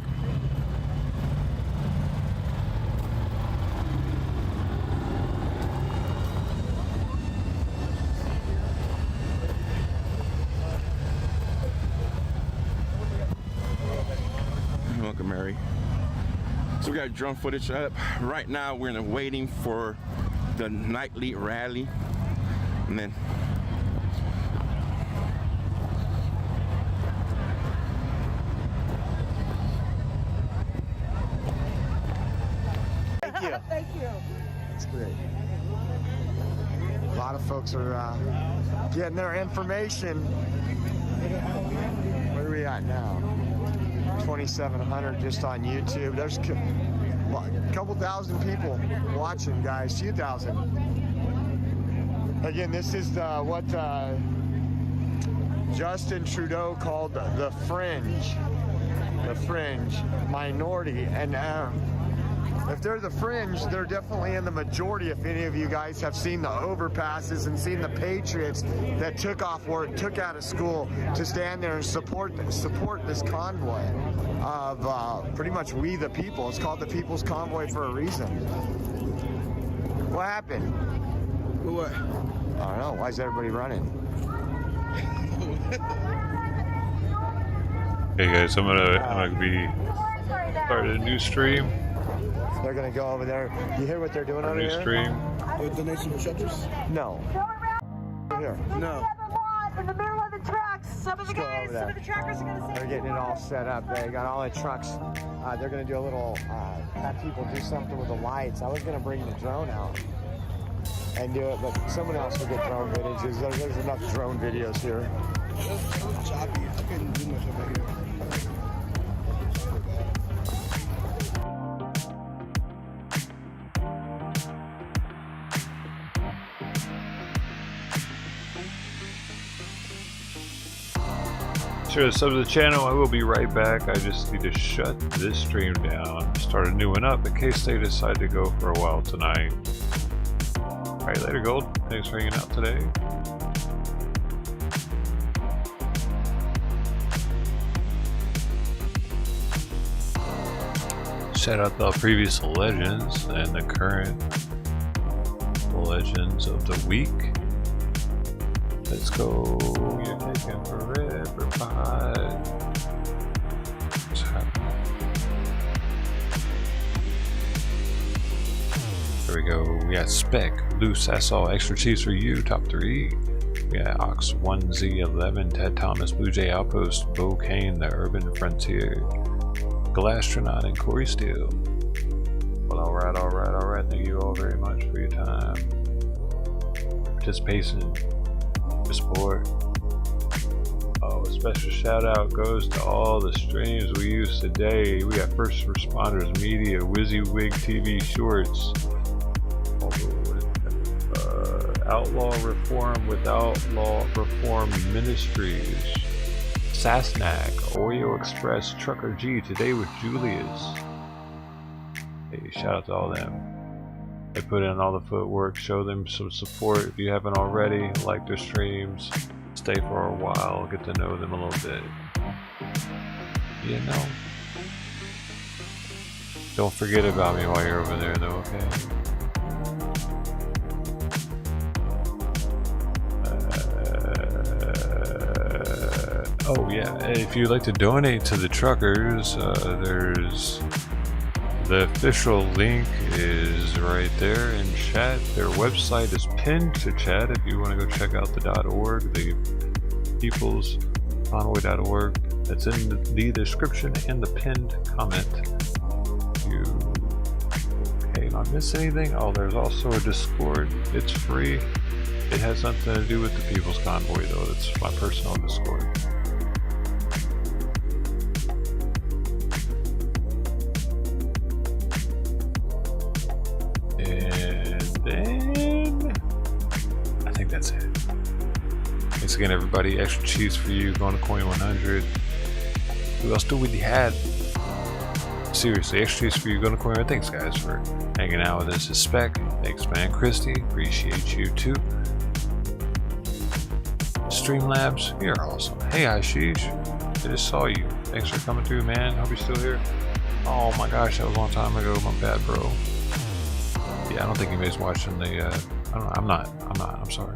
Welcome, Mary. So we got drone footage up. Right now we're waiting for the nightly rally. And then Thank you. Thank you. That's great. A lot of folks are getting their information. Where are we at now? 2,700 just on YouTube. There's a couple thousand people watching, guys. Few thousand. Again, this is what Justin Trudeau called the fringe minority. And if they're the fringe, they're definitely in the majority. If any of you guys have seen the overpasses and seen the patriots that took off work, took out of school to stand there and support this convoy of pretty much we the people. It's called the People's Convoy for a reason. What happened? What? I don't know. Why is everybody running? Hey guys, I'm gonna be starting a new stream. They're gonna go over there. You hear what they're doing over New here? stream. Donation for shelters? No. Here. No. In the middle of the trucks. Some of the Let's go guys, over there. some of the truckers are gonna say. They're getting it all set up. They got all the trucks. They're gonna do a little, have people do something with the lights. I was gonna bring the drone out and do it, but someone else will get drone videos. There's enough drone videos here. It's choppy. I couldn't do much over here. Sure, sub to the channel. I will be right back. I just need to shut this stream down, start a new one up in case they decide to go for a while tonight. Alright, later, Gold. Thanks for hanging out today. Shout out to all previous legends and the current legends of the week. Let's go. You're taking forever, pod. What's happening? There we go. We got Spec, Loose, that's all. Extra cheese for you, top 3. We got Ox 1Z11, Ted Thomas, Blue Jay Outpost, Bo Kane, The Urban Frontier, Galastronaut, and Corey Steele. Well, alright. Thank you all very much for your time. Participation. Support. Oh, a special shout out goes to all the streams we used today. We got First Responders Media, WYSIWYG TV Shorts, Outlaw Reform with Outlaw Reform Ministries, Sasnak, Oreo Express, Trucker G, Today with Julius. Hey, shout out to all them. They put in all the footwork, show them some support if you haven't already, like their streams, stay for a while, get to know them a little bit. You know. Don't forget about me while you're over there, though, okay? Oh yeah, if you'd like to donate to the truckers, there's the official link is right there in chat. Their website is pinned to chat if you want to go check out the .org, the peoplesconvoy.org. That's in the description and the pinned comment. Okay, did I miss anything? Oh, there's also a Discord. It's free. It has something to do with the People's Convoy, though. It's my personal Discord. And then I think that's it. Thanks again, everybody. Extra cheese for you. Going to Coin 100. Who else do we have? Seriously, extra cheese for you. Going to Coin 100. Thanks, guys, for hanging out with us. Spec. Thanks, man. Christy. Appreciate you too. Streamlabs, you're awesome. Hey, Ashish. I just saw you. Thanks for coming through, man. Hope you're still here. Oh my gosh, that was a long time ago. My bad, bro. Yeah, I don't think anybody's watching the, I'm not. I'm sorry.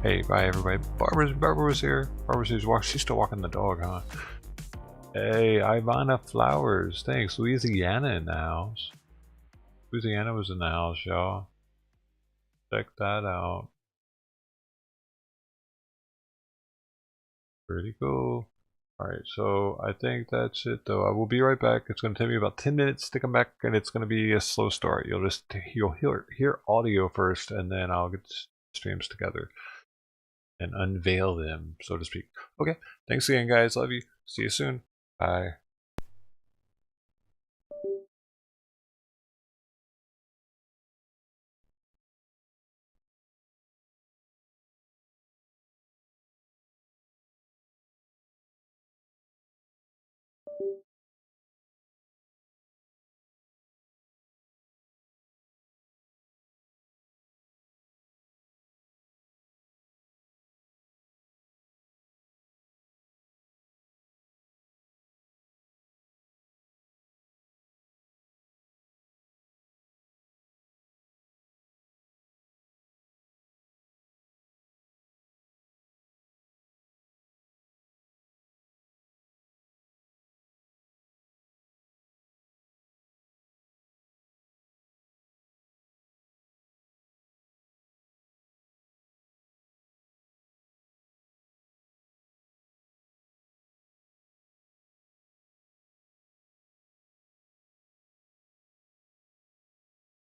Hey, bye, everybody. Barbara was here. She's still walking the dog, huh? Hey, Ivana Flowers. Thanks. Louisiana in the house. Louisiana was in the house, y'all. Check that out. Pretty cool. Alright, so I think that's it though. I will be right back. It's going to take me about 10 minutes to come back, and it's going to be a slow start. You'll hear audio first, and then I'll get streams together and unveil them, so to speak. Okay, thanks again, guys. Love you. See you soon. Bye.